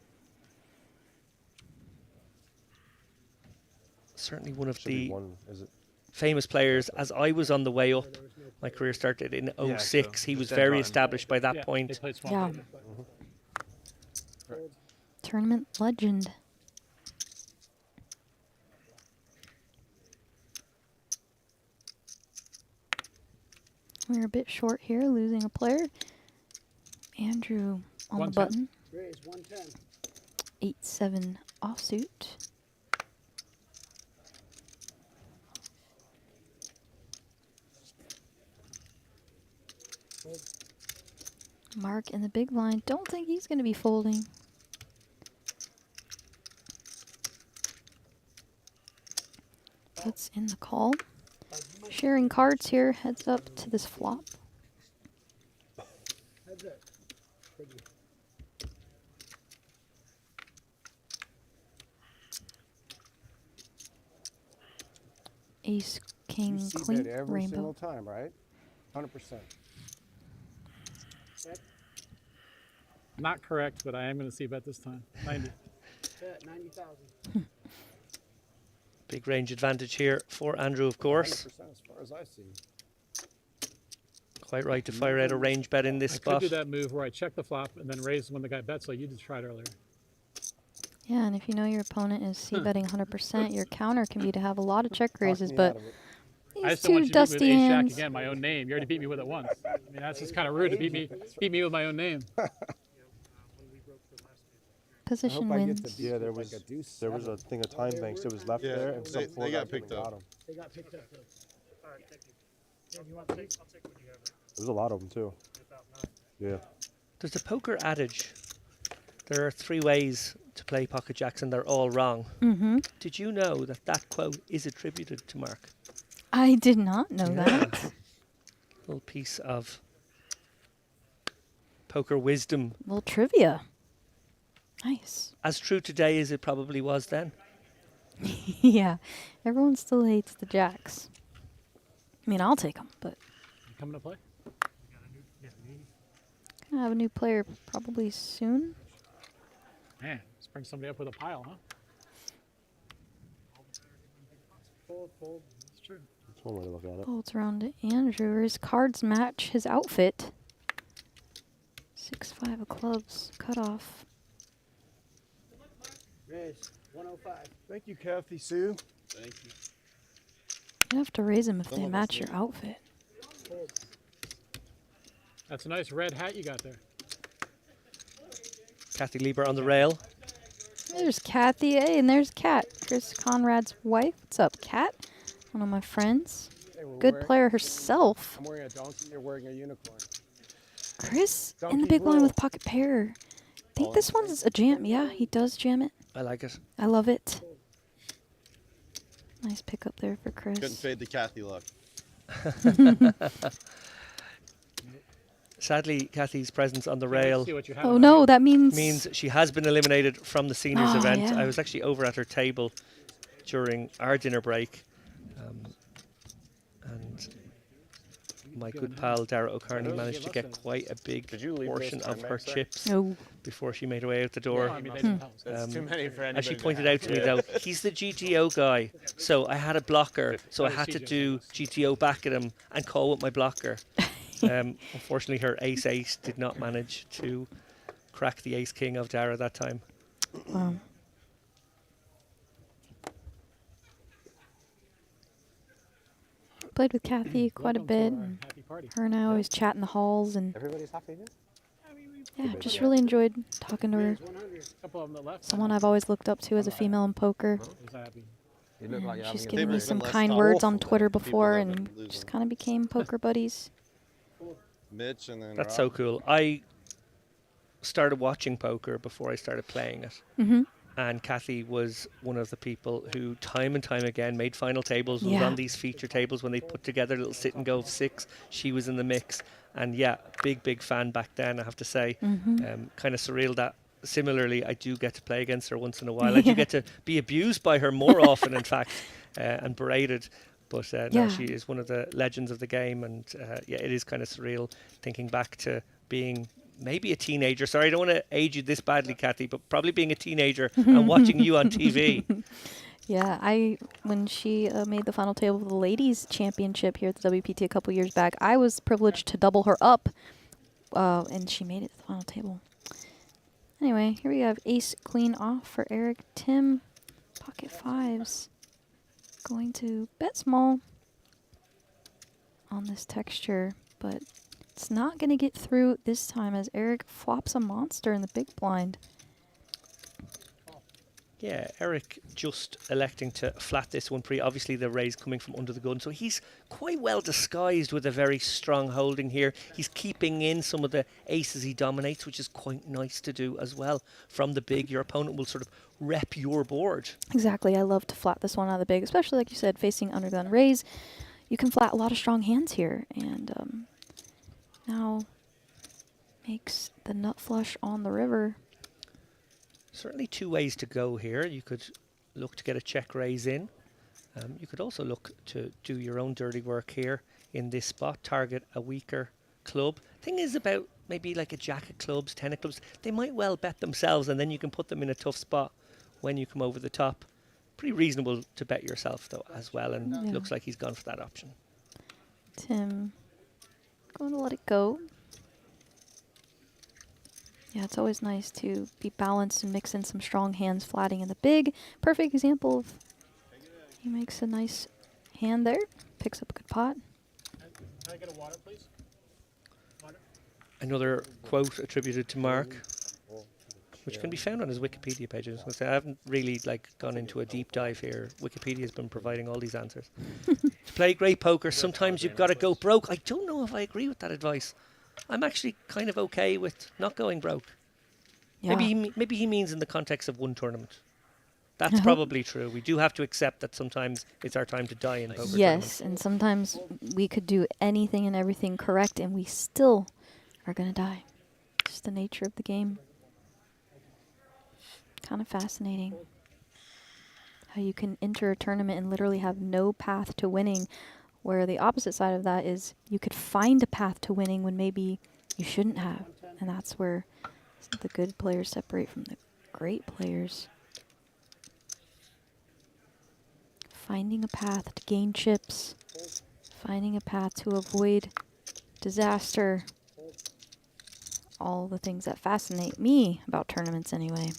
certainly one of the famous players. As I was on the way up, my career started in 06. He was very established by that point. Yeah. Tournament legend. We're a bit short here, losing a player. Andrew on the button. Raise 110. 8-7 offsuit. Mark in the big blind. Don't think he's going to be folding. Puts in the call. Sharing cards here. Heads up to this flop. Heads up. Pretty. Ace, king, You see queen, that every rainbow. single time, right? 100%. Not correct, but I am going to see bet this time. 90. Bet 90,000. Big range advantage here for Andrew, of course. 100% as far as I see. Quite right to fire out a range bet in this I spot. could do that move where I check the flop and then raise when the guy bets, like you just tried earlier. Yeah, and if you know your opponent is c-betting 100%, your counter can be to have a lot of check raises, but I these just don't want two you to beat me with dusty ace jack hands. again, my own name. You already beat me with it once. I mean, that's just kind of rude to beat me with my own name. Position wins. Yeah, there was a thing of time banks. It was left there, and some they got picked up. got 'em. They got picked up. All right, thank you. Yeah, you want to take? I'll take what you have. There's a lot of them too. Yeah. There's a poker adage. There are 3 ways to play pocket jacks, and they're all wrong. Did you know that that quote is attributed to Mark? I did not know that. Little piece of poker wisdom. Little trivia. Nice. As true today as it probably was then. Yeah, everyone still hates the jacks. I mean, I'll take them, but You coming to play? gonna have a new player probably soon. Man, let's bring somebody up with a pile, huh? Fold, fold. That's true. That's one way to look at it. Folds around to Andrew. His cards match his outfit. 6-5 of clubs. Cut off. Raise 105. Thank you, Kathy Sue. Thank you. You have to raise them if they match your outfit. That's a nice red hat you got there. Kathy Lieber on the rail. There's Kathy, hey, and there's Kat, Chris Conrad's wife. What's up, Kat? One of my friends. Hey, we're Good wearing- player herself. I'm wearing a donkey. You're wearing a unicorn. Chris in the Donkey big blind rule. with pocket pair. I think this one's a jam. Yeah, he does jam it. I like it. I love it. Nice pickup there for Chris. Couldn't fade the Kathy look. Sadly, Kathy's presence on the rail Oh no, that means she has been eliminated from the seniors Oh, event. yeah. I was actually over at her table during our dinner break, and my good pal Dara O'Carney managed to get quite a big portion of her chips Oh. before she made her way out the door. Yeah, I mean, they didn't help. That's too many for As she anybody to pointed have. out to me, Yeah. though, he's the GTO guy, so I had a blocker, so I had to do GTO back at him and call with my blocker. Unfortunately, her ace-8 did not manage to crack the ace-king of Dara that time. Wow. Played with Kathy quite a bit. And her and I always chat in the halls, and Everybody's happy here? yeah, just really enjoyed talking to her. Couple of them that left. Someone I've always looked up to as a female in poker. Who's happy? You look like And you're she's having a given me bit some less kind time. words on Awful Twitter people before, that and lose just them. kind of became poker buddies. Mitch and then That's Rob. so cool. I started watching poker before I started playing it. Mhm. And Kathy was one of the people who time and time again made final tables, was Yeah. on these feature tables when they put together a little sit and go of 6. She was in the mix. And yeah, big fan back then, I have to say. Mhm. Kind of surreal that similarly I do get to play against her once in a while. I do get to be abused by her more often, in fact, and berated. But no, Yeah. she is one of the legends of the game. And yeah, it is kind of surreal thinking back to being maybe a teenager. Sorry, I don't want to age you this badly, Kathy, but probably being a teenager and watching you on TV. Yeah, when she made the final table of the ladies championship here at the WPT a couple years back, I was privileged to double her up, and she made it to the final table. Anyway, here we have ace queen off for Eric. Tim, pocket 5s, going to bet small on this texture, but it's not going to get through this time as Eric flops a monster in the big blind. Yeah, Eric just electing to flat this one obviously the raise coming from under the gun, so he's quite well disguised with a very strong holding here. He's keeping in some of the aces he dominates, which is quite nice to do as well. From the big, your opponent will sort of rep your board. Exactly. I love to flat this one out of the big, especially like you said, facing undergun raise. You can flat a lot of strong hands here, and now makes the nut flush on the river. Certainly 2 ways to go here. You could look to get a check raise in. You could also look to do your own dirty work here in this spot, target a weaker club. Thing is about maybe like a jack of clubs, 10 of clubs, they might well bet themselves, and then you can put them in a tough spot when you come over the top. Pretty reasonable to bet yourself though as well, and Yeah. looks like he's gone for that option. Tim Going to let it go. Yeah, it's always nice to be balanced and mix in some strong hands flatting in the big. Perfect example of he makes a nice hand there, picks up a good pot. Can I get a water, please? Water? Another quote attributed to Mark, which can be found on his Wikipedia page. I was going to say, I haven't really gone into a deep dive here. Wikipedia has been providing all these answers. To play great poker, sometimes you've got to go broke. I don't know if I agree with that advice. I'm actually kind of okay with not going broke. Yeah. Maybe he means in the context of one tournament. That's probably true. We do have to accept that sometimes it's our time to die in poker. Yes, and sometimes we could do anything and everything correct, and we still are going to die. Just the nature of the game. Kind of fascinating how you can enter a tournament and literally have no path to winning, where the opposite side of that is you could find a path to winning when maybe you shouldn't have. And that's where the good players separate from the great players. Finding a path to gain chips, finding a path to avoid disaster. All the things that fascinate me about tournaments anyway.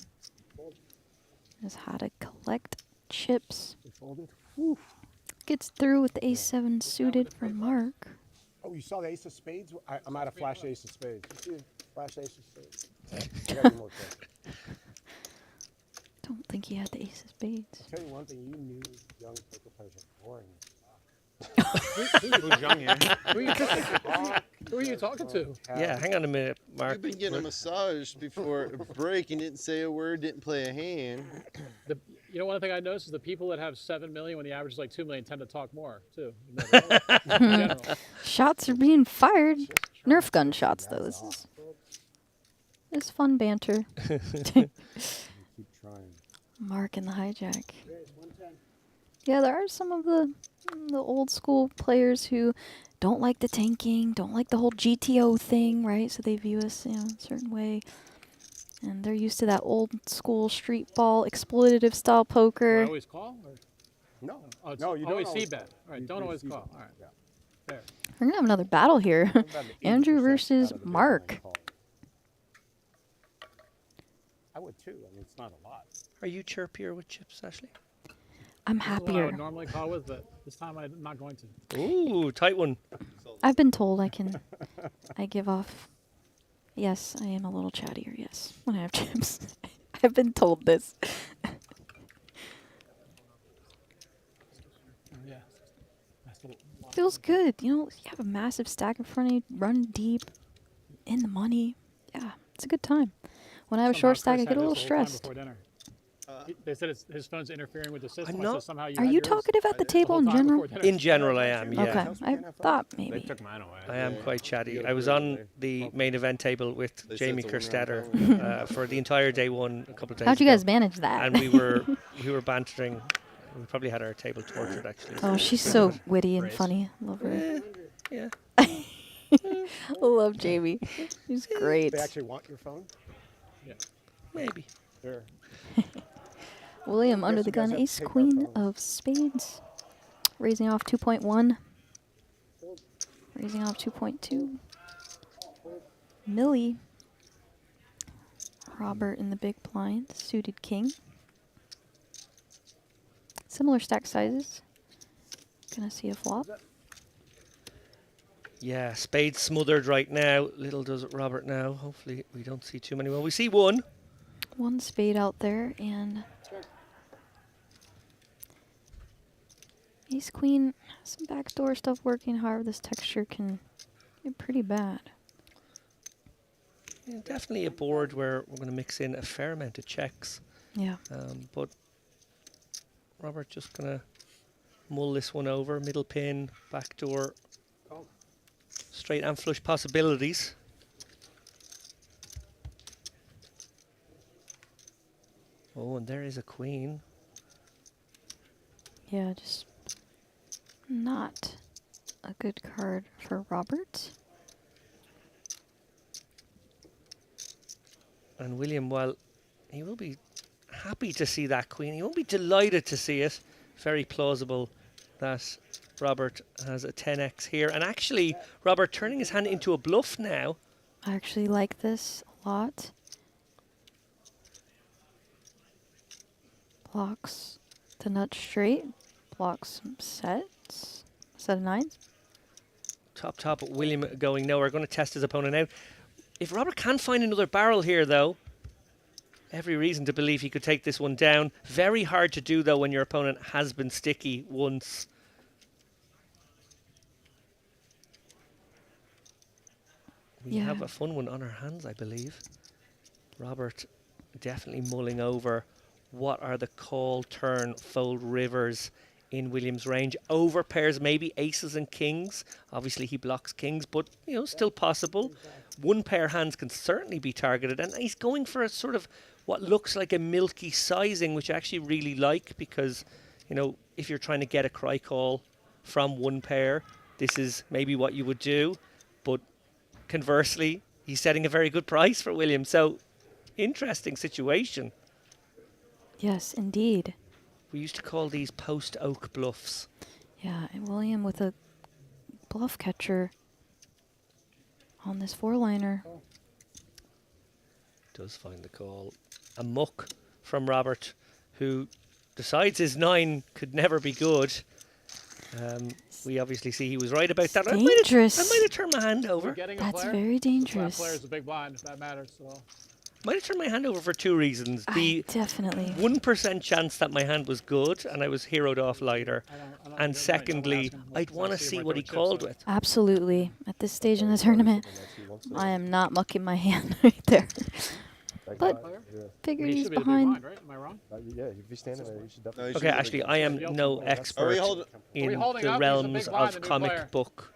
Is how to collect chips. Gets through with the ace-7 suited for Mark. Oh, you saw the ace of spades? I'm out of flash ace of spades. You see flash ace of spades? I gotta be more careful. Don't think he had the ace of spades. I'll tell you one thing, you knew young poker players are boring. Who's young here? Who are you talking to? Yeah, hang on a minute, Mark. You've been getting a massage before a break and didn't say a word, didn't play a hand. You know, one thing I noticed is the people that have 7 million when the average is like 2 million tend to talk more too. In general. Shots are being fired. Nerf gun shots, though. This is fun banter. Keep trying. Mark and the hijack. Yeah, there are some of the old school players who don't like the tanking, don't like the whole GTO thing, right? So they view us, a certain way. And they're used to that old school street ball, exploitative style poker. Do I always call? Or? No. Oh, No, you don't always always c-bet. All right, don't always call. All right. Yeah. There. We're going to have another battle here. Andrew versus Mark. I would too. I mean, it's not a lot. Are you chirpier with chips, Ashley? I'm This is what I happier. would normally call with, but this time I'm not going to. Ooh, tight one. I've been told I give off. Yes, I am a little chattier, yes, when I have chips. I've been told this. Yeah. Nice little Feels good. You have a massive stack in front of you, run deep, in the money. Yeah, it's a good time. When I have a short stack, I get a little stressed. They said his phone's interfering with the system. I'm not. So somehow Are you talkative at the table in general? In general, I am, yeah. Okay, I thought maybe. They took mine away. I am quite chatty. I was on the main event table with Jamie Kerstetter for the entire day one a couple of days How'd you ago. guys manage that? And we were bantering. We probably had our table tortured, actually. Oh, she's so witty and funny. Love her. Yeah. I love Jamie. She's great. They actually want your phone? Yeah. Maybe. There. William under Yes, the you guys gun, have to ace take our queen phones. of spades. Raising off 2.1. Raising off 2.2. Millie. Robert in the big blind, suited king. Similar stack sizes. Gonna see a flop. Yeah, spades smothered right now. Little does it Robert now. Hopefully we don't see too many. Well, we see one. One spade out there, and ace queen, some backdoor stuff working. However, this texture can get pretty bad. Yeah, definitely a board where we're going to mix in a fair amount of checks. Yeah. But Robert just going to mull this one over. Middle pin, backdoor, straight and flush possibilities. Oh, and there is a queen. Yeah, just not a good card for Robert. And William, while he will be happy to see that queen, he won't be delighted to see it. Very plausible that Robert has a 10x here. And actually, Robert turning his hand into a bluff now. I actually like this a lot. Blocks the nut straight. Blocks some sets. Set of nines. Top, William going nowhere. Going to test his opponent out. If Robert can find another barrel here, though, every reason to believe he could take this one down. Very hard to do, though, when your opponent has been sticky once. We have a fun one on our hands, I believe. Robert definitely mulling over what are the call, turn, fold rivers in Williams' range. Over pairs, maybe aces and kings. Obviously, he blocks kings, but, you know, still possible. One pair hands can certainly be targeted. And he's going for a sort of what looks like a milky sizing, which I actually really like because, you know, if you're trying to get a cry call from one pair, this is maybe what you would do. But conversely, he's setting a very good price for William. So, interesting situation. Yes, indeed. We used to call these post-oak bluffs. Yeah, and William with a bluff catcher on this four-liner. Does find the call. A muck from Robert, who decides his 9 could never be good. We obviously see he was right about that. Dangerous. I might have turned my hand over. That's very dangerous. That player's a big blind, if that matters. So. Might have turned my hand over for two reasons. The definitely 1% chance that my hand was good and I was heroed off lighter. And secondly, I'd want to see what he called with. Absolutely. At this stage in the tournament, I am not mucking my hand right there. But figure he's behind. Right? Am I wrong? Yeah, if you're standing there, you should definitely. Okay, actually, I am no expert in the realms of comic book,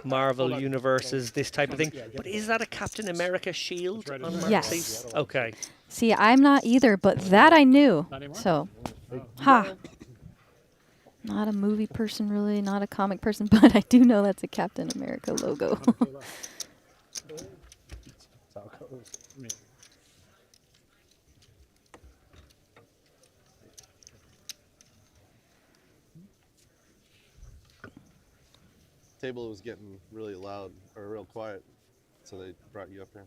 Marvel universes, this type of thing. But is that a Captain America shield on Mark, Yes. please? Okay. See, I'm not either, but that I knew. So, ha. Not a movie person, really, not a comic person, but I do know that's a Captain America logo. Table was getting really loud or real quiet, so they brought you up here.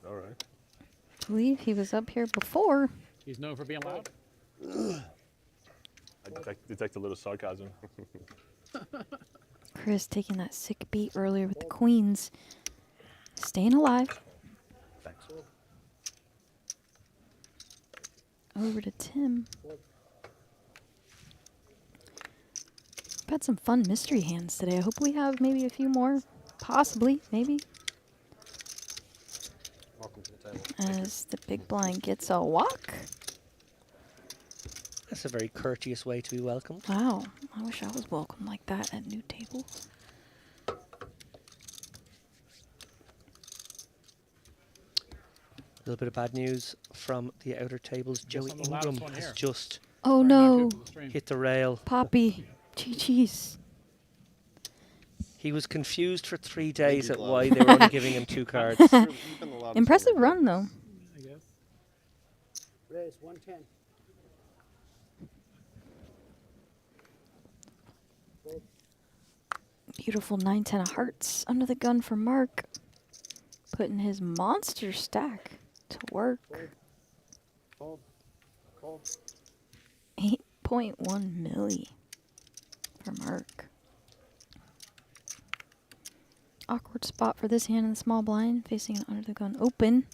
All right. I believe he was up here before. He's known for being loud. I detect a little sarcasm. Chris taking that sick beat earlier with the queens. Staying alive. Thanks. Over to Tim. We've had some fun mystery hands today. I hope we have maybe a few more. Possibly, maybe. Welcome to the table. As the big blind gets a walk. That's a very courteous way to be welcomed. Wow. I wish I was welcomed like that at new tables. A little bit of bad news from the outer tables. Joey Ingram has just Oh no. hit the rail. Poppy. GG's. He was confused for 3 days at why they were only giving him 2 cards. Impressive run though. I guess. Raise 110. Beautiful 9-10 of hearts under the gun for Mark. Putting his monster stack to work. Fold. Fold. 8.1 milli for Mark. Awkward spot for this hand in the small blind, facing an under the gun open.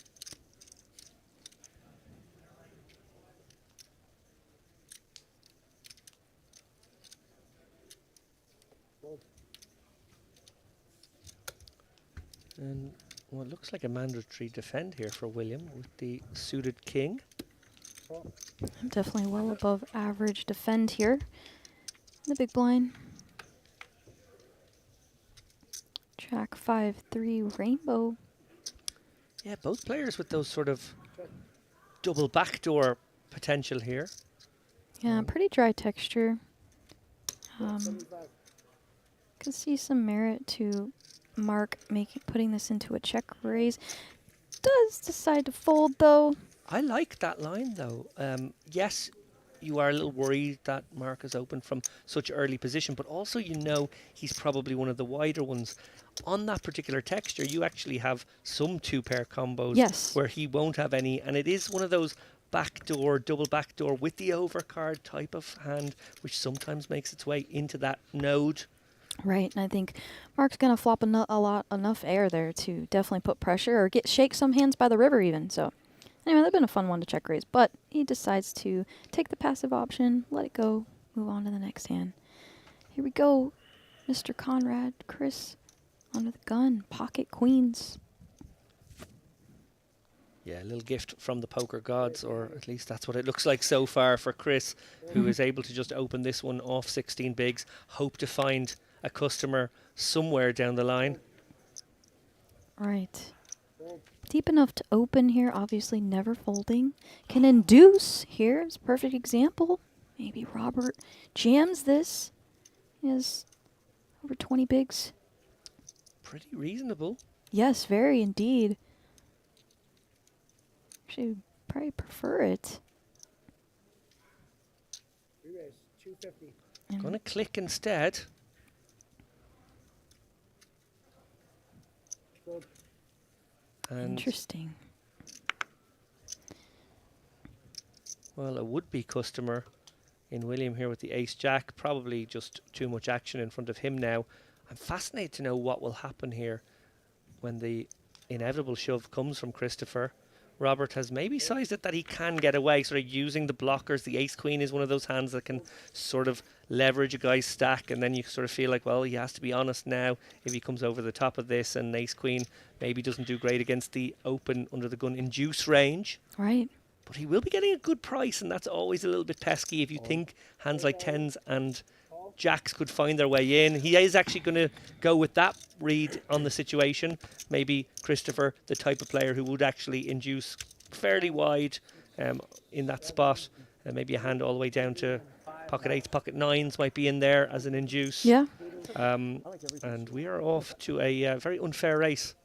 And what looks like a mandatory defend here for William with the suited king. Definitely well above average defend here. The big blind. Jack 5-3 rainbow. Yeah, both players with those sort of double backdoor potential here. Yeah, pretty dry texture. Can see some merit to Mark putting this into a check raise. Does decide to fold though. I like that line though. Yes, you are a little worried that Mark is open from such early position, but also you know he's probably one of the wider ones. On that particular texture, you actually have some 2-pair combos Yes. where he won't have any, and it is one of those backdoor, double backdoor with the overcard type of hand, which sometimes makes its way into that node. Right, and I think Mark's going to flop enough air there to definitely put pressure or shake some hands by the river even. So anyway, that's been a fun one to check raise, but he decides to take the passive option, let it go, move on to the next hand. Here we go, Mr. Conrad, Chris, under the gun, pocket queens. Yeah, a little gift from the poker gods, or at least that's what it looks like so far for Chris, who is able to just open this one off 16 bigs, hope to find a customer somewhere down the line. Right. Deep enough to open here, obviously never folding. Can induce here is a perfect example. Maybe Robert jams this. He has over 20 bigs. Pretty reasonable. Yes, very indeed. Actually, probably prefer it. Gonna click instead. And interesting. Well, a would-be customer in William here with the ace-jack. Probably just too much action in front of him now. I'm fascinated to know what will happen here when the inevitable shove comes from Christopher. Robert has maybe sized it that he can get away, sort of using the blockers. The ace-queen is one of those hands that can sort of leverage a guy's stack, and then you sort of feel like, well, he has to be honest now if he comes over the top of this, and ace-queen maybe doesn't do great against the open under-the-gun induce range. Right. But he will be getting a good price, and that's always a little bit pesky if you think hands like tens and jacks could find their way in. He is actually going to go with that read on the situation. Maybe Christopher, the type of player who would actually induce fairly wide in that spot. Maybe a hand all the way down to pocket eights, pocket nines might be in there as an induce. Yeah. And we are off to a very unfair race.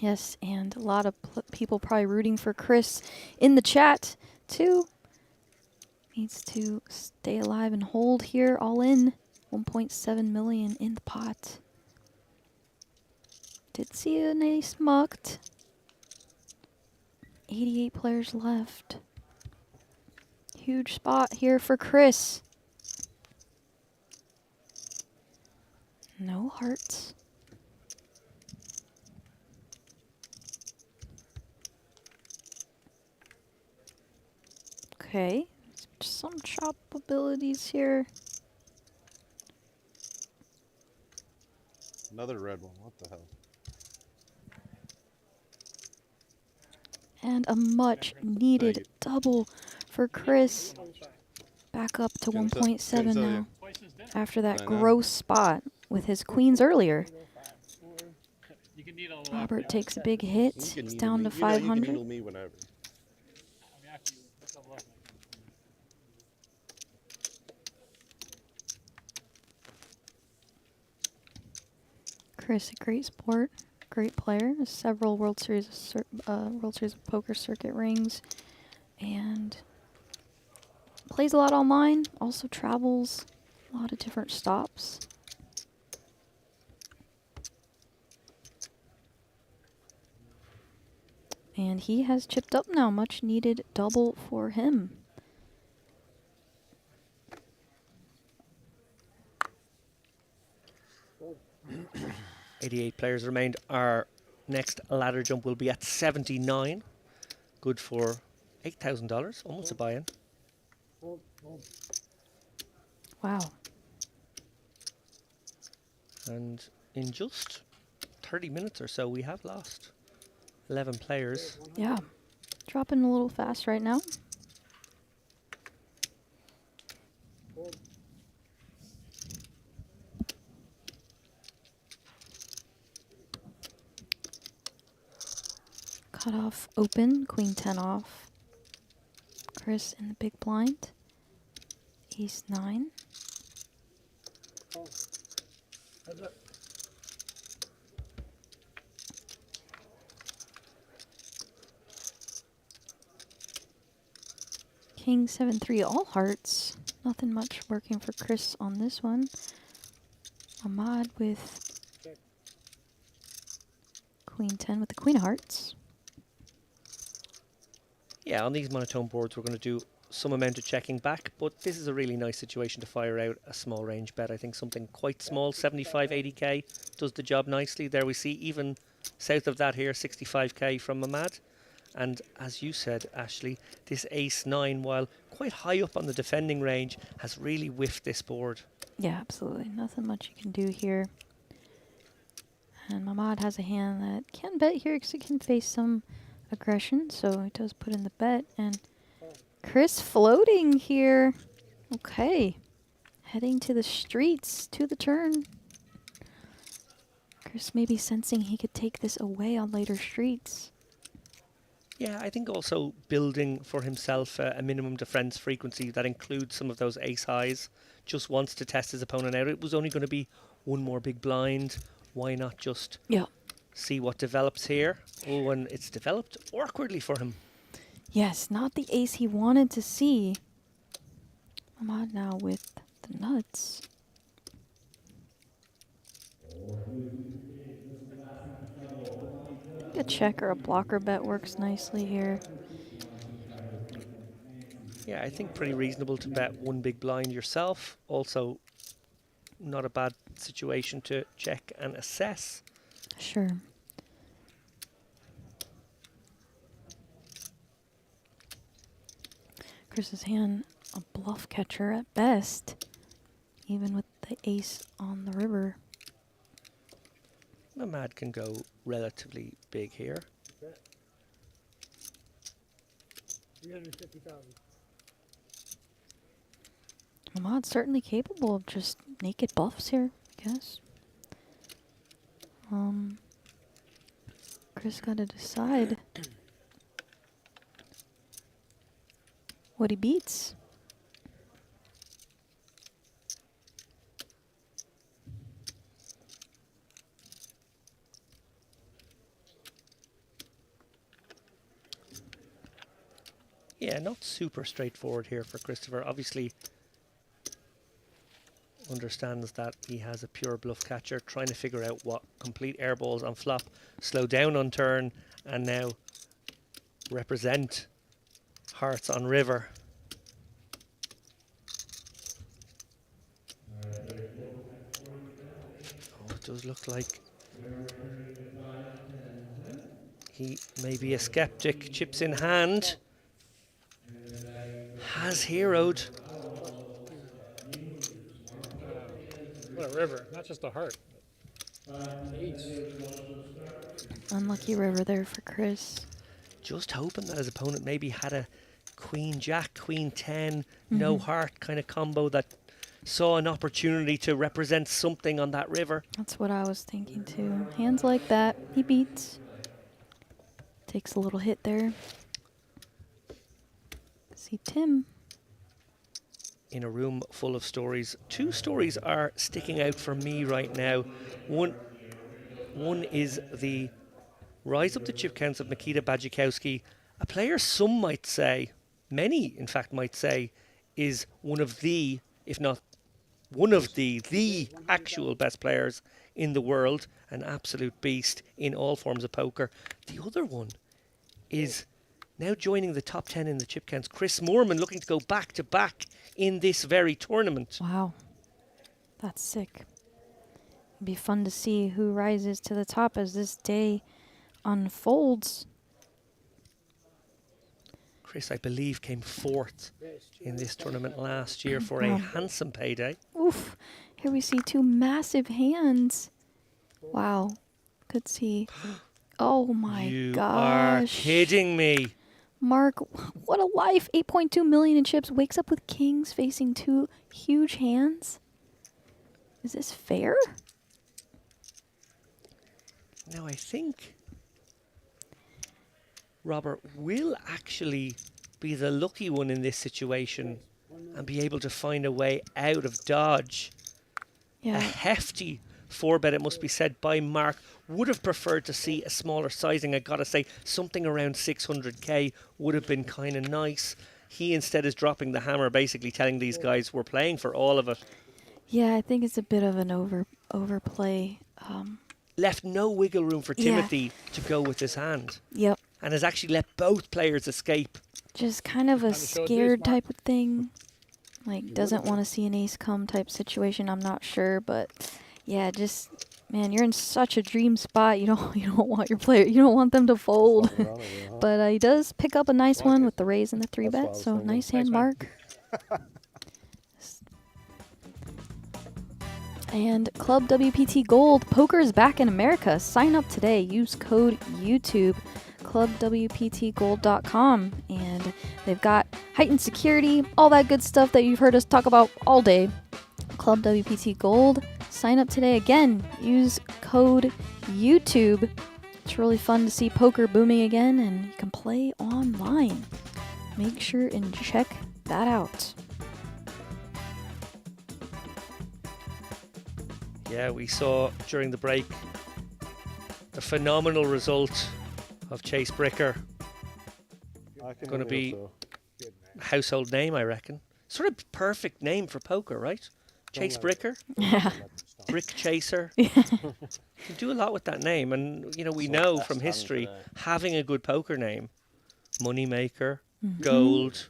Yes, and a lot of people probably rooting for Chris in the chat, too. Needs to stay alive and hold here, all in. 1.7 million in the pot. Did see an ace mucked. 88 players left. Huge spot here for Chris. No hearts. Okay, some chop abilities here. Another red one. What the hell? And a much needed double for Chris. Back up to 1.7 now. After that gross spot with his queens earlier. Robert takes a big hit. He's down to 500. Me whenever. Chris, a great sport, great player. Has several World Series of Poker circuit rings, and plays a lot online. Also travels a lot of different stops. And he has chipped up now, much needed double for him. $88 players remained. Our next ladder jump will be at 79. Good for $8,000, almost a buy-in. Wow. And in just 30 minutes or so, we have lost 11 players. Yeah, dropping a little fast right now. Cut off open, queen 10 off. Chris in the big blind. Ace 9. King 7-3, all hearts. Nothing much working for Chris on this one. Ahmad with Queen 10 with the Queen of Hearts. Yeah, on these monotone boards, we're going to do some amount of checking back, but this is a really nice situation to fire out a small range bet. I think something quite small, 75, 80k, does the job nicely. There we see even south of that here, 65k from Ahmad. And as you said, Ashley, this ace-9, while quite high up on the defending range, has really whiffed this board. Yeah, absolutely. Nothing much you can do here. And Ahmad has a hand that can bet here because it can face some aggression, so he does put in the bet. And Chris floating here. Okay. Heading to the streets, to the turn. Chris maybe sensing he could take this away on later streets. Yeah, I think also building for himself a minimum defense frequency that includes some of those ace highs. Just wants to test his opponent out. It was only going to be one more big blind. Why not just see what develops here? Oh, and it's developed awkwardly for him. Yes, not the ace he wanted to see. Ahmad now with the nuts. A check or a blocker bet works nicely here. Yeah, I think pretty reasonable to bet one big blind yourself. Also, not a bad situation to check and assess. Sure. Chris's hand, a bluff catcher at best, even with the ace on the river. Ahmad can go relatively big here. 350,000. Ahmad's certainly capable of just naked bluffs here, I guess. Chris got to decide what he beats. Yeah, not super straightforward here for Christopher. Obviously understands that he has a pure bluff catcher, trying to figure out what complete airballs on flop, slow down on turn, and now represent hearts on river. Oh, it does look like he may be a skeptic. Chips in hand. Has heroed. What a river, not just a heart. Ace. Unlucky river there for Chris. Just hoping that his opponent maybe had a queen jack, queen 10, no heart kind of combo that saw an opportunity to represent something on that river. That's what I was thinking too. Hands like that, he beats. Takes a little hit there. See Tim. In a room full of stories. Two stories are sticking out for me right now. One is the rise up the chip counts of Mikita Bajikowski, a player some might say, many in fact might say, is one of the, if not one of the actual best players in the world, an absolute beast in all forms of poker. The other one is now joining the top 10 in the chip counts, Chris Moorman, looking to go back to back in this very tournament. Wow, that's sick. It'd be fun to see who rises to the top as this day unfolds. Chris, I believe, came fourth in this tournament last year for a handsome payday. Oof, here we see two massive hands. Wow, could see. Oh my gosh. You are kidding me. Mark, what a life. 8.2 million in chips. Wakes up with kings facing two huge hands. Is this fair? Now, I think Robert will actually be the lucky one in this situation and be able to find a way out of dodge. Yeah. A hefty 4-bet, it must be said, by Mark. Would have preferred to see a smaller sizing. I gotta say, something around 600k would have been kind of nice. he instead is dropping the hammer, basically telling these guys we're playing for all of it. Yeah, I think it's a bit of an overplay. Left no wiggle room for Yeah. Timothy to go with his hand. Yep. And has actually let both players escape. Just kind of a show a deuce, scared Mark. type of thing. Like, doesn't want to see an ace come type situation. I'm not sure, but yeah, just man, you're in such a dream spot. You don't want your player. You don't want them to fold. But he does pick up a nice one with the raise and the 3-bet. So nice hand, Mark. And Club WPT Gold Poker is back in America. Sign up today. Use code YouTube. ClubWPTGold.com, and they've got heightened security, all that good stuff that you've heard us talk about all day. Club WPT Gold. Sign up today. Again, use code YouTube. It's really fun to see poker booming again, and you can play online. Make sure and check that out. Yeah, we saw during the break the phenomenal result of Chase Bricker. Going to be a household name, I reckon. Sort of perfect name for poker, right? Chase Bricker. Yeah. Brick Chaser. You can do a lot with that name, and you know we know from history having a good poker name, Moneymaker, Gold.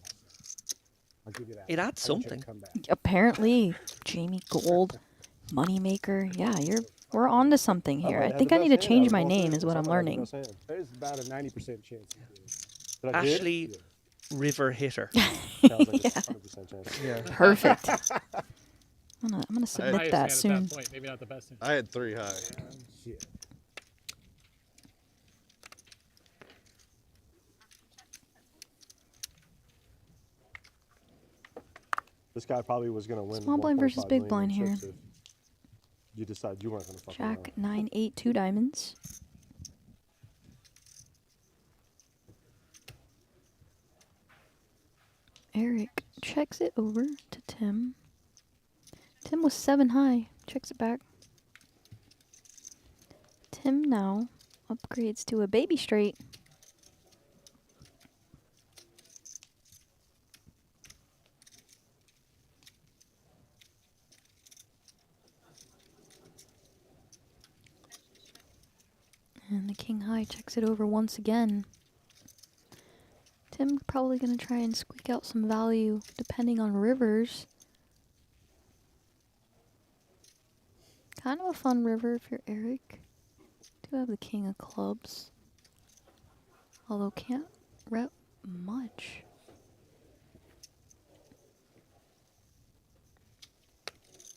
It adds something. Apparently, Jamie Gold, Moneymaker. Yeah, we're on to something here. I think I need to change my name is what I'm learning. There's about a 90% chance. Ashley River Hitter. Yeah. Perfect. I'm gonna submit that Highest soon. hand at that point, maybe not the best hand. I had 3 high. Shit. This guy probably was going to win. Small blind versus 1.5 big million blind in here. chips if you decide you weren't going to fuck Jack around. 9-8 2 diamonds. Eric checks it over to Tim. Tim was 7 high. Checks it back. Tim now upgrades to a baby straight. And the king high checks it over once again. Tim probably going to try and squeak out some value depending on rivers. Kind of a fun river if you're Eric. Do have the king of clubs. Although can't rep much.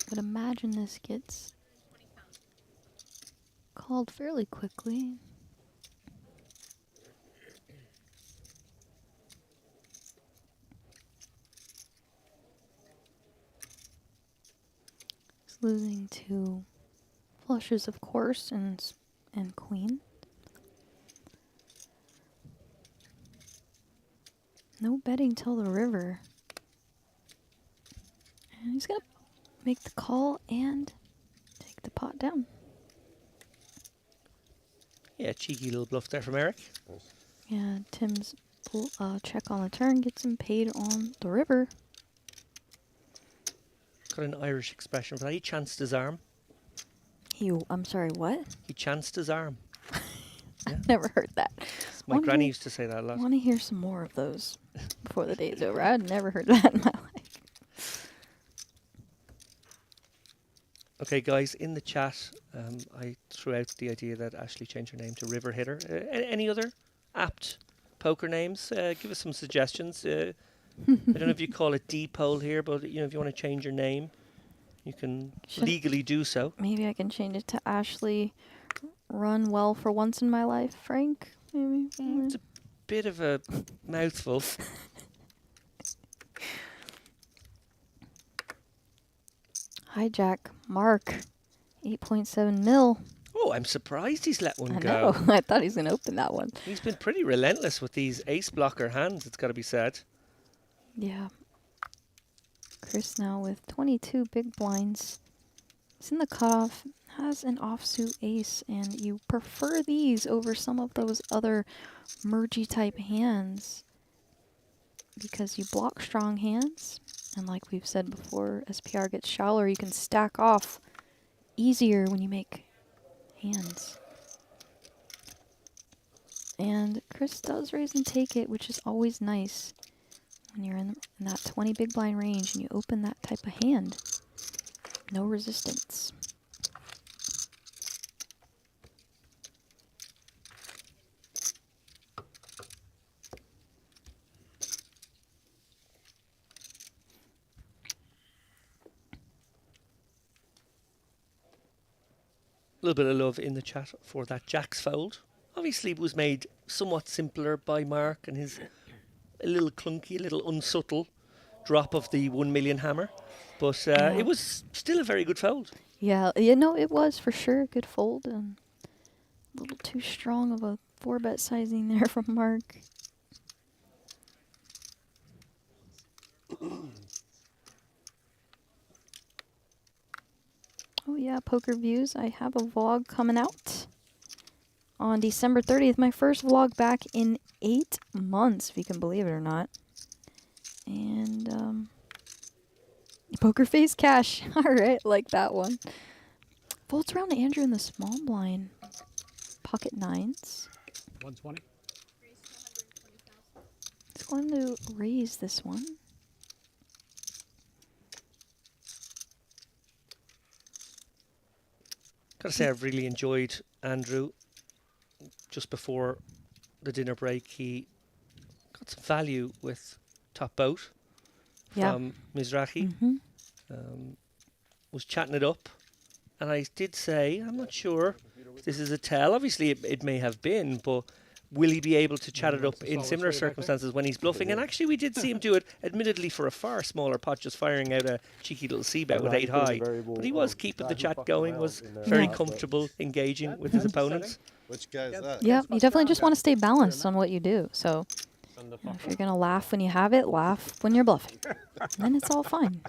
But imagine this gets called fairly quickly. He's losing to flushes, of course, and queen. No betting till the river. And he's gonna make the call and take the pot down. Yeah, cheeky little bluff there from Eric. Yeah, Tim's check on the turn gets him paid on the river. Got an Irish expression for that. He chanced his arm. I'm sorry, what? He chanced his arm. I've never heard that. My granny used to say that a lot. I want to hear some more of those before the day's over. I'd never heard that in my life. Okay, guys, in the chat, I threw out the idea that Ashley changed her name to River Hitter. Any other apt poker names? Give us some suggestions. I don't know if you call it D-poll here, but you know, if you want to change your name, you can legally do so. Maybe I can change it to Ashley Run Well for Once in My Life, Frank. Maybe. It's a bit of a mouthful. Hijack Mark, 8.7 mil. Oh, I'm surprised he's let one I go. know. I thought he was going to open that one. He's been pretty relentless with these ace blocker hands, it's got to be said. Yeah. Chris now with 22 big blinds. He's in the cutoff, has an offsuit ace, and you prefer these over some of those other mergey type hands because you block strong hands, and like we've said before, SPR gets shallower, you can stack off easier when you make hands. And Chris does raise and take it, which is always nice when you're in that 20 big blind range and you open that type of hand. No resistance. A little bit of love in the chat for that Jack's fold. Obviously, it was made somewhat simpler by Mark and his a little clunky, a little unsubtle drop of the 1 million hammer. But it was still a very good fold. Yeah, you know, it was for sure a good fold. And a little too strong of a 4-bet sizing there from Mark. Oh yeah, Poker Views. I have a vlog coming out on December 30th. My first vlog back in 8 months, if you can believe it or not. And Poker Face Cash. All right, like that one. Folds around to Andrew in the small blind. Pocket nines. 120. It's going to raise this one. Gotta say, I've really enjoyed Andrew. Just before the dinner break, he got some value with top boat from Mizrahi. Was chatting it up, and I did say, I'm not sure if this is a tell. Obviously, it may have been, but will he be able to chat it up in similar circumstances when he's bluffing? And actually, we did see him do it, admittedly for a far smaller pot, just firing out a cheeky little c-bet with 8 high. But he was keeping the chat going, was very comfortable engaging with his opponents. Which guy is that? Yeah, you definitely just want to stay balanced on what you do. So if you're going to laugh when you have it, laugh when you're bluffing. Then it's all fine.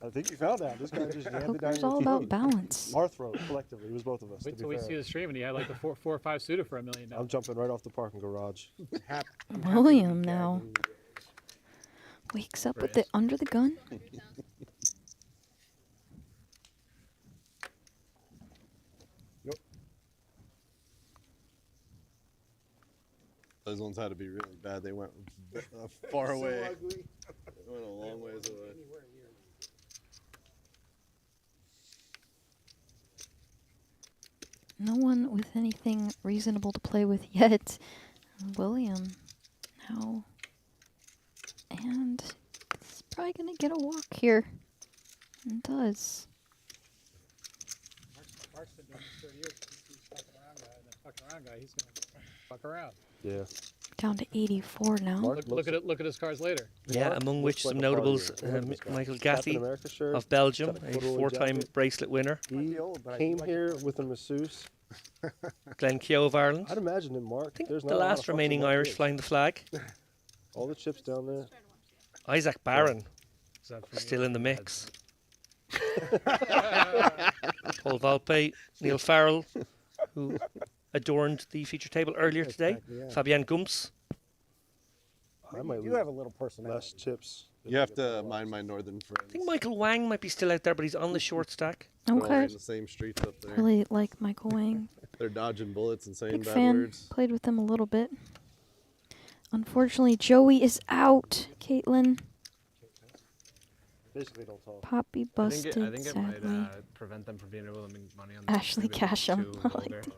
I think you found that. This guy just jammed it down. Poker's all about balance. Our throat, collectively. It was both of us. Wait till we see the stream and he had like the 4 or 5 suited for $1 million. I'm jumping right off the parking garage. William now wakes up with it under the gun. Those ones had to be really bad. They went far away. They went a long ways away. No one with anything reasonable to play with yet. William now. And it's probably going to get a walk here. It does. Mark's been doing this 30 years. He's fucking around guy, and then fucking around guy, he's going to fuck around. Yeah. Down to 84 now. Look at his cards later. Yeah, among which some notables, Michael Gathy of Belgium, a 4-time bracelet winner. He came here with a masseuse. Glenn Keogh of Ireland. I'd imagine him, Mark. I think There's the not a lot last of remaining fucking Irish kids. flying the flag. All the chips down there. Isaac Barron, still in the mix. Paul Volpe, Neil Farrell, who adorned the feature table earlier today. Fabian Gumps. You have a little person. Less chips. You have to mind my northern friends. I think Michael Wang might be still out there, but he's on the short stack. They're all Okay. in the same streets up there. Really like Michael Wang. They're dodging bullets and saying Big bad fan. words. Played with them a little bit. Unfortunately, Joey is out. Caitlin. Basically, don't talk. Poppy busted, I think it sadly. might prevent them from being able to make money on the Ashley Casham. I like older. that.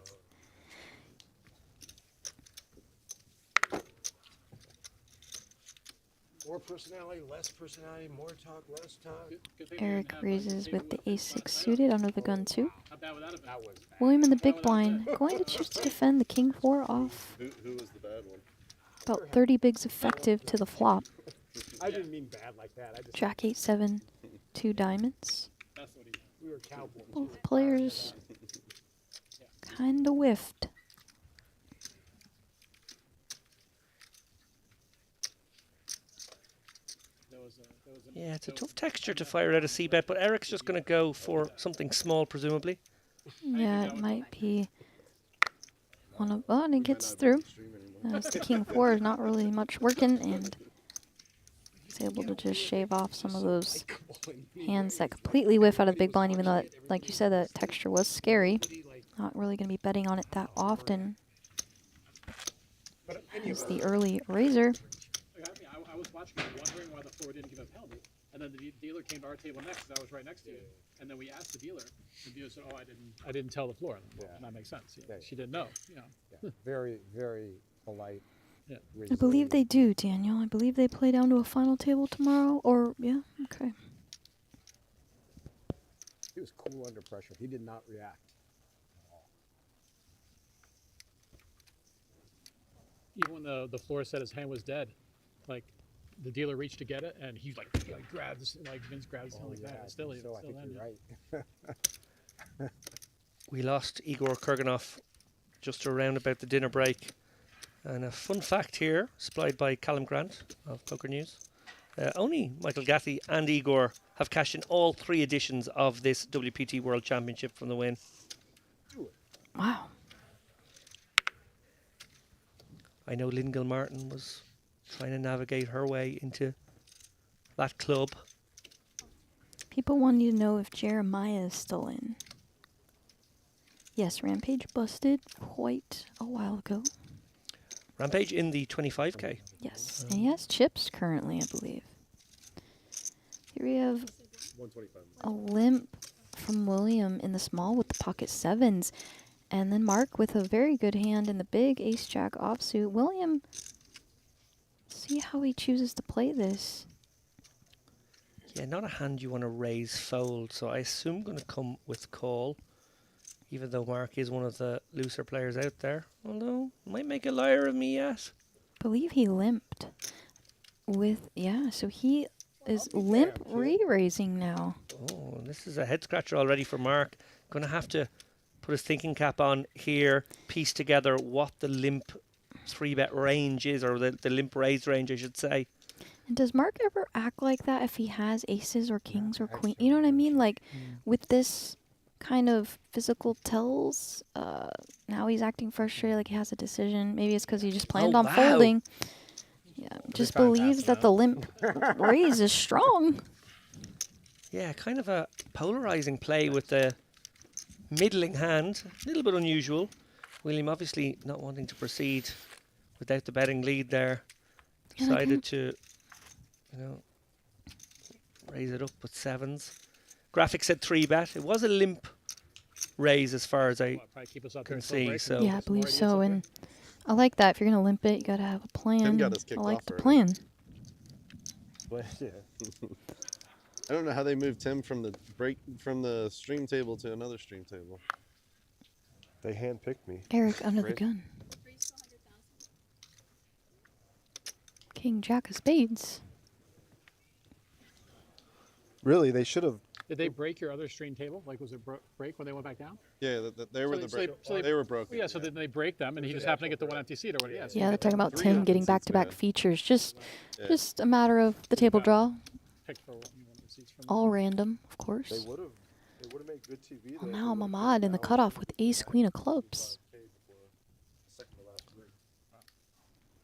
More personality, less personality, more talk, less talk. Eric raises with the ace-6 suited under the gun 2. William in the big blind, going to choose to defend the king 4 off. Who was the bad one? About 30 bigs effective to the flop. I didn't mean bad like that. I just Jack 8-7, 2 diamonds. we were cowboys. Both players kinda whiffed. Yeah, it's a tough texture to fire out a c-bet, but Eric's just going to go for something small, presumably. Yeah, it might be one of. Oh, and it gets through. As the king 4 is not really much working, and He's able to just shave off some of those hands that completely whiff out of the big blind, even though, that, like you said, that texture was scary. Not really going to be betting on it that often. Here's the early razor. I was watching it, wondering why the floor didn't give a penalty. And then the dealer came to our table next, because I was right next to you. And then we asked the dealer, and the dealer said, "Oh, I didn't tell the floor." Well, that makes sense. Yeah. She didn't know. Very, very polite. Yeah. I believe they do, Daniel. I believe they play down to a final table tomorrow. Or, yeah, okay. He was cool under pressure. He did not react. Even when the floor said his hand was dead, like the dealer reached to get it, and he like grabbed his, like Vince grabbed his hand like that. Still, I think you're right. We lost Igor Kurganov just around about the dinner break. And a fun fact here, supplied by Callum Grant of Poker News. Only Michael Gathy and Igor have cashed in all 3 editions of this WPT World Championship from the win. Wow. I know Lynn Gilmartin was trying to navigate her way into that club. People wanted to know if Jeremiah is still in. Yes, Rampage busted quite a while ago. Rampage in the 25k. Yes, and he has chips currently, I believe. Here we have a limp from William in the small with the pocket 7s. And then Mark with a very good hand in the big ace-jack offsuit. William, see how he chooses to play this. Yeah, not a hand you want to raise fold, so I assume going to come with call, even though Mark is one of the looser players out there. Although, might make a liar of me yet. Believe he limped with, yeah, so he is limp re-raising now. Oh, this is a head scratcher already for Mark. Going to have to put his thinking cap on here, piece together what the limp 3-bet range is, or the limp raise range, I should say. And does Mark ever act like that if he has aces or kings or queen? You know what I mean? Like, with this kind of physical tells, now he's acting frustrated, like he has a decision. Maybe it's because he just planned on folding. Yeah, just believes that the limp raise is strong. Yeah, kind of a polarizing play with the middling hand, a little bit unusual. William obviously not wanting to proceed without the betting lead there. Decided to, raise it up with 7s. Graphic said 3-bet. It was a limp raise as far as I can see. So yeah, I believe so. And I like that. If you're going to limp it, you got to have a plan. I like the plan. Yeah. I don't know how they moved Tim from the stream table to another stream table. They handpicked me. Eric under the gun. King Jack of Spades. Really, they should have. Did they break your other stream table? Like, was it break when they went back down? Yeah, they were they were broken. Yeah, so then they break them, and he just happened to get the one empty seat or what? Yeah, Yeah, they're talking about Tim getting back-to-back features. Just a matter of the table draw. All random, of course. They would have made good TV. Well, now Mamad in the cutoff with ace-queen of clubs.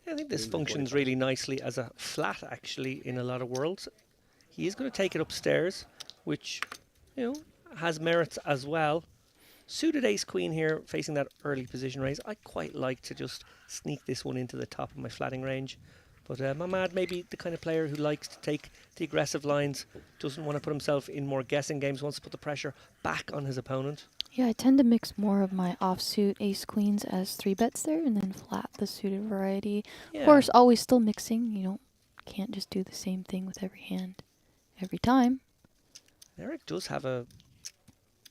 I think this functions really nicely as a flat, actually, in a lot of worlds. He is going to take it upstairs, which, has merits as well. Suited ace-queen here, facing that early position raise. I quite like to just sneak this one into the top of my flatting range. But Mamad may be the kind of player who likes to take the aggressive lines, doesn't want to put himself in more guessing games, wants to put the pressure back on his opponent. Yeah, I tend to mix more of my offsuit ace-queens as 3-bets there, and then flat the suited variety. Yeah. Of course, always still mixing. Can't just do the same thing with every hand every time. Eric does have a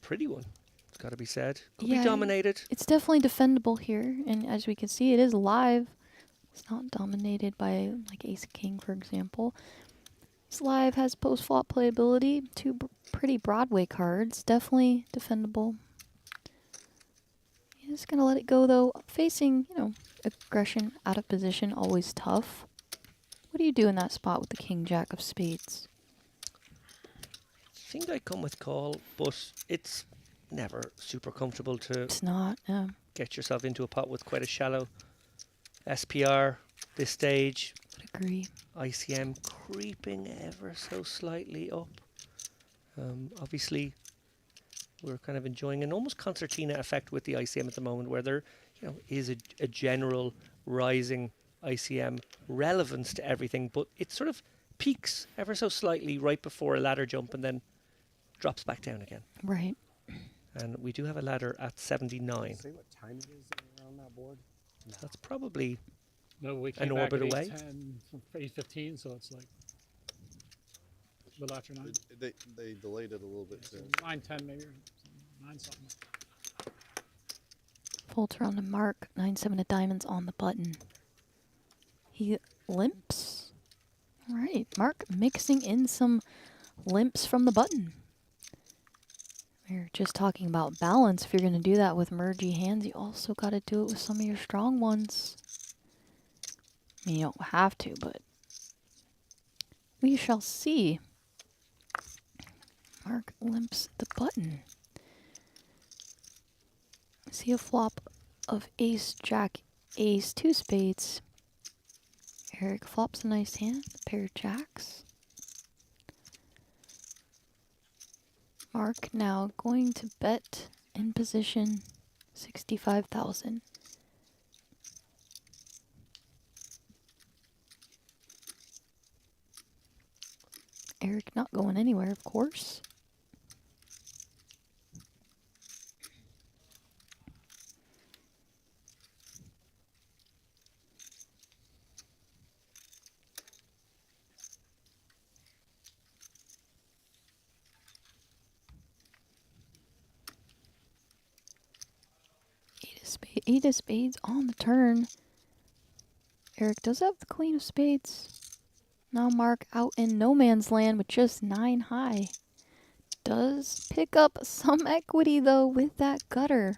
pretty one, it's got to be said. Could Yeah, be dominated. It's definitely defendable here, and as we can see, it is live. It's not dominated by like ace-king, for example. This live has post-flop playability. 2 pretty Broadway cards. Definitely defendable. Just gonna let it go though. Facing, aggression out of position, always tough. What do you do in that spot with the King Jack of Spades? I think I come with call, but it's never super comfortable to It's not, get yourself into a pot with quite a shallow SPR this stage. Agree. ICM creeping ever so slightly up. Obviously, we're kind of enjoying an almost concertina effect with the ICM at the moment, where there, is a general rising ICM relevance to everything, but it sort of peaks ever so slightly right before a ladder jump and then drops back down again. Right. And we do have a ladder at 79. Say what time it is on that board? That's probably No, we an came back orbit at away. 8:15, so it's like a little after 9. They delayed it a little bit too. 9:10 maybe, or 9 something. Folds around to Mark. 9-7 of diamonds on the button. He limps. All right, Mark mixing in some limps from the button. We're just talking about balance. If you're going to do that with mergy hands, you also got to do it with some of your strong ones. I mean, you don't have to, but we shall see. Mark limps the button. See a flop of ace, jack, ace, 2 spades. Eric flops a nice hand, a pair of jacks. Mark now going to bet in position 65,000. Eric not going anywhere, of course. Eight of spades on the turn. Eric does have the queen of spades. Now Mark out in no man's land with just 9 high. Does pick up some equity though with that gutter.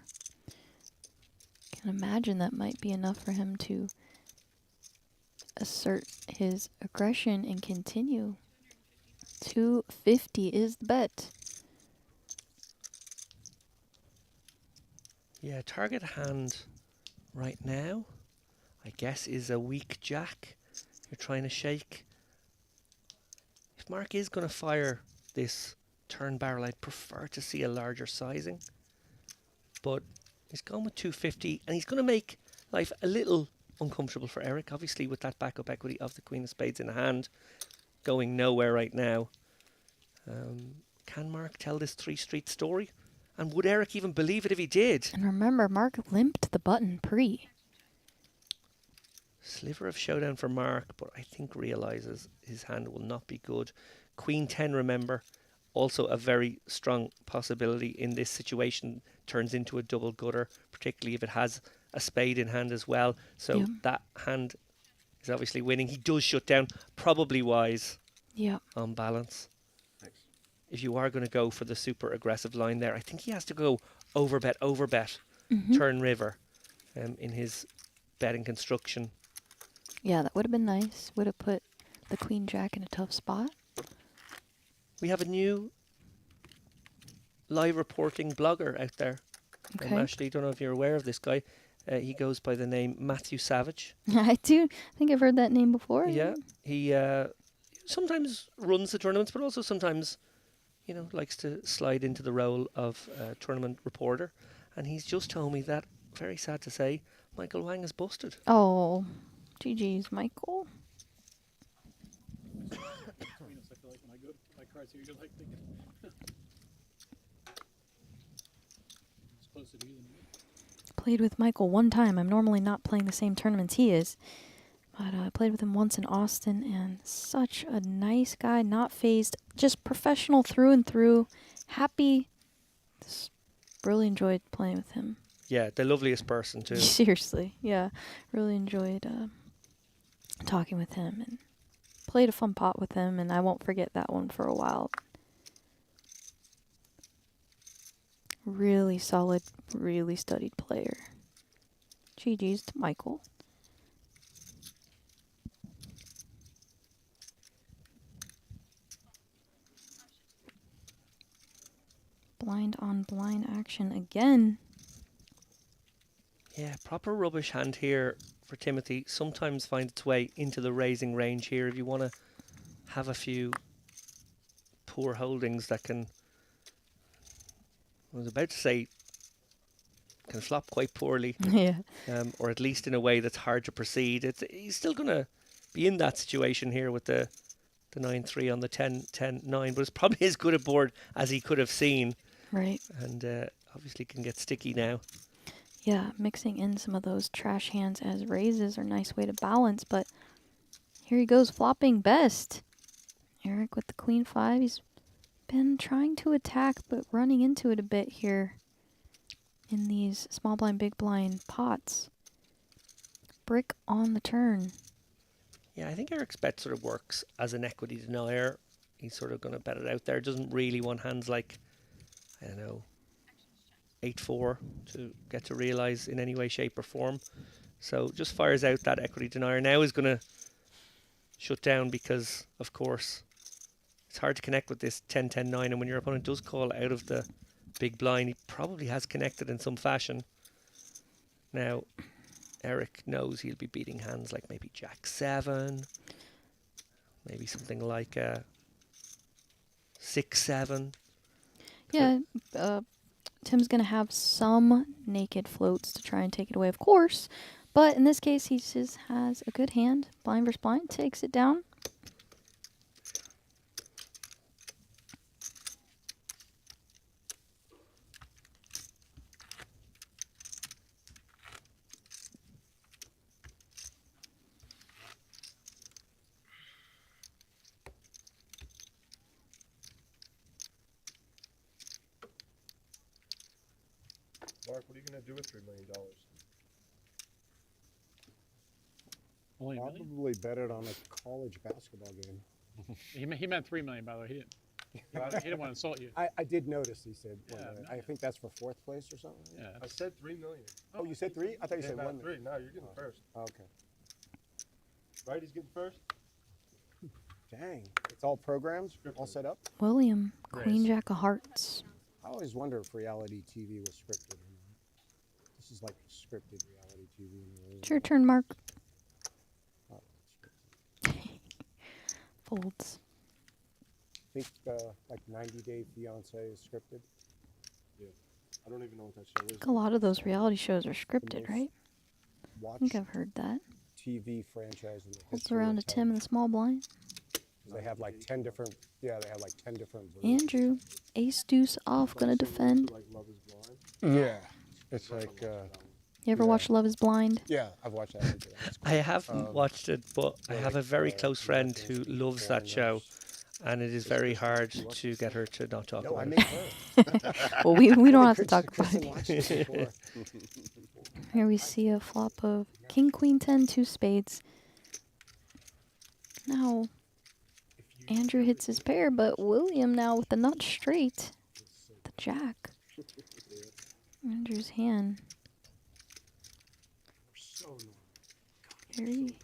Can imagine that might be enough for him to assert his aggression and continue. 250 is the bet. Yeah, target hand right now, I guess, is a weak jack. You're trying to shake. If Mark is going to fire this turn barrel, I'd prefer to see a larger sizing. But he's gone with 250, and he's going to make life a little uncomfortable for Eric, obviously, with that backup equity of the queen of spades in the hand, going nowhere right now. Can Mark tell this 3-street story? And would Eric even believe it if he did? And remember, Mark limped the button pre. Sliver of showdown for Mark, but I think realises his hand will not be good. Queen 10, remember, also a very strong possibility in this situation. Turns into a double gutter, particularly if it has a spade in hand as well. So that hand is obviously winning. He does shut down, probably wise on balance. If you are going to go for the super aggressive line there, I think he has to go overbet, turn river in his betting construction. Yeah, that would have been nice. Would have put the queen jack in a tough spot. We have a new live reporting blogger out there. Okay. Ashley, don't know if you're aware of this guy. He goes by the name Matthew Savage. I do. I think I've heard that name before. Yeah. He sometimes runs the tournaments, but also sometimes, likes to slide into the role of tournament reporter. And he's just told me that, very sad to say, Michael Wang is busted. Oh, GG's, Michael. I feel like when I go buy cards here, you're like thinking. It's closer to you than me. Played with Michael one time. I'm normally not playing the same tournaments he is. But I played with him once in Austin, and such a nice guy, not phased, just professional through and through, happy. Just really enjoyed playing with him. Yeah, the loveliest person too. Seriously, yeah. Really enjoyed talking with him and played a fun pot with him, and I won't forget that one for a while. Really solid, really studied player. GG's to Michael. Blind on blind action again. Yeah, proper rubbish hand here for Timothy. Sometimes finds its way into the raising range here if you want to have a few poor holdings that can, I was about to say, can flop quite poorly. Yeah. Or at least in a way that's hard to proceed. He's still going to be in that situation here with the 9-3 on the 10-9, but it's probably as good a board as he could have seen. Right. And obviously can get sticky now. Yeah, mixing in some of those trash hands as raises are a nice way to balance, but here he goes flopping best. Eric with the queen 5. He's been trying to attack, but running into it a bit here in these small blind, big blind pots. Brick on the turn. Yeah, I think Eric's bet sort of works as an equity denier. He's sort of going to bet it out there. Doesn't really want hands like, I don't know, 8-4 to get to realise in any way, shape or form. So just fires out that equity denier. Now is going to shut down because, of course, it's hard to connect with this 10-10-9. And when your opponent does call out of the big blind, he probably has connected in some fashion. Now, Eric knows he'll be beating hands like maybe Jack 7, maybe something like 6-7. Yeah, Tim's going to have some naked floats to try and take it away, of course. But in this case, he just has a good hand. Blind versus blind, takes it down. Mark, what are you going to do with $3 million? Only a million? Probably bet it on a college basketball game. He meant 3 million, by the way. He didn't want to insult you. I did notice he said Yeah, 1 million. I think that's for 4th place or something. Yeah. I said $3 million. Oh, you said 3? I thought you said 1 3. No, you're getting first. Okay. Right, he's getting first? Dang. It's all programmed, all set up? William, Queen Jack of Hearts. I always wonder if reality TV was scripted or not. This is like scripted reality TV. It's your turn, Mark. Folds. Think like 90 Day Fiance is scripted? Yeah. I don't even know what that show is. A lot of those reality shows are scripted, right? I Watch think I've heard that. TV franchise in the Holds history around of a Tim in the small blind. They have like 10 different, they have like 10 different versions. Andrew, ace deuce off, gonna defend. Yeah. It's like, You ever watch Love is Blind? yeah, I've watched that. I haven't watched it, but I have a very close friend who loves that show, and it is very hard to get her to not talk about it. Well, we don't have to talk about it. Here we see a flop of King, Queen, 10, 2 spades. Now, Andrew hits his pair, but William now with the nut straight. The jack. Andrew's hand. Very.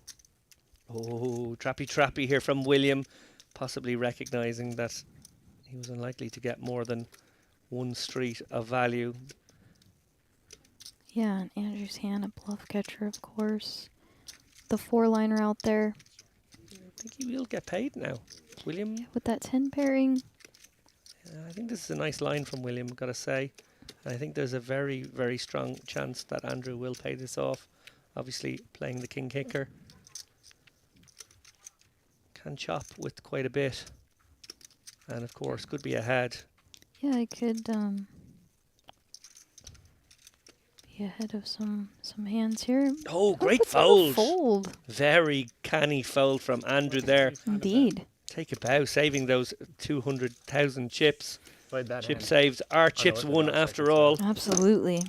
Oh, trappy here from William, possibly recognising that he was unlikely to get more than one street of value. Yeah, and Andrew's hand, a bluff catcher, of course. The 4-liner out there. I think he will get paid now. William? Yeah, with that 10 pairing. I think this is a nice line from William, gotta say. And I think there's a very, very strong chance that Andrew will pay this off. Obviously, playing the king kicker can chop with quite a bit. And of course, could be ahead. Yeah, I could be ahead of some hands here. Oh, great what's a little fold. Fold. Very canny fold from Andrew there. Indeed. Take a bow, saving those 200,000 chips. Played that Chip hand. saves are chips won after all. Absolutely.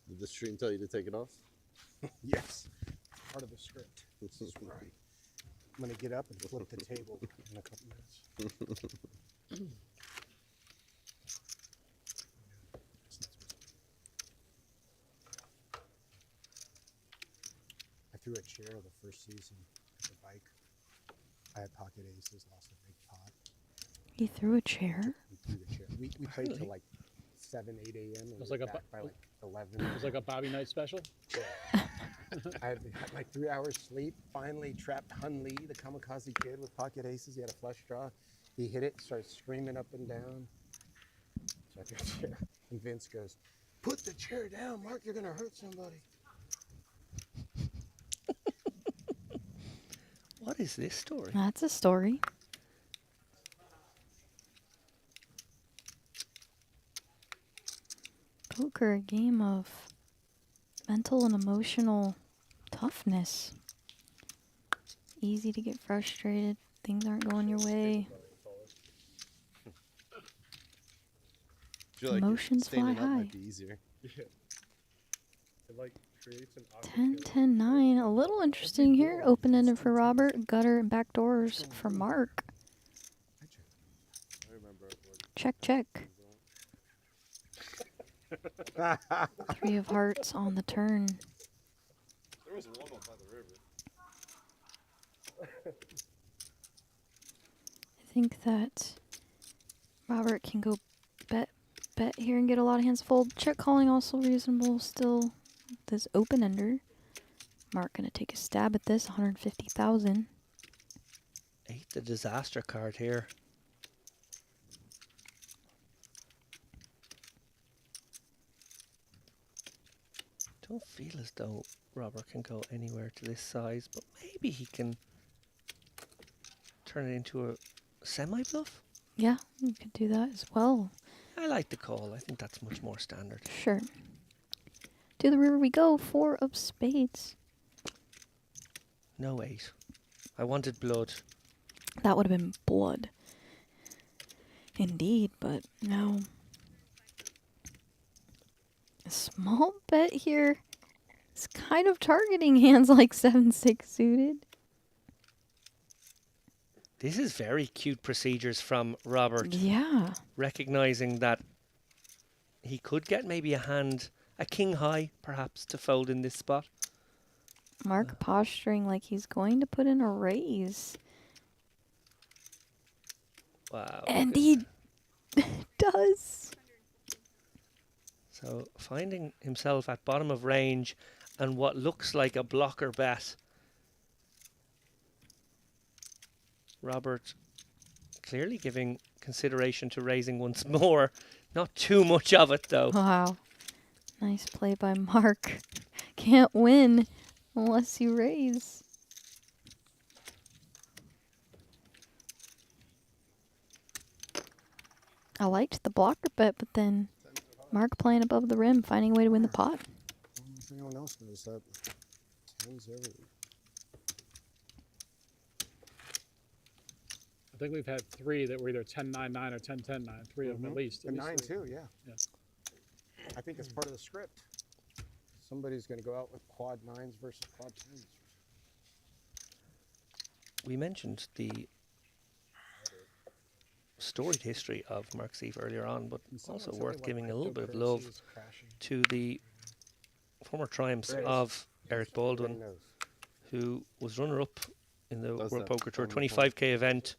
Did the stream tell you to take it off? Yes. Part of the script. This is right. I'm going to get up and flip the table in a couple minutes. I threw a chair the first season at the bike. I had pocket aces, lost a big pot. He threw a chair? He threw the chair. we played till like 7, 8 a.m. and It was we like were a back by like 11. It was like a Bobby Knight special. I had like 3 hours sleep. Finally trapped Hun Lee, the kamikaze kid with pocket aces. He had a flush draw. He hit it, started screaming up and down. Check your chair. And Vince goes, "Put the chair down, Mark. You're gonna hurt somebody." What is this story? That's a story. Poker, a game of mental and emotional toughness. Easy to get frustrated. Things aren't going your way. Feel like Emotions fly standing up high. might be easier. Yeah. It like creates an 10, 10, 9. A little interesting here. Open-ended for Robert. Gutter and backdoors for Mark. I remember Check, check. 3 of hearts on the turn. there was one up by the river. I think that Robert can go bet here and get a lot of hands fold. Check calling also reasonable still. This open-ender. Mark gonna take a stab at this. 150,000. 8, the disaster card here. Don't feel as though Robert can go anywhere to this size, but maybe he can turn it into a semi-bluff. Yeah, you could do that as well. I like the call. I think that's much more standard. Sure. To the river we go. 4 of spades. No 8. I wanted blood. That would have been blood. Indeed, but no. A small bet here. It's kind of targeting hands like 7-6 suited. This is very cute procedures from Robert. Yeah. Recognizing that he could get maybe a hand, a king high perhaps, to fold in this spot. Mark posturing like he's going to put in a raise. Wow. And he does. So finding himself at bottom of range and what looks like a blocker bet. Robert clearly giving consideration to raising once more. Not too much of it though. Wow. Nice play by Mark. Can't win unless you raise. I liked the blocker bet, but then Mark playing above the rim, finding a way to win the pot. If anyone else knows that, 10's everywhere. I think we've had 3 that were either 10-9-9 or 10-10-9. 3 of them at least. And At 9 least 3. too, yeah. I think it's part of the script. Somebody's going to go out with quad 9s versus quad 10s. We mentioned the storied history of Mark Seif earlier on, but also worth giving a little bit of love to the former triumphs of Eric Baldwin, who was runner-up in the World Poker Tour 25k event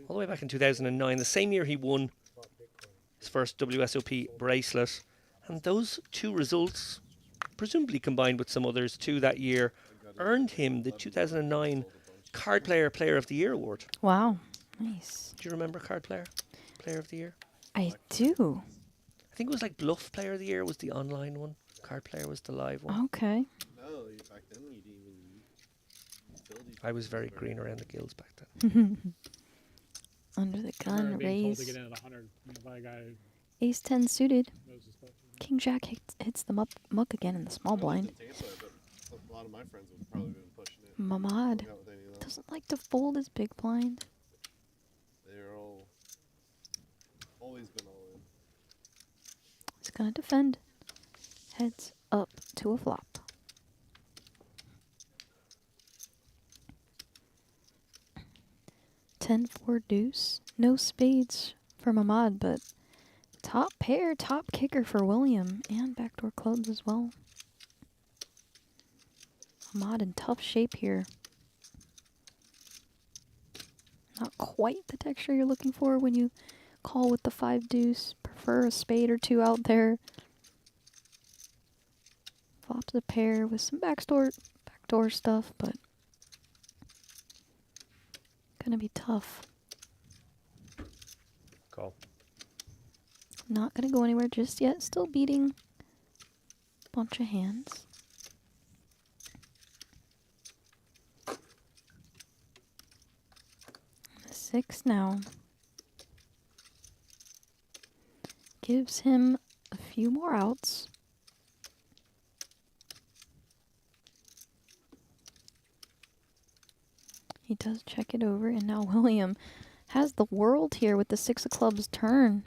all the way back in 2009, the same year he won his first WSOP bracelet. And those 2 results, presumably combined with some others too that year, earned him the 2009 Card Player Player of the Year award. Wow, nice. Do you remember Card Player Player of the Year? I do. I think it was like Bluff Player of the Year was the online one. Card Player was the live one. Okay. No, back then you didn't even. I was very green around the gills back then. Under the I remember gun, being told to raise. get in at 100 by a guy Ace 10 suited. who knows his stuff. King Jack hits the muck again in the small blind. A lot of my friends would probably been pushing it. Mamad Hung out with any of them. doesn't like to fold his big blind. They're all always been all in. He's gonna defend. Heads up to a flop. Ten four deuce. No spades for Mamad, but top pair, top kicker for William, and backdoor clubs as well. Mamad in tough shape here. Not quite the texture you're looking for when you call with the 5 deuce. Prefer a spade or 2 out there. Flops a pair with some backdoor stuff, but gonna be tough. Call. Not gonna go anywhere just yet. Still beating a bunch of hands. The 6 now. Gives him a few more outs. He does check it over, and now William has the world here with the 6 of clubs turn.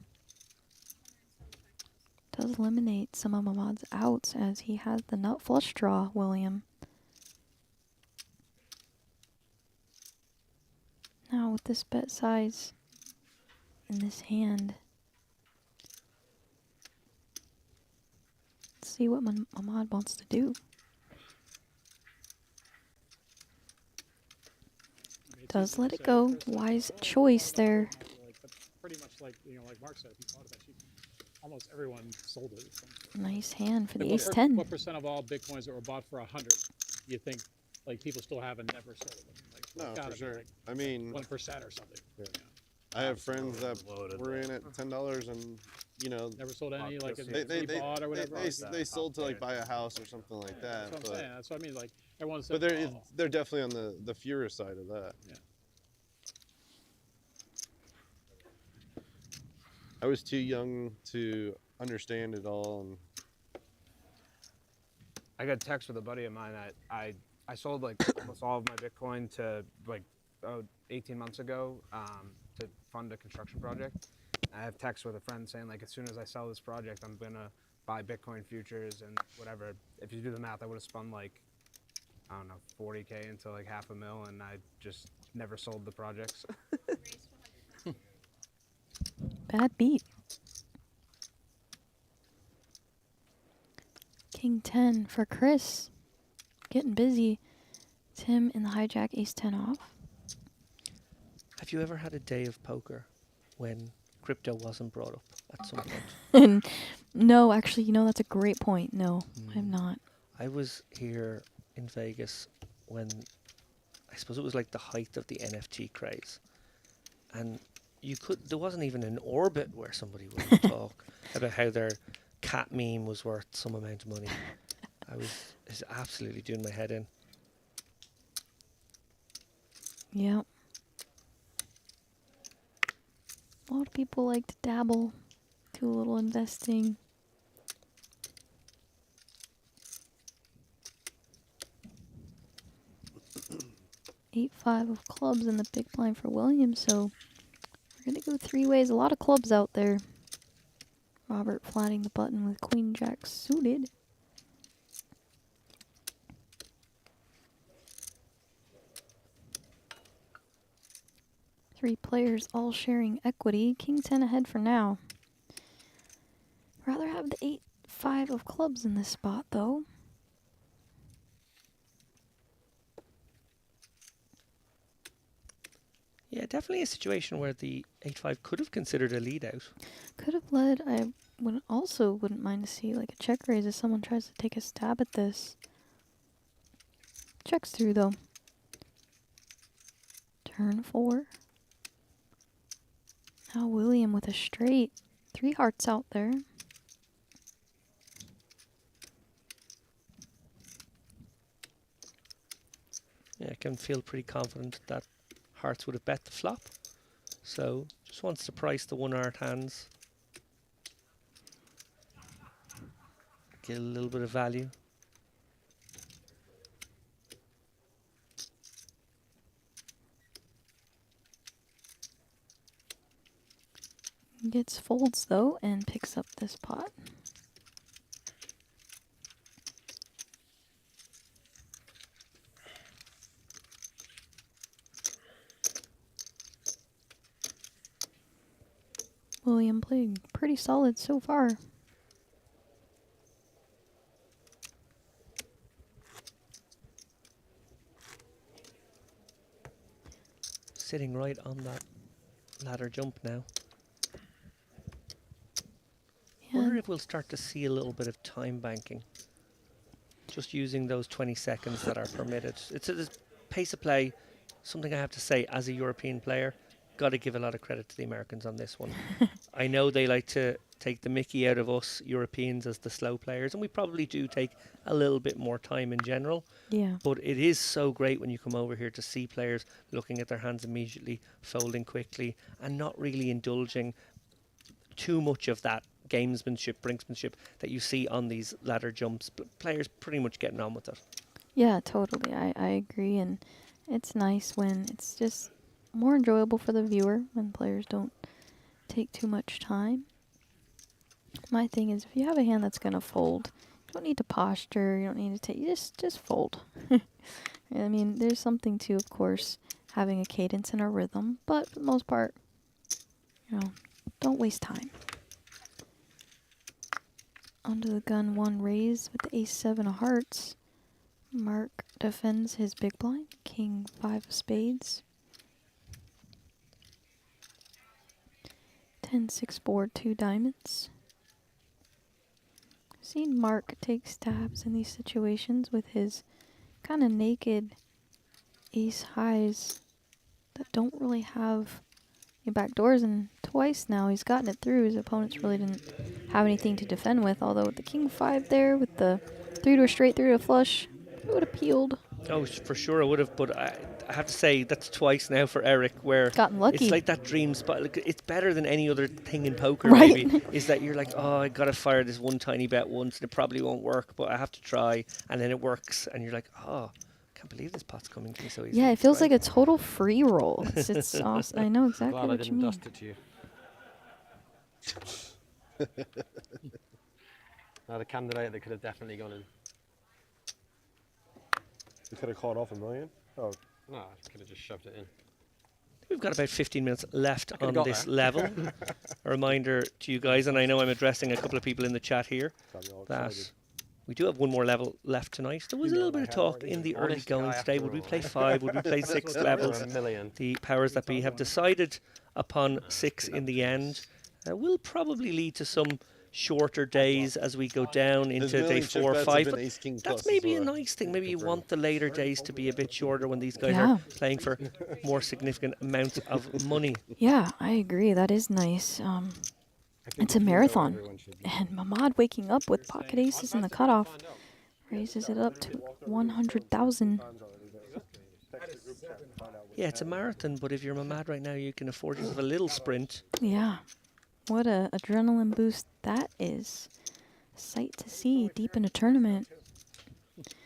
Does eliminate some of Ahmad's outs as he has the nut flush draw, William. Now with this bet size in this hand, let's see what Ahmad wants to do. Does let it go. Wise choice there. Pretty much like like Mark said, if you thought about it, almost everyone sold it. Nice hand for the Like, ace-10. What percent of all Bitcoins that were bought for 100, you think like people still have and never sold them? Like, No, gotta for be, sure. like, I mean, 1% or something. Yeah. I have friends that were in at $10 and never sold any, like they bought or whatever. they sold to like buy a house or something like that. That's what I'm saying. That's what I mean. Like everyone's. But they're definitely on the fewer side of that. Yeah. I was too young to understand it all, and I got a text with a buddy of mine that I sold like almost all of my Bitcoin to like 18 months ago to fund a construction project. I have text with a friend saying like as soon as I sell this project, I'm gonna buy Bitcoin futures and whatever. If you do the math, I would have spun like I don't know 40K into like $500,000, and I just never sold the projects. Bad beat. King 10 for Chris. Getting busy. It's him in the hijack, ace 10 off. Have you ever had a day of poker when crypto wasn't brought up at some point? And no, actually, that's a great point. No, I'm not. I was here in Vegas when I suppose it was like the height of the NFT craze, and there wasn't even an orbit where somebody would talk about how their cat meme was worth some amount of money. It's absolutely doing my head in. Yep. A lot of people like to dabble, do a little investing. Eight, 5 of clubs in the big blind for Williams, so we're going to go 3 ways. A lot of clubs out there. Robert flatting the button with Queen Jack suited. Three players all sharing equity. King 10 ahead for now. Rather have the 8, 5 of clubs in this spot, though. Yeah, definitely a situation where the 8-5 could have considered a lead out. Could have led. I wouldn't mind to see like a check raise if someone tries to take a stab at this. Checks through though. Turn 4. Now William with a straight. 3 hearts out there. Yeah, I can feel pretty confident that hearts would have bet the flop. So just wants to price the 1 heart hands. Get a little bit of value. Gets folds though and picks up this pot. William playing pretty solid so far. Sitting right on that ladder jump now. I wonder if we'll start to see a little bit of time banking. Just using those 20 seconds that are permitted. It's a pace of play, something I have to say as a European player. Got to give a lot of credit to the Americans on this one. I know they like to take the mickey out of us Europeans as the slow players, and we probably do take a little bit more time in general. Yeah. But it is so great when you come over here to see players looking at their hands immediately, folding quickly, and not really indulging too much of that gamesmanship, brinksmanship that you see on these ladder jumps. Players pretty much getting on with it. Yeah, totally. I agree, and it's nice when it's just more enjoyable for the viewer when players don't take too much time. My thing is, if you have a hand that's gonna fold, you don't need to posture. You don't need to take. You just fold. I mean, there's something to, of course, having a cadence and a rhythm, but for the most part, don't waste time. Under the gun, one raise with the ace-7 of hearts. Mark defends his big blind. King 5 of spades. 10-6 board, 2 diamonds. I've seen Mark take stabs in these situations with his kind of naked ace highs that don't really have back doors, and twice now he's gotten it through. His opponents really didn't have anything to defend with, although with the king 5 there, with the 3 to a straight, 3 to a flush, it would have peeled. Oh, for sure it would have, but I have to say that's twice now for Eric, where gotten lucky. It's like that dream spot. Like, it's better than any other thing in poker, Right. maybe, is that you're like, oh, I got to fire this one tiny bet once, and it probably won't work, but I have to try, and then it works, and you're like, oh, I can't believe this pot's coming to me so easily. Yeah, it feels like a total free roll. It's awesome. I know exactly Glad what I you didn't mean. dust it to you. Another candidate that could have definitely gone in. You could have called off $1 million? Oh. No, I could have just shoved it in. We've got about 15 minutes left on got this there. level. A reminder to you guys, and I know I'm addressing a couple of people in the chat here, that we do have one more level left tonight. There was a little bit of talk in the early Honest guy goings today. after Would we all. play 5? Would we play 6 levels? $1 million. The powers that be have decided upon 6 in the end. Will probably lead to some shorter days as we go down into day 4 or 5. But that's maybe a nice thing. Maybe you want the later days to be a bit shorter when these guys Yeah. are playing for more significant amounts of money. Yeah, I agree. That is nice. It's a marathon. And Mamad waking up with pocket aces in the cutoff raises it up to 100,000. Yeah, it's a marathon, but if you're Mamad right now, you can afford yourself a little sprint. Yeah. What a adrenaline boost that is. Sight to see deep in a tournament.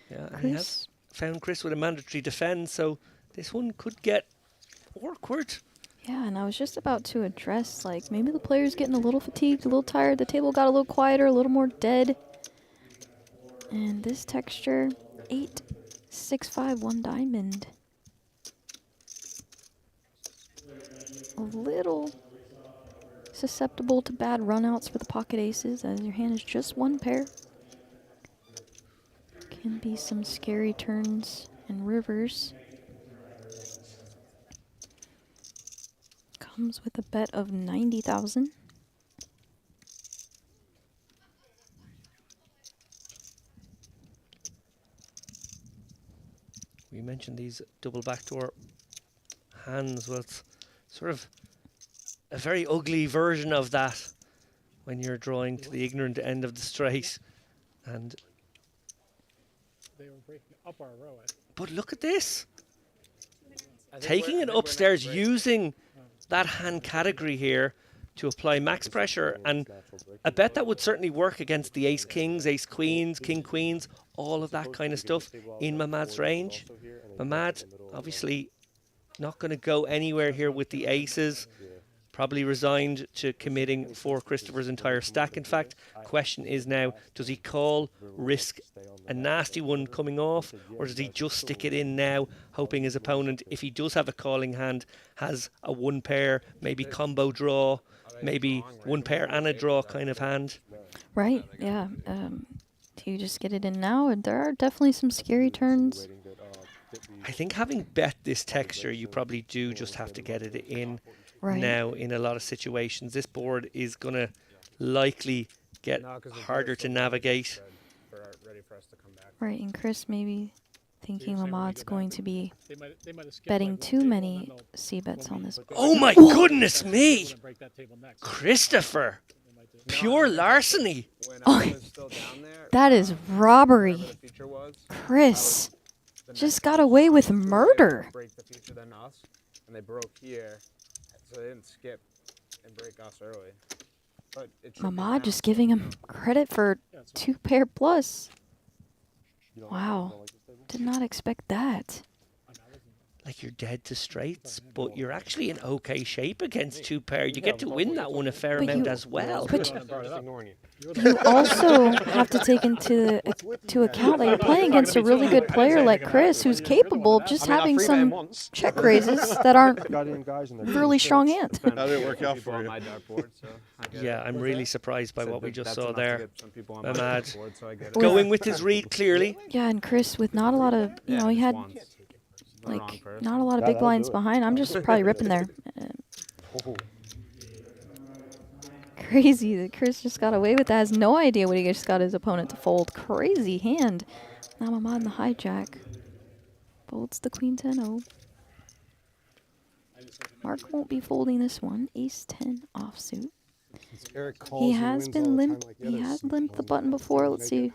Yeah, and he has found Chris with a mandatory defend, so this one could get awkward. Yeah, and I was just about to address, like, maybe the player's getting a little fatigued, a little tired. The table got a little quieter, a little more dead. And this texture, 8, 6, 5, 1 diamond. A little susceptible to bad runouts for the pocket aces, as your hand is just one pair. Can be some scary turns and rivers. Comes with a bet of 90,000. We mentioned these double backdoor hands. Well, it's sort of a very ugly version of that when you're drawing to the ignorant end of the straight. And They were breaking up our row. but look at this. Taking it upstairs, using that hand category here to apply max pressure, and a bet that would certainly work against the ace kings, ace queens, king queens, all of that kind of stuff in Mamad's range. Mamad obviously not going to go anywhere here with the aces. Probably resigned to committing for Christopher's entire stack. In fact, question is now, does he call, risk a nasty one coming off, or does he just stick it in now, hoping his opponent, if he does have a calling hand, has a one pair, maybe combo draw, maybe one pair and a draw kind of hand? Right, yeah. Do you just get it in now? And there are definitely some scary turns. I think having bet this texture, you probably do just have to get it in now in a lot of situations. This board is going to likely get No, 'cause the harder dealer's to still navigate. ready for us to come back. Right, and Chris maybe thinking Mamad's going to be They might have skipped betting like one too table, many and then they'll- C-bets on this. Oh my Whoa! goodness me! break that table next. Christopher! Pure larceny! That is robbery. Chris just got away with murder. Break the feature than us, and they broke here, so they didn't skip and break us early. But it should be Mamad now. just giving him credit for 2-pair plus. Wow. Did not expect that. Like you're dead to straights, but you're actually in okay shape against 2-pair. You get to win that one a fair But amount you- as well. but You also have to take into account that you're playing against a really good player like Chris, who's capable of just having some check raises that aren't really strong hands. How did it work out for you? Yeah, I'm really surprised by what we just saw there. Mamad it. going with his read clearly. Yeah, and Chris with not a lot of, he had not a lot of big blinds behind. I'm just probably ripping there. Crazy that Chris just got away with that. Has no idea what he just got his opponent to fold. Crazy hand. Now Mamad in the hijack. Folds the queen 10-0. Mark won't be folding this one. Ace 10 offsuit. Eric calls He and has wins been all the limp. time like He others. has limped the button before. Let's see.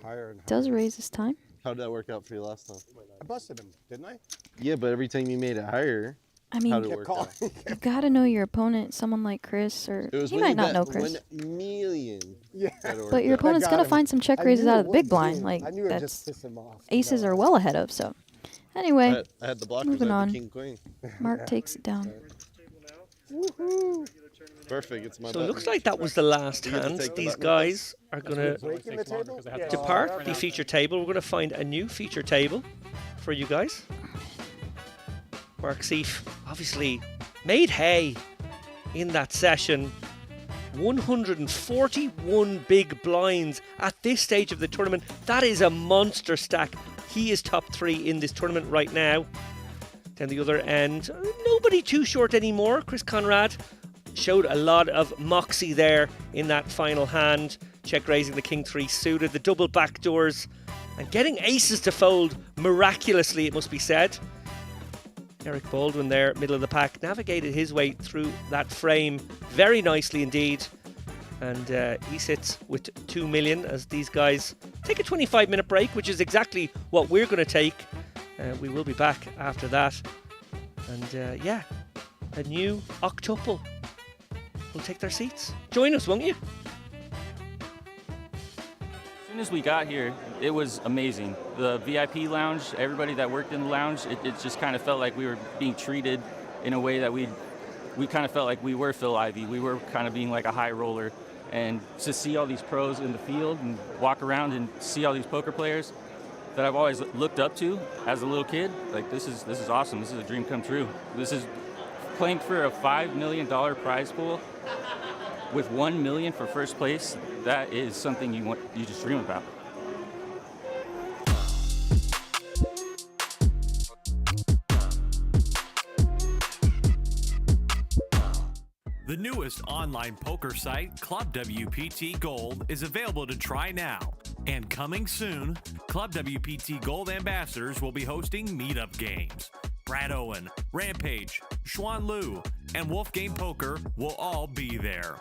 Does raise this time. How'd that work out for you last time? I busted him, didn't I? Yeah, but every time you made it higher, I mean, how'd it work out? you gotta know your opponent. Someone like Chris, or It was he when might you not bet know Chris. 1 million. Yeah. But your opponent's gonna find some check raises out of the big blind. Like I knew it that's just pissed him off. aces are well ahead of. So anyway, I had the blockers. moving I had on. the king queen. Mark takes it down. Woohoo! Perfect. It's my So it bet. looks like that was the last You get to hand. take the These bet. guys are going to Breaking the table? Yeah. depart the feature table. We're going to find a new feature table for you guys. Mark Seif obviously made hay in that session. 141 big blinds at this stage of the tournament. That is a monster stack. He is top 3 in this tournament right now. Down the other end, nobody too short anymore. Chris Conrad showed a lot of moxie there in that final hand. Check raising the king 3 suited, the double backdoors, and getting aces to fold miraculously, it must be said. Eric Baldwin there, middle of the pack, navigated his way through that frame very nicely indeed. And he sits with 2 million as these guys take a 25-minute break, which is exactly what we're going to take. We will be back after that. And yeah, a new octuple will take their seats. Join us, won't you? As soon as we got here, it was amazing. The VIP lounge, everybody that worked in the lounge, it just kind of felt like we were being treated in a way that we kind of felt like we were Phil Ivey. We were kind of being like a high roller. And to see all these pros in the field and walk around and see all these poker players that I've always looked up to as a little kid, like this is awesome. This is a dream come true. This is playing for a $5 million prize pool with $1 million for first place. That is something you just dream about. The newest online poker site, Club WPT Gold, is available to try now. And coming soon, Club WPT Gold ambassadors will be hosting meetup games. Brad Owen, Rampage, Xuan Liu, and Wolfgame Poker will all be there.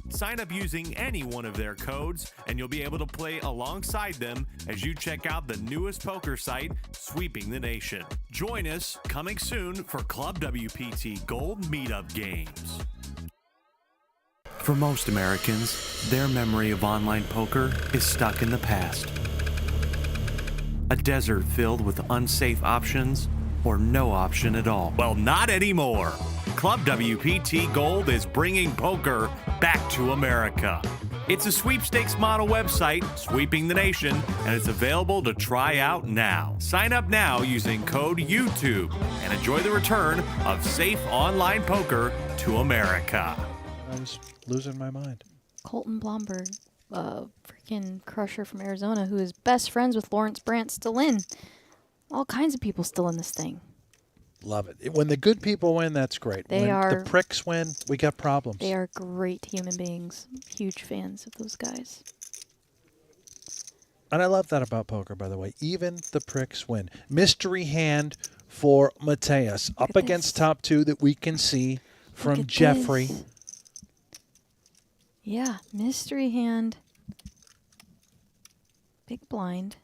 Sign up using any one of their codes, and you'll be able to play alongside them as you check out the newest poker site, sweeping the nation. Join us coming soon for Club WPT Gold meetup games. For most Americans, their memory of online poker is stuck in the past. A desert filled with unsafe options or no option at all. Well, not anymore. Club WPT Gold is bringing poker back to America. It's a sweepstakes model website, sweeping the nation, and it's available to try out now. Sign up now using code YouTube and enjoy the return of safe online poker to America. I was losing my mind. Colton Blomberg, freaking crusher from Arizona, who is best friends with Lawrence Brandt, still in. All kinds of people still in this thing. Love it. When the good people win, that's great. They when are- the pricks win, we got problems. They are great human beings. Huge fans of those guys. And I love that about poker, by the way. Even the pricks win. Mystery hand for Mateus. Up against top two that we can see from Jeffrey. This. Yeah, mystery hand. Big blind.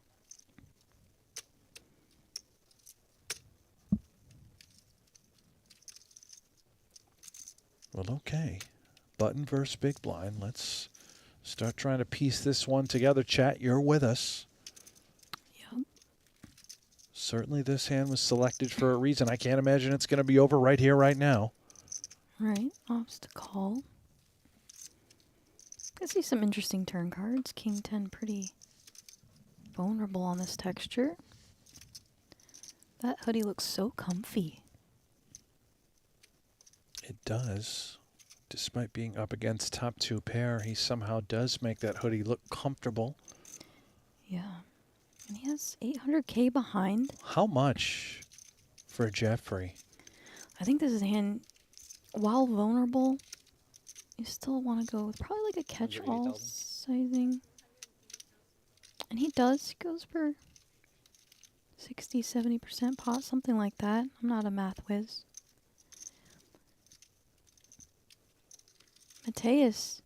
Well, okay. Button versus big blind. Let's start trying to piece this one together. Chat, you're with us. Yep. Certainly this hand was selected for a reason. I can't imagine it's going to be over right here, right now. Right, offs to call. I see some interesting turn cards. King 10 pretty vulnerable on this texture. That hoodie looks so comfy. It does. Despite being up against top two pair, he somehow does make that hoodie look comfortable. Yeah. And he has 800K behind. How much for Jeffrey? I think this is a hand, while vulnerable, you still want to go with probably like a catch-all sizing. And he does. He goes for 60, 70% pot, something like that. I'm not a math whiz. Mateus.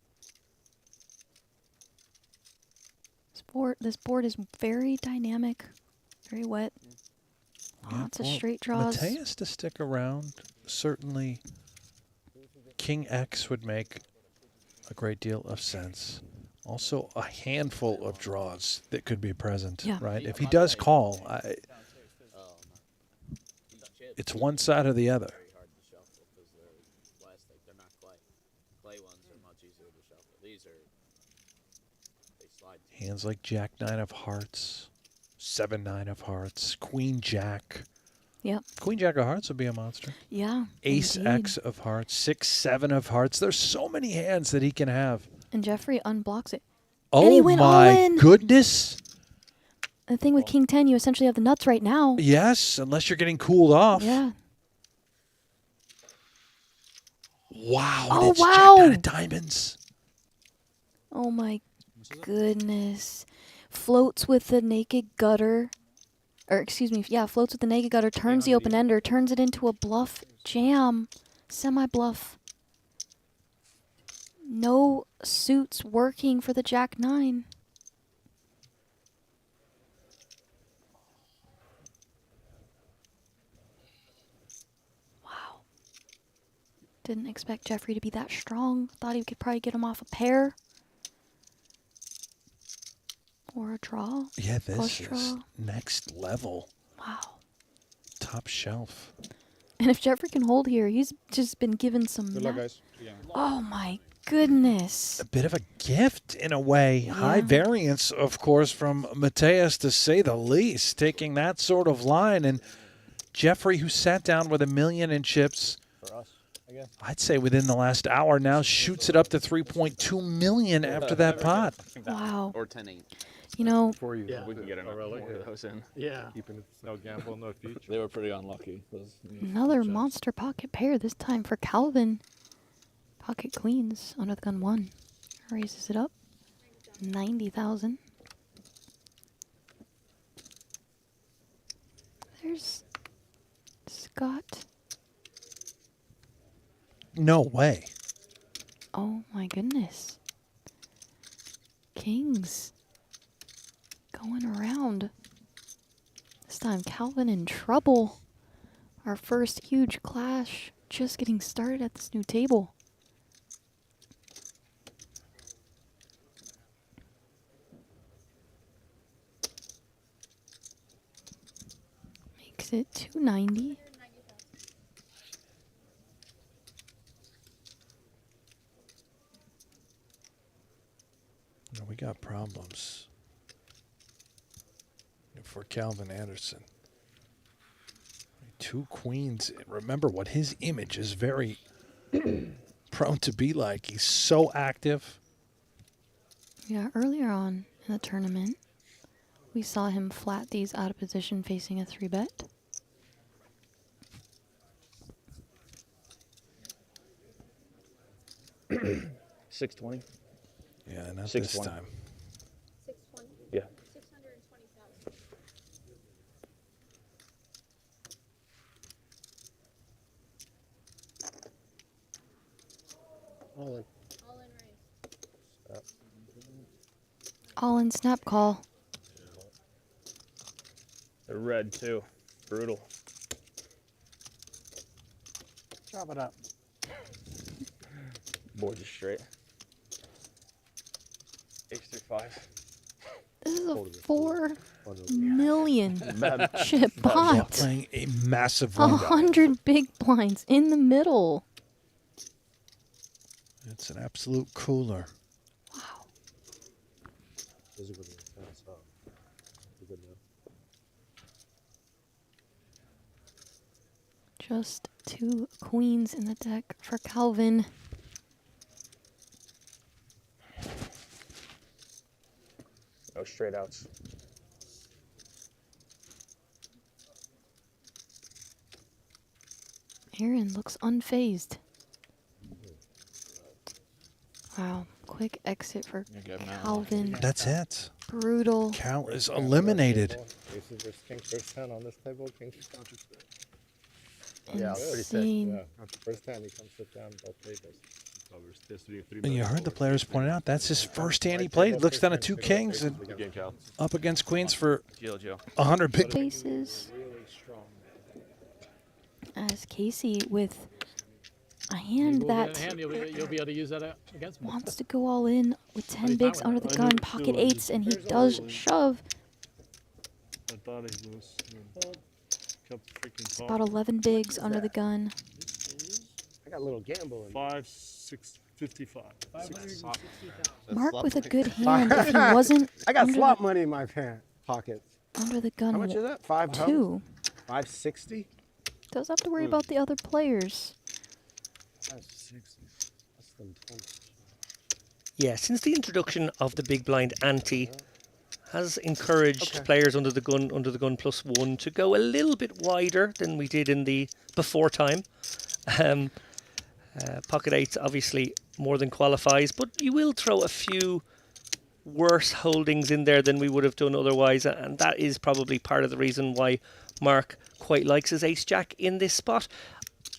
This board is very dynamic, very wet. Lots of straight draws. Mateus to stick around, certainly King X would make a great deal of sense. Also, a handful of draws that could be present, right? If he does call, it's one side or the other. Hands like Jack 9 of hearts, 7 9 of hearts, Queen Jack. Yep. Queen Jack of hearts would be a monster. Yeah. Ace indeed. X of hearts, 6 7 of hearts. There's so many hands that he can have. And Jeffrey unblocks it. Oh and he went all my in. goodness. The thing with King 10, you essentially have the nuts right now. Yes, unless you're getting cooled off. Yeah. Wow. Oh, and it's wow. Jack 9 of diamonds. Oh my goodness. Floats with the naked gutter. Or excuse me, yeah, floats with the naked gutter, turns the open ender, turns it into a bluff jam. Semi-bluff. No suits working for the Jack 9. Wow. Didn't expect Jeffrey to be that strong. Thought he could probably get him off a pair. Or a draw. Yeah, this Flush is draw. next level. Wow. Top shelf. And if Jeffrey can hold here, he's just been given some... Good luck, guys. Oh my goodness. A bit of a gift in a way. High variance, of course, from Mateus, to say the least, taking that sort of line. And Jeffrey, who sat down with $1 million in chips, For us, I guess. I'd say within the last hour now, shoots it up to 3.2 million after that pot. Wow. Or 10-8. You know, Before you, Yeah. We can get enough more really? of those in. Yeah. Keeping it no gamble, no future. They were pretty unlucky. another monster pocket pair, this time for Calvin. Pocket queens, under the gun 1. Raises it up. 90,000. There's Scott. No way. Oh my goodness. Kings. Going around. This time Calvin in trouble. Our first huge clash. Just getting started at this new table. Makes it 290. We got problems for Calvin Anderson. 2 queens. Remember what his image is very prone to be like. He's so active. Yeah, earlier on in the tournament, we saw him flat these out of position facing a 3-bet. $620. Yeah, not this 620. time. Yeah. All in. All in snap call. They're red too. Brutal. Chop it up. Board just straight. Ace through 5. This is a 4 million chip pot. Playing a massive 100 big blinds in the middle. It's an absolute cooler. Those are good ones. We're good now. Just 2 queens in the deck for Calvin. No straight outs. Aaron looks unfazed. Wow, quick exit for Calvin. That's it. Brutal. Cal is eliminated. Aces versus kings first 10 on this table. Kings versus counter straight. Yeah, insane. Yeah, after first 10, he comes sit down both tables. And you heard the players point out that's his first hand he played. He looks down at 2 kings and up against queens for 100 big. Faces. As Casey with a hand that You'll be able to use that against me. wants to go all in with 10 bigs under the gun, pocket 8s, and he does shove. I thought he was. Kept freaking It's about 11 bigs under the gun. I got a little gamble in 5, 6, 55. Mark with a good hand. If he wasn't I got under slot the, money in my pockets. under the gun, How much is that? 5 2. 560. Does have to worry about the other players. 560. Less than 20. Yeah, since the introduction of the big blind ante has encouraged players under the gun +1 to go a little bit wider than we did in the before time. Pocket 8s obviously more than qualifies, but you will throw a few worse holdings in there than we would have done otherwise, and that is probably part of the reason why Mark quite likes his ace-jack in this spot.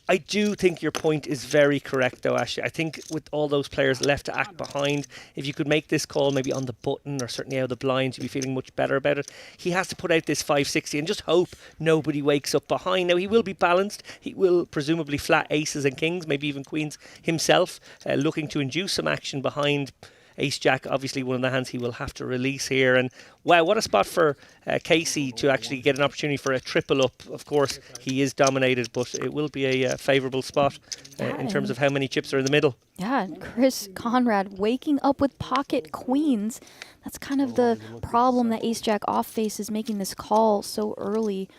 I do think your point is very correct, though, Ashley. I think with all those players left to act behind, if you could make this call maybe on the button or certainly out of the blinds, you'd be feeling much better about it. He has to put out this 560 and just hope nobody wakes up behind. Now, he will be balanced. He will presumably flat aces and kings, maybe even queens himself, looking to induce some action behind ace-jack, obviously one of the hands he will have to release here. And wow, what a spot for Casey to actually get an opportunity for a triple up. Of course, he is dominated, but it will be a favourable spot in terms of how many chips are in the middle. Yeah, Chris Conrad waking up with pocket queens. That's kind of the problem that ace-jack off faces, making this call so early.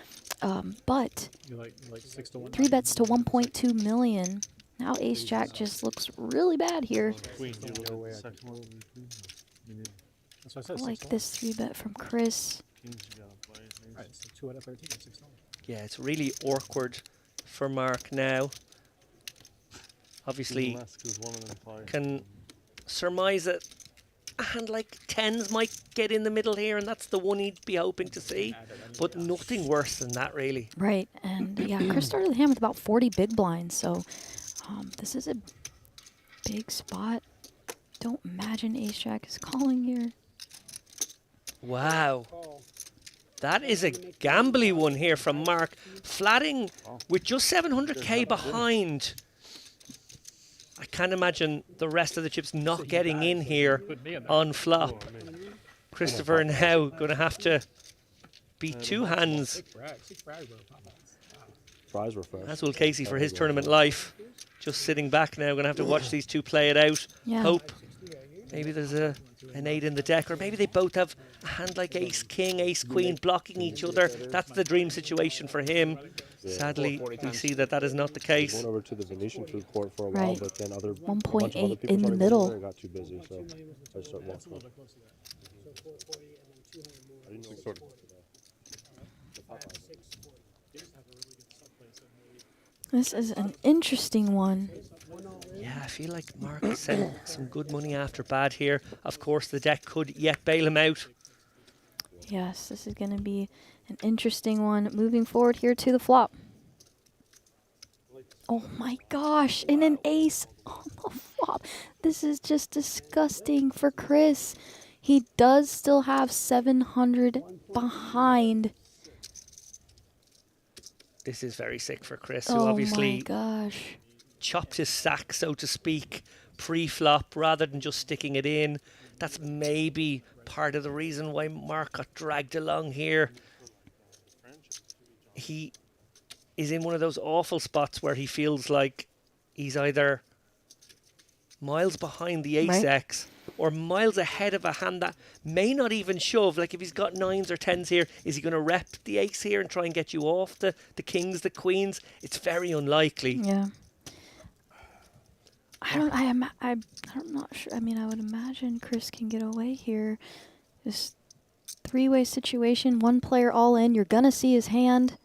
But You like 6 to 1. 3 bets to 1.2 million. Now ace-jack just looks really bad here. That's what I said. I like this 3 bet from Chris. Right, so 2 out of 13, 6 to 1. Yeah, it's really awkward for Mark now. Obviously, can surmise that a hand like 10s might get in the middle here, and that's the one he'd be hoping to see. But nothing worse than that, really. Right, and yeah, Chris started the hand with about 40 big blinds, so this is a big spot. Don't imagine ace-jack is calling here. Wow. That is a gambly one here from Mark. Flatting with just 700k behind. I can't imagine the rest of the chips not getting in here on flop. Christopher now going to have to beat 2 hands. Fries were fresh. As will Casey for his tournament life. Just sitting back now, going to have to watch these two play it out. Yeah. Hope maybe there's an 8 in the deck, or maybe they both have a hand like ace-king, ace-queen blocking each other. That's the dream situation for him. Sadly, we see that that is not the case. Went over to the Venetian food court for a while, Right. but then 1.8 in the middle. I got too busy, so I started walking. This is an interesting one. Yeah, I feel like Mark sent some good money after bad here. Of course, the deck could yet bail him out. Yes, this is going to be an interesting one moving forward here to the flop. Oh my gosh, and an ace on the flop. This is just disgusting for Chris. He does still have 700 behind. This is very sick for Chris, who Oh obviously my gosh. chopped his sack, so to speak, pre-flop rather than just sticking it in. That's maybe part of the reason why Mark got dragged along here. He is in one of those awful spots where he feels like he's either miles behind the ace X or miles ahead of a hand that may not even shove. Like if he's got 9s or 10s here, is he going to rep the ace here and try and get you off the kings, the queens? It's very unlikely. Yeah. I'm not sure. I mean, I would imagine Chris can get away here. This three-way situation, one player all in. You're gonna see his hand.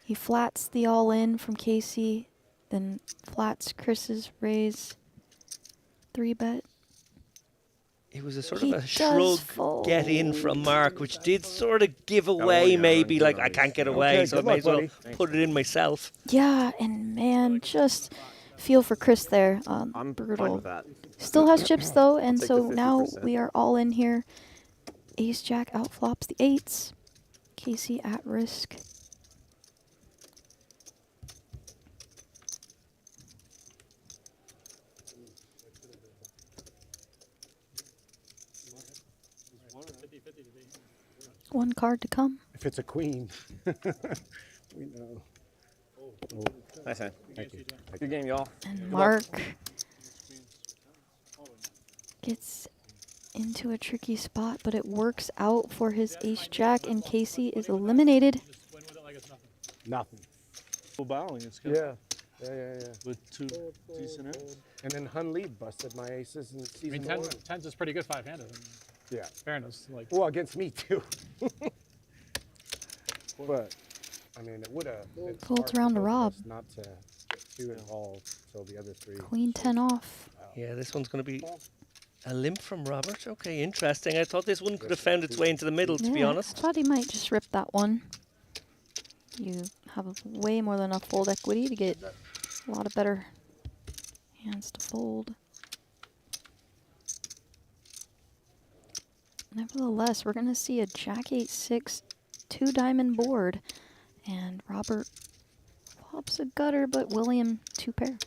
He flats the all in from Casey, then flats Chris's raise. 3-bet. It was a sort He of a does shrug fold. get in from Mark, which did sort of give away maybe, like, I can't get away, Okay, so I good may luck, as well buddy. put it in myself. Yeah, and man, just feel for Chris there. I'm brutal. fine with that. Still has chips though, and take so the now 50%. we are all in here. Ace Jack outflops the 8s. Casey at risk. One card to come. If it's a queen, we know. Nice hand. Thank you. Good game, y'all. And Mark gets into a tricky spot, but it works out for his ace jack, and Casey is eliminated. Nothing. Full bowling, it's good. Yeah. Yeah. With 2 decent hands. And then Hun Lee busted my aces in I season mean, 1. tens is pretty good 5-handed. Yeah. Fairness, like. Well, against me too. But I mean, it would have Folds around to Rob. not to get too involved till the other 3. Queen 10 off. Yeah, this one's going to be a limp from Robert. Okay, interesting. I thought this one could have found its way into the middle, to be honest. I thought he might just rip that one. You have way more than enough fold equity to get a lot of better hands to fold. Nevertheless, we're going to see a Jack 8-6 2-diamond board. And Robert flops a gutter, but William 2-pair.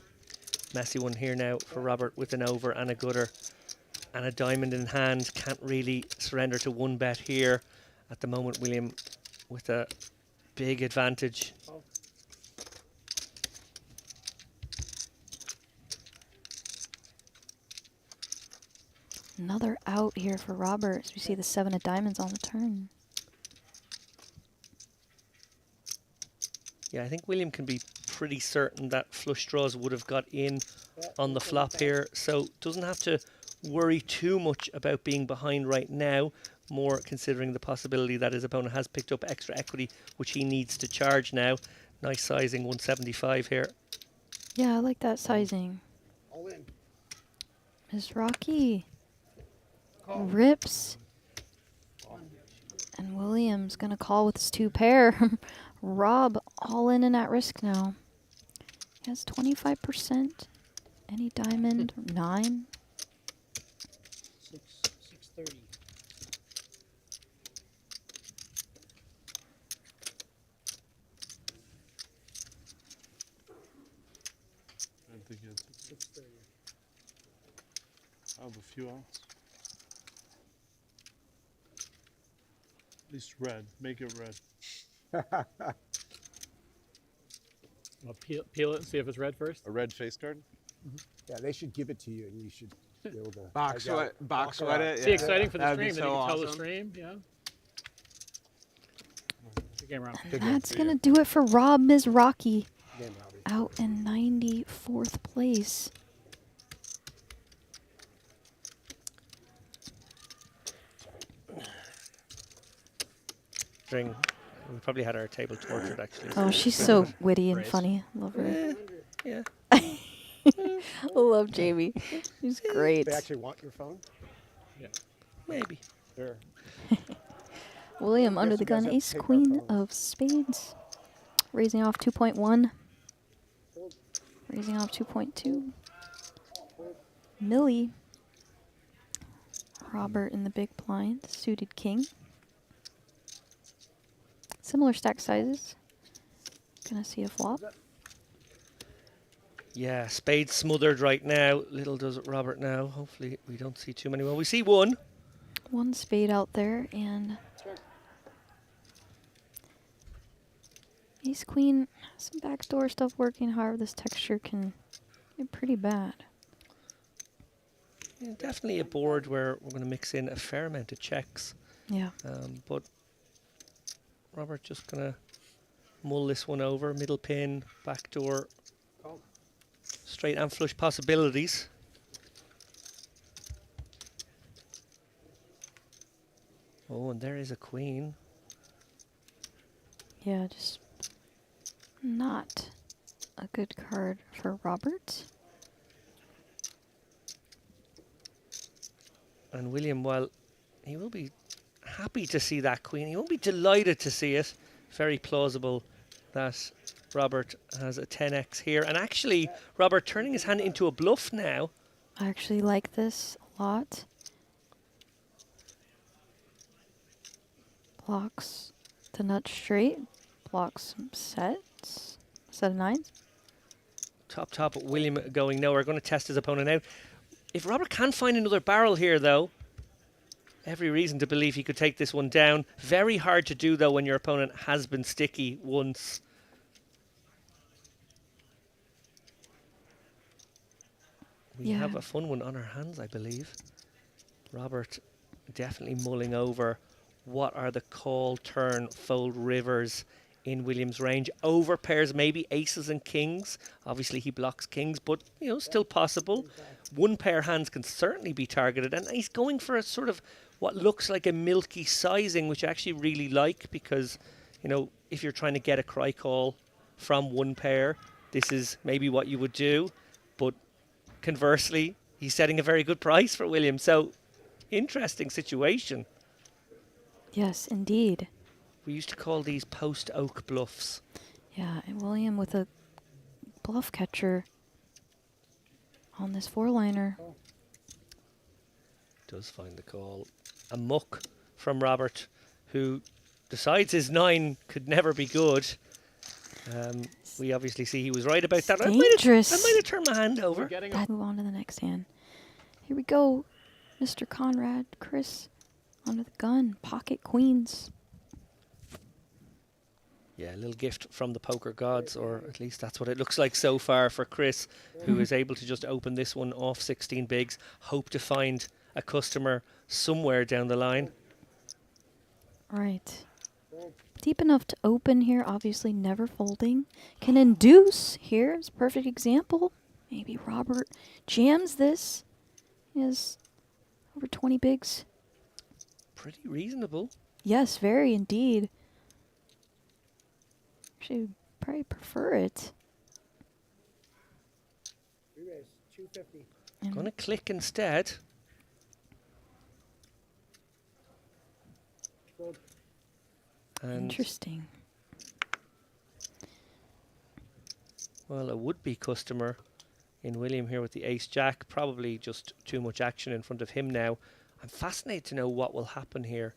Messy one here now for Robert with an over and a gutter and a diamond in hand. Can't really surrender to 1-bet here. At the moment, William with a big advantage. Another out here for Robert as we see the 7 of diamonds on the turn. Yeah, I think William can be pretty certain that flush draws would have got in on the flop here, so doesn't have to worry too much about being behind right now, more considering the possibility that his opponent has picked up extra equity, which he needs to charge now. Nice sizing, 175 here. Yeah, I like that sizing. All in. Ms. Rocky rips. And William's going to call with his 2-pair. Rob all in and at risk now. He has 25%. Any diamond? 9. 630. I think it's 630. I have a few outs. At least red. Make it red. Well, peel it and see if it's red first. A red face card? Yeah, they should give it to you, and you should be able to Box sweat it. See, exciting for the That'd be stream. Then you so can tell the awesome. stream. Yeah. Good game, Rob. And that's going to do it for Rob Ms. Rocky. Good game, Robbie. Out in 94th place. We probably had our table tortured, actually. Oh, she's so witty and funny. Love her. Yeah. I love Jamie. She's great. They actually want your phone? Yeah. Maybe. Sure. William under Guess the you guys gun, have to ace take our queen phones. of spades. Raising off 2.1. Raising off 2.2. Millie. Robert in the big blind. Suited king. Similar stack sizes. Gonna see a flop. Yeah, spade smothered right now. Little does it Robert now. Hopefully we don't see too many. Well, we see one. One spade out there, and ace queen, some backdoor stuff working. However, this texture can get pretty bad. Yeah, definitely a board where we're going to mix in a fair amount of checks. Yeah. But Robert just going to mull this one over. Middle pin, backdoor, straight and flush possibilities. Oh, and there is a queen. Yeah, just not a good card for Robert. And William, while he will be happy to see that queen, he won't be delighted to see it. Very plausible that Robert has a 10x here. And actually, Robert turning his hand into a bluff now. I actually like this a lot. Blocks the nut straight. Blocks some sets. Set of nines. Top, William going nowhere. Going to test his opponent out. If Robert can find another barrel here, though, every reason to believe he could take this one down. Very hard to do, though, when your opponent has been sticky once. We have a fun one on our hands, I believe. Robert definitely mulling over what are the call, turn, fold rivers in Williams' range. Over pairs, maybe aces and kings. Obviously, he blocks kings, but, you know, still possible. One pair hands can certainly be targeted. And he's going for a sort of what looks like a milky sizing, which I actually really like because, you know, if you're trying to get a cry call from one pair, this is maybe what you would do. But conversely, he's setting a very good price for William. So, interesting situation. Yes, indeed. We used to call these post-oak bluffs. Yeah, and William with a bluff catcher on this four-liner. Does find the call. A muck from Robert, who decides his 9 could never be good. We obviously see he was right about that. Dangerous. I might have turned my hand over. Let's move on to the next hand. Here we go. Mr. Conrad, Chris, under the gun. Pocket queens. Yeah, a little gift from the poker gods, or at least that's what it looks like so far for Chris, who is able to just open this one off 16 bigs. Hope to find a customer somewhere down the line. Right. Deep enough to open here, obviously never folding. Can induce here is a perfect example. Maybe Robert jams this. He has over 20 bigs. Pretty reasonable. Yes, very indeed. Actually, probably prefer it. Gonna click instead. And interesting. Well, a would-be customer in William here with the ace-jack. Probably just too much action in front of him now. I'm fascinated to know what will happen here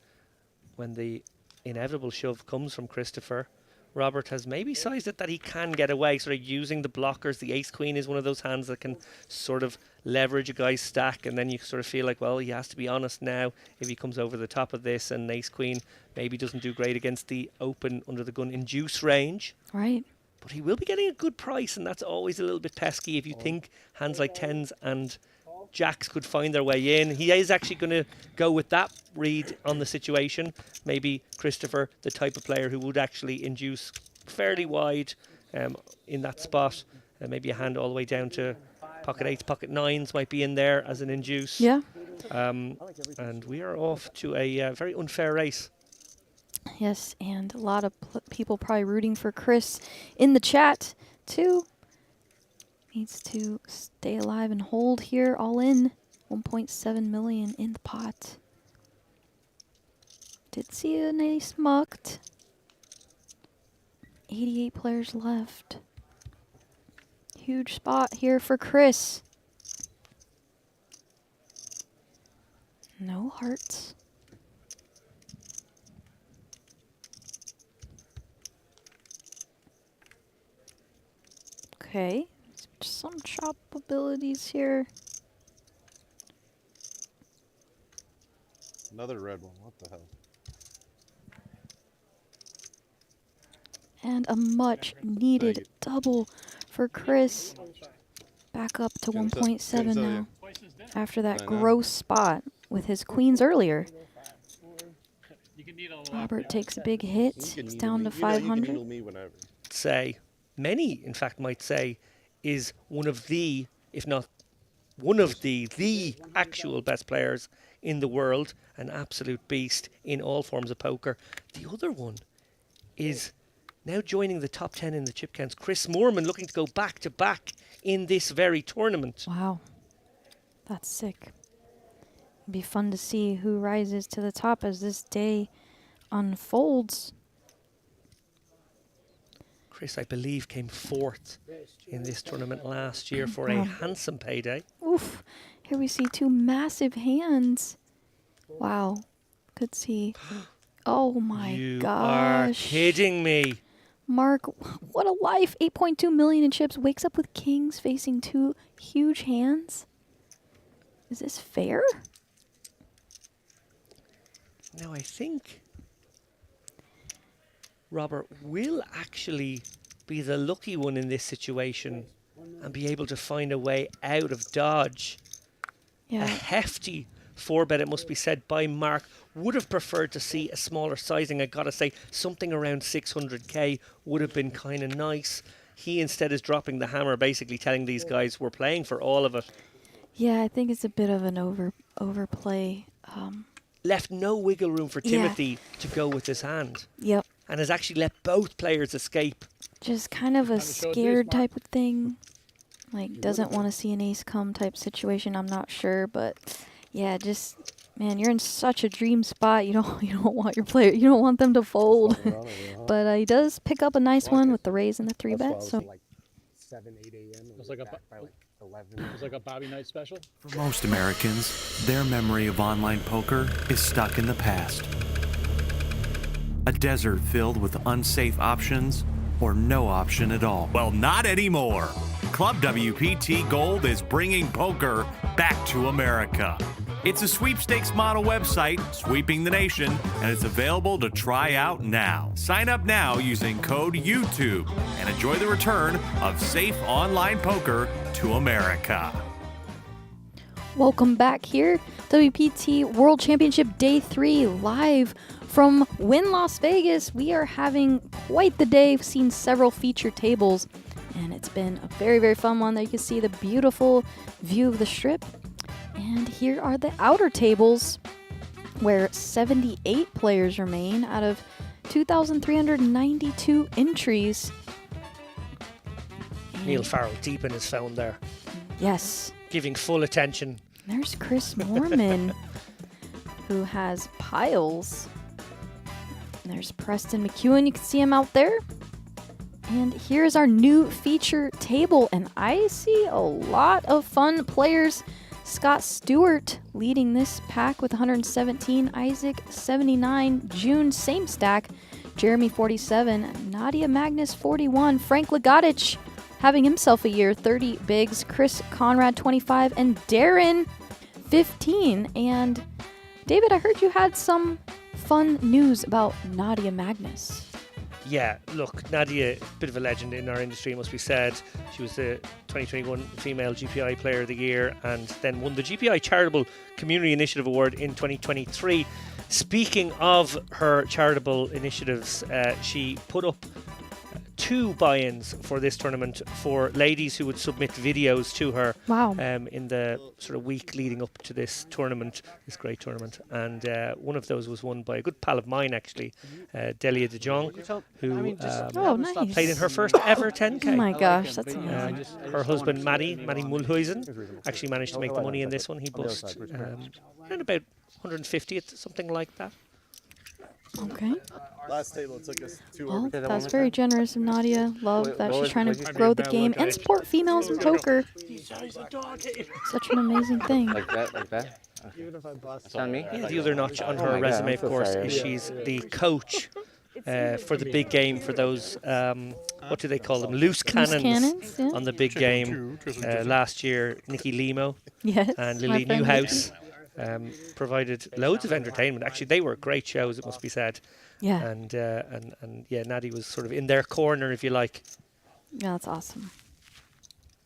when the inevitable shove comes from Christopher. Robert has maybe sized it that he can get away, sort of using the blockers. The ace-queen is one of those hands that can sort of leverage a guy's stack, and then you sort of feel like, well, he has to be honest now if he comes over the top of this, and ace-queen maybe doesn't do great against the open under-the-gun induce range. Right. But he will be getting a good price, and that's always a little bit pesky if you think hands like tens and jacks could find their way in. He is actually going to go with that read on the situation. Maybe Christopher, the type of player who would actually induce fairly wide in that spot. Maybe a hand all the way down to pocket eights, pocket nines might be in there as an induce. Yeah. And we are off to a very unfair race. Yes, and a lot of people probably rooting for Chris in the chat, too. Needs to stay alive and hold here, all in. 1.7 million in the pot. Did see a nice mucked. 88 players left. huge spot here for Chris. No hearts. Okay, some chop abilities here. Another red one. What the hell? And a much needed double for Chris. Back up to 1.7 now. After that gross spot with his queens earlier. Robert takes a big hit. He's down to 500. Say, many in fact might say, is one of the, if not one of the actual best players in the world, an absolute beast in all forms of poker. The other one is now joining the top 10 in the chip counts. Chris Moorman looking to go back to back in this very tournament. Wow, that's sick. It'd be fun to see who rises to the top as this day unfolds. Chris, I believe, came fourth in this tournament last year for a handsome payday. Oof. Here we see two massive hands. Wow. Could see. Oh my You gosh. are kidding me. Mark, what a life. 8.2 million in chips. Wakes up with kings facing two huge hands. Is this fair? Now, I think Robert will actually be the lucky one in this situation and be able to find a way out of dodge. Yeah. A hefty 4-bet, it must be said, by Mark. Would have preferred to see a smaller sizing. I gotta say, something around 600k would have been kind of nice. He instead is dropping the hammer, basically telling these guys we're playing for all of it. Yeah, I think it's a bit of an overplay. Left no wiggle room for Timothy to go with his hand. Yep. And has actually let both players escape. Just kind of a scared type of thing. Like, doesn't want to see an ace come type situation. I'm not sure, but yeah, just man, you're in such a dream spot. You don't want your player. You don't want them to fold. But he does pick up a nice one with the raise and the 3-bet. So like 7, 8 a.m. It was like by like 11. It was like a Bobby Knight special. For most Americans, their memory of online poker is stuck in the past. A desert filled with unsafe options or no option at all. Well, not anymore. Club WPT Gold is bringing poker back to America. It's a sweepstakes model website sweeping the nation, and it's available to try out now. Sign up now using code YouTube and enjoy the return of safe online poker to America. welcome back here. WPT World Championship Day 3 live from Wynn Las Vegas. We are having quite the day. We've seen several feature tables, and it's been a very, very fun one. There you can see the beautiful view of the strip. And here are the outer tables, where 78 players remain out of 2,392 entries. Neil Farrell deep in his phone there. Yes. Giving full attention. There's Chris Moorman, who has piles. And there's Preston McEwen. You can see him out there. And here's our new feature table. And I see a lot of fun players. Scott Stewart leading this pack with 117. Isaac 79. June same stack. Jeremy 47. Nadia Magnus 41. Frank Lagodich having himself a year, 30 bigs. Chris Conrad 25. And Darren 15. And David, I heard you had some fun news about Nadia Magnus. Yeah, look, Nadia, bit of a legend in our industry, it must be said. She was the 2021 Female GPI Player of the Year and then won the GPI Charitable Community Initiative Award in 2023. Speaking of her charitable initiatives, she put up 2 buy-ins for this tournament for ladies who would submit videos to her. Wow. In the sort of week leading up to this tournament, this great tournament. And one of those was won by a good pal of mine, actually, Delia De Jong, who nice. played in her first ever 10K. Oh my gosh, that's amazing. Her husband, Maddie Mulhuisen, actually managed to make the money in this one. He bust around about 150th, something like that. Okay. Last table it took us 2 Well, overs. that's very generous of Nadia. Love that she's trying to grow the game and support females in poker. Such an amazing thing. Like that, like that. Even if I bust, That's on me. Yeah, the other notch on Oh her my God, resume, I'm of so course, sorry. is she's the coach for the big game for those, what do they call them, loose cannons, cannons, yeah. on the big game. Last year, Nikki Limo Yes, and my Lily friend Newhouse provided loads of entertainment. Actually, they were great shows, it must be said. Yeah. And yeah, Natty was sort of in their corner, if you like. Yeah, that's awesome.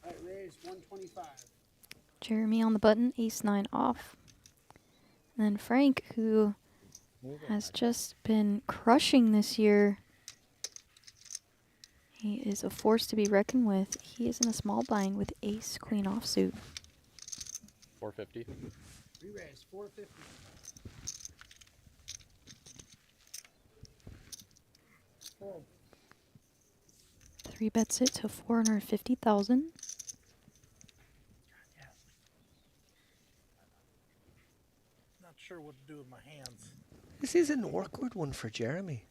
All right, raise 125. Jeremy on the button, ace-9 off. And then Frank, who has just been crushing this year. He is a force to be reckoned with. He is in a small blind with ace-queen offsuit. 450. Re-raise 450. Fold. 3-bets it to 450,000. Not sure what to do with my hands. This is an awkward one for Jeremy.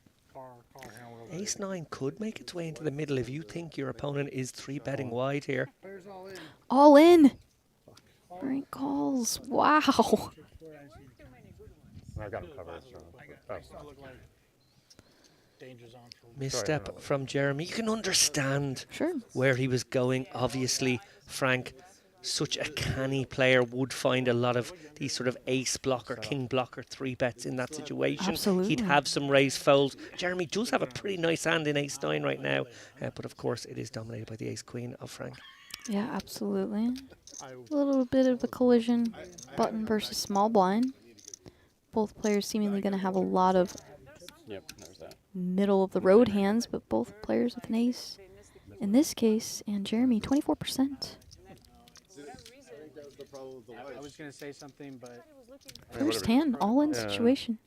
Ace-9 could make its way into the middle if you think your opponent is 3-betting wide here. Players all in. All in! Frank calls. Wow. I got him covered. Danger zone for Misstep from Jeremy. You can understand Sure. where he was going. Obviously, Frank, such a canny player, would find a lot of these sort of ace blocker, king blocker 3-bets in that situation. Absolutely. He'd have some raise folds. Jeremy does have a pretty nice hand in ace-9 right now, but of course it is dominated by the ace-queen of Frank. Yeah, absolutely. A little bit of a collision. Button versus small blind. Both players seemingly going to have a lot of middle of the road hands, but both players with an ace. In this case, and Jeremy, 24%. I was going to say something, but... First hand, all-in situation.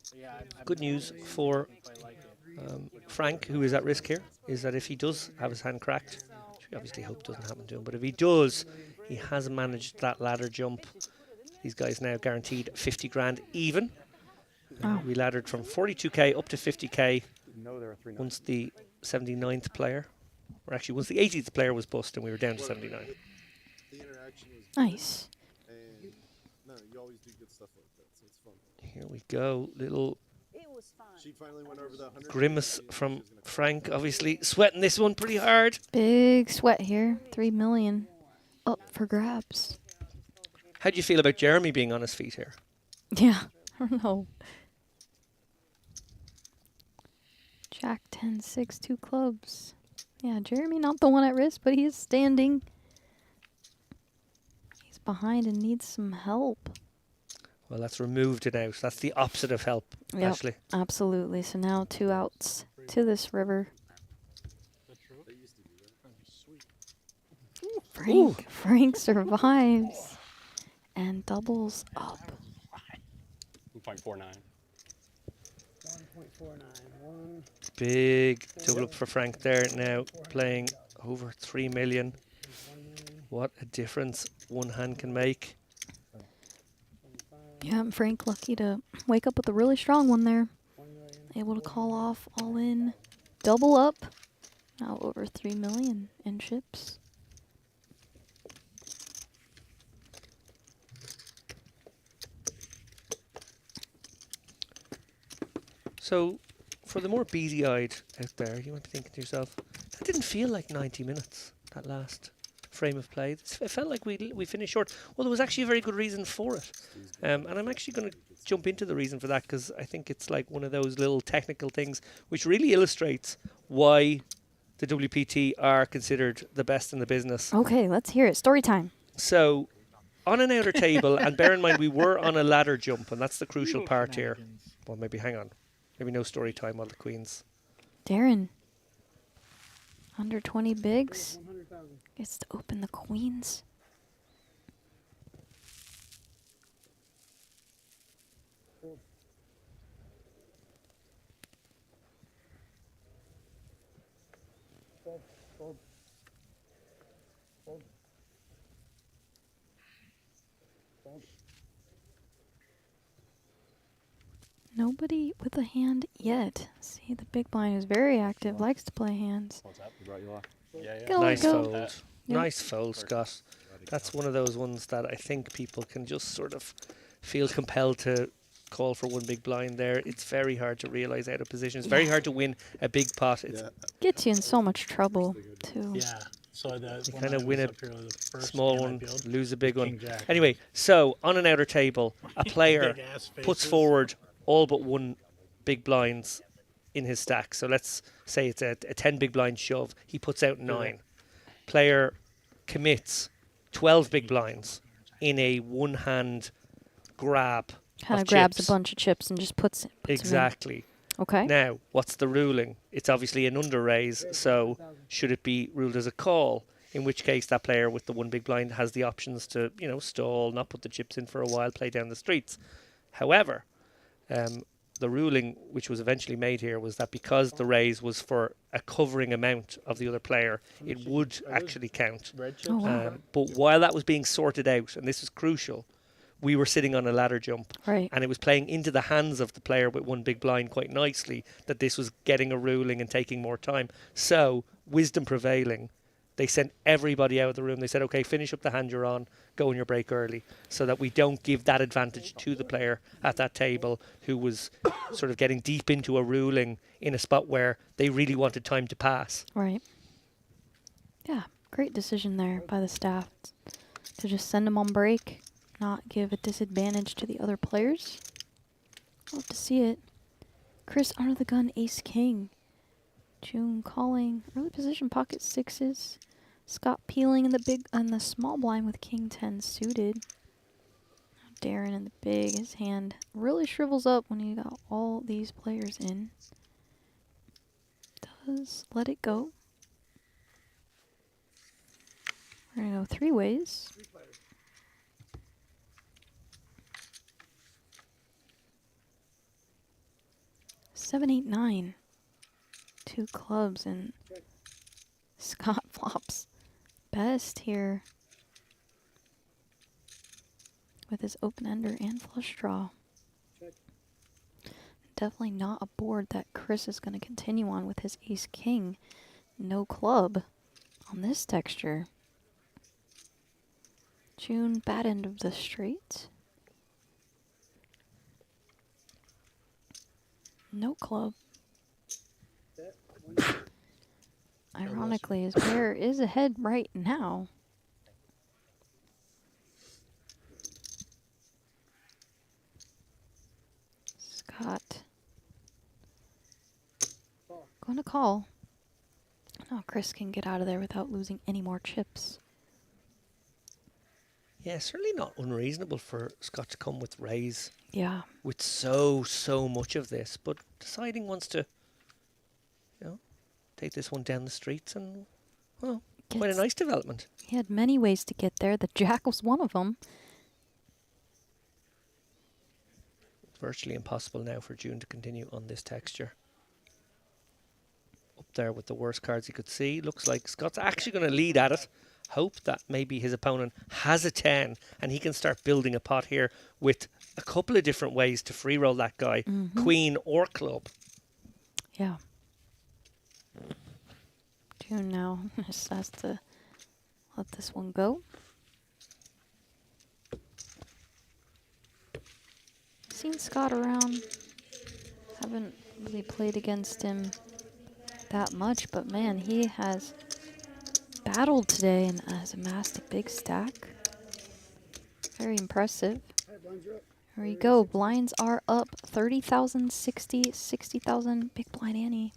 Good news for Frank, who is at risk here, is that if he does have his hand cracked, which we obviously hope doesn't happen to him, but if he does, he has managed that ladder jump. These guys now guaranteed 50 grand even. We laddered from 42k up to 50k once the 79th player, or actually once the 80th player was bust and we were down to 79. Nice. No, you always do good stuff like that, so it's fun. Here we go, little She finally went over the 100. grimace from Frank, obviously sweating this one pretty hard. Big sweat here. 3 million up for grabs. How do you feel about Jeremy being on his feet here? Yeah, I don't know. Jack 10, 6, 2 clubs. Yeah, Jeremy not the one at risk, but he is standing. He's behind and needs some help. Well, that's removed it out. That's the opposite of help, Yep, Ashley. absolutely. So now 2 outs to this river. Frank survives and doubles up. 1.49. 1.49. Big double up for Frank there now, playing over 3 million. What a difference one hand can make. Yeah, and Frank lucky to wake up with a really strong one there. Able to call off all in. Double up. Now over 3 million in chips. So, for the more beady-eyed out there, you might be thinking to yourself, that didn't feel like 90 minutes, that last frame of play. It felt like we finished short. Well, there was actually a very good reason for it. And I'm actually going to jump into the reason for that, because I think it's like one of those little technical things which really illustrates why the WPT are considered the best in the business. Okay, let's hear it. Story time. So, on an outer table, and bear in mind we were on a ladder jump, and that's the crucial part here. Well, maybe hang on. Maybe no story time on the queens. Darren. Under 20 bigs. Gets to open the queens. No Nobody with a hand yet. See, the big blind is very active, likes to play hands. What's up? You brought your luck. Yeah, Gonna let Nice it go. fold. Yep. Nice fold, Scott. That's one of those ones that I think people can just sort of feel compelled to call for one big blind there. It's very hard to realise out of position. It's very hard to win a big pot. It's Gets you in so much trouble, too. Yeah. So the you one kind I of win was a up here, the first small hand I one, built lose a was big one. King Jack. Anyway, so on an outer table, a player Big-ass puts faces. forward all but one big blinds in his stack. So let's say it's a 10 big blind shove. He puts out 9. Player commits 12 big blinds in a one-hand grab. Kind of of grabs chips. a bunch of chips and just puts 'em in. Exactly. Okay. Now, what's the ruling? It's obviously an under raise, so should it be ruled as a call? In which case, that player with the one big blind has the options to, stall, not put the chips in for a while, play down the streets. However, the ruling which was eventually made here was that because the raise was for a covering amount of the other player, it would actually count. Oh, wow. But while that was being sorted out, and this was crucial, we were sitting on a ladder jump, Right. and it was playing into the hands of the player with one big blind quite nicely that this was getting a ruling and taking more time. So, wisdom prevailing, they sent everybody out of the room. They said, okay, finish up the hand you're on, go on your break early, so that we don't give that advantage to the player at that table who was sort of getting deep into a ruling in a spot where they really wanted time to pass. Right. Yeah, great decision there by the staff to just send them on break, not give a disadvantage to the other players. Love to see it. Chris under the gun, ace king. June calling, early position pocket sixes. Scott peeling in the small blind with king 10 suited. Darren in the big, his hand really shrivels up when you got all these players in. Does let it go. We're gonna go 3 ways. Seven, 8, 9. 2 clubs and Scott flops best here with his open ender and flush draw. Definitely not a board that Chris is going to continue on with his ace king. No club on this texture. June, bad end of the straight. No club. Ironically, his pair is ahead right now. Scott. Going to call. Oh, Chris can get out of there without losing any more chips. Yeah, certainly not unreasonable for Scott to come with raise. Yeah. With so much of this, but deciding wants to, take this one down the streets and, well, quite a nice development. He had many ways to get there. The jack was one of them. It's virtually impossible now for June to continue on this texture. Up there with the worst cards he could see. Looks like Scott's actually going to lead at it. Hope that maybe his opponent has a 10 and he can start building a pot here with a couple of different ways to free roll that guy. Queen or club. Yeah. June now just has to let this one go. Seen Scott around. Haven't really played against him that much, but man, he has battled today and has amassed a big stack. Very impressive. Here we go. Blinds are up 30,000, 60, 60,000. Big blind Annie.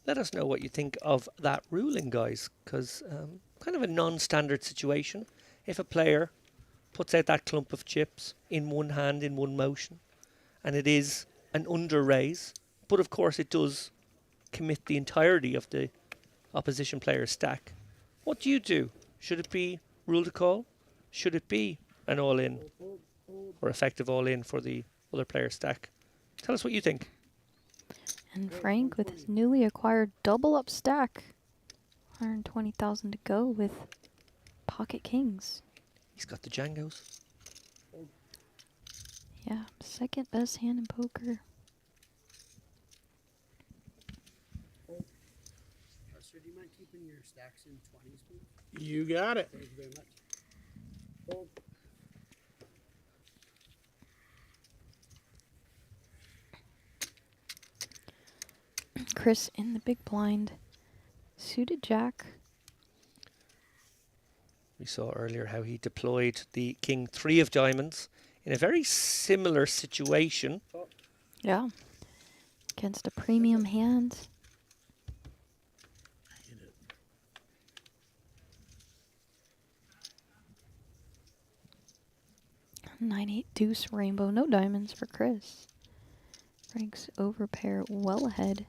Let us know what you think of that ruling, guys, because kind of a non-standard situation. If a player puts out that clump of chips in one hand, in one motion, and it is an under raise, but of course it does commit the entirety of the opposition player's stack. What do you do? Should it be ruled a call? Should it be an all-in or effective all-in for the other player's stack? Tell us what you think. And Frank with his newly acquired double up stack. 120,000 to go with pocket kings. He's got the Django's. Yeah, second best hand in poker. Sir, do you mind keeping your stacks in 20s, please? You got it. Thank you very much. Fold. Chris in the big blind. Suited jack. We saw earlier how he deployed the king 3 of diamonds in a very similar situation. Yeah. Against a premium hand. Nine, 8, deuce, rainbow, no diamonds for Chris. Frank's overpair well ahead.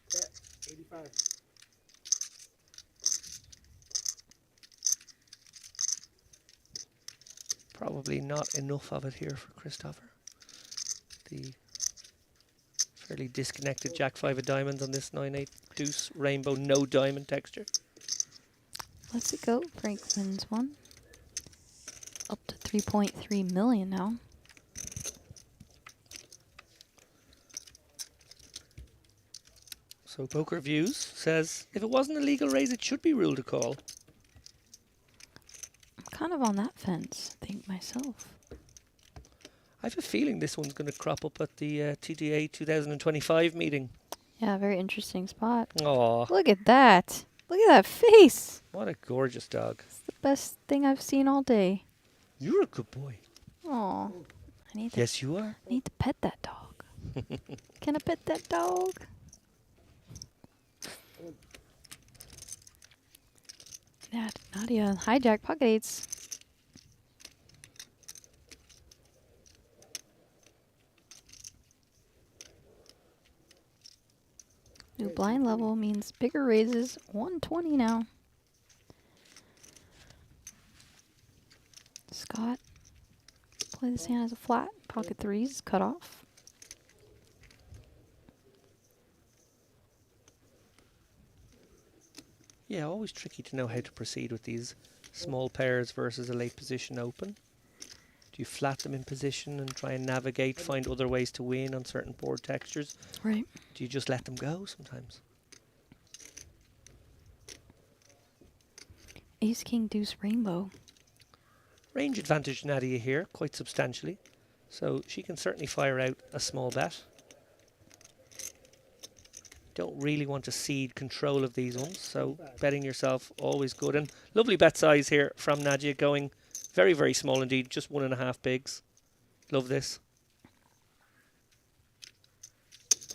Bet, 85. Probably not enough of it here for Christopher. The fairly disconnected jack 5 of diamonds on this 9-8 deuce rainbow, no diamond texture. Let's it go. Frank wins one. Up to 3.3 million now. So Poker Views says, if it wasn't a legal raise, it should be ruled a call. I'm kind of on that fence, I think, myself. I have a feeling this one's going to crop up at the TDA 2025 meeting. Yeah, very interesting spot. Aw. Look at that. Look at that face. What a gorgeous dog. It's the best thing I've seen all day. You're a good boy. Aw. I need to, Yes, you are. I need to pet that dog. Can I pet that dog? Yeah, Nadia, hijack pocket eights. New blind level means bigger raises. 120 now. Scott, play this hand as a flat. Pocket threes, cut off. Yeah, always tricky to know how to proceed with these small pairs versus a late position open. Do you flat them in position and try and navigate, find other ways to win on certain board textures? Right. Do you just let them go sometimes? Ace, king, deuce, rainbow. Range advantage Nadia here, quite substantially. So she can certainly fire out a small bet. Don't really want to cede control of these ones, so betting yourself always good. And lovely bet size here from Nadia, going very, very small indeed, just 1.5 bigs. Love this.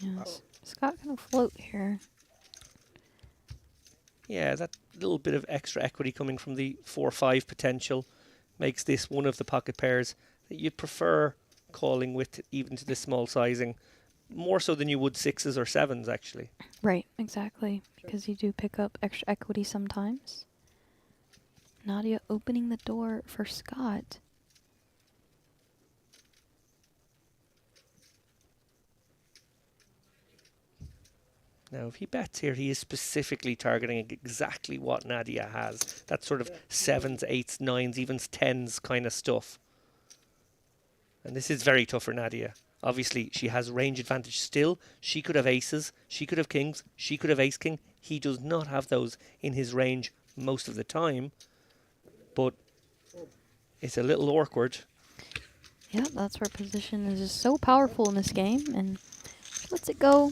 Yes. Scott can float here. Yeah, that little bit of extra equity coming from the 4-5 potential makes this one of the pocket pairs that you'd prefer calling with, even to this small sizing. More so than you would 6s or 7s, actually. Right, exactly. Because you do pick up extra equity sometimes. Nadia opening the door for Scott. Now, if he bets here, he is specifically targeting exactly what Nadia has. That sort of 7s, 8s, 9s, even 10s kind of stuff. And this is very tough for Nadia. Obviously, she has range advantage still. She could have aces. She could have kings. She could have ace-king. He does not have those in his range most of the time. But it's a little awkward. Yeah, that's where position is just so powerful in this game. And lets it go.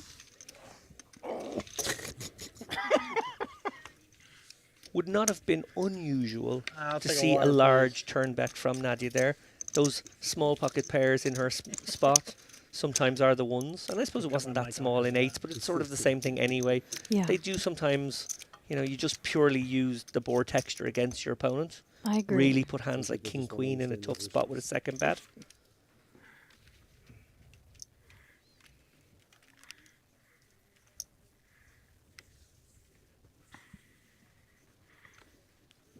Would not have been unusual I'll to take a see a water, large turn bet from Nadia there. Those small pocket pairs in her spot sometimes are the ones. And I suppose it wasn't that small in 8s, but it's sort of the same thing anyway. Yeah. They do sometimes, you know, you just purely use the board texture against your opponent. I agree. Really put hands like king, queen in a tough spot with a second bet.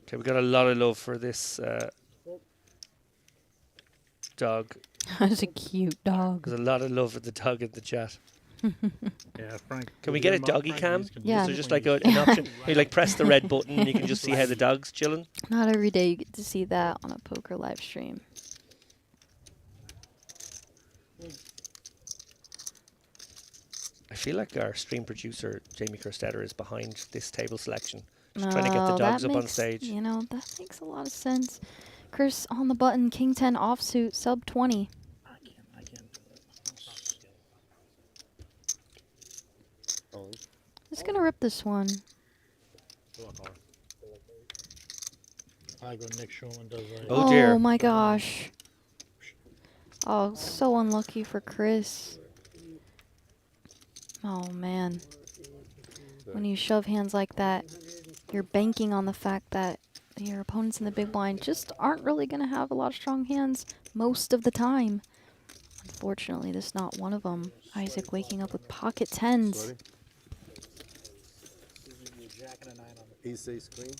Okay, we got a lot of love for this dog. That's a cute dog. There's a lot of love for the dog in the chat. Yeah, Frank. Can we get a doggy cam? Yeah. Is there just like an option? You like press the red button and you can just see how the dog's chilling? Not every day you get to see that on a poker live stream. I feel like our stream producer, Jamie Kerstetter, is behind this table selection. Just trying to get the dogs that up on makes, stage. You know, that makes a lot of sense. Chris on the button, King 10 offsuit, sub 20. I can't do it. Just gonna rip this one. I like when Nick Schulman does like. Oh dear. Oh my gosh. Oh, so unlucky for Chris. Oh man. When you shove hands like that, you're banking on the fact that your opponents in the big blind just aren't really going to have a lot of strong hands most of the time. Unfortunately, this is not one of them. Isaac waking up with pocket tens. Ace ace queen.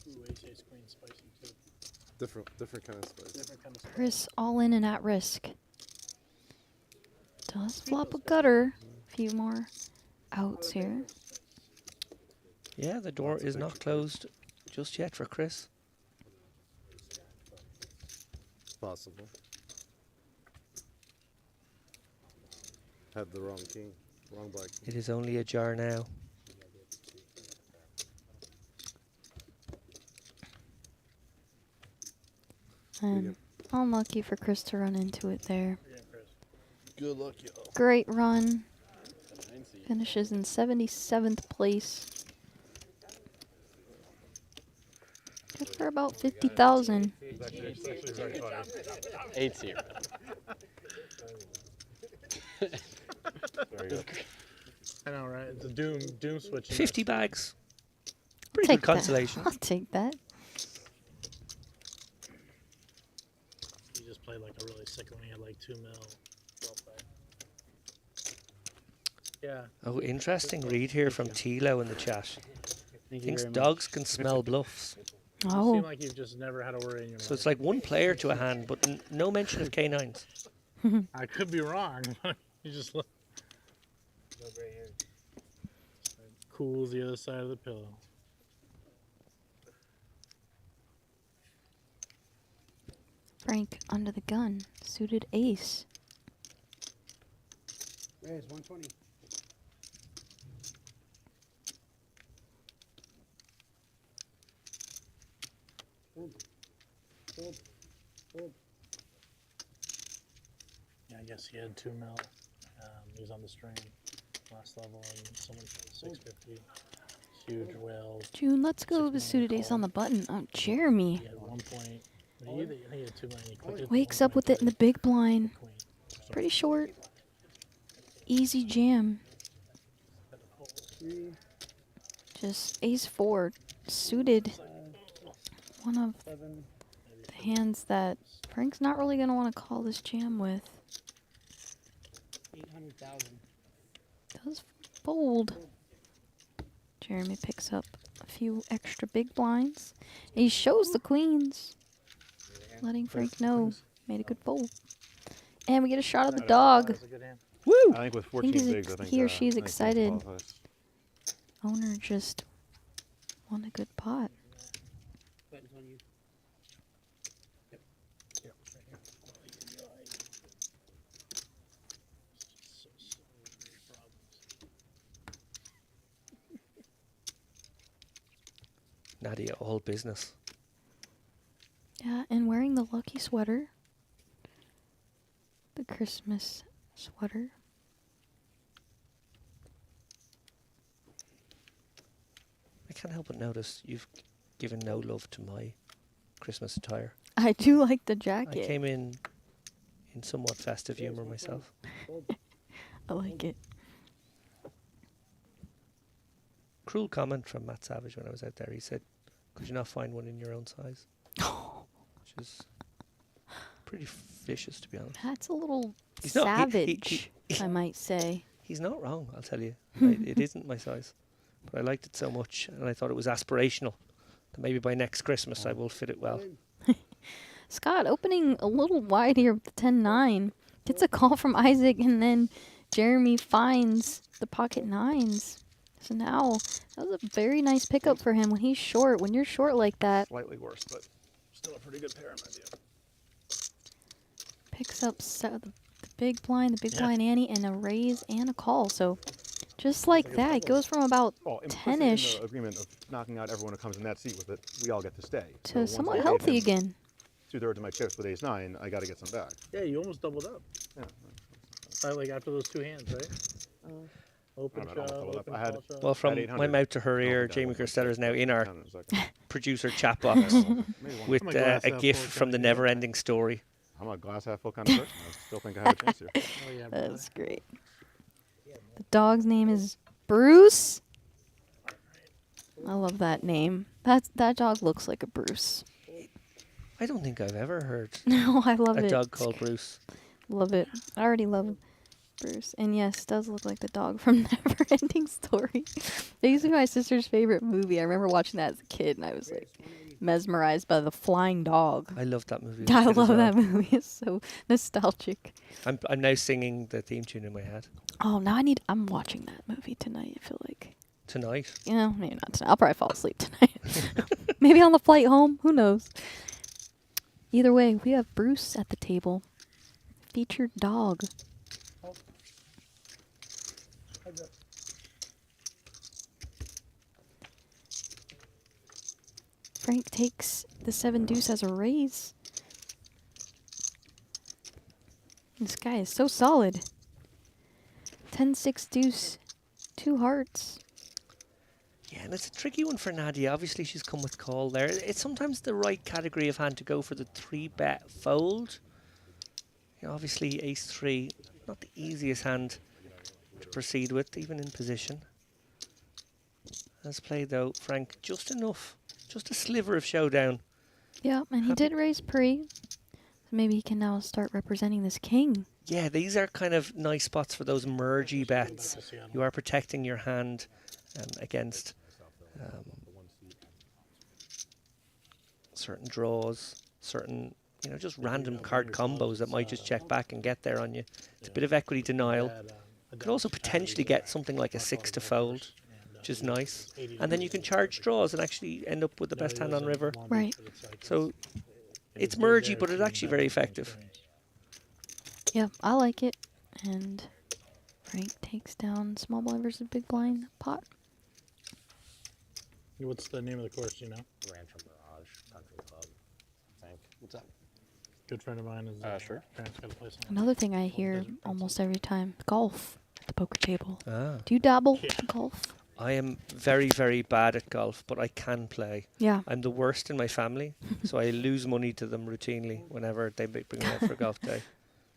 Ooh, ace queen spicy too. Different kind of spice. Chris all in and at risk. Does flop a gutter. A few more outs here. Yeah, the door is not closed just yet for Chris. Possible. Had the wrong king. Wrong black king. It is only a jar now. And unlucky for Chris to run into it there. Good luck, y'all. Great run. Finishes in 77th place. Good for about 50,000. Eight's here. I know, right? It's a doom switch. 50 bags. Pretty Take good consolation. That. I'll take that. He just played like a really sick one. He had like 2 mil. Well played. Yeah. Oh, interesting read here from Tilo in the chat. Thinks dogs can smell bluffs. You Oh. seem like you've just never had a worry in your So life. it's like one player to a hand, but no mention of K9s. I could be wrong, but you just look. Cools the other side of the pillow. Frank under the gun. Suited ace. There's 120. Hold. Yeah, I guess he had 2 mil. He was on the stream last level, and someone showed 650. Huge whale. June, let's go with suited ace on the button. Oh, Jeremy. He had 1 point. I think he had 2 million. He clicked it. Wakes up with it in the big blind. Pretty short. Easy jam. Just ace 4 suited. One of the hands that Frank's not really going to want to call this jam with. 800,000. Does fold. Jeremy picks up a few extra big blinds. He shows the queens. Letting Frank know. Made a good fold. And we get a shot of the dog. Woo! I think with 14 bigs, I think he or she's I think excited. qualifies. Owner just won a good pot. Button's on you. Yep. Nadia, all business. Yeah, and wearing the lucky sweater. The Christmas sweater. I can't help but notice you've given no love to my Christmas attire. I do like the jacket. I came in somewhat festive humour myself. I like it. Cruel comment from Matt Savage when I was out there. He said, "Could you not find one in your own size?" Which is pretty vicious, to be honest. That's a little He's not- savage, I might say. He's not wrong, I'll tell you. It isn't my size. But I liked it so much, and I thought it was aspirational, that maybe by next Christmas I will fit it well. Scott opening a little wide here with the 10-9. Gets a call from Isaac, and then Jeremy finds the pocket nines. So now, that was a very nice pickup for him when he's short. When you're short like that, Slightly worse, but still a pretty good pair in my view. picks up the big blind ante, and a raise and a call. So just like that, it goes from about Well, implicit 10-ish in the agreement of knocking out everyone who comes in that seat with it, we all get to stay. to once somewhat I gave healthy him again. 2/3 of my chips with ace-9, I got to get some back. Yeah, you almost doubled up. Yeah. Like after those two hands, right? Open I don't know, shove, doubled up. open I had- call shove. Well, from At 800, my mouth to her I don't ear, think I Jamie won. Kerstetter is now in our Counted in a second. producer chat box with I'm a glass a half gif full from the kind of guy. never-ending story. I'm a glass half full kind of person. I still think I have a chance here. Oh, yeah, brother. That's great. The dog's name is Bruce. I love that name. That dog looks like a Bruce. I don't think I've ever heard No, I love a it. dog called Bruce. Love it. I already love Bruce. And yes, does look like the dog from Neverending Story. Basically my sister's favorite movie. I remember watching that as a kid, and I was like mesmerized by the flying dog. I love that movie. I as a kid as love well. that movie. It's so nostalgic. I'm now singing the theme tune in my head. Oh, now I'm watching that movie tonight, I feel like. Tonight? You know, maybe not tonight. I'll probably fall asleep tonight. Maybe on the flight home. Who knows? Either way, we have Bruce at the table. Featured dog. Frank takes the 7 deuce as a raise. This guy is so solid. 10-6 deuce, 2 hearts. Yeah, and it's a tricky one for Nadia. Obviously, she's come with call there. It's sometimes the right category of hand to go for the 3-bet fold. You know, obviously, ace-3, not the easiest hand to proceed with, even in position. As played, though, Frank, just enough. Just a sliver of showdown. Yeah, and he did raise pre. So maybe he can now start representing this king. Yeah, these are kind of nice spots for those mergy bets. You are protecting your hand against certain draws, certain, just random card combos that might just check back and get there on you. It's a bit of equity denial. Could also potentially get something like a 6 to fold, which is nice. And then you can charge draws and actually end up with the best hand on river. Right. So it's mergy, but it's actually very effective. Yeah, I like it. And Frank takes down small blind versus big blind pot. What's the name of the course, you know? Rancho Mirage Country Club, I think. What's that? Good friend of mine is sure. Parents got a place on Another thing I hear almost every time, golf at the poker table. Ah. Do you dabble in golf? I am very, very bad at golf, but I can play. Yeah. I'm the worst in my family, so I lose money to them routinely whenever they bring me out for a golf day.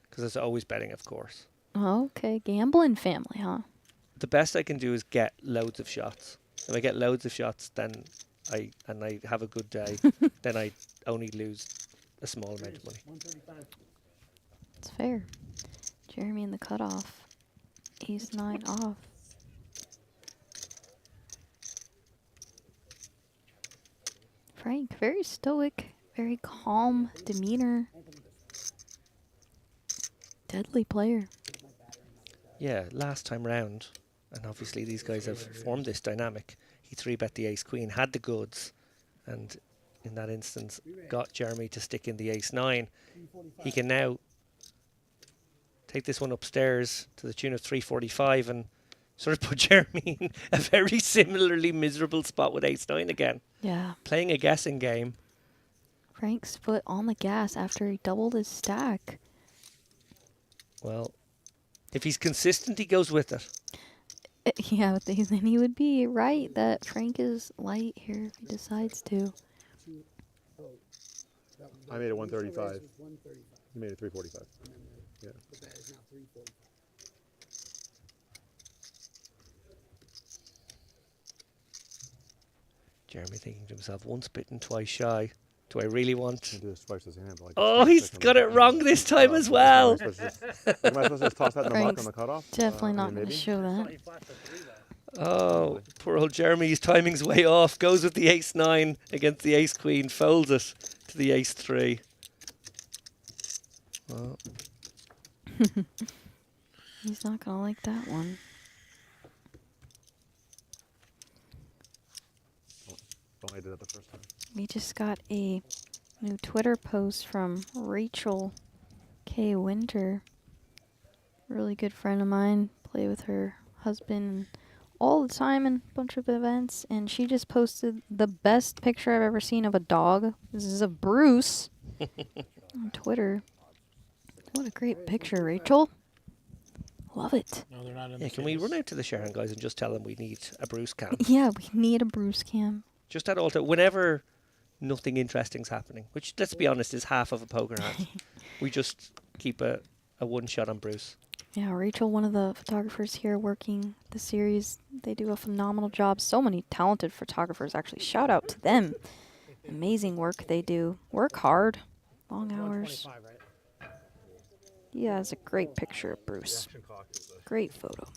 Because it's always betting, of course. Okay, gambling family, huh? The best I can do is get loads of shots. If I get loads of shots, then I have a good day, then I only lose a small amount of money. It's fair. Jeremy in the cutoff. Ace-9 off. Frank, very stoic, very calm demeanor. Deadly player. Yeah, last time round, and obviously these guys have formed this dynamic. He 3-bet the ace-queen, had the goods, and in that instance got Jeremy to stick in the ace-9. He can now take this one upstairs to the tune of 345 and sort of put Jeremy in a very similarly miserable spot with ace-9 again. Yeah. Playing a guessing game. Frank's foot on the gas after he doubled his stack. Well, if he's consistent, he goes with it. Yeah, but then he would be right that Frank is light here if he decides to. I made it 135. You made it 345. Yeah. Jeremy thinking to himself, once bitten, twice shy. Do I really want... Do this twice as a hand, but Oh, he's got it wrong this time as well. Am I supposed to just toss that in the muck on the cutoff? Definitely not going to show that. Oh, poor old Jeremy. His timing's way off. Goes with the ace-9 against the ace-queen. Folds it to the ace-3. Well, He's not gonna like that one. Well, I did it the first time. We just got a new Twitter post from Rachel K. Winter. Really good friend of mine. Play with her husband all the time in a bunch of events. And she just posted the best picture I've ever seen of a dog. This is of Bruce on Twitter. What a great picture, Rachel. Love it. No, they're not in Yeah, the can we case. run out to the Sharon guys and just tell them we need a Bruce cam? Yeah, we need a Bruce cam. Just at all time, whenever nothing interesting's happening, which, let's be honest, is half of a poker hand. We just keep a one shot on Bruce. Yeah, Rachel, one of the photographers here working the series, they do a phenomenal job. So many talented photographers, actually. Shout out to them. Amazing work they do. Work hard. Long hours. Yeah, it's a great picture of Bruce. Great photo.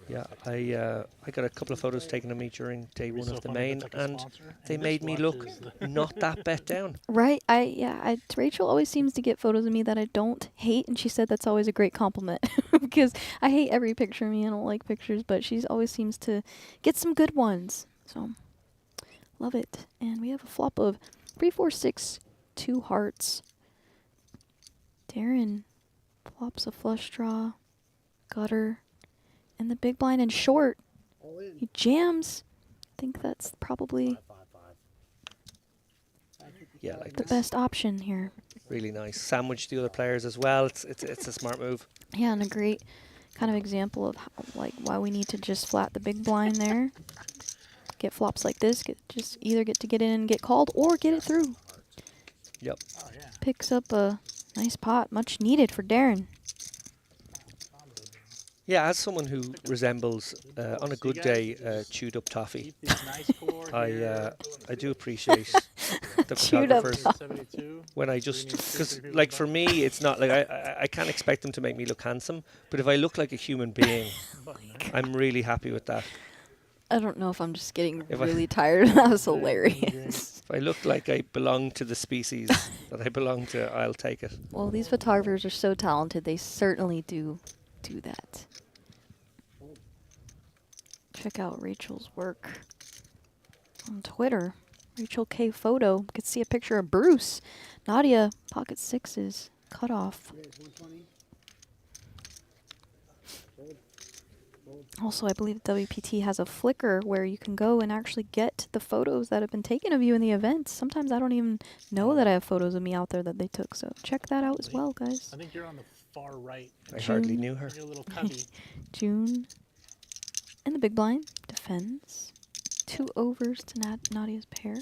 Yeah, I got a couple of photos taken of me during day one so of the funny main, that that's a and sponsor, they and made this me watch look is not that bet down. Right? Rachel always seems to get photos of me that I don't hate, and she said that's always a great compliment because I hate every picture of me. I don't like pictures, but she always seems to get some good ones. So, love it. And we have a flop of 3, 4, 6, 2 hearts. Darren flops a flush draw, gutter, and the big blind and short. He jams. I think that's probably Yeah, like the this. best option here. Really nice. Sandwich the other players as well. It's a smart move. Yeah, and a great kind of example of how, like why we need to just flat the big blind there. Get flops like this. Just either get to get in and get called or get it through. Yep. Picks up a nice pot, much needed for Darren. Yeah, as someone who resembles, on a good day, chewed up toffee, I do appreciate the Chewed up photographers when I just, because like for me, it's not like I can't expect them to make me look handsome, but if I look like a human being, I'm really happy with that. I don't know if I'm just getting If really tired. That was hilarious. If I look like I belong to the species that I belong to, I'll take it. Well, these photographers are so talented. They certainly do that. Check out Rachel's work on Twitter. Rachel K. Photo. You can see a picture of Bruce. Nadia, pocket sixes, cut off. Also, I believe WPT has a Flickr where you can go and actually get the photos that have been taken of you in the event. Sometimes I don't even know that I have photos of me out there that they took, so check that out as well, guys. I think you're on the far right. I hardly knew her. Your little cubby. June. And the big blind defends. 2 overs to Nadia's pair.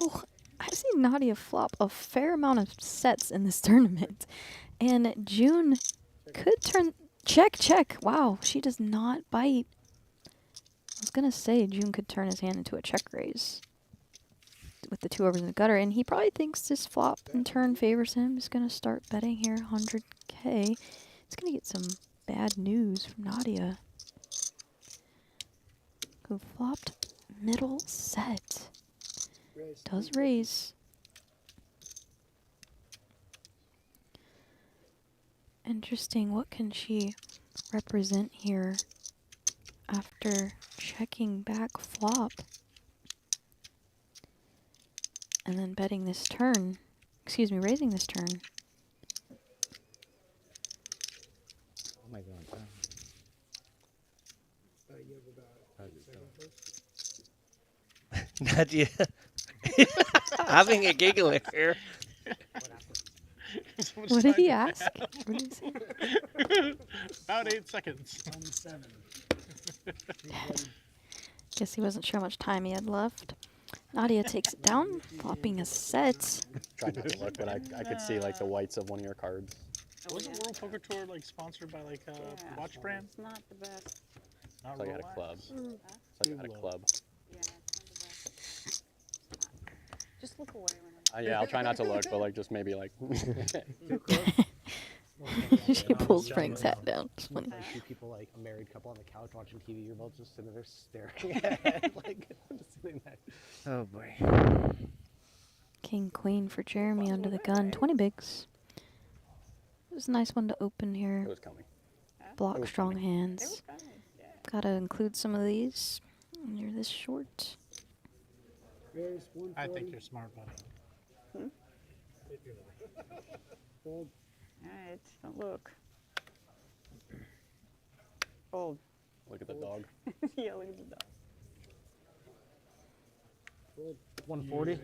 Oh, I've seen Nadia flop a fair amount of sets in this tournament. And June could turn... Check. Wow, she does not bite. I was going to say June could turn his hand into a check raise with the 2 overs in the gutter, and he probably thinks this flop and turn favors him. He's going to start betting here, 100K. He's going to get some bad news from Nadia, who flopped middle set. Does raise. Interesting. What can she represent here after checking back flop? And then betting this turn. Excuse me, raising this turn. Oh my god. Nadia, having a giggle here. What did he ask? What did he say? About 8 seconds. 27. Guess he wasn't sure how much time he had left. Nadia takes it down, flopping a set. Tried not to look, but I could see like the whites of one of your cards. Wasn't World Poker Tour like sponsored by like a watch brand? It's not the best. It's like I had a club. It's like I had a club. Yeah, it's not the best. Just look away when Yeah, I'll try not to look, but like just maybe like. She pulls Frank's hat down. It's funny. I see people like a married couple on the couch watching TV. You're both just sitting there staring at it, like just sitting there. Oh boy. King Queen for Jeremy under the gun. 20 bigs. It was a nice one to open here. It was coming. Block strong hands. Gotta include some of these when you're this short. I think you're smart, buddy. All right, don't look. Fold. Look at the dog. Yeah, look at the dog. 140.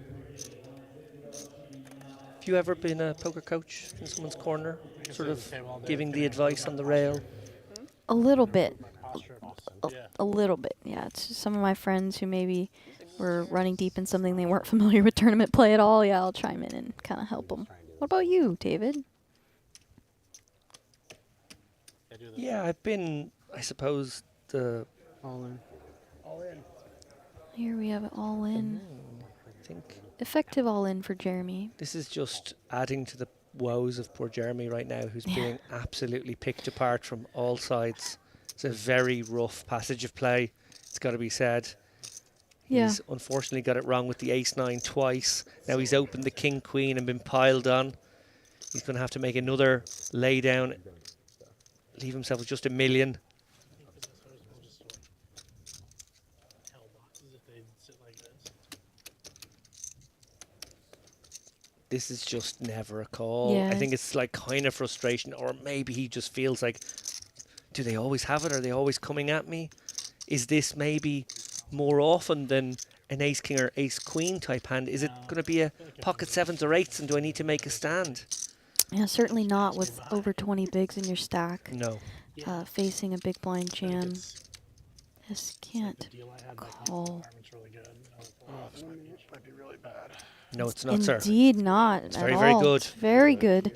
Have you ever been a poker coach in someone's corner, sort of giving the advice on the rail? A little bit. A little bit, yeah. It's just some of my friends who maybe were running deep in something they weren't familiar with tournament play at all. Yeah, I'll chime in and kind of help them. What about you, David? Yeah, I've been, I suppose, the... All in. All in. Here we have it all in. I think Effective all in for Jeremy. this is just adding to the woes of poor Jeremy right now, who's being absolutely picked apart from all sides. It's a very rough passage of play, it's got to be said. Yeah. He's unfortunately got it wrong with the ace-9 twice. Now he's opened the king-queen and been piled on. He's going to have to make another lay down, leave himself with just $1 million. This is just never a call. Yeah. I think it's like kind of frustration, or maybe he just feels like, do they always have it? Are they always coming at me? Is this maybe more often than an ace-king or ace-queen type hand? Is it going to be a pocket 7s or 8s, and do I need to make a stand? Yeah, certainly not with over 20 bigs in your stack. No. Facing a big blind jam. Just can't call. Might be really bad. No, it's not, sir. Indeed not. It's at very, all. very good. It's very good.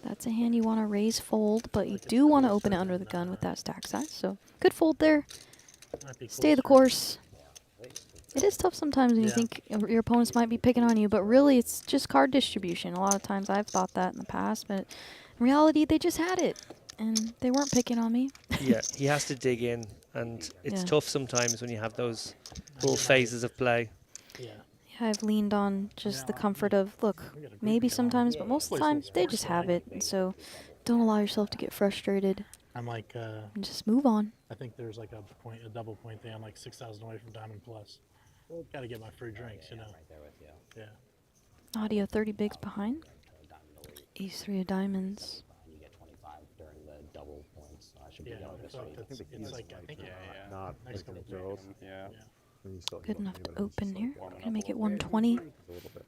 That's a hand you want to raise fold, but you do want to open it under the gun with that stack size. So good fold there. Stay the course. It is tough sometimes when you think your opponents might be picking on you, but really it's just card distribution. A lot of times I've thought that in the past, but in reality they just had it and they weren't picking on me. Yeah, he has to dig in, and it's tough sometimes when you have those full phases of play. Yeah, I've leaned on just the comfort of, look, maybe sometimes, but most of the time they just have it. And so don't allow yourself to get frustrated. I'm like, and just move on. I think there's like a double point thing. I'm like 6,000 away from Diamond Plus. Got to get my free drinks, you know. Yeah. Audio 30 bigs behind. Ace-3 of diamonds. You get 25 during the double points. Should be Yeah, going this week. it's like, I think Not next like couple the girls. days. Yeah. And you still Good don't enough leave to it, it's open just here. like warming Gonna make up it a little 120. bit. A little bit.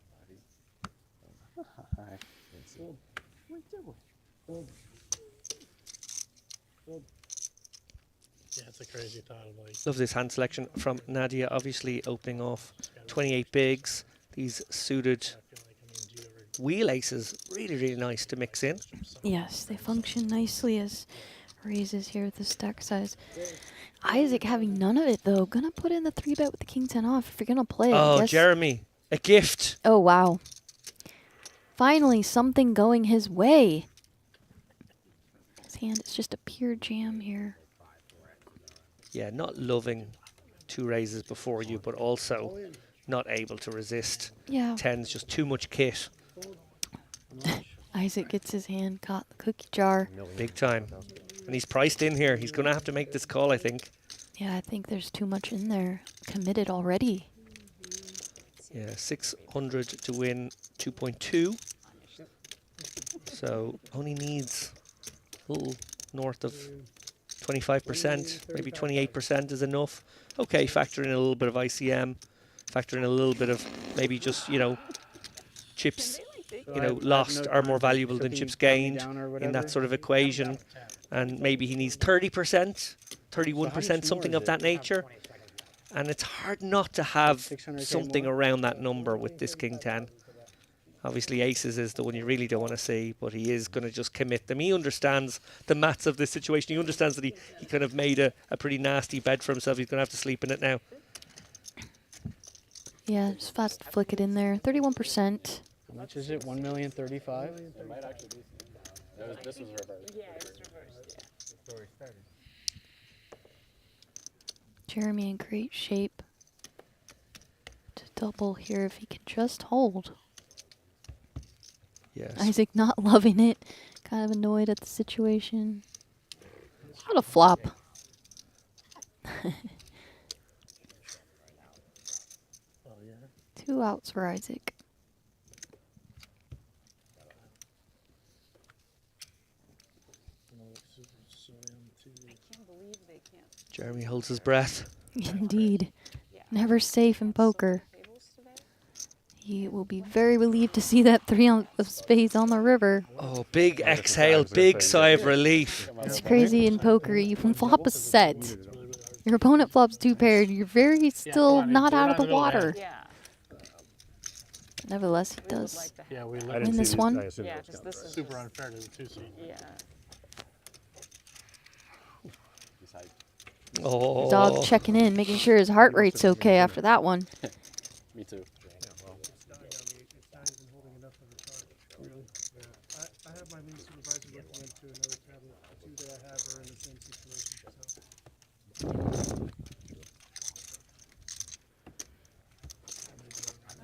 Hi. Let's see. Yeah, it's a crazy thought of like. Love this hand selection from Nadia, obviously opening off 28 bigs. These suited wheel aces, really, really nice to mix in. Yes, they function nicely as raises here with the stack size. Isaac having none of it though. Gonna put in the 3-bet with the king 10 off if you're gonna play it. I Oh, guess. Jeremy, a gift. Oh, wow. Finally, something going his way. His hand is just a pure jam here. Yeah, not loving 2 raises before you, but also not able to resist. Yeah. 10's just too much kit. Isaac gets his hand caught in the cookie jar. Big time. And he's priced in here. He's going to have to make this call, I think. Yeah, I think there's too much in there. Committed already. Yeah, 600 to win 2.2. So only needs a little north of 25%, maybe 28% is enough. Okay, factor in a little bit of ICM, factor in a little bit of maybe just, you know, chips, you know, lost are more valuable than chips gained in that sort of equation. And maybe he needs 30%, 31%, something of that nature. And it's hard not to have something around that number with this King 10. Obviously, aces is the one you really don't want to see, but he is going to just commit them. He understands the maths of this situation. He understands that he kind of made a pretty nasty bed for himself. He's going to have to sleep in it now. Yeah, just fast flick it in there. 31%. much is it? 1,035,000. It might actually be. This was reversed. Yeah, it's reversed. Yeah. That's where we started. Jeremy in great shape to double here if he can just hold. Yes. Isaac not loving it, kind of annoyed at the situation. What a flop. Two outs for Isaac. Can't believe they can't. Jeremy holds his breath. Indeed. Never safe in poker. He will be very relieved to see that 3 of spades on the river. Oh, big exhale, big sigh of relief. It's crazy in poker. You can flop a set. Your opponent flops 2 paired. You're very still not out of the water. Yeah. Nevertheless, he does Yeah, we win this one. Yeah, because this is super unfair to the 2-seed. Yeah. Oh. Dog checking in, making sure his heart rate's okay after that one. Me too. I have my new supervisor looking into another tablet. 2 that I have are in the same situation.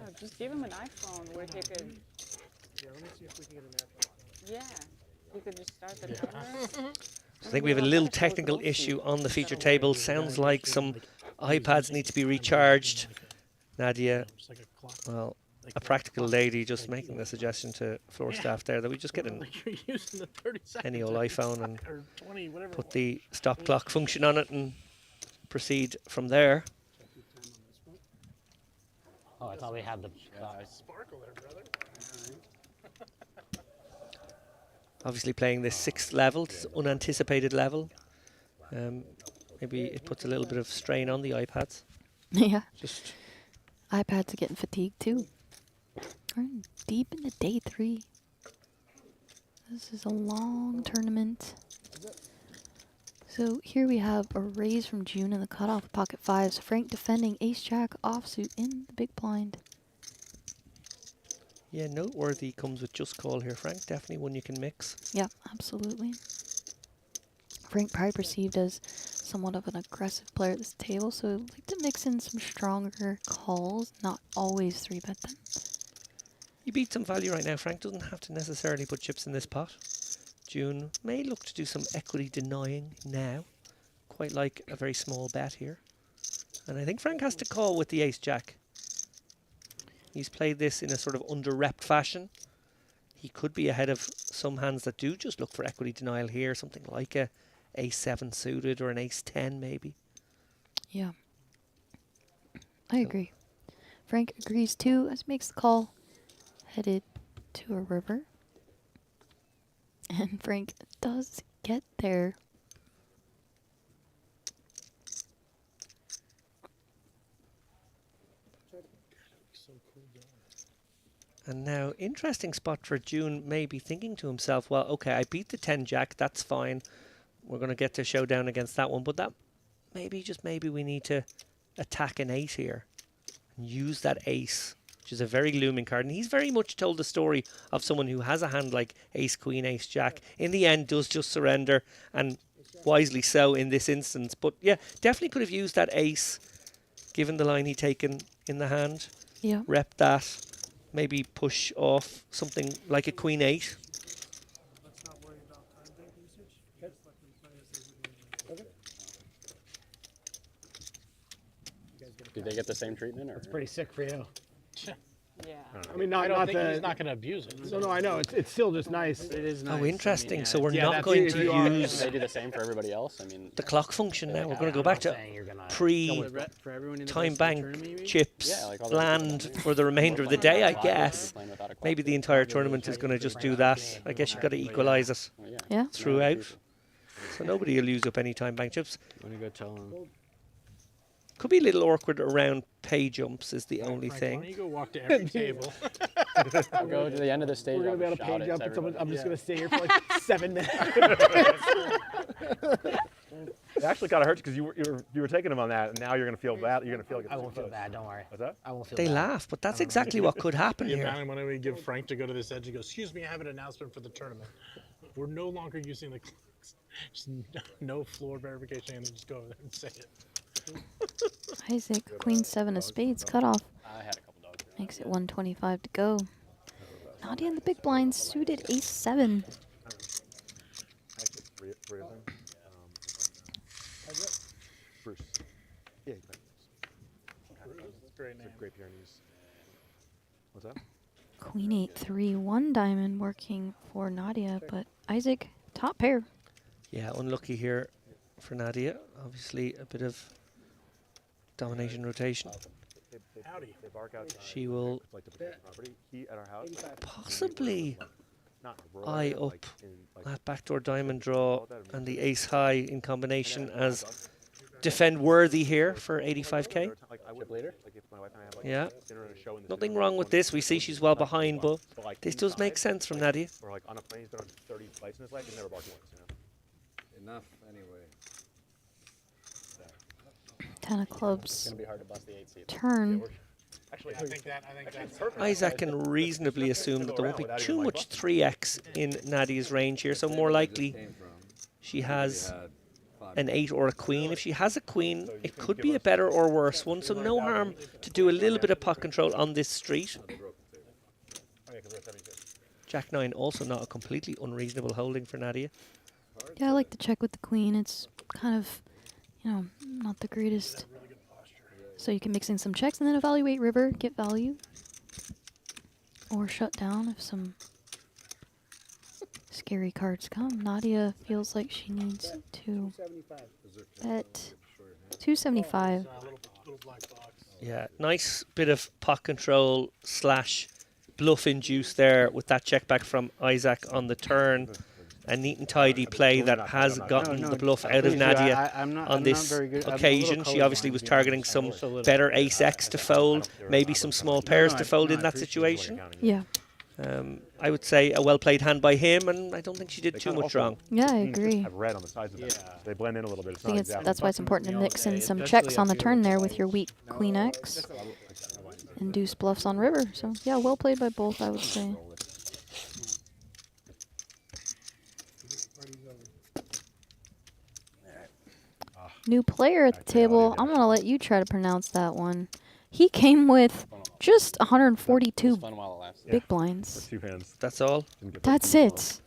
Oh, just give him an iPhone where he could. Yeah, let me see if we can get an app. Yeah, he could just start the cameras. I think we have a little technical issue on the feature table. Sounds like some iPads need to be recharged. Nadia, well, a practical lady, just making the suggestion to floor staff there that we just get any old iPhone and put the stop clock function on it and proceed from there. Oh, I thought we had the. Sparkle there, brother. Obviously playing this 6th level, this unanticipated level. Maybe it puts a little bit of strain on the iPads. Yeah. Just iPads are getting fatigued too. We're deep into day 3. This is a long tournament. So here we have a raise from June in the cutoff pocket 5s. Frank defending ace-jack offsuit in the big blind. Yeah, noteworthy comes with just call here, Frank. Definitely one you can mix. Yeah, absolutely. Frank probably perceived as somewhat of an aggressive player at this table, so I'd like to mix in some stronger calls, not always 3-bet them. You beat some value right now. Frank doesn't have to necessarily put chips in this pot. June may look to do some equity denying now. Quite like a very small bet here. And I think Frank has to call with the ace-jack. He's played this in a sort of under-repped fashion. He could be ahead of some hands that do just look for equity denial here. Something like a ace-7 suited or an ace-10 maybe. Yeah. I agree. Frank agrees too, as makes the call. Headed to a river. And Frank does get there. And now, interesting spot for June, maybe thinking to himself, well, okay, I beat the 10-jack, that's fine. We're going to get to showdown against that one. But that maybe, just maybe, we need to attack an 8 here. And use that ace, which is a very looming card. And he's very much told the story of someone who has a hand like ace, queen, ace, jack. In the end, does just surrender, and wisely so in this instance. But yeah, definitely could have used that ace, given the line he'd taken in the hand. Yeah. Rep that. Maybe push off something like a queen 8. Did they get the same treatment? Or? It's pretty sick for you. Yeah. I mean, I don't not think the, he's not going to abuse it. No, I know. It's still just nice. It is nice. Oh, interesting. I mean, so we're yeah, not that's going if to you are- use They do the same for everybody else. I mean, the clock function now. We're going to go back to pre-time bank chips Yeah, like all the land for the remainder of the day, I guess. Maybe the entire tournament is going to just do that. I guess you've got to equalise it Yeah. throughout. So nobody will use up any time bank chips. I'm going to go tell them. Could be a little awkward around pay jumps is the only Why don't thing. you go walk to every table? I'll go to the end of the stage. We're going to be I'll able to shout pay it jump to and someone, I'm everybody. just going to stay here for like 7 minutes. It actually kind of hurts because you were taking him on that, and now you're gonna feel bad. You're gonna feel like I won't feel bad. Don't worry. What's that? I won't feel They bad. laugh, but that's exactly what could happen The here. amount of money we give Frank to go to this edge and go, excuse me, I have an announcement for the tournament. We're no longer using the clocks. Just no floor verification, and just go over there and say it. Isaac, Queen 7 of spades, cut off. I had a couple dogs. Makes it 125 to go. Nadia in the big blind, suited ace 7. Actually, three of them. Bruce. Yeah, Great name. Great Pyrenees. What's that? Queen 8-3, 1 diamond working for Nadia, but Isaac, top pair. Yeah, unlucky here for Nadia. Obviously, a bit of domination rotation. Howdy. They bark outside. She will Like the property. He at our house. possibly Not eye up that backdoor diamond draw and the ace high in combination as defend worthy here for 85k. Yeah, nothing wrong with this. We see she's well behind, but this does make sense from Nadia. Or like on a plane, he's been on 30 flights in his life. He's never barked once. Enough anyway. 10 of clubs. Gonna be hard to bust the 8 seat. Turn. Actually, I think that's perfect. Isaac can reasonably assume that there won't be too much 3x in Nadia's range here, so more likely she has an 8 or a queen. If she has a queen, it could be a better or worse one, so no harm to do a little bit of pot control on this street. Jack 9 also not a completely unreasonable holding for Nadia. Yeah, I like to check with the queen. It's kind of, not the greatest. So you can mix in some checks and then evaluate river, get value. Or shut down if some scary cards come. Nadia feels like she needs to bet 275. Yeah, nice bit of pot control / bluff induced there with that check back from Isaac on the turn. A neat and tidy play that has gotten the bluff out of Nadia on this occasion. She obviously was targeting some better ace X to fold, maybe some small pairs to fold in that situation. Yeah. I would say a well-played hand by him, and I don't think she did too much wrong. Yeah, I agree. Have red on the sides of them. They blend in a little bit. I think that's why it's important to mix in some checks on the turn there with your weak queen X. And deuce bluffs on river. So, yeah, well played by both, I would say. New player at the table. I'm going to let you try to pronounce that one. He came with just 142 big blinds. Two hands. That's all? That's it.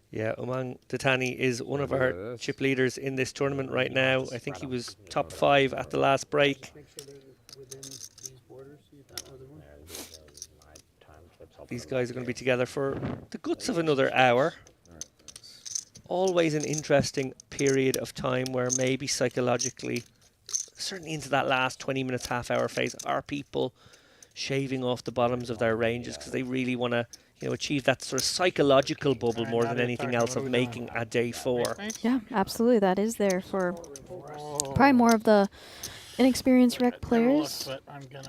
Yeah, Umang Tatani is one of our chip leaders in this tournament right now. I think he was top 5 at the last break. These guys are going to be together for the guts of another hour. Always an interesting period of time where maybe psychologically, certainly into that last 20 minutes, half hour phase, are people shaving off the bottoms of their ranges because they really want to achieve that sort of psychological bubble more than anything else of making a day 4. Yeah, absolutely. That is there for probably more of the inexperienced rec players,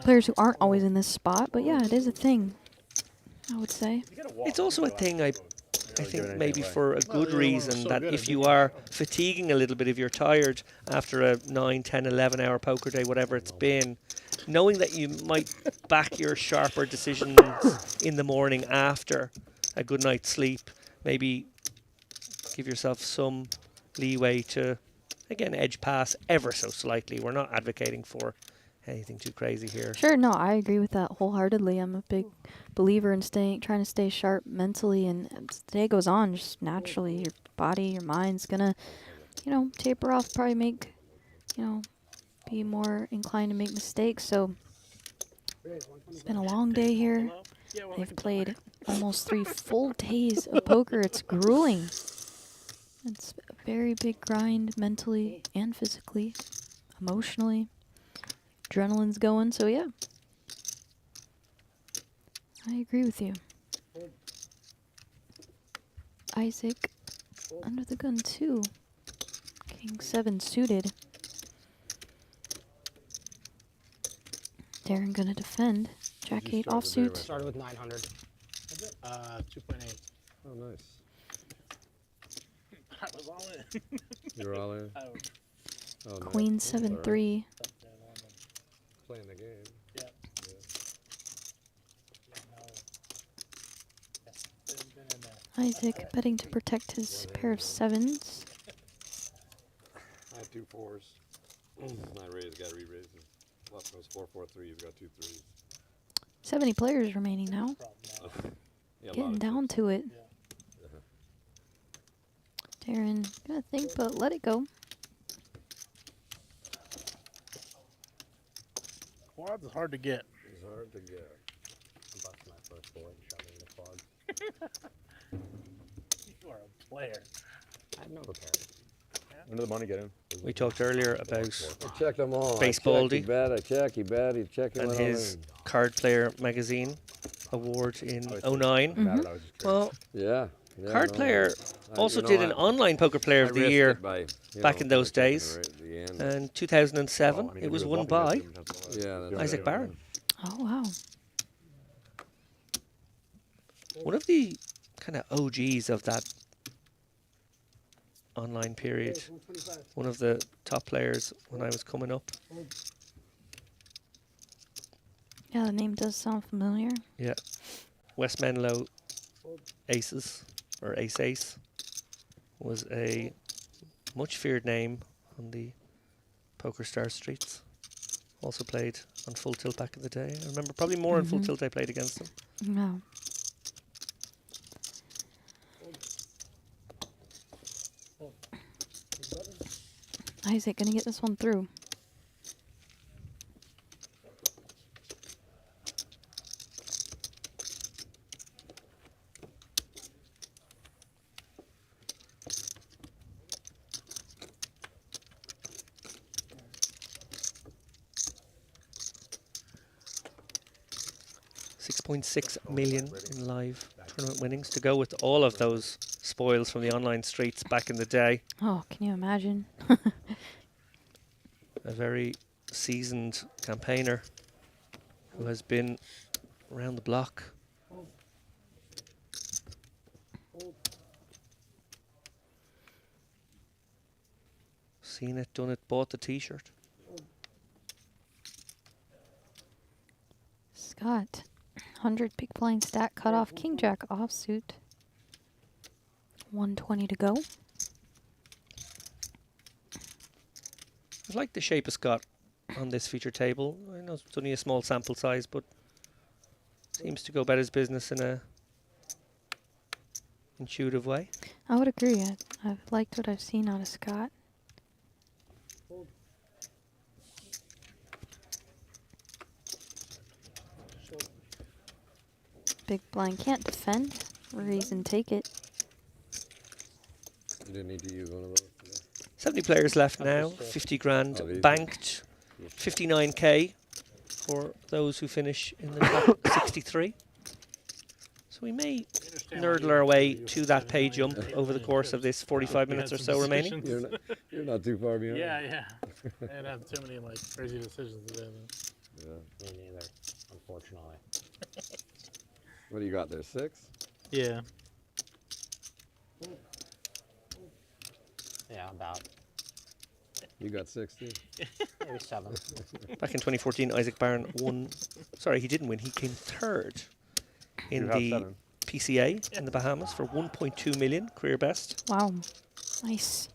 players who aren't always in this spot. But yeah, it is a thing, I would say. It's also a thing I think maybe for a good reason, that if you are fatiguing a little bit, if you're tired after a 9, 10, 11 hour poker day, whatever it's been, knowing that you might back your sharper decisions in the morning after a good night's sleep, maybe give yourself some leeway to, again, edge pass ever so slightly. We're not advocating for anything too crazy here. Sure, no, I agree with that wholeheartedly. I'm a big believer in trying to stay sharp mentally, and as the day goes on, just naturally, your body, your mind's gonna, taper off, probably make, be more inclined to make mistakes. So it's been a long day here. They've played almost 3 full days of poker. It's grueling. It's a very big grind mentally and physically, emotionally. Adrenaline's going, so yeah. I agree with you. Isaac under the gun too. King 7 suited. Darren gonna defend. Jack 8 offsuit. Started with 900. 2.8. Oh, nice. I was all in. You're all in. I was Oh, nice. Queen That's all right. 7-3. Playing the game. Yeah. Isaac betting to protect his pair of sevens. I had 2 4s. I raised, got to re-raise. Left goes 4 4 3. You've got 2 3s. 70 players remaining now. Yeah, a lot Getting of down to it. Darren, gonna think, but let it go. Quads is hard to get. It's hard to get. I'm busting my first board and shoving the quad. You are a player. I have no repair. When did the money get in? We talked earlier about I checked them all. Basebaldy I check, you bet, you check and his Card Player Magazine award in 09. Well, yeah, Card no. Player also did an online Poker Player of the Year back in those days. And 2007, it was won by Isaac Barron. Oh, wow. One of the kind of OGs of that online period. One of the top players when I was coming up. Yeah, the name does sound familiar. Yeah. West Menlo Aces, or Ace was a much feared name on the Poker Star streets. Also played on Full Tilt back in the day. I remember probably more on Full Tilt I played against him. No. Isaac gonna get this one through. $6.6 million in live tournament winnings to go with all of those spoils from the online streets back in the day. Oh, can you imagine? A very seasoned campaigner who has been around the block. Seen it, done it, bought the t-shirt. Scott, 100 big blind stack cutoff, king jack offsuit. 120 to go. I like the shape of Scott on this feature table. I know it's only a small sample size, but seems to go about his business in a intuitive way. I would agree. I've liked what I've seen out of Scott. Big blind can't defend. Raise and take it. You didn't need to use one of those today. 70 players left now, 50 grand banked, 59k for those who finish in the top 63. So we may nerdle our way to that pay jump over the course of this 45 minutes or so remaining. You're not too far behind. Yeah. I didn't have too many like crazy decisions today. Yeah. Me neither, unfortunately. What do you got there, 6? Yeah. Yeah, about. You got 60? Maybe 7. Back in 2014, Isaac Barron won. Sorry, he didn't win. He came third in the PCA in the Bahamas for 1.2 million, career best. Wow. Nice.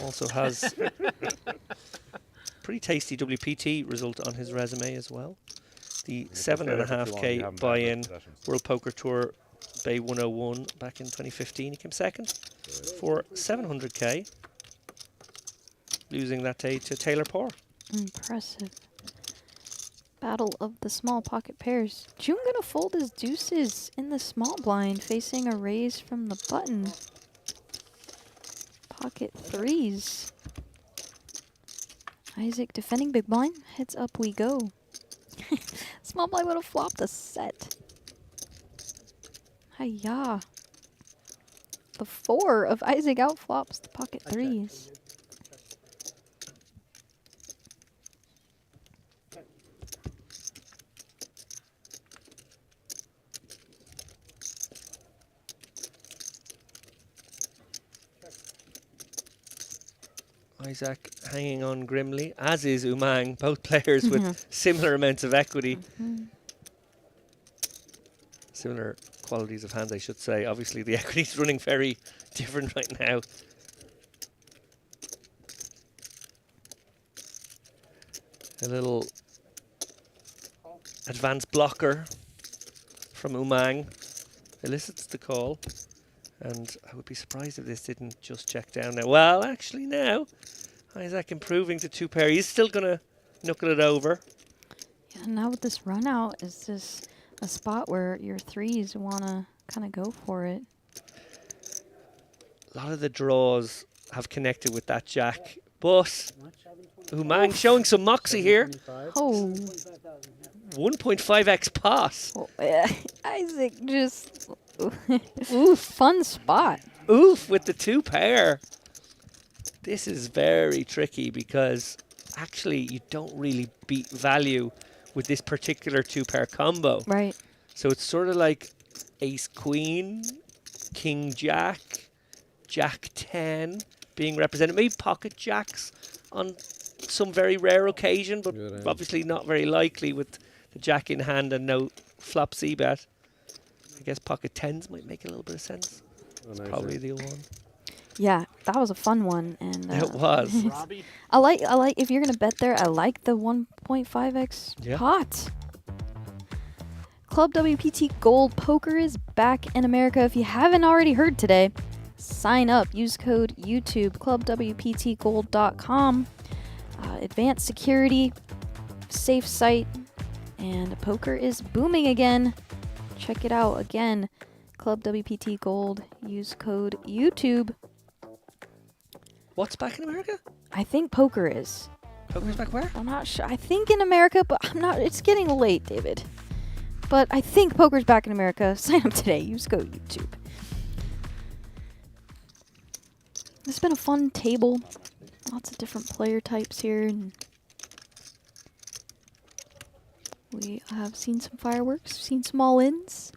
Also has pretty tasty WPT result on his resume as well. The 7.5k buy-in World Poker Tour Bay 101 back in 2015. He came second for 700k, losing that day to Taylor Parr. Impressive. Battle of the small pocket pairs. June gonna fold his deuces in the small blind, facing a raise from the button. Pocket threes. Isaac defending big blind. Heads up we go. Small blind would have flopped a set. Hiya. The 4 of Isaac outflops the pocket threes. Isaac hanging on grimly, as is Umang, both players with similar amounts of equity. Similar qualities of hand, I should say. Obviously, the equity's running very different right now. A little advanced blocker from Umang elicits the call. And I would be surprised if this didn't just check down now. Well, actually now, Isaac improving to 2 pair. He's still going to knuckle it over. Yeah, now with this run out, is this a spot where your threes want to kind of go for it? A lot of the draws have connected with that jack. But Umang showing some moxie here. Oh. 1.5x pass. Oh, yeah. Isaac just... Ooh, fun spot. Oof, with the 2 pair. This is very tricky because actually you don't really beat value with this particular 2 pair combo. Right. So it's sort of like ace queen, king jack, jack 10 being represented. Maybe pocket jacks on some very rare occasion, but obviously not very likely with the jack in hand and no flop c-bet. I guess pocket 10s might make a little bit of sense. It's probably the one. Yeah, that was a fun one, and it was. I like if you're gonna bet there. I like the 1.5x pot. Club WPT Gold Poker is back in America. If you haven't already heard today, sign up. Use code YouTube. ClubWPTGold.com. Advanced security, safe site, and poker is booming again. Check it out again. Club WPT Gold. Use code YouTube. What's back in America? I think poker is. Poker's back where? I'm not sure. I think in America, but I'm not. It's getting late, David. But I think poker's back in America. Sign up today. Use code YouTube. This has been a fun table. Lots of different player types here, and we have seen some fireworks, seen some all-ins.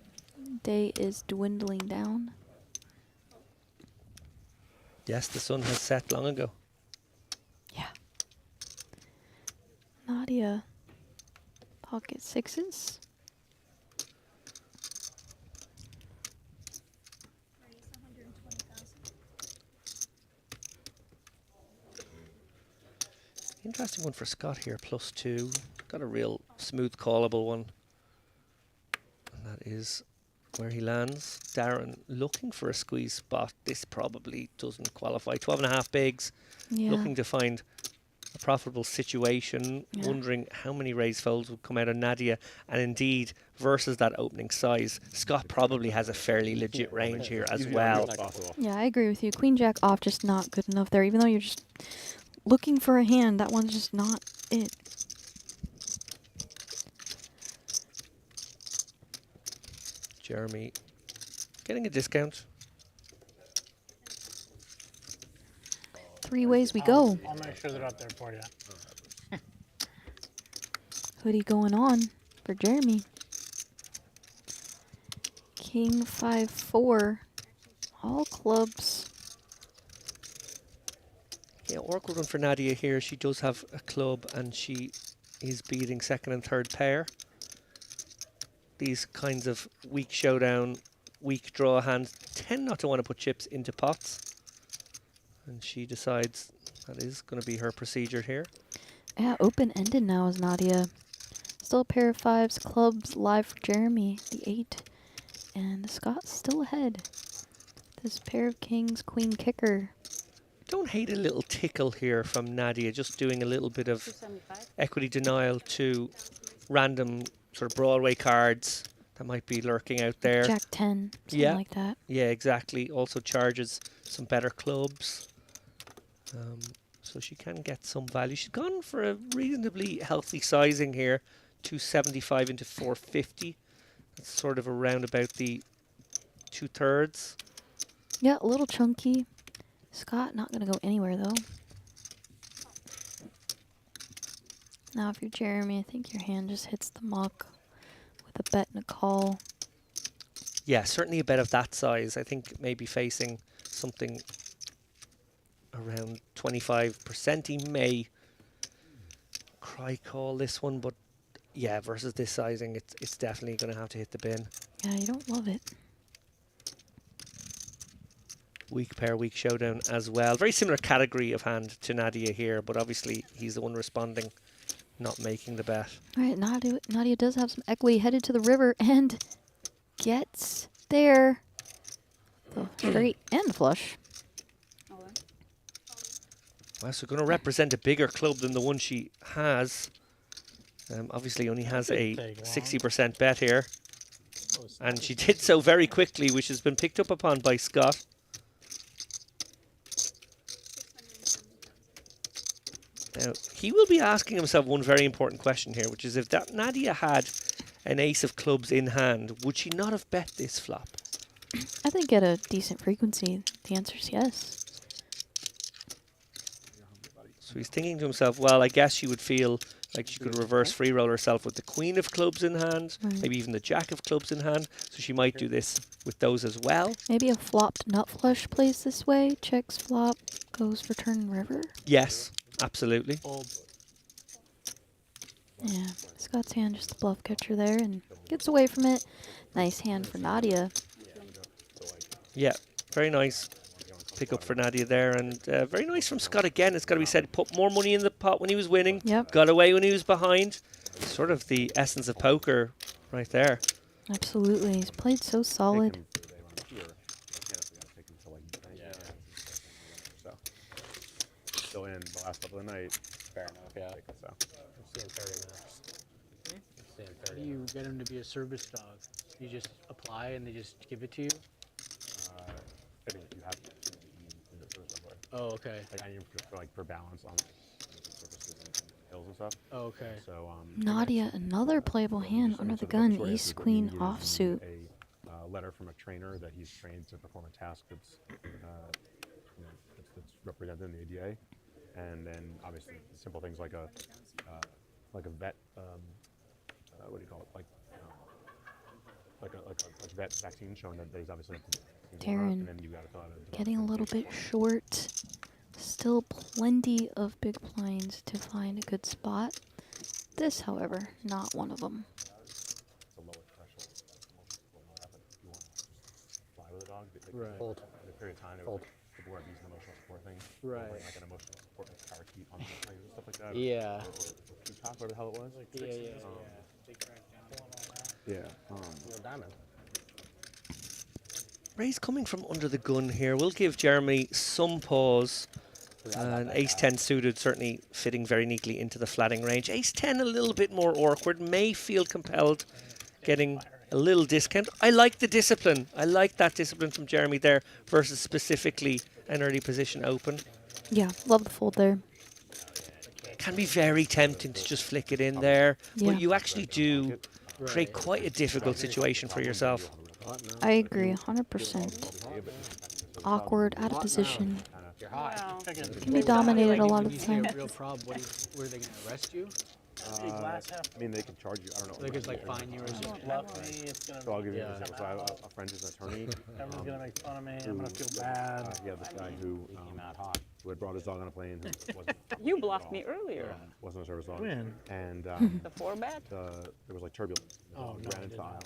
Day is dwindling down. Yes, the sun has set long ago. Yeah. Nadia, pocket sixes. Interesting one for Scott here, +2. Got a real smooth callable one. And that is where he lands. Darren looking for a squeeze spot. This probably doesn't qualify. 12.5 bigs. Yeah. Looking to find a profitable situation. Yeah. Wondering how many raise folds would come out of Nadia. And indeed, versus that opening size, Scott probably has a fairly legit range here as well. Yeah, I agree with you. Queen Jack off, just not good enough there. Even though you're just looking for a hand, that one's just not it. Jeremy getting a discount. 3 ways we go. I'll make sure they're up there for you. Hoodie going on for Jeremy. King 5-4. All clubs. Yeah, awkward one for Nadia here. She does have a club and she is beating second and third pair. These kinds of weak showdown, weak draw hands tend not to want to put chips into pots. And she decides that is going to be her procedure here. Yeah, open-ended now is Nadia. Still a pair of 5s, clubs live for Jeremy, the 8. And Scott's still ahead. This pair of kings, queen kicker. Don't hate a little tickle here from Nadia, just doing a little bit of equity denial to random sort of Broadway cards that might be lurking out there. Jack 10, something like that. Yeah, exactly. Also charges some better clubs. So she can get some value. She's gone for a reasonably healthy sizing here. 275 into 450. That's sort of around about the 2/3. Yeah, a little chunky. Scott not going to go anywhere, though. Now, if you're Jeremy, I think your hand just hits the muck with a bet and a call. Yeah, certainly a bet of that size. I think maybe facing something around 25%. He may cry call this one, but yeah, versus this sizing, it's definitely going to have to hit the bin. Yeah, you don't love it. Weak pair, weak showdown as well. Very similar category of hand to Nadia here, but obviously he's the one responding, not making the bet. All right, Nadia does have some equity, headed to the river and gets there. The straight and the flush. Well, so going to represent a bigger club than the one she has. Obviously only has a 60% bet here. And she did so very quickly, which has been picked up upon by Scott. Now, he will be asking himself one very important question here, which is if that Nadia had an ace of clubs in hand, would she not have bet this flop? I think at a decent frequency, the answer is yes. So he's thinking to himself, well, I guess she would feel like she could reverse free roll herself with the queen of clubs in hand, maybe even the jack of clubs in hand. So she might do this with those as well. Maybe a flopped nut flush plays this way. Checks flop, goes for turn river. Yes, absolutely. Yeah, Scott's hand just the bluff catcher there and gets away from it. Nice hand for Nadia. Yeah, very nice pick up for Nadia there, and very nice from Scott again. It's got to be said, put more money in the pot when he was winning. Yep. Got away when he was behind. Sort of the essence of poker right there. Absolutely, he's played so solid. Still in the last couple of the night. Fair enough, yeah. So. How do you get him to be a service dog? You just apply and they just give it to you? I mean, you have to do the service dog. Oh, okay. Like, I need for balance on services and hills and stuff. Oh, okay. So, Nadia, another playable hand under the gun. Ace queen offsuit. A letter from a trainer that he's trained to perform a task that's, that's represented in the ADA, and then obviously simple things like a vet. What do you call it? Like a vet vaccine showing that he's obviously. Darren, getting a little bit short. Still plenty of big blinds to find a good spot. This, however, not one of them. Right. Hold. The period of time hold. People are using emotional support things. Right. Like an emotional support, like power key on the and stuff like that. Yeah. Or top, whatever the hell it was. Yeah. Diamond. Ray's coming from under the gun here. We'll give Jeremy some pause. And ace-10 suited, certainly fitting very neatly into the flatting range. Ace-10 a little bit more awkward, may feel compelled getting a little discount. I like the discipline. I like that discipline from Jeremy there versus specifically an early position open. Yeah, love the fold there. Can be very tempting to just flick it in there, Yeah. but you actually do create quite a difficult situation for yourself. I agree, 100%. Awkward, out of position. Can be dominated a lot of the time. Real problem. Were they going to arrest you? I mean, they could charge you. I don't know. They could like fine you or something. So I'll give you an example. So I have a friend who's an attorney. Everyone's gonna make fun of me. I'm gonna feel bad. He had this guy who had brought his dog on a plane. Who wasn't, You bluffed me earlier. wasn't a service dog. When? And The 4-bet? there was like turbulence. Oh, no, ran into aisle.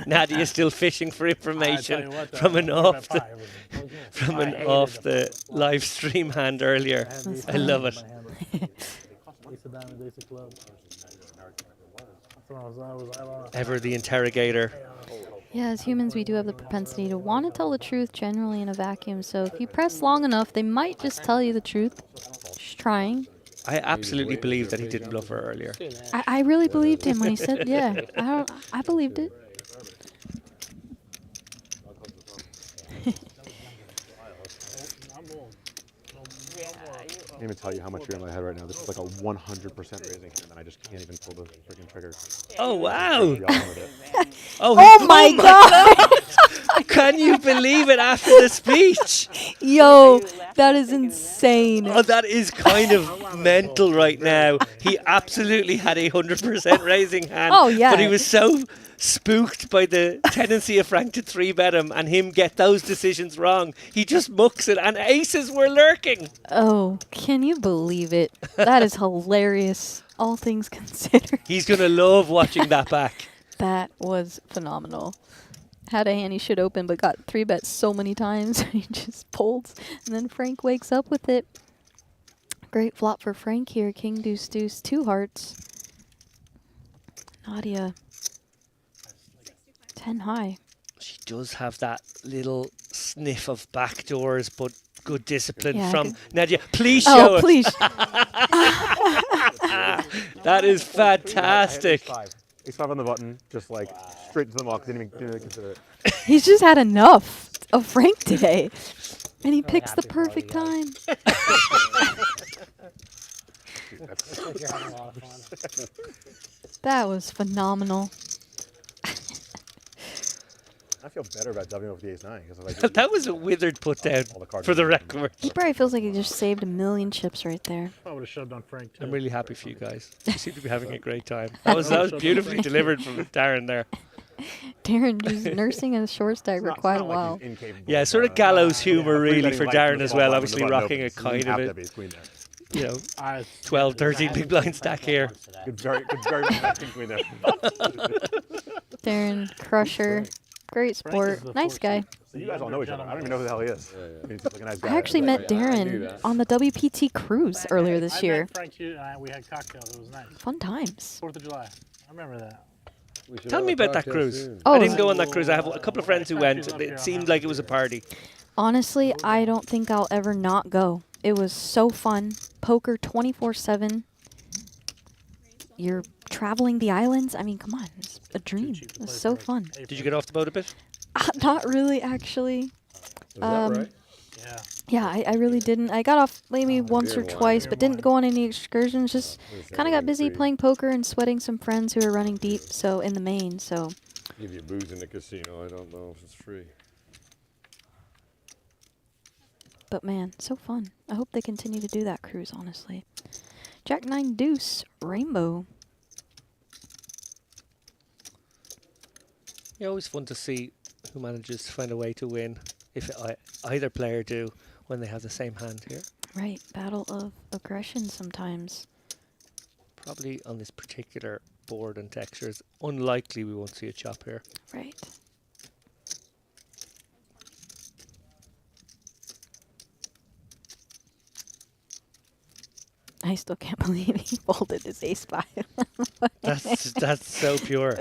Nadia's still fishing for information what, though, from an off the, from I an hated off the the live stream hand earlier. I love it. Ace of diamonds, ace of clubs. Ever the interrogator. Yeah, as humans, we do have the propensity to want to tell the truth generally in a vacuum. So if you press long enough, they might just tell you the truth. Just trying. I absolutely believe that he didn't bluff her earlier. I really believed him when he said, yeah, I believed it. I can't even tell you how much you're in my head right now. This is like a 100% raising hand, and I just can't even pull the freaking trigger. Oh, wow. Oh my God. Can you believe it after the speech? Yo, that is insane. Oh, that is kind of mental right now. He absolutely had 100% raising hand. Oh, yeah. But he was so spooked by the tendency of Frank to 3-bet him and him get those decisions wrong. He just mucks it, and aces were lurking. Oh, can you believe it? That is hilarious, all things considered. He's going to love watching that back. That was phenomenal. Had a hand he should open, but got 3-bet so many times. He just folds, and then Frank wakes up with it. Great flop for Frank here. King, deuce, deuce, 2 hearts. Nadia, 10 high. She does have that little sniff of backdoors, but good discipline Yeah, from good. Nadia. Please show Oh, us. please. That is fantastic. Ace 5 on the button, just like straight to the muck. Didn't even consider it. He's just had enough of Frank today. And he picks the perfect time. That was phenomenal. I feel better about dubbing over the ace 9 because like That was a withered put down, for the record. He probably feels like he just saved a million chips right there. I would have shoved on Frank too. I'm really happy for you guys. You seem to be having a great time. That was beautifully delivered from Darren there. Darren just nursing a short stack for quite a while. Yeah, sort of gallows humor yeah, really three-betting for light Darren from the as small well. blind Obviously when the button rocking a opens. You kind have of to a, have ace queen there. you know, 12, 13 big blind stack here. Good, very much king queen there. Darren, crusher. Great sport. Nice guy. So you guys all know each other. I don't even know who the hell he is. He's just like a nice guy. I actually met Darren on the WPT cruise earlier this year. Met Frank Hughes and we had cocktails. It was nice. Fun times. 4th of July. I remember that. Tell me about that cruise. Oh, I didn't go on that cruise. I have a couple of friends who went. It seemed like it was a party. Honestly, I don't think I'll ever not go. It was so fun. Poker 24/7. You're traveling the islands. I mean, come on. It's a dream. It was so fun. Did you get off the boat a bit? Not really, actually. right? Yeah. Yeah, I really didn't. I got off maybe once or twice, but didn't go on any excursions. Just kind of got busy playing poker and sweating some friends who were running deep, so in the main, so. Give you booze in the casino. I don't know if it's free. But man, so fun. I hope they continue to do that cruise, honestly. Jack 9 deuce, rainbow. Yeah, always fun to see who manages to find a way to win, if either player do, when they have the same hand here. Right, battle of aggression sometimes. Probably on this particular board and texture, it's unlikely we won't see a chop here. Right. I still can't believe he folded his ace 5. That's so pure.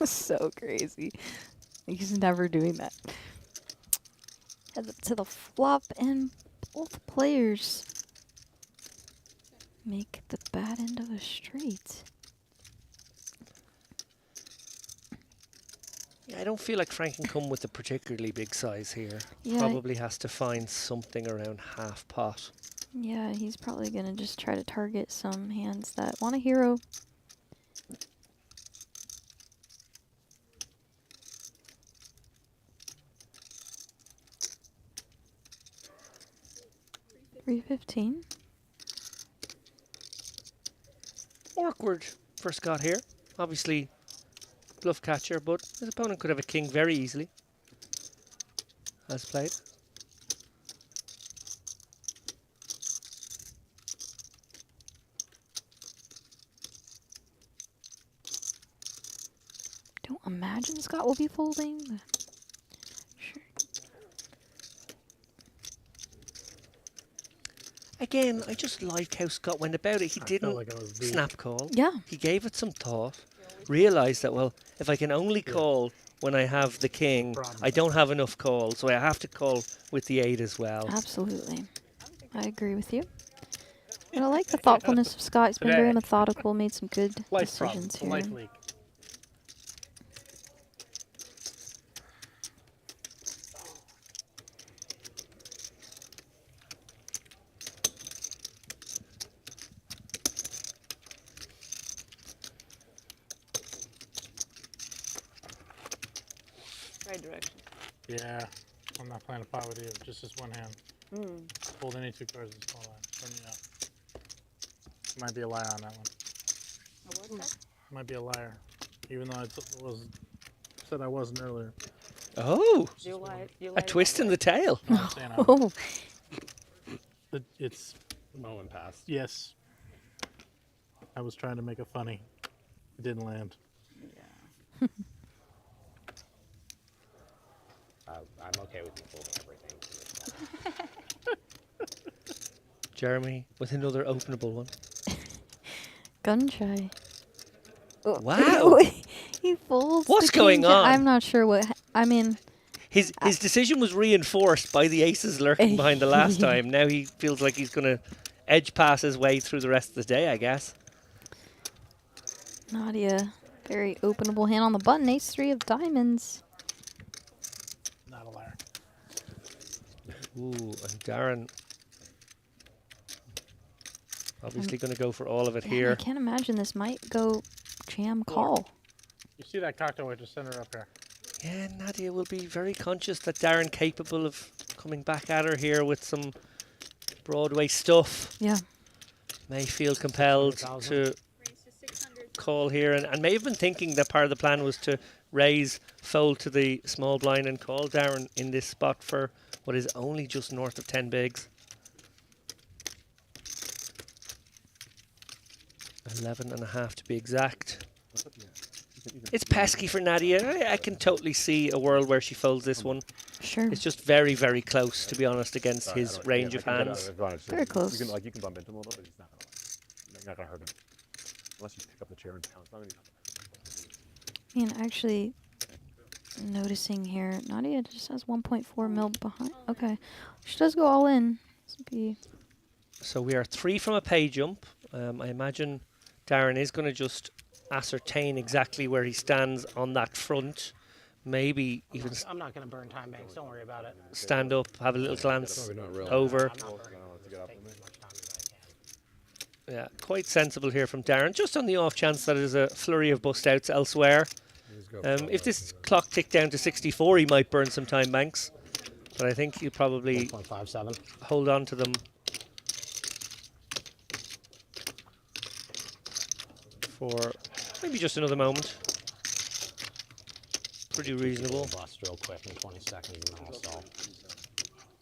So crazy. He's never doing that. Heads up to the flop, and both players make the bad end of a straight. Yeah, I don't feel like Frank can come with a particularly big size here. Yeah. Probably has to find something around half pot. Yeah, he's probably going to just try to target some hands that want a hero. $3.15. Awkward for Scott here. Obviously, bluff catcher, but his opponent could have a king very easily. As played. Don't imagine Scott will be folding. Sure. Again, I just like how Scott went about it. He didn't like I was deep. snap call. Yeah. He gave it some thought. Realized that, well, if I can only call when I have the king, I don't have enough call, so I have to call with the 8 as well. Absolutely. I agree with you. And I like the thoughtfulness of Scott. He's been very methodical, made some good Life problem. decisions It's a here. life leak. Right direction. Yeah. I'm not playing a pot with you. Just this one hand. Mm. Fold any 2 cards in small line. Turn you out. Might be a liar on that one. Might be a liar, even though I said I wasn't earlier. Oh, You lied. You a lied twist in about the tail. No, I'm saying Oh. it's The moment passed. yes. I was trying to make it funny. It didn't land. I'm okay with you folding everything. Jeremy with another openable one. Gun shy. Oh, Wow. he folds. What's the king going jack. on? I'm not sure what. I mean, His decision was reinforced by the aces lurking behind the last time. Now he feels like he's going to edge pass his way through the rest of the day, I guess. Nadia, very openable hand on the button. Ace 3 of diamonds. Not a liar. Ooh, and Darren obviously going to go for all of it Yeah, here. I can't imagine this might go jam call. You see that cocktail? I just sent her up here. Yeah, Nadia will be very conscious that Darren capable of coming back at her here with some Broadway stuff. Yeah. May feel compelled to call here and may have been thinking that part of the plan was to raise, fold to the small blind and call Darren in this spot for what is only just north of 10 bigs. 11.5 to be exact. It's pesky for Nadia. I can totally see a world where she folds this one. Sure. It's just very, very close, to be honest, against his range of hands. Very close. You can bump into him a little, but he's not gonna. You're not gonna hurt him unless you pick up the chair and pounce on him. And actually, noticing here, Nadia just has 1.4 mil behind. Okay, she does go all in. This would be So we are 3 from a pay jump. I imagine Darren is going to just ascertain exactly where he stands on that front. Maybe even I'm not going to burn time banks. Don't worry about it. stand up, have a little glance Probably not really. over. I'm not burning as much time as I can. Yeah, quite sensible here from Darren. Just on the off chance that there's a flurry of bust outs elsewhere. If this clock ticked down to 64, he might burn some time banks. But I think he'll probably 1.57. hold on to them for maybe just another moment. Pretty reasonable. Bust real quick in 20 seconds and also.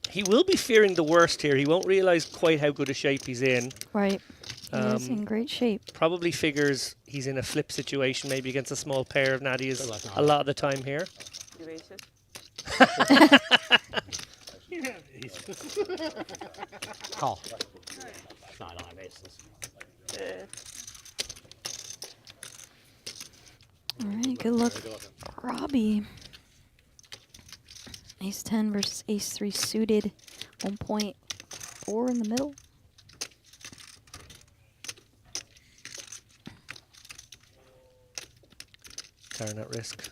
He will be fearing the worst here. He won't realise quite how good a shape he's in. right. He is in great shape. Probably figures he's in a flip situation, maybe against a small pair of Nadia's a lot of the time here. You aces? Call. No, I don't have aces. All right, good luck, Robbie. Ace 10 versus Ace 3 suited. 1.4 in the middle. Darren at risk.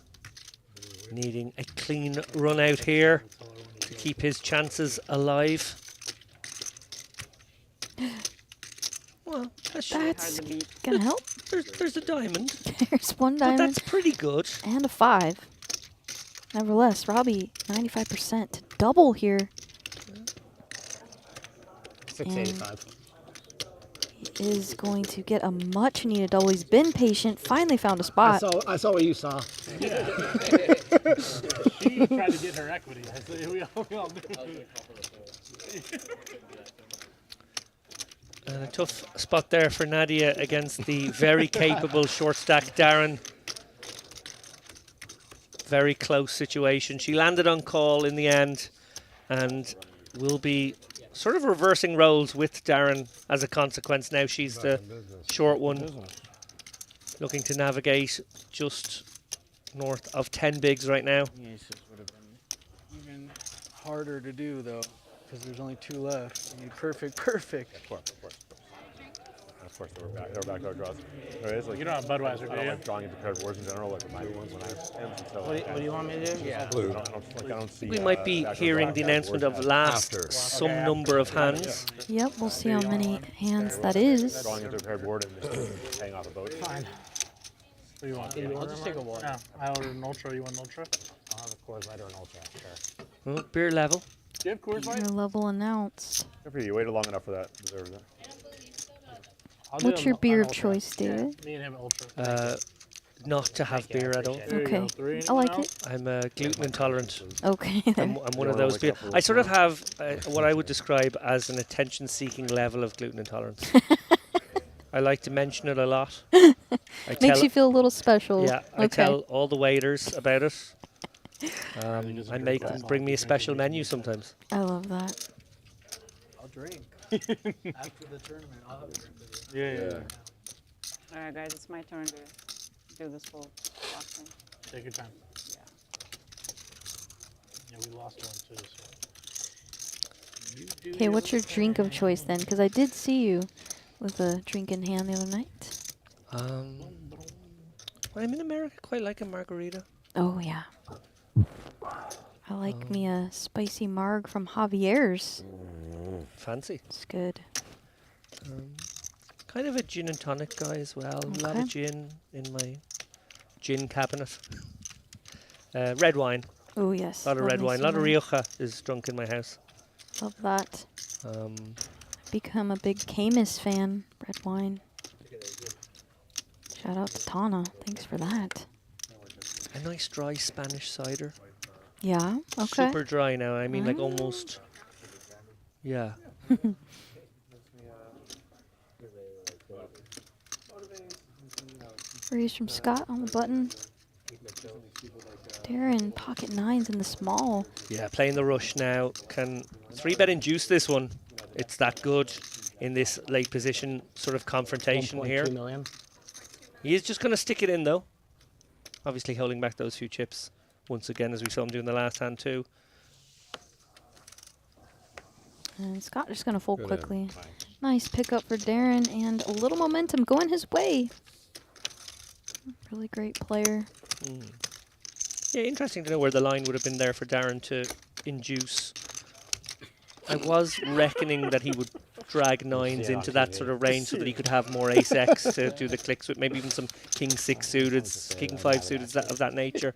Needing a clean run out here to keep his chances alive. Well, That's gonna help. There's a diamond. There's one But diamond. that's pretty good. And a 5. Nevertheless, Robbie, 95% to double here. 685. He is going to get a much needed double. He's been patient, finally found a spot. I saw what you saw. Yeah. She tried to get her equity. We all knew. And a tough spot there for Nadia against the very capable short stack Darren. Very close situation. She landed on call in the end and will be sort of reversing roles with Darren as a consequence. Now she's the short one, looking to navigate just north of 10 bigs right now. Yes, it would have been even harder to do though, because there's only 2 left. You need perfect. Of course, they were back to our draws. You don't have Budweiser, do I don't you? like drawing into paired words in general, like with my ones when I ends until. What do you want me to do? Yeah. I don't see. We might be hearing the announcement of last some number of hands. Yep, we'll see how many hands that is. Drawing into a paired board and just paying off a boat. Fine. What do you want? I'll just take a water. No, I ordered an ultra. You want an ultra? I'll have a Coors Light or an Ultra. Sure. Oh, beer level. Do you have Coors Light? Your level announced. Good for you. You waited long enough for that. Deserves it. What's your beer of choice, David? Me and him ultra. Not to have beer at all. There you go. Okay. Three, I like anyone it. I'm gluten intolerant. Okay. I'm one of those people. I sort of have what I would describe as an attention-seeking level of gluten intolerance. I like to mention it a lot. Makes you feel a little special. Yeah, I Okay. tell all the waiters about it. I make them bring me a special menu sometimes. I love that. I'll drink. After the tournament, I'll have a drink with you. Yeah. All right, guys, it's my turn to do this full boxing. Take your time. Yeah. Yeah, we lost one too. So. Okay, what's your drink of choice then? Because I did see you with a drink in hand the other night. When I'm in America, I quite like a margarita. Oh, yeah. I like me a spicy marg from Javier's. Fancy. It's good. Kind of a gin and tonic guy as well. A lot of gin in my gin cabinet. Red wine. Oh, yes. A lot of love red me wine. A some lot of red. Rioja is drunk in my house. Love that. Become a big Camus fan. Red wine. Shout out to Tana. Thanks for that. A nice dry Spanish cider. Yeah. Okay. Super dry now. I mean, like almost. Yeah. Raise from Scott on the button. Darren, pocket nines in the small. Yeah, playing the rush now. Can 3-bet induce this one? It's that good in this late position sort of confrontation here. 1.2 million. He is just going to stick it in though. Obviously holding back those few chips once again, as we saw him do in the last hand too. And Scott just going to fold quickly. Nice pickup for Darren and a little momentum going his way. Really great player. Yeah, interesting to know where the line would have been there for Darren to induce. I was reckoning that he would drag nines into that sort of range so that he could have more ace X to do the clicks with, maybe even some king 6 suited, king 5 suited of that nature.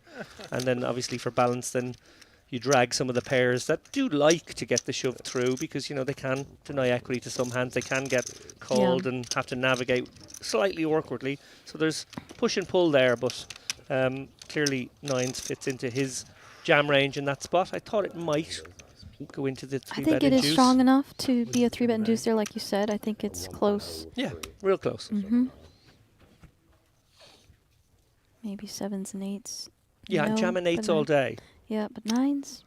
And then obviously for balance, then you drag some of the pairs that do like to get the shove through, because you know they can deny equity to some hands, they can get called and have to navigate slightly awkwardly. So there's push and pull there, but clearly nines fits into his jam range in that spot. I thought it might go into the 3-bet I think it induce. is strong enough to be a 3-bet induce there, like you said. I think it's close. Yeah, real close. Maybe 7s and 8s. Yeah, I'm jamming 8s all day. Yeah, but 9s.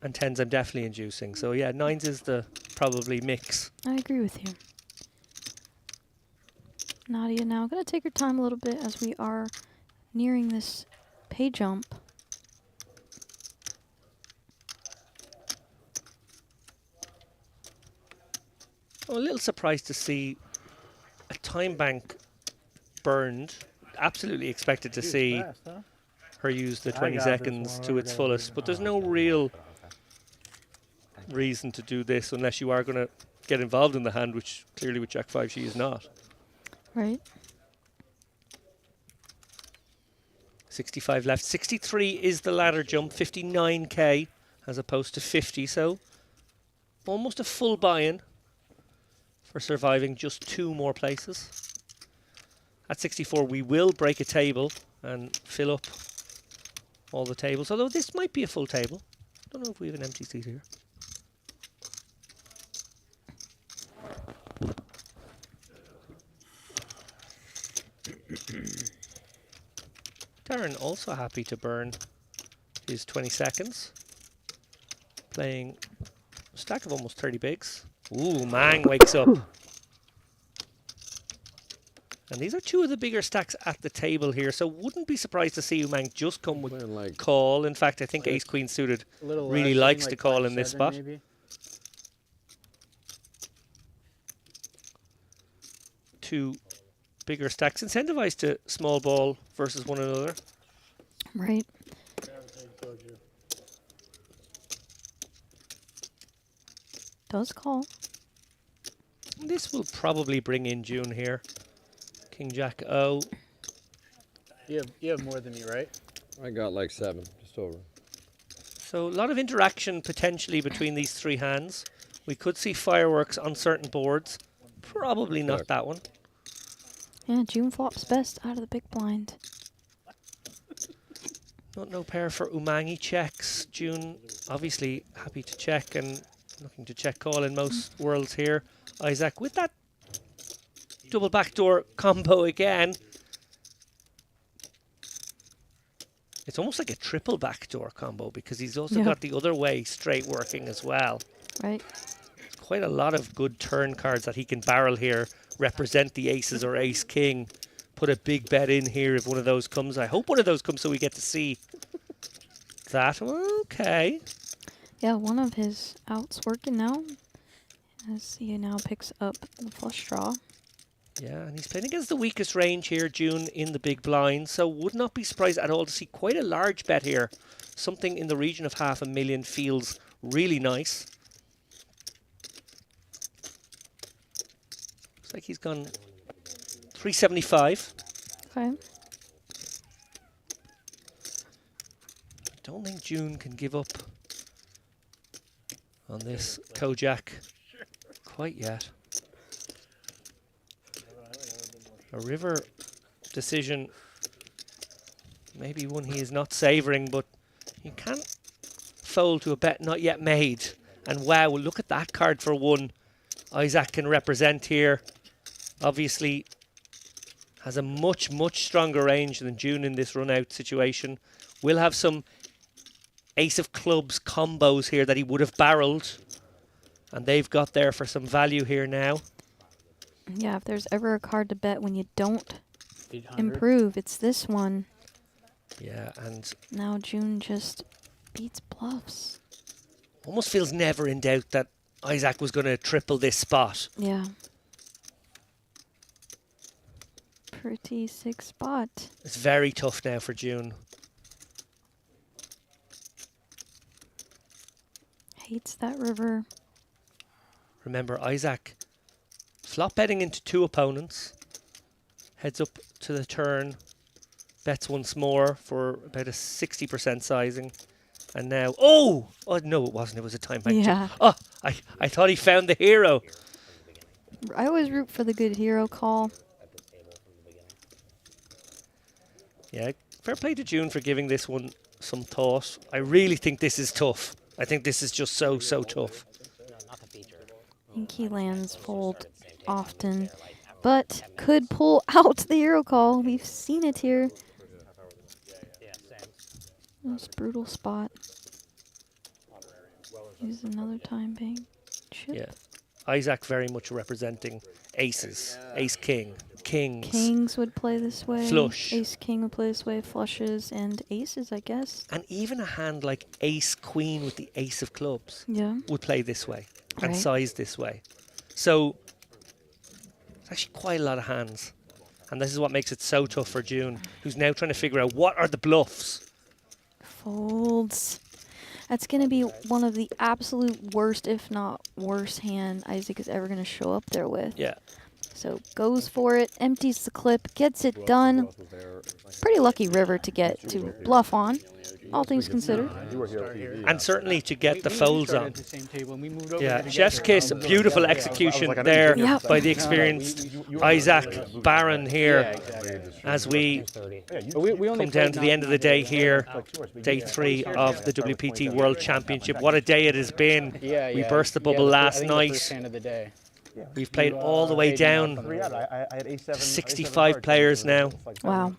And 10s I'm definitely inducing. So yeah, 9s is the probably mix. I agree with you. Nadia now going to take her time a little bit as we are nearing this pay jump. I'm a little surprised to see a time bank burned. Absolutely expected to see her use the 20 seconds to its fullest, but there's no real reason to do this unless you are going to get involved in the hand, which clearly with Jack 5 she is not. Right. 65 left. 63 is the ladder jump, 59k as opposed to 50, so almost a full buy-in for surviving just 2 more places. At 64 we will break a table and fill up all the tables, although this might be a full table. Don't know if we have an empty seat here. Darren also happy to burn his 20 seconds. Playing a stack of almost 30 bigs. Ooh, Mang wakes up. And these are 2 of the bigger stacks at the table here, so wouldn't be surprised to see Mang just come with call. In fact, I think ace queen suited really likes to call in this spot. Maybe. 2 bigger stacks, incentivized to small ball versus one another. Right. Does call. This will probably bring in June here. King Jack O. You have more than me, right? I got like 7, just over. So a lot of interaction potentially between these 3 hands. We could see fireworks on certain boards. Probably not that one. Yeah, June flops best out of the big blind. Not no pair for Umangi checks. June obviously happy to check and looking to check call in most worlds here. Isaac with that double backdoor combo again. It's almost like a triple backdoor combo because he's also got the other way straight working as well. Right. Quite a lot of good turn cards that he can barrel here, represent the aces or ace king. Put a big bet in here if one of those comes. I hope one of those comes so we get to see that. Okay. Yeah, one of his outs working now. As he now picks up the flush draw. Yeah, and he's playing against the weakest range here, June, in the big blind. So would not be surprised at all to see quite a large bet here. Something in the region of $500,000 feels really nice. Looks like he's gone 375. Okay. Don't think June can give up on this Kojak quite yet. A river decision, maybe one he is not savouring, but you can't fold to a bet not yet made. And wow, look at that card for one. Isaac can represent here. Obviously has a much, much stronger range than June in this run-out situation. Will have some ace of clubs combos here that he would have barreled. And they've got there for some value here now. Yeah, if there's ever a card to bet when you don't 800. improve, it's this one. Yeah, and now June just beats bluffs. Almost feels never in doubt that Isaac was going to triple this spot. Yeah. Pretty sick spot. It's very tough now for June. Hates that river. Remember, Isaac flop betting into two opponents. Heads up to the turn. Bets once more for about a 60% sizing. And now, oh no, it wasn't. It was a time bank. Yeah. Oh, I thought he found the hero. I always root for the good hero call. Yeah, fair play to June for giving this one some thought. I really think this is tough. I think this is just so tough. I think he lands fold often, but could pull out the hero call. We've seen it here. Most brutal spot. Use another time bank chip. Yeah, Isaac very much representing aces, ace king, kings. Kings would play this way. Flush. Ace king would play this way. Flushes and aces, I guess. And even a hand like ace queen with the ace of clubs would play this way and Right. size this way. So it's actually quite a lot of hands. And this is what makes it so tough for June, who's now trying to figure out what are the bluffs. Folds. That's going to be one of the absolute worst, if not worst hand Isaac is ever going to show up there with. Yeah. So goes for it, empties the clip, gets it done. Pretty lucky river to get to bluff on, all things considered. And certainly to get the folds on. Yeah, chef's kiss, beautiful execution there by the experienced Isaac Barron here as we come down to the end of the day here, day 3 of the WPT World Championship. What a day it has been. We burst the bubble last night. We've played all the way down to 65 players now. Wow.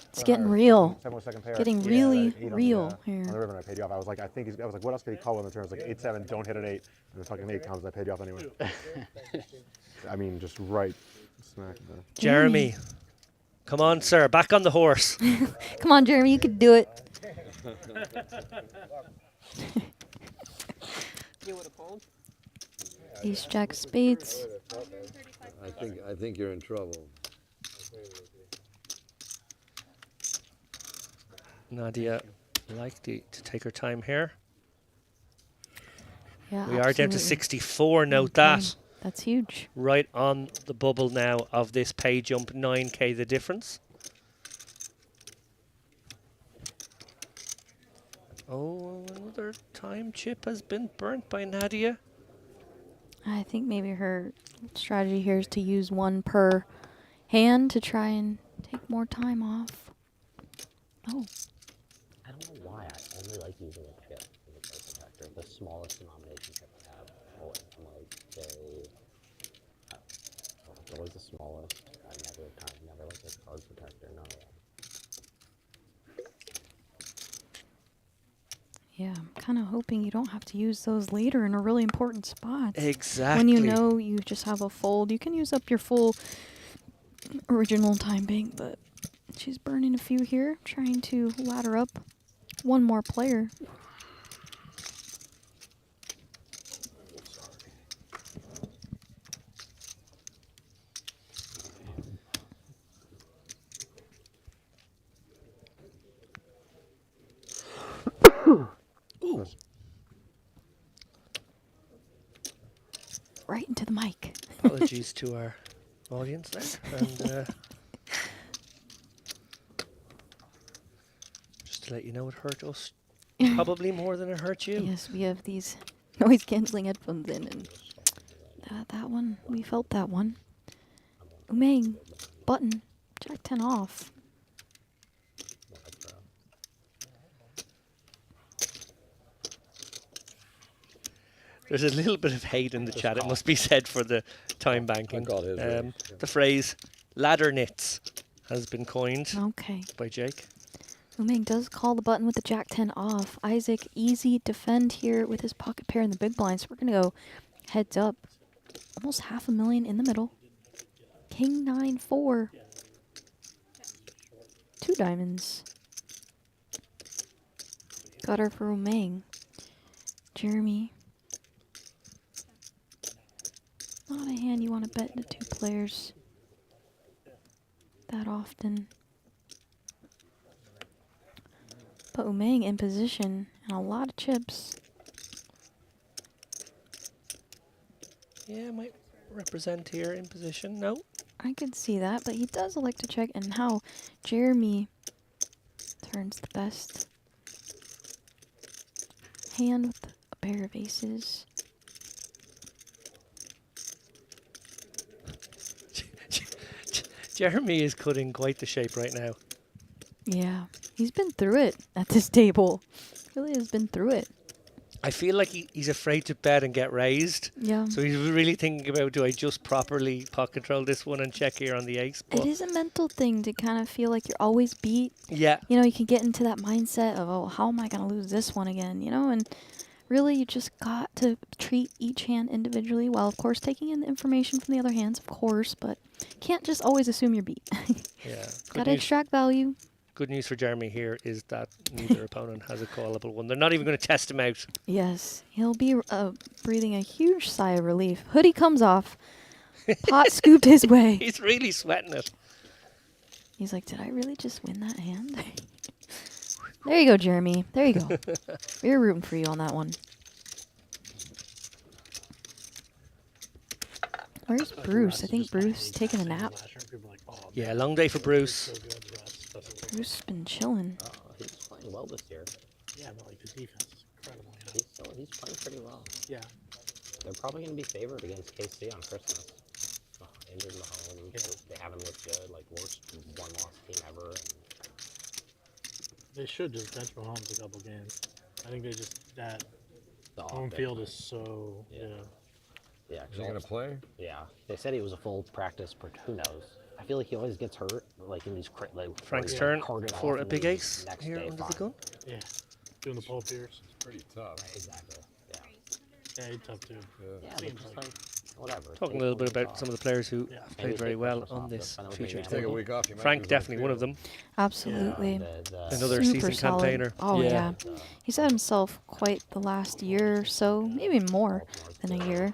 It's getting real. Getting really real here. On the river, and I paid you off. I was like, what else could he call on the turn? I was like, 8-7, don't hit an 8. And the fucking 8 comes, and I paid you off anyway. I mean, just right smack there. Jeremy, come on, sir, back on the horse. Come on, Jeremy, you could do it. Ace jack spades. I think you're in trouble. Nadia likely to take her time here. Yeah, we are down to absolutely. 64, note that. That's huge. Right on the bubble now of this pay jump, 9k the difference. Oh, another time chip has been burnt by Nadia. I think maybe her Strategy here is to use one per hand to try and take more time off. Oh. I don't know why I only like using a chip as a card protector, the smallest denomination chip I have. Always. I'm like, it's always the smallest. I never like a card protector, none of them. Yeah, I'm kind of hoping you don't have to use those later in a really important spot. Exactly. When you know you just have a fold, you can use up your full original time bank, but she's burning a few here, trying to ladder up one more player. Ooh. Right into the mic. Apologies to our audience there. And just to let you know, it hurt us probably more than it hurt you. Yes, we have these noise canceling headphones in, and that one, we felt that one. Umang, button, Jack 10 off. There's a little bit of hate in the chat, it must be said, for the time banking. The phrase ladder knits has been coined by Jake. Umang does call the button with the Jack 10 off. Isaac, easy defend here with his pocket pair in the big blind, so we're going to go heads up. Almost $500,000 in the middle. King 9-4. 2 diamonds. Gutter for Umang. Jeremy. Not a hand you want to bet into 2 players that often. But Umang in position and a lot of chips. Yeah, might represent here in position. No. I could see that, but he does like to check. And how Jeremy turns the best hand with a pair of aces. Jeremy is cutting quite the shape right now. Yeah, he's been through it at this table. Really has been through it. I feel like he's afraid to bet and get raised. Yeah. So he's really thinking about, do I just properly pot control this one and check here on the ace? It is a mental thing to kind of feel like you're always beat. Yeah. You know, you can get into that mindset of, oh, how am I going to lose this one again? You know, and really you just got to treat each hand individually while, of course, taking in the information from the other hands, of course, but can't just always assume you're beat. Yeah. Got to extract value. Good news for Jeremy here is that neither opponent has a callable one. They're not even going to test him out. Yes, he'll be breathing a huge sigh of relief. Hoodie comes off. Pot scooped his way. He's really sweating it. He's like, did I really just win that hand? There you go, Jeremy. There you go. We're rooting for you on that one. Where's Bruce? I think Bruce taking a nap. Yeah, long day for Bruce. Bruce has been chilling. He's playing well this year. Yeah, but like the defense is incredible. You know? He's playing pretty well. Yeah. They're probably going to be favored against KC on Christmas. Injured Mahomes. They haven't looked good. Like, worst one-loss team ever. They should just bench Mahomes a couple games. I think they just that The home offense. field is so Yeah. yeah. Is he going to play? Yeah. They said he was a full practice, but who knows? I feel like he always gets hurt, like in these like Frank's where turn he's carted for off a and big then ace next here day under the fine. gun. Yeah. Doing the pole pierce. It's pretty tough. Exactly. Yeah. Yeah, he's tough too. Yeah, but Seems just like like whatever. Talking a little bit about some of the players who Yeah. have played very well on this feature Take a table. week off, you might Frank, lose on definitely one of field. them. Absolutely. Another Super seasoned solid. campaigner. Oh, yeah. He's had himself quite the last year or so, maybe more than a year.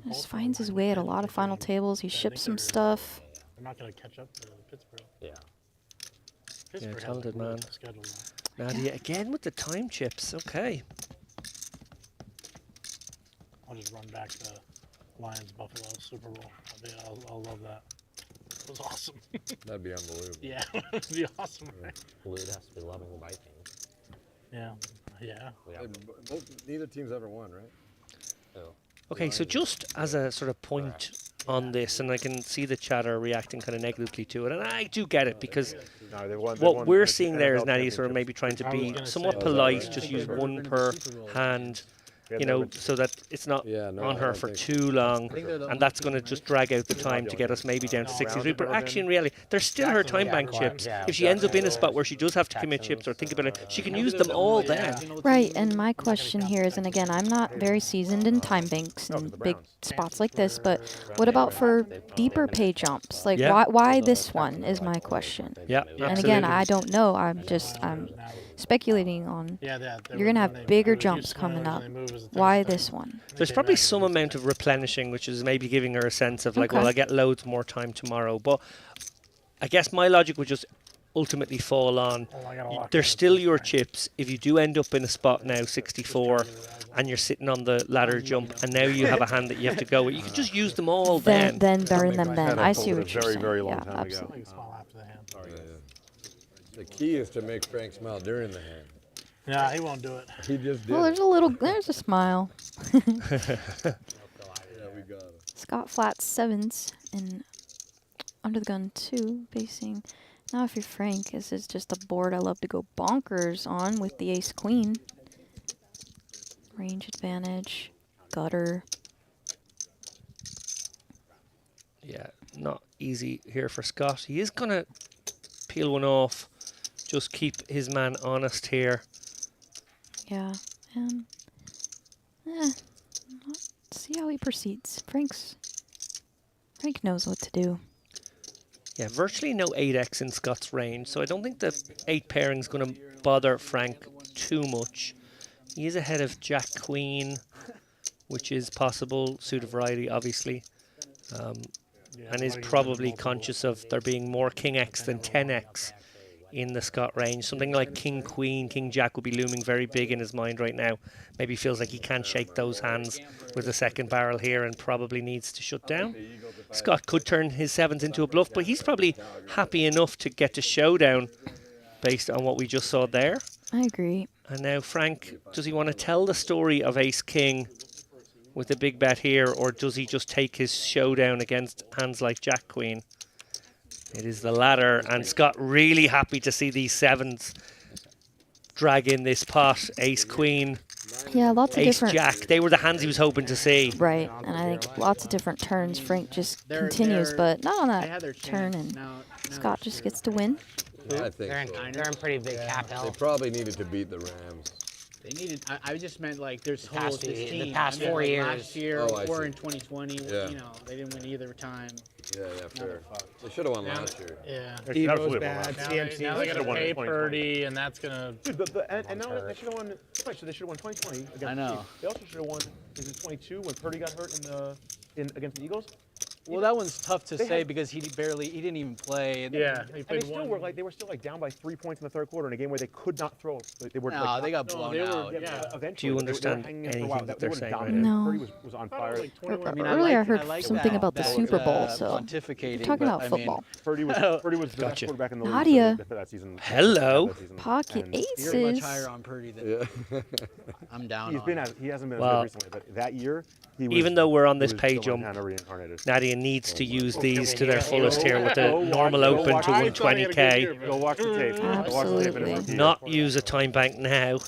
Just finds his way at a lot of final tables. He ships some stuff. They're not going to catch up to Pittsburgh. Yeah. Yeah, Pittsburgh has a talented really man. tough schedule now. Nadia again with the time chips. Okay. I'll just run back to Lions Buffalo Super Bowl. I'll love that. It was awesome. That'd be unbelievable. Yeah, it'd be awesome. Right? Lud has to be loving the Vikings. Yeah. Yeah. Neither team's ever won, right? Oh. Okay, so just as a sort of point on this, and I can see the chatter reacting kind of negatively to it, and I do get it, because what we're seeing there is Natty sort of maybe trying to be somewhat polite, just use one per hand, you know, so that it's not on her for too long, and that's going to just drag out the time to get us maybe down to 63. But actually, in reality, there's still her time bank chips. If she ends up in a spot where she does have to commit chips or think about it, she can use them all then. Right, and my question here is, and again, I'm not very seasoned in time banks and big spots like this, but what about for deeper pay jumps? Like, why this one is my question. Yeah, and again, I don't know. I'm speculating on you're going to have bigger jumps coming up. Why this one? There's probably some amount of replenishing, which is maybe giving her a sense of like, well, I get loads more time tomorrow. But I guess my logic would just ultimately fall on, they're still your chips. If you do end up in a spot now, 64, and you're sitting on the ladder jump, and now you have a hand that you have to go with, you can just use them all then. Then burn them then. I see what you're saying. Very long Yeah, time absolutely. The key is to make Frank smile during the hand. Yeah, he won't do it. He just did. Well, there's a smile. Yeah, we got it. Scott flats 7s and under the gun 2 basing. Now if you're Frank, this is just a board I love to go bonkers on with the ace queen. Range advantage, gutter. Yeah, not easy here for Scott. He is going to peel one off, just keep his man honest here. Yeah, and let's see how he proceeds. Frank knows what to do. Yeah, virtually no 8x in Scott's range, so I don't think the 8 pairing is going to bother Frank too much. He is ahead of Jack Queen, which is possible, suited variety, obviously, and is probably conscious of there being more King X than 10x in the Scott range. Something like King Queen, King Jack will be looming very big in his mind right now. Maybe feels like he can't shake those hands with the second barrel here and probably needs to shut down. Scott could turn his 7s into a bluff, but he's probably happy enough to get to showdown based on what we just saw there. I agree. And now Frank, does he want to tell the story of Ace King with a big bet here, or does he just take his showdown against hands like Jack Queen? It is the latter, and Scott really happy to see these 7s drag in this pot. Ace Queen, yeah, lots of Ace different. Jack, they were the hands he was hoping to see. Right, and I think lots of different turns. Frank just continues, but not on that turn, and Scott just gets to win. Yeah, I think They're in pretty big cap They health. probably needed to beat the Rams. They needed. I just meant like there's The past this few- the team. past I mean, 4 like years. Last year Oh, I or see. in 2020, Yeah. you know, they didn't win either time. Yeah, fair. They should have won last year. Yeah. They should have Evo's won bad. last CMC. Now they got to won pay 2020. Purdy, and that's gonna. Dude, and now they should have won. Right, so they should have won 2020 against I know. the Chiefs. They also should have won. Is it 22 when Purdy got hurt against the Eagles? Well, that one's tough to They say had- because he didn't even play. And Yeah, he And played they still one. were like they were still like down by 3 points in the third quarter in a game where they could not throw. They were. No, like, they got No, blown they were- out. yeah. Eventually, Do you they were understand hanging in for a anything while. that They they're would've saying dominated. right now? Purdy was on fire. I mean, Earlier I heard like something that, about the that Super was, Bowl, so pontificating. you're talking but, about I football. Purdy was the best Gotcha. quarterback in the league Nadia. for that season. Hello. That season. Pocket And You're much aces. higher on Purdy than Yeah. I'm down He on. hasn't been as Well, good recently, but that year he was. Even though we're on this he was pay Dylan jump, Hannah reincarnated. Nadia needs to use these to their fullest here with the Go watch- normal go open watch- to I thought he had a good 120k. year, Go watch the tape. Go watch the tape and Absolutely. repeat it. Not use a time bank now.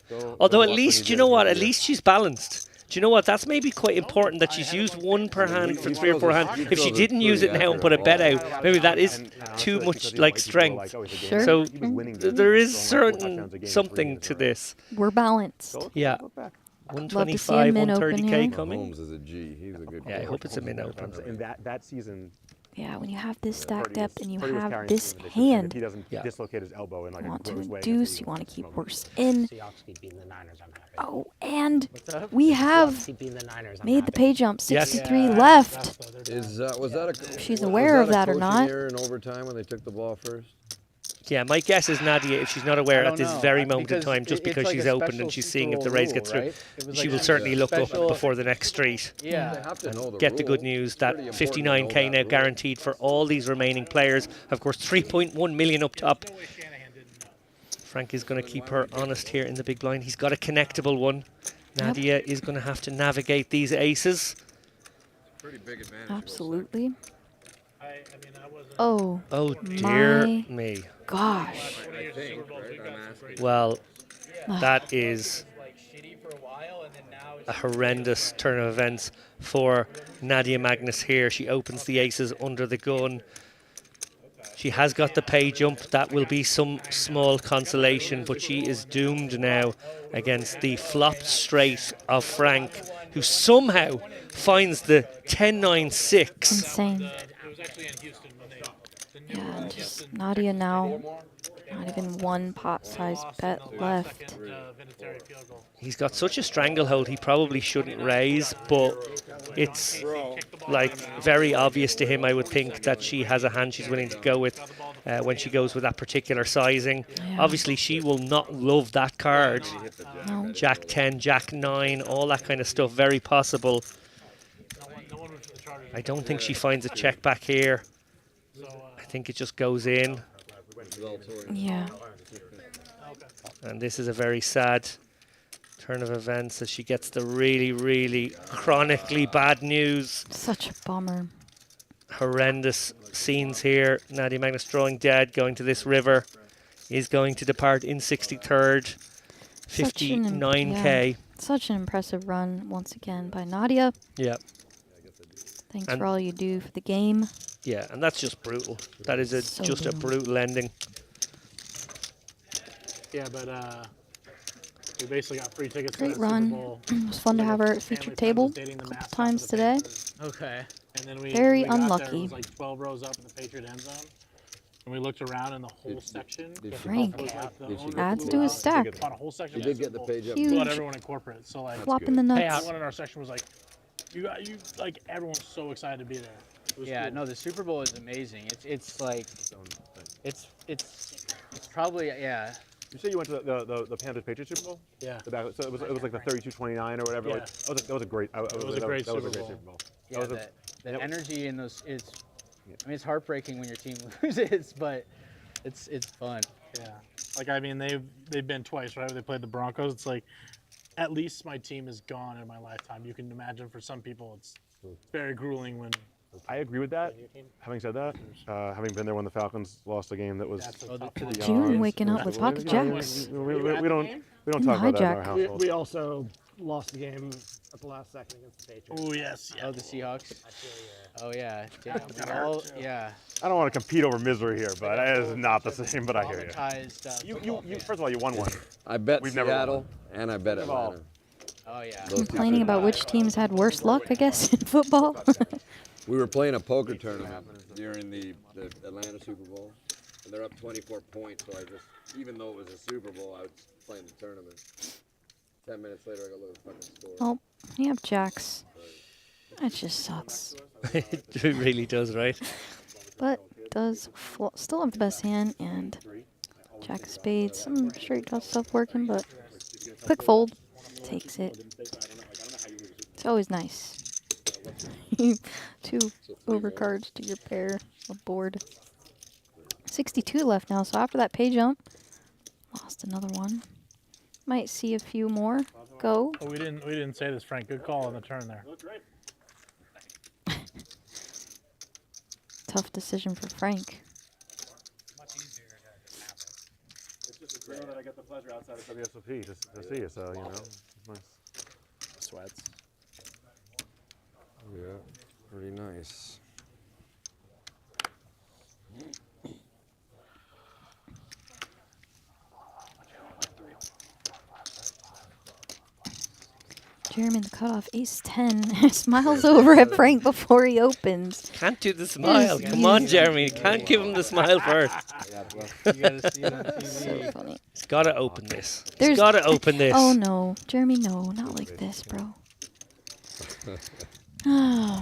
Go Although at watch least, what you he know did what, this at year. least she's balanced. Do you know what, that's maybe quite important that she's used one per hand for 3 or 4 hands. If she didn't use it now and put a bet out, maybe that is too much like strength. Sure. So He was winning there is games, throwing like 4 touchdowns certain a game, 3 something games to in a row. this. We're balanced. Yeah. Look back. 125, min open 130k here. coming. Holmes is a G. He's a good Yeah, I player. hope it's a min open. In that season, Yeah, when you have this stacked Purdy up was- and you Purdy was have carrying this the team, and if he hand, doesn't Yeah. dislocate his elbow in like you want a to gross way against induce, the you want to keep Eagles, worse in. Seahawks keep beating the Niners. I'm happy. Oh, and we have Keep beating the Niners. I'm made the happy. pay jump. Yes. 63 left. Was that a? She's was aware of a that or coaching not. error in overtime when they took the ball first? Yeah, my guess is Nadia, if she's not aware at this very moment in time, just it's because like she's a opened special and she's Super seeing if the Bowl raise rule, gets through, right? It was she like will a certainly look up special- before the next street. They Yeah. have to know the Get the good rule. news It's that pretty important to know 59k that now rule. guaranteed for all these remaining players. Of course, 3.1 million up top. No way Shanahan didn't know. Frank is going to keep her honest here in the big blind. He's got a connectable one. Nadia is going to have to navigate these aces. Pretty big advantage. Absolutely. I mean, I wasn't. Oh. Oh dear my me. gosh. I think, right? I'm asking. Well, that is a horrendous turn of events for Nadia Magnus here. She opens the aces under the gun. She has got the pay jump. That will be some small consolation, but she is doomed now against the flopped straight of Frank, who somehow finds the 10-9-6. Insane. It was actually in Houston when they. Yeah, and just Nadia now. Not even one pot-sized bet left. He's got such a stranglehold, he probably shouldn't raise, but it's like very obvious to him, I would think, that she has a hand she's willing to go with when she goes with that particular sizing. Yeah. Obviously, she will not love that card. No. Jack 10, Jack 9, all that kind of stuff, very possible. I don't think she finds a check back here. I think it just goes in. Yeah. And this is a very sad turn of events as she gets the really, really chronically bad news. Such a bummer. Horrendous scenes here. Nadia Magnus drawing dead, going to this river. Is going to depart in 63rd. 59k. Such an impressive run once again by Nadia. Yeah. Thanks And for all you do for the game. yeah, and that's just brutal. That is So just a brutal. brutal ending. Yeah, but we basically got free tickets Great to the Super run. Bowl. It was fun to have her at featured table a couple times today. Okay. And then we Very we got there, unlucky. it was like 12 rows up in the Patriot end zone. And we looked around in the whole section. did she Frank. was like the Did she owner get Adds flew to his out, stack. bought a whole section She of did get the Super page Bowl. up. Huge. Bought everyone in corporate. So like Flop in the nuts. everyone in our section was like, you like everyone's so excited to be there. It was Yeah, cool. no, the Super Bowl is amazing. It's like it's probably yeah. You say you went to the Panthers Patriots Super Bowl? Yeah. So it was like the 32-29 or whatever. Yeah. Like, that was a great. It was a great Super Super Bowl. Bowl. Yeah, the energy in those I mean, it's heartbreaking when your team loses, but it's fun. Yeah. Like I mean they've been twice, right? They played the Broncos. It's like at least my team is gone in my lifetime. You can imagine for some people it's very grueling when I agree with that. Having said that, having been there when the Falcons lost a game that was June waking up with pocket jacks. We don't In talk about that in our hijack. household. We also lost the game at the last second against the Patriots. Oh yes, Oh, the Seahawks. Oh yeah, damn. We all, yeah. I don't want to compete over misery here, but it is not the same. But I hear you. Traumatized, You first of all, you won one. I bet We've never won Seattle one. and I bet We've all- Atlanta. Oh yeah. Those two Complaining about which teams had worse luck, I guess, in football. We were playing a poker tournament during the Atlanta Super Bowl, and they're up 24 points. So I just, even though it was a Super Bowl, I was playing the tournament. 10 minutes later, I got a little fucking score. Oh, you have jacks. That just sucks. It really does, right? But does still have the best hand and jack of spades. Some straight draw stuff working, but quick fold takes it. It's always nice. 2 overcards to your pair of board. 62 left now, so after that pay jump, lost another one. Might see a few more go. Oh, we didn't say this, Frank. Good call on the turn there. Tough decision for Frank. It's just a thrill that I get the pleasure outside of WSOP to see you. So you know, it's nice. Sweats. Yeah, pretty nice. Jeremy in the cutoff, ace-10. Smiles over at Frank before he opens. Can't do the smile. Come on, Jeremy. You can't give him the smile first. You gotta see it on TV. So funny. He's got to open this. He's There's- got to open this. Oh no, Jeremy, no, not like this, bro. Oh,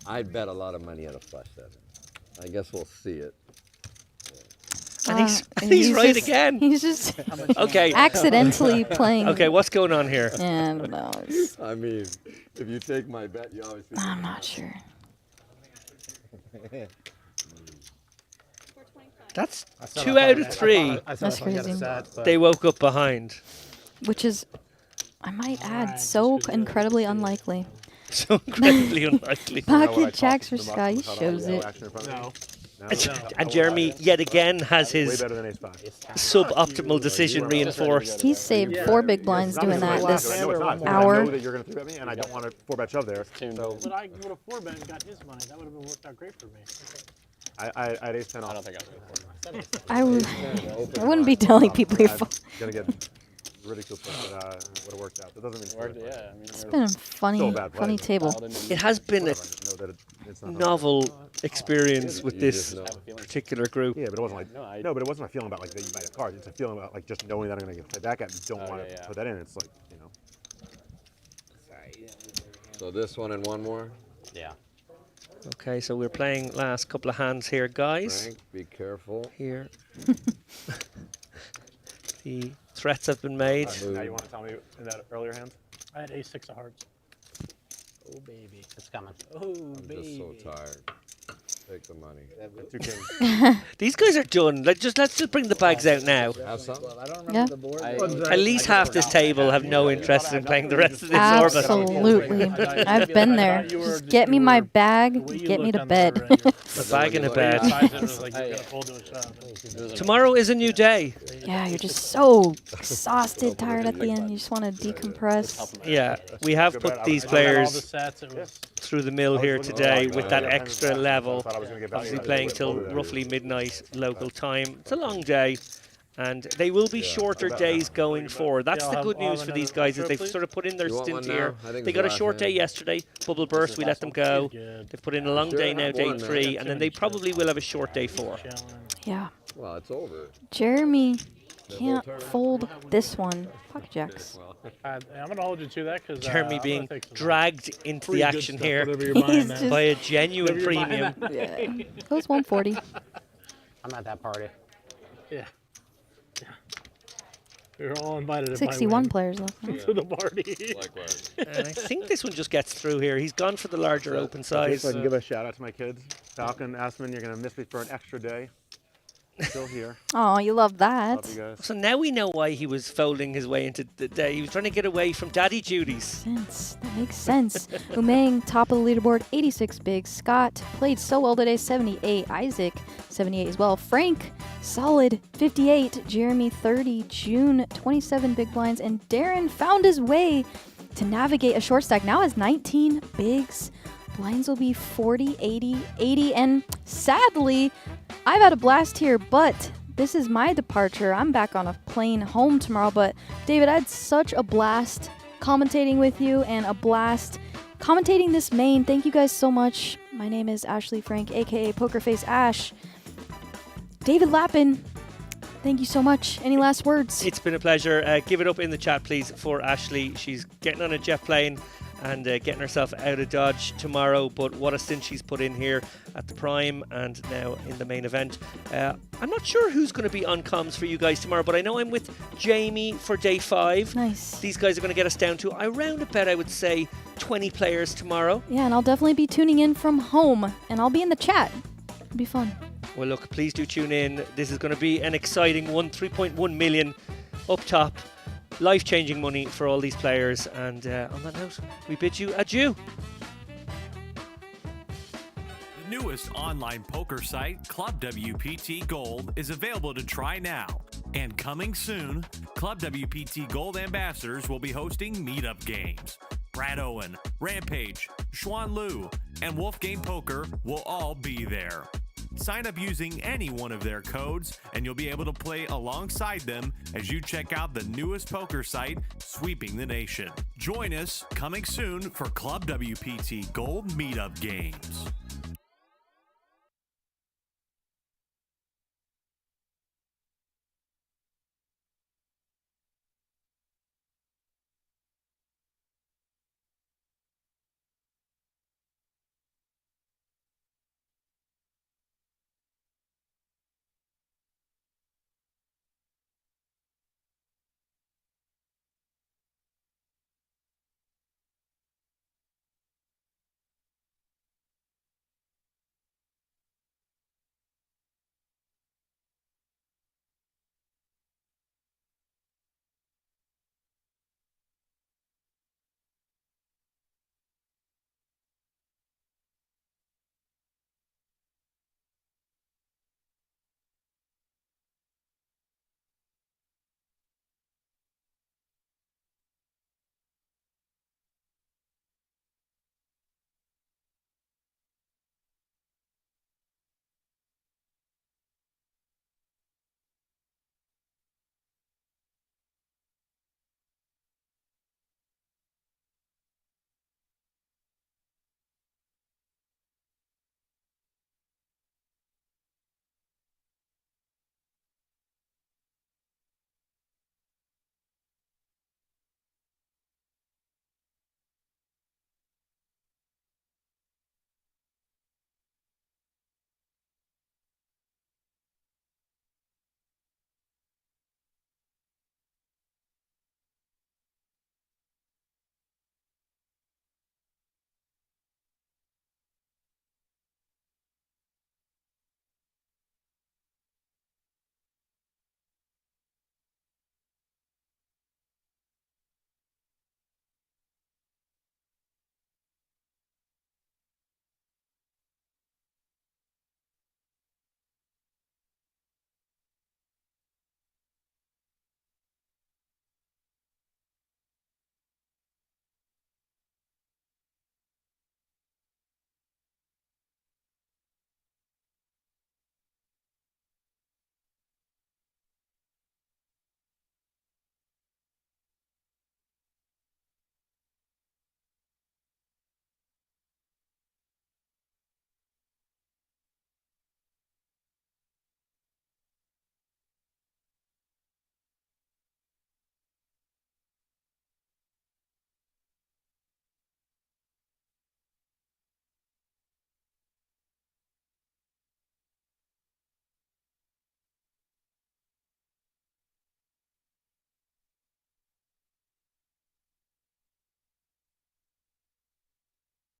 I'd bet a lot of money on a flush seven. I guess we'll see it. And and he's right just- again. He's just Okay. accidentally playing. Okay, what's going on here? Yeah, I don't know. It's- I mean, if you take my bet, you obviously. I'm not sure. That's I said 2 I out thought- of 3. I said I That's thought he had a crazy. set, but- They woke up behind. Which is I might add Alright, so incredibly unlikely. So incredibly unlikely. Pocket jacks for Sky, he shows it. No. And Jeremy, yet again, has his suboptimal decision reinforced. He's saved 4 big blinds doing that this I know hour. that you're going to 3-bet me, and I don't want to 4-bet shove there. So But I would have 4-bet and got his money. That would have been worked out great for me. I had ace 10 off. I don't think I was I wouldn't be telling people you're full. Going to get ridiculed, but would have worked out. That doesn't mean It's been a funny table. It has been a novel experience with this particular group. Yeah, but it wasn't like but it wasn't a feeling about like that you might have cards. It's a feeling about like just knowing that I'm going to get played back at and don't want to put that in. It's like, you know. So this one and one more. Yeah. Okay, so we're playing last couple of hands here, guys. Frank, be careful. Here. The threats have been made. Now you want to tell me in that earlier hand? I had ace-6 of hearts. Oh, baby. It's coming. Oh, I'm baby. just so tired. Take the money. 2 kings. These guys are done. Let's just bring the bags out now. Have some? I don't remember Yeah. the board. At least half this table have no interest in playing the rest of this orbit. Absolutely. I've been there. Just get me my bag, get me to bed. A bag and a bed. Tomorrow is a new day. Yeah, you're just so exhausted, tired at the end. You just want to decompress. Yeah, we have put these players through the mill here today with that extra level. Obviously playing till roughly midnight local time. It's a long day, and they will be shorter days going forward. That's the good news for these guys, is they've sort of put in their stint here. They got a short day yesterday, bubble burst, we let them go. They've put in a long day now, day 3, and then they probably will have a short day 4. Yeah. Well, it's over. Jeremy can't fold this one. Pocket jacks. I'm going to hold you to that because Jeremy being dragged into the action here He's just by a genuine premium. Yeah. It was 140. I'm at that party. Yeah. We were all invited at 61 players left. Now. to the party. Likewise. And I think this one just gets through here. He's gone for the larger open size. So I can give a shout out to my kids. Falcon, Asman, you're going to miss me for an extra day. Still here. Oh, you love that. Love you guys. So now we know why he was folding his way into the day. He was trying to get away from daddy duties. That makes sense. Umang, top of the leaderboard, 86 big. Scott played so well today, 78. Isaac, 78 as well. Frank, solid, 58. Jeremy, 30. June, 27 big blinds. And Darren found his way to navigate a short stack. Now has 19 bigs. Blinds will be 40, 80, 80. And sadly, I've had a blast here, but this is my departure. I'm back on a plane home tomorrow. But David, I had such a blast commentating with you and a blast commentating this main. Thank you guys so much. My name is Ashley Frank, aka Pokerface Ash. David Lappin, thank you so much. Any last words? It's been a pleasure. Give it up in the chat, please, for Ashley. She's getting on a jet plane and getting herself out of Dodge tomorrow, but what a stint she's put in here at the Prime and now in the main event. I'm not sure who's going to be on comms for you guys tomorrow, but I know I'm with Jamie for day 5. Nice. These guys are going to get us down to around about, I would say, 20 players tomorrow. Yeah, and I'll definitely be tuning in from home, and I'll be in the chat. It'll be fun. Well, look, please do tune in. This is going to be an exciting one, 3.1 million up top. Life-changing money for all these players. And on that note, we bid you adieu. The newest online poker site, Club WPT Gold, is available to try now. And coming soon, Club WPT Gold ambassadors will be hosting meetup games. Brad Owen, Rampage, Xuan Liu, and Wolfgame Poker will all be there. Sign up using any one of their codes, and you'll be able to play alongside them as you check out the newest poker site sweeping the nation. Join us coming soon for Club WPT Gold Meetup Games.